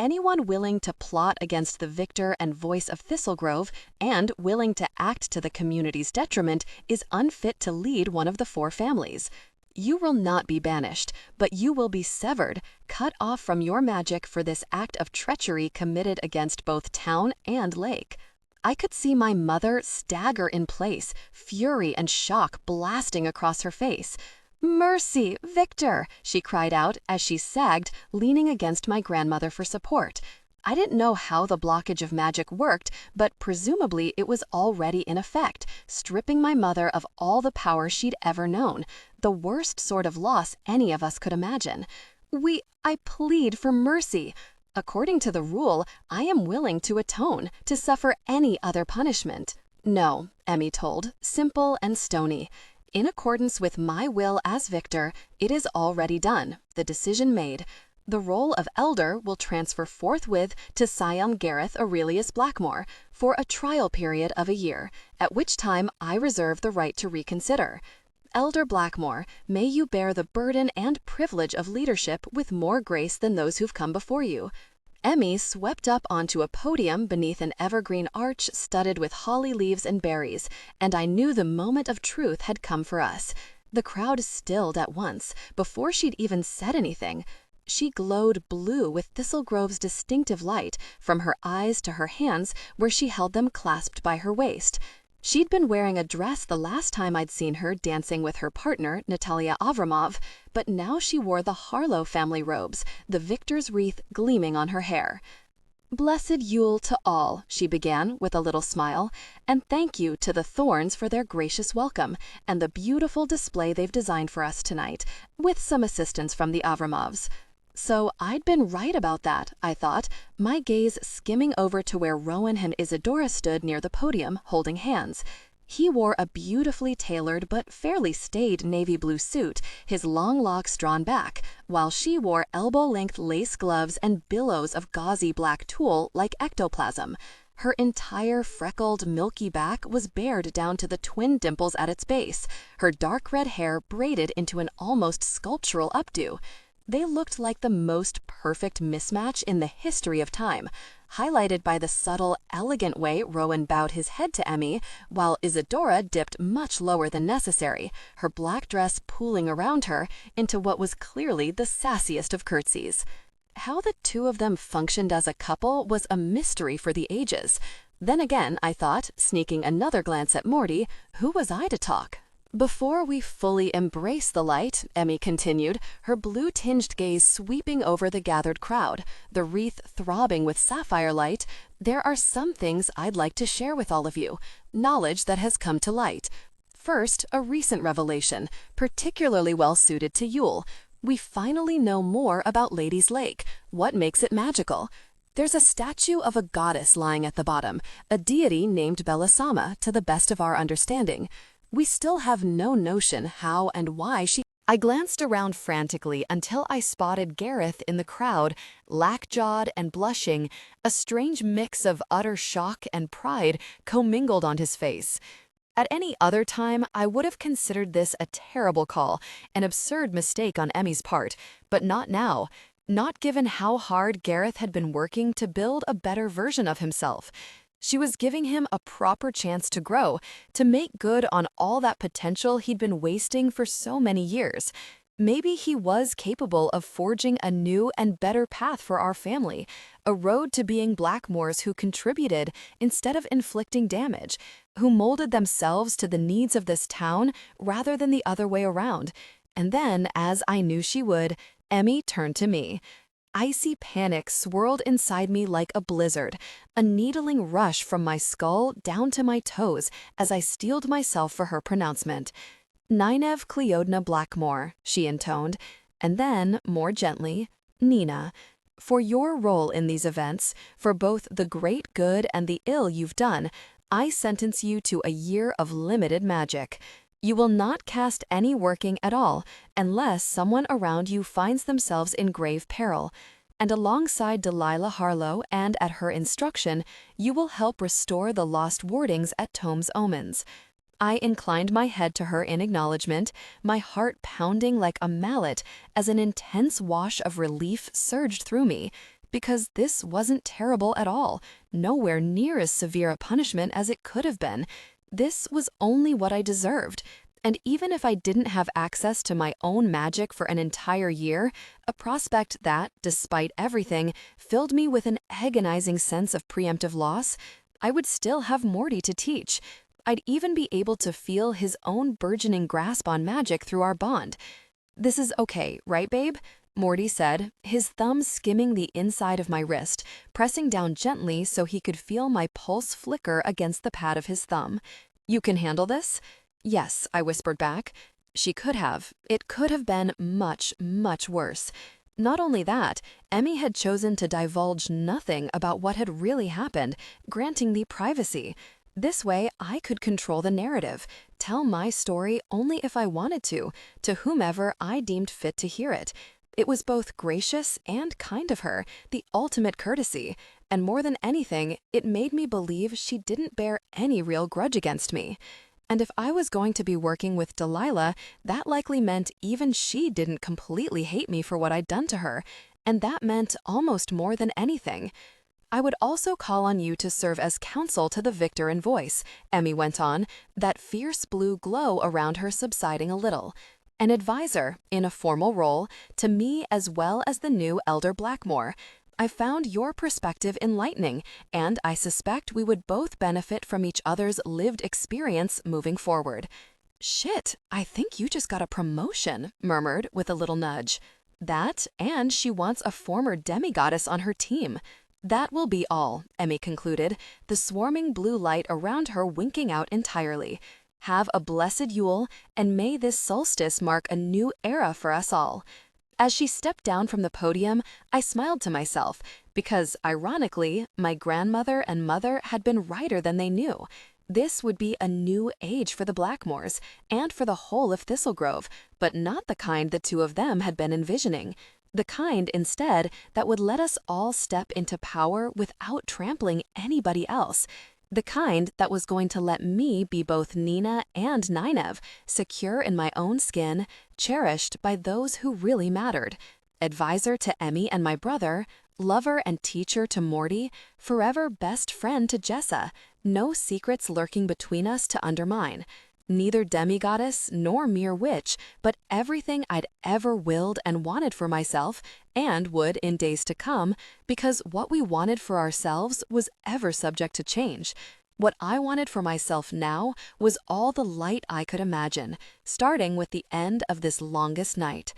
S3: Anyone willing to plot against the victor and voice of Thistlegrove, and willing to act to the community's detriment, is unfit to lead one of the four families. You will not be banished, but you will be severed, cut off from your magic for this act of treachery committed against both town and lake." I could see my mother stagger in place, fury and shock blasting across her face. "Mercy, Victor!" she cried out as she sagged, leaning against my grandmother for support. I didn't know how the blockage of magic worked, but presumably it was already in effect, stripping my mother of all the power she'd ever known, the worst sort of loss any of us could imagine. I plead for mercy. According to the rule, I am willing to atone, to suffer any other punishment." "No," Emmy told, simple and stony. "In accordance with my will as victor, it is already done, the decision made. The role of elder will transfer forthwith to Scion Gareth Aurelius Blackmore for a trial period of a year, at which time I reserve the right to reconsider. Elder Blackmore, may you bear the burden and privilege of leadership with more grace than those who've come before you." Emmy swept up onto a podium beneath an evergreen arch studded with holly leaves and berries, and I knew the moment of truth had come for us. The crowd stilled at once, before she'd even said anything. She glowed blue with Thistlegrove's distinctive light, from her eyes to her hands where she held them clasped by her waist.
S2: She'd been wearing a dress the last time I'd seen her dancing with her partner, Natalia Avramov, but now she wore the Harlow family robes, the victor's wreath gleaming on her hair. "Blessed Yule to all," she began with a little smile, "and thank you to the Thorns for their gracious welcome and the beautiful display they've designed for us tonight, with some assistance from the Avramovs." So I'd been right about that, I thought, my gaze skimming over to where Rowan and Isadora stood near the podium, holding hands. He wore a beautifully tailored but fairly staid navy blue suit, his long locks drawn back, while she wore elbow-length lace gloves and billows of gauzy black tulle like ectoplasm. Her entire freckled, milky back was bared down to the twin dimples at its base, her dark red hair braided into an almost sculptural updo. They looked like the most perfect mismatch in the history of time, highlighted by the subtle, elegant way Rowan bowed his head to Emmy, while Isadora dipped much lower than necessary, her black dress pooling around her into what was clearly the sassiest of curtsies. How the two of them functioned as a couple was a mystery for the ages. Then again, I thought, sneaking another glance at Morty, who was I to talk? "Before we fully embrace the light," Emmy continued, her blue-tinged gaze sweeping over the gathered crowd, the wreath throbbing with sapphire light, "there are some things I'd like to share with all of you, knowledge that has come to light. First, a recent revelation, particularly well-suited to Yule. We finally know more about Lady's Lake, what makes it magical. There's a statue of a goddess lying at the bottom, a deity named Belisama, to the best of our understanding. We still have no notion how and why she—"
S3: I glanced around frantically until I spotted Gareth in the crowd, lack-jawed and blushing, a strange mix of utter shock and pride commingled on his face. At any other time, I would have considered this a terrible call, an absurd mistake on Emmy's part, but not now. Not given how hard Gareth had been working to build a better version of himself. She was giving him a proper chance to grow, to make good on all that potential he'd been wasting for so many years. Maybe he was capable of forging a new and better path for our family, a road to being Blackmores who contributed instead of inflicting damage, who molded themselves to the needs of this town rather than the other way around. And then, as I knew she would, Emmy turned to me. Icy panic swirled inside me like a blizzard, a needling rush from my skull down to my toes as I steeled myself for her pronouncement. "Nynaeve Cleodna Blackmore," she intoned, and then, more gently, "Nina, for your role in these events, for both the great good and the ill you've done, I sentence you to a year of limited magic. You will not cast any working at all, unless someone around you finds themselves in grave peril. And alongside Delilah Harlow and at her instruction, you will help restore the lost wardings at Tome's Omens." I inclined my head to her in acknowledgement, my heart pounding like a mallet as an intense wash of relief surged through me, because this wasn't terrible at all, nowhere near as severe a punishment as it could have been. This was only what I deserved, and even if I didn't have access to my own magic for an entire year, a prospect that, despite everything, filled me with an agonizing sense of preemptive loss, I would still have Morty to teach. I'd even be able to feel his own burgeoning grasp on magic through our bond. "This is okay, right, babe?" Morty said, his thumb skimming the inside of my wrist, pressing down gently so he could feel my pulse flicker against the pad of his thumb. "You can handle this?" "Yes," I whispered back. She could have. It could have been much, much worse. Not only that, Emmy had chosen to divulge nothing about what had really happened, granting the privacy. This way, I could control the narrative, tell my story only if I wanted to whomever I deemed fit to hear it. It was both gracious and kind of her, the ultimate courtesy, and more than anything, it made me believe she didn't bear any real grudge against me. And if I was going to be working with Delilah, that likely meant even she didn't completely hate me for what I'd done to her, and that meant almost more than anything. "I would also call on you to serve as counsel to the victor in voice," Emmy went on, that fierce blue glow around her subsiding a little. "An advisor, in a formal role, to me as well as the new Elder Blackmore. I found your perspective enlightening, and I suspect we would both benefit from each other's lived experience moving forward." "Shit, I think you just got a promotion," murmured with a little nudge. "That, and she wants a former demigoddess on her team." "That will be all," Emmy concluded, the swarming blue light around her winking out entirely. "Have a blessed Yule, and may this solstice mark a new era for us all." As she stepped down from the podium, I smiled to myself, because, ironically, my grandmother and mother had been righter than they knew. This would be a new age for the Blackmores, and for the whole of Thistlegrove, but not the kind the two of them had been envisioning. The kind, instead, that would let us all step into power without trampling anybody else. The kind that was going to let me be both Nina and Nynaeve, secure in my own skin, cherished by those who really mattered. Advisor to Emmy and my brother, lover and teacher to Morty, forever best friend to Jessa, no secrets lurking between us to undermine. Neither demigoddess nor mere witch, but everything I'd ever willed and wanted for myself, and would in days to come, because what we wanted for ourselves was ever subject to change. What I wanted for myself now was all the light I could imagine, starting with the end of this longest night.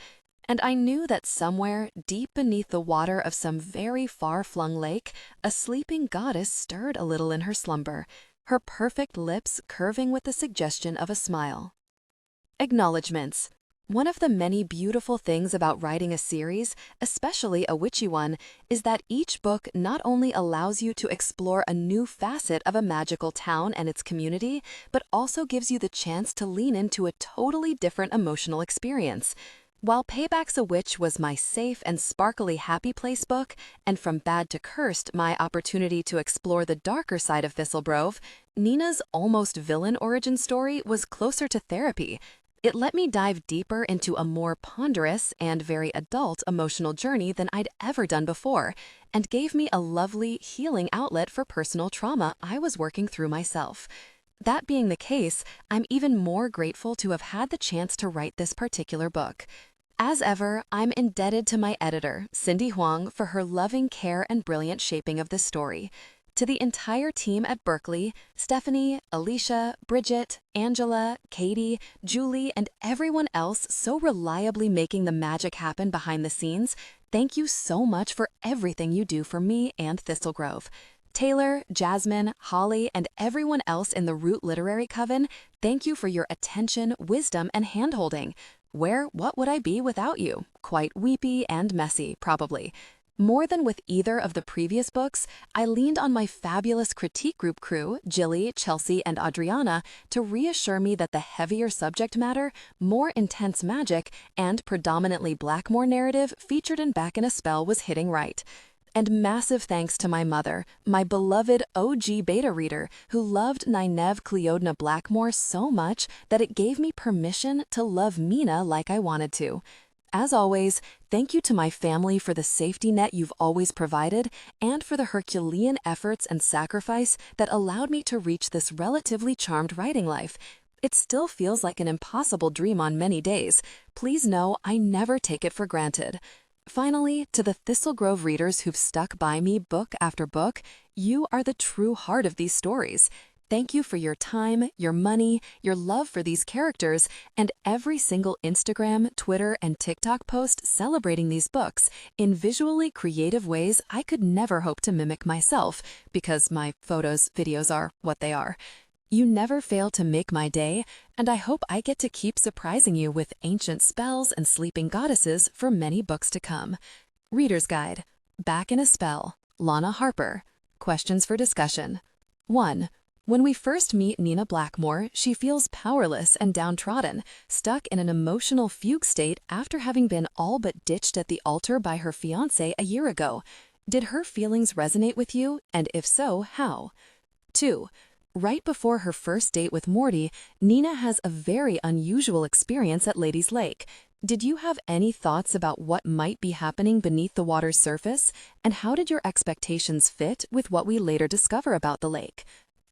S3: And I knew that somewhere, deep beneath the water of some very far-flung lake, a sleeping goddess stirred a little in her slumber, her perfect lips curving with the suggestion of a smile. Acknowledgements. One of the many beautiful things about writing a series, especially a witchy one, is that each book not only allows you to explore a new facet of a magical town and its community, but also gives you the chance to lean into a totally different emotional experience. While Payback's a Witch was my safe and sparkly happy place book, and From Bad to Cursed my opportunity to explore the darker side of Thistlegrove, Nina's almost villain origin story was closer to therapy. It let me dive deeper into a more ponderous and very adult emotional journey than I'd ever done before, and gave me a lovely, healing outlet for personal trauma I was working through myself. That being the case, I'm even more grateful to have had the chance to write this particular book. As ever, I'm indebted to my editor, Cindy Huang, for her loving care and brilliant shaping of this story. To the entire team at Berkeley, Stephanie, Alicia, Bridget, Angela, Katie, Julie, and everyone else so reliably making the magic happen behind the scenes, thank you so much for everything you do for me and Thistlegrove. Taylor, Jasmine, Holly, and everyone else in the Root Literary Coven, thank you for your attention, wisdom, and handholding. What would I be without you? Quite weepy and messy, probably. More than with either of the previous books, I leaned on my fabulous critique group crew, Jilly, Chelsea, and Adriana, to reassure me that the heavier subject matter, more intense magic, and predominantly Blackmore narrative featured in Back in a Spell was hitting right. And massive thanks to my mother, my beloved OG beta reader, who loved Nynaeve Cleodna Blackmore so much that it gave me permission to love Mina like I wanted to. As always, thank you to my family for the safety net you've always provided and for the Herculean efforts and sacrifice that allowed me to reach this relatively charmed writing life. It still feels like an impossible dream on many days. Please know I never take it for granted. Finally, to the Thistlegrove readers who've stuck by me book after book, you are the true heart of these stories. Thank you for your time, your money, your love for these characters, and every single Instagram, Twitter, and TikTok post celebrating these books in visually creative ways I could never hope to mimic myself, because my photos, videos are what they are. You never fail to make my day, and I hope I get to keep surprising you with ancient spells and sleeping goddesses for many books to come. Reader's Guide. Back in a Spell. Lana Harper. Questions for discussion. 1. When we first meet Nina Blackmore, she feels powerless and downtrodden, stuck in an emotional fugue state after having been all but ditched at the altar by her fiancé a year ago. Did her feelings resonate with you, and if so, how? 2. Right before her first date with Morty, Nina has a very unusual experience at Lady's Lake. Did you have any thoughts about what might be happening beneath the water's surface, and how did your expectations fit with what we later discover about the lake?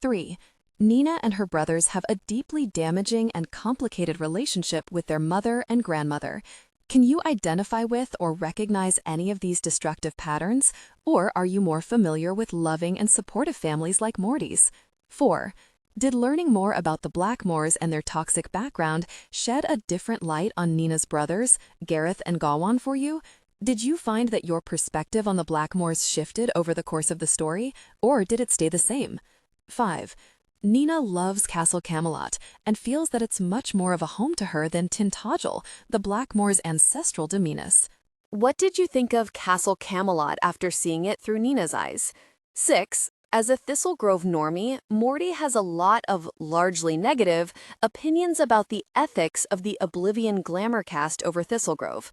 S3: 3. Nina and her brothers have a deeply damaging and complicated relationship with their mother and grandmother. Can you identify with or recognize any of these destructive patterns, or are you more familiar with loving and supportive families like Morty's? 4. Did learning more about the Blackmores and their toxic background shed a different light on Nina's brothers, Gareth and Gawain, for you? Did you find that your perspective on the Blackmores shifted over the course of the story, or did it stay the same? 5. Nina loves Castle Camelot and feels that it's much more of a home to her than Tintagel, the Blackmore's ancestral dominus.
S1: What did you think of Castle Camelot after seeing it through Nina's eyes? 6. As a Thistle Grove normie, Morty has a lot of, largely negative, opinions about the ethics of the Oblivion glamour cast over Thistle Grove.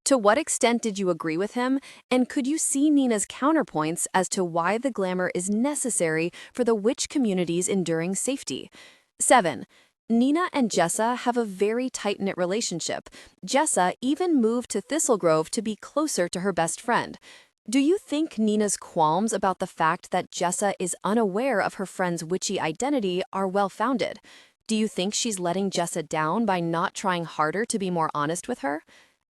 S1: To what extent did you agree with him, and could you see Nina's counterpoints as to why the glamour is necessary for the witch community's enduring safety? 7. Nina and Jessa have a very tight-knit relationship. Jessa even moved to Thistle Grove to be closer to her best friend. Do you think Nina's qualms about the fact that Jessa is unaware of her friend's witchy identity are well-founded? Do you think she's letting Jessa down by not trying harder to be more honest with her?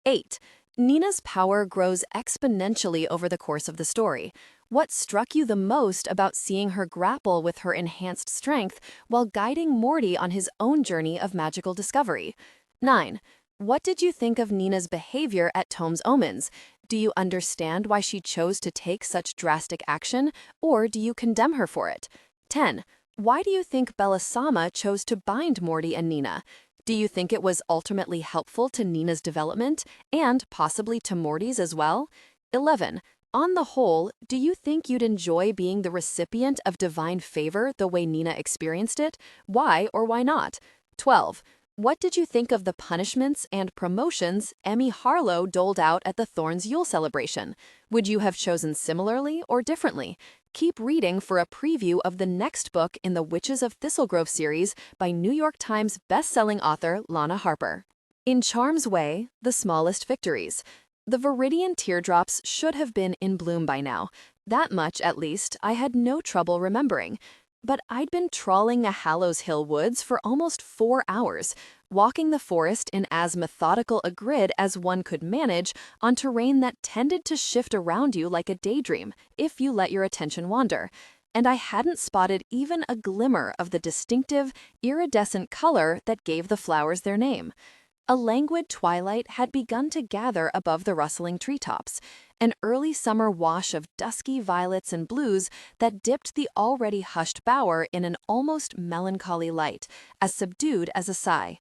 S1: 8. Nina's power grows exponentially over the course of the story. What struck you the most about seeing her grapple with her enhanced strength while guiding Morty on his own journey of magical discovery? 9. What did you think of Nina's behavior at Tome's Omens? Do you understand why she chose to take such drastic action, or do you condemn her for it? 10. Why do you think Belisama chose to bind Morty and Nina? Do you think it was ultimately helpful to Nina's development, and possibly to Morty's as well? 11. On the whole, do you think you'd enjoy being the recipient of divine favor the way Nina experienced it? Why or why not? 12. What did you think of the punishments and promotions Emmy Harlow doled out at the Thorns Yule celebration? Would you have chosen similarly or differently? Keep reading for a preview of the next book in the Witches of Thistlegrove series by New York Times best-selling author Lana Harper. In Charm's Way, The Smallest Victories. The Viridian teardrops should have been in bloom by now. That much, at least, I had no trouble remembering. But I'd been trawling the Hallows Hill woods for almost 4 hours, walking the forest in as methodical a grid as one could manage on terrain that tended to shift around you like a daydream if you let your attention wander. And I hadn't spotted even a glimmer of the distinctive, iridescent color that gave the flowers their name. A languid twilight had begun to gather above the rustling treetops, an early summer wash of dusky violets and blues that dipped the already hushed bower in an almost melancholy light, as subdued as a sigh.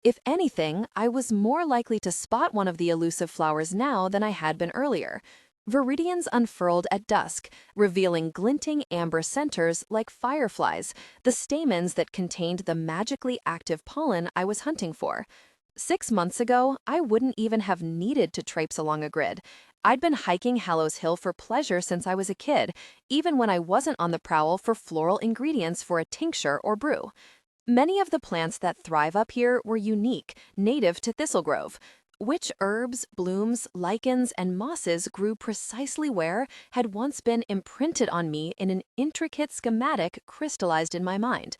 S1: If anything, I was more likely to spot one of the elusive flowers now than I had been earlier. Viridians unfurled at dusk, revealing glinting amber centers like fireflies, the stamens that contained the magically active pollen I was hunting for. 6 months ago, I wouldn't even have needed to traipse along a grid. I'd been hiking Hallows Hill for pleasure since I was a kid, even when I wasn't on the prowl for floral ingredients for a tincture or brew. Many of the plants that thrive up here were unique, native to Thistlegrove. Which herbs, blooms, lichens, and mosses grew precisely where had once been imprinted on me in an intricate schematic crystallized in my mind.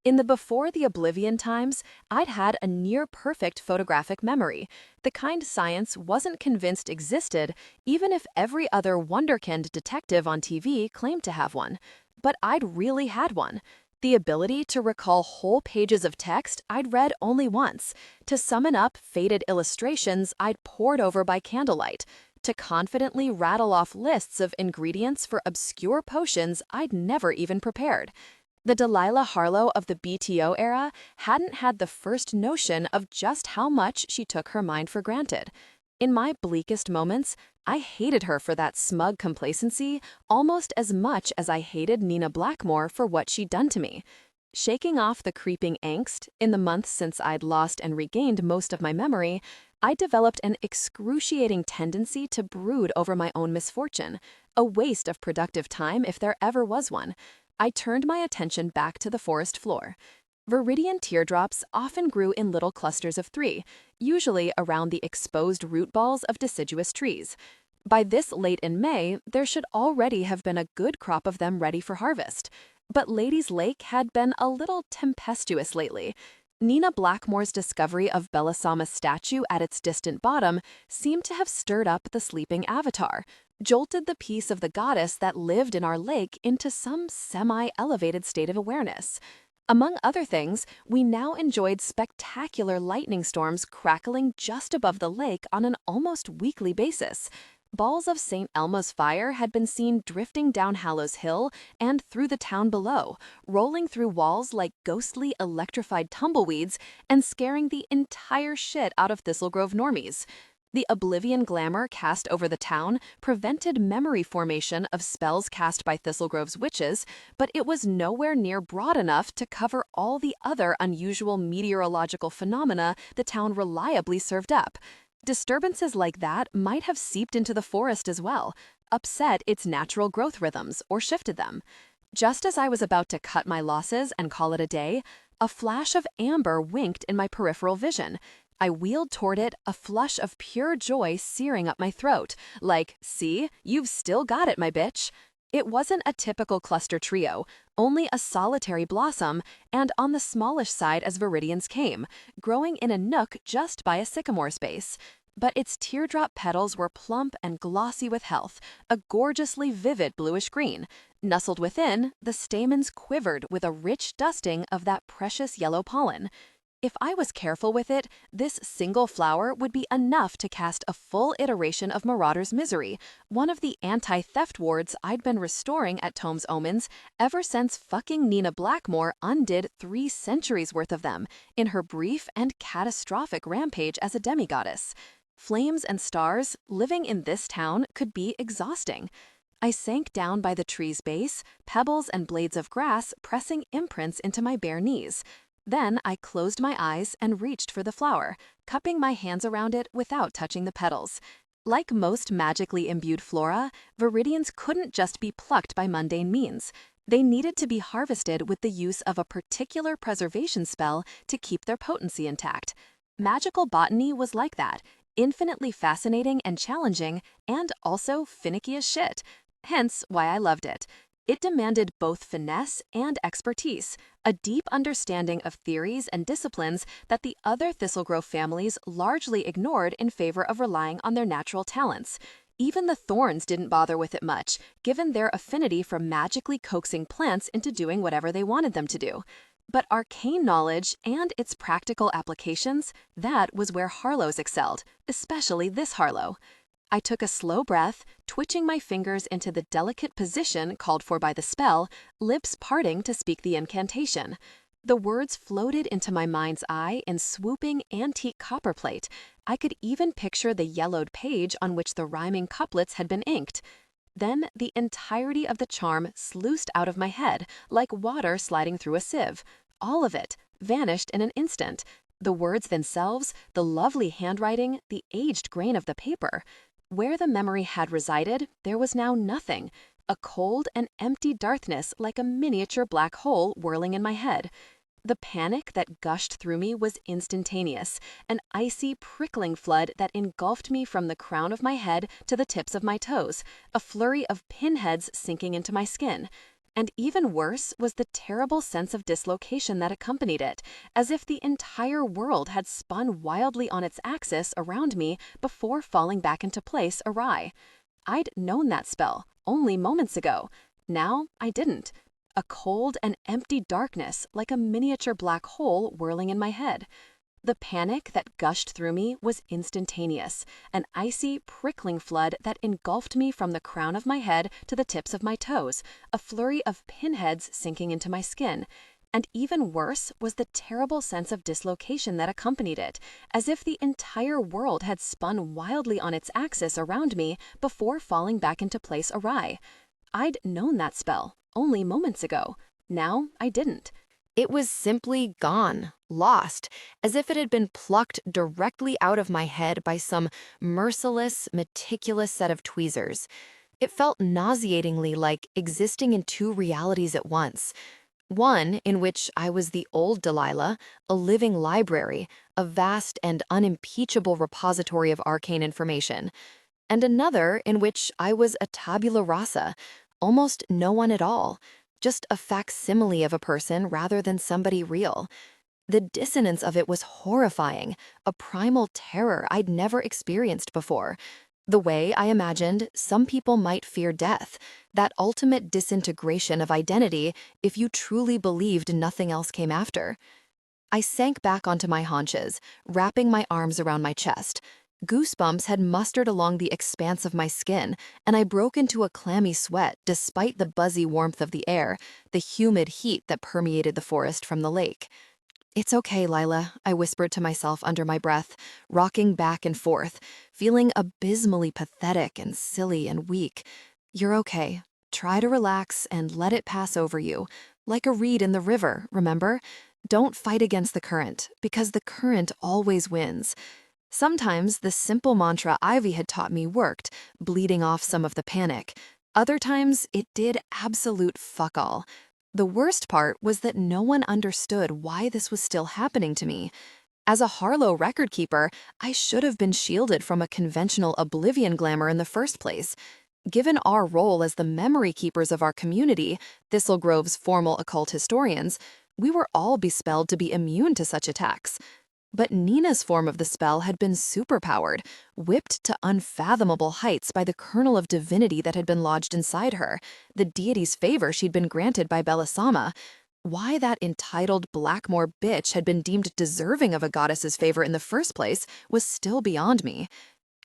S1: In the before the Oblivion times, I'd had a near-perfect photographic memory, the kind science wasn't convinced existed, even if every other wonderkind detective on TV claimed to have one. But I'd really had one. The ability to recall whole pages of text I'd read only once, to summon up faded illustrations I'd pored over by candlelight, to confidently rattle off lists of ingredients for obscure potions I'd never even prepared. The Delilah Harlow of the BTO era hadn't had the first notion of just how much she took her mind for granted. In my bleakest moments, I hated her for that smug complacency almost as much as I hated Nina Blackmore for what she'd done to me. Shaking off the creeping angst, in the months since I'd lost and regained most of my memory, I developed an excruciating tendency to brood over my own misfortune, a waste of productive time if there ever was one. I turned my attention back to the forest floor. Viridian teardrops often grew in little clusters of 3, usually around the exposed root balls of deciduous trees. By this late in May, there should already have been a good crop of them ready for harvest. But Lady's Lake had been a little tempestuous lately. Nina Blackmore's discovery of Belisama's statue at its distant bottom seemed to have stirred up the sleeping avatar, jolted the piece of the goddess that lived in our lake into some semi-elevated state of awareness. Among other things, we now enjoyed spectacular lightning storms crackling just above the lake on an almost weekly basis. Balls of St. Elmo's fire had been seen drifting down Hallows Hill and through the town below, rolling through walls like ghostly electrified tumbleweeds and scaring the entire shit out of Thistlegrove normies. The oblivion glamour cast over the town prevented memory formation of spells cast by Thistlegrove's witches, but it was nowhere near broad enough to cover all the other unusual meteorological phenomena the town reliably served up. Disturbances like that might have seeped into the forest as well, upset its natural growth rhythms, or shifted them. Just as I was about to cut my losses and call it a day, a flash of amber winked in my peripheral vision. I wheeled toward it, a flush of pure joy searing up my throat, like, "See, you've still got it, my bitch." It wasn't a typical cluster trio, only a solitary blossom, and on the smallish side as Viridians came, growing in a nook just by a sycamore space. But its teardrop petals were plump and glossy with health, a gorgeously vivid bluish green. Nestled within, the stamens quivered with a rich dusting of that precious yellow pollen. If I was careful with it, this single flower would be enough to cast a full iteration of Marauder's Misery, one of the anti-theft wards I'd been restoring at Tome's Omens ever since fucking Nina Blackmore undid 3 centuries worth of them in her brief and catastrophic rampage as a demigoddess. Flames and stars, living in this town could be exhausting. I sank down by the tree's base, pebbles and blades of grass pressing imprints into my bare knees. Then I closed my eyes and reached for the flower, cupping my hands around it without touching the petals. Like most magically imbued flora, Viridians couldn't just be plucked by mundane means. They needed to be harvested with the use of a particular preservation spell to keep their potency intact. Magical botany was like that, infinitely fascinating and challenging, and also finicky as shit. Hence why I loved it. It demanded both finesse and expertise, a deep understanding of theories and disciplines that the other Thistlegrove families largely ignored in favor of relying on their natural talents. Even the thorns didn't bother with it much, given their affinity for magically coaxing plants into doing whatever they wanted them to do. But arcane knowledge and its practical applications, that was where Harlows excelled, especially this Harlow. I took a slow breath, twitching my fingers into the delicate position called for by the spell, lips parting to speak the incantation. The words floated into my mind's eye in swooping antique copperplate. I could even picture the yellowed page on which the rhyming couplets had been inked. Then the entirety of the charm sluiced out of my head, like water sliding through a sieve. All of it vanished in an instant. The words themselves, the lovely handwriting, the aged grain of the paper. Where the memory had resided, there was now nothing, a cold and empty darkness like a miniature black hole whirling in my head. The panic that gushed through me was instantaneous, an icy, prickling flood that engulfed me from the crown of my head to the tips of my toes, a flurry of pinheads sinking into my skin. And even worse was the terrible sense of dislocation that accompanied it, as if the entire world had spun wildly on its axis around me before falling back into place awry. I'd known that spell only moments ago. Now I didn't. A cold and empty darkness like a miniature black hole whirling in my head. The panic that gushed through me was instantaneous, an icy, prickling flood that engulfed me from the crown of my head to the tips of my toes, a flurry of pinheads sinking into my skin. And even worse was the terrible sense of dislocation that accompanied it, as if the entire world had spun wildly on its axis around me before falling back into place awry. I'd known that spell only moments ago. Now I didn't.
S3: It was simply gone, lost, as if it had been plucked directly out of my head by some merciless, meticulous set of tweezers. It felt nauseatingly like existing in 2 realities at once. One in which I was the old Delilah, a living library, a vast and unimpeachable repository of arcane information, and another in which I was a tabula rasa, almost no one at all. Just a facsimile of a person rather than somebody real. The dissonance of it was horrifying, a primal terror I'd never experienced before. The way I imagined some people might fear death, that ultimate disintegration of identity if you truly believed nothing else came after. I sank back onto my haunches, wrapping my arms around my chest. Goosebumps had mustered along the expanse of my skin, and I broke into a clammy sweat despite the buzzy warmth of the air, the humid heat that permeated the forest from the lake. "It's okay, Lila," I whispered to myself under my breath, rocking back and forth, feeling abysmally pathetic and silly and weak. "You're okay. Try to relax and let it pass over you. Like a reed in the river, remember? Don't fight against the current, because the current always wins." Sometimes the simple mantra Ivy had taught me worked, bleeding off some of the panic. Other times, it did absolute fuck all. The worst part was that no one understood why this was still happening to me. As a Harlow record keeper, I should have been shielded from a conventional oblivion glamour in the first place. Given our role as the memory keepers of our community, Thistle Grove's formal occult historians, we were all bespelled to be immune to such attacks. But Nina's form of the spell had been superpowered, whipped to unfathomable heights by the kernel of divinity that had been lodged inside her, the deity's favor she'd been granted by Belisama. Why that entitled Blackmore bitch had been deemed deserving of a goddess's favor in the first place was still beyond me.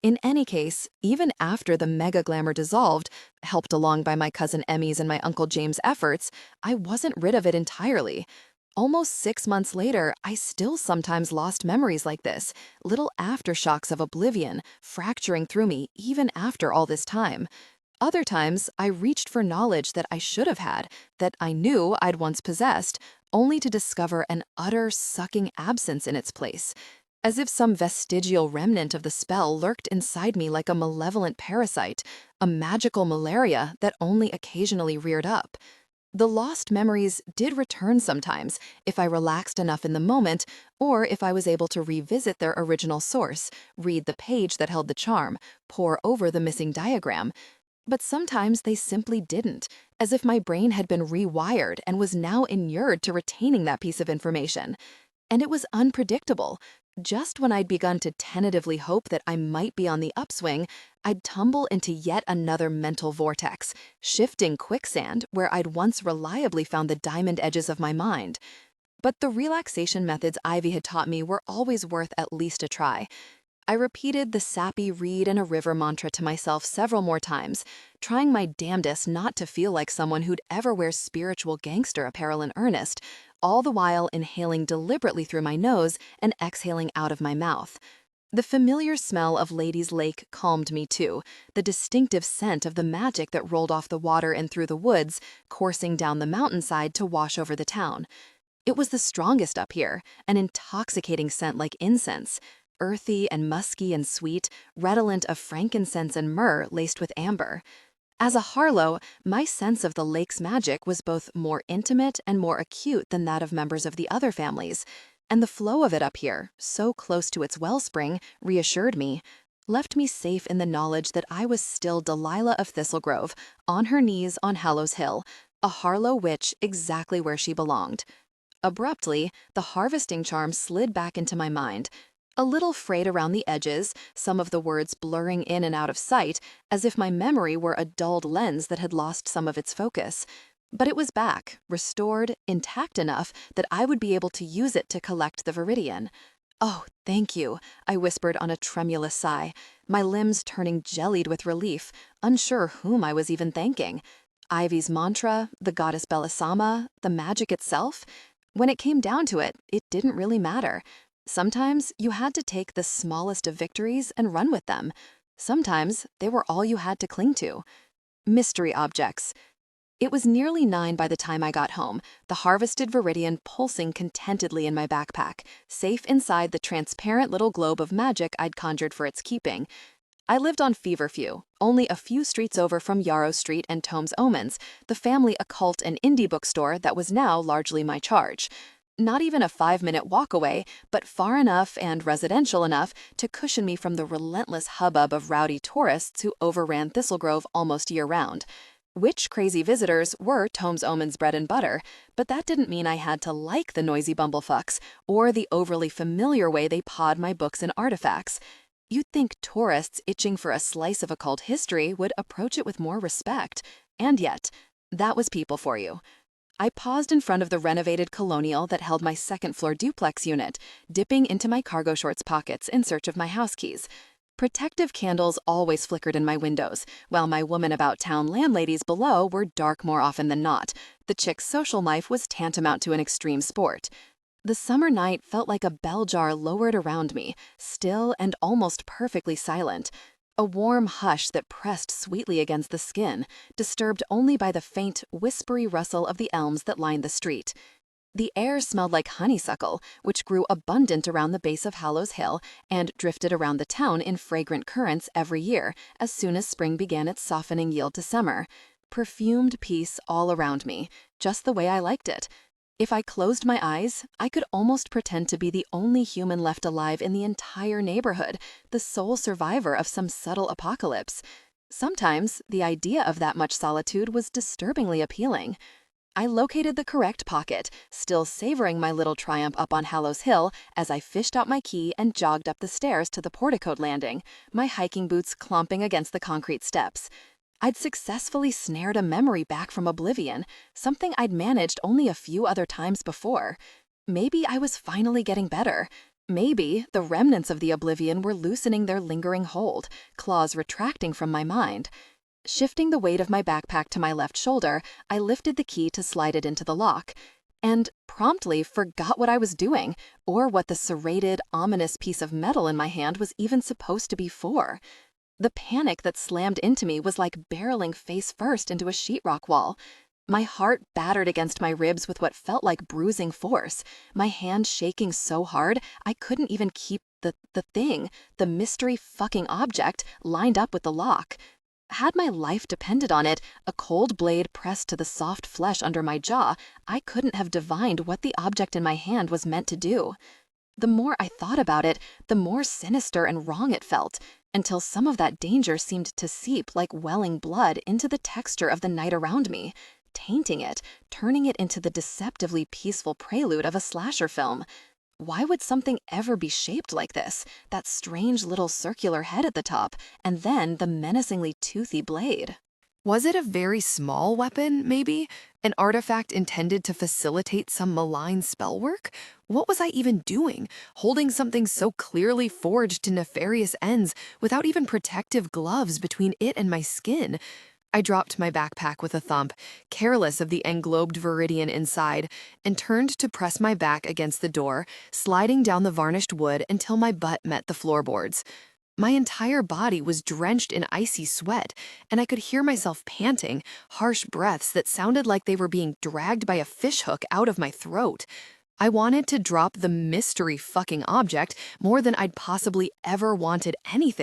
S3: In any case, even after the mega glamour dissolved, helped along by my cousin Emmy's and my Uncle James' efforts, I wasn't rid of it entirely. Almost 6 months later, I still sometimes lost memories like this, little aftershocks of oblivion, fracturing through me even after all this time. Other times, I reached for knowledge that I should have had, that I knew I'd once possessed, only to discover an utter sucking absence in its place. As if some vestigial remnant of the spell lurked inside me like a malevolent parasite, a magical malaria that only occasionally reared up. The lost memories did return sometimes if I relaxed enough in the moment, or if I was able to revisit their original source, read the page that held the charm, pore over the missing diagram. But sometimes they simply didn't, as if my brain had been rewired and was now inured to retaining that piece of information. And it was unpredictable. Just when I'd begun to tentatively hope that I might be on the upswing, I'd tumble into yet another mental vortex, shifting quicksand where I'd once reliably found the diamond edges of my mind. But the relaxation methods Ivy had taught me were always worth at least a try. I repeated the sappy reed in a river mantra to myself several more times, trying my damnedest not to feel like someone who'd ever wear spiritual gangster apparel in earnest, all the while inhaling deliberately through my nose and exhaling out of my mouth. The familiar smell of Lady's Lake calmed me too, the distinctive scent of the magic that rolled off the water and through the woods, coursing down the mountainside to wash over the town. It was the strongest up here, an intoxicating scent like incense, earthy and musky and sweet, redolent of frankincense and myrrh laced with amber. As a Harlow, my sense of the lake's magic was both more intimate and more acute than that of members of the other families, and the flow of it up here, so close to its wellspring, reassured me, left me safe in the knowledge that I was still Delilah of Thistlegrove, on her knees on Hallows Hill, a Harlow witch exactly where she belonged. Abruptly, the harvesting charm slid back into my mind, a little frayed around the edges, some of the words blurring in and out of sight, as if my memory were a dulled lens that had lost some of its focus. But it was back, restored, intact enough that I would be able to use it to collect the Viridian. "Oh, thank you," I whispered on a tremulous sigh, my limbs turning jellied with relief, unsure whom I was even thanking. Ivy's mantra, the goddess Belisama, the magic itself? When it came down to it, it didn't really matter. Sometimes you had to take the smallest of victories and run with them. Sometimes they were all you had to cling to. Mystery objects. It was nearly 9 by the time I got home, the harvested Viridian pulsing contentedly in my backpack, safe inside the transparent little globe of magic I'd conjured for its keeping. I lived on Feverfew, only a few streets over from Yarrow Street and Tome's Omens, the family occult and indie bookstore that was now largely my charge. Not even a 5-minute walk away, but far enough and residential enough to cushion me from the relentless hubbub of rowdy tourists who overran Thistlegrove almost year-round.
S2: Witch crazy visitors were Tomes Omen's bread and butter, but that didn't mean I had to like the noisy bumblefucks or the overly familiar way they pawed my books and artifacts. You'd think tourists itching for a slice of occult history would approach it with more respect. And yet, that was people for you. I paused in front of the renovated colonial that held my second-floor duplex unit, dipping into my cargo shorts pockets in search of my house keys. Protective candles always flickered in my windows, while my woman-about-town landladies below were dark more often than not. The chick's social life was tantamount to an extreme sport. The summer night felt like a bell jar lowered around me, still and almost perfectly silent. A warm hush that pressed sweetly against the skin, disturbed only by the faint, whispery rustle of the elms that lined the street. The air smelled like honeysuckle, which grew abundant around the base of Hallows Hill and drifted around the town in fragrant currents every year as soon as spring began its softening yield to summer. Perfumed peace all around me, just the way I liked it. If I closed my eyes, I could almost pretend to be the only human left alive in the entire neighborhood, the sole survivor of some subtle apocalypse. Sometimes, the idea of that much solitude was disturbingly appealing. I located the correct pocket, still savoring my little triumph up on Hallows Hill as I fished out my key and jogged up the stairs to the porticoed landing, my hiking boots clomping against the concrete steps. I'd successfully snared a memory back from oblivion, something I'd managed only a few other times before. Maybe I was finally getting better. Maybe the remnants of the oblivion were loosening their lingering hold, claws retracting from my mind. Shifting the weight of my backpack to my left shoulder, I lifted the key to slide it into the lock, and promptly forgot what I was doing, or what the serrated, ominous piece of metal in my hand was even supposed to be for. The panic that slammed into me was like barreling face first into a sheetrock wall. My heart battered against my ribs with what felt like bruising force, my hand shaking so hard I couldn't even keep the mystery fucking object, lined up with the lock. Had my life depended on it, a cold blade pressed to the soft flesh under my jaw, I couldn't have divined what the object in my hand was meant to do. The more I thought about it, the more sinister and wrong it felt, until some of that danger seemed to seep like welling blood into the texture of the night around me, tainting it, turning it into the deceptively peaceful prelude of a slasher film. Why would something ever be shaped like this? That strange little circular head at the top, and then the menacingly toothy blade.
S3: Was it a very small weapon, maybe? An artifact intended to facilitate some malign spell work? What was I even doing, holding something so clearly forged to nefarious ends without even protective gloves between it and my skin? I dropped my backpack with a thump, careless of the englobed viridian inside, and turned to press my back against the door, sliding down the varnished wood until my butt met the floorboards. My entire body was drenched in icy sweat, and I could hear myself panting, harsh breaths that sounded like they were being dragged by a fishhook out of my throat. I wanted to drop the mystery fucking object more than I'd possibly ever wanted anything.